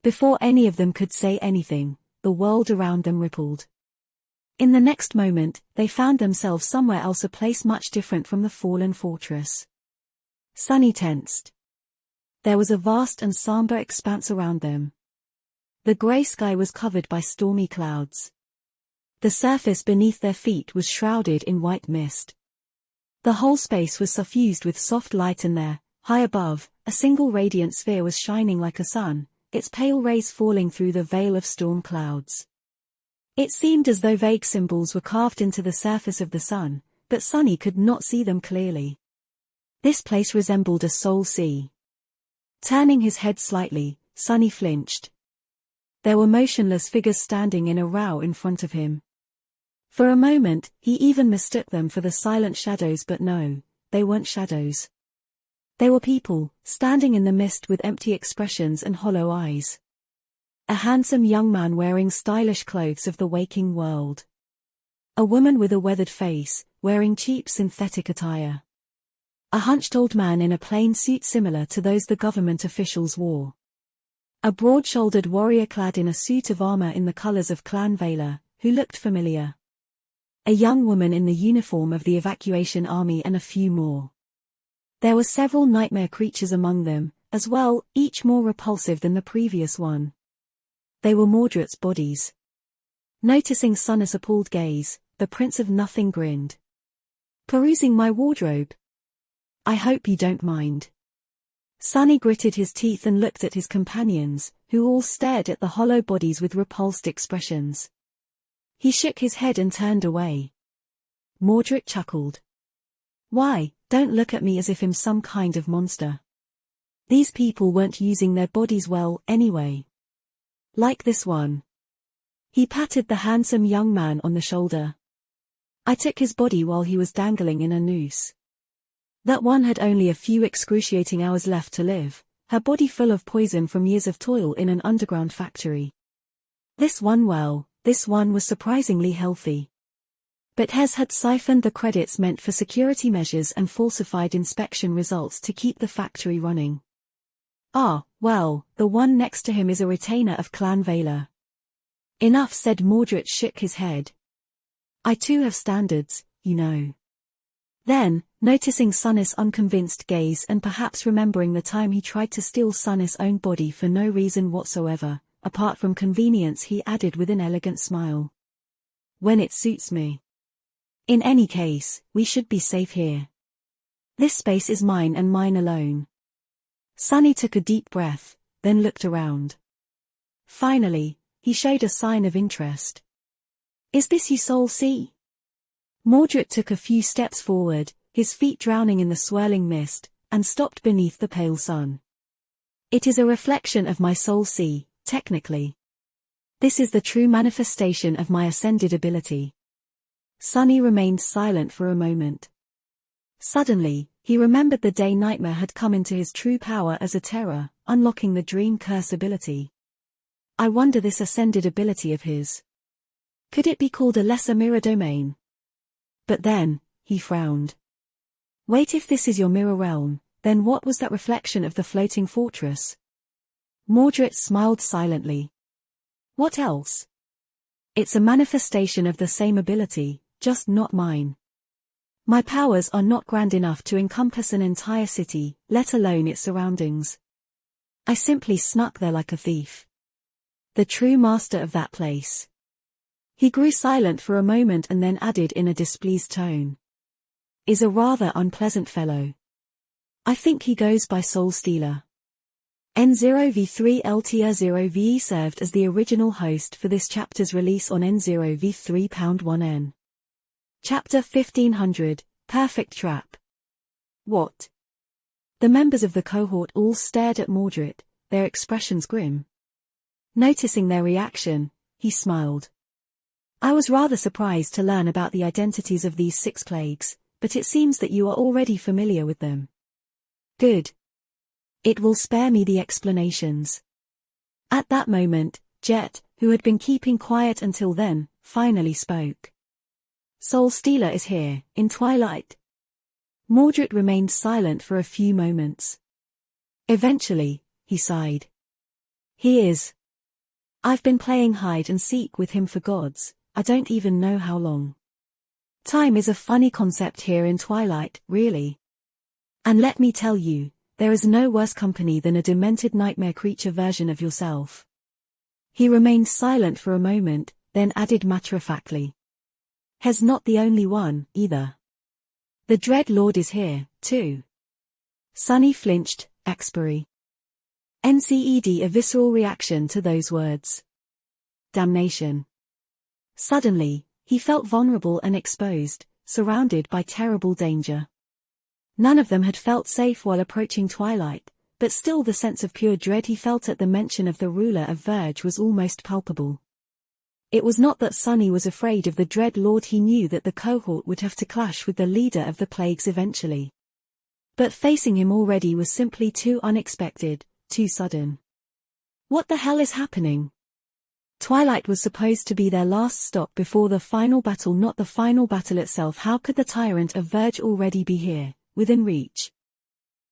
S1: Before any of them could say anything, the world around them rippled. In the next moment, they found themselves somewhere else, a place much different from the fallen fortress. Sunny tensed. There was a vast and somber expanse around them. The grey sky was covered by stormy clouds. The surface beneath their feet was shrouded in white mist. The whole space was suffused with soft light, and there, high above, a single radiant sphere was shining like a sun, its pale rays falling through the veil of storm clouds. It seemed as though vague symbols were carved into the surface of the sun, but Sunny could not see them clearly. This place resembled a soul sea. Turning his head slightly, Sunny flinched. There were motionless figures standing in a row in front of him. For a moment, he even mistook them for the silent shadows, but no, they weren't shadows. They were people, standing in the mist with empty expressions and hollow eyes. A handsome young man wearing stylish clothes of the waking world. A woman with a weathered face, wearing cheap synthetic attire. A hunched old man in a plain suit similar to those the government officials wore. A broad-shouldered warrior clad in a suit of armor in the colors of Clan Valor, who looked familiar. A young woman in the uniform of the evacuation army, and a few more. There were several nightmare creatures among them, as well, each more repulsive than the previous one. They were Mordred's bodies. Noticing Sunny's appalled gaze, the Prince of Nothing grinned. Perusing my wardrobe? I hope you don't mind. Sunny gritted his teeth and looked at his companions, who all stared at the hollow bodies with repulsed expressions. He shook his head and turned away. Mordred chuckled. Why, don't look at me as if I'm some kind of monster. These people weren't using their bodies well, anyway. Like this one. He patted the handsome young man on the shoulder. I took his body while he was dangling in a noose. That one had only a few excruciating hours left to live, her body full of poison from years of toil in an underground factory. This one was surprisingly healthy. But Hez had siphoned the credits meant for security measures and falsified inspection results to keep the factory running. The one next to him is a retainer of Clan Valor. Enough said. Mordred shook his head. I too have standards, you know. Then, noticing Sunny's unconvinced gaze and perhaps remembering the time he tried to steal Sunny's own body for no reason whatsoever, apart from convenience, he added with an elegant smile. When it suits me. In any case, we should be safe here. This space is mine and mine alone. Sunny took a deep breath, then looked around. Finally, he showed a sign of interest. Is this your soul sea? Mordred took a few steps forward, his feet drowning in the swirling mist, and stopped beneath the pale sun. It is a reflection of my soul sea, technically. This is the true manifestation of my ascended ability. Sunny remained silent for a moment. Suddenly, he remembered the day Nightmare had come into his true power as a terror, unlocking the Dream Curse ability. I wonder, this ascended ability of his. Could it be called a lesser mirror domain? But then, he frowned. Wait, if this is your mirror realm, then what was that reflection of the floating fortress? Mordred smiled silently. What else? It's a manifestation of the same ability, just not mine. My powers are not grand enough to encompass an entire city, let alone its surroundings. I simply snuck there like a thief. The true master of that place. He grew silent for a moment and then added in a displeased tone. is a rather unpleasant fellow. I think he goes by Soul Stealer. N0v3LTR0VE served as the original host for this chapter's release on N0v3.1N. Chapter 1500, Perfect Trap. What? The members of the cohort all stared at Mordred, their expressions grim. Noticing their reaction, he smiled. I was rather surprised to learn about the identities of these 6 plagues, but it seems that you are already familiar with them. Good. It will spare me the explanations. At that moment, Jet, who had been keeping quiet until then, finally spoke. Soul Stealer is here, in Twilight. Mordred remained silent for a few moments. Eventually, he sighed. He is. I've been playing hide and seek with him for gods, I don't even know how long. Time is a funny concept here in Twilight, really. And let me tell you, there is no worse company than a demented nightmare creature version of yourself. He remained silent for a moment, then added matter-of-factly. He's not the only one, either. The Dread Lord is here, too. Sunny flinched, expiry. NCED, a visceral reaction to those words. Damnation. Suddenly, he felt vulnerable and exposed, surrounded by terrible danger. None of them had felt safe while approaching Twilight, but still the sense of pure dread he felt at the mention of the ruler of Verge was almost palpable. It was not that Sunny was afraid of the Dread Lord, he knew that the cohort would have to clash with the leader of the plagues eventually. But facing him already was simply too unexpected, too sudden. What the hell is happening? Twilight was supposed to be their last stop before the final battle, not the final battle itself. How could the tyrant of Verge already be here, within reach?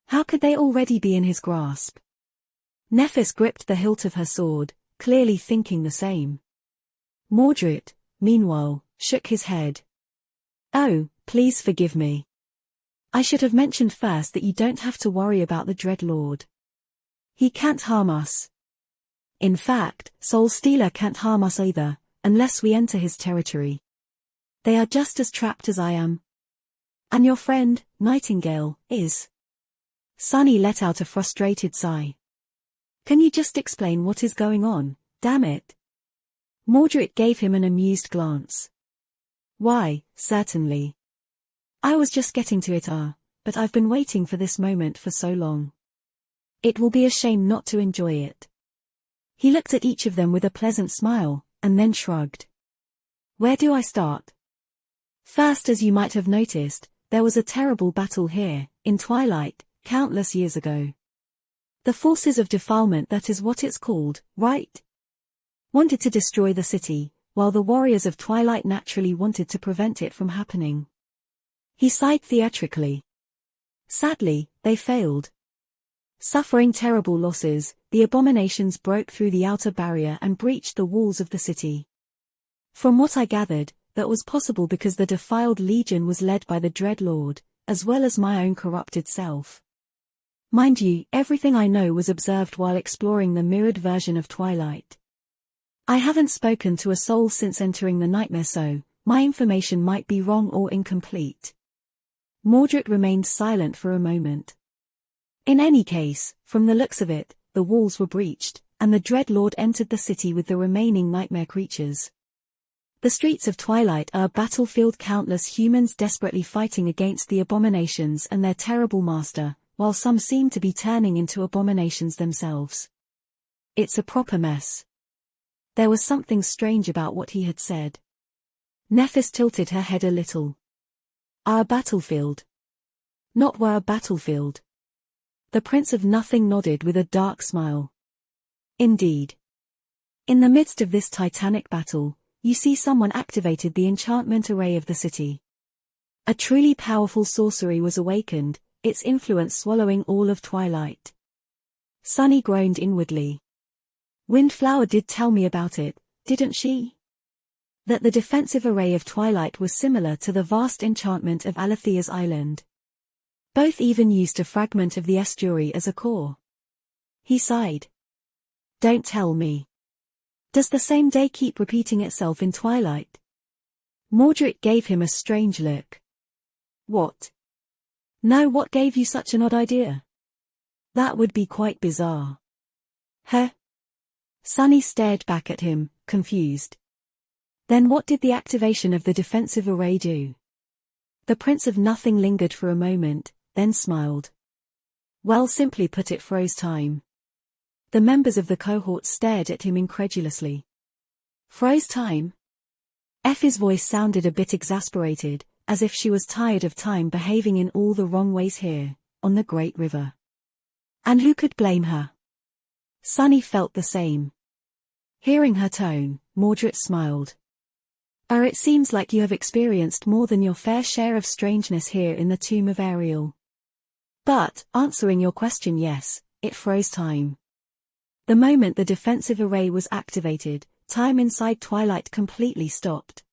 S1: How could they already be in his grasp? Nephis gripped the hilt of her sword, clearly thinking the same. Mordred, meanwhile, shook his head. Oh, please forgive me. I should have mentioned first that you don't have to worry about the Dread Lord. He can't harm us. In fact, Soul Stealer can't harm us either, unless we enter his territory. They are just as trapped as I am. And your friend, Nightingale, is. Sunny let out a frustrated sigh. Can you just explain what is going on, damn it? Mordred gave him an amused glance. Why, certainly. I was just getting to it, but I've been waiting for this moment for so long. It will be a shame not to enjoy it. He looked at each of them with a pleasant smile, and then shrugged. Where do I start? First, as you might have noticed, there was a terrible battle here, in Twilight, countless years ago. The forces of defilement, that is what it's called, right? Wanted to destroy the city, while the warriors of Twilight naturally wanted to prevent it from happening. He sighed theatrically. Sadly, they failed. Suffering terrible losses, the abominations broke through the outer barrier and breached the walls of the city. From what I gathered, that was possible because the defiled legion was led by the Dread Lord, as well as my own corrupted self. Mind you, everything I know was observed while exploring the mirrored version of Twilight. I haven't spoken to a soul since entering the nightmare, so my information might be wrong or incomplete. Mordred remained silent for a moment. In any case, from the looks of it, the walls were breached, and the Dread Lord entered the city with the remaining nightmare creatures. The streets of Twilight are a battlefield, countless humans desperately fighting against the abominations and their terrible master, while some seem to be turning into abominations themselves. It's a proper mess. There was something strange about what he had said. Nephis tilted her head a little. Our battlefield. Not our battlefield. The Prince of Nothing nodded with a dark smile. Indeed. In the midst of this titanic battle, you see someone activated the enchantment array of the city. A truly powerful sorcery was awakened, its influence swallowing all of Twilight. Sunny groaned inwardly. Windflower did tell me about it, didn't she? That the defensive array of Twilight was similar to the vast enchantment of Alethea's island. Both even used a fragment of the estuary as a core. He sighed. Don't tell me. Does the same day keep repeating itself in Twilight? Mordred gave him a strange look. What? No, what gave you such an odd idea? That would be quite bizarre. Huh? Sunny stared back at him, confused. Then what did the activation of the defensive array do? The Prince of Nothing lingered for a moment, then smiled. Well, simply put, it froze time. The members of the cohort stared at him incredulously. Froze time? Effie's voice sounded a bit exasperated, as if she was tired of time behaving in all the wrong ways here, on the Great River. And who could blame her? Sunny felt the same. Hearing her tone, Mordred smiled. It seems like you have experienced more than your fair share of strangeness here in the tomb of Ariel. But, answering your question, yes, it froze time. The moment the defensive array was activated, time inside Twilight completely stopped.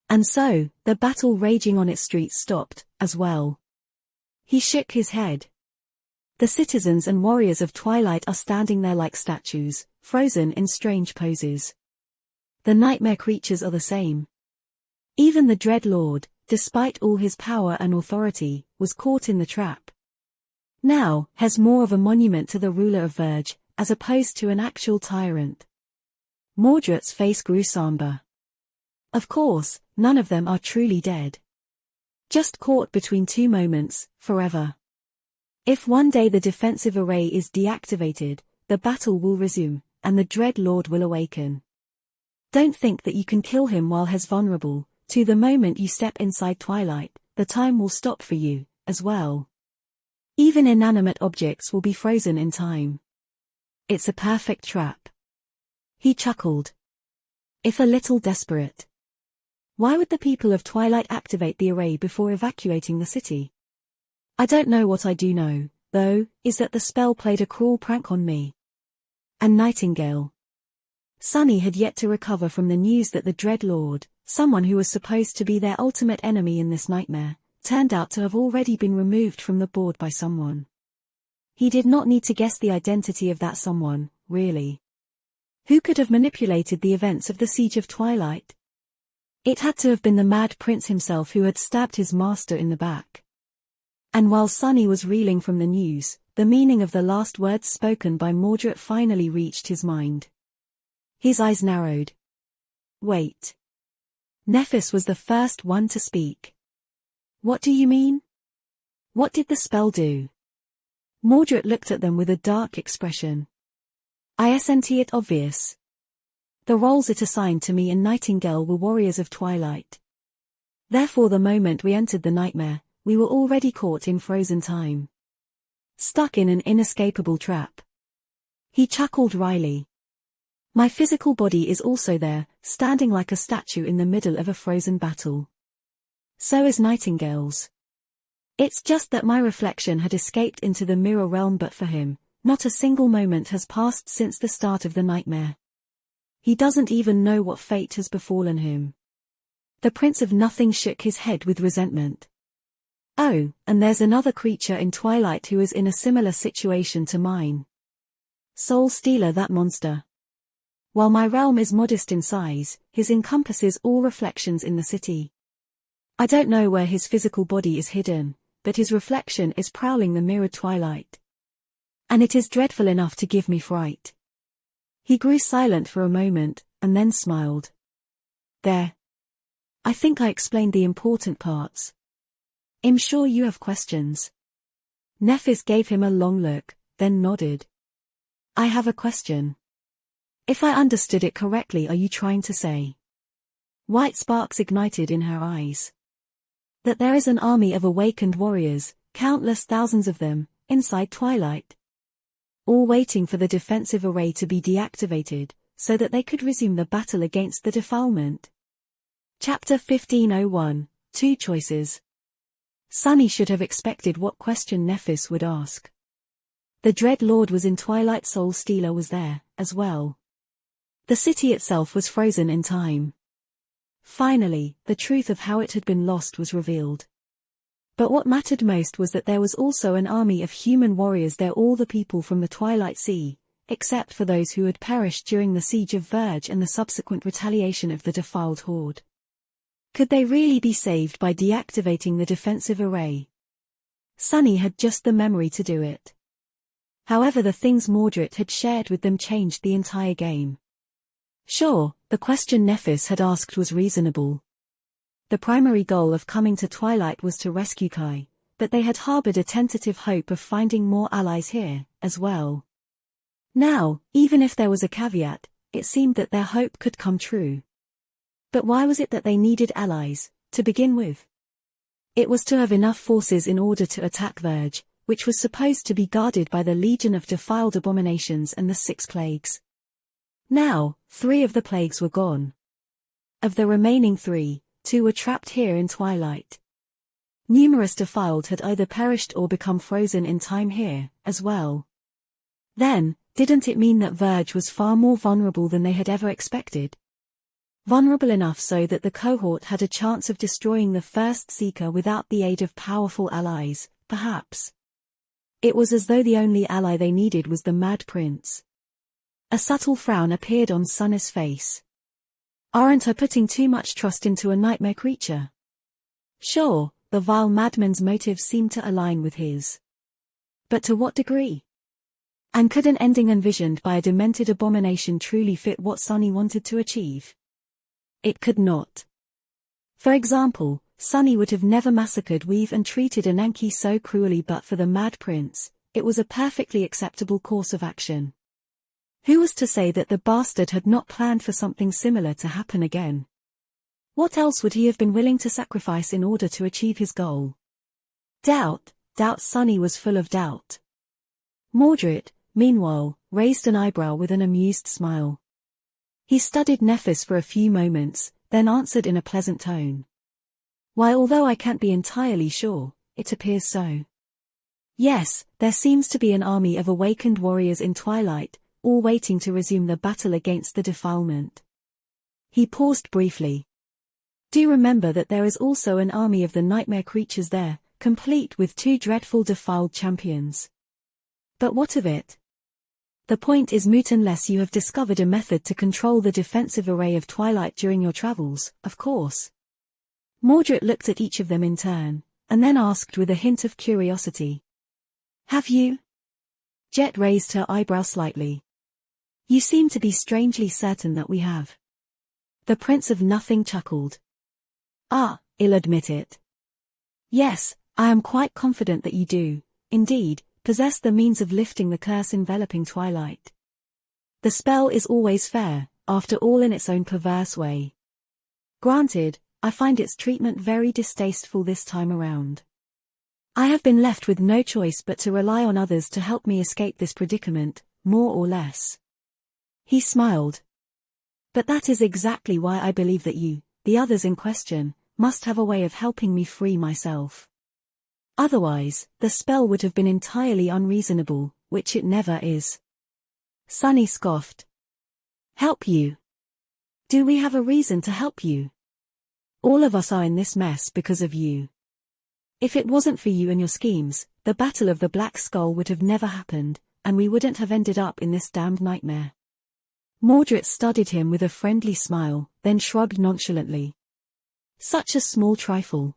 S1: And so, the battle raging on its streets stopped, as well. He shook his head. The citizens and warriors of Twilight are standing there like statues, frozen in strange poses. The nightmare creatures are the same. Even the Dread Lord, despite all his power and authority, was caught in the trap. Now, has more of a monument to the ruler of Verge, as opposed to an actual tyrant. Mordred's face grew somber. Of course, none of them are truly dead. Just caught between two moments, forever. If one day the defensive array is deactivated, the battle will resume, and the Dread Lord will awaken. Don't think that you can kill him while he's vulnerable. To the moment you step inside Twilight, the time will stop for you, as well. Even inanimate objects will be frozen in time. It's a perfect trap. He chuckled. If a little desperate. Why would the people of Twilight activate the array before evacuating the city? I don't know. What I do know, though, is that the spell played a cruel prank on me. And Nightingale. Sunny had yet to recover from the news that the Dread Lord, someone who was supposed to be their ultimate enemy in this nightmare, turned out to have already been removed from the board by someone. He did not need to guess the identity of that someone, really. Who could have manipulated the events of the Siege of Twilight? It had to have been the Mad Prince himself who had stabbed his master in the back. And while Sunny was reeling from the news, the meaning of the last words spoken by Mordred finally reached his mind. His eyes narrowed. Wait. Nephis was the first one to speak. What do you mean? What did the spell do? Mordred looked at them with a dark expression. Isn't it obvious? The roles it assigned to me and Nightingale were warriors of Twilight. Therefore the moment we entered the nightmare, we were already caught in frozen time. Stuck in an inescapable trap. He chuckled wryly. My physical body is also there, standing like a statue in the middle of a frozen battle. So is Nightingale's. It's just that my reflection had escaped into the mirror realm, but for him, not a single moment has passed since the start of the nightmare. He doesn't even know what fate has befallen him. The Prince of Nothing shook his head with resentment. Oh, and there's another creature in Twilight who is in a similar situation to mine. Soul Stealer, that monster. While my realm is modest in size, his encompasses all reflections in the city. I don't know where his physical body is hidden, but his reflection is prowling the mirrored Twilight. And it is dreadful enough to give me fright. He grew silent for a moment, and then smiled. There. I think I explained the important parts. I'm sure you have questions. Nephis gave him a long look, then nodded. I have a question. If I understood it correctly, are you trying to say? White sparks ignited in her eyes. That there is an army of awakened warriors, countless thousands of them, inside Twilight. All waiting for the defensive array to be deactivated, so that they could resume the battle against the defilement. Chapter 1501, Two Choices. Sunny should have expected what question Nephis would ask. The Dread Lord was in Twilight. Soul Stealer was there, as well. The city itself was frozen in time. Finally, the truth of how it had been lost was revealed. But what mattered most was that there was also an army of human warriors there, all the people from the Twilight Sea, except for those who had perished during the Siege of Verge and the subsequent retaliation of the defiled horde. Could they really be saved by deactivating the defensive array? Sunny had just the memory to do it. However, the things Mordred had shared with them changed the entire game. Sure, the question Nephis had asked was reasonable. The primary goal of coming to Twilight was to rescue Kai, but they had harbored a tentative hope of finding more allies here, as well. Now, even if there was a caveat, it seemed that their hope could come true. But why was it that they needed allies, to begin with? It was to have enough forces in order to attack Verge, which was supposed to be guarded by the Legion of Defiled Abominations and the 6 Plagues. Now, 3 of the plagues were gone. Of the remaining 3, 2 were trapped here in Twilight. Numerous defiled had either perished or become frozen in time here, as well. Then, didn't it mean that Verge was far more vulnerable than they had ever expected? Vulnerable enough so that the cohort had a chance of destroying the first Seeker without the aid of powerful allies, perhaps. It was as though the only ally they needed was the Mad Prince. A subtle frown appeared on Sunny's face. Aren't I putting too much trust into a nightmare creature? Sure, the vile madman's motives seemed to align with his. But to what degree? And could an ending envisioned by a demented abomination truly fit what Sunny wanted to achieve? It could not. For example, Sunny would have never massacred Weave and treated Ananke so cruelly, but for the Mad Prince, it was a perfectly acceptable course of action. Who was to say that the bastard had not planned for something similar to happen again? What else would he have been willing to sacrifice in order to achieve his goal? Doubt. Sunny was full of doubt. Mordred, meanwhile, raised an eyebrow with an amused smile. He studied Nephis for a few moments, then answered in a pleasant tone. Why, although I can't be entirely sure, it appears so. Yes, there seems to be an army of awakened warriors in Twilight, all waiting to resume the battle against the defilement. He paused briefly. Do remember that there is also an army of the nightmare creatures there, complete with 2 dreadful defiled champions. But what of it? The point is moot unless you have discovered a method to control the defensive array of Twilight during your travels, of course. Mordred looked at each of them in turn, and then asked with a hint of curiosity. Have you? Jet raised her eyebrow slightly. You seem to be strangely certain that we have. The Prince of Nothing chuckled. I'll admit it. Yes, I am quite confident that you do, indeed, possess the means of lifting the curse enveloping Twilight. The spell is always fair, after all, in its own perverse way. Granted, I find its treatment very distasteful this time around. I have been left with no choice but to rely on others to help me escape this predicament, more or less. He smiled. But that is exactly why I believe that you, the others in question, must have a way of helping me free myself. Otherwise, the spell would have been entirely unreasonable, which it never is. Sunny scoffed. Help you? Do we have a reason to help you? All of us are in this mess because of you. If it wasn't for you and your schemes, the Battle of the Black Skull would have never happened, and we wouldn't have ended up in this damned nightmare. Mordred studied him with a friendly smile, then shrugged nonchalantly. Such a small trifle.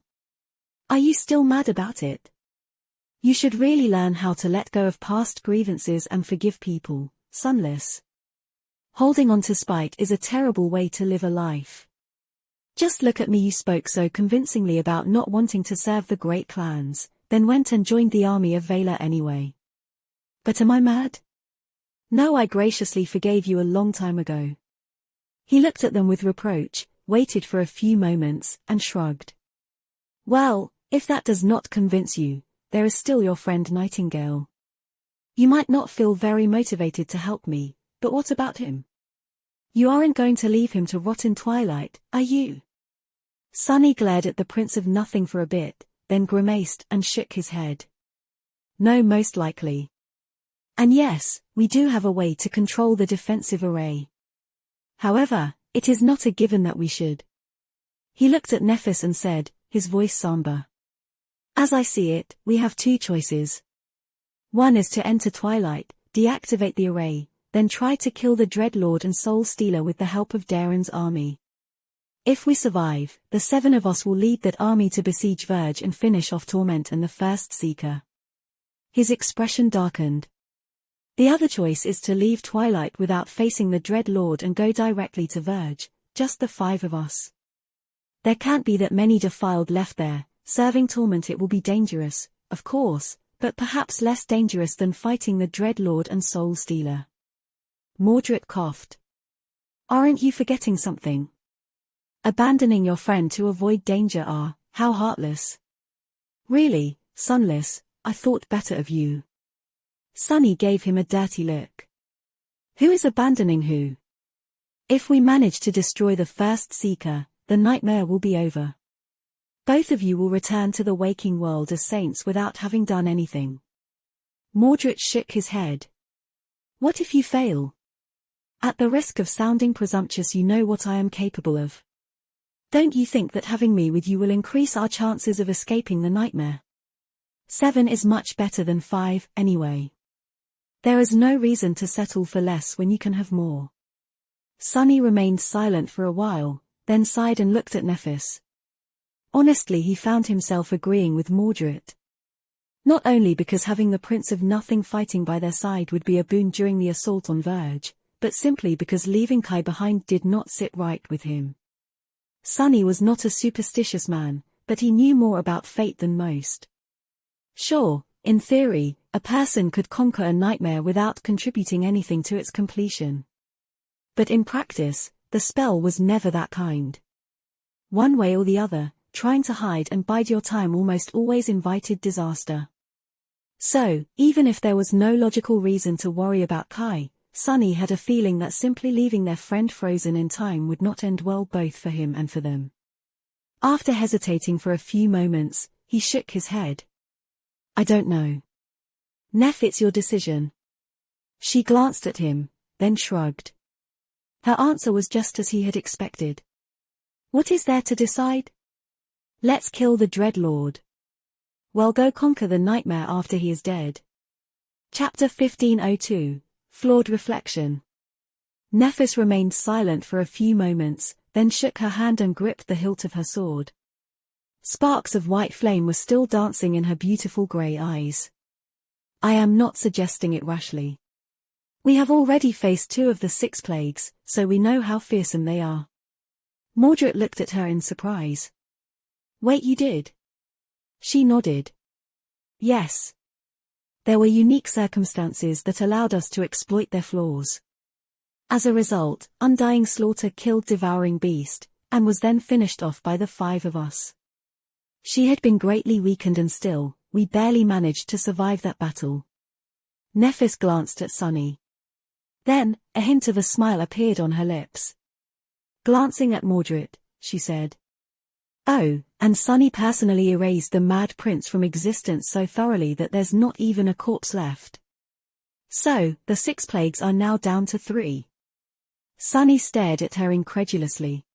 S1: Are you still mad about it? You should really learn how to let go of past grievances and forgive people, Sunless. Holding on to spite is a terrible way to live a life. Just look at me. You spoke so convincingly about not wanting to serve the great clans, then went and joined the army of Valor anyway. But am I mad? No, I graciously forgave you a long time ago. He looked at them with reproach, waited for a few moments, and shrugged. Well, if that does not convince you, there is still your friend Nightingale. You might not feel very motivated to help me, but what about him? You aren't going to leave him to rot in Twilight, are you? Sunny glared at the Prince of Nothing for a bit, then grimaced and shook his head. No, most likely. And yes, we do have a way to control the defensive array. However, it is not a given that we should. He looked at Nephis and said, his voice somber. As I see it, we have 2 choices. One is to enter Twilight, deactivate the array, then try to kill the Dreadlord and Soul Stealer with the help of Darren's army. If we survive, the 7 of us will lead that army to besiege Verge and finish off Torment and the First Seeker. His expression darkened. The other choice is to leave Twilight without facing the Dread Lord and go directly to Verge, just the 5 of us. There can't be that many defiled left there. Serving Torment it will be dangerous, of course, but perhaps less dangerous than fighting the Dread Lord and Soul Stealer. Mordred coughed. Aren't you forgetting something? Abandoning your friend to avoid danger how heartless. Really, Sunless, I thought better of you. Sunny gave him a dirty look. Who is abandoning who? If we manage to destroy the First Seeker, the nightmare will be over. Both of you will return to the waking world as saints without having done anything. Mordred shook his head. What if you fail? At the risk of sounding presumptuous, you know what I am capable of. Don't you think that having me with you will increase our chances of escaping the nightmare? 7 is much better than 5, anyway. There is no reason to settle for less when you can have more. Sunny remained silent for a while, then sighed and looked at Nephis. Honestly, he found himself agreeing with Mordred. Not only because having the Prince of Nothing fighting by their side would be a boon during the assault on Verge, but simply because leaving Kai behind did not sit right with him. Sunny was not a superstitious man, but he knew more about fate than most. Sure, in theory, a person could conquer a nightmare without contributing anything to its completion. But in practice, the spell was never that kind. One way or the other, trying to hide and bide your time almost always invited disaster. So, even if there was no logical reason to worry about Kai, Sunny had a feeling that simply leaving their friend frozen in time would not end well both for him and for them. After hesitating for a few moments, he shook his head. I don't know. Neph, it's your decision. She glanced at him, then shrugged. Her answer was just as he had expected. What is there to decide? Let's kill the Dread Lord. Well, go conquer the nightmare after he is dead. Chapter 1502, Flawed Reflection. Nephis remained silent for a few moments, then shook her hand and gripped the hilt of her sword. Sparks of white flame were still dancing in her beautiful grey eyes. I am not suggesting it rashly. We have already faced 2 of the 6 plagues, so we know how fearsome they are. Mordred looked at her in surprise. Wait, you did? She nodded. Yes. There were unique circumstances that allowed us to exploit their flaws. As a result, Undying Slaughter killed Devouring Beast, and was then finished off by the 5 of us. She had been greatly weakened and still, we barely managed to survive that battle. Nephis glanced at Sunny. Then, a hint of a smile appeared on her lips. Glancing at Mordred, she said. Oh, and Sunny personally erased the Mad Prince from existence so thoroughly that there's not even a corpse left. So, the 6 plagues are now down to 3. Sunny stared at her incredulously.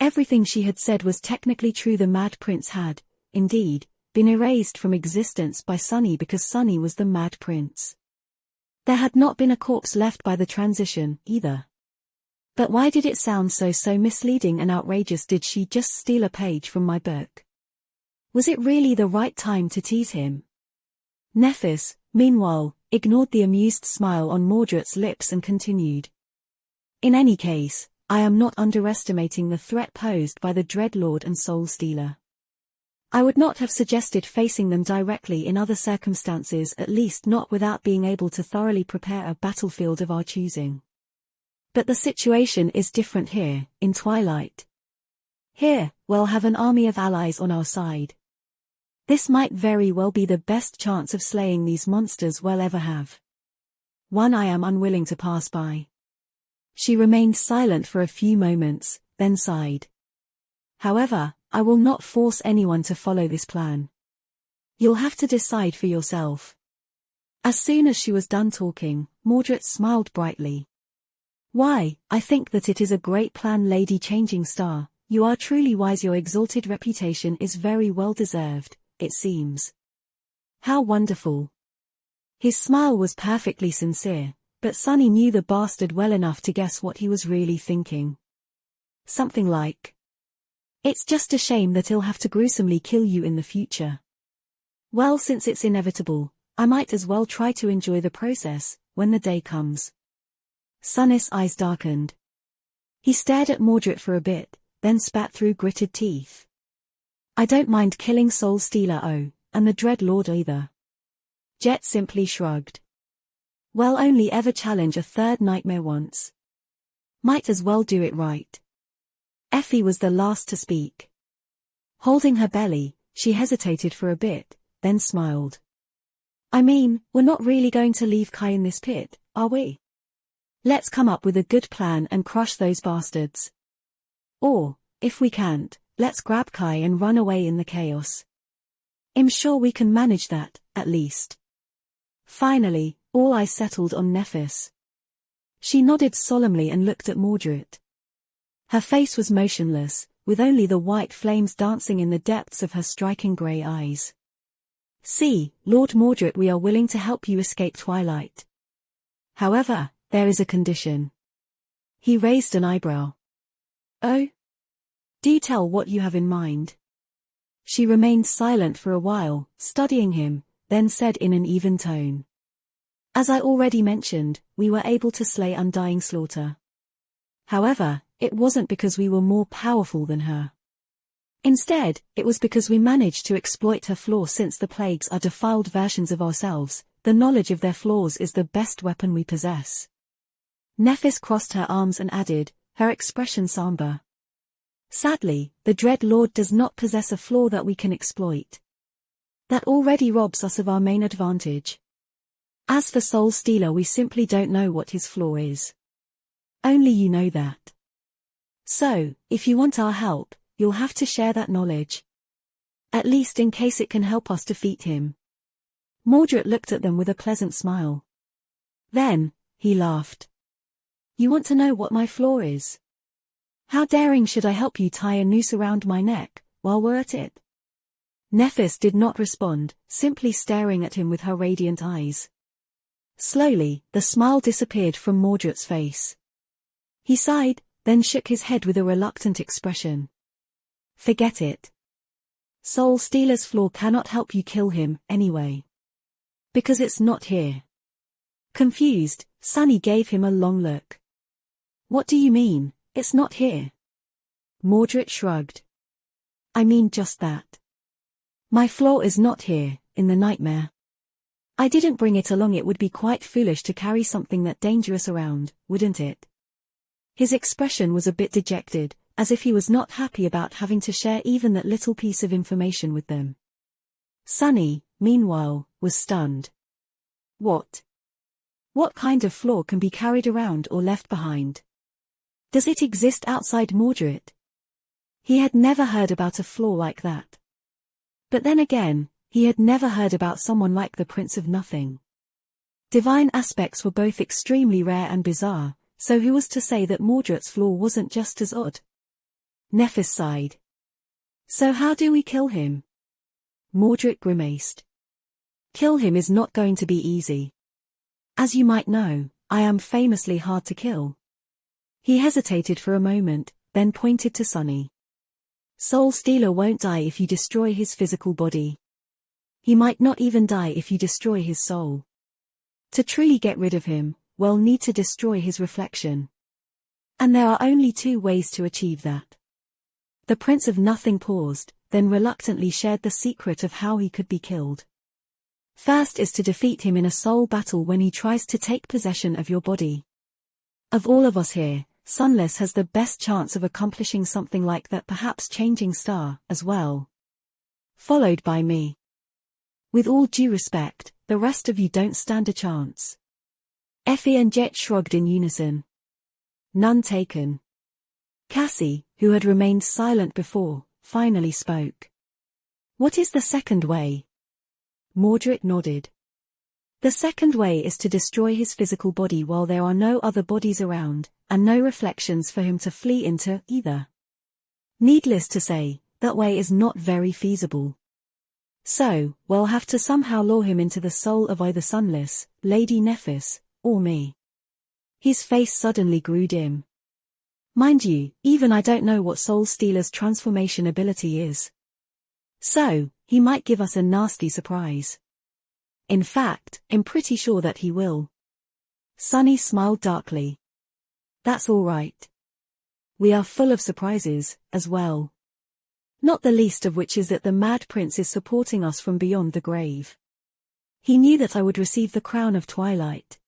S1: Everything she had said was technically true. The Mad Prince had, indeed, been erased from existence by Sunny because Sunny was the Mad Prince. There had not been a corpse left by the transition, either. But why did it sound so misleading and outrageous? Did she just steal a page from my book? Was it really the right time to tease him? Nephis, meanwhile, ignored the amused smile on Mordred's lips and continued. In any case, I am not underestimating the threat posed by the Dread Lord and Soul Stealer. I would not have suggested facing them directly in other circumstances, at least not without being able to thoroughly prepare a battlefield of our choosing. But the situation is different here, in Twilight. Here, we'll have an army of allies on our side. This might very well be the best chance of slaying these monsters we'll ever have. One I am unwilling to pass by. She remained silent for a few moments, then sighed. However, I will not force anyone to follow this plan. You'll have to decide for yourself. As soon as she was done talking, Mordred smiled brightly. Why, I think that it is a great plan, Lady Changing Star. You are truly wise. Your exalted reputation is very well deserved, it seems. How wonderful. His smile was perfectly sincere, but Sunny knew the bastard well enough to guess what he was really thinking. Something like, It's just a shame that he'll have to gruesomely kill you in the future. Well, since it's inevitable, I might as well try to enjoy the process, when the day comes. Sunnis' eyes darkened. He stared at Mordred for a bit, then spat through gritted teeth. I don't mind killing Soul Stealer and the Dread Lord either. Jet simply shrugged. Well, only ever challenge a third nightmare once. Might as well do it right. Effie was the last to speak. Holding her belly, she hesitated for a bit, then smiled. I mean, we're not really going to leave Kai in this pit, are we? Let's come up with a good plan and crush those bastards. Or, if we can't, let's grab Kai and run away in the chaos. I'm sure we can manage that, at least. Finally, all eyes settled on Nephis. She nodded solemnly and looked at Mordred. Her face was motionless, with only the white flames dancing in the depths of her striking grey eyes. See, Lord Mordred, we are willing to help you escape Twilight. However, there is a condition. He raised an eyebrow. Oh? Do tell what you have in mind. She remained silent for a while, studying him, then said in an even tone. As I already mentioned, we were able to slay Undying Slaughter. However, it wasn't because we were more powerful than her. Instead, it was because we managed to exploit her flaw. Since the plagues are defiled versions of ourselves, the knowledge of their flaws is the best weapon we possess. Nephis crossed her arms and added, her expression somber. Sadly, the Dread Lord does not possess a flaw that we can exploit. That already robs us of our main advantage. As for Soul Stealer, we simply don't know what his flaw is. Only you know that. So, if you want our help, you'll have to share that knowledge. At least in case it can help us defeat him. Mordred looked at them with a pleasant smile. Then, he laughed. You want to know what my flaw is? How daring should I help you tie a noose around my neck, while we're at it? Nephis did not respond, simply staring at him with her radiant eyes. Slowly, the smile disappeared from Mordred's face. He sighed, then shook his head with a reluctant expression. Forget it. Soul Stealer's flaw cannot help you kill him, anyway. Because it's not here. Confused, Sunny gave him a long look. What do you mean, it's not here? Mordred shrugged. I mean just that. My flaw is not here, in the nightmare. I didn't bring it along. It would be quite foolish to carry something that dangerous around, wouldn't it? His expression was a bit dejected, as if he was not happy about having to share even that little piece of information with them. Sunny, meanwhile, was stunned. What? What kind of flaw can be carried around or left behind? Does it exist outside Mordred? He had never heard about a flaw like that. But then again, he had never heard about someone like the Prince of Nothing. Divine aspects were both extremely rare and bizarre, so who was to say that Mordred's flaw wasn't just as odd? Nephis sighed. So how do we kill him? Mordred grimaced. Kill him is not going to be easy. As you might know, I am famously hard to kill. He hesitated for a moment, then pointed to Sunny. Soul Stealer won't die if you destroy his physical body. He might not even die if you destroy his soul. To truly get rid of him, we'll need to destroy his reflection. And there are only two ways to achieve that. The Prince of Nothing paused, then reluctantly shared the secret of how he could be killed. First is to defeat him in a soul battle when he tries to take possession of your body. Of all of us here, Sunless has the best chance of accomplishing something like that, perhaps changing Star as well. Followed by me. With all due respect, the rest of you don't stand a chance. Effie and Jet shrugged in unison. None taken. Cassie, who had remained silent before, finally spoke. What is the second way? Mordred nodded. The second way is to destroy his physical body while there are no other bodies around, and no reflections for him to flee into, either. Needless to say, that way is not very feasible. So, we'll have to somehow lure him into the soul of either Sunless, Lady Nephis, or me. His face suddenly grew dim. Mind you, even I don't know what Soul Stealer's transformation ability is. So, he might give us a nasty surprise. In fact, I'm pretty sure that he will. Sunny smiled darkly. That's all right. We are full of surprises, as well. Not the least of which is that the Mad Prince is supporting us from beyond the grave. He knew that I would receive the crown of Twilight.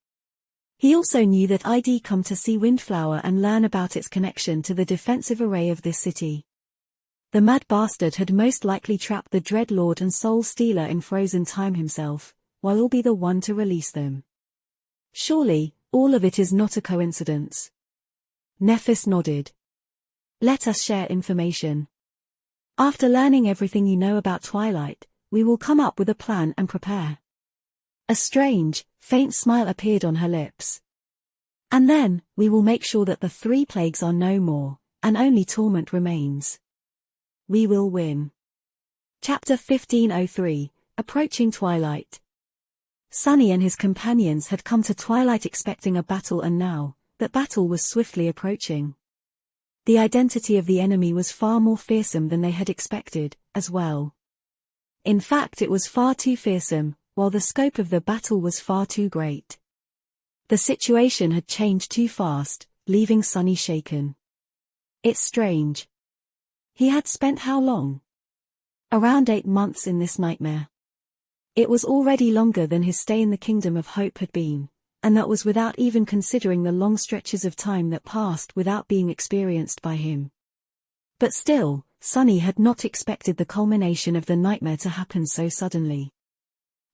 S1: He also knew that I'd come to see Windflower and learn about its connection to the defensive array of this city. The mad bastard had most likely trapped the Dreadlord and Soul Stealer in frozen time himself, while I'll be the one to release them. Surely, all of it is not a coincidence. Nephis nodded. Let us share information. After learning everything you know about Twilight, we will come up with a plan and prepare. A strange, faint smile appeared on her lips. And then, we will make sure that the 3 plagues are no more, and only torment remains. We will win. Chapter 1503, Approaching Twilight. Sunny and his companions had come to Twilight expecting a battle, and now, that battle was swiftly approaching. The identity of the enemy was far more fearsome than they had expected, as well. In fact, it was far too fearsome, while the scope of the battle was far too great. The situation had changed too fast, leaving Sunny shaken. It's strange. He had spent how long? Around 8 months in this nightmare. It was already longer than his stay in the Kingdom of Hope had been, and that was without even considering the long stretches of time that passed without being experienced by him. But still, Sunny had not expected the culmination of the nightmare to happen so suddenly.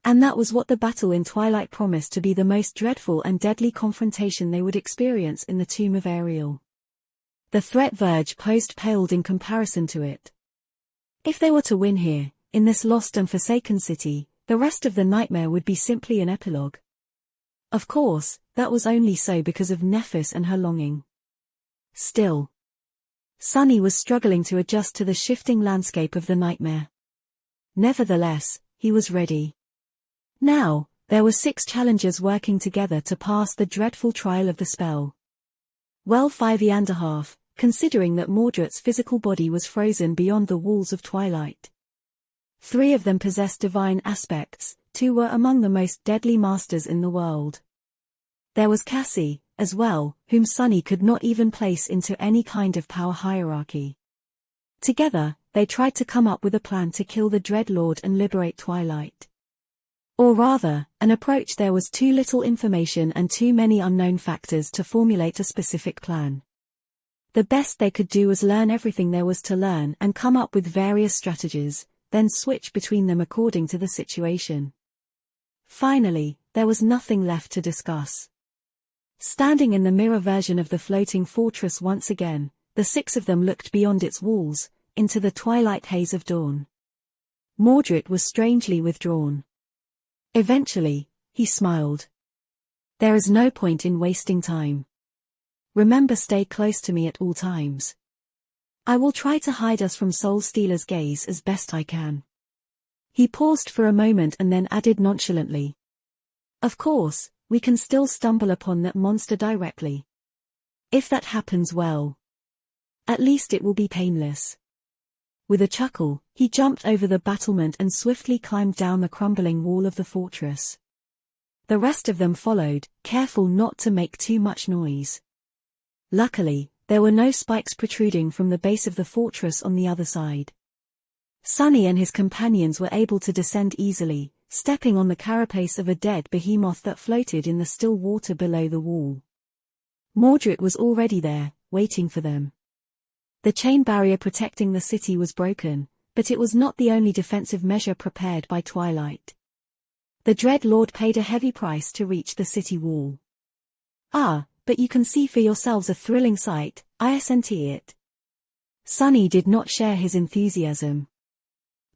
S1: And that was what the battle in Twilight promised to be, the most dreadful and deadly confrontation they would experience in the tomb of Ariel. The threat Verge posed paled in comparison to it. If they were to win here, in this lost and forsaken city, the rest of the nightmare would be simply an epilogue. Of course, that was only so because of Nephis and her longing. Still, Sunny was struggling to adjust to the shifting landscape of the nightmare. Nevertheless, he was ready. Now, there were 6 challengers working together to pass the dreadful trial of the spell. Well, 5.5, considering that Mordred's physical body was frozen beyond the walls of Twilight. 3 of them possessed divine aspects, 2 were among the most deadly masters in the world. There was Cassie, as well, whom Sunny could not even place into any kind of power hierarchy. Together, they tried to come up with a plan to kill the Dreadlord and liberate Twilight. Or rather, an approach. There was too little information and too many unknown factors to formulate a specific plan. The best they could do was learn everything there was to learn and come up with various strategies, then switch between them according to the situation. Finally, there was nothing left to discuss. Standing in the mirror version of the floating fortress once again, the 6 of them looked beyond its walls, into the twilight haze of dawn. Mordred was strangely withdrawn. Eventually, he smiled. There is no point in wasting time. Remember, stay close to me at all times. I will try to hide us from Soul Stealer's gaze as best I can. He paused for a moment and then added nonchalantly. Of course, we can still stumble upon that monster directly. If that happens, well, at least it will be painless. With a chuckle, he jumped over the battlement and swiftly climbed down the crumbling wall of the fortress. The rest of them followed, careful not to make too much noise. Luckily, there were no spikes protruding from the base of the fortress on the other side. Sunny and his companions were able to descend easily, stepping on the carapace of a dead behemoth that floated in the still water below the wall. Mordred was already there, waiting for them. The chain barrier protecting the city was broken, but it was not the only defensive measure prepared by Twilight. The Dreadlord paid a heavy price to reach the city wall. Ah, but you can see for yourselves a thrilling sight, isn't it? Sunny did not share his enthusiasm.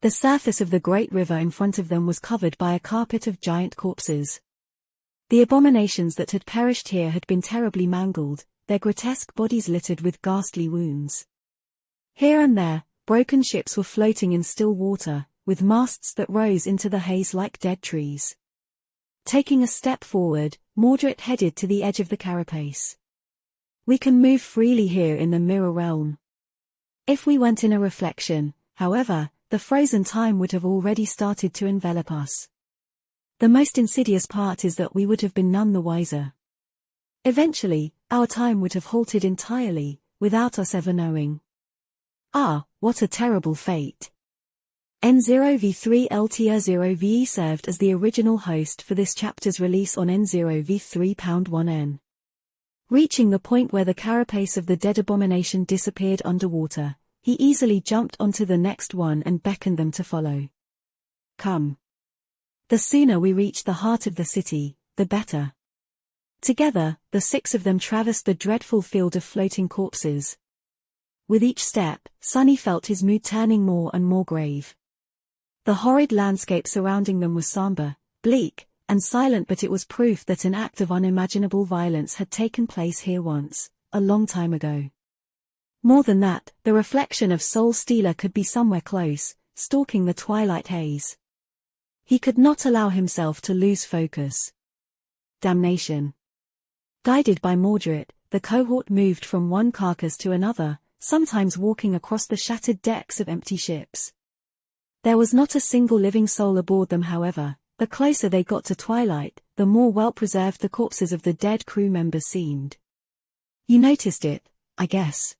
S1: The surface of the great river in front of them was covered by a carpet of giant corpses. The abominations that had perished here had been terribly mangled, their grotesque bodies littered with ghastly wounds. Here and there, broken ships were floating in still water, with masts that rose into the haze like dead trees. Taking a step forward, Mordred headed to the edge of the carapace. We can move freely here in the mirror realm. If we went in a reflection, however, the frozen time would have already started to envelop us. The most insidious part is that we would have been none the wiser. Eventually, our time would have halted entirely, without us ever knowing. Ah, what a terrible fate. N0v3LTR0VE served as the original host for this chapter's release on N0v3.1N. Reaching the point where the carapace of the dead abomination disappeared underwater, he easily jumped onto the next one and beckoned them to follow. Come. The sooner we reach the heart of the city, the better. Together, the 6 of them traversed the dreadful field of floating corpses. With each step, Sunny felt his mood turning more and more grave. The horrid landscape surrounding them was somber, bleak, and silent, but it was proof that an act of unimaginable violence had taken place here once, a long time ago. More than that, the reflection of Soul Stealer could be somewhere close, stalking the twilight haze. He could not allow himself to lose focus. Damnation. Guided by Mordred, the cohort moved from one carcass to another, sometimes walking across the shattered decks of empty ships. There was not a single living soul aboard them, however. The closer they got to twilight, the more well-preserved the corpses of the dead crew members seemed. You noticed it, I guess.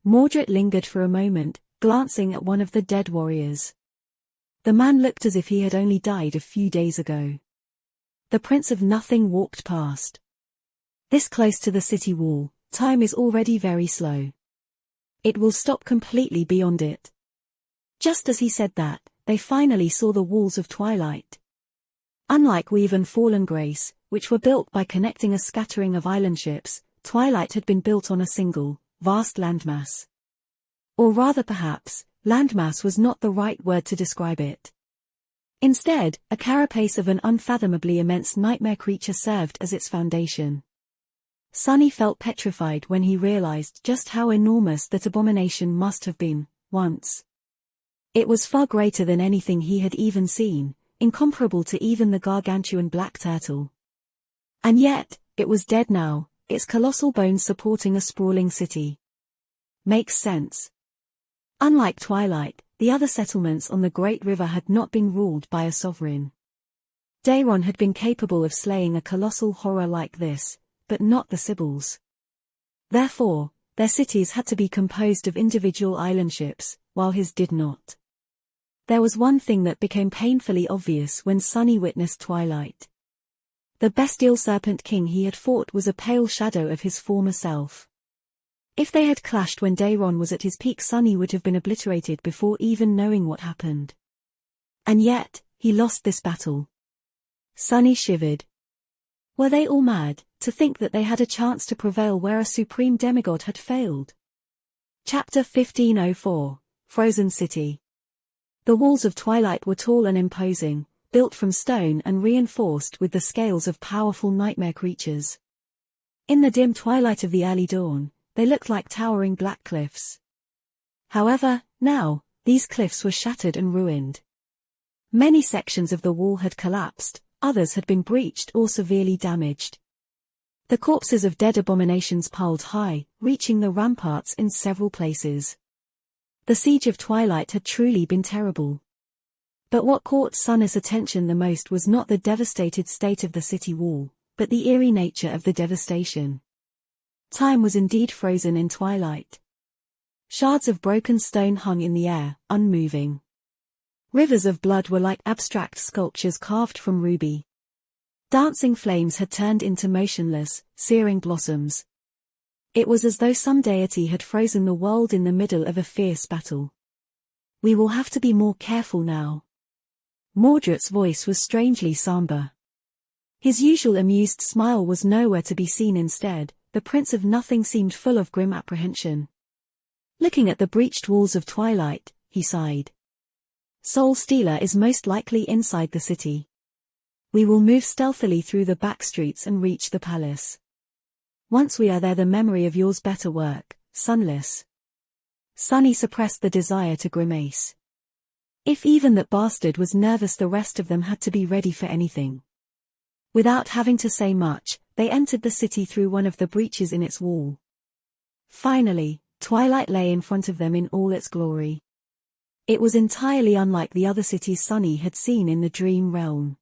S1: Mordred lingered for a moment, glancing at one of the dead warriors. The man looked as if he had only died a few days ago. The Prince of Nothing walked past. This close to the city wall, time is already very slow. It will stop completely beyond it. Just as he said that, they finally saw the walls of twilight. Unlike Weave and Fallen Grace, which were built by connecting a scattering of island ships, Twilight had been built on a single, vast landmass. Or rather perhaps, landmass was not the right word to describe it. Instead, a carapace of an unfathomably immense nightmare creature served as its foundation. Sunny felt petrified when he realized just how enormous that abomination must have been, once. It was far greater than anything he had even seen, incomparable to even the gargantuan black turtle. And yet, it was dead now, its colossal bones supporting a sprawling city. Makes sense. Unlike Twilight, the other settlements on the Great River had not been ruled by a sovereign. Daeron had been capable of slaying a colossal horror like this, but not the Sibyls. Therefore, their cities had to be composed of individual island ships, while his did not. There was one thing that became painfully obvious when Sunny witnessed Twilight. The bestial Serpent King he had fought was a pale shadow of his former self. If they had clashed when Daeron was at his peak, Sunny would have been obliterated before even knowing what happened. And yet, he lost this battle. Sunny shivered. Were they all mad, to think that they had a chance to prevail where a supreme demigod had failed? Chapter 1504, Frozen City. The walls of Twilight were tall and imposing, built from stone and reinforced with the scales of powerful nightmare creatures. In the dim twilight of the early dawn, they looked like towering black cliffs. However, now, these cliffs were shattered and ruined. Many sections of the wall had collapsed, others had been breached or severely damaged. The corpses of dead abominations piled high, reaching the ramparts in several places. The siege of Twilight had truly been terrible. But what caught Sunny's attention the most was not the devastated state of the city wall, but the eerie nature of the devastation. Time was indeed frozen in Twilight. Shards of broken stone hung in the air, unmoving. Rivers of blood were like abstract sculptures carved from ruby. Dancing flames had turned into motionless, searing blossoms. It was as though some deity had frozen the world in the middle of a fierce battle. We will have to be more careful now. Mordred's voice was strangely somber. His usual amused smile was nowhere to be seen. Instead, the Prince of Nothing seemed full of grim apprehension. Looking at the breached walls of Twilight, he sighed. Soul Stealer is most likely inside the city. We will move stealthily through the back streets and reach the palace. Once we are there, the memory of yours better work, Sunless. Sunny suppressed the desire to grimace. If even that bastard was nervous, the rest of them had to be ready for anything. Without having to say much, they entered the city through one of the breaches in its wall. Finally, twilight lay in front of them in all its glory. It was entirely unlike the other cities Sunny had seen in the dream realm.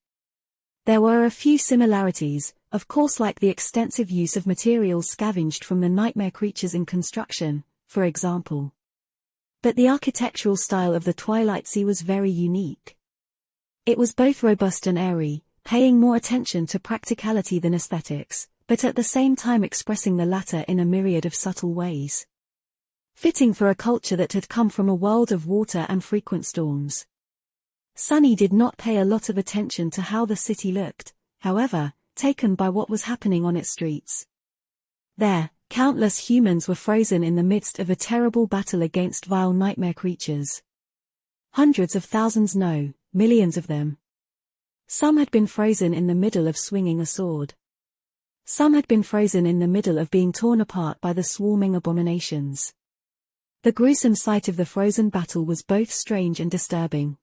S1: There were a few similarities, of course, like the extensive use of materials scavenged from the nightmare creatures in construction, for example. But the architectural style of the Twilight Sea was very unique. It was both robust and airy, paying more attention to practicality than aesthetics, but at the same time expressing the latter in a myriad of subtle ways. Fitting for a culture that had come from a world of water and frequent storms. Sunny did not pay a lot of attention to how the city looked, however, taken by what was happening on its streets. There, countless humans were frozen in the midst of a terrible battle against vile nightmare creatures. Hundreds of thousands, no, millions of them. Some had been frozen in the middle of swinging a sword. Some had been frozen in the middle of being torn apart by the swarming abominations. The gruesome sight of the frozen battle was both strange and disturbing.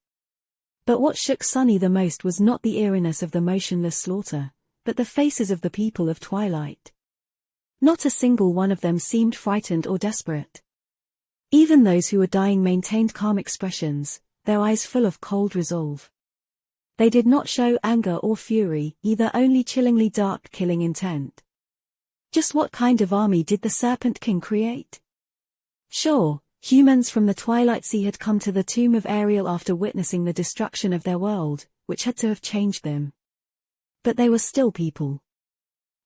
S1: But what shook Sunny the most was not the eeriness of the motionless slaughter, but the faces of the people of Twilight. Not a single one of them seemed frightened or desperate. Even those who were dying maintained calm expressions, their eyes full of cold resolve. They did not show anger or fury, either, only chillingly dark killing intent. Just what kind of army did the Serpent King create? Sure, humans from the Twilight Sea had come to the tomb of Ariel after witnessing the destruction of their world, which had to have changed them. But they were still people.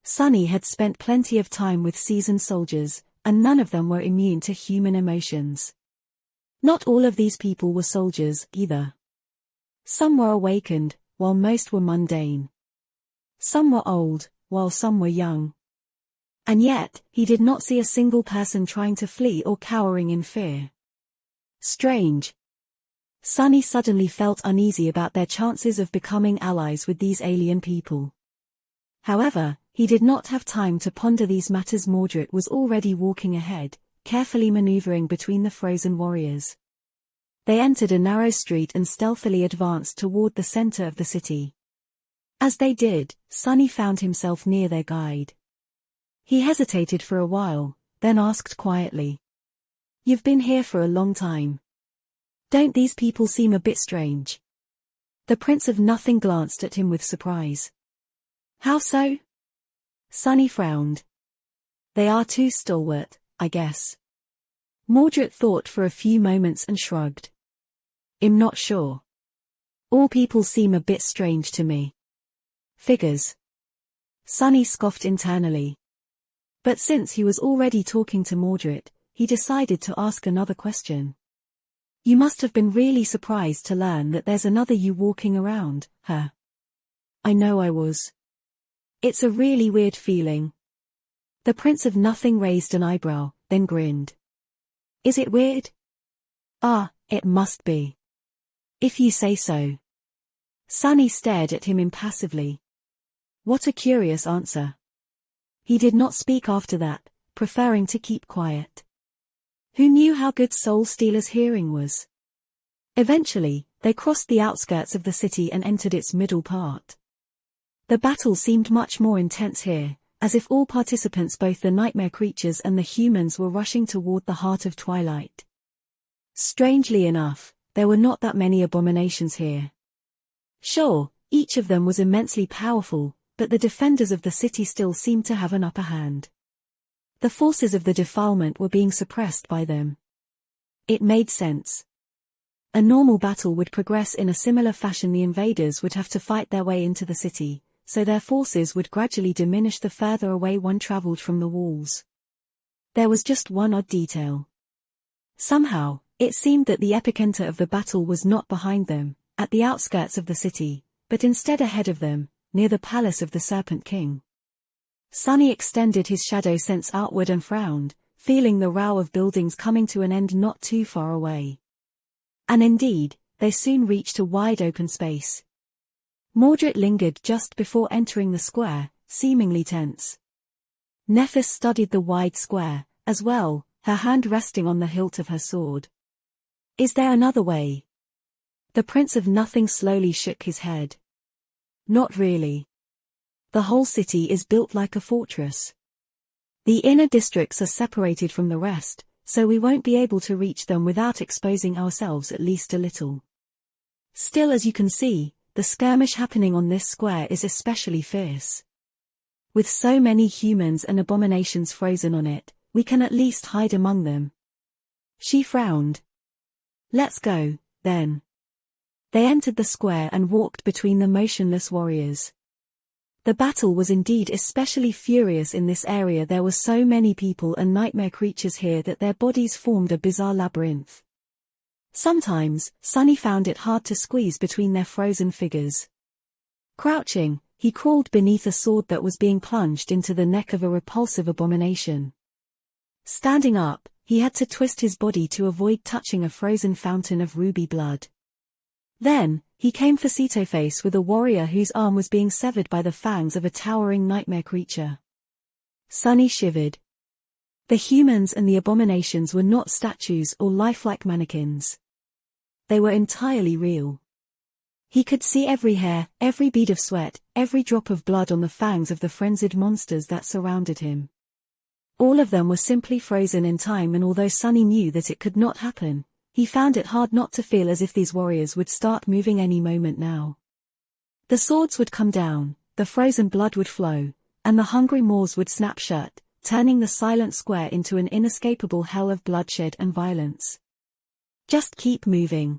S1: Sunny had spent plenty of time with seasoned soldiers, and none of them were immune to human emotions. Not all of these people were soldiers, either. Some were awakened, while most were mundane. Some were old, while some were young. And yet, he did not see a single person trying to flee or cowering in fear. Strange. Sunny suddenly felt uneasy about their chances of becoming allies with these alien people. However, he did not have time to ponder these matters. Mordred was already walking ahead, carefully maneuvering between the frozen warriors. They entered a narrow street and stealthily advanced toward the center of the city. As they did, Sunny found himself near their guide. He hesitated for a while, then asked quietly. "You've been here for a long time. Don't these people seem a bit strange?" The Prince of Nothing glanced at him with surprise. "How so?" Sunny frowned. "They are too stalwart, I guess." Mordred thought for a few moments and shrugged. "I'm not sure. All people seem a bit strange to me." "Figures." Sunny scoffed internally. But since he was already talking to Mordred, he decided to ask another question. "You must have been really surprised to learn that there's another you walking around, huh?" "I know I was. It's a really weird feeling." The Prince of Nothing raised an eyebrow, then grinned. "Is it weird?" "Ah, it must be. If you say so." Sunny stared at him impassively. What a curious answer. He did not speak after that, preferring to keep quiet. Who knew how good Soul Stealer's hearing was? Eventually, they crossed the outskirts of the city and entered its middle part. The battle seemed much more intense here, as if all participants, both the nightmare creatures and the humans, were rushing toward the heart of Twilight. Strangely enough, there were not that many abominations here. Sure, each of them was immensely powerful, but the defenders of the city still seemed to have an upper hand. The forces of the defilement were being suppressed by them. It made sense. A normal battle would progress in a similar fashion. The invaders would have to fight their way into the city, so their forces would gradually diminish the further away one traveled from the walls. There was just one odd detail. Somehow, it seemed that the epicenter of the battle was not behind them, at the outskirts of the city, but instead ahead of them, near the palace of the Serpent King. Sunny extended his shadow sense outward and frowned, feeling the row of buildings coming to an end not too far away. And indeed, they soon reached a wide open space. Mordred lingered just before entering the square, seemingly tense. Nephis studied the wide square, as well, her hand resting on the hilt of her sword. "Is there another way?" The Prince of Nothing slowly shook his head. "Not really. The whole city is built like a fortress. The inner districts are separated from the rest, so we won't be able to reach them without exposing ourselves at least a little. Still, as you can see, the skirmish happening on this square is especially fierce. With so many humans and abominations frozen on it, we can at least hide among them. She frowned. Let's go, then. They entered the square and walked between the motionless warriors. The battle was indeed especially furious in this area. There were so many people and nightmare creatures here that their bodies formed a bizarre labyrinth. Sometimes, Sunny found it hard to squeeze between their frozen figures. Crouching, he crawled beneath a sword that was being plunged into the neck of a repulsive abomination. Standing up, he had to twist his body to avoid touching a frozen fountain of ruby blood. Then, he came face-to-face with a warrior whose arm was being severed by the fangs of a towering nightmare creature. Sunny shivered. The humans and the abominations were not statues or lifelike mannequins. They were entirely real. He could see every hair, every bead of sweat, every drop of blood on the fangs of the frenzied monsters that surrounded him. All of them were simply frozen in time, and although Sunny knew that it could not happen, he found it hard not to feel as if these warriors would start moving any moment now. The swords would come down, the frozen blood would flow, and the hungry maws would snap shut, turning the silent square into an inescapable hell of bloodshed and violence. Just keep moving.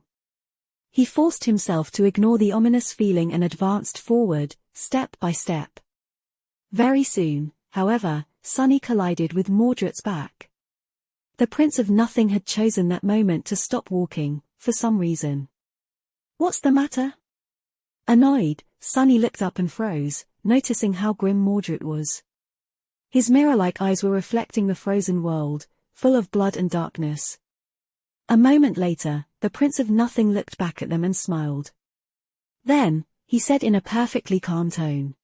S1: He forced himself to ignore the ominous feeling and advanced forward, step by step. Very soon, however, Sunny collided with Mordred's back. The Prince of Nothing had chosen that moment to stop walking, for some reason. What's the matter? Annoyed, Sunny looked up and froze, noticing how grim Mordred was. His mirror-like eyes were reflecting the frozen world, full of blood and darkness. A moment later, the Prince of Nothing looked back at them and smiled. Then, he said in a perfectly calm tone,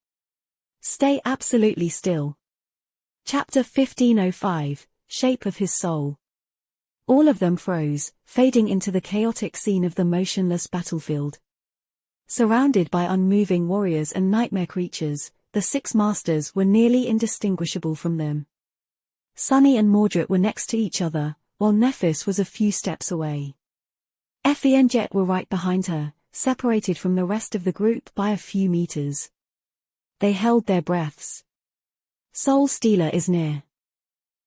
S1: "Stay absolutely still." Chapter 1505, Shape of His Soul. All of them froze, fading into the chaotic scene of the motionless battlefield. Surrounded by unmoving warriors and nightmare creatures, the six masters were nearly indistinguishable from them. Sunny and Mordred were next to each other, while Nephis was a few steps away. Effie and Jet were right behind her, separated from the rest of the group by a few meters. They held their breaths. Soul Stealer is near.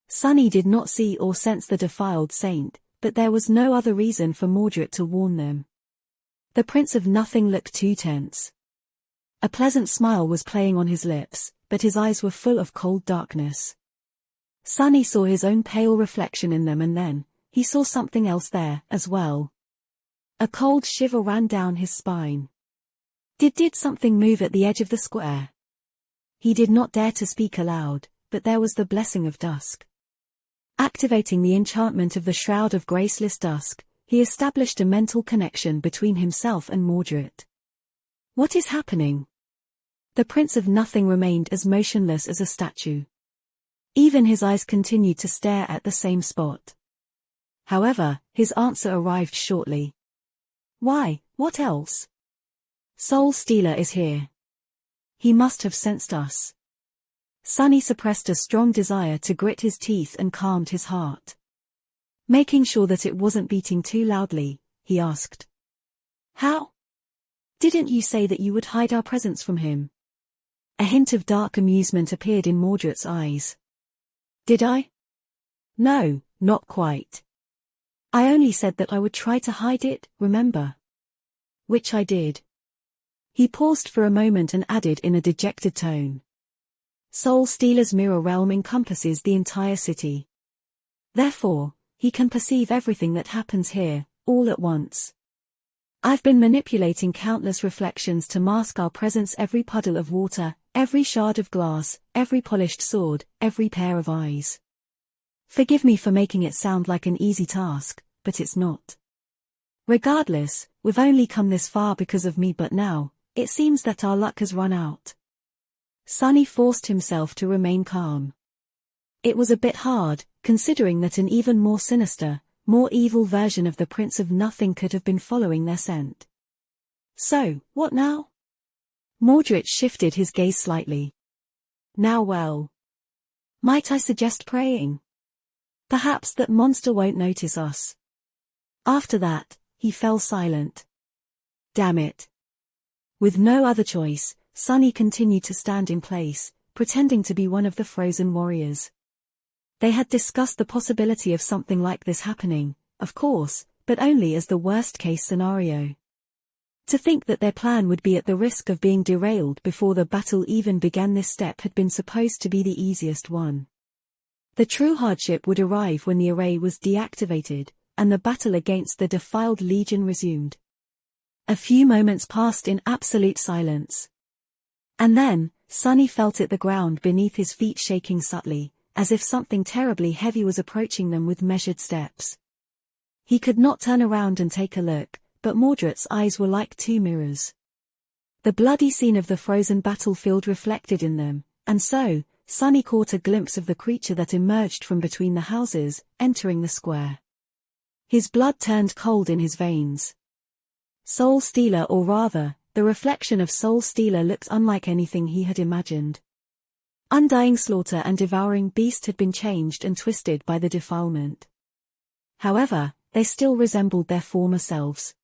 S1: Sunny did not see or sense the defiled saint, but there was no other reason for Mordred to warn them. The Prince of Nothing looked too tense. A pleasant smile was playing on his lips, but his eyes were full of cold darkness. Sunny saw his own pale reflection in them, and then, he saw something else there, as well. A cold shiver ran down his spine. Did something move at the edge of the square? He did not dare to speak aloud, but there was the blessing of dusk. Activating the enchantment of the Shroud of Graceless Dusk, he established a mental connection between himself and Mordred. What is happening? The Prince of Nothing remained as motionless as a statue. Even his eyes continued to stare at the same spot. However, his answer arrived shortly. Why, what else? Soul Stealer is here. He must have sensed us. Sunny suppressed a strong desire to grit his teeth and calmed his heart. Making sure that it wasn't beating too loudly, he asked. How? Didn't you say that you would hide our presence from him? A hint of dark amusement appeared in Mordred's eyes. Did I? No, not quite. I only said that I would try to hide it, remember? Which I did. He paused for a moment and added in a dejected tone. Soul Stealer's mirror realm encompasses the entire city. Therefore, he can perceive everything that happens here, all at once. I've been manipulating countless reflections to mask our presence: every puddle of water, every shard of glass, every polished sword, every pair of eyes. Forgive me for making it sound like an easy task, but it's not. Regardless, we've only come this far because of me, but now, it seems that our luck has run out. Sunny forced himself to remain calm. It was a bit hard, considering that an even more sinister, more evil version of the Prince of Nothing could have been following their scent. So, what now? Mordred shifted his gaze slightly. Now well. Might I suggest praying? Perhaps that monster won't notice us. After that, he fell silent. Damn it. With no other choice, Sunny continued to stand in place, pretending to be one of the frozen warriors. They had discussed the possibility of something like this happening, of course, but only as the worst-case scenario. To think that their plan would be at the risk of being derailed before the battle even began, this step had been supposed to be the easiest one. The true hardship would arrive when the array was deactivated, and the battle against the defiled legion resumed. A few moments passed in absolute silence. And then, Sunny felt the ground beneath his feet shaking subtly, as if something terribly heavy was approaching them with measured steps. He could not turn around and take a look, but Mordred's eyes were like two mirrors. The bloody scene of the frozen battlefield reflected in them, and so, Sunny caught a glimpse of the creature that emerged from between the houses, entering the square. His blood turned cold in his veins. Soul Stealer, or rather, the reflection of Soul Stealer, looked unlike anything he had imagined. Undying slaughter and devouring beast had been changed and twisted by the defilement. However, they still resembled their former selves.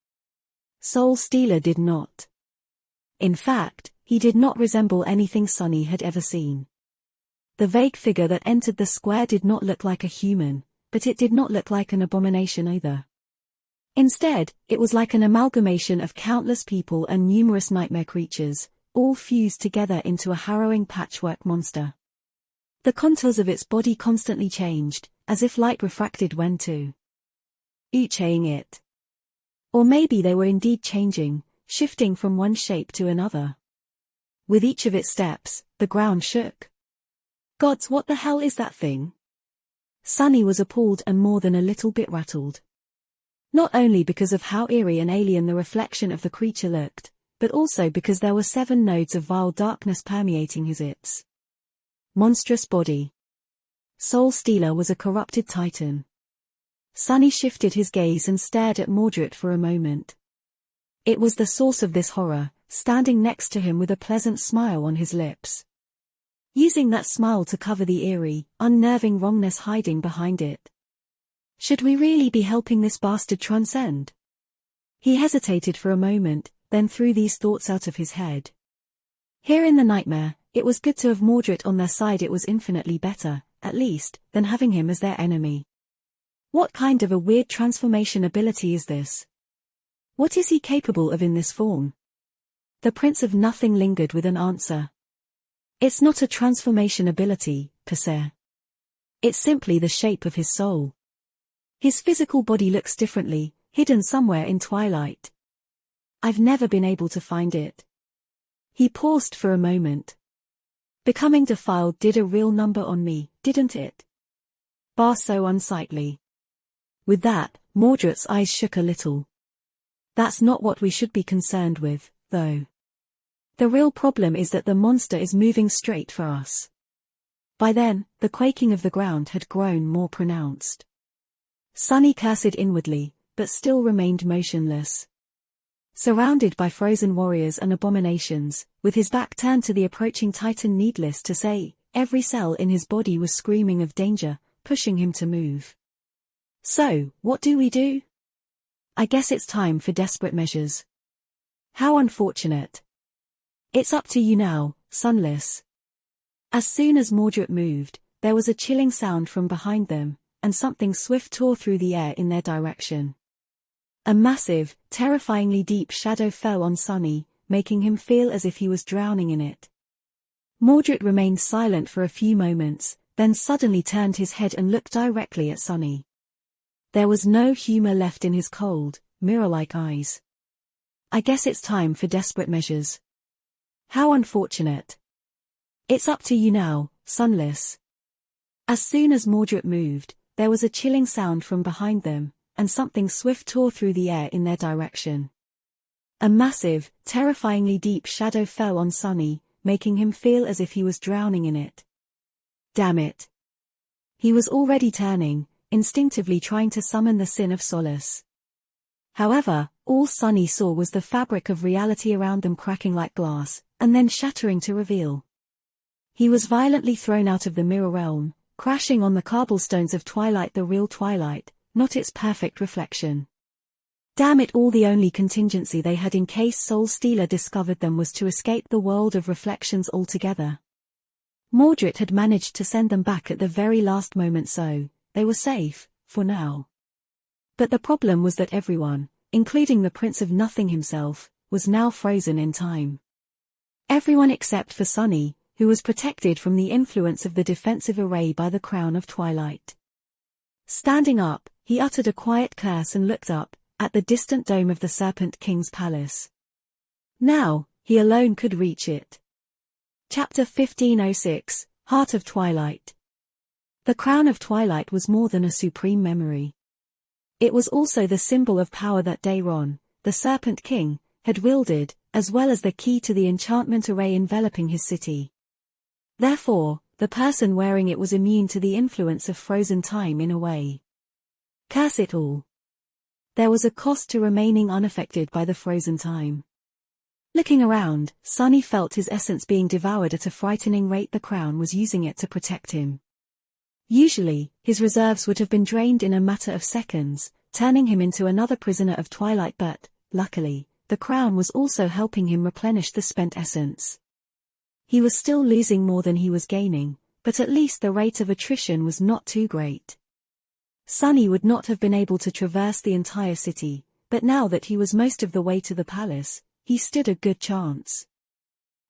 S1: Soul Stealer did not. In fact, he did not resemble anything Sunny had ever seen. The vague figure that entered the square did not look like a human, but it did not look like an abomination either. Instead, it was like an amalgamation of countless people and numerous nightmare creatures, all fused together into a harrowing patchwork monster. The contours of its body constantly changed, as if light refracted when to eaching it. Or maybe they were indeed changing, shifting from one shape to another. With each of its steps, the ground shook. Gods, what the hell is that thing? Sunny was appalled and more than a little bit rattled. Not only because of how eerie and alien the reflection of the creature looked, but also because there were 7 nodes of vile darkness permeating its monstrous body. Soul Stealer was a corrupted titan. Sunny shifted his gaze and stared at Mordred for a moment. It was the source of this horror, standing next to him with a pleasant smile on his lips. Using that smile to cover the eerie, unnerving wrongness hiding behind it. Should we really be helping this bastard transcend? He hesitated for a moment, then threw these thoughts out of his head. Here in the nightmare, it was good to have Mordred on their side. It was infinitely better, at least, than having him as their enemy. What kind of a weird transformation ability is this? What is he capable of in this form? The Prince of Nothing lingered with an answer. It's not a transformation ability, per se. It's simply the shape of his soul. His physical body looks differently, hidden somewhere in twilight. I've never been able to find it. He paused for a moment. Becoming defiled did a real number on me, didn't it? Bar so unsightly. With that, Mordred's eyes shook a little. That's not what we should be concerned with, though. The real problem is that the monster is moving straight for us. By then, the quaking of the ground had grown more pronounced. Sunny cursed inwardly, but still remained motionless. Surrounded by frozen warriors and abominations, with his back turned to the approaching titan, needless to say, every cell in his body was screaming of danger, pushing him to move. So, what do we do? I guess it's time for desperate measures. How unfortunate. It's up to you now, Sunless. As soon as Mordred moved, there was a chilling sound from behind them, and something swift tore through the air in their direction. A massive, terrifyingly deep shadow fell on Sunny, making him feel as if he was drowning in it. Mordred remained silent for a few moments, then suddenly turned his head and looked directly at Sunny. There was no humor left in his cold, mirror-like eyes. I guess it's time for desperate measures. How unfortunate. It's up to you now, Sunless. As soon as Mordred moved, there was a chilling sound from behind them, and something swift tore through the air in their direction. A massive, terrifyingly deep shadow fell on Sunny, making him feel as if he was drowning in it. Damn it. He was already turning, instinctively trying to summon the sin of solace. However, all Sunny saw was the fabric of reality around them cracking like glass, and then shattering to reveal He was violently thrown out of the mirror realm, crashing on the cobblestones of Twilight, the real Twilight, not its perfect reflection. Damn it all, the only contingency they had in case Soul Stealer discovered them was to escape the world of reflections altogether. Mordred had managed to send them back at the very last moment, so they were safe, for now. But the problem was that everyone, including the Prince of Nothing himself, was now frozen in time. Everyone except for Sunny, who was protected from the influence of the defensive array by the Crown of Twilight. Standing up, he uttered a quiet curse and looked up, at the distant dome of the Serpent King's palace. Now, he alone could reach it. Chapter 1506, Heart of Twilight. The Crown of Twilight was more than a supreme memory. It was also the symbol of power that Daeron, the Serpent King, had wielded, as well as the key to the enchantment array enveloping his city. Therefore, the person wearing it was immune to the influence of frozen time in a way. Curse it all. There was a cost to remaining unaffected by the frozen time. Looking around, Sunny felt his essence being devoured at a frightening rate. The Crown was using it to protect him. Usually, his reserves would have been drained in a matter of seconds, turning him into another prisoner of Twilight, but, luckily, the Crown was also helping him replenish the spent essence. He was still losing more than he was gaining, but at least the rate of attrition was not too great. Sunny would not have been able to traverse the entire city, but now that he was most of the way to the palace, he stood a good chance.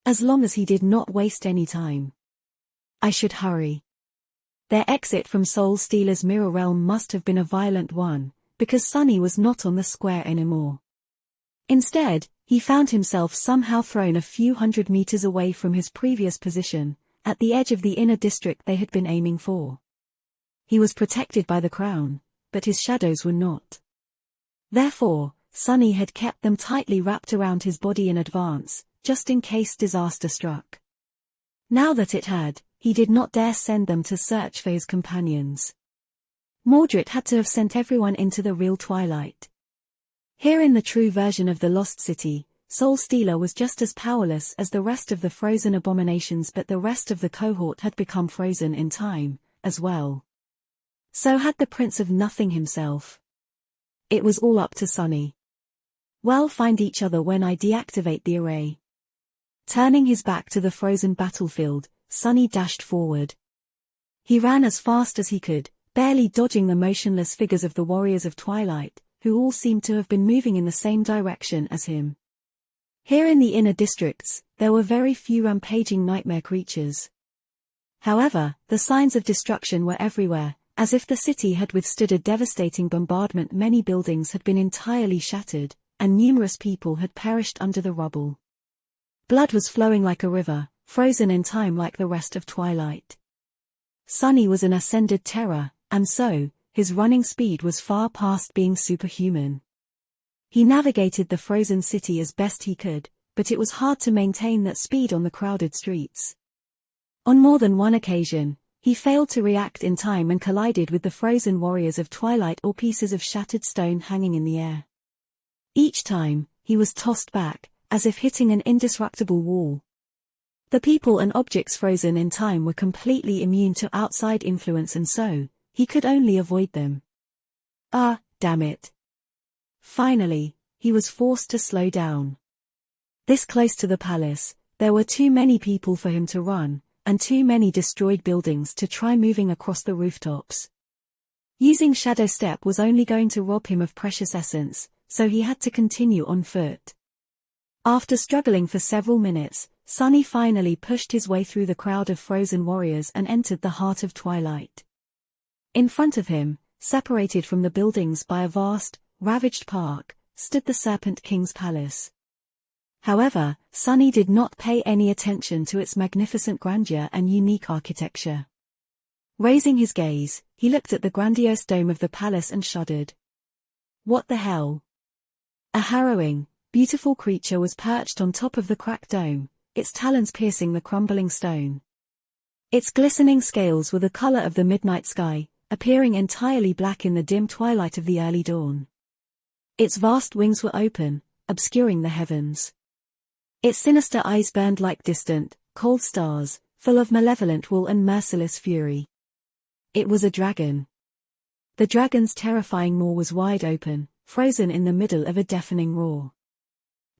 S1: As long as he did not waste any time. I should hurry. Their exit from Soul Stealer's mirror realm must have been a violent one, because Sunny was not on the square anymore. Instead, he found himself somehow thrown a few hundred meters away from his previous position, at the edge of the inner district they had been aiming for. He was protected by the Crown, but his shadows were not. Therefore, Sunny had kept them tightly wrapped around his body in advance, just in case disaster struck. Now that it had, he did not dare send them to search for his companions. Mordred had to have sent everyone into the real Twilight. Here in the true version of the Lost City, Soul Stealer was just as powerless as the rest of the frozen abominations, but the rest of the cohort had become frozen in time, as well. So had the Prince of Nothing himself. It was all up to Sunny. We'll find each other when I deactivate the array. Turning his back to the frozen battlefield, Sunny dashed forward. He ran as fast as he could, barely dodging the motionless figures of the warriors of Twilight, who all seemed to have been moving in the same direction as him. Here in the inner districts, there were very few rampaging nightmare creatures. However, the signs of destruction were everywhere, as if the city had withstood a devastating bombardment. Many buildings had been entirely shattered, and numerous people had perished under the rubble. Blood was flowing like a river, frozen in time like the rest of Twilight. Sunny was an ascended terror, and so, his running speed was far past being superhuman. He navigated the frozen city as best he could, but it was hard to maintain that speed on the crowded streets. On more than one occasion, he failed to react in time and collided with the frozen warriors of Twilight or pieces of shattered stone hanging in the air. Each time, he was tossed back, as if hitting an indestructible wall. The people and objects frozen in time were completely immune to outside influence, and so, he could only avoid them. Ah, damn it. Finally, he was forced to slow down. This close to the palace, there were too many people for him to run, and too many destroyed buildings to try moving across the rooftops. Using Shadow Step was only going to rob him of precious essence, so he had to continue on foot. After struggling for several minutes, Sunny finally pushed his way through the crowd of frozen warriors and entered the heart of Twilight. In front of him, separated from the buildings by a vast, ravaged park, stood the Serpent King's palace. However, Sunny did not pay any attention to its magnificent grandeur and unique architecture. Raising his gaze, he looked at the grandiose dome of the palace and shuddered. What the hell? A harrowing, beautiful creature was perched on top of the cracked dome, its talons piercing the crumbling stone. Its glistening scales were the color of the midnight sky, appearing entirely black in the dim twilight of the early dawn. Its vast wings were open, obscuring the heavens. Its sinister eyes burned like distant, cold stars, full of malevolent will and merciless fury. It was a dragon. The dragon's terrifying maw was wide open, frozen in the middle of a deafening roar.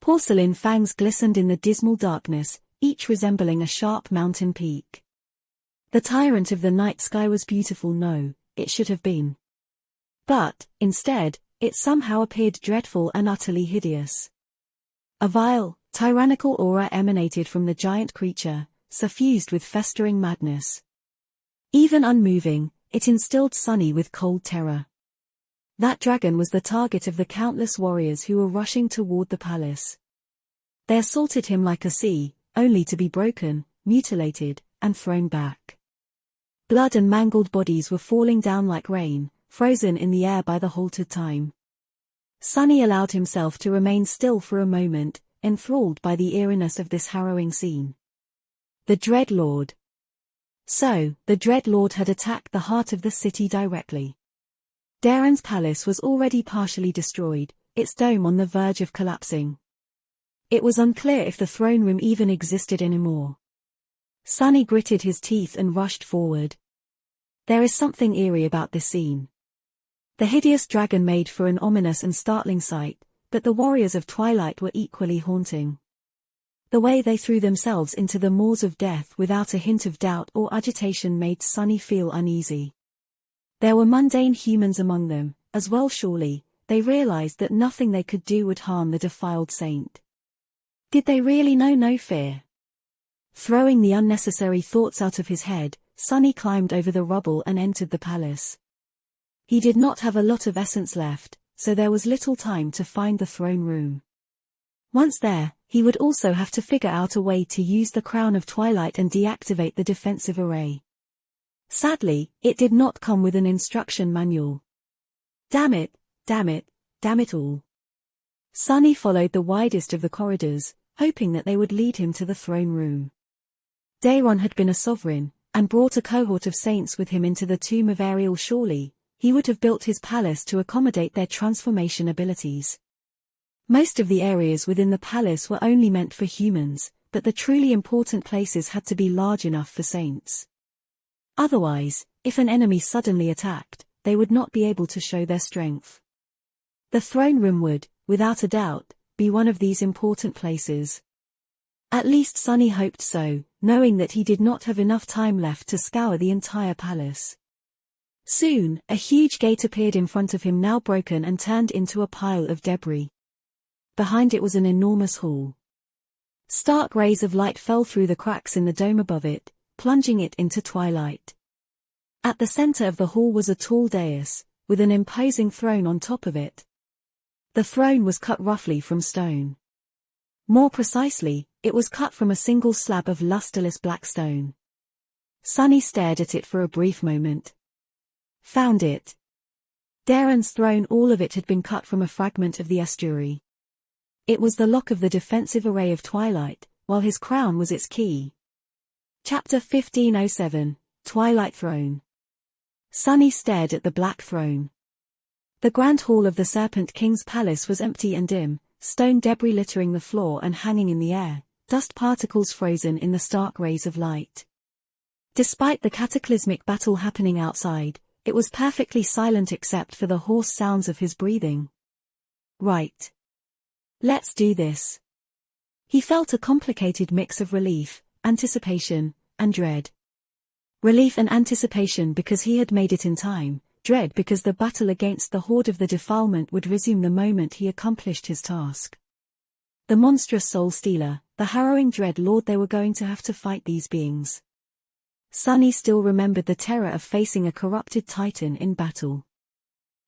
S1: Porcelain fangs glistened in the dismal darkness, each resembling a sharp mountain peak. The tyrant of the night sky was beautiful. No, it should have been. But, instead, it somehow appeared dreadful and utterly hideous. A vile, tyrannical aura emanated from the giant creature, suffused with festering madness. Even unmoving, it instilled Sunny with cold terror. That dragon was the target of the countless warriors who were rushing toward the palace. They assaulted him like a sea, only to be broken, mutilated, and thrown back. Blood and mangled bodies were falling down like rain, frozen in the air by the halted time. Sunny allowed himself to remain still for a moment, enthralled by the eeriness of this harrowing scene. The Dread Lord. So, the Dread Lord had attacked the heart of the city directly. Daren's palace was already partially destroyed, its dome on the verge of collapsing. It was unclear if the throne room even existed anymore. Sunny gritted his teeth and rushed forward. There is something eerie about this scene. The hideous dragon made for an ominous and startling sight, but the warriors of Twilight were equally haunting. The way they threw themselves into the maws of death without a hint of doubt or agitation made Sunny feel uneasy. There were mundane humans among them, as well. Surely, they realized that nothing they could do would harm the defiled saint. Did they really know no fear? Throwing the unnecessary thoughts out of his head, Sunny climbed over the rubble and entered the palace. He did not have a lot of essence left, so there was little time to find the throne room. Once there, he would also have to figure out a way to use the Crown of Twilight and deactivate the defensive array. Sadly, it did not come with an instruction manual. Damn it, damn it, damn it all. Sunny followed the widest of the corridors, hoping that they would lead him to the throne room. Daron had been a sovereign, and brought a cohort of saints with him into the tomb of Ariel. Surely, he would have built his palace to accommodate their transformation abilities. Most of the areas within the palace were only meant for humans, but the truly important places had to be large enough for saints. Otherwise, if an enemy suddenly attacked, they would not be able to show their strength. The throne room would, without a doubt, be one of these important places. At least Sunny hoped so, knowing that he did not have enough time left to scour the entire palace. Soon, a huge gate appeared in front of him, now broken and turned into a pile of debris. Behind it was an enormous hall. Stark rays of light fell through the cracks in the dome above it, plunging it into twilight. At the center of the hall was a tall dais, with an imposing throne on top of it. The throne was cut roughly from stone. More precisely, it was cut from a single slab of lusterless black stone. Sunny stared at it for a brief moment. Found it. Daren's throne, all of it had been cut from a fragment of the estuary. It was the lock of the defensive array of Twilight, while his crown was its key. Chapter 1507, Twilight Throne. Sunny stared at the black throne. The grand hall of the Serpent King's palace was empty and dim, stone debris littering the floor and hanging in the air, dust particles frozen in the stark rays of light. Despite the cataclysmic battle happening outside, it was perfectly silent except for the hoarse sounds of his breathing. Right. Let's do this. He felt a complicated mix of relief, anticipation, and dread. Relief and anticipation because he had made it in time, dread because the battle against the Horde of the Defilement would resume the moment he accomplished his task. The monstrous Soul Stealer, the harrowing Dread Lord, they were going to have to fight these beings. Sunny still remembered the terror of facing a corrupted Titan in battle.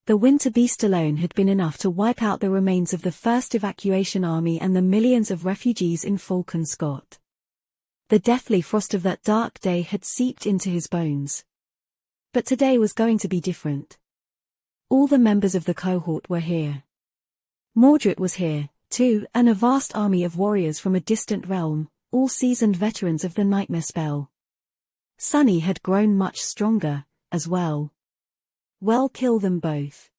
S1: The Winter Beast alone had been enough to wipe out the remains of the first evacuation army and the millions of refugees in Falcon Scott. The deathly frost of that dark day had seeped into his bones. But today was going to be different. All the members of the cohort were here. Mordred was here, too, and a vast army of warriors from a distant realm, all seasoned veterans of the Nightmare spell. Sunny had grown much stronger, as well. Well, kill them both.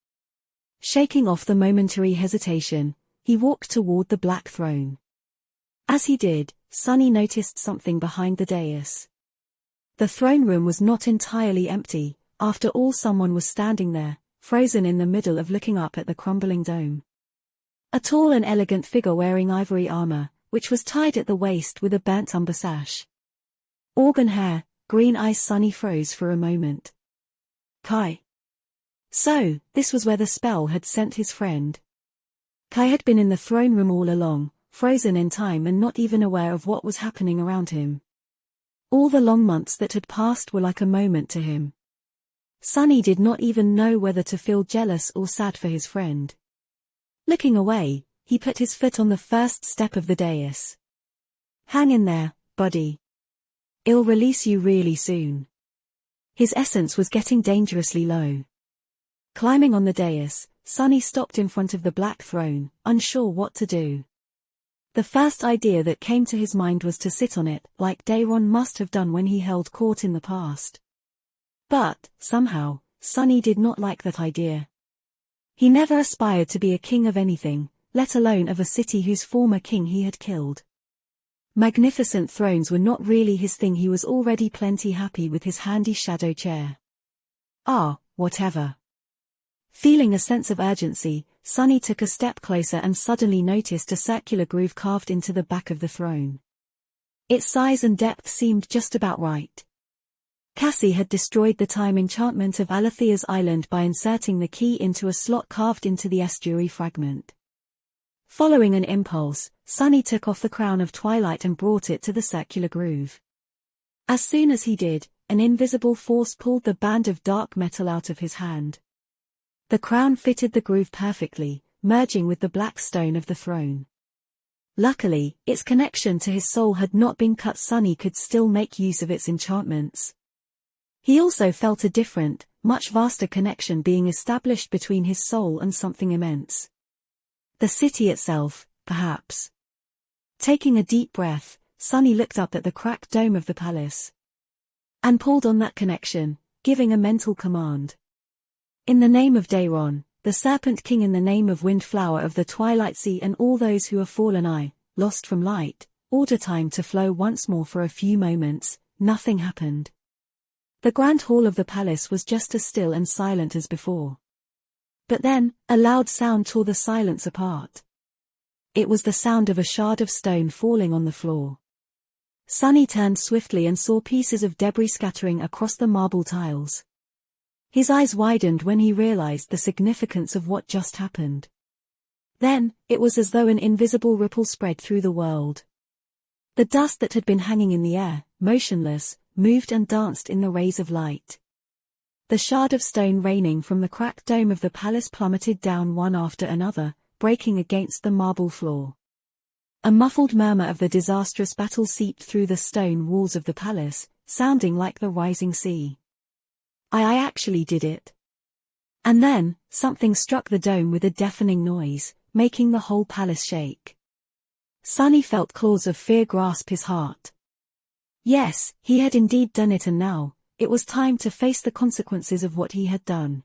S1: Shaking off the momentary hesitation, he walked toward the black throne. As he did, Sunny noticed something behind the dais. The throne room was not entirely empty. After all, someone was standing there, frozen in the middle of looking up at the crumbling dome. A tall and elegant figure wearing ivory armor, which was tied at the waist with a burnt umber sash. Auburn hair, green eyes. Sunny froze for a moment. Kai. So, this was where the spell had sent his friend. Kai had been in the throne room all along, frozen in time and not even aware of what was happening around him. All the long months that had passed were like a moment to him. Sunny did not even know whether to feel jealous or sad for his friend. Looking away, he put his foot on the first step of the dais. Hang in there, buddy. I'll release you really soon. His essence was getting dangerously low. Climbing on the dais, Sunny stopped in front of the black throne, unsure what to do. The first idea that came to his mind was to sit on it, like Daeron must have done when he held court in the past. But, somehow, Sunny did not like that idea. He never aspired to be a king of anything, let alone of a city whose former king he had killed. Magnificent thrones were not really his thing. He was already plenty happy with his handy shadow chair. Whatever. Feeling a sense of urgency, Sunny took a step closer and suddenly noticed a circular groove carved into the back of the throne. Its size and depth seemed just about right. Cassie had destroyed the time enchantment of Alethea's island by inserting the key into a slot carved into the estuary fragment. Following an impulse, Sunny took off the crown of twilight and brought it to the circular groove. As soon as he did, an invisible force pulled the band of dark metal out of his hand. The crown fitted the groove perfectly, merging with the black stone of the throne. Luckily, its connection to his soul had not been cut. Sunny could still make use of its enchantments. He also felt a different, much vaster connection being established between his soul and something immense. The city itself, perhaps. Taking a deep breath, Sunny looked up at the cracked dome of the palace. And pulled on that connection, giving a mental command. In the name of Daeron, the Serpent King, in the name of Windflower of the Twilight Sea and all those who have fallen, lost from light, order time to flow once more. For a few moments, nothing happened. The grand hall of the palace was just as still and silent as before. But then, a loud sound tore the silence apart. It was the sound of a shard of stone falling on the floor. Sunny turned swiftly and saw pieces of debris scattering across the marble tiles. His eyes widened when he realized the significance of what just happened. Then, it was as though an invisible ripple spread through the world. The dust that had been hanging in the air, motionless, moved and danced in the rays of light. The shard of stone raining from the cracked dome of the palace plummeted down one after another, breaking against the marble floor. A muffled murmur of the disastrous battle seeped through the stone walls of the palace, sounding like the rising sea. I actually did it. And then, something struck the dome with a deafening noise, making the whole palace shake. Sunny felt claws of fear grasp his heart. Yes, he had indeed done it, and now, it was time to face the consequences of what he had done.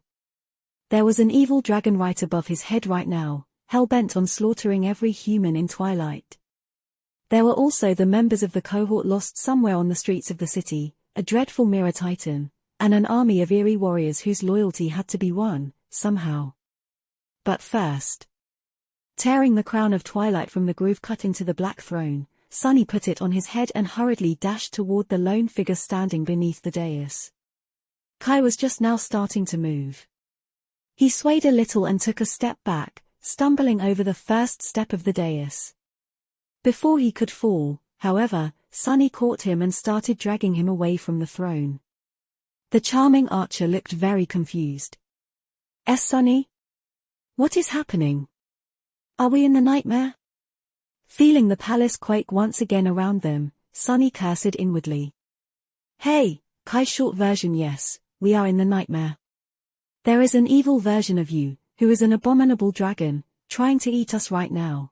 S1: There was an evil dragon right above his head right now, hell-bent on slaughtering every human in Twilight. There were also the members of the cohort lost somewhere on the streets of the city, a dreadful mirror titan, and an army of eerie warriors whose loyalty had to be won, somehow. But first, tearing the crown of twilight from the groove cut into the black throne, Sunny put it on his head and hurriedly dashed toward the lone figure standing beneath the dais. Kai was just now starting to move. He swayed a little and took a step back, stumbling over the first step of the dais. Before he could fall, however, Sunny caught him and started dragging him away from the throne. The charming archer looked very confused. Sunny? What is happening? Are we in the nightmare? Feeling the palace quake once again around them, Sunny cursed inwardly. Hey, Kai. Short version: yes, we are in the nightmare. There is an evil version of you, who is an abominable dragon, trying to eat us right now.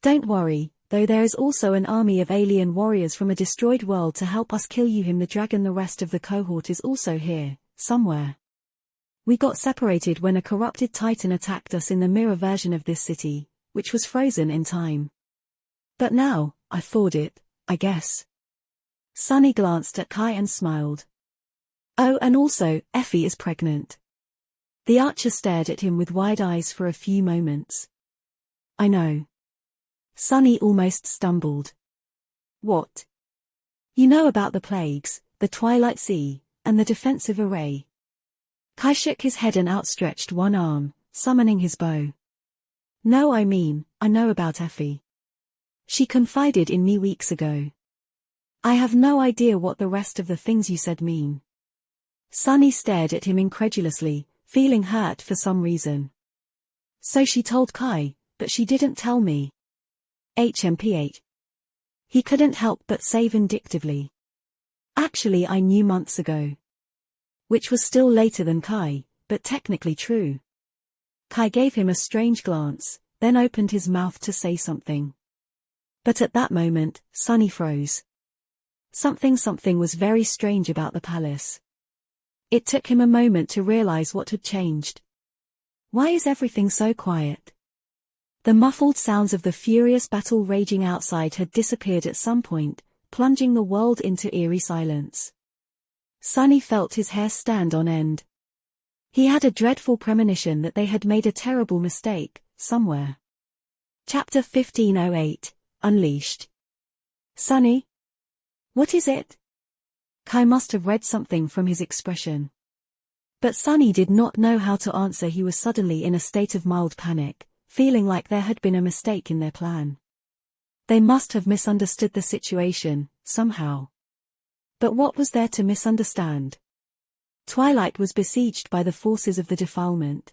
S1: Don't worry, though, there is also an army of alien warriors from a destroyed world to help us kill you. Him, the dragon. The rest of the cohort is also here, somewhere. We got separated when a corrupted titan attacked us in the mirror version of this city, which was frozen in time. But now, I thawed it, I guess. Sunny glanced at Kai and smiled. Oh, and also, Effie is pregnant. The archer stared at him with wide eyes for a few moments. I know. Sunny almost stumbled. What? You know about the plagues, the Twilight Sea, and the defensive array. Kai shook his head and outstretched one arm, summoning his bow. No, I know about Effie. She confided in me weeks ago. I have no idea what the rest of the things you said mean. Sunny stared at him incredulously, feeling hurt for some reason. So she told Kai, but she didn't tell me. HMP8. He couldn't help but say vindictively. Actually, I knew months ago. Which was still later than Kai, but technically true. Kai gave him a strange glance, then opened his mouth to say something. But at that moment, Sunny froze. Something was very strange about the palace. It took him a moment to realize what had changed. Why is everything so quiet? The muffled sounds of the furious battle raging outside had disappeared at some point, plunging the world into eerie silence. Sunny felt his hair stand on end. He had a dreadful premonition that they had made a terrible mistake, somewhere. Chapter 1508, Unleashed. Sunny? What is it? Kai must have read something from his expression. But Sunny did not know how to answer. He was suddenly in a state of mild panic, feeling like there had been a mistake in their plan. They must have misunderstood the situation, somehow. But what was there to misunderstand? Twilight was besieged by the forces of the defilement.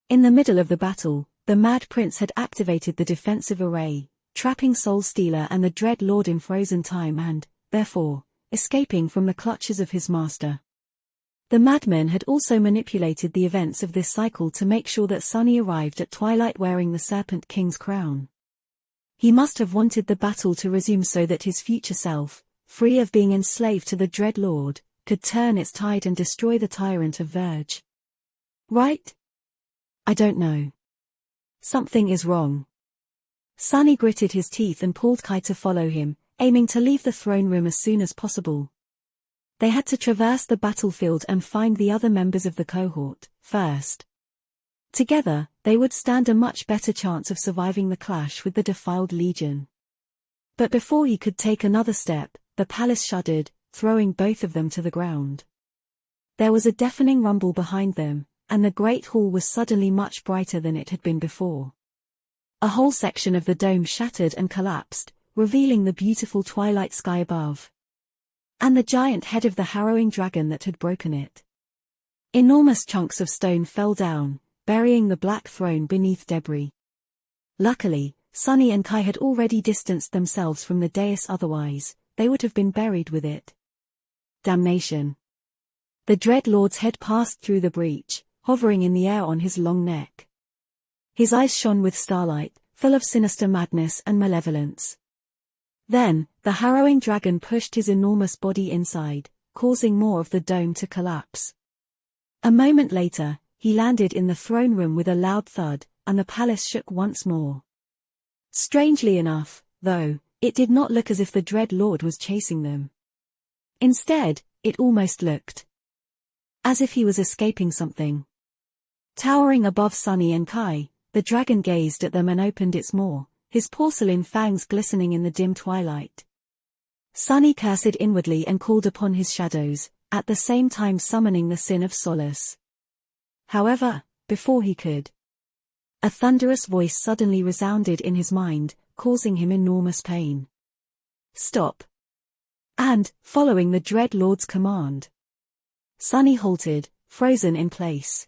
S1: In the middle of the battle, the Mad Prince had activated the defensive array, trapping Soul Stealer and the Dread Lord in frozen time and, therefore, escaping from the clutches of his master. The madmen had also manipulated the events of this cycle to make sure that Sunny arrived at Twilight wearing the Serpent King's crown. He must have wanted the battle to resume so that his future self, free of being enslaved to the Dread Lord, could turn its tide and destroy the tyrant of Verge. Right? I don't know. Something is wrong. Sunny gritted his teeth and pulled Kai to follow him, aiming to leave the throne room as soon as possible. They had to traverse the battlefield and find the other members of the cohort, first. Together, they would stand a much better chance of surviving the clash with the defiled legion. But before he could take another step, the palace shuddered, throwing both of them to the ground. There was a deafening rumble behind them, and the great hall was suddenly much brighter than it had been before. A whole section of the dome shattered and collapsed, revealing the beautiful twilight sky above. And the giant head of the harrowing dragon that had broken it. Enormous chunks of stone fell down, burying the black throne beneath debris. Luckily, Sunny and Kai had already distanced themselves from the dais, otherwise, they would have been buried with it. Damnation. The Dread Lord's head passed through the breach, hovering in the air on his long neck. His eyes shone with starlight, full of sinister madness and malevolence. Then, the harrowing dragon pushed his enormous body inside, causing more of the dome to collapse. A moment later, he landed in the throne room with a loud thud, and the palace shook once more. Strangely enough, though, it did not look as if the Dread Lord was chasing them. Instead, it almost looked as if he was escaping something. Towering above Sunny and Kai, the dragon gazed at them and opened its maw, his porcelain fangs glistening in the dim twilight. Sunny cursed inwardly and called upon his shadows, at the same time summoning the Sin of Solace. However, before he could, a thunderous voice suddenly resounded in his mind, causing him enormous pain. Stop. And, following the Dread Lord's command, Sunny halted, frozen in place.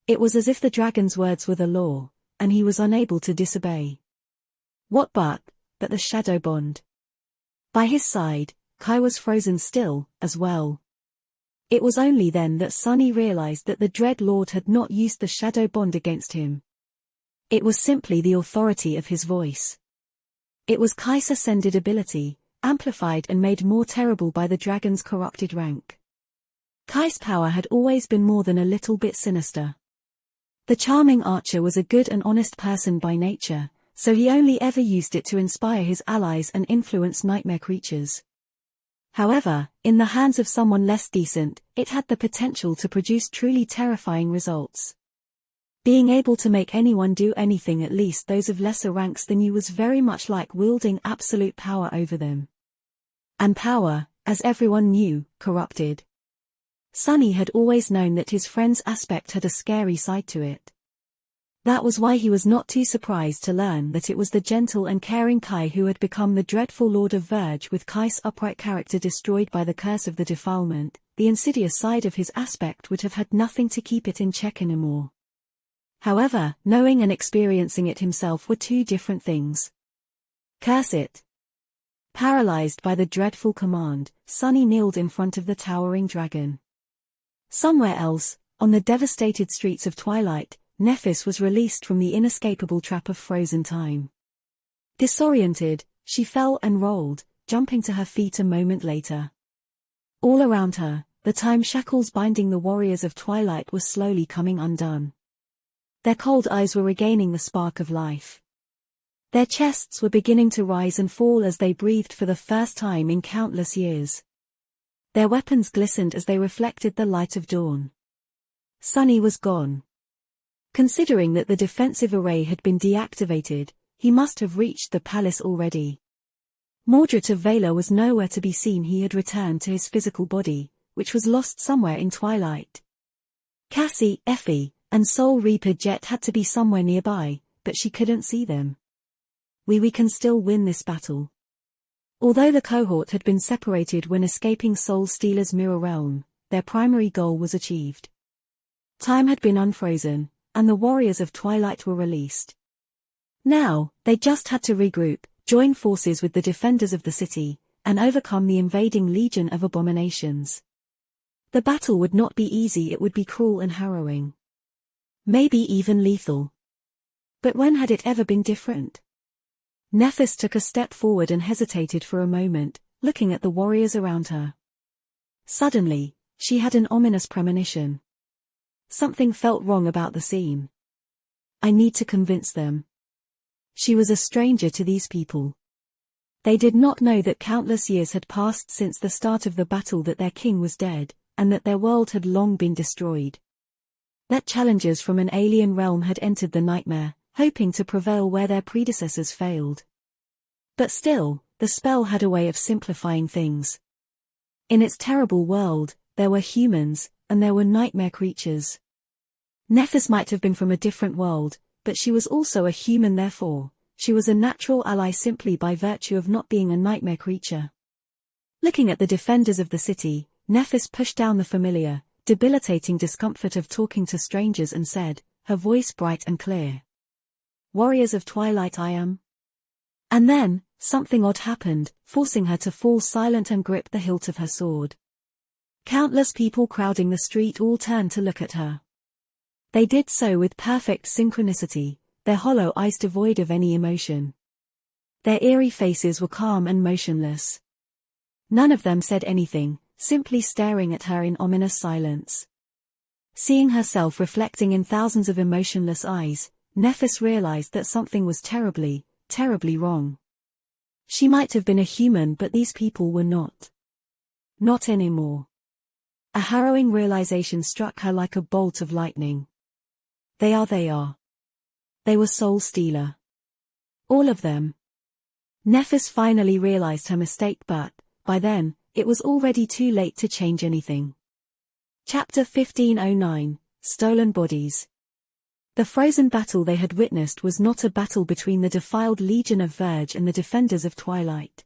S1: It was as if the dragon's words were the law, and he was unable to disobey. What but the shadow bond? By his side, Kai was frozen still, as well. It was only then that Sunny realized that the Dread Lord had not used the shadow bond against him. It was simply the authority of his voice. It was Kai's ascended ability, amplified and made more terrible by the dragon's corrupted rank. Kai's power had always been more than a little bit sinister. The charming archer was a good and honest person by nature, so he only ever used it to inspire his allies and influence nightmare creatures. However, in the hands of someone less decent, it had the potential to produce truly terrifying results. Being able to make anyone do anything, at least those of lesser ranks than you, was very much like wielding absolute power over them. And power, as everyone knew, corrupted. Sunny had always known that his friend's aspect had a scary side to it. That was why he was not too surprised to learn that it was the gentle and caring Kai who had become the dreadful Lord of Verge. With Kai's upright character destroyed by the curse of the defilement, the insidious side of his aspect would have had nothing to keep it in check anymore. However, knowing and experiencing it himself were two different things. Curse it! Paralyzed by the dreadful command, Sunny kneeled in front of the towering dragon. Somewhere else, on the devastated streets of Twilight, Nephis was released from the inescapable trap of frozen time. Disoriented, she fell and rolled, jumping to her feet a moment later. All around her, the time shackles binding the warriors of Twilight were slowly coming undone. Their cold eyes were regaining the spark of life. Their chests were beginning to rise and fall as they breathed for the first time in countless years. Their weapons glistened as they reflected the light of dawn. Sunny was gone. Considering that the defensive array had been deactivated, he must have reached the palace already. Mordred of Valor was nowhere to be seen. He had returned to his physical body, which was lost somewhere in Twilight. Cassie, Effie, and Soul Reaper Jet had to be somewhere nearby, but she couldn't see them. We can still win this battle. Although the cohort had been separated when escaping Soul Stealer's mirror realm, their primary goal was achieved. Time had been unfrozen, and the warriors of Twilight were released. Now, they just had to regroup, join forces with the defenders of the city, and overcome the invading legion of abominations. The battle would not be easy. It would be cruel and harrowing. Maybe even lethal. But when had it ever been different? Nephis took a step forward and hesitated for a moment, looking at the warriors around her. Suddenly, she had an ominous premonition. Something felt wrong about the scene. I need to convince them. She was a stranger to these people. They did not know that countless years had passed since the start of the battle, that their king was dead, and that their world had long been destroyed. That challengers from an alien realm had entered the nightmare, hoping to prevail where their predecessors failed. But still, the spell had a way of simplifying things. In its terrible world, there were humans, and there were nightmare creatures. Nephis might have been from a different world, but she was also a human. Therefore, she was a natural ally simply by virtue of not being a nightmare creature. Looking at the defenders of the city, Nephis pushed down the familiar, debilitating discomfort of talking to strangers and said, her voice bright and clear. Warriors of Twilight, I am. And then, something odd happened, forcing her to fall silent and grip the hilt of her sword. Countless people crowding the street all turned to look at her. They did so with perfect synchronicity, their hollow eyes devoid of any emotion. Their eerie faces were calm and motionless. None of them said anything, simply staring at her in ominous silence. Seeing herself reflecting in thousands of emotionless eyes, Nephis realized that something was terribly, terribly wrong. She might have been a human, but these people were not. Not anymore. A harrowing realization struck her like a bolt of lightning. They are. They were Soul Stealer. All of them. Nephis finally realized her mistake, but, by then, it was already too late to change anything. Chapter 1509, Stolen Bodies. The frozen battle they had witnessed was not a battle between the defiled Legion of Verge and the defenders of Twilight.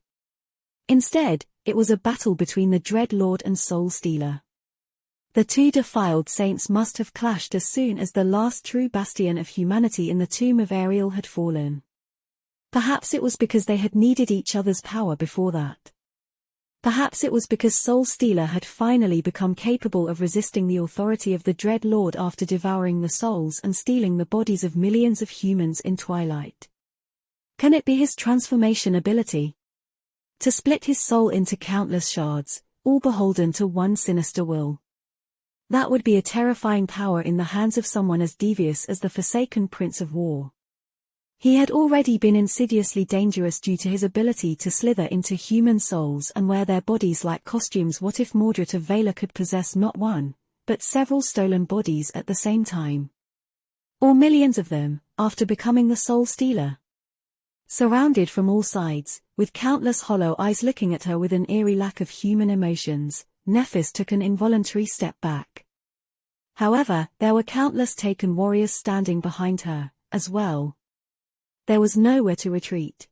S1: Instead, it was a battle between the Dread Lord and Soul Stealer. The two defiled saints must have clashed as soon as the last true bastion of humanity in the tomb of Ariel had fallen. Perhaps it was because they had needed each other's power before that. Perhaps it was because Soul Stealer had finally become capable of resisting the authority of the Dread Lord after devouring the souls and stealing the bodies of millions of humans in Twilight. Can it be his transformation ability? To split his soul into countless shards, all beholden to one sinister will. That would be a terrifying power in the hands of someone as devious as the Forsaken Prince of War. He had already been insidiously dangerous due to his ability to slither into human souls and wear their bodies like costumes. What if Mordred of Valor could possess not one, but several stolen bodies at the same time? Or millions of them, after becoming the Soul Stealer? Surrounded from all sides, with countless hollow eyes looking at her with an eerie lack of human emotions, Nephis took an involuntary step back. However, there were countless taken warriors standing behind her, as well. There was nowhere to retreat.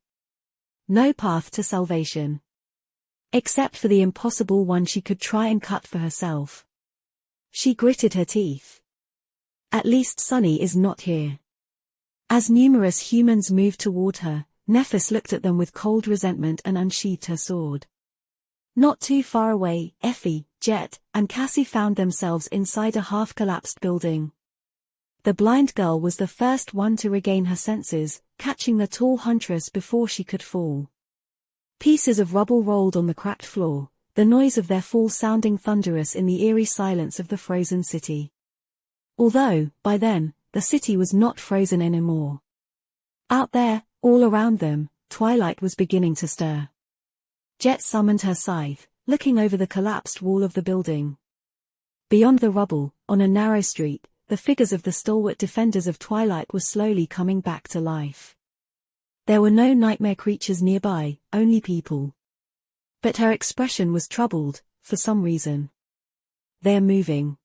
S1: No path to salvation. Except for the impossible one she could try and cut for herself. She gritted her teeth. At least Sunny is not here. As numerous humans moved toward her, Nephis looked at them with cold resentment and unsheathed her sword. Not too far away, Effie, Jet, and Cassie found themselves inside a half-collapsed building. The blind girl was the first one to regain her senses, catching the tall huntress before she could fall. Pieces of rubble rolled on the cracked floor, the noise of their fall sounding thunderous in the eerie silence of the frozen city. Although, by then, the city was not frozen anymore. Out there, all around them, twilight was beginning to stir. Jet summoned her scythe, looking over the collapsed wall of the building. Beyond the rubble, on a narrow street, the figures of the stalwart defenders of Twilight were slowly coming back to life. There were no nightmare creatures nearby, only people. But her expression was troubled, for some reason. "They're moving."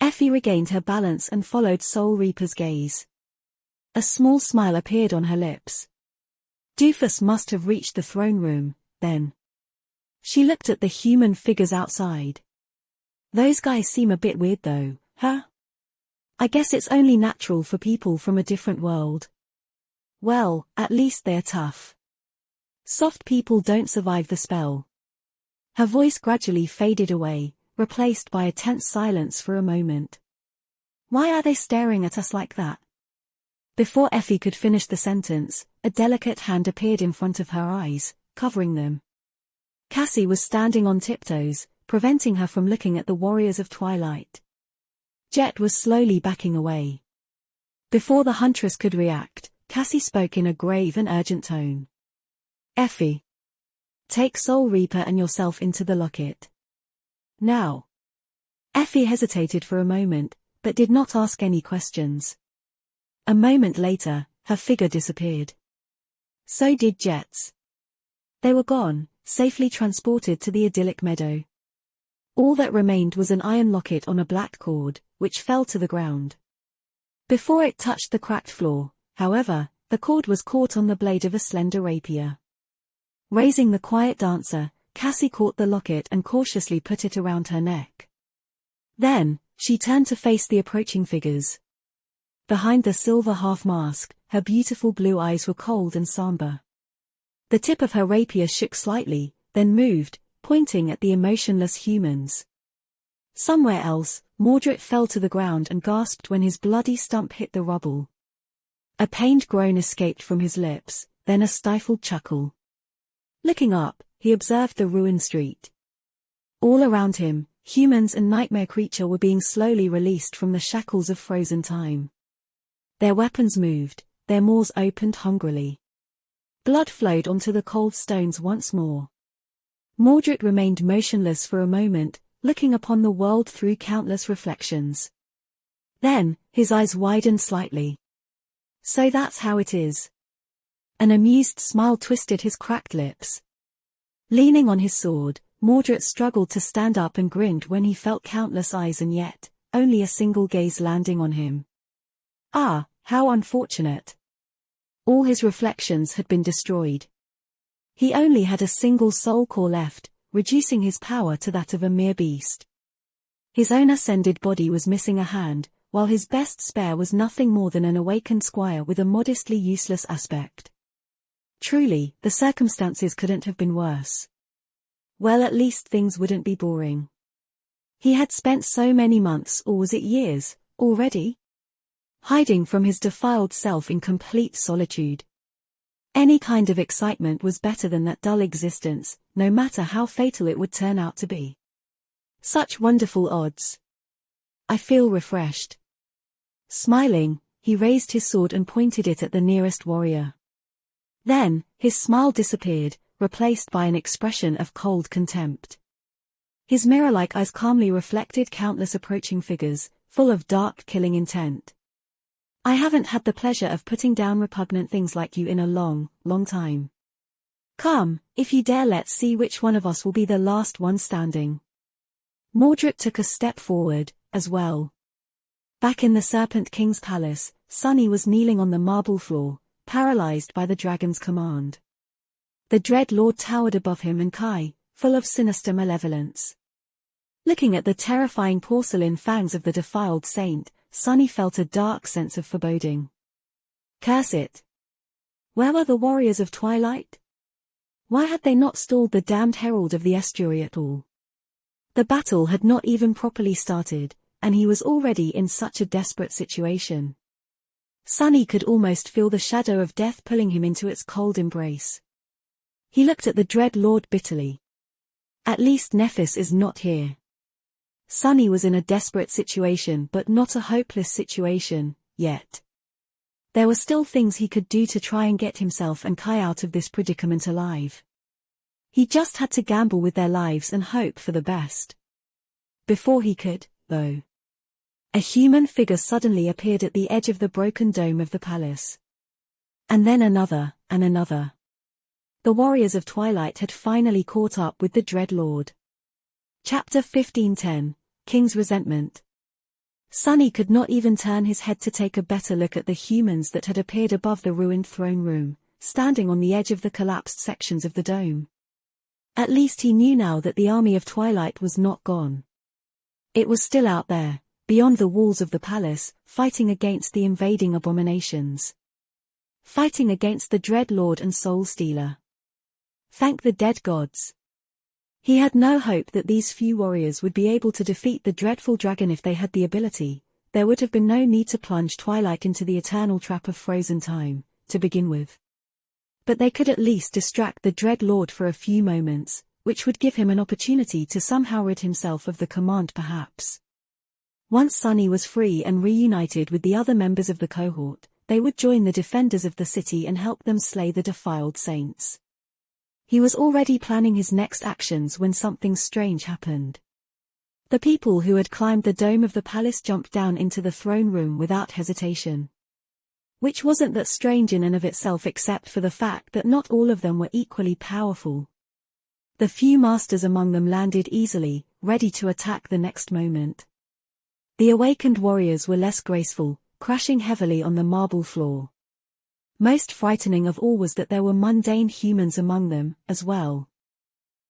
S1: Effie regained her balance and followed Soul Reaper's gaze. A small smile appeared on her lips. Doofus must have reached the throne room, then. She looked at the human figures outside. "Those guys seem a bit weird though, huh? I guess it's only natural for people from a different world. Well, at least they're tough. Soft people don't survive the spell." Her voice gradually faded away, replaced by a tense silence for a moment. "Why are they staring at us like that?" Before Effie could finish the sentence, a delicate hand appeared in front of her eyes, covering them. Cassie was standing on tiptoes, preventing her from looking at the warriors of Twilight. Jet was slowly backing away. Before the huntress could react, Cassie spoke in a grave and urgent tone. "Effie. Take Soul Reaper and yourself into the locket. Now." Effie hesitated for a moment, but did not ask any questions. A moment later, her figure disappeared. So did Jet's. They were gone, safely transported to the idyllic meadow. All that remained was an iron locket on a black cord, which fell to the ground. Before it touched the cracked floor, however, the cord was caught on the blade of a slender rapier. Raising the quiet dancer, Cassie caught the locket and cautiously put it around her neck. Then, she turned to face the approaching figures. Behind the silver half-mask, her beautiful blue eyes were cold and somber. The tip of her rapier shook slightly, then moved, pointing at the emotionless humans. Somewhere else, Mordred fell to the ground and gasped when his bloody stump hit the rubble. A pained groan escaped from his lips, then a stifled chuckle. Looking up, he observed the ruined street. All around him, humans and nightmare creature were being slowly released from the shackles of frozen time. Their weapons moved, their maws opened hungrily. Blood flowed onto the cold stones once more. Mordred remained motionless for a moment, looking upon the world through countless reflections. Then, his eyes widened slightly. "So that's how it is." An amused smile twisted his cracked lips. Leaning on his sword, Mordred struggled to stand up and grinned when he felt countless eyes and yet, only a single gaze landing on him. Ah, how unfortunate. All his reflections had been destroyed. He only had a single soul core left, reducing his power to that of a mere beast. His own ascended body was missing a hand, while his best spare was nothing more than an awakened squire with a modestly useless aspect. Truly, the circumstances couldn't have been worse. Well, at least things wouldn't be boring. He had spent so many months, or was it years, already? Hiding from his defiled self in complete solitude. Any kind of excitement was better than that dull existence, no matter how fatal it would turn out to be. Such wonderful odds. I feel refreshed. Smiling, he raised his sword and pointed it at the nearest warrior. Then, his smile disappeared, replaced by an expression of cold contempt. His mirror-like eyes calmly reflected countless approaching figures, full of dark killing intent. I haven't had the pleasure of putting down repugnant things like you in a long, long time. Come, if you dare, let's see which one of us will be the last one standing. Mordred took a step forward, as well. Back in the Serpent King's palace, Sunny was kneeling on the marble floor, paralyzed by the dragon's command. The Dread Lord towered above him and Kai, full of sinister malevolence. Looking at the terrifying porcelain fangs of the defiled saint, Sunny felt a dark sense of foreboding. Curse it! Where were the warriors of Twilight? Why had they not stalled the damned Herald of the Estuary at all? The battle had not even properly started, and he was already in such a desperate situation. Sunny could almost feel the shadow of death pulling him into its cold embrace. He looked at the Dread Lord bitterly. At least Nephis is not here. Sunny was in a desperate situation, but not a hopeless situation, yet. There were still things he could do to try and get himself and Kai out of this predicament alive. He just had to gamble with their lives and hope for the best. Before he could, though. A human figure suddenly appeared at the edge of the broken dome of the palace. And then another, and another. The warriors of Twilight had finally caught up with the Dread Lord. Chapter 15:10, King's Resentment. Sunny could not even turn his head to take a better look at the humans that had appeared above the ruined throne room, standing on the edge of the collapsed sections of the dome. At least he knew now that the army of Twilight was not gone. It was still out there, beyond the walls of the palace, fighting against the invading abominations. Fighting against the Dread Lord and Soul Stealer. Thank the dead gods. He had no hope that these few warriors would be able to defeat the dreadful dragon if they had the ability. There would have been no need to plunge Twilight into the eternal trap of frozen time, to begin with. But they could at least distract the Dread Lord for a few moments, which would give him an opportunity to somehow rid himself of the command perhaps. Once Sunny was free and reunited with the other members of the cohort, they would join the defenders of the city and help them slay the defiled saints. He was already planning his next actions when something strange happened. The people who had climbed the dome of the palace jumped down into the throne room without hesitation. Which wasn't that strange in and of itself except for the fact that not all of them were equally powerful. The few masters among them landed easily, ready to attack the next moment. The awakened warriors were less graceful, crashing heavily on the marble floor. Most frightening of all was that there were mundane humans among them, as well.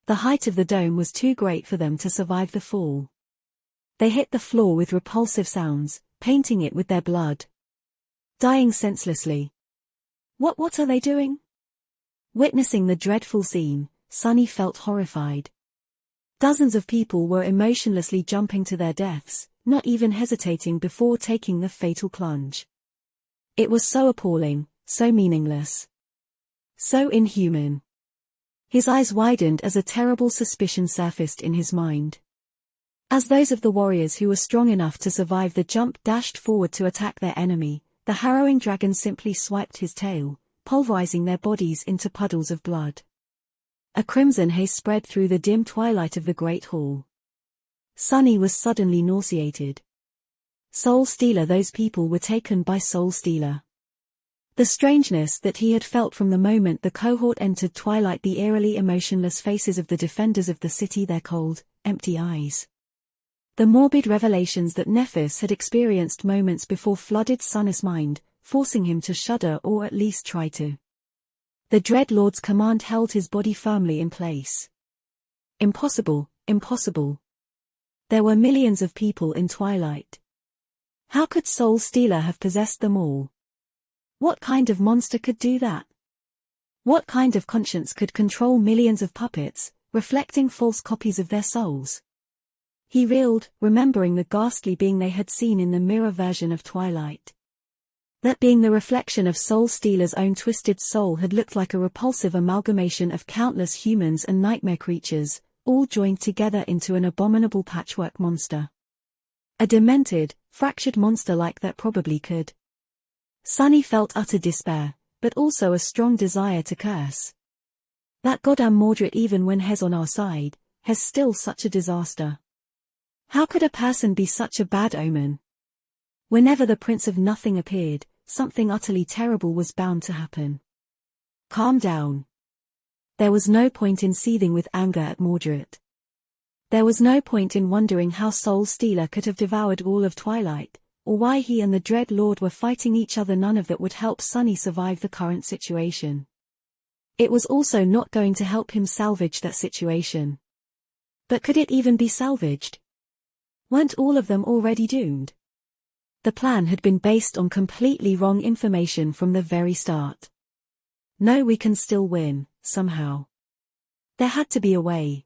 S1: The height of the dome was too great for them to survive the fall. They hit the floor with repulsive sounds, painting it with their blood. Dying senselessly. What are they doing? Witnessing the dreadful scene, Sunny felt horrified. Dozens of people were emotionlessly jumping to their deaths, not even hesitating before taking the fatal plunge. It was so appalling. So meaningless. So inhuman. His eyes widened as a terrible suspicion surfaced in his mind. As those of the warriors who were strong enough to survive the jump dashed forward to attack their enemy, the harrowing dragon simply swiped his tail, pulverizing their bodies into puddles of blood. A crimson haze spread through the dim twilight of the great hall. Sunny was suddenly nauseated. Soul Stealer. Those people were taken by Soul Stealer. The strangeness that he had felt from the moment the cohort entered Twilight, the eerily emotionless faces of the defenders of the city, their cold, empty eyes. The morbid revelations that Nephis had experienced moments before flooded Sunny's mind, forcing him to shudder or at least try to. The Dread Lord's command held his body firmly in place. Impossible, impossible. There were millions of people in Twilight. How could Soul Stealer have possessed them all? What kind of monster could do that? What kind of conscience could control millions of puppets, reflecting false copies of their souls? He reeled, remembering the ghastly being they had seen in the mirror version of Twilight. That being, the reflection of Soul Stealer's own twisted soul, had looked like a repulsive amalgamation of countless humans and nightmare creatures, all joined together into an abominable patchwork monster. A demented, fractured monster like that probably could Sunny felt utter despair, but also a strong desire to curse. That goddamn Mordred, even when Hes on our side, Hes still such a disaster. How could a person be such a bad omen? Whenever the Prince of Nothing appeared, something utterly terrible was bound to happen. Calm down. There was no point in seething with anger at Mordred. There was no point in wondering how Soul Stealer could have devoured all of Twilight, or why he and the Dread Lord were fighting each other. None of that would help Sunny survive the current situation. It was also not going to help him salvage that situation. But could it even be salvaged? Weren't all of them already doomed? The plan had been based on completely wrong information from the very start. No, we can still win, somehow. There had to be a way.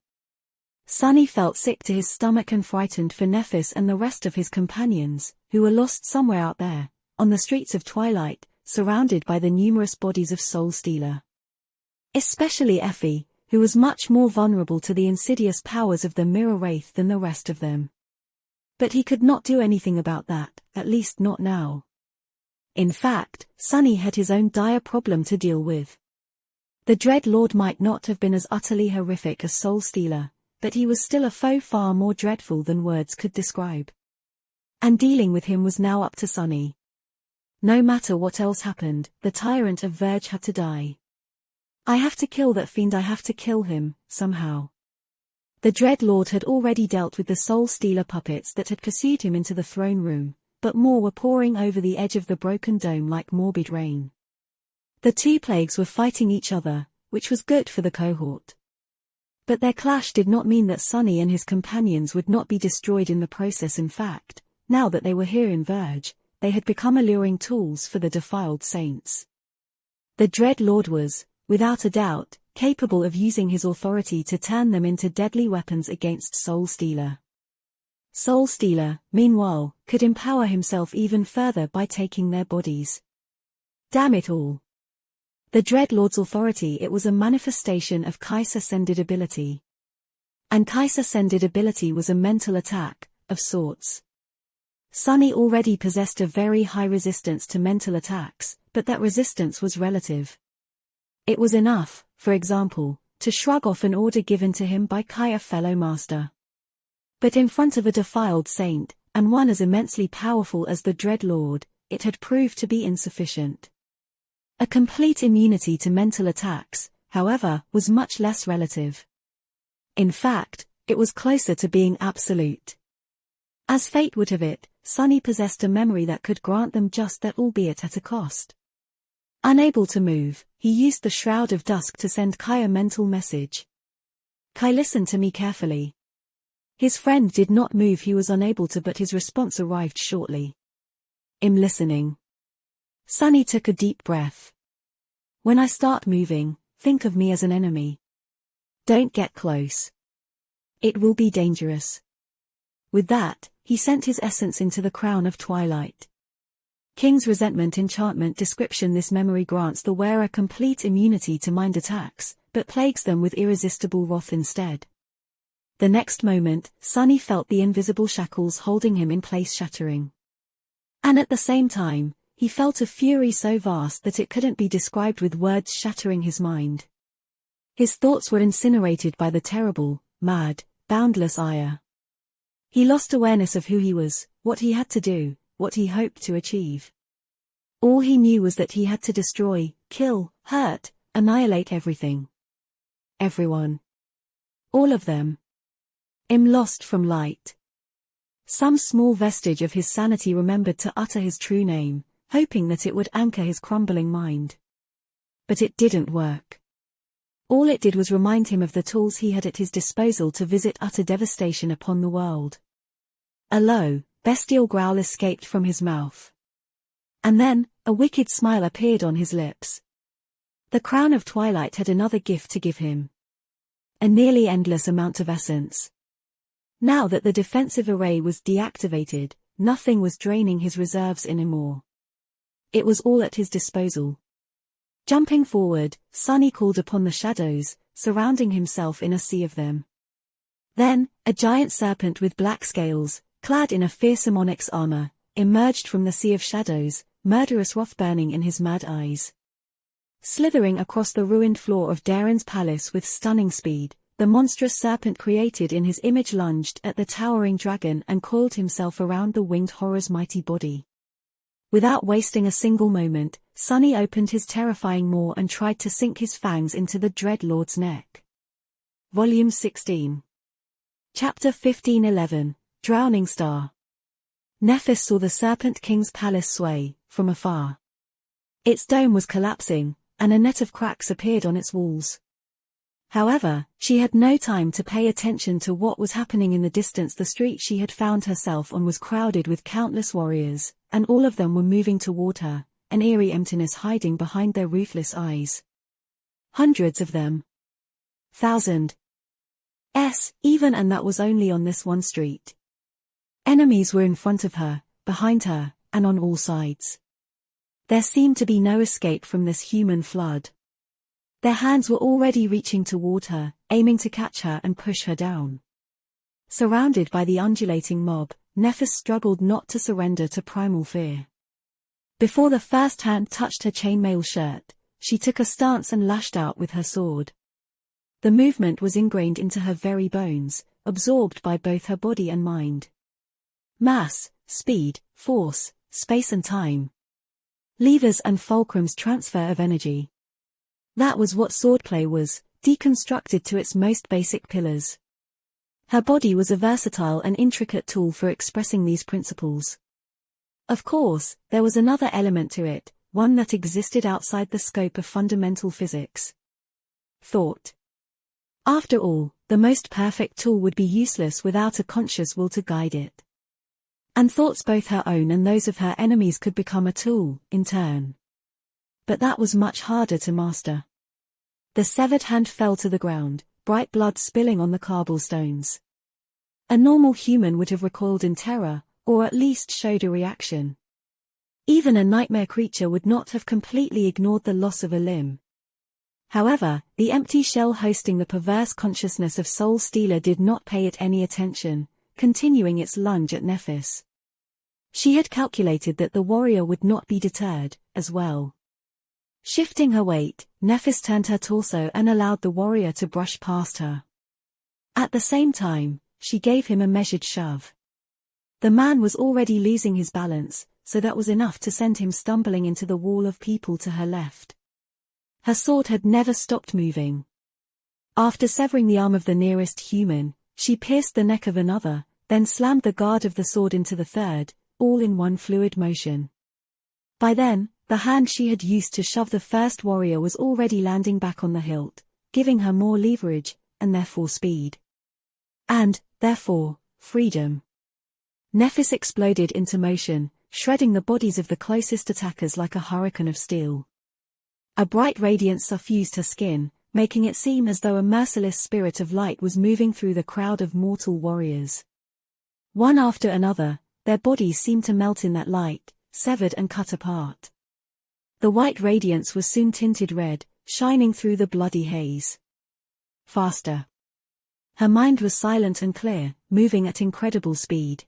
S1: Sunny felt sick to his stomach and frightened for Nephis and the rest of his companions, who were lost somewhere out there, on the streets of Twilight, surrounded by the numerous bodies of Soul Stealer. Especially Effie, who was much more vulnerable to the insidious powers of the Mirror Wraith than the rest of them. But he could not do anything about that, at least not now. In fact, Sunny had his own dire problem to deal with. The Dread Lord might not have been as utterly horrific as Soul Stealer, but he was still a foe far more dreadful than words could describe. And dealing with him was now up to Sunny. No matter what else happened, the tyrant of Verge had to die. I have to kill that fiend, I have to kill him, somehow. The Dread Lord had already dealt with the Soul Stealer puppets that had pursued him into the throne room, but more were pouring over the edge of the broken dome like morbid rain. The two plagues were fighting each other, which was good for the cohort. But their clash did not mean that Sunny and his companions would not be destroyed in the process. In fact, now that they were here in Verge, they had become alluring tools for the defiled saints. The Dread Lord was, without a doubt, capable of using his authority to turn them into deadly weapons against Soul Stealer. Soul Stealer, meanwhile, could empower himself even further by taking their bodies. Damn it all. The Dread Lord's authority, it was a manifestation of Kaiser-sended ability. And Kaiser-sended ability was a mental attack, of sorts. Sunny already possessed a very high resistance to mental attacks, but that resistance was relative. It was enough, for example, to shrug off an order given to him by Kai, a fellow master. But in front of a defiled saint, and one as immensely powerful as the Dread Lord, it had proved to be insufficient. A complete immunity to mental attacks, however, was much less relative. In fact, it was closer to being absolute. As fate would have it, Sunny possessed a memory that could grant them just that, albeit at a cost. Unable to move, he used the Shroud of Dusk to send Kai a mental message. Kai, listen to me carefully. His friend did not move, he was unable to, but his response arrived shortly. I'm listening. Sunny took a deep breath. When I start moving, think of me as an enemy. Don't get close. It will be dangerous. With that, he sent his essence into the crown of Twilight. King's Resentment enchantment description. This memory grants the wearer complete immunity to mind attacks, but plagues them with irresistible wrath instead. The next moment, Sunny felt the invisible shackles holding him in place shattering. And at the same time, he felt a fury so vast that it couldn't be described with words, shattering his mind. His thoughts were incinerated by the terrible, mad, boundless ire. He lost awareness of who he was, what he had to do, what he hoped to achieve. All he knew was that he had to destroy, kill, hurt, annihilate everything. Everyone. All of them. Lost from light. Some small vestige of his sanity remembered to utter his true name, hoping that it would anchor his crumbling mind. But it didn't work. All it did was remind him of the tools he had at his disposal to visit utter devastation upon the world. A low, bestial growl escaped from his mouth. And then, a wicked smile appeared on his lips. The crown of Twilight had another gift to give him. A nearly endless amount of essence. Now that the defensive array was deactivated, nothing was draining his reserves anymore. It was all at his disposal. Jumping forward, Sunny called upon the shadows, surrounding himself in a sea of them. Then, a giant serpent with black scales, clad in a fearsome onyx armor, emerged from the sea of shadows, murderous wrath burning in his mad eyes. Slithering across the ruined floor of Daren's palace with stunning speed, the monstrous serpent created in his image lunged at the towering dragon and coiled himself around the winged horror's mighty body. Without wasting a single moment, Sunny opened his terrifying maw and tried to sink his fangs into the dread lord's neck. Volume 16. Chapter 1511, Drowning Star. Nephis saw the Serpent King's palace sway, from afar. Its dome was collapsing, and a net of cracks appeared on its walls. However, she had no time to pay attention to what was happening in the distance. The street she had found herself on was crowded with countless warriors, and all of them were moving toward her, an eerie emptiness hiding behind their ruthless eyes. Hundreds of them. Thousands. Even, and that was only on this one street. Enemies were in front of her, behind her, and on all sides. There seemed to be no escape from this human flood. Their hands were already reaching toward her, aiming to catch her and push her down. Surrounded by the undulating mob, Nephis struggled not to surrender to primal fear. Before the first hand touched her chainmail shirt, she took a stance and lashed out with her sword. The movement was ingrained into her very bones, absorbed by both her body and mind. Mass, speed, force, space and time. Levers and fulcrums, transfer of energy. That was what swordplay was, deconstructed to its most basic pillars. Her body was a versatile and intricate tool for expressing these principles. Of course, there was another element to it, one that existed outside the scope of fundamental physics. Thought. After all, the most perfect tool would be useless without a conscious will to guide it. And thoughts, both her own and those of her enemies, could become a tool, in turn. But that was much harder to master. The severed hand fell to the ground, bright blood spilling on the cobblestones. A normal human would have recoiled in terror, or at least showed a reaction. Even a nightmare creature would not have completely ignored the loss of a limb. However, the empty shell hosting the perverse consciousness of Soul Stealer did not pay it any attention, continuing its lunge at Nephis. She had calculated that the warrior would not be deterred, as well. Shifting her weight, Nephis turned her torso and allowed the warrior to brush past her. At the same time, she gave him a measured shove. The man was already losing his balance, so that was enough to send him stumbling into the wall of people to her left. Her sword had never stopped moving. After severing the arm of the nearest human, she pierced the neck of another, then slammed the guard of the sword into the third, all in one fluid motion. By then, the hand she had used to shove the first warrior was already landing back on the hilt, giving her more leverage, and therefore speed. And, therefore, freedom. Nephis exploded into motion, shredding the bodies of the closest attackers like a hurricane of steel. A bright radiance suffused her skin, making it seem as though a merciless spirit of light was moving through the crowd of mortal warriors. One after another, their bodies seemed to melt in that light, severed and cut apart. The white radiance was soon tinted red, shining through the bloody haze. Faster. Her mind was silent and clear, moving at incredible speed.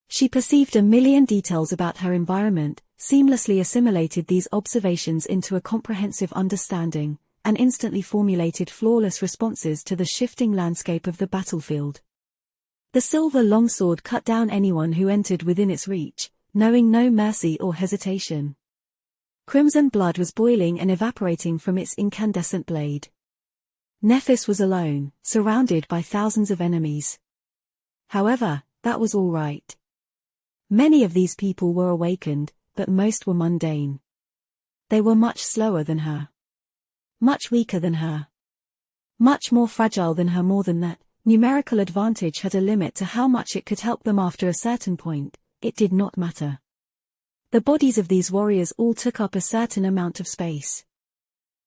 S1: She perceived a million details about her environment, seamlessly assimilated these observations into a comprehensive understanding, and instantly formulated flawless responses to the shifting landscape of the battlefield. The silver longsword cut down anyone who entered within its reach, knowing no mercy or hesitation. Crimson blood was boiling and evaporating from its incandescent blade. Nephis was alone, surrounded by thousands of enemies. However, that was all right. Many of these people were awakened, but most were mundane. They were much slower than her. Much weaker than her. Much more fragile than her. More than that, numerical advantage had a limit to how much it could help them. After a certain point, it did not matter. The bodies of these warriors all took up a certain amount of space.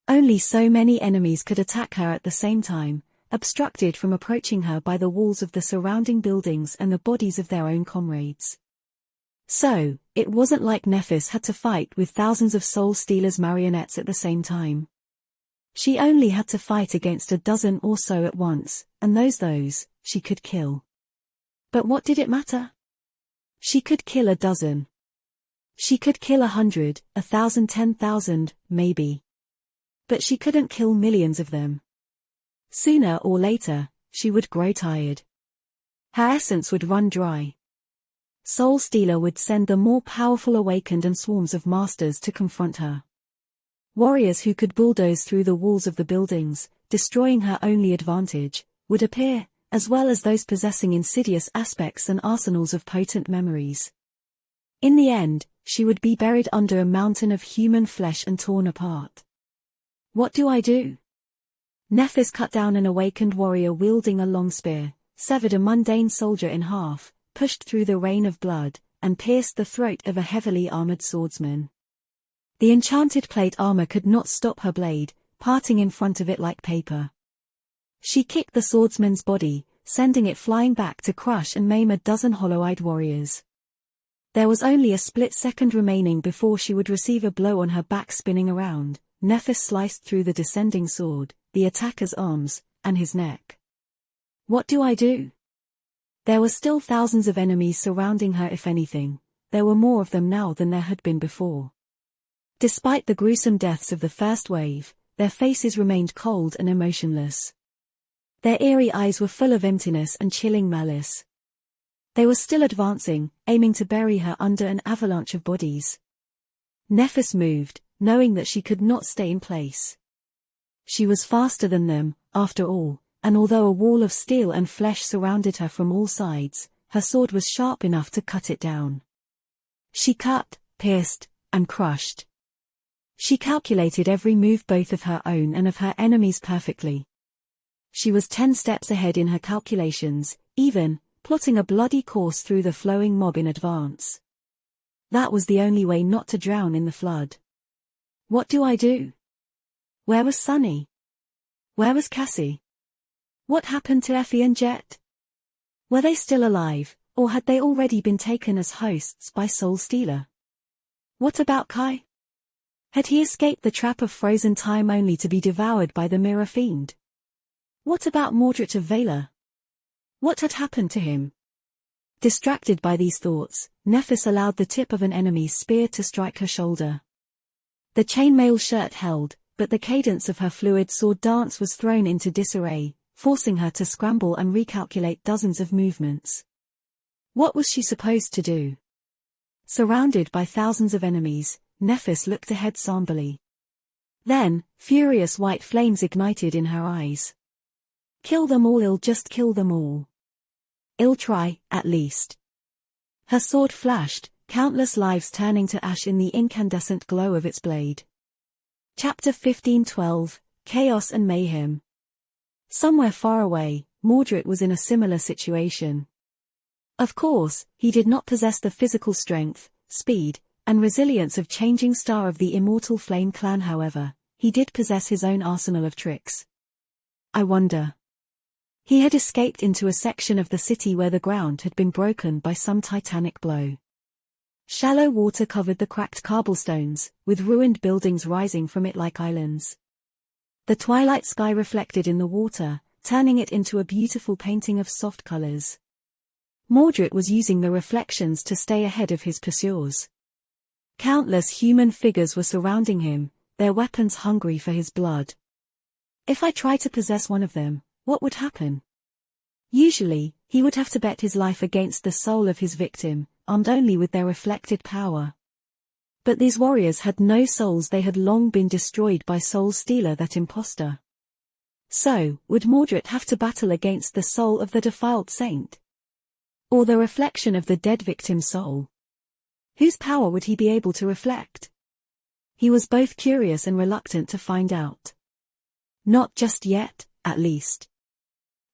S1: Only so many enemies could attack her at the same time, obstructed from approaching her by the walls of the surrounding buildings and the bodies of their own comrades. So, it wasn't like Nephis had to fight with thousands of Soul Stealer's marionettes at the same time. She only had to fight against a dozen or so at once, and those she could kill. But what did it matter? She could kill a dozen. She could kill 100, 1,000, 10,000, maybe. But she couldn't kill millions of them. Sooner or later, she would grow tired. Her essence would run dry. Soul Stealer would send the more powerful awakened and swarms of masters to confront her. Warriors who could bulldoze through the walls of the buildings, destroying her only advantage, would appear, as well as those possessing insidious aspects and arsenals of potent memories. In the end, she would be buried under a mountain of human flesh and torn apart. What do I do? Nephis cut down an awakened warrior wielding a long spear, severed a mundane soldier in half, pushed through the rain of blood, and pierced the throat of a heavily armored swordsman. The enchanted plate armor could not stop her blade, parting in front of it like paper. She kicked the swordsman's body, sending it flying back to crush and maim a dozen hollow-eyed warriors. There was only a split second remaining before she would receive a blow on her back. Spinning around, Nephis sliced through the descending sword, the attacker's arms, and his neck. What do I do? There were still thousands of enemies surrounding her. If anything, there were more of them now than there had been before. Despite the gruesome deaths of the first wave, their faces remained cold and emotionless. Their eerie eyes were full of emptiness and chilling malice. They were still advancing, aiming to bury her under an avalanche of bodies. Nephis moved, knowing that she could not stay in place. She was faster than them, after all, and although a wall of steel and flesh surrounded her from all sides, her sword was sharp enough to cut it down. She cut, pierced, and crushed. She calculated every move, both of her own and of her enemies, perfectly. She was 10 steps ahead in her calculations, even, plotting a bloody course through the flowing mob in advance. That was the only way not to drown in the flood. What do I do? Where was Sunny? Where was Cassie? What happened to Effie and Jet? Were they still alive, or had they already been taken as hosts by Soul Stealer? What about Kai? Had he escaped the trap of frozen time only to be devoured by the Mirror Fiend? What about Mordred of Valor? What had happened to him? Distracted by these thoughts, Nephis allowed the tip of an enemy's spear to strike her shoulder. The chainmail shirt held, but the cadence of her fluid sword dance was thrown into disarray, forcing her to scramble and recalculate dozens of movements. What was she supposed to do? Surrounded by thousands of enemies, Nephis looked ahead somberly. Then, furious white flames ignited in her eyes. Kill them all, I'll just kill them all. I'll try, at least. Her sword flashed, countless lives turning to ash in the incandescent glow of its blade. Chapter 15:12, Chaos and Mayhem. Somewhere far away, Mordred was in a similar situation. Of course, he did not possess the physical strength, speed, and resilience of Changing Star of the immortal Flame Clan. However, he did possess his own arsenal of tricks. I wonder. He had escaped into a section of the city where the ground had been broken by some titanic blow. Shallow water covered the cracked cobblestones, with ruined buildings rising from it like islands. The twilight sky reflected in the water, turning it into a beautiful painting of soft colors. Mordred was using the reflections to stay ahead of his pursuers. Countless human figures were surrounding him, their weapons hungry for his blood. If I tried to possess one of them, what would happen? Usually, he would have to bet his life against the soul of his victim, armed only with their reflected power. But these warriors had no souls, they had long been destroyed by Soul Stealer, that imposter. So, would Mordred have to battle against the soul of the defiled saint? Or the reflection of the dead victim's soul? Whose power would he be able to reflect? He was both curious and reluctant to find out. Not just yet, at least.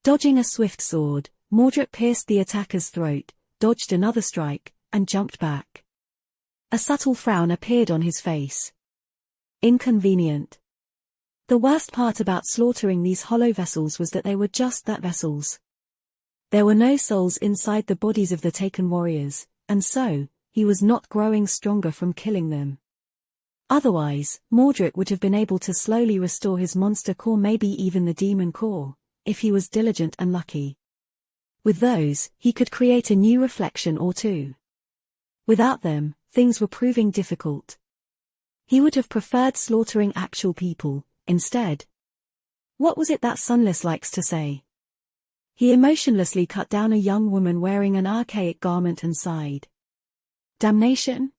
S1: Dodging a swift sword, Mordred pierced the attacker's throat, dodged another strike, and jumped back. A subtle frown appeared on his face. Inconvenient. The worst part about slaughtering these hollow vessels was that they were just that, vessels. There were no souls inside the bodies of the taken warriors, and so, he was not growing stronger from killing them. Otherwise, Mordred would have been able to slowly restore his monster core, maybe even the demon core, if he was diligent and lucky. With those, he could create a new reflection or two. Without them, things were proving difficult. He would have preferred slaughtering actual people, instead. What was it that Sunless likes to say? He emotionlessly cut down a young woman wearing an archaic garment and sighed. Damnation?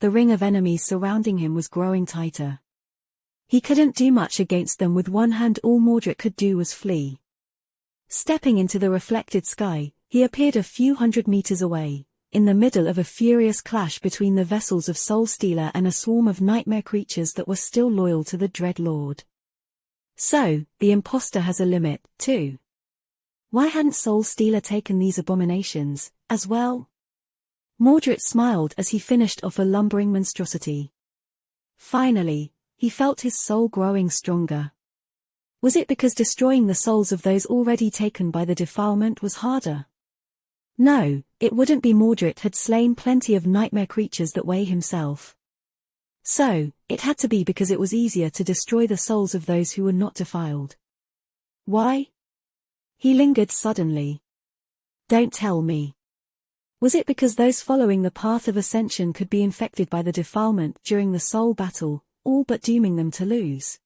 S1: The ring of enemies surrounding him was growing tighter. He couldn't do much against them with one hand. All Mordred could do was flee. Stepping into the reflected sky, he appeared a few hundred meters away, in the middle of a furious clash between the vessels of Soul Stealer and a swarm of nightmare creatures that were still loyal to the Dread Lord. So, the imposter has a limit, too. Why hadn't Soul Stealer taken these abominations, as well? Mordred smiled as he finished off a lumbering monstrosity. Finally, he felt his soul growing stronger. Was it because destroying the souls of those already taken by the defilement was harder? No, it wouldn't be. Mordred had slain plenty of nightmare creatures that way himself. So, it had to be because it was easier to destroy the souls of those who were not defiled. Why? He lingered suddenly. Don't tell me. Was it because those following the path of ascension could be infected by the defilement during the soul battle, all but dooming them to lose?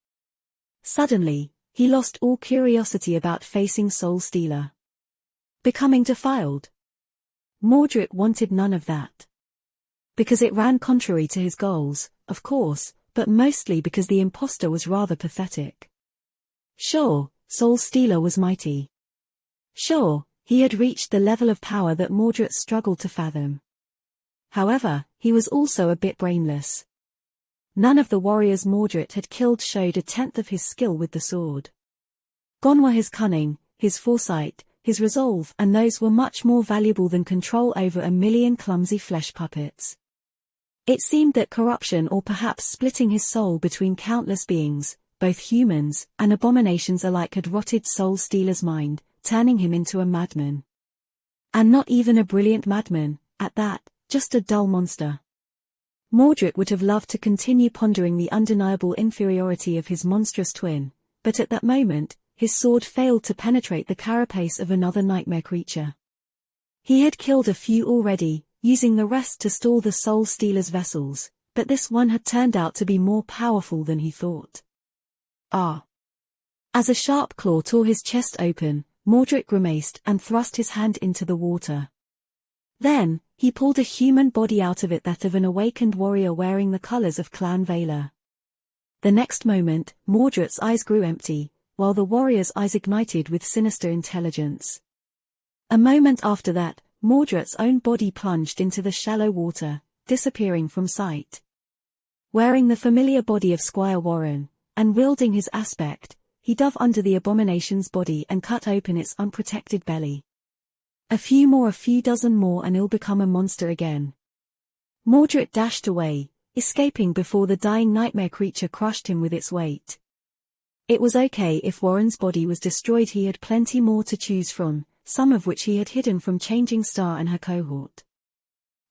S1: Suddenly, he lost all curiosity about facing Soul Stealer. Becoming defiled? Mordred wanted none of that. Because it ran contrary to his goals, of course, but mostly because the imposter was rather pathetic. Sure, Soul Stealer was mighty. Sure, he had reached the level of power that Mordred struggled to fathom. However, he was also a bit brainless. None of the warriors Mordred had killed showed a tenth of his skill with the sword. Gone were his cunning, his foresight, his resolve, and those were much more valuable than control over a million clumsy flesh puppets. It seemed that corruption, or perhaps splitting his soul between countless beings, both humans and abominations alike, had rotted Soul Stealer's mind, turning him into a madman. And not even a brilliant madman, at that, just a dull monster. Mordred would have loved to continue pondering the undeniable inferiority of his monstrous twin, but at that moment, his sword failed to penetrate the carapace of another nightmare creature. He had killed a few already, using the rest to stall the Soul Stealer's vessels, but this one had turned out to be more powerful than he thought. Ah! As a sharp claw tore his chest open, Mordred grimaced and thrust his hand into the water. Then, he pulled a human body out of it, that of an awakened warrior wearing the colors of Clan Valor. The next moment, Mordred's eyes grew empty, while the warrior's eyes ignited with sinister intelligence. A moment after that, Mordred's own body plunged into the shallow water, disappearing from sight. Wearing the familiar body of Squire Warren, and wielding his aspect, he dove under the abomination's body and cut open its unprotected belly. A few dozen more, and he'll become a monster again. Mordred dashed away, escaping before the dying nightmare creature crushed him with its weight. It was okay if Warren's body was destroyed. He had plenty more to choose from, some of which he had hidden from Changing Star and her cohort.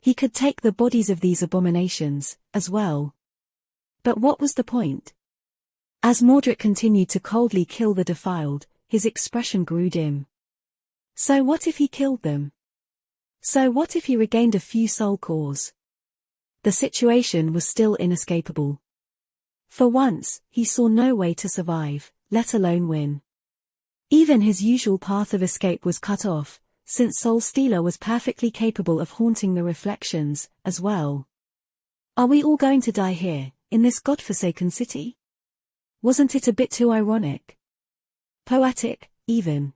S1: He could take the bodies of these abominations, as well. But what was the point? As Mordred continued to coldly kill the defiled, his expression grew dim. So what if he killed them? So what if he regained a few soul cores? The situation was still inescapable. For once, he saw no way to survive, let alone win. Even his usual path of escape was cut off, since Soul Stealer was perfectly capable of haunting the reflections, as well. Are we all going to die here, in this godforsaken city? Wasn't it a bit too ironic? Poetic, even.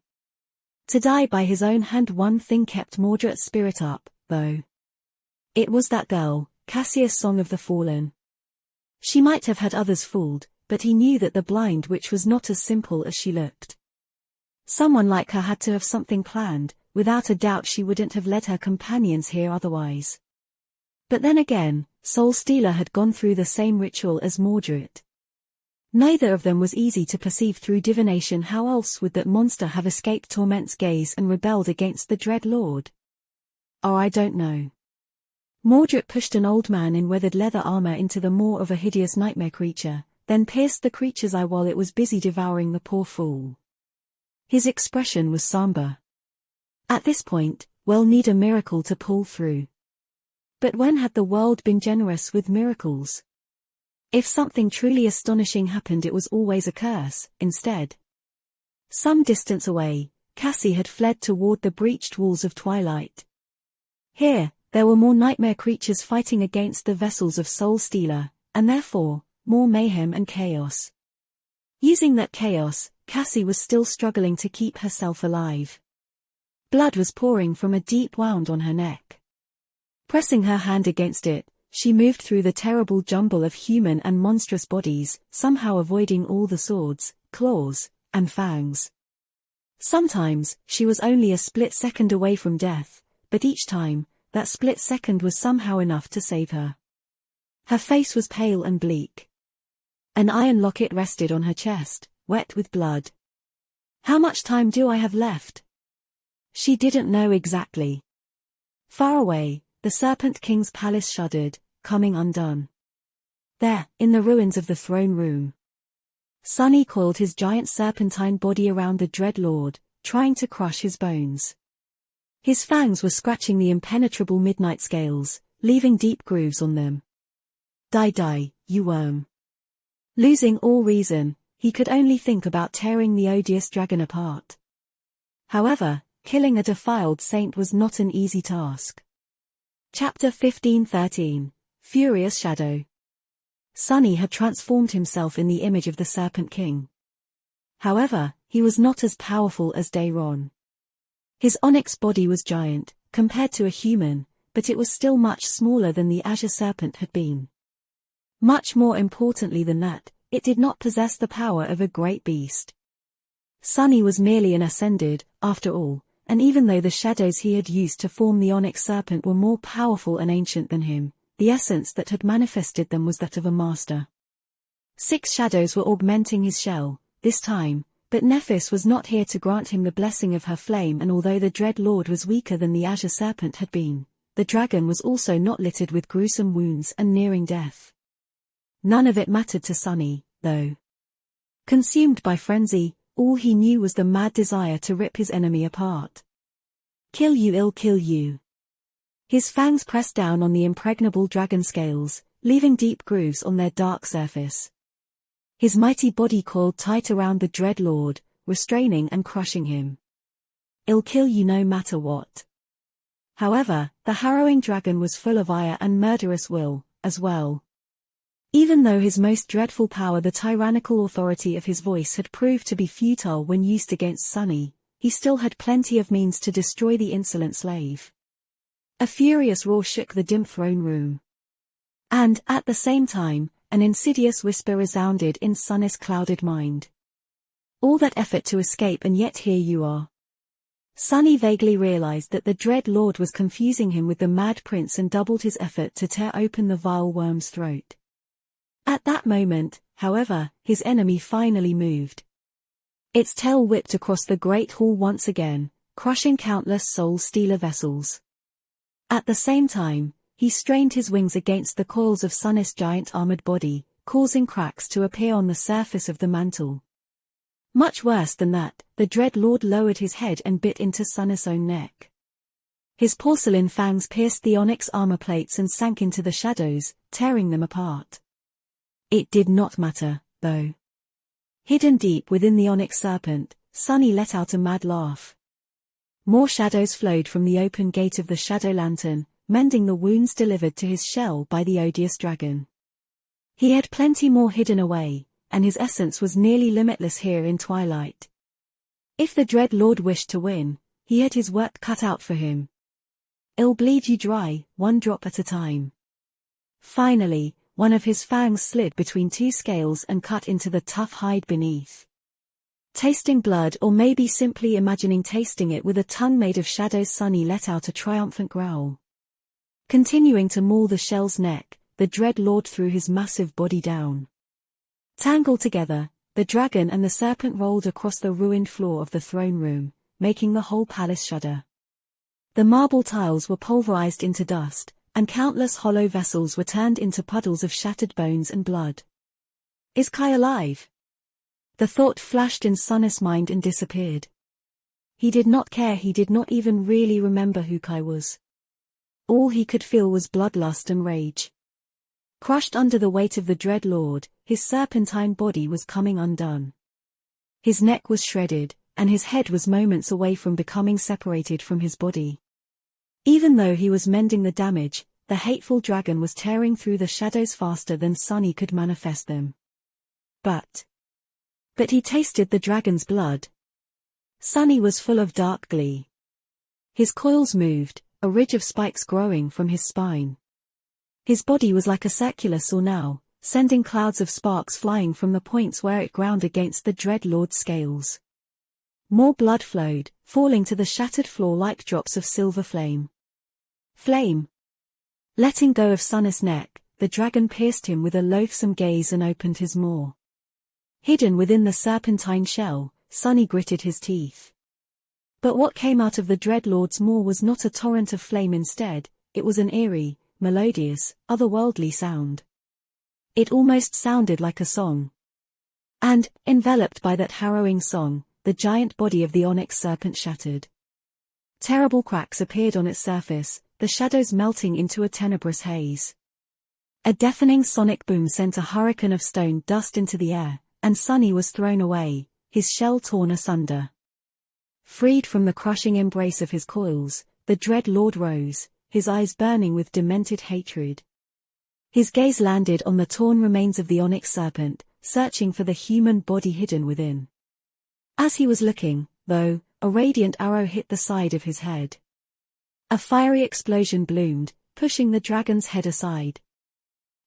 S1: To die by his own hand. One thing kept Mordred's spirit up, though. It was that girl, Cassia's Song of the Fallen. She might have had others fooled, but he knew that the blind witch was not as simple as she looked. Someone like her had to have something planned. Without a doubt she wouldn't have led her companions here otherwise. But then again, Soul Stealer had gone through the same ritual as Mordred. Neither of them was easy to perceive through divination. How else would that monster have escaped Torment's gaze and rebelled against the Dread Lord? Oh, I don't know. Mordred pushed an old man in weathered leather armor into the maw of a hideous nightmare creature, then pierced the creature's eye while it was busy devouring the poor fool. His expression was somber. At this point, we'll need a miracle to pull through. But when had the world been generous with miracles? If something truly astonishing happened, it was always a curse, instead. Some distance away, Cassie had fled toward the breached walls of Twilight. Here, there were more nightmare creatures fighting against the vessels of Soul Stealer, and therefore, more mayhem and chaos. Using that chaos, Cassie was still struggling to keep herself alive. Blood was pouring from a deep wound on her neck. Pressing her hand against it, she moved through the terrible jumble of human and monstrous bodies, somehow avoiding all the swords, claws, and fangs. Sometimes, she was only a split second away from death, but each time, that split second was somehow enough to save her. Her face was pale and bleak. An iron locket rested on her chest, wet with blood. How much time do I have left? She didn't know exactly. Far away, the Serpent King's palace shuddered, coming undone. There, in the ruins of the throne room, Sunny coiled his giant serpentine body around the Dread Lord, trying to crush his bones. His fangs were scratching the impenetrable midnight scales, leaving deep grooves on them. Die, die, you worm. Losing all reason, he could only think about tearing the odious dragon apart. However, killing a defiled saint was not an easy task. Chapter 15:13 Furious Shadow. Sunny had transformed himself in the image of the Serpent King. However, he was not as powerful as Dayron. His onyx body was giant, compared to a human, but it was still much smaller than the Azure Serpent had been. Much more importantly than that, it did not possess the power of a great beast. Sunny was merely an ascended, after all, and even though the shadows he had used to form the onyx serpent were more powerful and ancient than him, the essence that had manifested them was that of a master. 6 shadows were augmenting his shell, this time, but Nephis was not here to grant him the blessing of her flame, and although the Dread Lord was weaker than the Azure Serpent had been, the dragon was also not littered with gruesome wounds and nearing death. None of it mattered to Sunny, though. Consumed by frenzy, all he knew was the mad desire to rip his enemy apart. Kill you, I'll kill you. His fangs pressed down on the impregnable dragon scales, leaving deep grooves on their dark surface. His mighty body coiled tight around the Dread Lord, restraining and crushing him. I'll kill you no matter what. However, the harrowing dragon was full of ire and murderous will, as well. Even though his most dreadful power, the tyrannical authority of his voice, had proved to be futile when used against Sunny, he still had plenty of means to destroy the insolent slave. A furious roar shook the dim throne room. And, at the same time, an insidious whisper resounded in Sunny's clouded mind. All that effort to escape, and yet here you are. Sunny vaguely realized that the Dread Lord was confusing him with the Mad Prince and doubled his effort to tear open the vile worm's throat. At that moment, however, his enemy finally moved. Its tail whipped across the great hall once again, crushing countless Soul Stealer vessels. At the same time, he strained his wings against the coils of Sunny's giant armored body, causing cracks to appear on the surface of the mantle. Much worse than that, the Dread Lord lowered his head and bit into Sunny's own neck. His porcelain fangs pierced the onyx armor plates and sank into the shadows, tearing them apart. It did not matter, though. Hidden deep within the onyx serpent, Sunny let out a mad laugh. More shadows flowed from the open gate of the shadow lantern, mending the wounds delivered to his shell by the odious dragon. He had plenty more hidden away, and his essence was nearly limitless here in Twilight. If the Dread Lord wished to win, he had his work cut out for him. I'll bleed you dry, one drop at a time. Finally, one of his fangs slid between 2 scales and cut into the tough hide beneath. Tasting blood, or maybe simply imagining tasting it with a tongue made of shadows, Sunny let out a triumphant growl. Continuing to maul the shell's neck, the Dread Lord threw his massive body down. Tangled together, the dragon and the serpent rolled across the ruined floor of the throne room, making the whole palace shudder. The marble tiles were pulverized into dust, and countless hollow vessels were turned into puddles of shattered bones and blood. Is Kai alive? The thought flashed in Sunny's mind and disappeared. He did not care, he did not even really remember who Kai was. all he could feel was bloodlust and rage. Crushed under the weight of the Dread Lord, his serpentine body was coming undone. His neck was shredded, and his head was moments away from becoming separated from his body. Even though he was mending the damage, the hateful dragon was tearing through the shadows faster than Sunny could manifest them. But he tasted the dragon's blood. Sunny was full of dark glee. His coils moved, a ridge of spikes growing from his spine. His body was like a circular saw now, sending clouds of sparks flying from the points where it ground against the Dread Lord's scales. More blood flowed, falling to the shattered floor like drops of silver flame. Flame! Letting go of Sunny's neck, the dragon pierced him with a loathsome gaze and opened his maw. Hidden within the serpentine shell, Sunny gritted his teeth. But what came out of the Dread Lord's maw was not a torrent of flame. Instead, it was an eerie, melodious, otherworldly sound. It almost sounded like a song. And, enveloped by that harrowing song, the giant body of the onyx serpent shattered. Terrible cracks appeared on its surface, the shadows melting into a tenebrous haze. A deafening sonic boom sent a hurricane of stone dust into the air, and Sunny was thrown away, his shell torn asunder. Freed from the crushing embrace of his coils, the Dread Lord rose, his eyes burning with demented hatred. His gaze landed on the torn remains of the onyx serpent, searching for the human body hidden within. As he was looking, though, a radiant arrow hit the side of his head. A fiery explosion bloomed, pushing the dragon's head aside.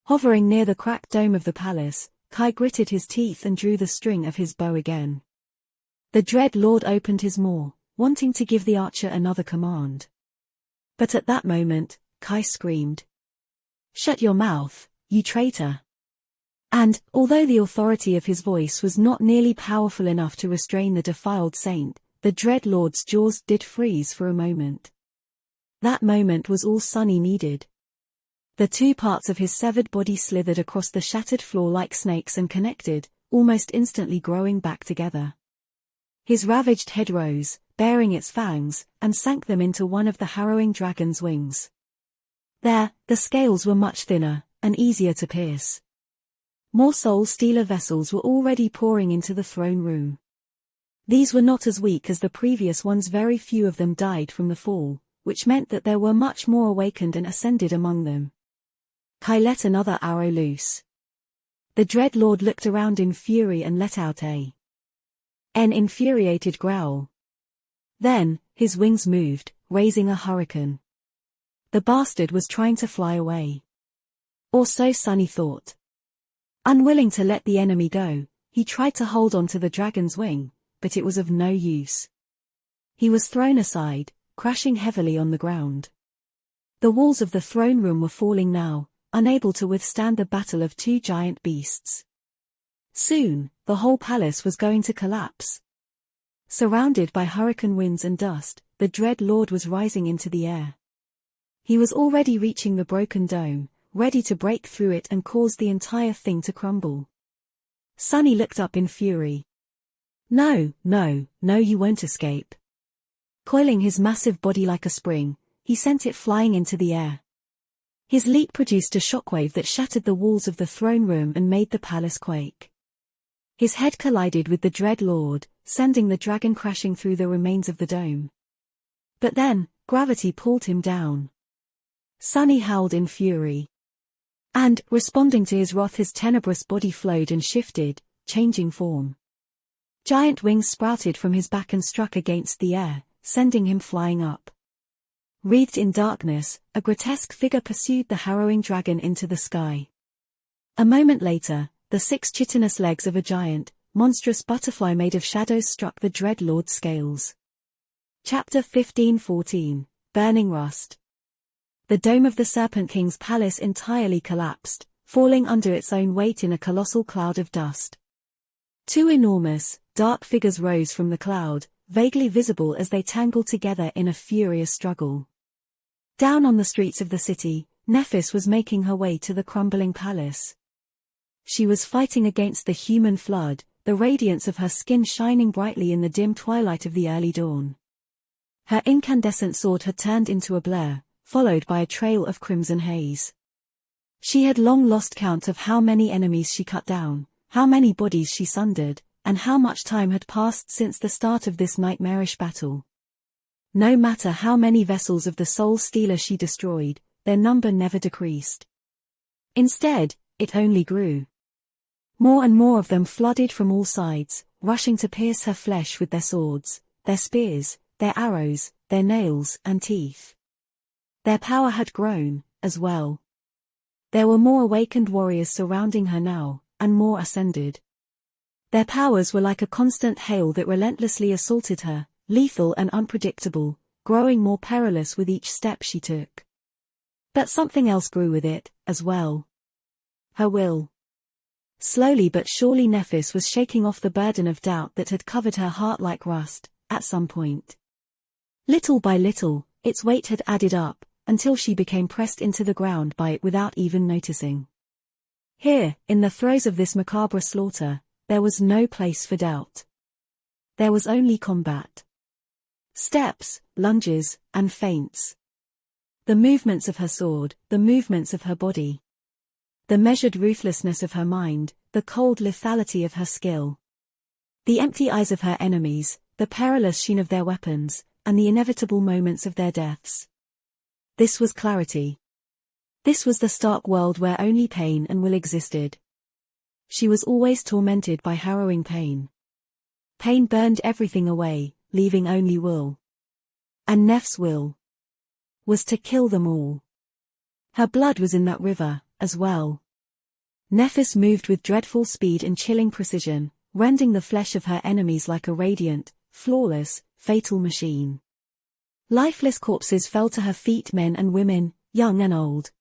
S1: Hovering near the cracked dome of the palace, Kai gritted his teeth and drew the string of his bow again. The Dread Lord opened his maw, wanting to give the archer another command. But at that moment, Kai screamed. "Shut your mouth, you traitor!" And, although the authority of his voice was not nearly powerful enough to restrain the defiled saint, the Dread Lord's jaws did freeze for a moment. That moment was all Sunny needed. The two parts of his severed body slithered across the shattered floor like snakes and connected, almost instantly growing back together. His ravaged head rose, baring its fangs, and sank them into one of the harrowing dragon's wings. There, the scales were much thinner, and easier to pierce. More soul stealer vessels were already pouring into the throne room. These were not as weak as the previous ones. Very few of them died from the fall, which meant that there were much more awakened and ascended among them. Kai let another arrow loose. The Dread Lord looked around in fury and let out an infuriated growl. Then, his wings moved, raising a hurricane. The bastard was trying to fly away. Or so Sunny thought. Unwilling to let the enemy go, he tried to hold on to the dragon's wing, but it was of no use. He was thrown aside, crashing heavily on the ground. The walls of the throne room were falling now, unable to withstand the battle of two giant beasts. Soon, the whole palace was going to collapse. Surrounded by hurricane winds and dust, the Dread Lord was rising into the air. He was already reaching the broken dome, ready to break through it and cause the entire thing to crumble. Sunny looked up in fury. No, you won't escape. Coiling his massive body like a spring, he sent it flying into the air. His leap produced a shockwave that shattered the walls of the throne room and made the palace quake. His head collided with the Dread Lord, sending the dragon crashing through the remains of the dome. But then, gravity pulled him down. Sunny howled in fury. And, responding to his wrath, his tenebrous body flowed and shifted, changing form. Giant wings sprouted from his back and struck against the air, sending him flying up. Wreathed in darkness, a grotesque figure pursued the harrowing dragon into the sky. A moment later, the 6 chitinous legs of a giant, monstrous butterfly made of shadows struck the Dread Lord's scales. Chapter 15:14, Burning Rust. The dome of the Serpent King's palace entirely collapsed, falling under its own weight in a colossal cloud of dust. 2 enormous, dark figures rose from the cloud, vaguely visible as they tangled together in a furious struggle. Down on the streets of the city, Nephis was making her way to the crumbling palace. She was fighting against the human flood, the radiance of her skin shining brightly in the dim twilight of the early dawn. Her incandescent sword had turned into a blur, followed by a trail of crimson haze. She had long lost count of how many enemies she cut down, how many bodies she sundered, and how much time had passed since the start of this nightmarish battle. No matter how many vessels of the Soul Stealer she destroyed, their number never decreased. Instead, it only grew. More and more of them flooded from all sides, rushing to pierce her flesh with their swords, their spears, their arrows, their nails and teeth. Their power had grown, as well. There were more awakened warriors surrounding her now, and more ascended. Their powers were like a constant hail that relentlessly assaulted her, lethal and unpredictable, growing more perilous with each step she took. But something else grew with it, as well. Her will. Slowly but surely Nephis was shaking off the burden of doubt that had covered her heart like rust, at some point. Little by little, its weight had added up, until she became pressed into the ground by it without even noticing. Here, in the throes of this macabre slaughter, there was no place for doubt. There was only combat. Steps, lunges, and feints. The movements of her sword, the movements of her body. The measured ruthlessness of her mind, the cold lethality of her skill. The empty eyes of her enemies, the perilous sheen of their weapons, and the inevitable moments of their deaths. This was clarity. This was the stark world where only pain and will existed. She was always tormented by harrowing pain. Pain burned everything away, leaving only will. And Neph's will was to kill them all. Her blood was in that river, as well. Nephis moved with dreadful speed and chilling precision, rending the flesh of her enemies like a radiant, flawless, fatal machine. Lifeless corpses fell to her feet, men and women, young and old.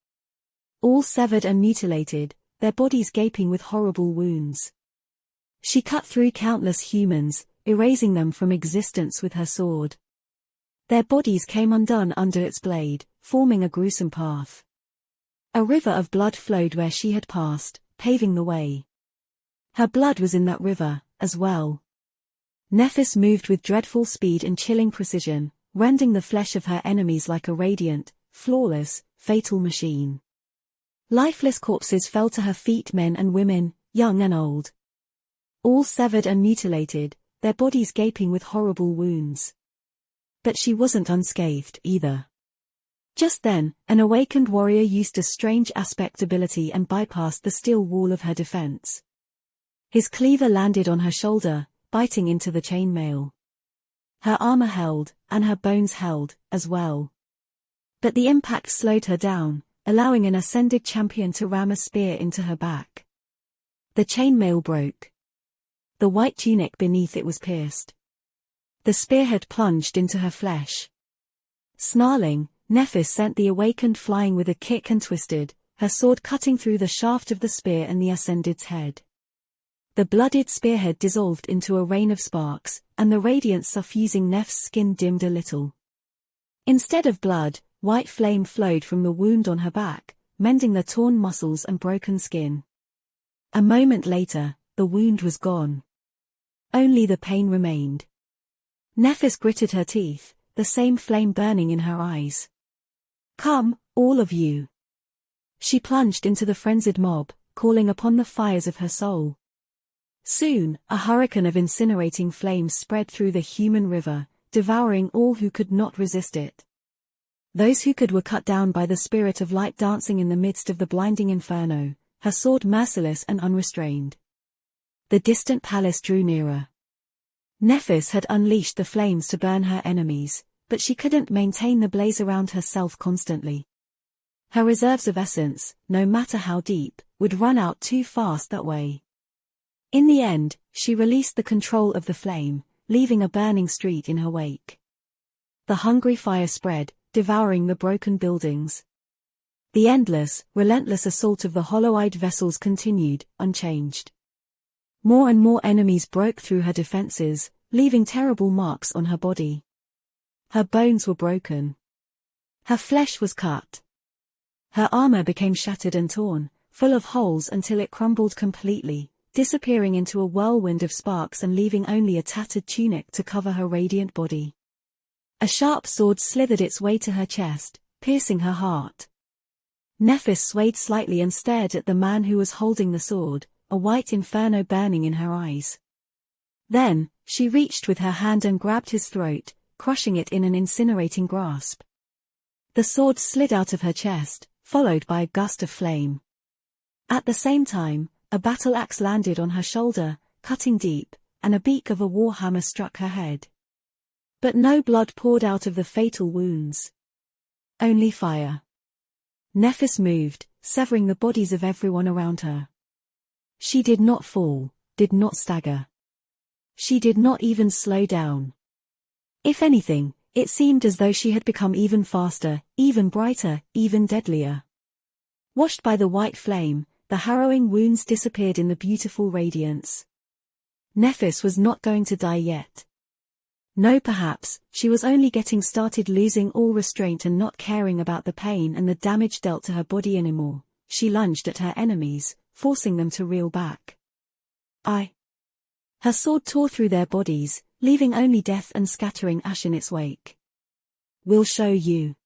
S1: All severed and mutilated, their bodies gaping with horrible wounds. She cut through countless humans, erasing them from existence with her sword. Their bodies came undone under its blade, forming a gruesome path. A river of blood flowed where she had passed, paving the way. Her blood was in that river, as well. Nephis moved with dreadful speed and chilling precision, rending the flesh of her enemies like a radiant, flawless, fatal machine. Lifeless corpses fell to her feet, men and women, young and old. All severed and mutilated, their bodies gaping with horrible wounds. But she wasn't unscathed, either. Just then, an awakened warrior used a strange aspect ability and bypassed the steel wall of her defense. His cleaver landed on her shoulder, biting into the chainmail. Her armor held, and her bones held, as well. But the impact slowed her down, allowing an ascended champion to ram a spear into her back. The chainmail broke. The white tunic beneath it was pierced. The spear had plunged into her flesh. Snarling, Nephis sent the awakened flying with a kick and twisted, her sword cutting through the shaft of the spear and the ascended's head. The blooded spearhead dissolved into a rain of sparks, and the radiance suffusing Neph's skin dimmed a little. Instead of blood, white flame flowed from the wound on her back, mending the torn muscles and broken skin. A moment later, the wound was gone. Only the pain remained. Nephis gritted her teeth, the same flame burning in her eyes. "Come, all of you." She plunged into the frenzied mob, calling upon the fires of her soul. Soon, a hurricane of incinerating flames spread through the human river, devouring all who could not resist it. Those who could were cut down by the spirit of light dancing in the midst of the blinding inferno, her sword merciless and unrestrained. The distant palace drew nearer. Nephis had unleashed the flames to burn her enemies, but she couldn't maintain the blaze around herself constantly. Her reserves of essence, no matter how deep, would run out too fast that way. In the end, she released the control of the flame, leaving a burning street in her wake. The hungry fire spread, devouring the broken buildings. The endless, relentless assault of the hollow-eyed vessels continued, unchanged. More and more enemies broke through her defenses, leaving terrible marks on her body. Her bones were broken. Her flesh was cut. Her armor became shattered and torn, full of holes until it crumbled completely, disappearing into a whirlwind of sparks and leaving only a tattered tunic to cover her radiant body. A sharp sword slithered its way to her chest, piercing her heart. Nephis swayed slightly and stared at the man who was holding the sword, a white inferno burning in her eyes. Then, she reached with her hand and grabbed his throat, crushing it in an incinerating grasp. The sword slid out of her chest, followed by a gust of flame. At the same time, a battle axe landed on her shoulder, cutting deep, and a beak of a warhammer struck her head. But no blood poured out of the fatal wounds. Only fire. Nephis moved, severing the bodies of everyone around her. She did not fall, did not stagger. She did not even slow down. If anything, it seemed as though she had become even faster, even brighter, even deadlier. Washed by the white flame, the harrowing wounds disappeared in the beautiful radiance. Nephis was not going to die yet. No, perhaps, she was only getting started, losing all restraint and not caring about the pain and the damage dealt to her body anymore. She lunged at her enemies, forcing them to reel back. Her sword tore through their bodies, leaving only death and scattering ash in its wake. We'll show you.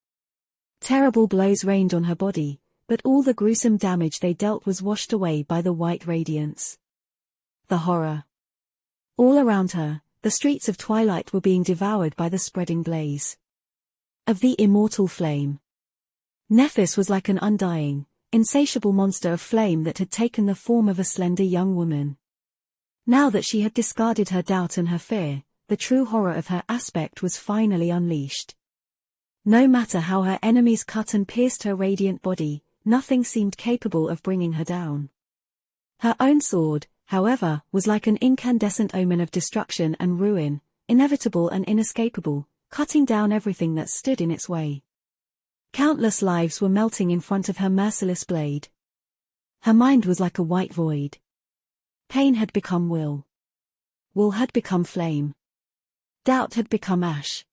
S1: Terrible blows rained on her body, but all the gruesome damage they dealt was washed away by the white radiance. The horror. All around her, the streets of Twilight were being devoured by the spreading blaze of the immortal flame. Nephis was like an undying, insatiable monster of flame that had taken the form of a slender young woman. Now that she had discarded her doubt and her fear, the true horror of her aspect was finally unleashed. No matter how her enemies cut and pierced her radiant body, nothing seemed capable of bringing her down. Her own sword, however, was like an incandescent omen of destruction and ruin, inevitable and inescapable, cutting down everything that stood in its way. Countless lives were melting in front of her merciless blade. Her mind was like a white void. Pain had become will. Will had become flame. Doubt had become ash.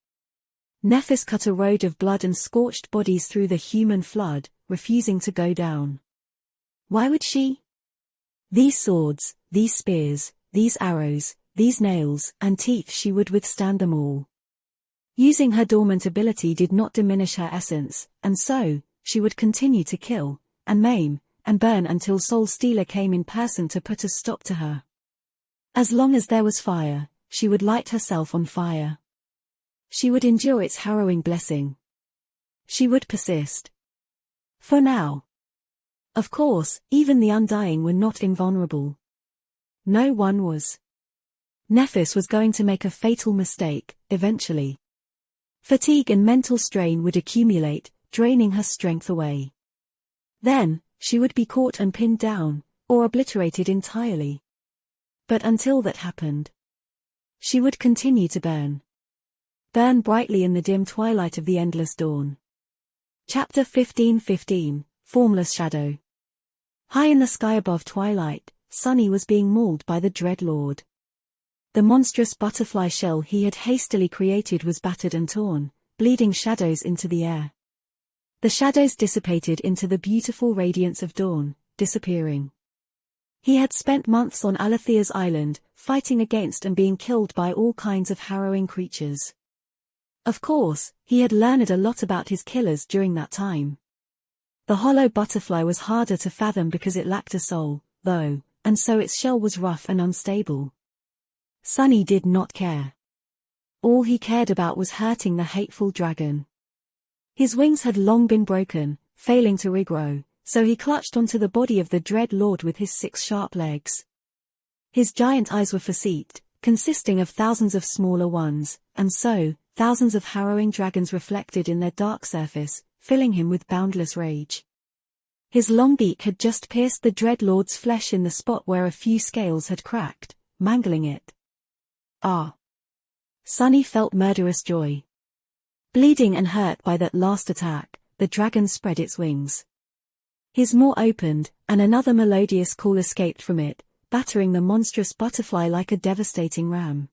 S1: Nephis cut a road of blood and scorched bodies through the human flood, refusing to go down. Why would she? These swords, these spears, these arrows, these nails and teeth, she would withstand them all. Using her dormant ability did not diminish her essence, and so, she would continue to kill, and maim, and burn until Soul Stealer came in person to put a stop to her. As long as there was fire, she would light herself on fire. She would endure its harrowing blessing. She would persist. For now. Of course, even the undying were not invulnerable. No one was. Nephis was going to make a fatal mistake, eventually. Fatigue and mental strain would accumulate, draining her strength away. Then, she would be caught and pinned down, or obliterated entirely. But until that happened, she would continue to burn. Burn brightly in the dim twilight of the endless dawn. Chapter 15:15, Formless Shadow. High in the sky above Twilight, Sunny was being mauled by the Dread Lord. The monstrous butterfly shell he had hastily created was battered and torn, bleeding shadows into the air. The shadows dissipated into the beautiful radiance of dawn, disappearing. He had spent months on Alethea's island, fighting against and being killed by all kinds of harrowing creatures. Of course, he had learned a lot about his killers during that time. The hollow butterfly was harder to fathom because it lacked a soul, though, and so its shell was rough and unstable. Sunny did not care. All he cared about was hurting the hateful dragon. His wings had long been broken, failing to regrow, so he clutched onto the body of the Dread Lord with his 6 sharp legs. His giant eyes were facete, consisting of thousands of smaller ones, and so, thousands of harrowing dragons reflected in their dark surface, filling him with boundless rage. His long beak had just pierced the Dread Lord's flesh in the spot where a few scales had cracked, mangling it. Sunny felt murderous joy. Bleeding and hurt by that last attack, the dragon spread its wings. His maw opened, and another melodious call escaped from it, battering the monstrous butterfly like a devastating ram.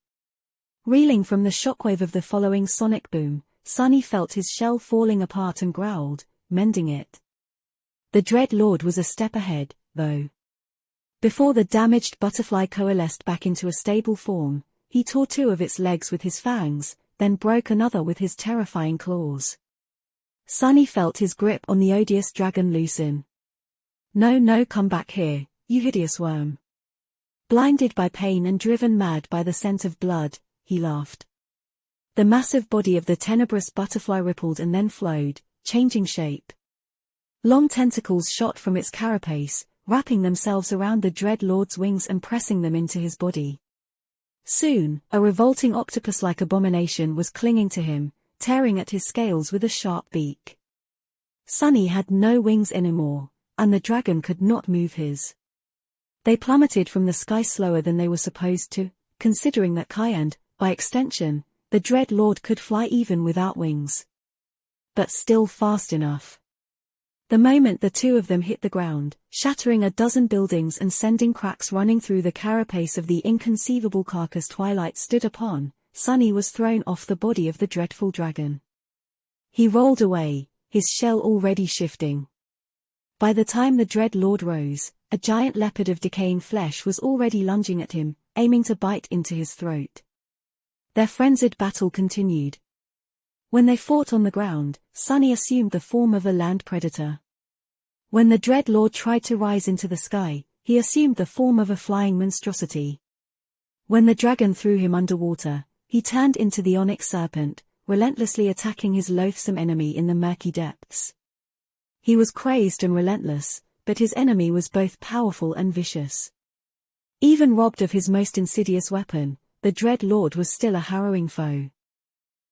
S1: Reeling from the shockwave of the following sonic boom, Sunny felt his shell falling apart and growled, mending it. The Dread Lord was a step ahead, though. Before the damaged butterfly coalesced back into a stable form, he tore 2 of its legs with his fangs, then broke another with his terrifying claws. Sunny felt his grip on the odious dragon loosen. No, no, come back here, you hideous worm. Blinded by pain and driven mad by the scent of blood, he laughed. The massive body of the tenebrous butterfly rippled and then flowed, changing shape. Long tentacles shot from its carapace, wrapping themselves around the Dread Lord's wings and pressing them into his body. Soon, a revolting octopus-like abomination was clinging to him, tearing at his scales with a sharp beak. Sunny had no wings anymore, and the dragon could not move his. They plummeted from the sky slower than they were supposed to, considering that Kai and, by extension, the Dread Lord could fly even without wings. But still fast enough. The moment the two of them hit the ground, shattering a dozen buildings and sending cracks running through the carapace of the inconceivable carcass Twilight stood upon, Sunny was thrown off the body of the dreadful dragon. He rolled away, his shell already shifting. By the time the Dread Lord rose, a giant leopard of decaying flesh was already lunging at him, aiming to bite into his throat. Their frenzied battle continued. When they fought on the ground, Sunny assumed the form of a land predator. When the Dread Lord tried to rise into the sky, he assumed the form of a flying monstrosity. When the dragon threw him underwater, he turned into the onyx serpent, relentlessly attacking his loathsome enemy in the murky depths. He was crazed and relentless, but his enemy was both powerful and vicious. Even robbed of his most insidious weapon, the Dread Lord was still a harrowing foe.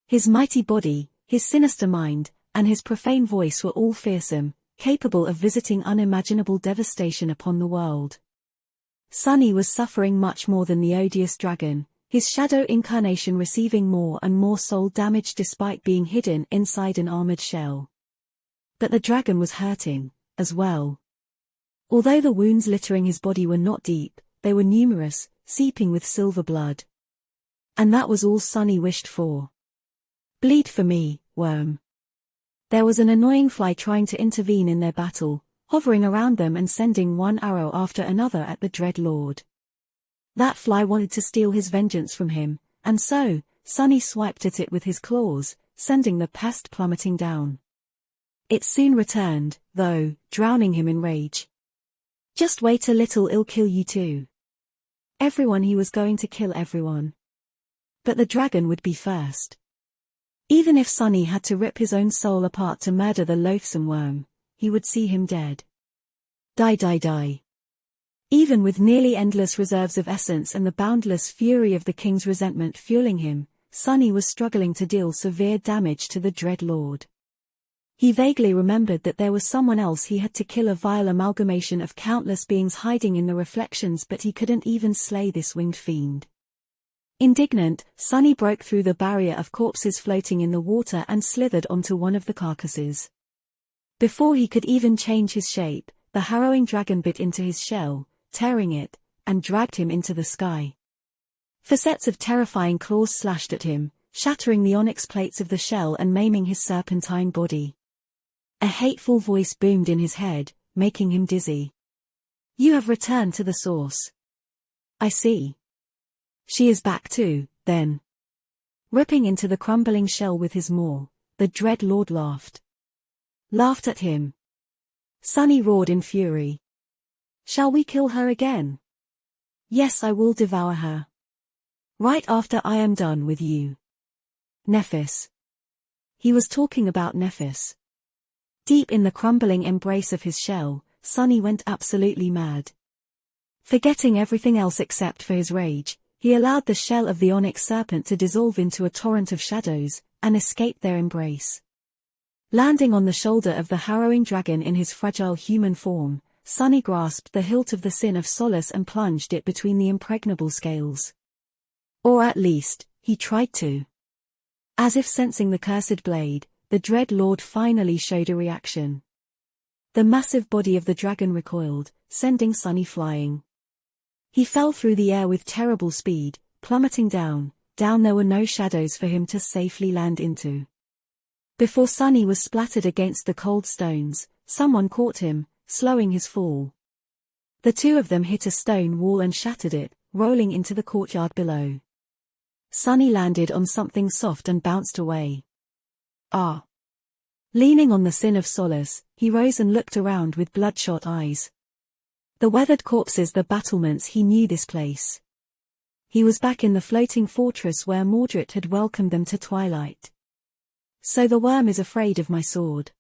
S1: His mighty body, his sinister mind, and his profane voice were all fearsome, capable of visiting unimaginable devastation upon the world. Sunny was suffering much more than the odious dragon, his shadow incarnation receiving more and more soul damage despite being hidden inside an armored shell. But the dragon was hurting, as well. Although the wounds littering his body were not deep, they were numerous, seeping with silver blood. And that was all Sunny wished for. Bleed for me, worm. There was an annoying fly trying to intervene in their battle, hovering around them and sending one arrow after another at the Dread Lord. That fly wanted to steal his vengeance from him, and so, Sunny swiped at it with his claws, sending the pest plummeting down. It soon returned, though, drowning him in rage. Just wait a little, it'll kill you too. Everyone, he was going to kill everyone. But the dragon would be first. Even if Sunny had to rip his own soul apart to murder the loathsome worm, he would see him dead. Die, die, die. Even with nearly endless reserves of essence and the boundless fury of the king's resentment fueling him, Sunny was struggling to deal severe damage to the Dread Lord. He vaguely remembered that there was someone else he had to kill, a vile amalgamation of countless beings hiding in the reflections, but he couldn't even slay this winged fiend. Indignant, Sunny broke through the barrier of corpses floating in the water and slithered onto one of the carcasses. Before he could even change his shape, the harrowing dragon bit into his shell, tearing it, and dragged him into the sky. Facets of terrifying claws slashed at him, shattering the onyx plates of the shell and maiming his serpentine body. A hateful voice boomed in his head, making him dizzy. You have returned to the source. I see. She is back too, then. Ripping into the crumbling shell with his maw, the Dread Lord laughed. Laughed at him. Sunny roared in fury. Shall we kill her again? Yes, I will devour her. Right after I am done with you. Nephis. He was talking about Nephis. Deep in the crumbling embrace of his shell, Sunny went absolutely mad. Forgetting everything else except for his rage, he allowed the shell of the onyx serpent to dissolve into a torrent of shadows, and escaped their embrace. Landing on the shoulder of the harrowing dragon in his fragile human form, Sunny grasped the hilt of the Sin of Solace and plunged it between the impregnable scales. Or at least, he tried to. As if sensing the cursed blade, the Dread Lord finally showed a reaction. The massive body of the dragon recoiled, sending Sunny flying. He fell through the air with terrible speed, plummeting down there were no shadows for him to safely land into. Before Sunny was splattered against the cold stones, someone caught him, slowing his fall. The two of them hit a stone wall and shattered it, rolling into the courtyard below. Sunny landed on something soft and bounced away. Ah! Leaning on the Sin of Solace, he rose and looked around with bloodshot eyes. The weathered corpses, the battlements, he knew this place. He was back in the floating fortress where Mordred had welcomed them to twilight. So the worm is afraid of my sword.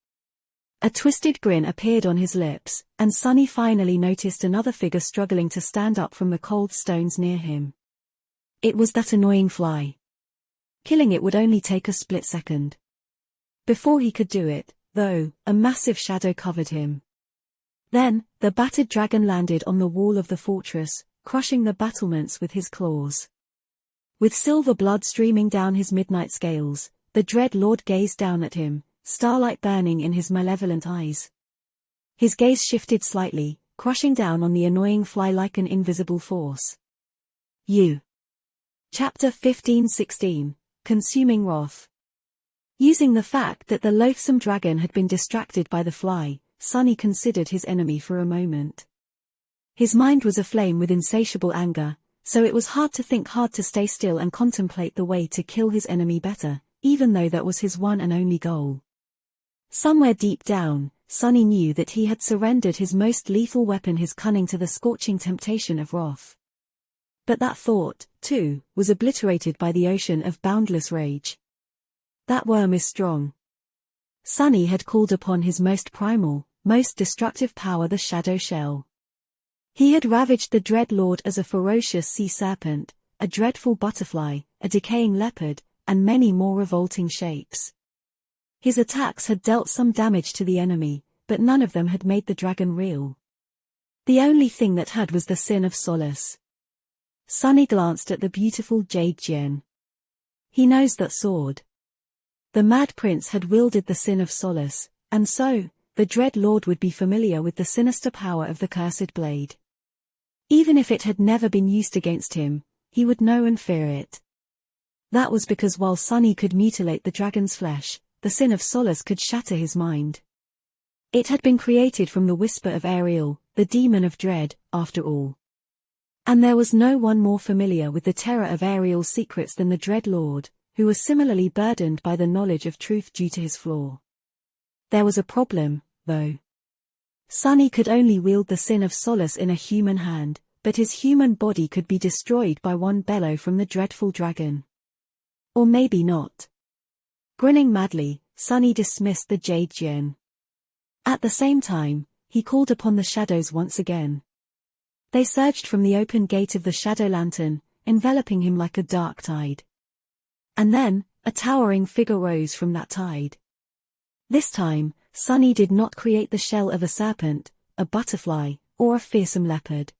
S1: A twisted grin appeared on his lips, and Sunny finally noticed another figure struggling to stand up from the cold stones near him. It was that annoying fly. Killing it would only take a split second. Before he could do it, though, a massive shadow covered him. Then, the battered dragon landed on the wall of the fortress, crushing the battlements with his claws. With silver blood streaming down his midnight scales, the Dread Lord gazed down at him, starlight burning in his malevolent eyes. His gaze shifted slightly, crushing down on the annoying fly like an invisible force. You. Chapter 15-16, Consuming Wrath. Using the fact that the loathsome dragon had been distracted by the fly, Sunny considered his enemy for a moment. His mind was aflame with insatiable anger, so it was hard to stay still and contemplate the way to kill his enemy better, even though that was his one and only goal. Somewhere deep down, Sunny knew that he had surrendered his most lethal weapon, his cunning, to the scorching temptation of wrath. But that thought, too, was obliterated by the ocean of boundless rage. That worm is strong. Sunny had called upon his most primal, most destructive power, the Shadow Shell. He had ravaged the Dread Lord as a ferocious sea serpent, a dreadful butterfly, a decaying leopard, and many more revolting shapes. His attacks had dealt some damage to the enemy, but none of them had made the dragon real. The only thing that had was the Sin of Solace. Sunny glanced at the beautiful Jade Gem. He knows that sword. The Mad Prince had wielded the Sin of Solace, and so, the Dread Lord would be familiar with the sinister power of the cursed blade. Even if it had never been used against him, he would know and fear it. That was because while Sunny could mutilate the dragon's flesh, the Sin of Solace could shatter his mind. It had been created from the whisper of Ariel, the demon of dread, after all. And there was no one more familiar with the terror of Ariel's secrets than the Dread Lord, who was similarly burdened by the knowledge of truth due to his flaw. There was a problem, though. Sunny could only wield the Sin of Solace in a human hand, but his human body could be destroyed by one bellow from the dreadful dragon. Or maybe not. Grinning madly, Sunny dismissed the Jade Gem. At the same time, he called upon the shadows once again. They surged from the open gate of the Shadow Lantern, enveloping him like a dark tide. And then, a towering figure rose from that tide. This time, Sunny did not create the shell of a serpent, a butterfly, or a fearsome leopard.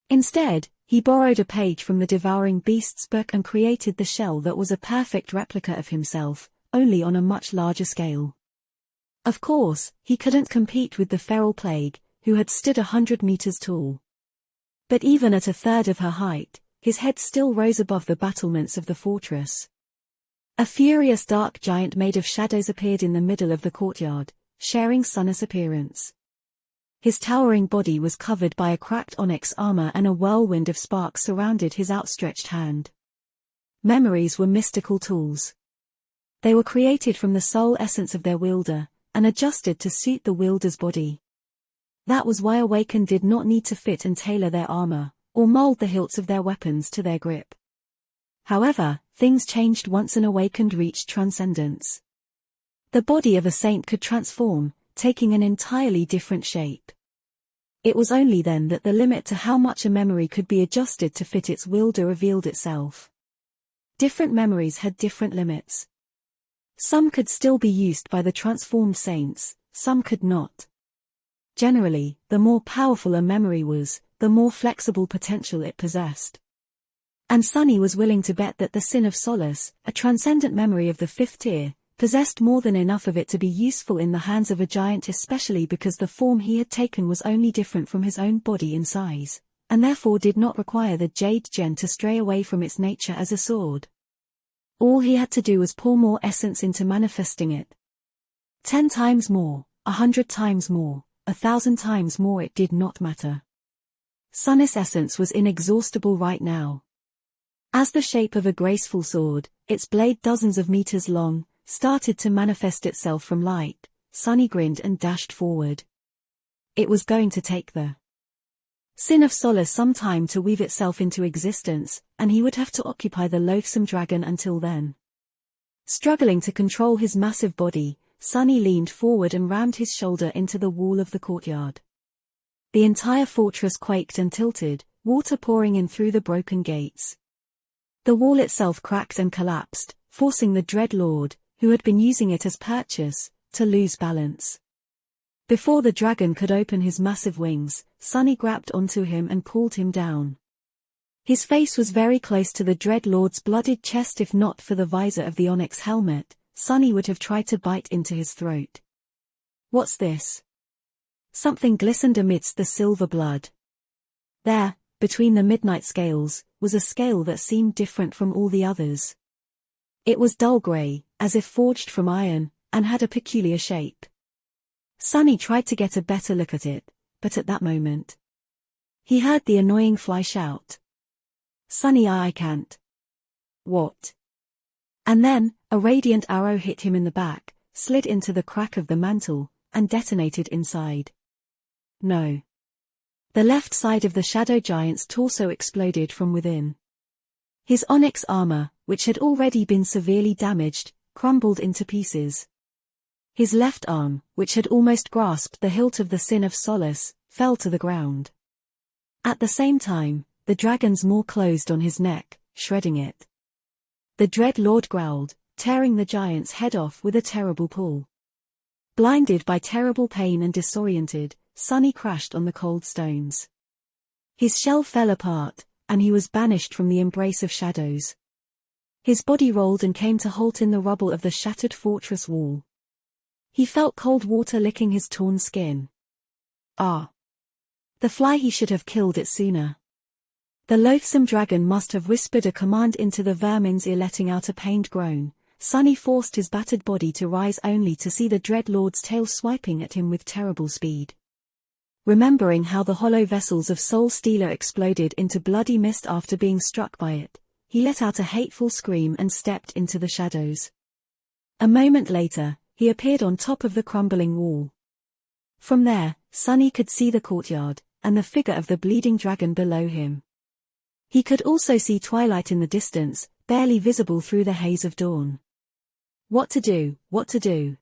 S1: Instead, he borrowed a page from the Devouring Beast's book and created the shell that was a perfect replica of himself, only on a much larger scale. Of course, he couldn't compete with the feral plague, who had stood 100 meters tall. But even at a third of her height, his head still rose above the battlements of the fortress. A furious dark giant made of shadows appeared in the middle of the courtyard, sharing Sunny's appearance. His towering body was covered by a cracked onyx armor and a whirlwind of sparks surrounded his outstretched hand. Memories were mystical tools. They were created from the soul essence of their wielder, and adjusted to suit the wielder's body. That was why Awakened did not need to fit and tailor their armor, or mold the hilts of their weapons to their grip. However, things changed once an Awakened reached transcendence. The body of a saint could transform, taking an entirely different shape. It was only then that the limit to how much a memory could be adjusted to fit its wielder revealed itself. Different memories had different limits. Some could still be used by the transformed saints, some could not. Generally, the more powerful a memory was, the more flexible potential it possessed. And Sunny was willing to bet that the Sin of Solace, a transcendent memory of the fifth tier, possessed more than enough of it to be useful in the hands of a giant, especially because the form he had taken was only different from his own body in size, and therefore did not require the Jade Gem to stray away from its nature as a sword. All he had to do was pour more essence into manifesting it. 10 times more, 100 times more, 1,000 times more, it did not matter. Sunny's essence was inexhaustible right now. As the shape of a graceful sword, its blade dozens of meters long, started to manifest itself from light, Sunny grinned and dashed forward. It was going to take the Sin of Solace some time to weave itself into existence, and he would have to occupy the loathsome dragon until then. Struggling to control his massive body, Sunny leaned forward and rammed his shoulder into the wall of the courtyard. The entire fortress quaked and tilted, water pouring in through the broken gates. The wall itself cracked and collapsed, forcing the Dread Lord, who had been using it as purchase, to lose balance. Before the dragon could open his massive wings, Sunny grabbed onto him and pulled him down. His face was very close to the Dread Lord's bloodied chest. If not for the visor of the onyx helmet, Sunny would have tried to bite into his throat. What's this? Something glistened amidst the silver blood. There, between the midnight scales, was a scale that seemed different from all the others. It was dull grey, as if forged from iron, and had a peculiar shape. Sunny tried to get a better look at it, but at that moment, he heard the annoying fly shout. Sunny, I can't. What? And then, a radiant arrow hit him in the back, slid into the crack of the mantle, and detonated inside. No. The left side of the shadow giant's torso exploded from within. His onyx armor, which had already been severely damaged, crumbled into pieces. His left arm, which had almost grasped the hilt of the Sin of Solace, fell to the ground. At the same time, the dragon's maw closed on his neck, shredding it. The Dread Lord growled, tearing the giant's head off with a terrible pull. Blinded by terrible pain and disoriented, Sunny crashed on the cold stones. His shell fell apart, and he was banished from the embrace of shadows. His body rolled and came to halt in the rubble of the shattered fortress wall. He felt cold water licking his torn skin. Ah! The fly, he should have killed it sooner. The loathsome dragon must have whispered a command into the vermin's ear, letting out a pained groan. Sunny forced his battered body to rise only to see the Dread Lord's tail swiping at him with terrible speed. Remembering how the hollow vessels of Soul Stealer exploded into bloody mist after being struck by it, he let out a hateful scream and stepped into the shadows. A moment later, he appeared on top of the crumbling wall. From there, Sunny could see the courtyard, and the figure of the bleeding dragon below him. He could also see twilight in the distance, barely visible through the haze of dawn. What to do, what to do?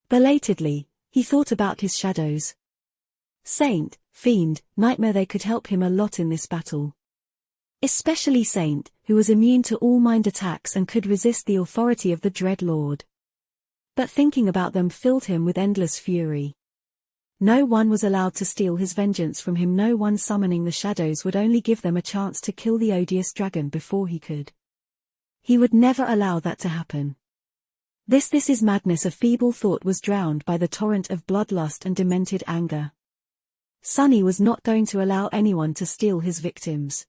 S1: Belatedly, he thought about his shadows. Saint, Fiend, Nightmare, they could help him a lot in this battle. Especially Saint, who was immune to all mind attacks and could resist the authority of the Dread Lord. But thinking about them filled him with endless fury. No one was allowed to steal his vengeance from him. No one summoning the shadows would only give them a chance to kill the odious dragon before he could. He would never allow that to happen. This is madness. A feeble thought was drowned by the torrent of bloodlust and demented anger. Sunny was not going to allow anyone to steal his victims.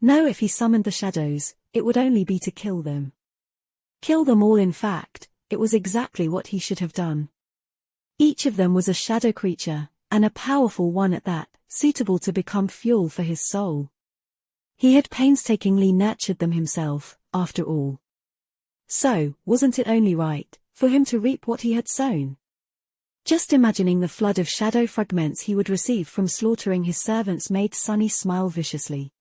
S1: No, if he summoned the shadows, it would only be to kill them. Kill them all. In fact, it was exactly what he should have done. Each of them was a shadow creature, and a powerful one at that, suitable to become fuel for his soul. He had painstakingly nurtured them himself, after all. So, wasn't it only right, for him to reap what he had sown? Just imagining the flood of shadow fragments he would receive from slaughtering his servants made Sunny smile viciously.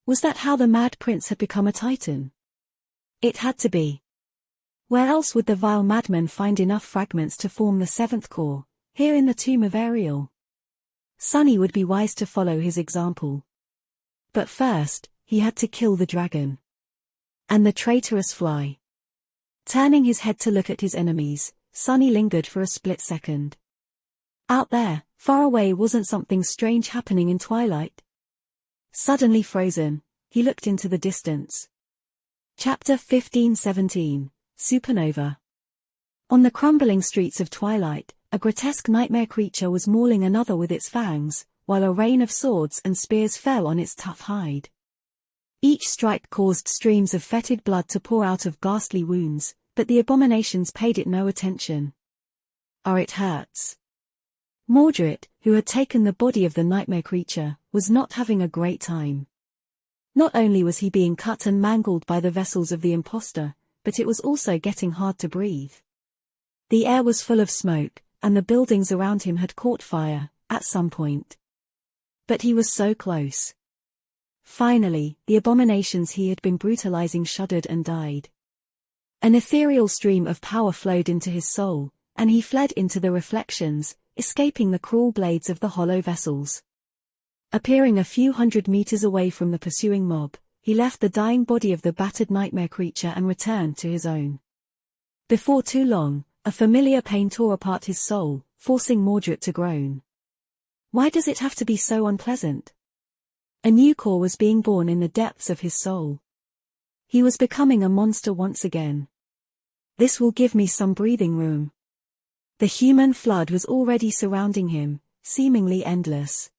S1: Was that how the Mad Prince had become a Titan? It had to be. Where else would the vile madman find enough fragments to form the seventh core? Here in the tomb of Ariel. Sunny would be wise to follow his example. But first, he had to kill the dragon. And the traitorous fly. Turning his head to look at his enemies, Sunny lingered for a split second. Out there, far away, wasn't something strange happening in twilight? Suddenly frozen, he looked into the distance. Chapter 15-17, Supernova. On the crumbling streets of twilight, a grotesque nightmare creature was mauling another with its fangs, while a rain of swords and spears fell on its tough hide. Each strike caused streams of fetid blood to pour out of ghastly wounds, but the abominations paid it no attention. It hurts. Mordred, who had taken the body of the nightmare creature, was not having a great time. Not only was he being cut and mangled by the vessels of the imposter, but it was also getting hard to breathe. The air was full of smoke, and the buildings around him had caught fire, at some point. But he was so close. Finally, the abominations he had been brutalizing shuddered and died. An ethereal stream of power flowed into his soul, and he fled into the reflections, escaping the cruel blades of the hollow vessels. Appearing a few hundred meters away from the pursuing mob, he left the dying body of the battered nightmare creature and returned to his own. Before too long, a familiar pain tore apart his soul, forcing Mordred to groan. Why does it have to be so unpleasant? A new core was being born in the depths of his soul. He was becoming a monster once again. This will give me some breathing room. The human flood was already surrounding him, seemingly endless.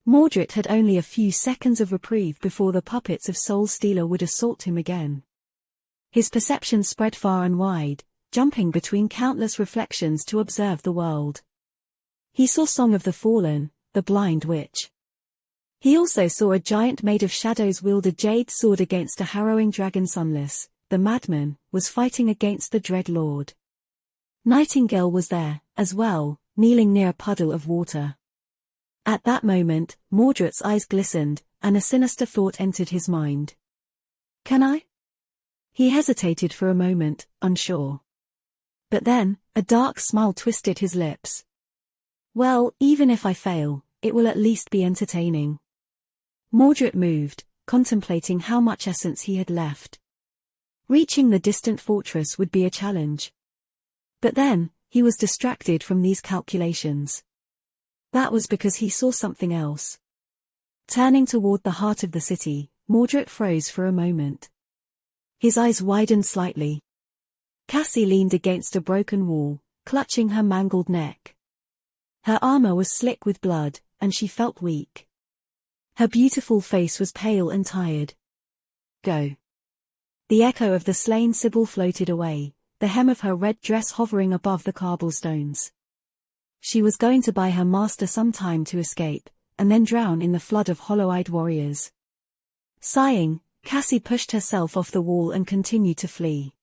S1: Mordred had only a few seconds of reprieve before the puppets of Soul Stealer would assault him again. His perception spread far and wide, jumping between countless reflections to observe the world. He saw Song of the Fallen, the blind witch. He also saw a giant made of shadows wield a jade sword against a harrowing dragon. Sunless, the madman, was fighting against the Dread Lord. Nightingale was there, as well, kneeling near a puddle of water. At that moment, Mordred's eyes glistened, and a sinister thought entered his mind. Can I? He hesitated for a moment, unsure. But then, a dark smile twisted his lips. Well, even if I fail, it will at least be entertaining. Mordred moved, contemplating how much essence he had left. Reaching the distant fortress would be a challenge. But then, he was distracted from these calculations. That was because he saw something else. Turning toward the heart of the city, Mordred froze for a moment. His eyes widened slightly. Cassie leaned against a broken wall, clutching her mangled neck. Her armor was slick with blood, and she felt weak. Her beautiful face was pale and tired. Go. The echo of the slain Sibyl floated away, the hem of her red dress hovering above the cobblestones. She was going to buy her master some time to escape, and then drown in the flood of hollow-eyed warriors. Sighing, Cassie pushed herself off the wall and continued to flee.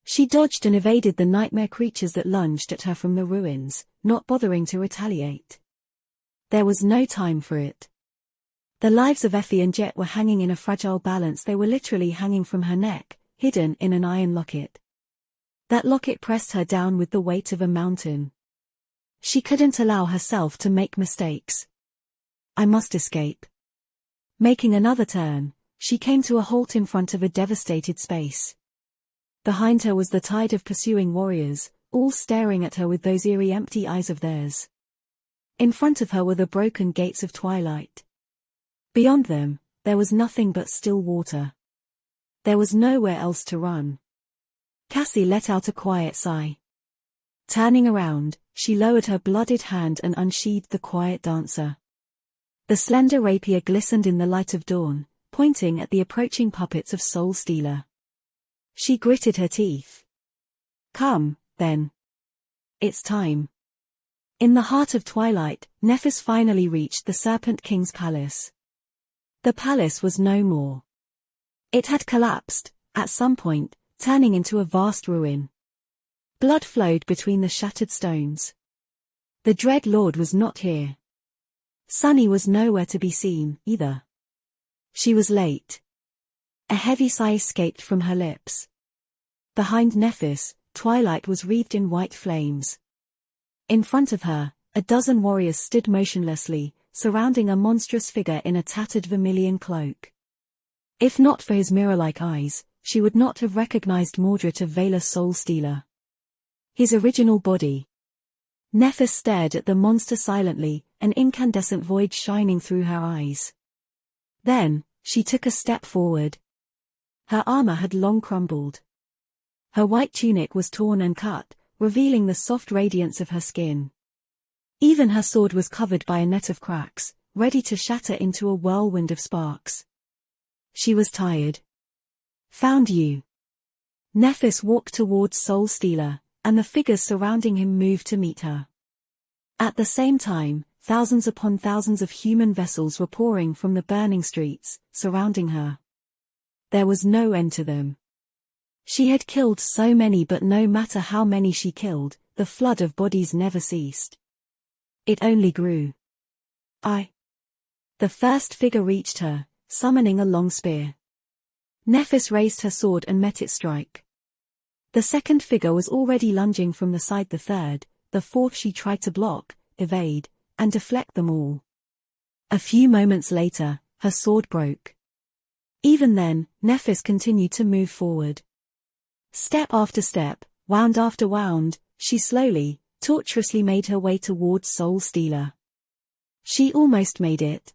S1: She dodged and evaded the nightmare creatures that lunged at her from the ruins, not bothering to retaliate. There was no time for it. The lives of Effie and Jet were hanging in a fragile balance. They were literally hanging from her neck, hidden in an iron locket. That locket pressed her down with the weight of a mountain. She couldn't allow herself to make mistakes. I must escape. Making another turn, she came to a halt in front of a devastated space. Behind her was the tide of pursuing warriors, all staring at her with those eerie empty eyes of theirs. In front of her were the broken gates of twilight. Beyond them, there was nothing but still water. There was nowhere else to run. Cassie let out a quiet sigh. Turning around, she lowered her blooded hand and unsheathed the quiet dancer. The slender rapier glistened in the light of dawn, pointing at the approaching puppets of Soul Stealer. She gritted her teeth. Come, then. It's time. In the heart of twilight, Nephis finally reached the Serpent King's palace. The palace was no more. It had collapsed, at some point, turning into a vast ruin. Blood flowed between the shattered stones. The Dread Lord was not here. Sunny was nowhere to be seen, either. She was late. A heavy sigh escaped from her lips. Behind Nephis, twilight was wreathed in white flames. In front of her, a dozen warriors stood motionlessly, surrounding a monstrous figure in a tattered vermilion cloak. If not for his mirror-like eyes, she would not have recognized Mordred of Valor Soul Stealer. His original body. Nephis stared at the monster silently, an incandescent void shining through her eyes. Then, she took a step forward. Her armor had long crumbled. Her white tunic was torn and cut, revealing the soft radiance of her skin. Even her sword was covered by a net of cracks, ready to shatter into a whirlwind of sparks. She was tired. Found you. Nephis walked towards Soul Stealer, and the figures surrounding him moved to meet her. At the same time, thousands upon thousands of human vessels were pouring from the burning streets, surrounding her. There was no end to them. She had killed so many, but no matter how many she killed, the flood of bodies never ceased. It only grew. The first figure reached her, summoning a long spear. Nephis raised her sword and met its strike. The second figure was already lunging from the side. The third, the fourth, she tried to block, evade, and deflect them all. A few moments later, her sword broke. Even then, Nephis continued to move forward. Step after step, wound after wound, she slowly, tortuously made her way towards Soul Stealer. She almost made it.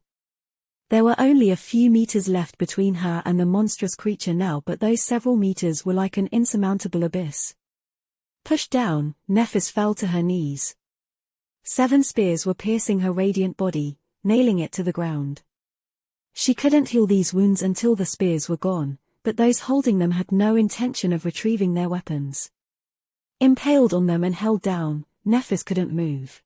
S1: There were only a few meters left between her and the monstrous creature now, but those several meters were like an insurmountable abyss. Pushed down, Nephis fell to her knees. 7 spears were piercing her radiant body, nailing it to the ground. She couldn't heal these wounds until the spears were gone, but those holding them had no intention of retrieving their weapons. Impaled on them and held down, Nephis couldn't move.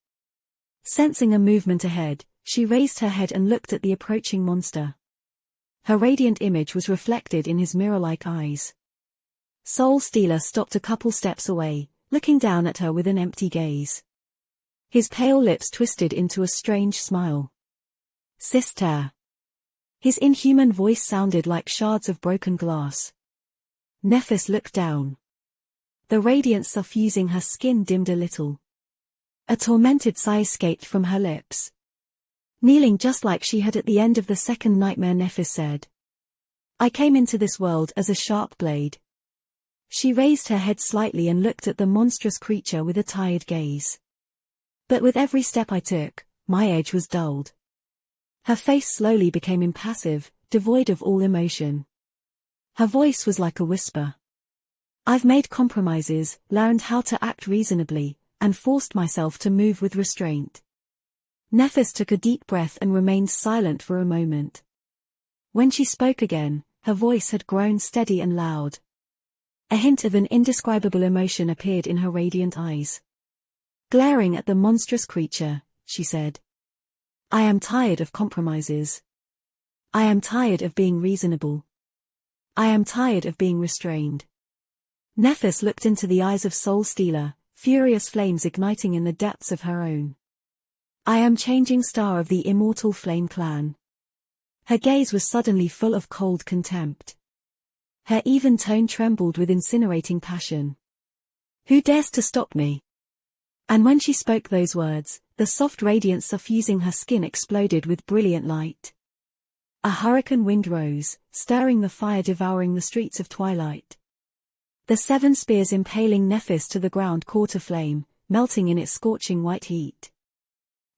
S1: Sensing a movement ahead, she raised her head and looked at the approaching monster. Her radiant image was reflected in his mirror-like eyes. Soul Stealer stopped a couple steps away, looking down at her with an empty gaze. His pale lips twisted into a strange smile. Sister. His inhuman voice sounded like shards of broken glass. Nephis looked down. The radiance suffusing her skin dimmed a little. A tormented sigh escaped from her lips. Kneeling just like she had at the end of the second nightmare, Nephis said, "I came into this world as a sharp blade." She raised her head slightly and looked at the monstrous creature with a tired gaze. "But with every step I took, my edge was dulled." Her face slowly became impassive, devoid of all emotion. Her voice was like a whisper. "I've made compromises, learned how to act reasonably, and forced myself to move with restraint." Nephis took a deep breath and remained silent for a moment. When she spoke again, her voice had grown steady and loud. A hint of an indescribable emotion appeared in her radiant eyes. Glaring at the monstrous creature, she said, "I am tired of compromises. I am tired of being reasonable. I am tired of being restrained." Nephis looked into the eyes of Soul Stealer, furious flames igniting in the depths of her own. "I am changing star of the immortal flame clan." Her gaze was suddenly full of cold contempt. Her even tone trembled with incinerating passion. "Who dares to stop me?" And when she spoke those words, the soft radiance suffusing her skin exploded with brilliant light. A hurricane wind rose, stirring the fire devouring the streets of twilight. The 7 spears impaling Nephis to the ground caught aflame, melting in its scorching white heat.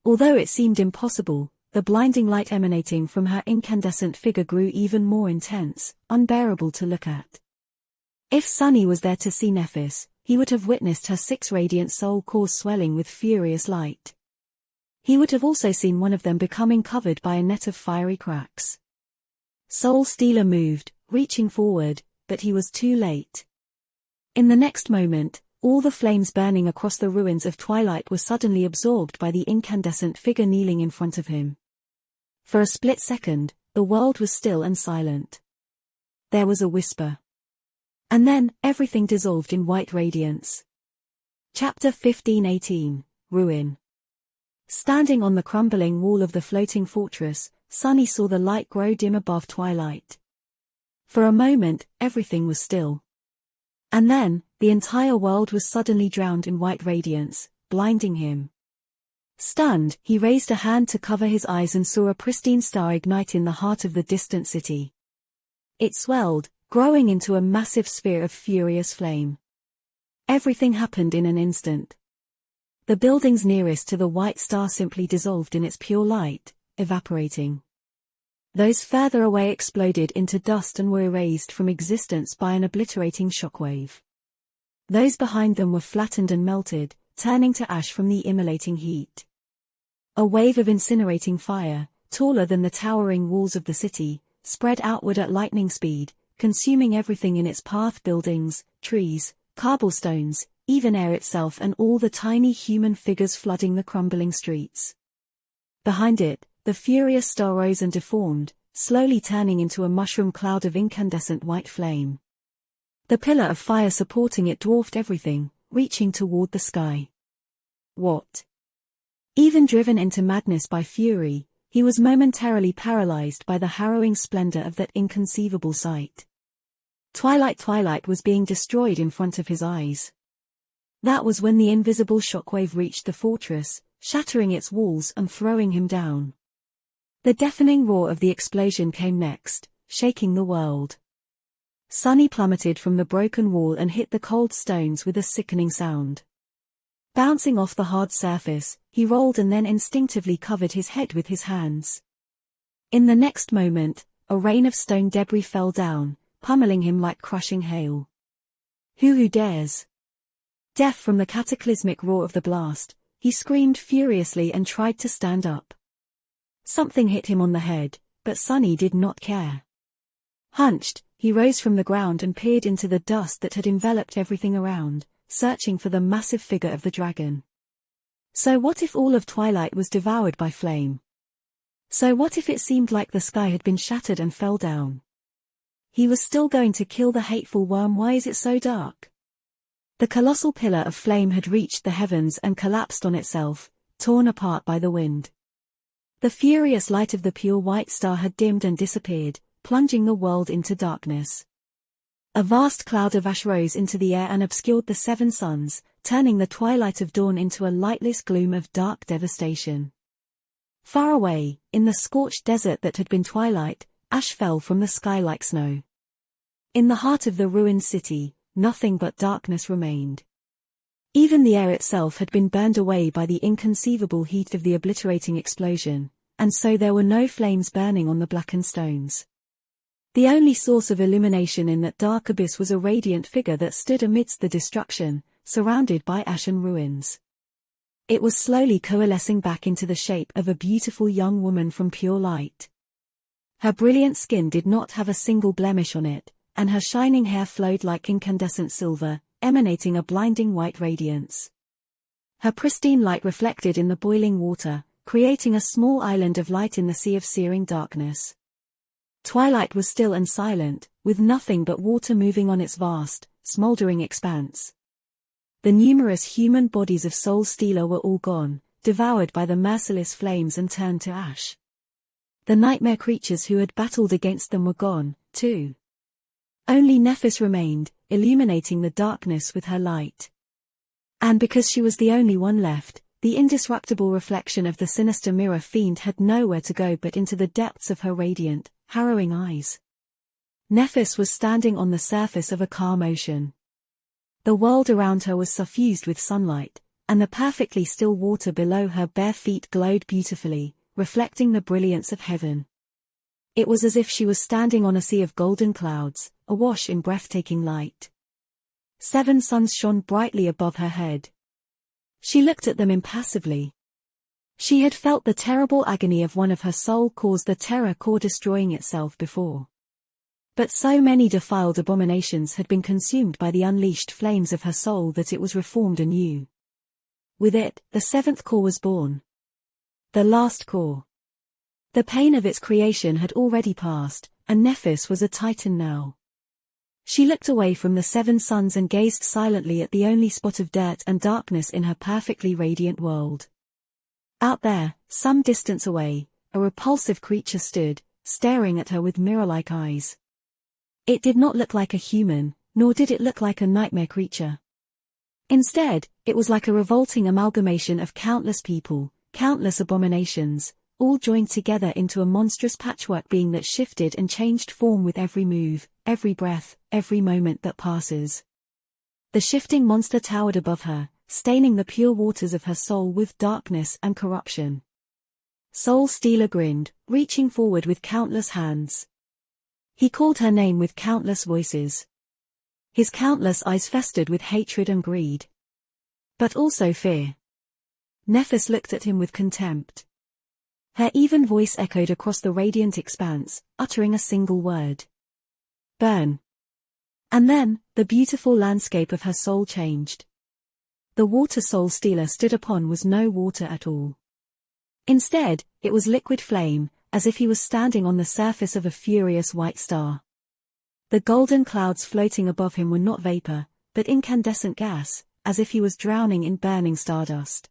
S1: Although it seemed impossible, the blinding light emanating from her incandescent figure grew even more intense, unbearable to look at. If Sunny was there to see Nephis, he would have witnessed her 6 radiant soul cores swelling with furious light. He would have also seen one of them becoming covered by a net of fiery cracks. Soul Stealer moved, reaching forward, but he was too late. In the next moment, all the flames burning across the ruins of twilight were suddenly absorbed by the incandescent figure kneeling in front of him. For a split second, the world was still and silent. There was a whisper. And then, everything dissolved in white radiance. Chapter 15:18, Ruin. Standing on the crumbling wall of the floating fortress, Sunny saw the light grow dim above twilight. For a moment, everything was still. And then, the entire world was suddenly drowned in white radiance, blinding him. Stunned, he raised a hand to cover his eyes and saw a pristine star ignite in the heart of the distant city. It swelled, growing into a massive sphere of furious flame. Everything happened in an instant. The buildings nearest to the white star simply dissolved in its pure light, evaporating. Those further away exploded into dust and were erased from existence by an obliterating shockwave. Those behind them were flattened and melted, turning to ash from the immolating heat. A wave of incinerating fire, taller than the towering walls of the city, spread outward at lightning speed, consuming everything in its path: buildings, trees, cobblestones, even air itself, and all the tiny human figures flooding the crumbling streets. Behind it, the furious star rose and deformed, slowly turning into a mushroom cloud of incandescent white flame. The pillar of fire supporting it dwarfed everything, reaching toward the sky. What? Even driven into madness by fury, he was momentarily paralyzed by the harrowing splendor of that inconceivable sight. Twilight was being destroyed in front of his eyes. That was when the invisible shockwave reached the fortress, shattering its walls and throwing him down. The deafening roar of the explosion came next, shaking the world. Sunny plummeted from the broken wall and hit the cold stones with a sickening sound. Bouncing off the hard surface, he rolled and then instinctively covered his head with his hands. In the next moment, a rain of stone debris fell down, pummeling him like crushing hail. Who dares? Deaf from the cataclysmic roar of the blast, he screamed furiously and tried to stand up. Something hit him on the head, but Sunny did not care. Hunched, he rose from the ground and peered into the dust that had enveloped everything around, searching for the massive figure of the dragon. So what if all of Twilight was devoured by flame? So what if it seemed like the sky had been shattered and fell down? He was still going to kill the hateful worm. Why is it so dark? The colossal pillar of flame had reached the heavens and collapsed on itself, torn apart by the wind. The furious light of the pure white star had dimmed and disappeared, plunging the world into darkness. A vast cloud of ash rose into the air and obscured the seven suns, turning the twilight of dawn into a lightless gloom of dark devastation. Far away, in the scorched desert that had been twilight, ash fell from the sky like snow. In the heart of the ruined city, nothing but darkness remained. Even the air itself had been burned away by the inconceivable heat of the obliterating explosion, and so there were no flames burning on the blackened stones. The only source of illumination in that dark abyss was a radiant figure that stood amidst the destruction, surrounded by ashen ruins. It was slowly coalescing back into the shape of a beautiful young woman from pure light. Her brilliant skin did not have a single blemish on it, and her shining hair flowed like incandescent silver, emanating a blinding white radiance. Her pristine light reflected in the boiling water, creating a small island of light in the sea of searing darkness. Twilight was still and silent, with nothing but water moving on its vast, smoldering expanse. The numerous human bodies of Soul Stealer were all gone, devoured by the merciless flames and turned to ash. The nightmare creatures who had battled against them were gone, too. Only Nephis remained, illuminating the darkness with her light. And because she was the only one left, the indestructible reflection of the sinister mirror fiend had nowhere to go but into the depths of her radiant, harrowing eyes. Nephis was standing on the surface of a calm ocean. The world around her was suffused with sunlight, and the perfectly still water below her bare feet glowed beautifully, reflecting the brilliance of heaven. It was as if she was standing on a sea of golden clouds, awash in breathtaking light. 7 suns shone brightly above her head. She looked at them impassively. She had felt the terrible agony of one of her soul cause the terror core destroying itself before. But so many defiled abominations had been consumed by the unleashed flames of her soul that it was reformed anew. With it, the 7th core was born. The last core. The pain of its creation had already passed, and Nephis was a titan now. She looked away from the 7 suns and gazed silently at the only spot of dirt and darkness in her perfectly radiant world. Out there, some distance away, a repulsive creature stood, staring at her with mirror-like eyes. It did not look like a human, nor did it look like a nightmare creature. Instead, it was like a revolting amalgamation of countless people, countless abominations, all joined together into a monstrous patchwork being that shifted and changed form with every move, every breath, every moment that passes. The shifting monster towered above her, staining the pure waters of her soul with darkness and corruption. Soul Stealer grinned, reaching forward with countless hands. He called her name with countless voices. His countless eyes festered with hatred and greed. But also fear. Nephis looked at him with contempt. Her even voice echoed across the radiant expanse, uttering a single word. Burn. And then, the beautiful landscape of her soul changed. The water Soul Stealer stood upon was no water at all. Instead, it was liquid flame, as if he was standing on the surface of a furious white star. The golden clouds floating above him were not vapor, but incandescent gas, as if he was drowning in burning stardust.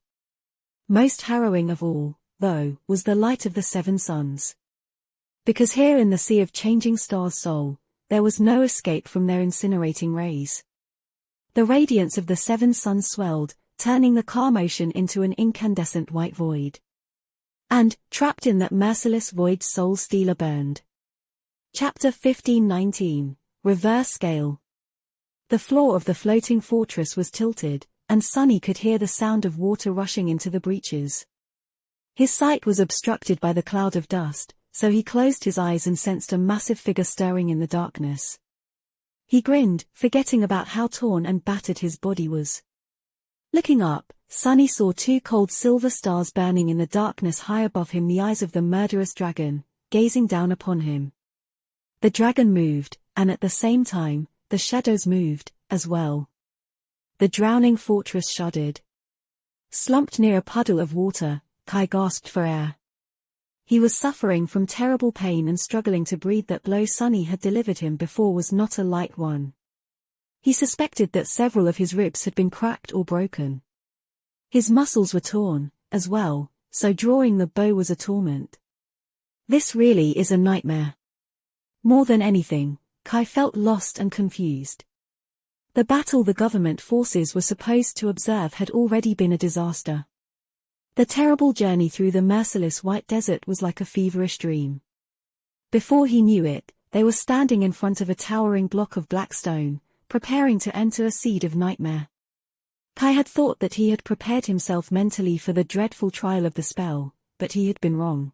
S1: Most harrowing of all, though, was the light of the seven suns. Because here in the sea of changing stars' soul, there was no escape from their incinerating rays. The radiance of the seven suns swelled, turning the car motion into an incandescent white void. And, trapped in that merciless void, Soul Stealer burned. Chapter 15:19, Reverse Scale. The floor of the floating fortress was tilted, and Sunny could hear the sound of water rushing into the breaches. His sight was obstructed by the cloud of dust, so he closed his eyes and sensed a massive figure stirring in the darkness. He grinned, forgetting about how torn and battered his body was. Looking up, Sunny saw two cold silver stars burning in the darkness high above him, the eyes of the murderous dragon, gazing down upon him. The dragon moved, and at the same time, the shadows moved, as well. The drowning fortress shuddered. Slumped near a puddle of water, Kai gasped for air. He was suffering from terrible pain and struggling to breathe. That blow Sunny had delivered him before was not a light one. He suspected that several of his ribs had been cracked or broken. His muscles were torn, as well, so drawing the bow was a torment. This really is a nightmare. More than anything, Kai felt lost and confused. The battle the government forces were supposed to observe had already been a disaster. The terrible journey through the merciless white desert was like a feverish dream. Before he knew it, they were standing in front of a towering block of black stone, preparing to enter a seed of nightmare. Kai had thought that he had prepared himself mentally for the dreadful trial of the spell, but he had been wrong.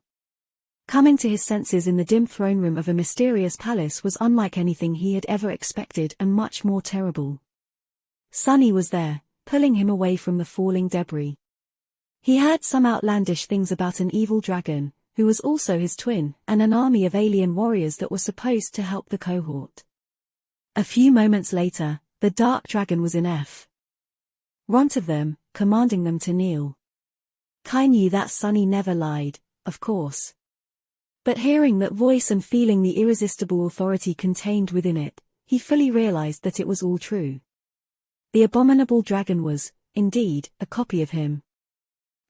S1: Coming to his senses in the dim throne room of a mysterious palace was unlike anything he had ever expected and much more terrible. Sunny was there, pulling him away from the falling debris. He heard some outlandish things about an evil dragon, who was also his twin, and an army of alien warriors that were supposed to help the cohort. A few moments later, the dark dragon was in front of them, commanding them to kneel. Kai knew that Sunny never lied, of course. But hearing that voice and feeling the irresistible authority contained within it, he fully realized that it was all true. The abominable dragon was, indeed, a copy of him.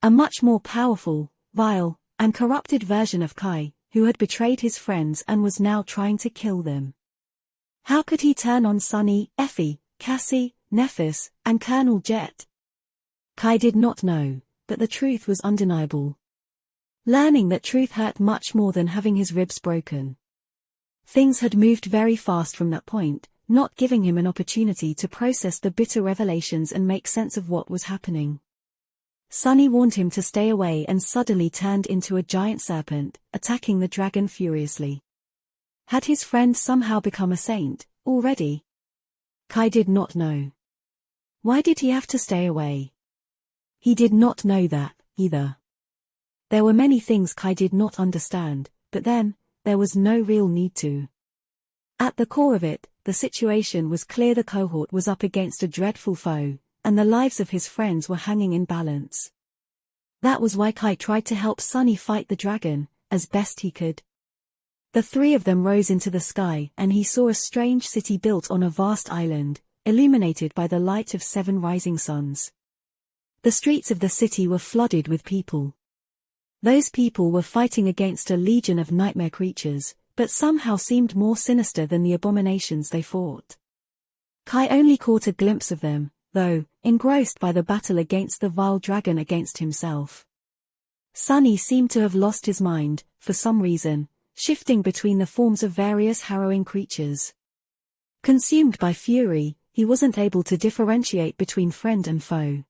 S1: A much more powerful, vile, and corrupted version of Kai, who had betrayed his friends and was now trying to kill them. How could he turn on Sunny, Effie, Cassie, Nephis, and Colonel Jet? Kai did not know, but the truth was undeniable. Learning that truth hurt much more than having his ribs broken. Things had moved very fast from that point, not giving him an opportunity to process the bitter revelations and make sense of what was happening. Sunny warned him to stay away and suddenly turned into a giant serpent, attacking the dragon furiously. Had his friend somehow become a saint, already? Kai did not know. Why did he have to stay away? He did not know that, either. There were many things Kai did not understand, but then, there was no real need to. At the core of it, the situation was clear. The cohort was up against a dreadful foe, and the lives of his friends were hanging in balance. That was why Kai tried to help Sunny fight the dragon, as best he could. The three of them rose into the sky and he saw a strange city built on a vast island, illuminated by the light of 7 rising suns. The streets of the city were flooded with people. Those people were fighting against a legion of nightmare creatures, but somehow seemed more sinister than the abominations they fought. Kai only caught a glimpse of them, though, engrossed by the battle against the vile dragon against himself. Sunny seemed to have lost his mind, for some reason, shifting between the forms of various harrowing creatures. Consumed by fury, he wasn't able to differentiate between friend and foe.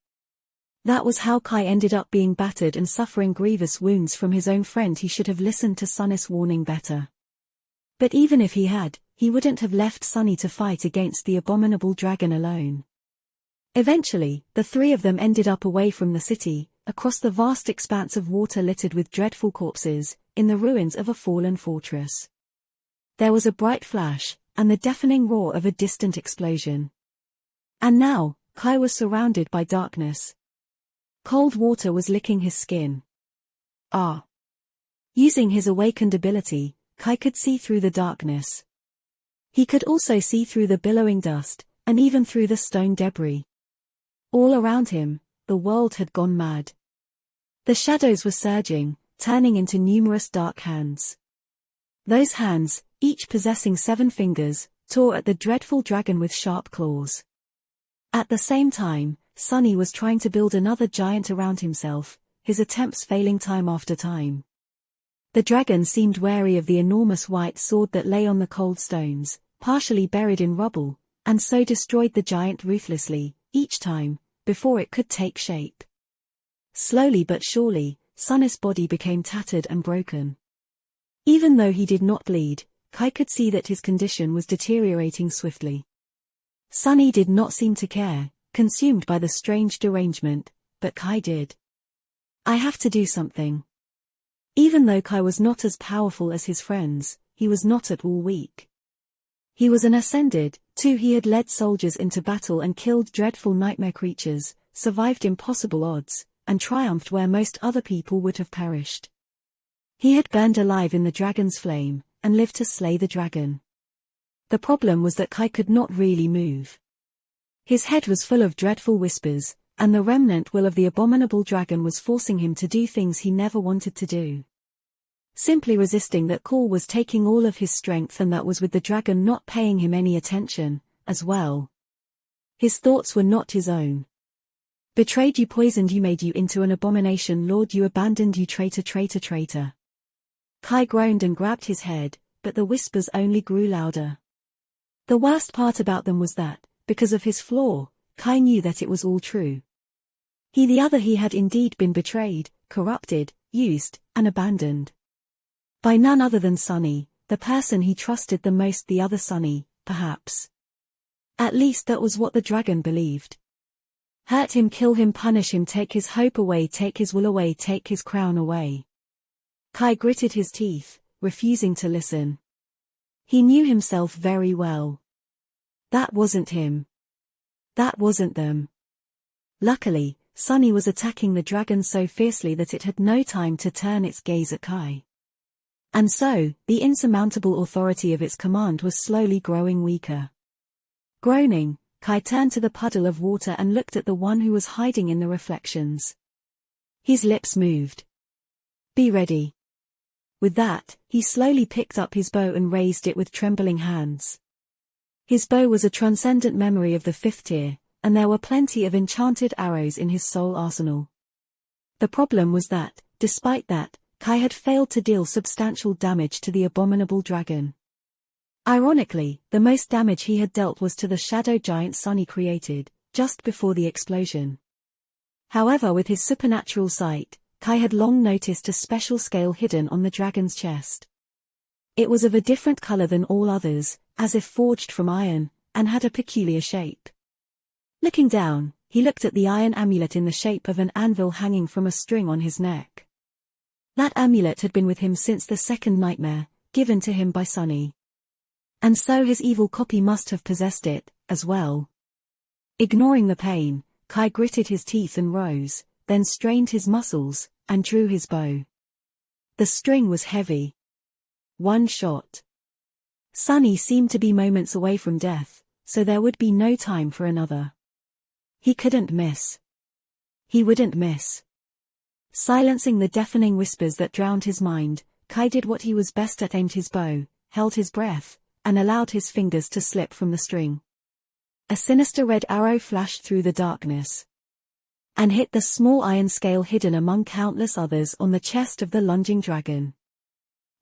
S1: That was how Kai ended up being battered and suffering grievous wounds from his own friend. He should have listened to Sunny's warning better. But even if he had, he wouldn't have left Sunny to fight against the abominable dragon alone. Eventually, the three of them ended up away from the city, across the vast expanse of water littered with dreadful corpses, in the ruins of a fallen fortress. There was a bright flash, and the deafening roar of a distant explosion. And now, Kai was surrounded by darkness. Cold water was licking his skin. Using his awakened ability, Kai could see through the darkness. He could also see through the billowing dust, and even through the stone debris. All around him, the world had gone mad. The shadows were surging, turning into numerous dark hands. Those hands, each possessing 7 fingers, tore at the dreadful dragon with sharp claws. At the same time, Sunny was trying to build another giant around himself, his attempts failing time after time. The dragon seemed wary of the enormous white sword that lay on the cold stones, partially buried in rubble, and so destroyed the giant ruthlessly, each time, before it could take shape. Slowly but surely, Sunny's body became tattered and broken. Even though he did not bleed, Kai could see that his condition was deteriorating swiftly. Sunny did not seem to care, consumed by the strange derangement, but Kai did. I have to do something. Even though Kai was not as powerful as his friends, he was not at all weak. He was an ascended, too. He had led soldiers into battle and killed dreadful nightmare creatures, survived impossible odds, and triumphed where most other people would have perished. He had burned alive in the dragon's flame, and lived to slay the dragon. The problem was that Kai could not really move. His head was full of dreadful whispers, and the remnant will of the abominable dragon was forcing him to do things he never wanted to do. Simply resisting that call was taking all of his strength, and that was with the dragon not paying him any attention, as well. His thoughts were not his own. Betrayed you, poisoned you, made you into an abomination, Lord, you abandoned you, traitor, traitor, traitor. Kai groaned and grabbed his head, but the whispers only grew louder. The worst part about them was that, because of his flaw, Kai knew that it was all true. He had indeed been betrayed, corrupted, used, and abandoned. By none other than Sunny, the person he trusted the most, the other Sunny, perhaps. At least that was what the dragon believed. Hurt him, kill him, punish him, take his hope away, take his will away, take his crown away. Kai gritted his teeth, refusing to listen. He knew himself very well. That wasn't him. That wasn't them. Luckily, Sunny was attacking the dragon so fiercely that it had no time to turn its gaze at Kai. And so, the insurmountable authority of its command was slowly growing weaker. Groaning, Kai turned to the puddle of water and looked at the one who was hiding in the reflections. His lips moved. Be ready. With that, he slowly picked up his bow and raised it with trembling hands. His bow was a transcendent memory of the 5th tier, and there were plenty of enchanted arrows in his soul arsenal. The problem was that, despite that, Kai had failed to deal substantial damage to the abominable dragon. Ironically, the most damage he had dealt was to the shadow giant Sunny created, just before the explosion. However, with his supernatural sight, Kai had long noticed a special scale hidden on the dragon's chest. It was of a different color than all others, as if forged from iron, and had a peculiar shape. Looking down, he looked at the iron amulet in the shape of an anvil hanging from a string on his neck. That amulet had been with him since the 2nd nightmare, given to him by Sunny. And so his evil copy must have possessed it, as well. Ignoring the pain, Kai gritted his teeth and rose, then strained his muscles, and drew his bow. The string was heavy. One shot. Sunny seemed to be moments away from death, so there would be no time for another. He couldn't miss. He wouldn't miss. Silencing the deafening whispers that drowned his mind, Kai did what he was best at: aimed his bow, held his breath, and allowed his fingers to slip from the string. A sinister red arrow flashed through the darkness and hit the small iron scale hidden among countless others on the chest of the lunging dragon.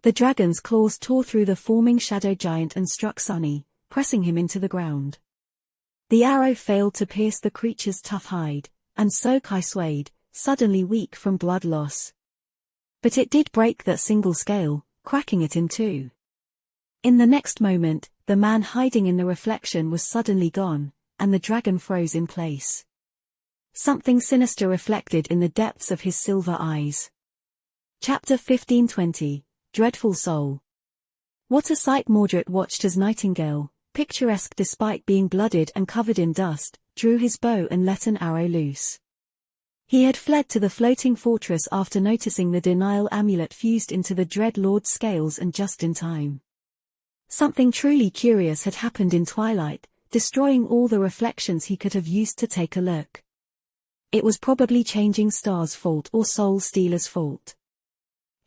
S1: The dragon's claws tore through the forming shadow giant and struck Sunny, pressing him into the ground. The arrow failed to pierce the creature's tough hide, and so Kai swayed, suddenly weak from blood loss. But it did break that single scale, cracking it in two. In the next moment, the man hiding in the reflection was suddenly gone, and the dragon froze in place. Something sinister reflected in the depths of his silver eyes. Chapter 1520, Dreadful Soul. What a sight Mordred watched as Nightingale, picturesque despite being blooded and covered in dust, drew his bow and let an arrow loose. He had fled to the floating fortress after noticing the denial amulet fused into the Dread Lord's scales, and just in time. Something truly curious had happened in twilight, destroying all the reflections he could have used to take a look. It was probably Changing Star's fault or Soul Stealer's fault.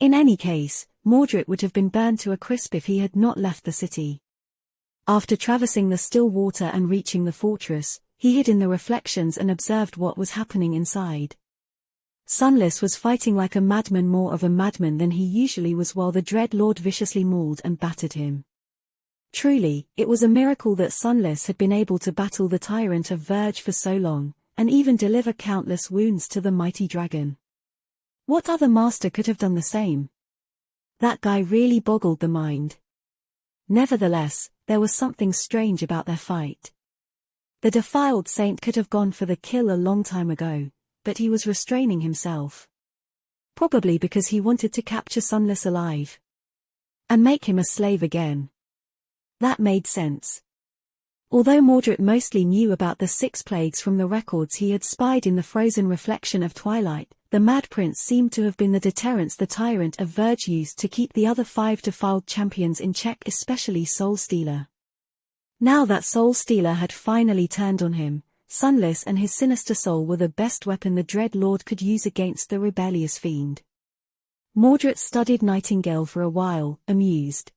S1: In any case, Mordred would have been burned to a crisp if he had not left the city. After traversing the still water and reaching the fortress, he hid in the reflections and observed what was happening inside. Sunless was fighting like a madman, more of a madman than he usually was, while the Dread Lord viciously mauled and battered him. Truly, it was a miracle that Sunless had been able to battle the tyrant of Verge for so long, and even deliver countless wounds to the mighty dragon. What other master could have done the same? That guy really boggled the mind. Nevertheless, there was something strange about their fight. The defiled saint could have gone for the kill a long time ago, but he was restraining himself. Probably because he wanted to capture Sunless alive and make him a slave again. That made sense. Although Mordred mostly knew about the 6 plagues from the records he had spied in the frozen reflection of twilight, the Mad Prince seemed to have been the deterrence the tyrant of Verge used to keep the other 5 defiled champions in check, especially Soul Stealer. Now that Soul Stealer had finally turned on him, Sunless and his sinister soul were the best weapon the Dread Lord could use against the rebellious fiend. Mordred studied Nightingale for a while, amused.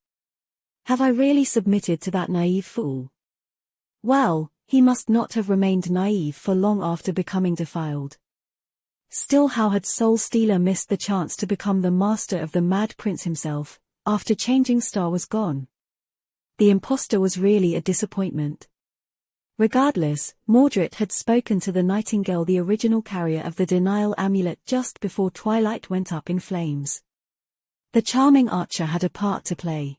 S1: Have I really submitted to that naive fool? Well, he must not have remained naive for long after becoming defiled. Still, how had Soul Stealer missed the chance to become the master of the Mad Prince himself, after Changing Star was gone? The impostor was really a disappointment. Regardless, Mordred had spoken to the Nightingale, the original carrier of the Denial Amulet, just before twilight went up in flames. The charming archer had a part to play.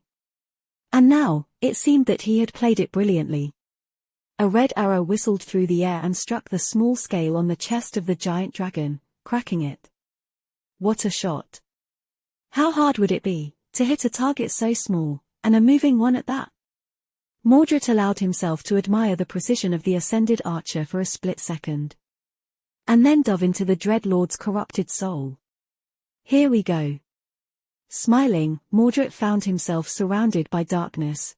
S1: And now, it seemed that he had played it brilliantly. A red arrow whistled through the air and struck the small scale on the chest of the giant dragon, cracking it. What a shot! How hard would it be to hit a target so small, and a moving one at that? Mordred allowed himself to admire the precision of the ascended archer for a split second. And then dove into the Dread Lord's corrupted soul. Here we go. Smiling, Mordred found himself surrounded by darkness.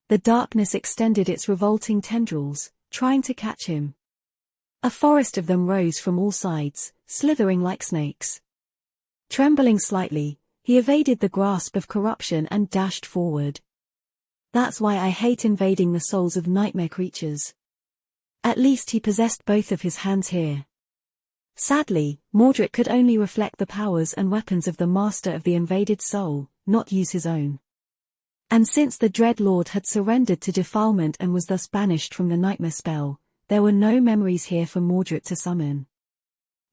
S1: The darkness extended its revolting tendrils, trying to catch him. A forest of them rose from all sides, slithering like snakes. Trembling slightly, he evaded the grasp of corruption and dashed forward. That's why I hate invading the souls of nightmare creatures. At least he possessed both of his hands here. Sadly, Mordred could only reflect the powers and weapons of the master of the invaded soul, not use his own. And since the Dread Lord had surrendered to defilement and was thus banished from the nightmare spell, there were no memories here for Mordred to summon.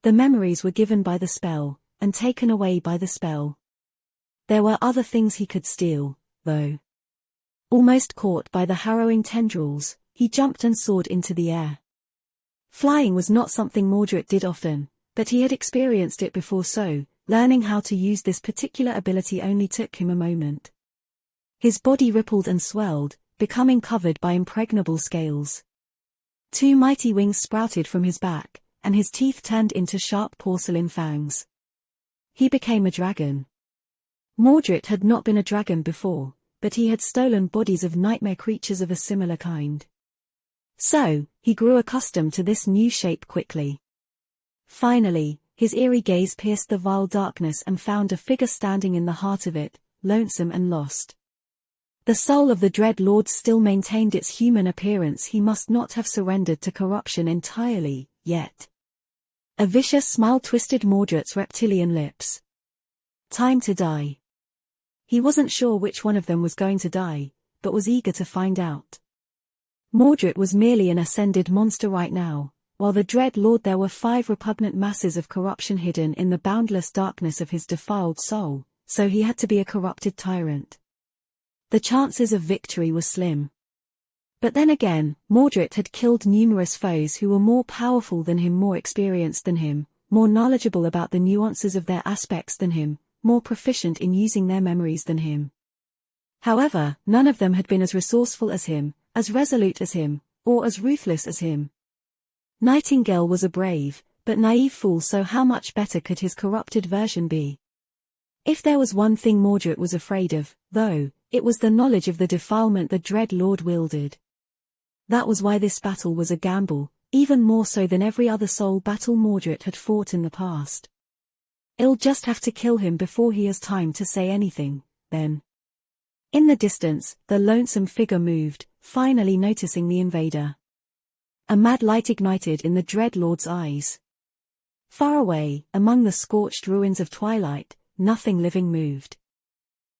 S1: The memories were given by the spell, and taken away by the spell. There were other things he could steal, though. Almost caught by the harrowing tendrils, he jumped and soared into the air. Flying was not something Mordred did often, but he had experienced it before, so learning how to use this particular ability only took him a moment. His body rippled and swelled, becoming covered by impregnable scales. 2 mighty wings sprouted from his back, and his teeth turned into sharp porcelain fangs. He became a dragon. Mordred had not been a dragon before, but he had stolen bodies of nightmare creatures of a similar kind. So, he grew accustomed to this new shape quickly. Finally, his eerie gaze pierced the vile darkness and found a figure standing in the heart of it, lonesome and lost. The soul of the Dread Lord still maintained its human appearance. He must not have surrendered to corruption entirely, yet. A vicious smile twisted Mordred's reptilian lips. Time to die. He wasn't sure which one of them was going to die, but was eager to find out. Mordred was merely an ascended monster right now, while the Dread Lord there were 5 repugnant masses of corruption hidden in the boundless darkness of his defiled soul, so he had to be a corrupted tyrant. The chances of victory were slim. But then again, Mordred had killed numerous foes who were more powerful than him, more experienced than him, more knowledgeable about the nuances of their aspects than him, more proficient in using their memories than him. However, none of them had been as resourceful as him, as resolute as him, or as ruthless as him. Nightingale was a brave, but naive fool, so how much better could his corrupted version be? If there was one thing Mordred was afraid of, though, It was the knowledge of the defilement the Dread Lord wielded. That was why this battle was a gamble, even more so than every other soul battle Mordred had fought in the past. I'll just have to kill him before he has time to say anything, then. In the distance, the lonesome figure moved, finally noticing the invader. A mad light ignited in the Dread Lord's eyes. Far away, among the scorched ruins of twilight, nothing living moved.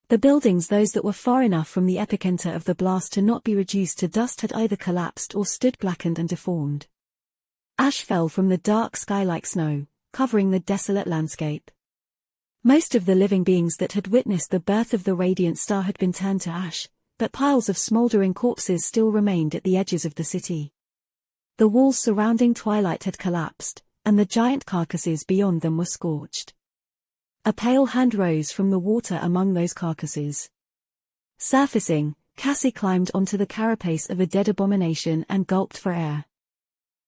S1: The buildings, those that were far enough from the epicenter of the blast to not be reduced to dust, had either collapsed or stood blackened and deformed. Ash fell from the dark sky like snow, covering the desolate landscape. Most of the living beings that had witnessed the birth of the radiant star had been turned to ash, but piles of smoldering corpses still remained at the edges of the city. The walls surrounding Twilight had collapsed, and the giant carcasses beyond them were scorched. A pale hand rose from the water among those carcasses. Surfacing, Cassie climbed onto the carapace of a dead abomination and gulped for air.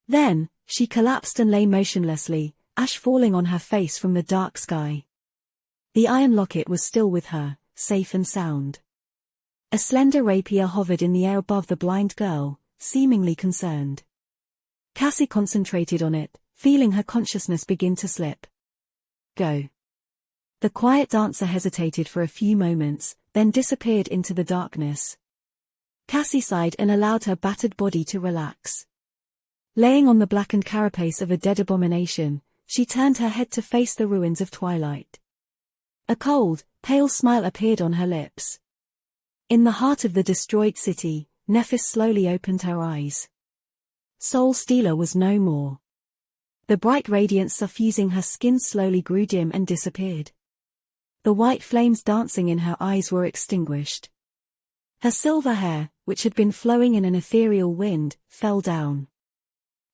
S1: Then, she collapsed and lay motionlessly, ash falling on her face from the dark sky. The iron locket was still with her, safe and sound. A slender rapier hovered in the air above the blind girl, seemingly concerned. Cassie concentrated on it, feeling her consciousness begin to slip. Go. The quiet dancer hesitated for a few moments, then disappeared into the darkness. Cassie sighed and allowed her battered body to relax. Laying on the blackened carapace of a dead abomination, she turned her head to face the ruins of Twilight. A cold, pale smile appeared on her lips. In the heart of the destroyed city, Nephis slowly opened her eyes. Soul Stealer was no more. The bright radiance suffusing her skin slowly grew dim and disappeared. The white flames dancing in her eyes were extinguished. Her silver hair, which had been flowing in an ethereal wind, fell down.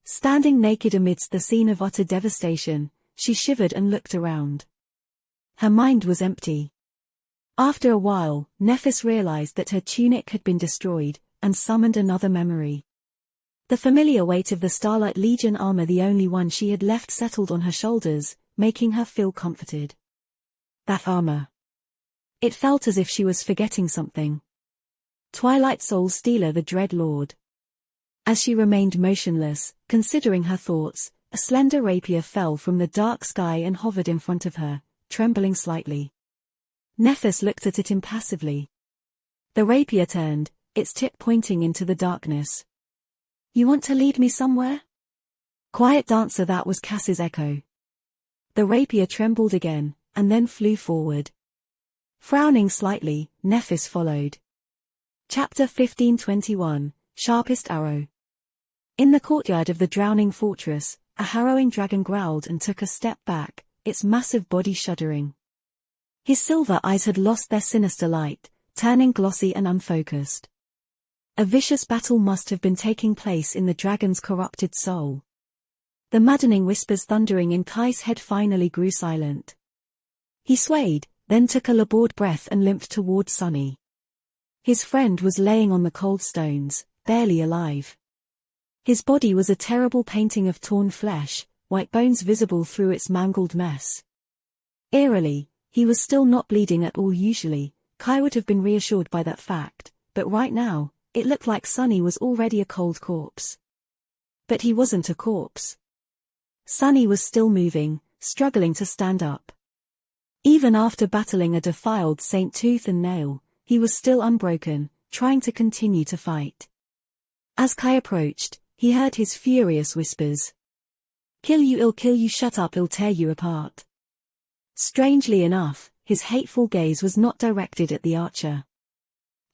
S1: Standing naked amidst the scene of utter devastation, she shivered and looked around. Her mind was empty. After a while, Nephis realized that her tunic had been destroyed, and summoned another memory. The familiar weight of the Starlight Legion armor, the only one she had left, settled on her shoulders, making her feel comforted. That armor. It felt as if she was forgetting something. Twilight Soul Stealer, the Dread Lord. As she remained motionless, considering her thoughts, a slender rapier fell from the dark sky and hovered in front of her, trembling slightly. Nephis looked at it impassively. The rapier turned, its tip pointing into the darkness. You want to lead me somewhere? Quiet dancer, that was Cass's echo. The rapier trembled again, and then flew forward. Frowning slightly, Nephis followed. Chapter 1521, Sharpest Arrow. In the courtyard of the drowning fortress, a harrowing dragon growled and took a step back, its massive body shuddering. His silver eyes had lost their sinister light, turning glossy and unfocused. A vicious battle must have been taking place in the dragon's corrupted soul. The maddening whispers thundering in Kai's head finally grew silent. He swayed, then took a labored breath and limped toward Sunny. His friend was laying on the cold stones, barely alive. His body was a terrible painting of torn flesh, white bones visible through its mangled mess. Eerily, he was still not bleeding at all. Usually, Kai would have been reassured by that fact, but right now, it looked like Sunny was already a cold corpse. But he wasn't a corpse. Sunny was still moving, struggling to stand up. Even after battling a defiled saint tooth and nail, he was still unbroken, trying to continue to fight. As Kai approached, he heard his furious whispers. Kill you, I'll kill you, shut up, I'll tear you apart. Strangely enough, his hateful gaze was not directed at the archer.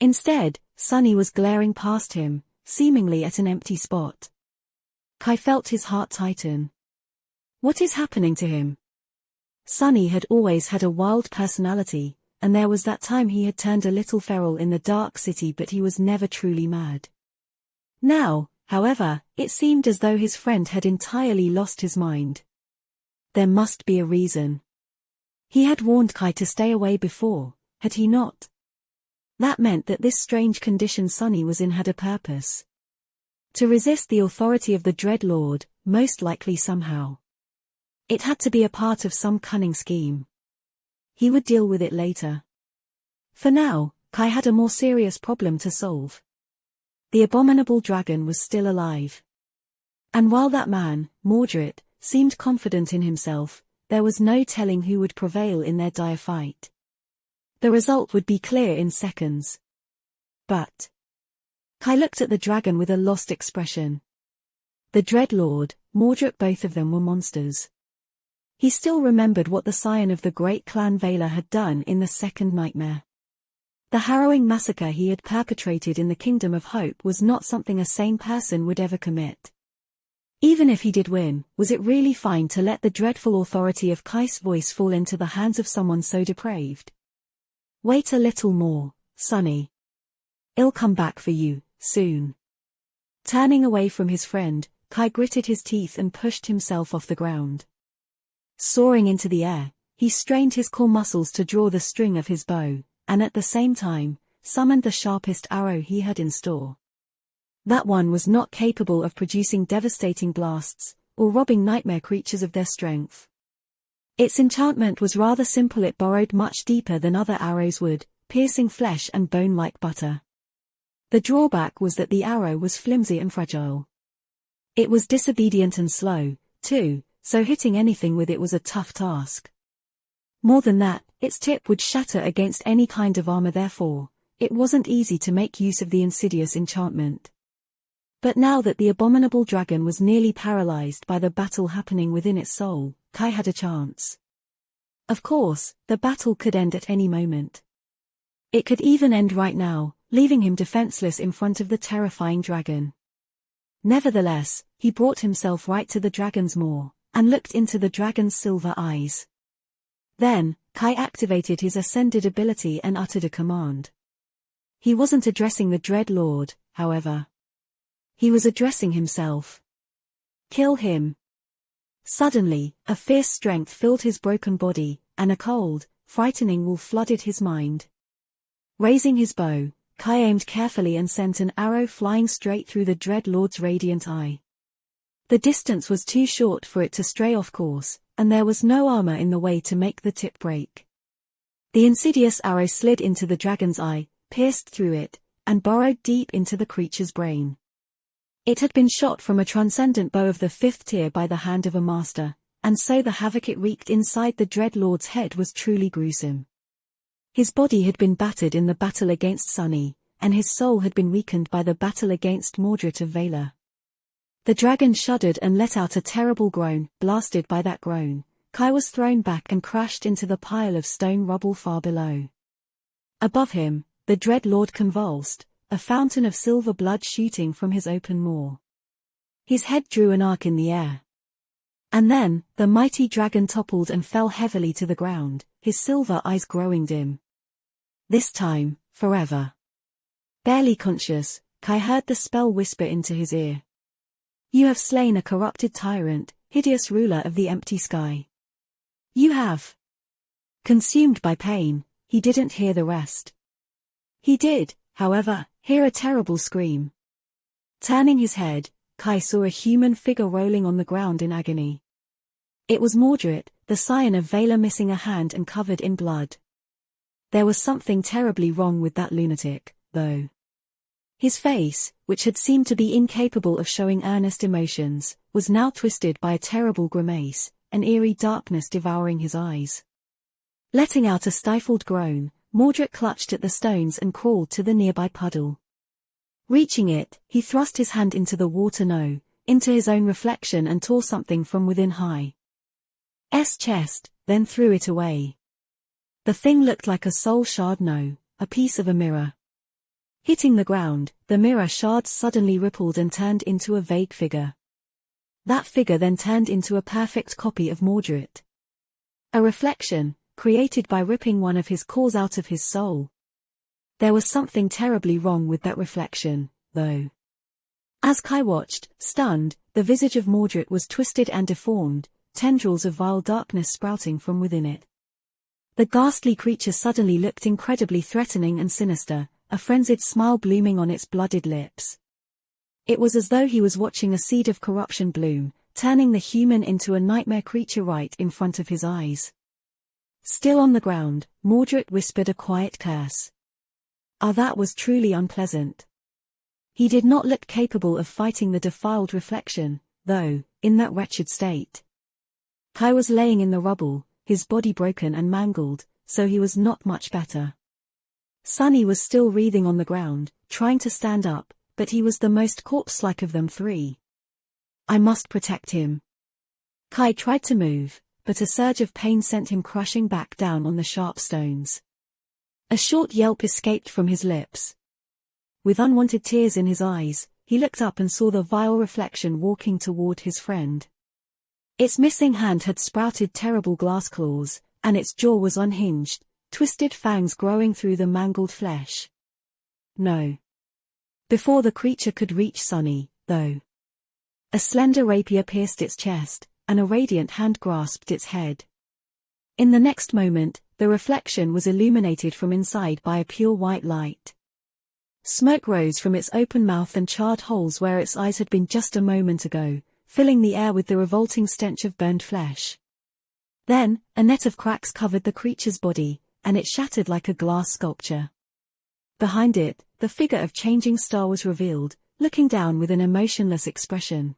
S1: Instead, Sunny was glaring past him, seemingly at an empty spot. Kai felt his heart tighten. What is happening to him? Sunny had always had a wild personality, and there was that time he had turned a little feral in the dark city, but he was never truly mad. Now, however, it seemed as though his friend had entirely lost his mind. There must be a reason. He had warned Kai to stay away before, had he not? That meant that this strange condition Sunny was in had a purpose. To resist the authority of the Dread Lord, most likely somehow. It had to be a part of some cunning scheme. He would deal with it later. For now, Kai had a more serious problem to solve. The abominable dragon was still alive. And while that man, Mordred, seemed confident in himself, there was no telling who would prevail in their dire fight. The result would be clear in seconds. But Kai looked at the dragon with a lost expression. The Dreadlord, Mordred, both of them were monsters. He still remembered what the scion of the great clan Valar had done in the second nightmare. The harrowing massacre he had perpetrated in the Kingdom of Hope was not something a sane person would ever commit. Even if he did win, was it really fine to let the dreadful authority of Kai's voice fall into the hands of someone so depraved? Wait a little more, Sonny. I'll come back for you, soon. Turning away from his friend, Kai gritted his teeth and pushed himself off the ground. Soaring into the air, he strained his core muscles to draw the string of his bow, and at the same time, summoned the sharpest arrow he had in store. That one was not capable of producing devastating blasts, or robbing nightmare creatures of their strength. Its enchantment was rather simple. It burrowed much deeper than other arrows would, piercing flesh and bone like butter. The drawback was that the arrow was flimsy and fragile. It was disobedient and slow, too, so hitting anything with it was a tough task. More than that, its tip would shatter against any kind of armor. Therefore, it wasn't easy to make use of the insidious enchantment. But now that the abominable dragon was nearly paralyzed by the battle happening within its soul, Kai had a chance. Of course, the battle could end at any moment. It could even end right now, leaving him defenseless in front of the terrifying dragon. Nevertheless, he brought himself right to the dragon's maw, and looked into the dragon's silver eyes. Then, Kai activated his ascended ability and uttered a command. He wasn't addressing the Dreadlord, however. He was addressing himself. Kill him. Suddenly, a fierce strength filled his broken body, and a cold, frightening will flooded his mind. Raising his bow, Kai aimed carefully and sent an arrow flying straight through the Dreadlord's radiant eye. The distance was too short for it to stray off course, and there was no armor in the way to make the tip break. The insidious arrow slid into the dragon's eye, pierced through it, and burrowed deep into the creature's brain. It had been shot from a transcendent bow of the 5th tier by the hand of a master, and so the havoc it wreaked inside the Dreadlord's head was truly gruesome. His body had been battered in the battle against Sonny, and his soul had been weakened by the battle against Mordred of Valar. The dragon shuddered and let out a terrible groan. Blasted by that groan, Kai was thrown back and crashed into the pile of stone rubble far below. Above him, the Dreadlord convulsed, a fountain of silver blood shooting from his open maw. His head drew an arc in the air. And then, the mighty dragon toppled and fell heavily to the ground, his silver eyes growing dim. This time, forever. Barely conscious, Kai heard the spell whisper into his ear. You have slain a corrupted tyrant, hideous ruler of the empty sky. You have. Consumed by pain, he didn't hear the rest. He did, however, hear a terrible scream. Turning his head, Kai saw a human figure rolling on the ground in agony. It was Mordred, the scion of Valar, missing a hand and covered in blood. There was something terribly wrong with that lunatic, though. His face, which had seemed to be incapable of showing earnest emotions, was now twisted by a terrible grimace, an eerie darkness devouring his eyes. Letting out a stifled groan, Mordred clutched at the stones and crawled to the nearby puddle. Reaching it, he thrust his hand into the water, into his own reflection, and tore something from within Kai's chest, then threw it away. The thing looked like a soul shard, a piece of a mirror. Hitting the ground, the mirror shards suddenly rippled and turned into a vague figure. That figure then turned into a perfect copy of Mordred. A reflection, created by ripping one of his cores out of his soul. There was something terribly wrong with that reflection, though. As Kai watched, stunned, the visage of Mordred was twisted and deformed, tendrils of vile darkness sprouting from within it. The ghastly creature suddenly looked incredibly threatening and sinister, a frenzied smile blooming on its blooded lips. It was as though he was watching a seed of corruption bloom, turning the human into a nightmare creature right in front of his eyes. Still on the ground, Mordred whispered a quiet curse. Ah, that was truly unpleasant. He did not look capable of fighting the defiled reflection, though, in that wretched state. Kai was laying in the rubble, his body broken and mangled, so he was not much better. Sunny was still writhing on the ground, trying to stand up, but he was the most corpse-like of them three. I must protect him. Kai tried to move, but a surge of pain sent him crushing back down on the sharp stones. A short yelp escaped from his lips. With unwanted tears in his eyes, he looked up and saw the vile reflection walking toward his friend. Its missing hand had sprouted terrible glass claws, and its jaw was unhinged, twisted fangs growing through the mangled flesh. No. Before the creature could reach Sunny, though. A slender rapier pierced its chest, and a radiant hand grasped its head. In the next moment, the reflection was illuminated from inside by a pure white light. Smoke rose from its open mouth and charred holes where its eyes had been just a moment ago, filling the air with the revolting stench of burned flesh. Then, a net of cracks covered the creature's body, and it shattered like a glass sculpture. Behind it, the figure of Changing Star was revealed, looking down with an emotionless expression.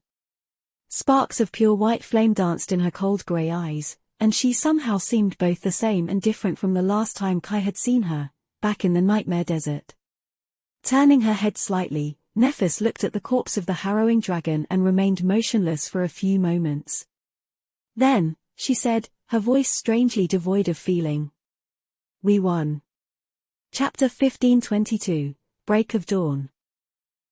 S1: Sparks of pure white flame danced in her cold grey eyes, and she somehow seemed both the same and different from the last time Kai had seen her, back in the Nightmare Desert. Turning her head slightly, Nephis looked at the corpse of the harrowing dragon and remained motionless for a few moments. Then, she said, her voice strangely devoid of feeling. We won. Chapter 1522, Break of Dawn.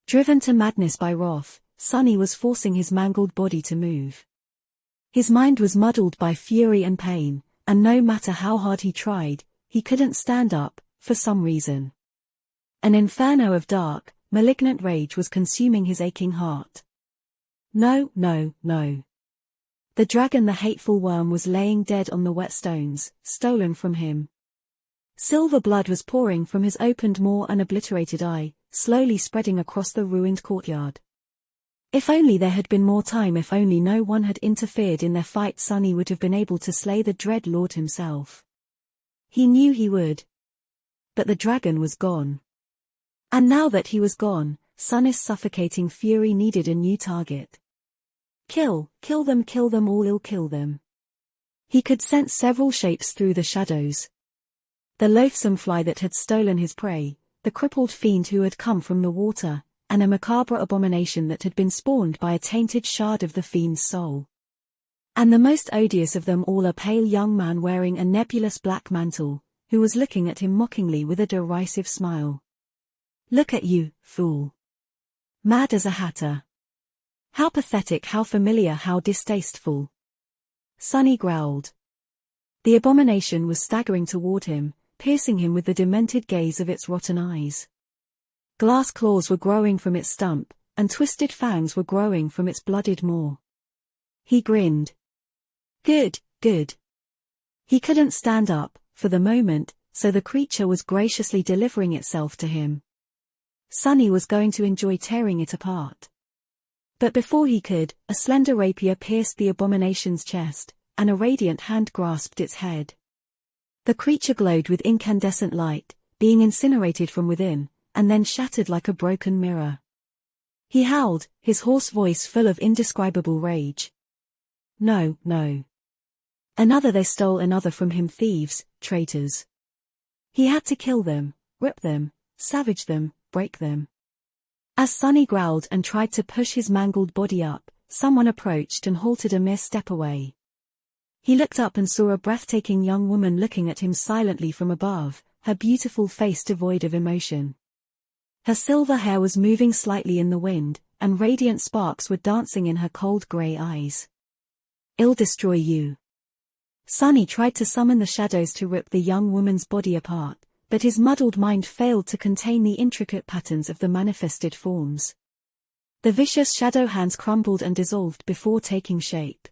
S1: Driven to madness by wrath, Sunny was forcing his mangled body to move. His mind was muddled by fury and pain, and no matter how hard he tried, he couldn't stand up, for some reason. An inferno of dark, malignant rage was consuming his aching heart. No, no, no. The dragon, the hateful worm, was laying dead on the wet stones, stolen from him. Silver blood was pouring from his opened maw and obliterated eye, slowly spreading across the ruined courtyard. If only there had been more time, if only no one had interfered in their fight, Sunny would have been able to slay the dread lord himself. He knew he would. But the dragon was gone. And now that he was gone, Sunny's suffocating fury needed a new target. Kill them all, I'll kill them. He could sense several shapes through the shadows. The loathsome fly that had stolen his prey, the crippled fiend who had come from the water, and a macabre abomination that had been spawned by a tainted shard of the fiend's soul. And the most odious of them all, a pale young man wearing a nebulous black mantle, who was looking at him mockingly with a derisive smile. Look at you, fool. Mad as a hatter. How pathetic, how familiar, how distasteful. Sunny growled. The abomination was staggering toward him, piercing him with the demented gaze of its rotten eyes. Glass claws were growing from its stump, and twisted fangs were growing from its bloodied maw. He grinned. Good, good. He couldn't stand up, for the moment, so the creature was graciously delivering itself to him. Sunny was going to enjoy tearing it apart. But before he could, a slender rapier pierced the abomination's chest, and a radiant hand grasped its head. The creature glowed with incandescent light, being incinerated from within, and then shattered like a broken mirror. He howled, his hoarse voice full of indescribable rage. No, no. Another, they stole another from him, thieves, traitors. He had to kill them, rip them, savage them, break them. As Sunny growled and tried to push his mangled body up, someone approached and halted a mere step away. He looked up and saw a breathtaking young woman looking at him silently from above, her beautiful face devoid of emotion. Her silver hair was moving slightly in the wind, and radiant sparks were dancing in her cold grey eyes. I'll destroy you. Sunny tried to summon the shadows to rip the young woman's body apart, but his muddled mind failed to contain the intricate patterns of the manifested forms. The vicious shadow hands crumbled and dissolved before taking shape.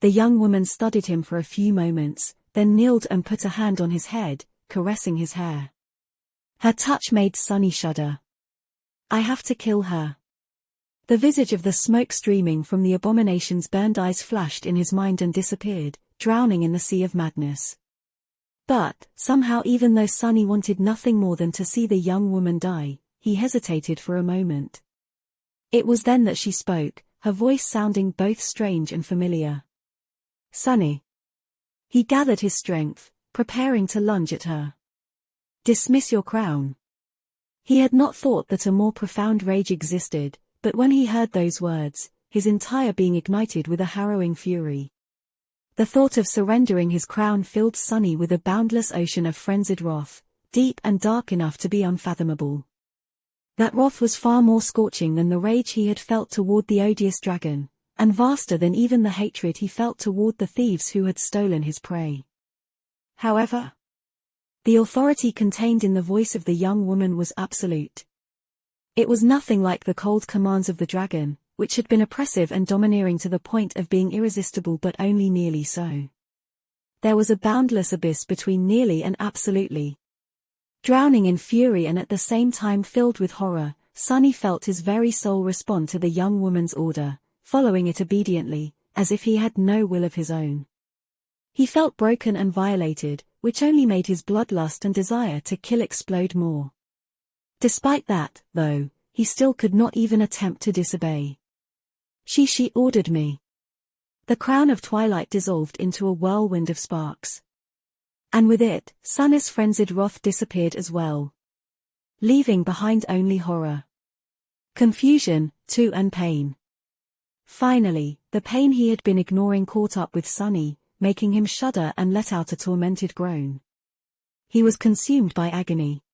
S1: The young woman studied him for a few moments, then kneeled and put a hand on his head, caressing his hair. Her touch made Sunny shudder. I have to kill her. The visage of the smoke streaming from the abomination's burned eyes flashed in his mind and disappeared, drowning in the sea of madness. But, somehow even though Sunny wanted nothing more than to see the young woman die, he hesitated for a moment. It was then that she spoke, her voice sounding both strange and familiar. "Sunny." He gathered his strength, preparing to lunge at her. "Dismiss your crown." He had not thought that a more profound rage existed, but when he heard those words, his entire being ignited with a harrowing fury. The thought of surrendering his crown filled Sunny with a boundless ocean of frenzied wrath, deep and dark enough to be unfathomable. That wrath was far more scorching than the rage he had felt toward the odious dragon, and vaster than even the hatred he felt toward the thieves who had stolen his prey. However, the authority contained in the voice of the young woman was absolute. It was nothing like the cold commands of the dragon, which had been oppressive and domineering to the point of being irresistible but only nearly so. There was a boundless abyss between nearly and absolutely. Drowning in fury and at the same time filled with horror, Sunny felt his very soul respond to the young woman's order, following it obediently, as if he had no will of his own. He felt broken and violated, which only made his bloodlust and desire to kill explode more. Despite that, though, he still could not even attempt to disobey. She ordered me." The crown of twilight dissolved into a whirlwind of sparks. And with it, Sunny's frenzied wrath disappeared as well, leaving behind only horror, confusion, too, and pain. Finally, the pain he had been ignoring caught up with Sunny, making him shudder and let out a tormented groan. He was consumed by agony.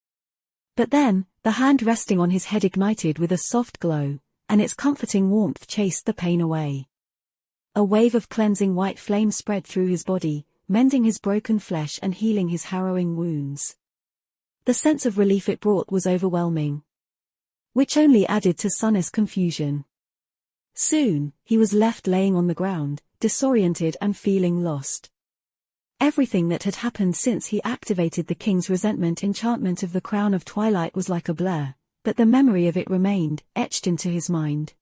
S1: But then, the hand resting on his head ignited with a soft glow, and its comforting warmth chased the pain away. A wave of cleansing white flame spread through his body, mending his broken flesh and healing his harrowing wounds. The sense of relief it brought was overwhelming, which only added to Sunny's confusion. Soon, he was left laying on the ground, disoriented and feeling lost. Everything that had happened since he activated the king's resentment enchantment of the Crown of Twilight was like a blur, but the memory of it remained, etched into his mind.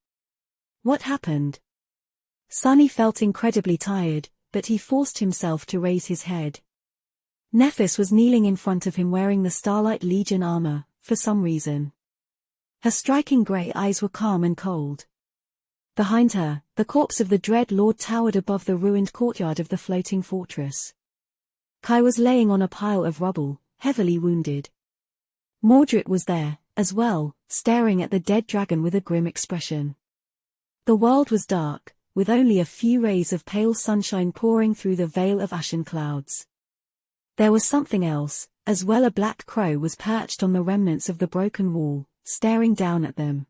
S1: What happened? Sunny felt incredibly tired, but he forced himself to raise his head. Nephis was kneeling in front of him wearing the Starlight Legion armor, for some reason. Her striking grey eyes were calm and cold. Behind her, the corpse of the Dread Lord towered above the ruined courtyard of the floating fortress. Kai was laying on a pile of rubble, heavily wounded. Mordred was there, as well, staring at the dead dragon with a grim expression. The world was dark, with only a few rays of pale sunshine pouring through the veil of ashen clouds. There was something else, as well. A black crow was perched on the remnants of the broken wall, staring down at them.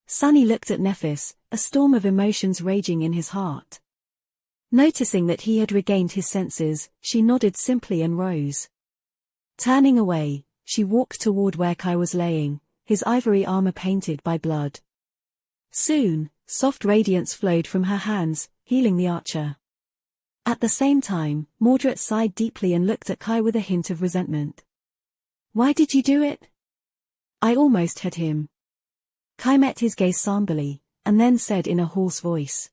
S1: Sunny looked at Nephis, a storm of emotions raging in his heart. Noticing that he had regained his senses, she nodded simply and rose. Turning away, she walked toward where Kai was laying, his ivory armor painted by blood. Soon, soft radiance flowed from her hands, healing the archer. At the same time, Mordred sighed deeply and looked at Kai with a hint of resentment. "Why did you do it?" "I almost had him." Kai met his gaze somberly, and then said in a hoarse voice,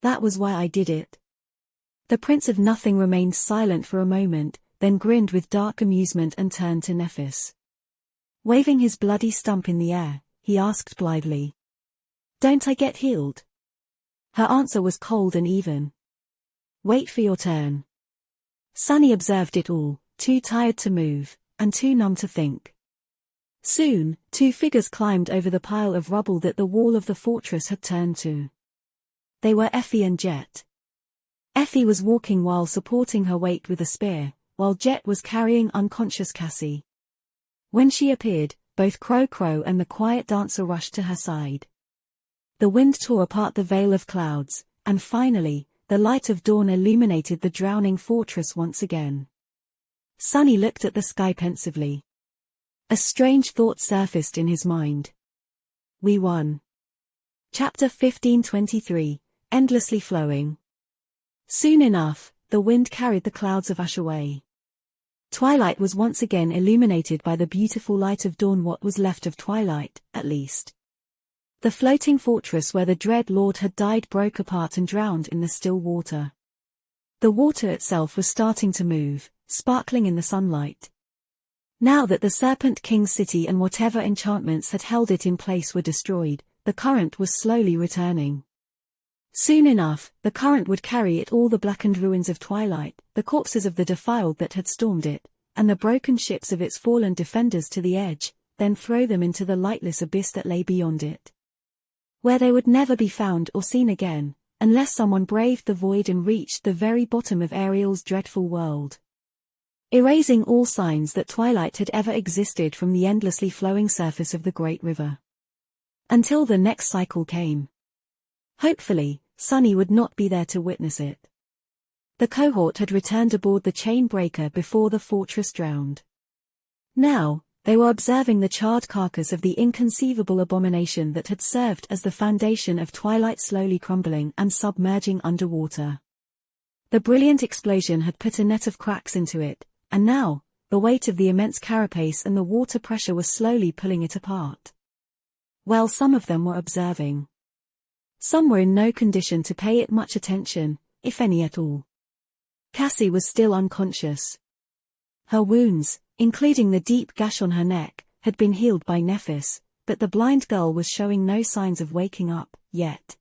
S1: "That was why I did it." The Prince of Nothing remained silent for a moment, then grinned with dark amusement and turned to Nephis. Waving his bloody stump in the air, he asked blithely, "Don't I get healed?" Her answer was cold and even. "Wait for your turn." Sunny observed it all, too tired to move, and too numb to think. Soon, two figures climbed over the pile of rubble that the wall of the fortress had turned to. They were Effie and Jet. Effie was walking while supporting her weight with a spear, while Jet was carrying unconscious Cassie. When she appeared, both Crow and the quiet dancer rushed to her side. The wind tore apart the veil of clouds, and finally, the light of dawn illuminated the drowning fortress once again. Sunny looked at the sky pensively. A strange thought surfaced in his mind. We won. Chapter 1523, Endlessly Flowing. Soon enough, the wind carried the clouds of ash away. Twilight was once again illuminated by the beautiful light of dawn, what was left of twilight, at least. The floating fortress where the Dread Lord had died broke apart and drowned in the still water. The water itself was starting to move, sparkling in the sunlight. Now that the Serpent King's city and whatever enchantments had held it in place were destroyed, the current was slowly returning. Soon enough, the current would carry it all the blackened ruins of Twilight, the corpses of the defiled that had stormed it, and the broken ships of its fallen defenders to the edge, then throw them into the lightless abyss that lay beyond it, where they would never be found or seen again, unless someone braved the void and reached the very bottom of Ariel's dreadful world, erasing all signs that Twilight had ever existed from the endlessly flowing surface of the Great River. Until the next cycle came. Hopefully, Sunny would not be there to witness it. The cohort had returned aboard the Chainbreaker before the fortress drowned. Now, they were observing the charred carcass of the inconceivable abomination that had served as the foundation of Twilight slowly crumbling and submerging underwater. The brilliant explosion had put a net of cracks into it, and now, the weight of the immense carapace and the water pressure was slowly pulling it apart. Well, some of them were observing. Some were in no condition to pay it much attention, if any at all. Cassie was still unconscious. Her wounds, including the deep gash on her neck, had been healed by Nephis, but the blind girl was showing no signs of waking up, yet.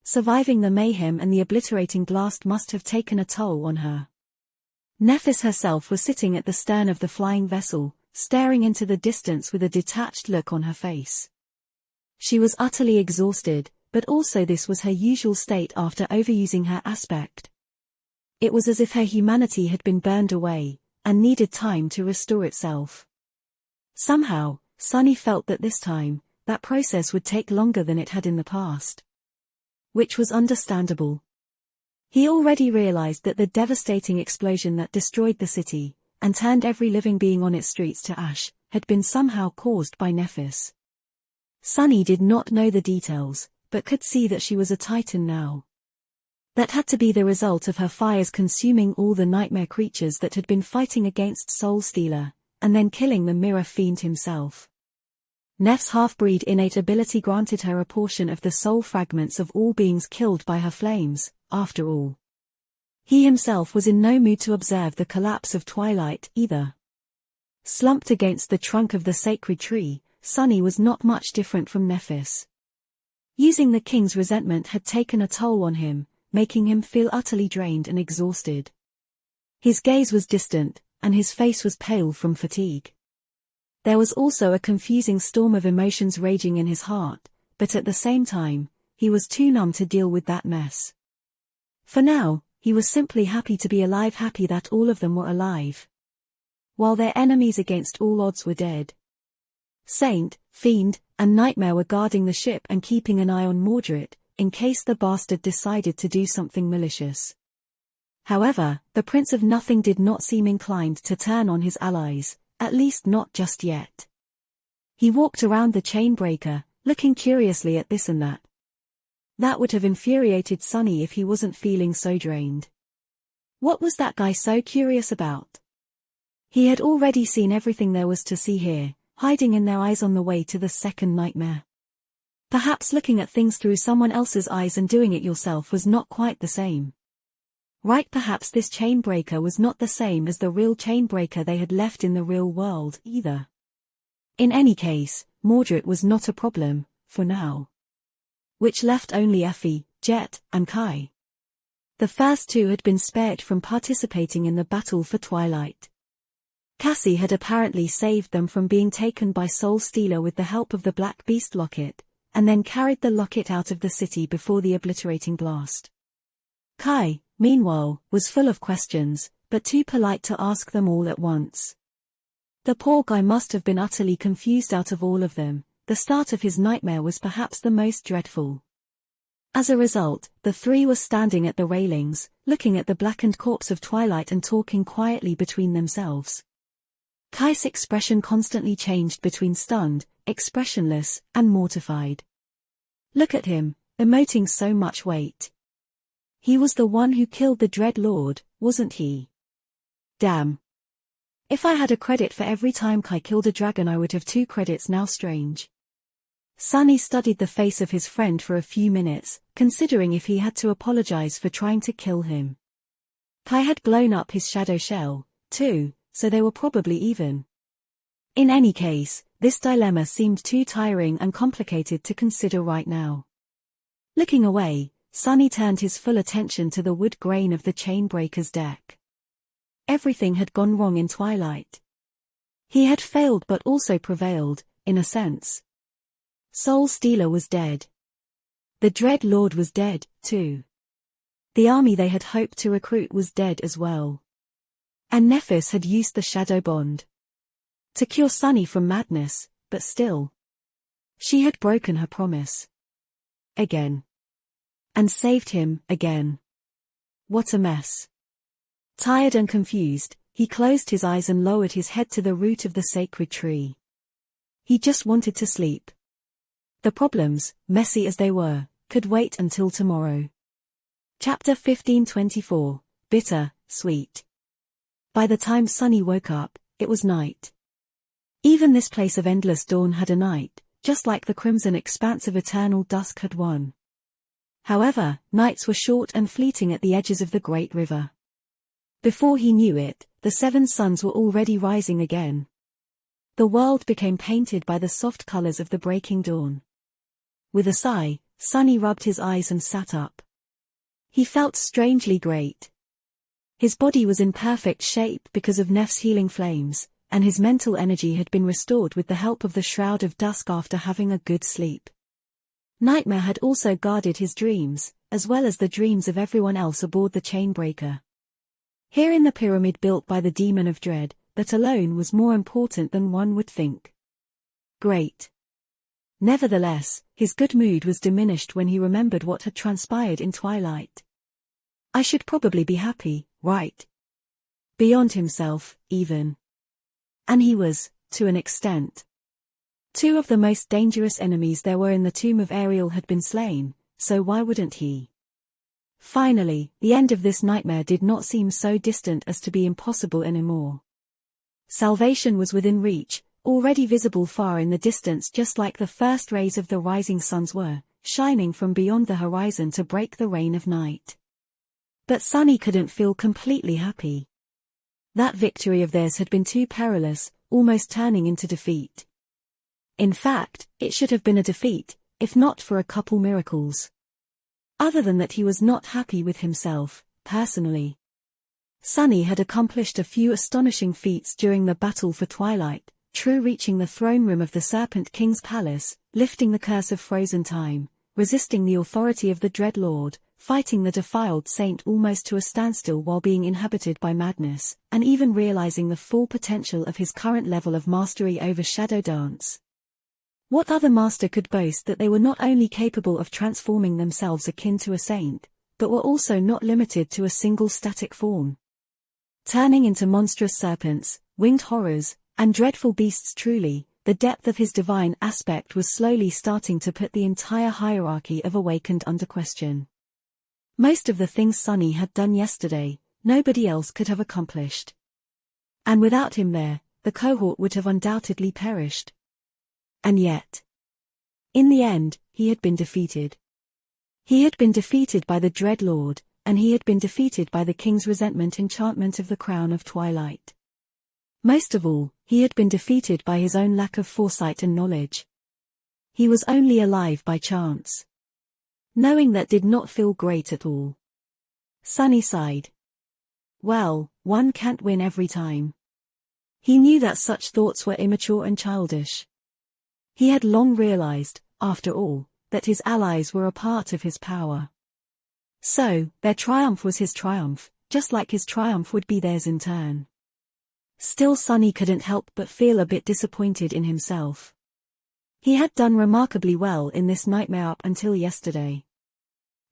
S1: Surviving the mayhem and the obliterating blast must have taken a toll on her. Nephis herself was sitting at the stern of the flying vessel, staring into the distance with a detached look on her face. She was utterly exhausted, but also this was her usual state after overusing her aspect. It was as if her humanity had been burned away, and needed time to restore itself. Somehow, Sunny felt that this time, that process would take longer than it had in the past. Which was understandable. He already realized that the devastating explosion that destroyed the city, and turned every living being on its streets to ash, had been somehow caused by Nephis. Sunny did not know the details, but could see that she was a Titan now. That had to be the result of her fires consuming all the nightmare creatures that had been fighting against Soul Stealer, and then killing the Mirror Fiend himself. Neph's half-breed innate ability granted her a portion of the soul fragments of all beings killed by her flames, after all. He himself was in no mood to observe the collapse of Twilight either. Slumped against the trunk of the sacred tree, Sunny was not much different from Nephis. Using the king's resentment had taken a toll on him, making him feel utterly drained and exhausted. His gaze was distant, and his face was pale from fatigue. There was also a confusing storm of emotions raging in his heart, but at the same time, he was too numb to deal with that mess. For now, he was simply happy to be alive, happy that all of them were alive, while their enemies against all odds were dead. Saint, Fiend, and Nightmare were guarding the ship and keeping an eye on Mordred, in case the bastard decided to do something malicious. However, the Prince of Nothing did not seem inclined to turn on his allies, at least not just yet. He walked around the Chainbreaker, looking curiously at this and that. That would have infuriated Sunny if he wasn't feeling so drained. What was that guy so curious about? He had already seen everything there was to see here, hiding in their eyes on the way to the second nightmare. Perhaps looking at things through someone else's eyes and doing it yourself was not quite the same. Right, perhaps this Chainbreaker was not the same as the real Chainbreaker they had left in the real world, either. In any case, Mordred was not a problem, for now. Which left only Effie, Jet, and Kai. The first two had been spared from participating in the battle for Twilight. Cassie had apparently saved them from being taken by Soul Stealer with the help of the Black Beast locket, and then carried the locket out of the city before the obliterating blast. Kai, meanwhile, was full of questions, but too polite to ask them all at once. The poor guy must have been utterly confused out of all of them. The start of his nightmare was perhaps the most dreadful. As a result, the three were standing at the railings, looking at the blackened corpse of Twilight and talking quietly between themselves. Kai's expression constantly changed between stunned, expressionless, and mortified. Look at him, emoting so much weight. He was the one who killed the Dread Lord, wasn't he? Damn. If I had a credit for every time Kai killed a dragon, I would have 2 credits now. Strange. Sunny studied the face of his friend for a few minutes, considering if he had to apologize for trying to kill him. Kai had blown up his shadow shell, too, so they were probably even. In any case, this dilemma seemed too tiring and complicated to consider right now. Looking away, Sunny turned his full attention to the wood grain of the Chainbreaker's deck. Everything had gone wrong in Twilight. He had failed but also prevailed, in a sense. Soul Stealer was dead. The Dread Lord was dead, too. The army they had hoped to recruit was dead as well. And Nephis had used the Shadow Bond to cure Sunny from madness, but still. She had broken her promise. Again. And saved him, again. What a mess. Tired and confused, he closed his eyes and lowered his head to the root of the sacred tree. He just wanted to sleep. The problems, messy as they were, could wait until tomorrow. Chapter 1524, Bitter, Sweet. By the time Sunny woke up, it was night. Even this place of endless dawn had a night, just like the crimson expanse of eternal dusk had one. However, nights were short and fleeting at the edges of the great river. Before he knew it, the 7 suns were already rising again. The world became painted by the soft colors of the breaking dawn. With a sigh, Sunny rubbed his eyes and sat up. He felt strangely great. His body was in perfect shape because of Neph's healing flames, and his mental energy had been restored with the help of the Shroud of Dusk after having a good sleep. Nightmare had also guarded his dreams, as well as the dreams of everyone else aboard the Chainbreaker. Here in the pyramid built by the Demon of Dread, that alone was more important than one would think. Great. Nevertheless, his good mood was diminished when he remembered what had transpired in Twilight. I should probably be happy, right? Beyond himself, even. And he was, to an extent. 2 of the most dangerous enemies there were in the tomb of Ariel had been slain, so why wouldn't he? Finally, the end of this nightmare did not seem so distant as to be impossible anymore. Salvation was within reach, already visible far in the distance just like the first rays of the rising suns were, shining from beyond the horizon to break the reign of night. But Sunny couldn't feel completely happy. That victory of theirs had been too perilous, almost turning into defeat. In fact, it should have been a defeat, if not for a couple miracles. Other than that, he was not happy with himself, personally. Sunny had accomplished a few astonishing feats during the battle for Twilight, reaching the throne room of the Serpent King's palace, lifting the curse of frozen time, resisting the authority of the Dread Lord, fighting the defiled saint almost to a standstill while being inhabited by madness, and even realizing the full potential of his current level of mastery over Shadow Dance. What other master could boast that they were not only capable of transforming themselves akin to a saint, but were also not limited to a single static form? Turning into monstrous serpents, winged horrors, and dreadful beasts. Truly, the depth of his divine aspect was slowly starting to put the entire hierarchy of Awakened under question. Most of the things Sunny had done yesterday, nobody else could have accomplished. And without him there, the cohort would have undoubtedly perished. And yet, in the end, he had been defeated. He had been defeated by the Dread Lord, and he had been defeated by the King's resentment enchantment of the Crown of Twilight. Most of all, he had been defeated by his own lack of foresight and knowledge. He was only alive by chance. Knowing that did not feel great at all. Sunny sighed. Well, one can't win every time. He knew that such thoughts were immature and childish. He had long realized, after all, that his allies were a part of his power. So, their triumph was his triumph, just like his triumph would be theirs in turn. Still, Sunny couldn't help but feel a bit disappointed in himself. He had done remarkably well in this nightmare up until yesterday.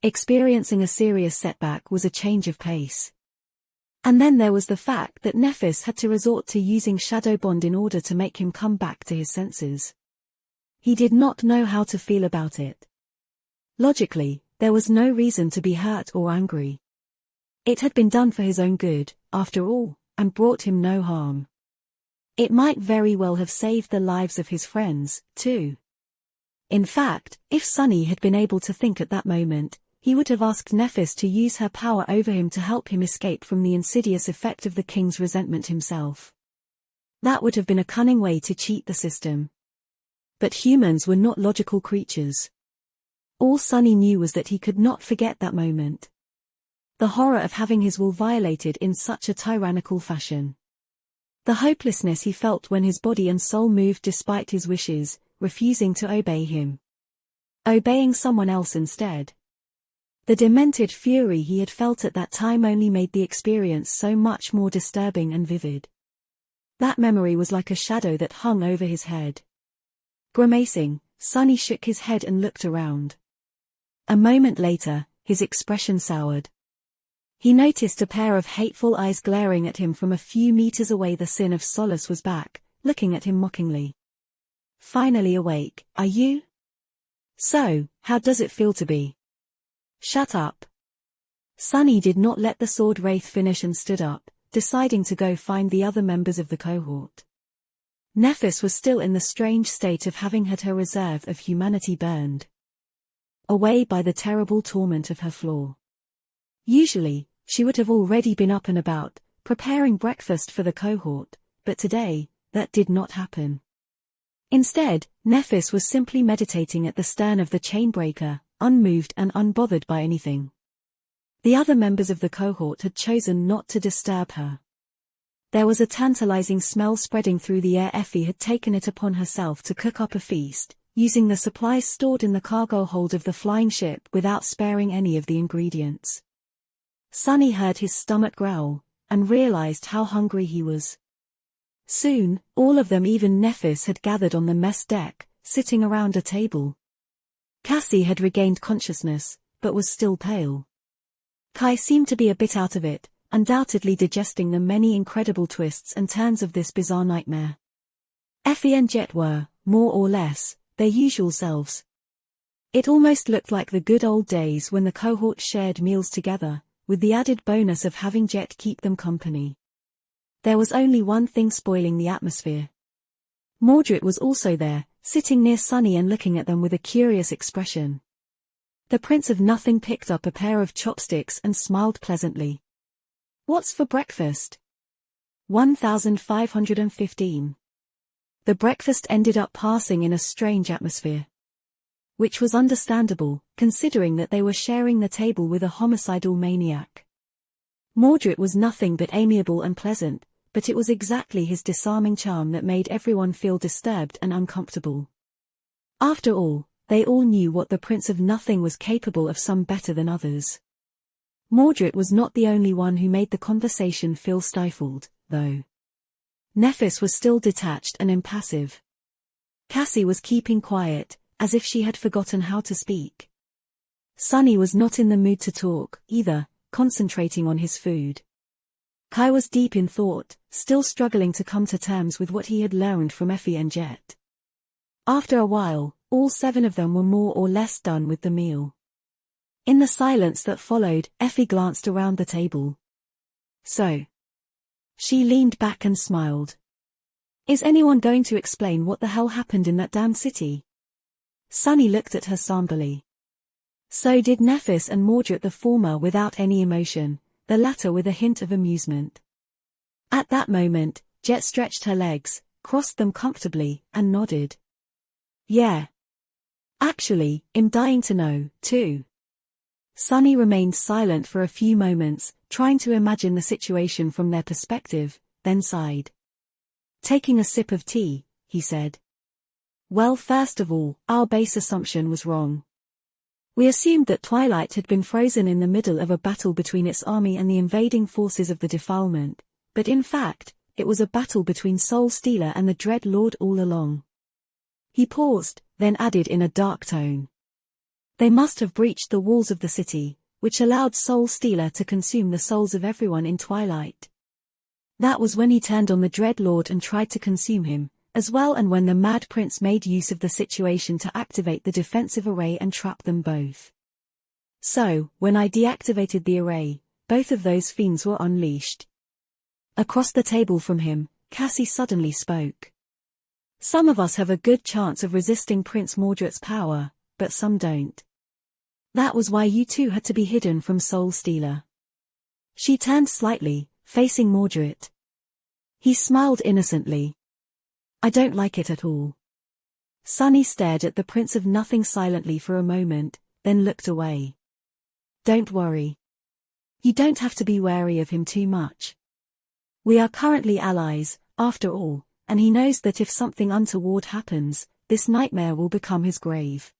S1: Experiencing a serious setback was a change of pace. And then there was the fact that Nephis had to resort to using Shadow Bond in order to make him come back to his senses. He did not know how to feel about it. Logically, there was no reason to be hurt or angry. It had been done for his own good, after all, and brought him no harm. It might very well have saved the lives of his friends, too. In fact, if Sunny had been able to think at that moment, he would have asked Nephis to use her power over him to help him escape from the insidious effect of the king's resentment himself. That would have been a cunning way to cheat the system. But humans were not logical creatures. All Sunny knew was that he could not forget that moment. The horror of having his will violated in such a tyrannical fashion. The hopelessness he felt when his body and soul moved despite his wishes, refusing to obey him. Obeying someone else instead. The demented fury he had felt at that time only made the experience so much more disturbing and vivid. That memory was like a shadow that hung over his head. Grimacing, Sunny shook his head and looked around. A moment later, his expression soured. He noticed a pair of hateful eyes glaring at him from a few meters away. The Sin of Solace was back, looking at him mockingly. Finally awake, are you? So, how does it feel to be? Shut up. Sunny did not let the sword wraith finish and stood up, deciding to go find the other members of the cohort. Nephis was still in the strange state of having had her reserve of humanity burned away by the terrible torment of her flaw. Usually, she would have already been up and about, preparing breakfast for the cohort, but today, that did not happen. Instead, Nephis was simply meditating at the stern of the chainbreaker, unmoved and unbothered by anything. The other members of the cohort had chosen not to disturb her. There was a tantalizing smell spreading through the air. Effie had taken it upon herself to cook up a feast, using the supplies stored in the cargo hold of the flying ship without sparing any of the ingredients. Sunny heard his stomach growl, and realized how hungry he was. Soon, all of them, even Nephis, had gathered on the mess deck, sitting around a table. Cassie had regained consciousness, but was still pale. Kai seemed to be a bit out of it, undoubtedly digesting the many incredible twists and turns of this bizarre nightmare. Effie and Jet were, more or less, their usual selves. It almost looked like the good old days when the cohort shared meals together, with the added bonus of having Jet keep them company. There was only one thing spoiling the atmosphere. Mordred was also there, sitting near Sunny and looking at them with a curious expression. The Prince of Nothing picked up a pair of chopsticks and smiled pleasantly. What's for breakfast? 1515. The breakfast ended up passing in a strange atmosphere. Which was understandable, considering that they were sharing the table with a homicidal maniac. Mordred was nothing but amiable and pleasant, but it was exactly his disarming charm that made everyone feel disturbed and uncomfortable. After all, they all knew what the Prince of Nothing was capable of, some better than others. Mordred was not the only one who made the conversation feel stifled, though. Nephis was still detached and impassive. Cassie was keeping quiet, as if she had forgotten how to speak. Sunny was not in the mood to talk, either, concentrating on his food. Kai was deep in thought, still struggling to come to terms with what he had learned from Effie and Jet. After a while, all 7 of them were more or less done with the meal. In the silence that followed, Effie glanced around the table. So. She leaned back and smiled. Is anyone going to explain what the hell happened in that damn city? Sunny looked at her somberly. So did Nephis and Mordred, the former without any emotion, the latter with a hint of amusement. At that moment, Jet stretched her legs, crossed them comfortably, and nodded. Yeah. Actually, I'm dying to know, too. Sunny remained silent for a few moments, trying to imagine the situation from their perspective, then sighed. Taking a sip of tea, he said. Well, first of all, our base assumption was wrong. We assumed that Twilight had been frozen in the middle of a battle between its army and the invading forces of the Defilement, but in fact, it was a battle between Soul Stealer and the Dread Lord all along. He paused, then added in a dark tone. They must have breached the walls of the city, which allowed Soul Stealer to consume the souls of everyone in Twilight. That was when he turned on the Dread Lord and tried to consume him, as well, and when the Mad Prince made use of the situation to activate the defensive array and trap them both. So, when I deactivated the array, both of those fiends were unleashed. Across the table from him, Cassie suddenly spoke. Some of us have a good chance of resisting Prince Mordred's power, but some don't. That was why you two had to be hidden from Soul Stealer. She turned slightly, facing Mordred. He smiled innocently. I don't like it at all. Sunny stared at the Prince of Nothing silently for a moment, then looked away. Don't worry. You don't have to be wary of him too much. We are currently allies, after all, and he knows that if something untoward happens, this nightmare will become his grave.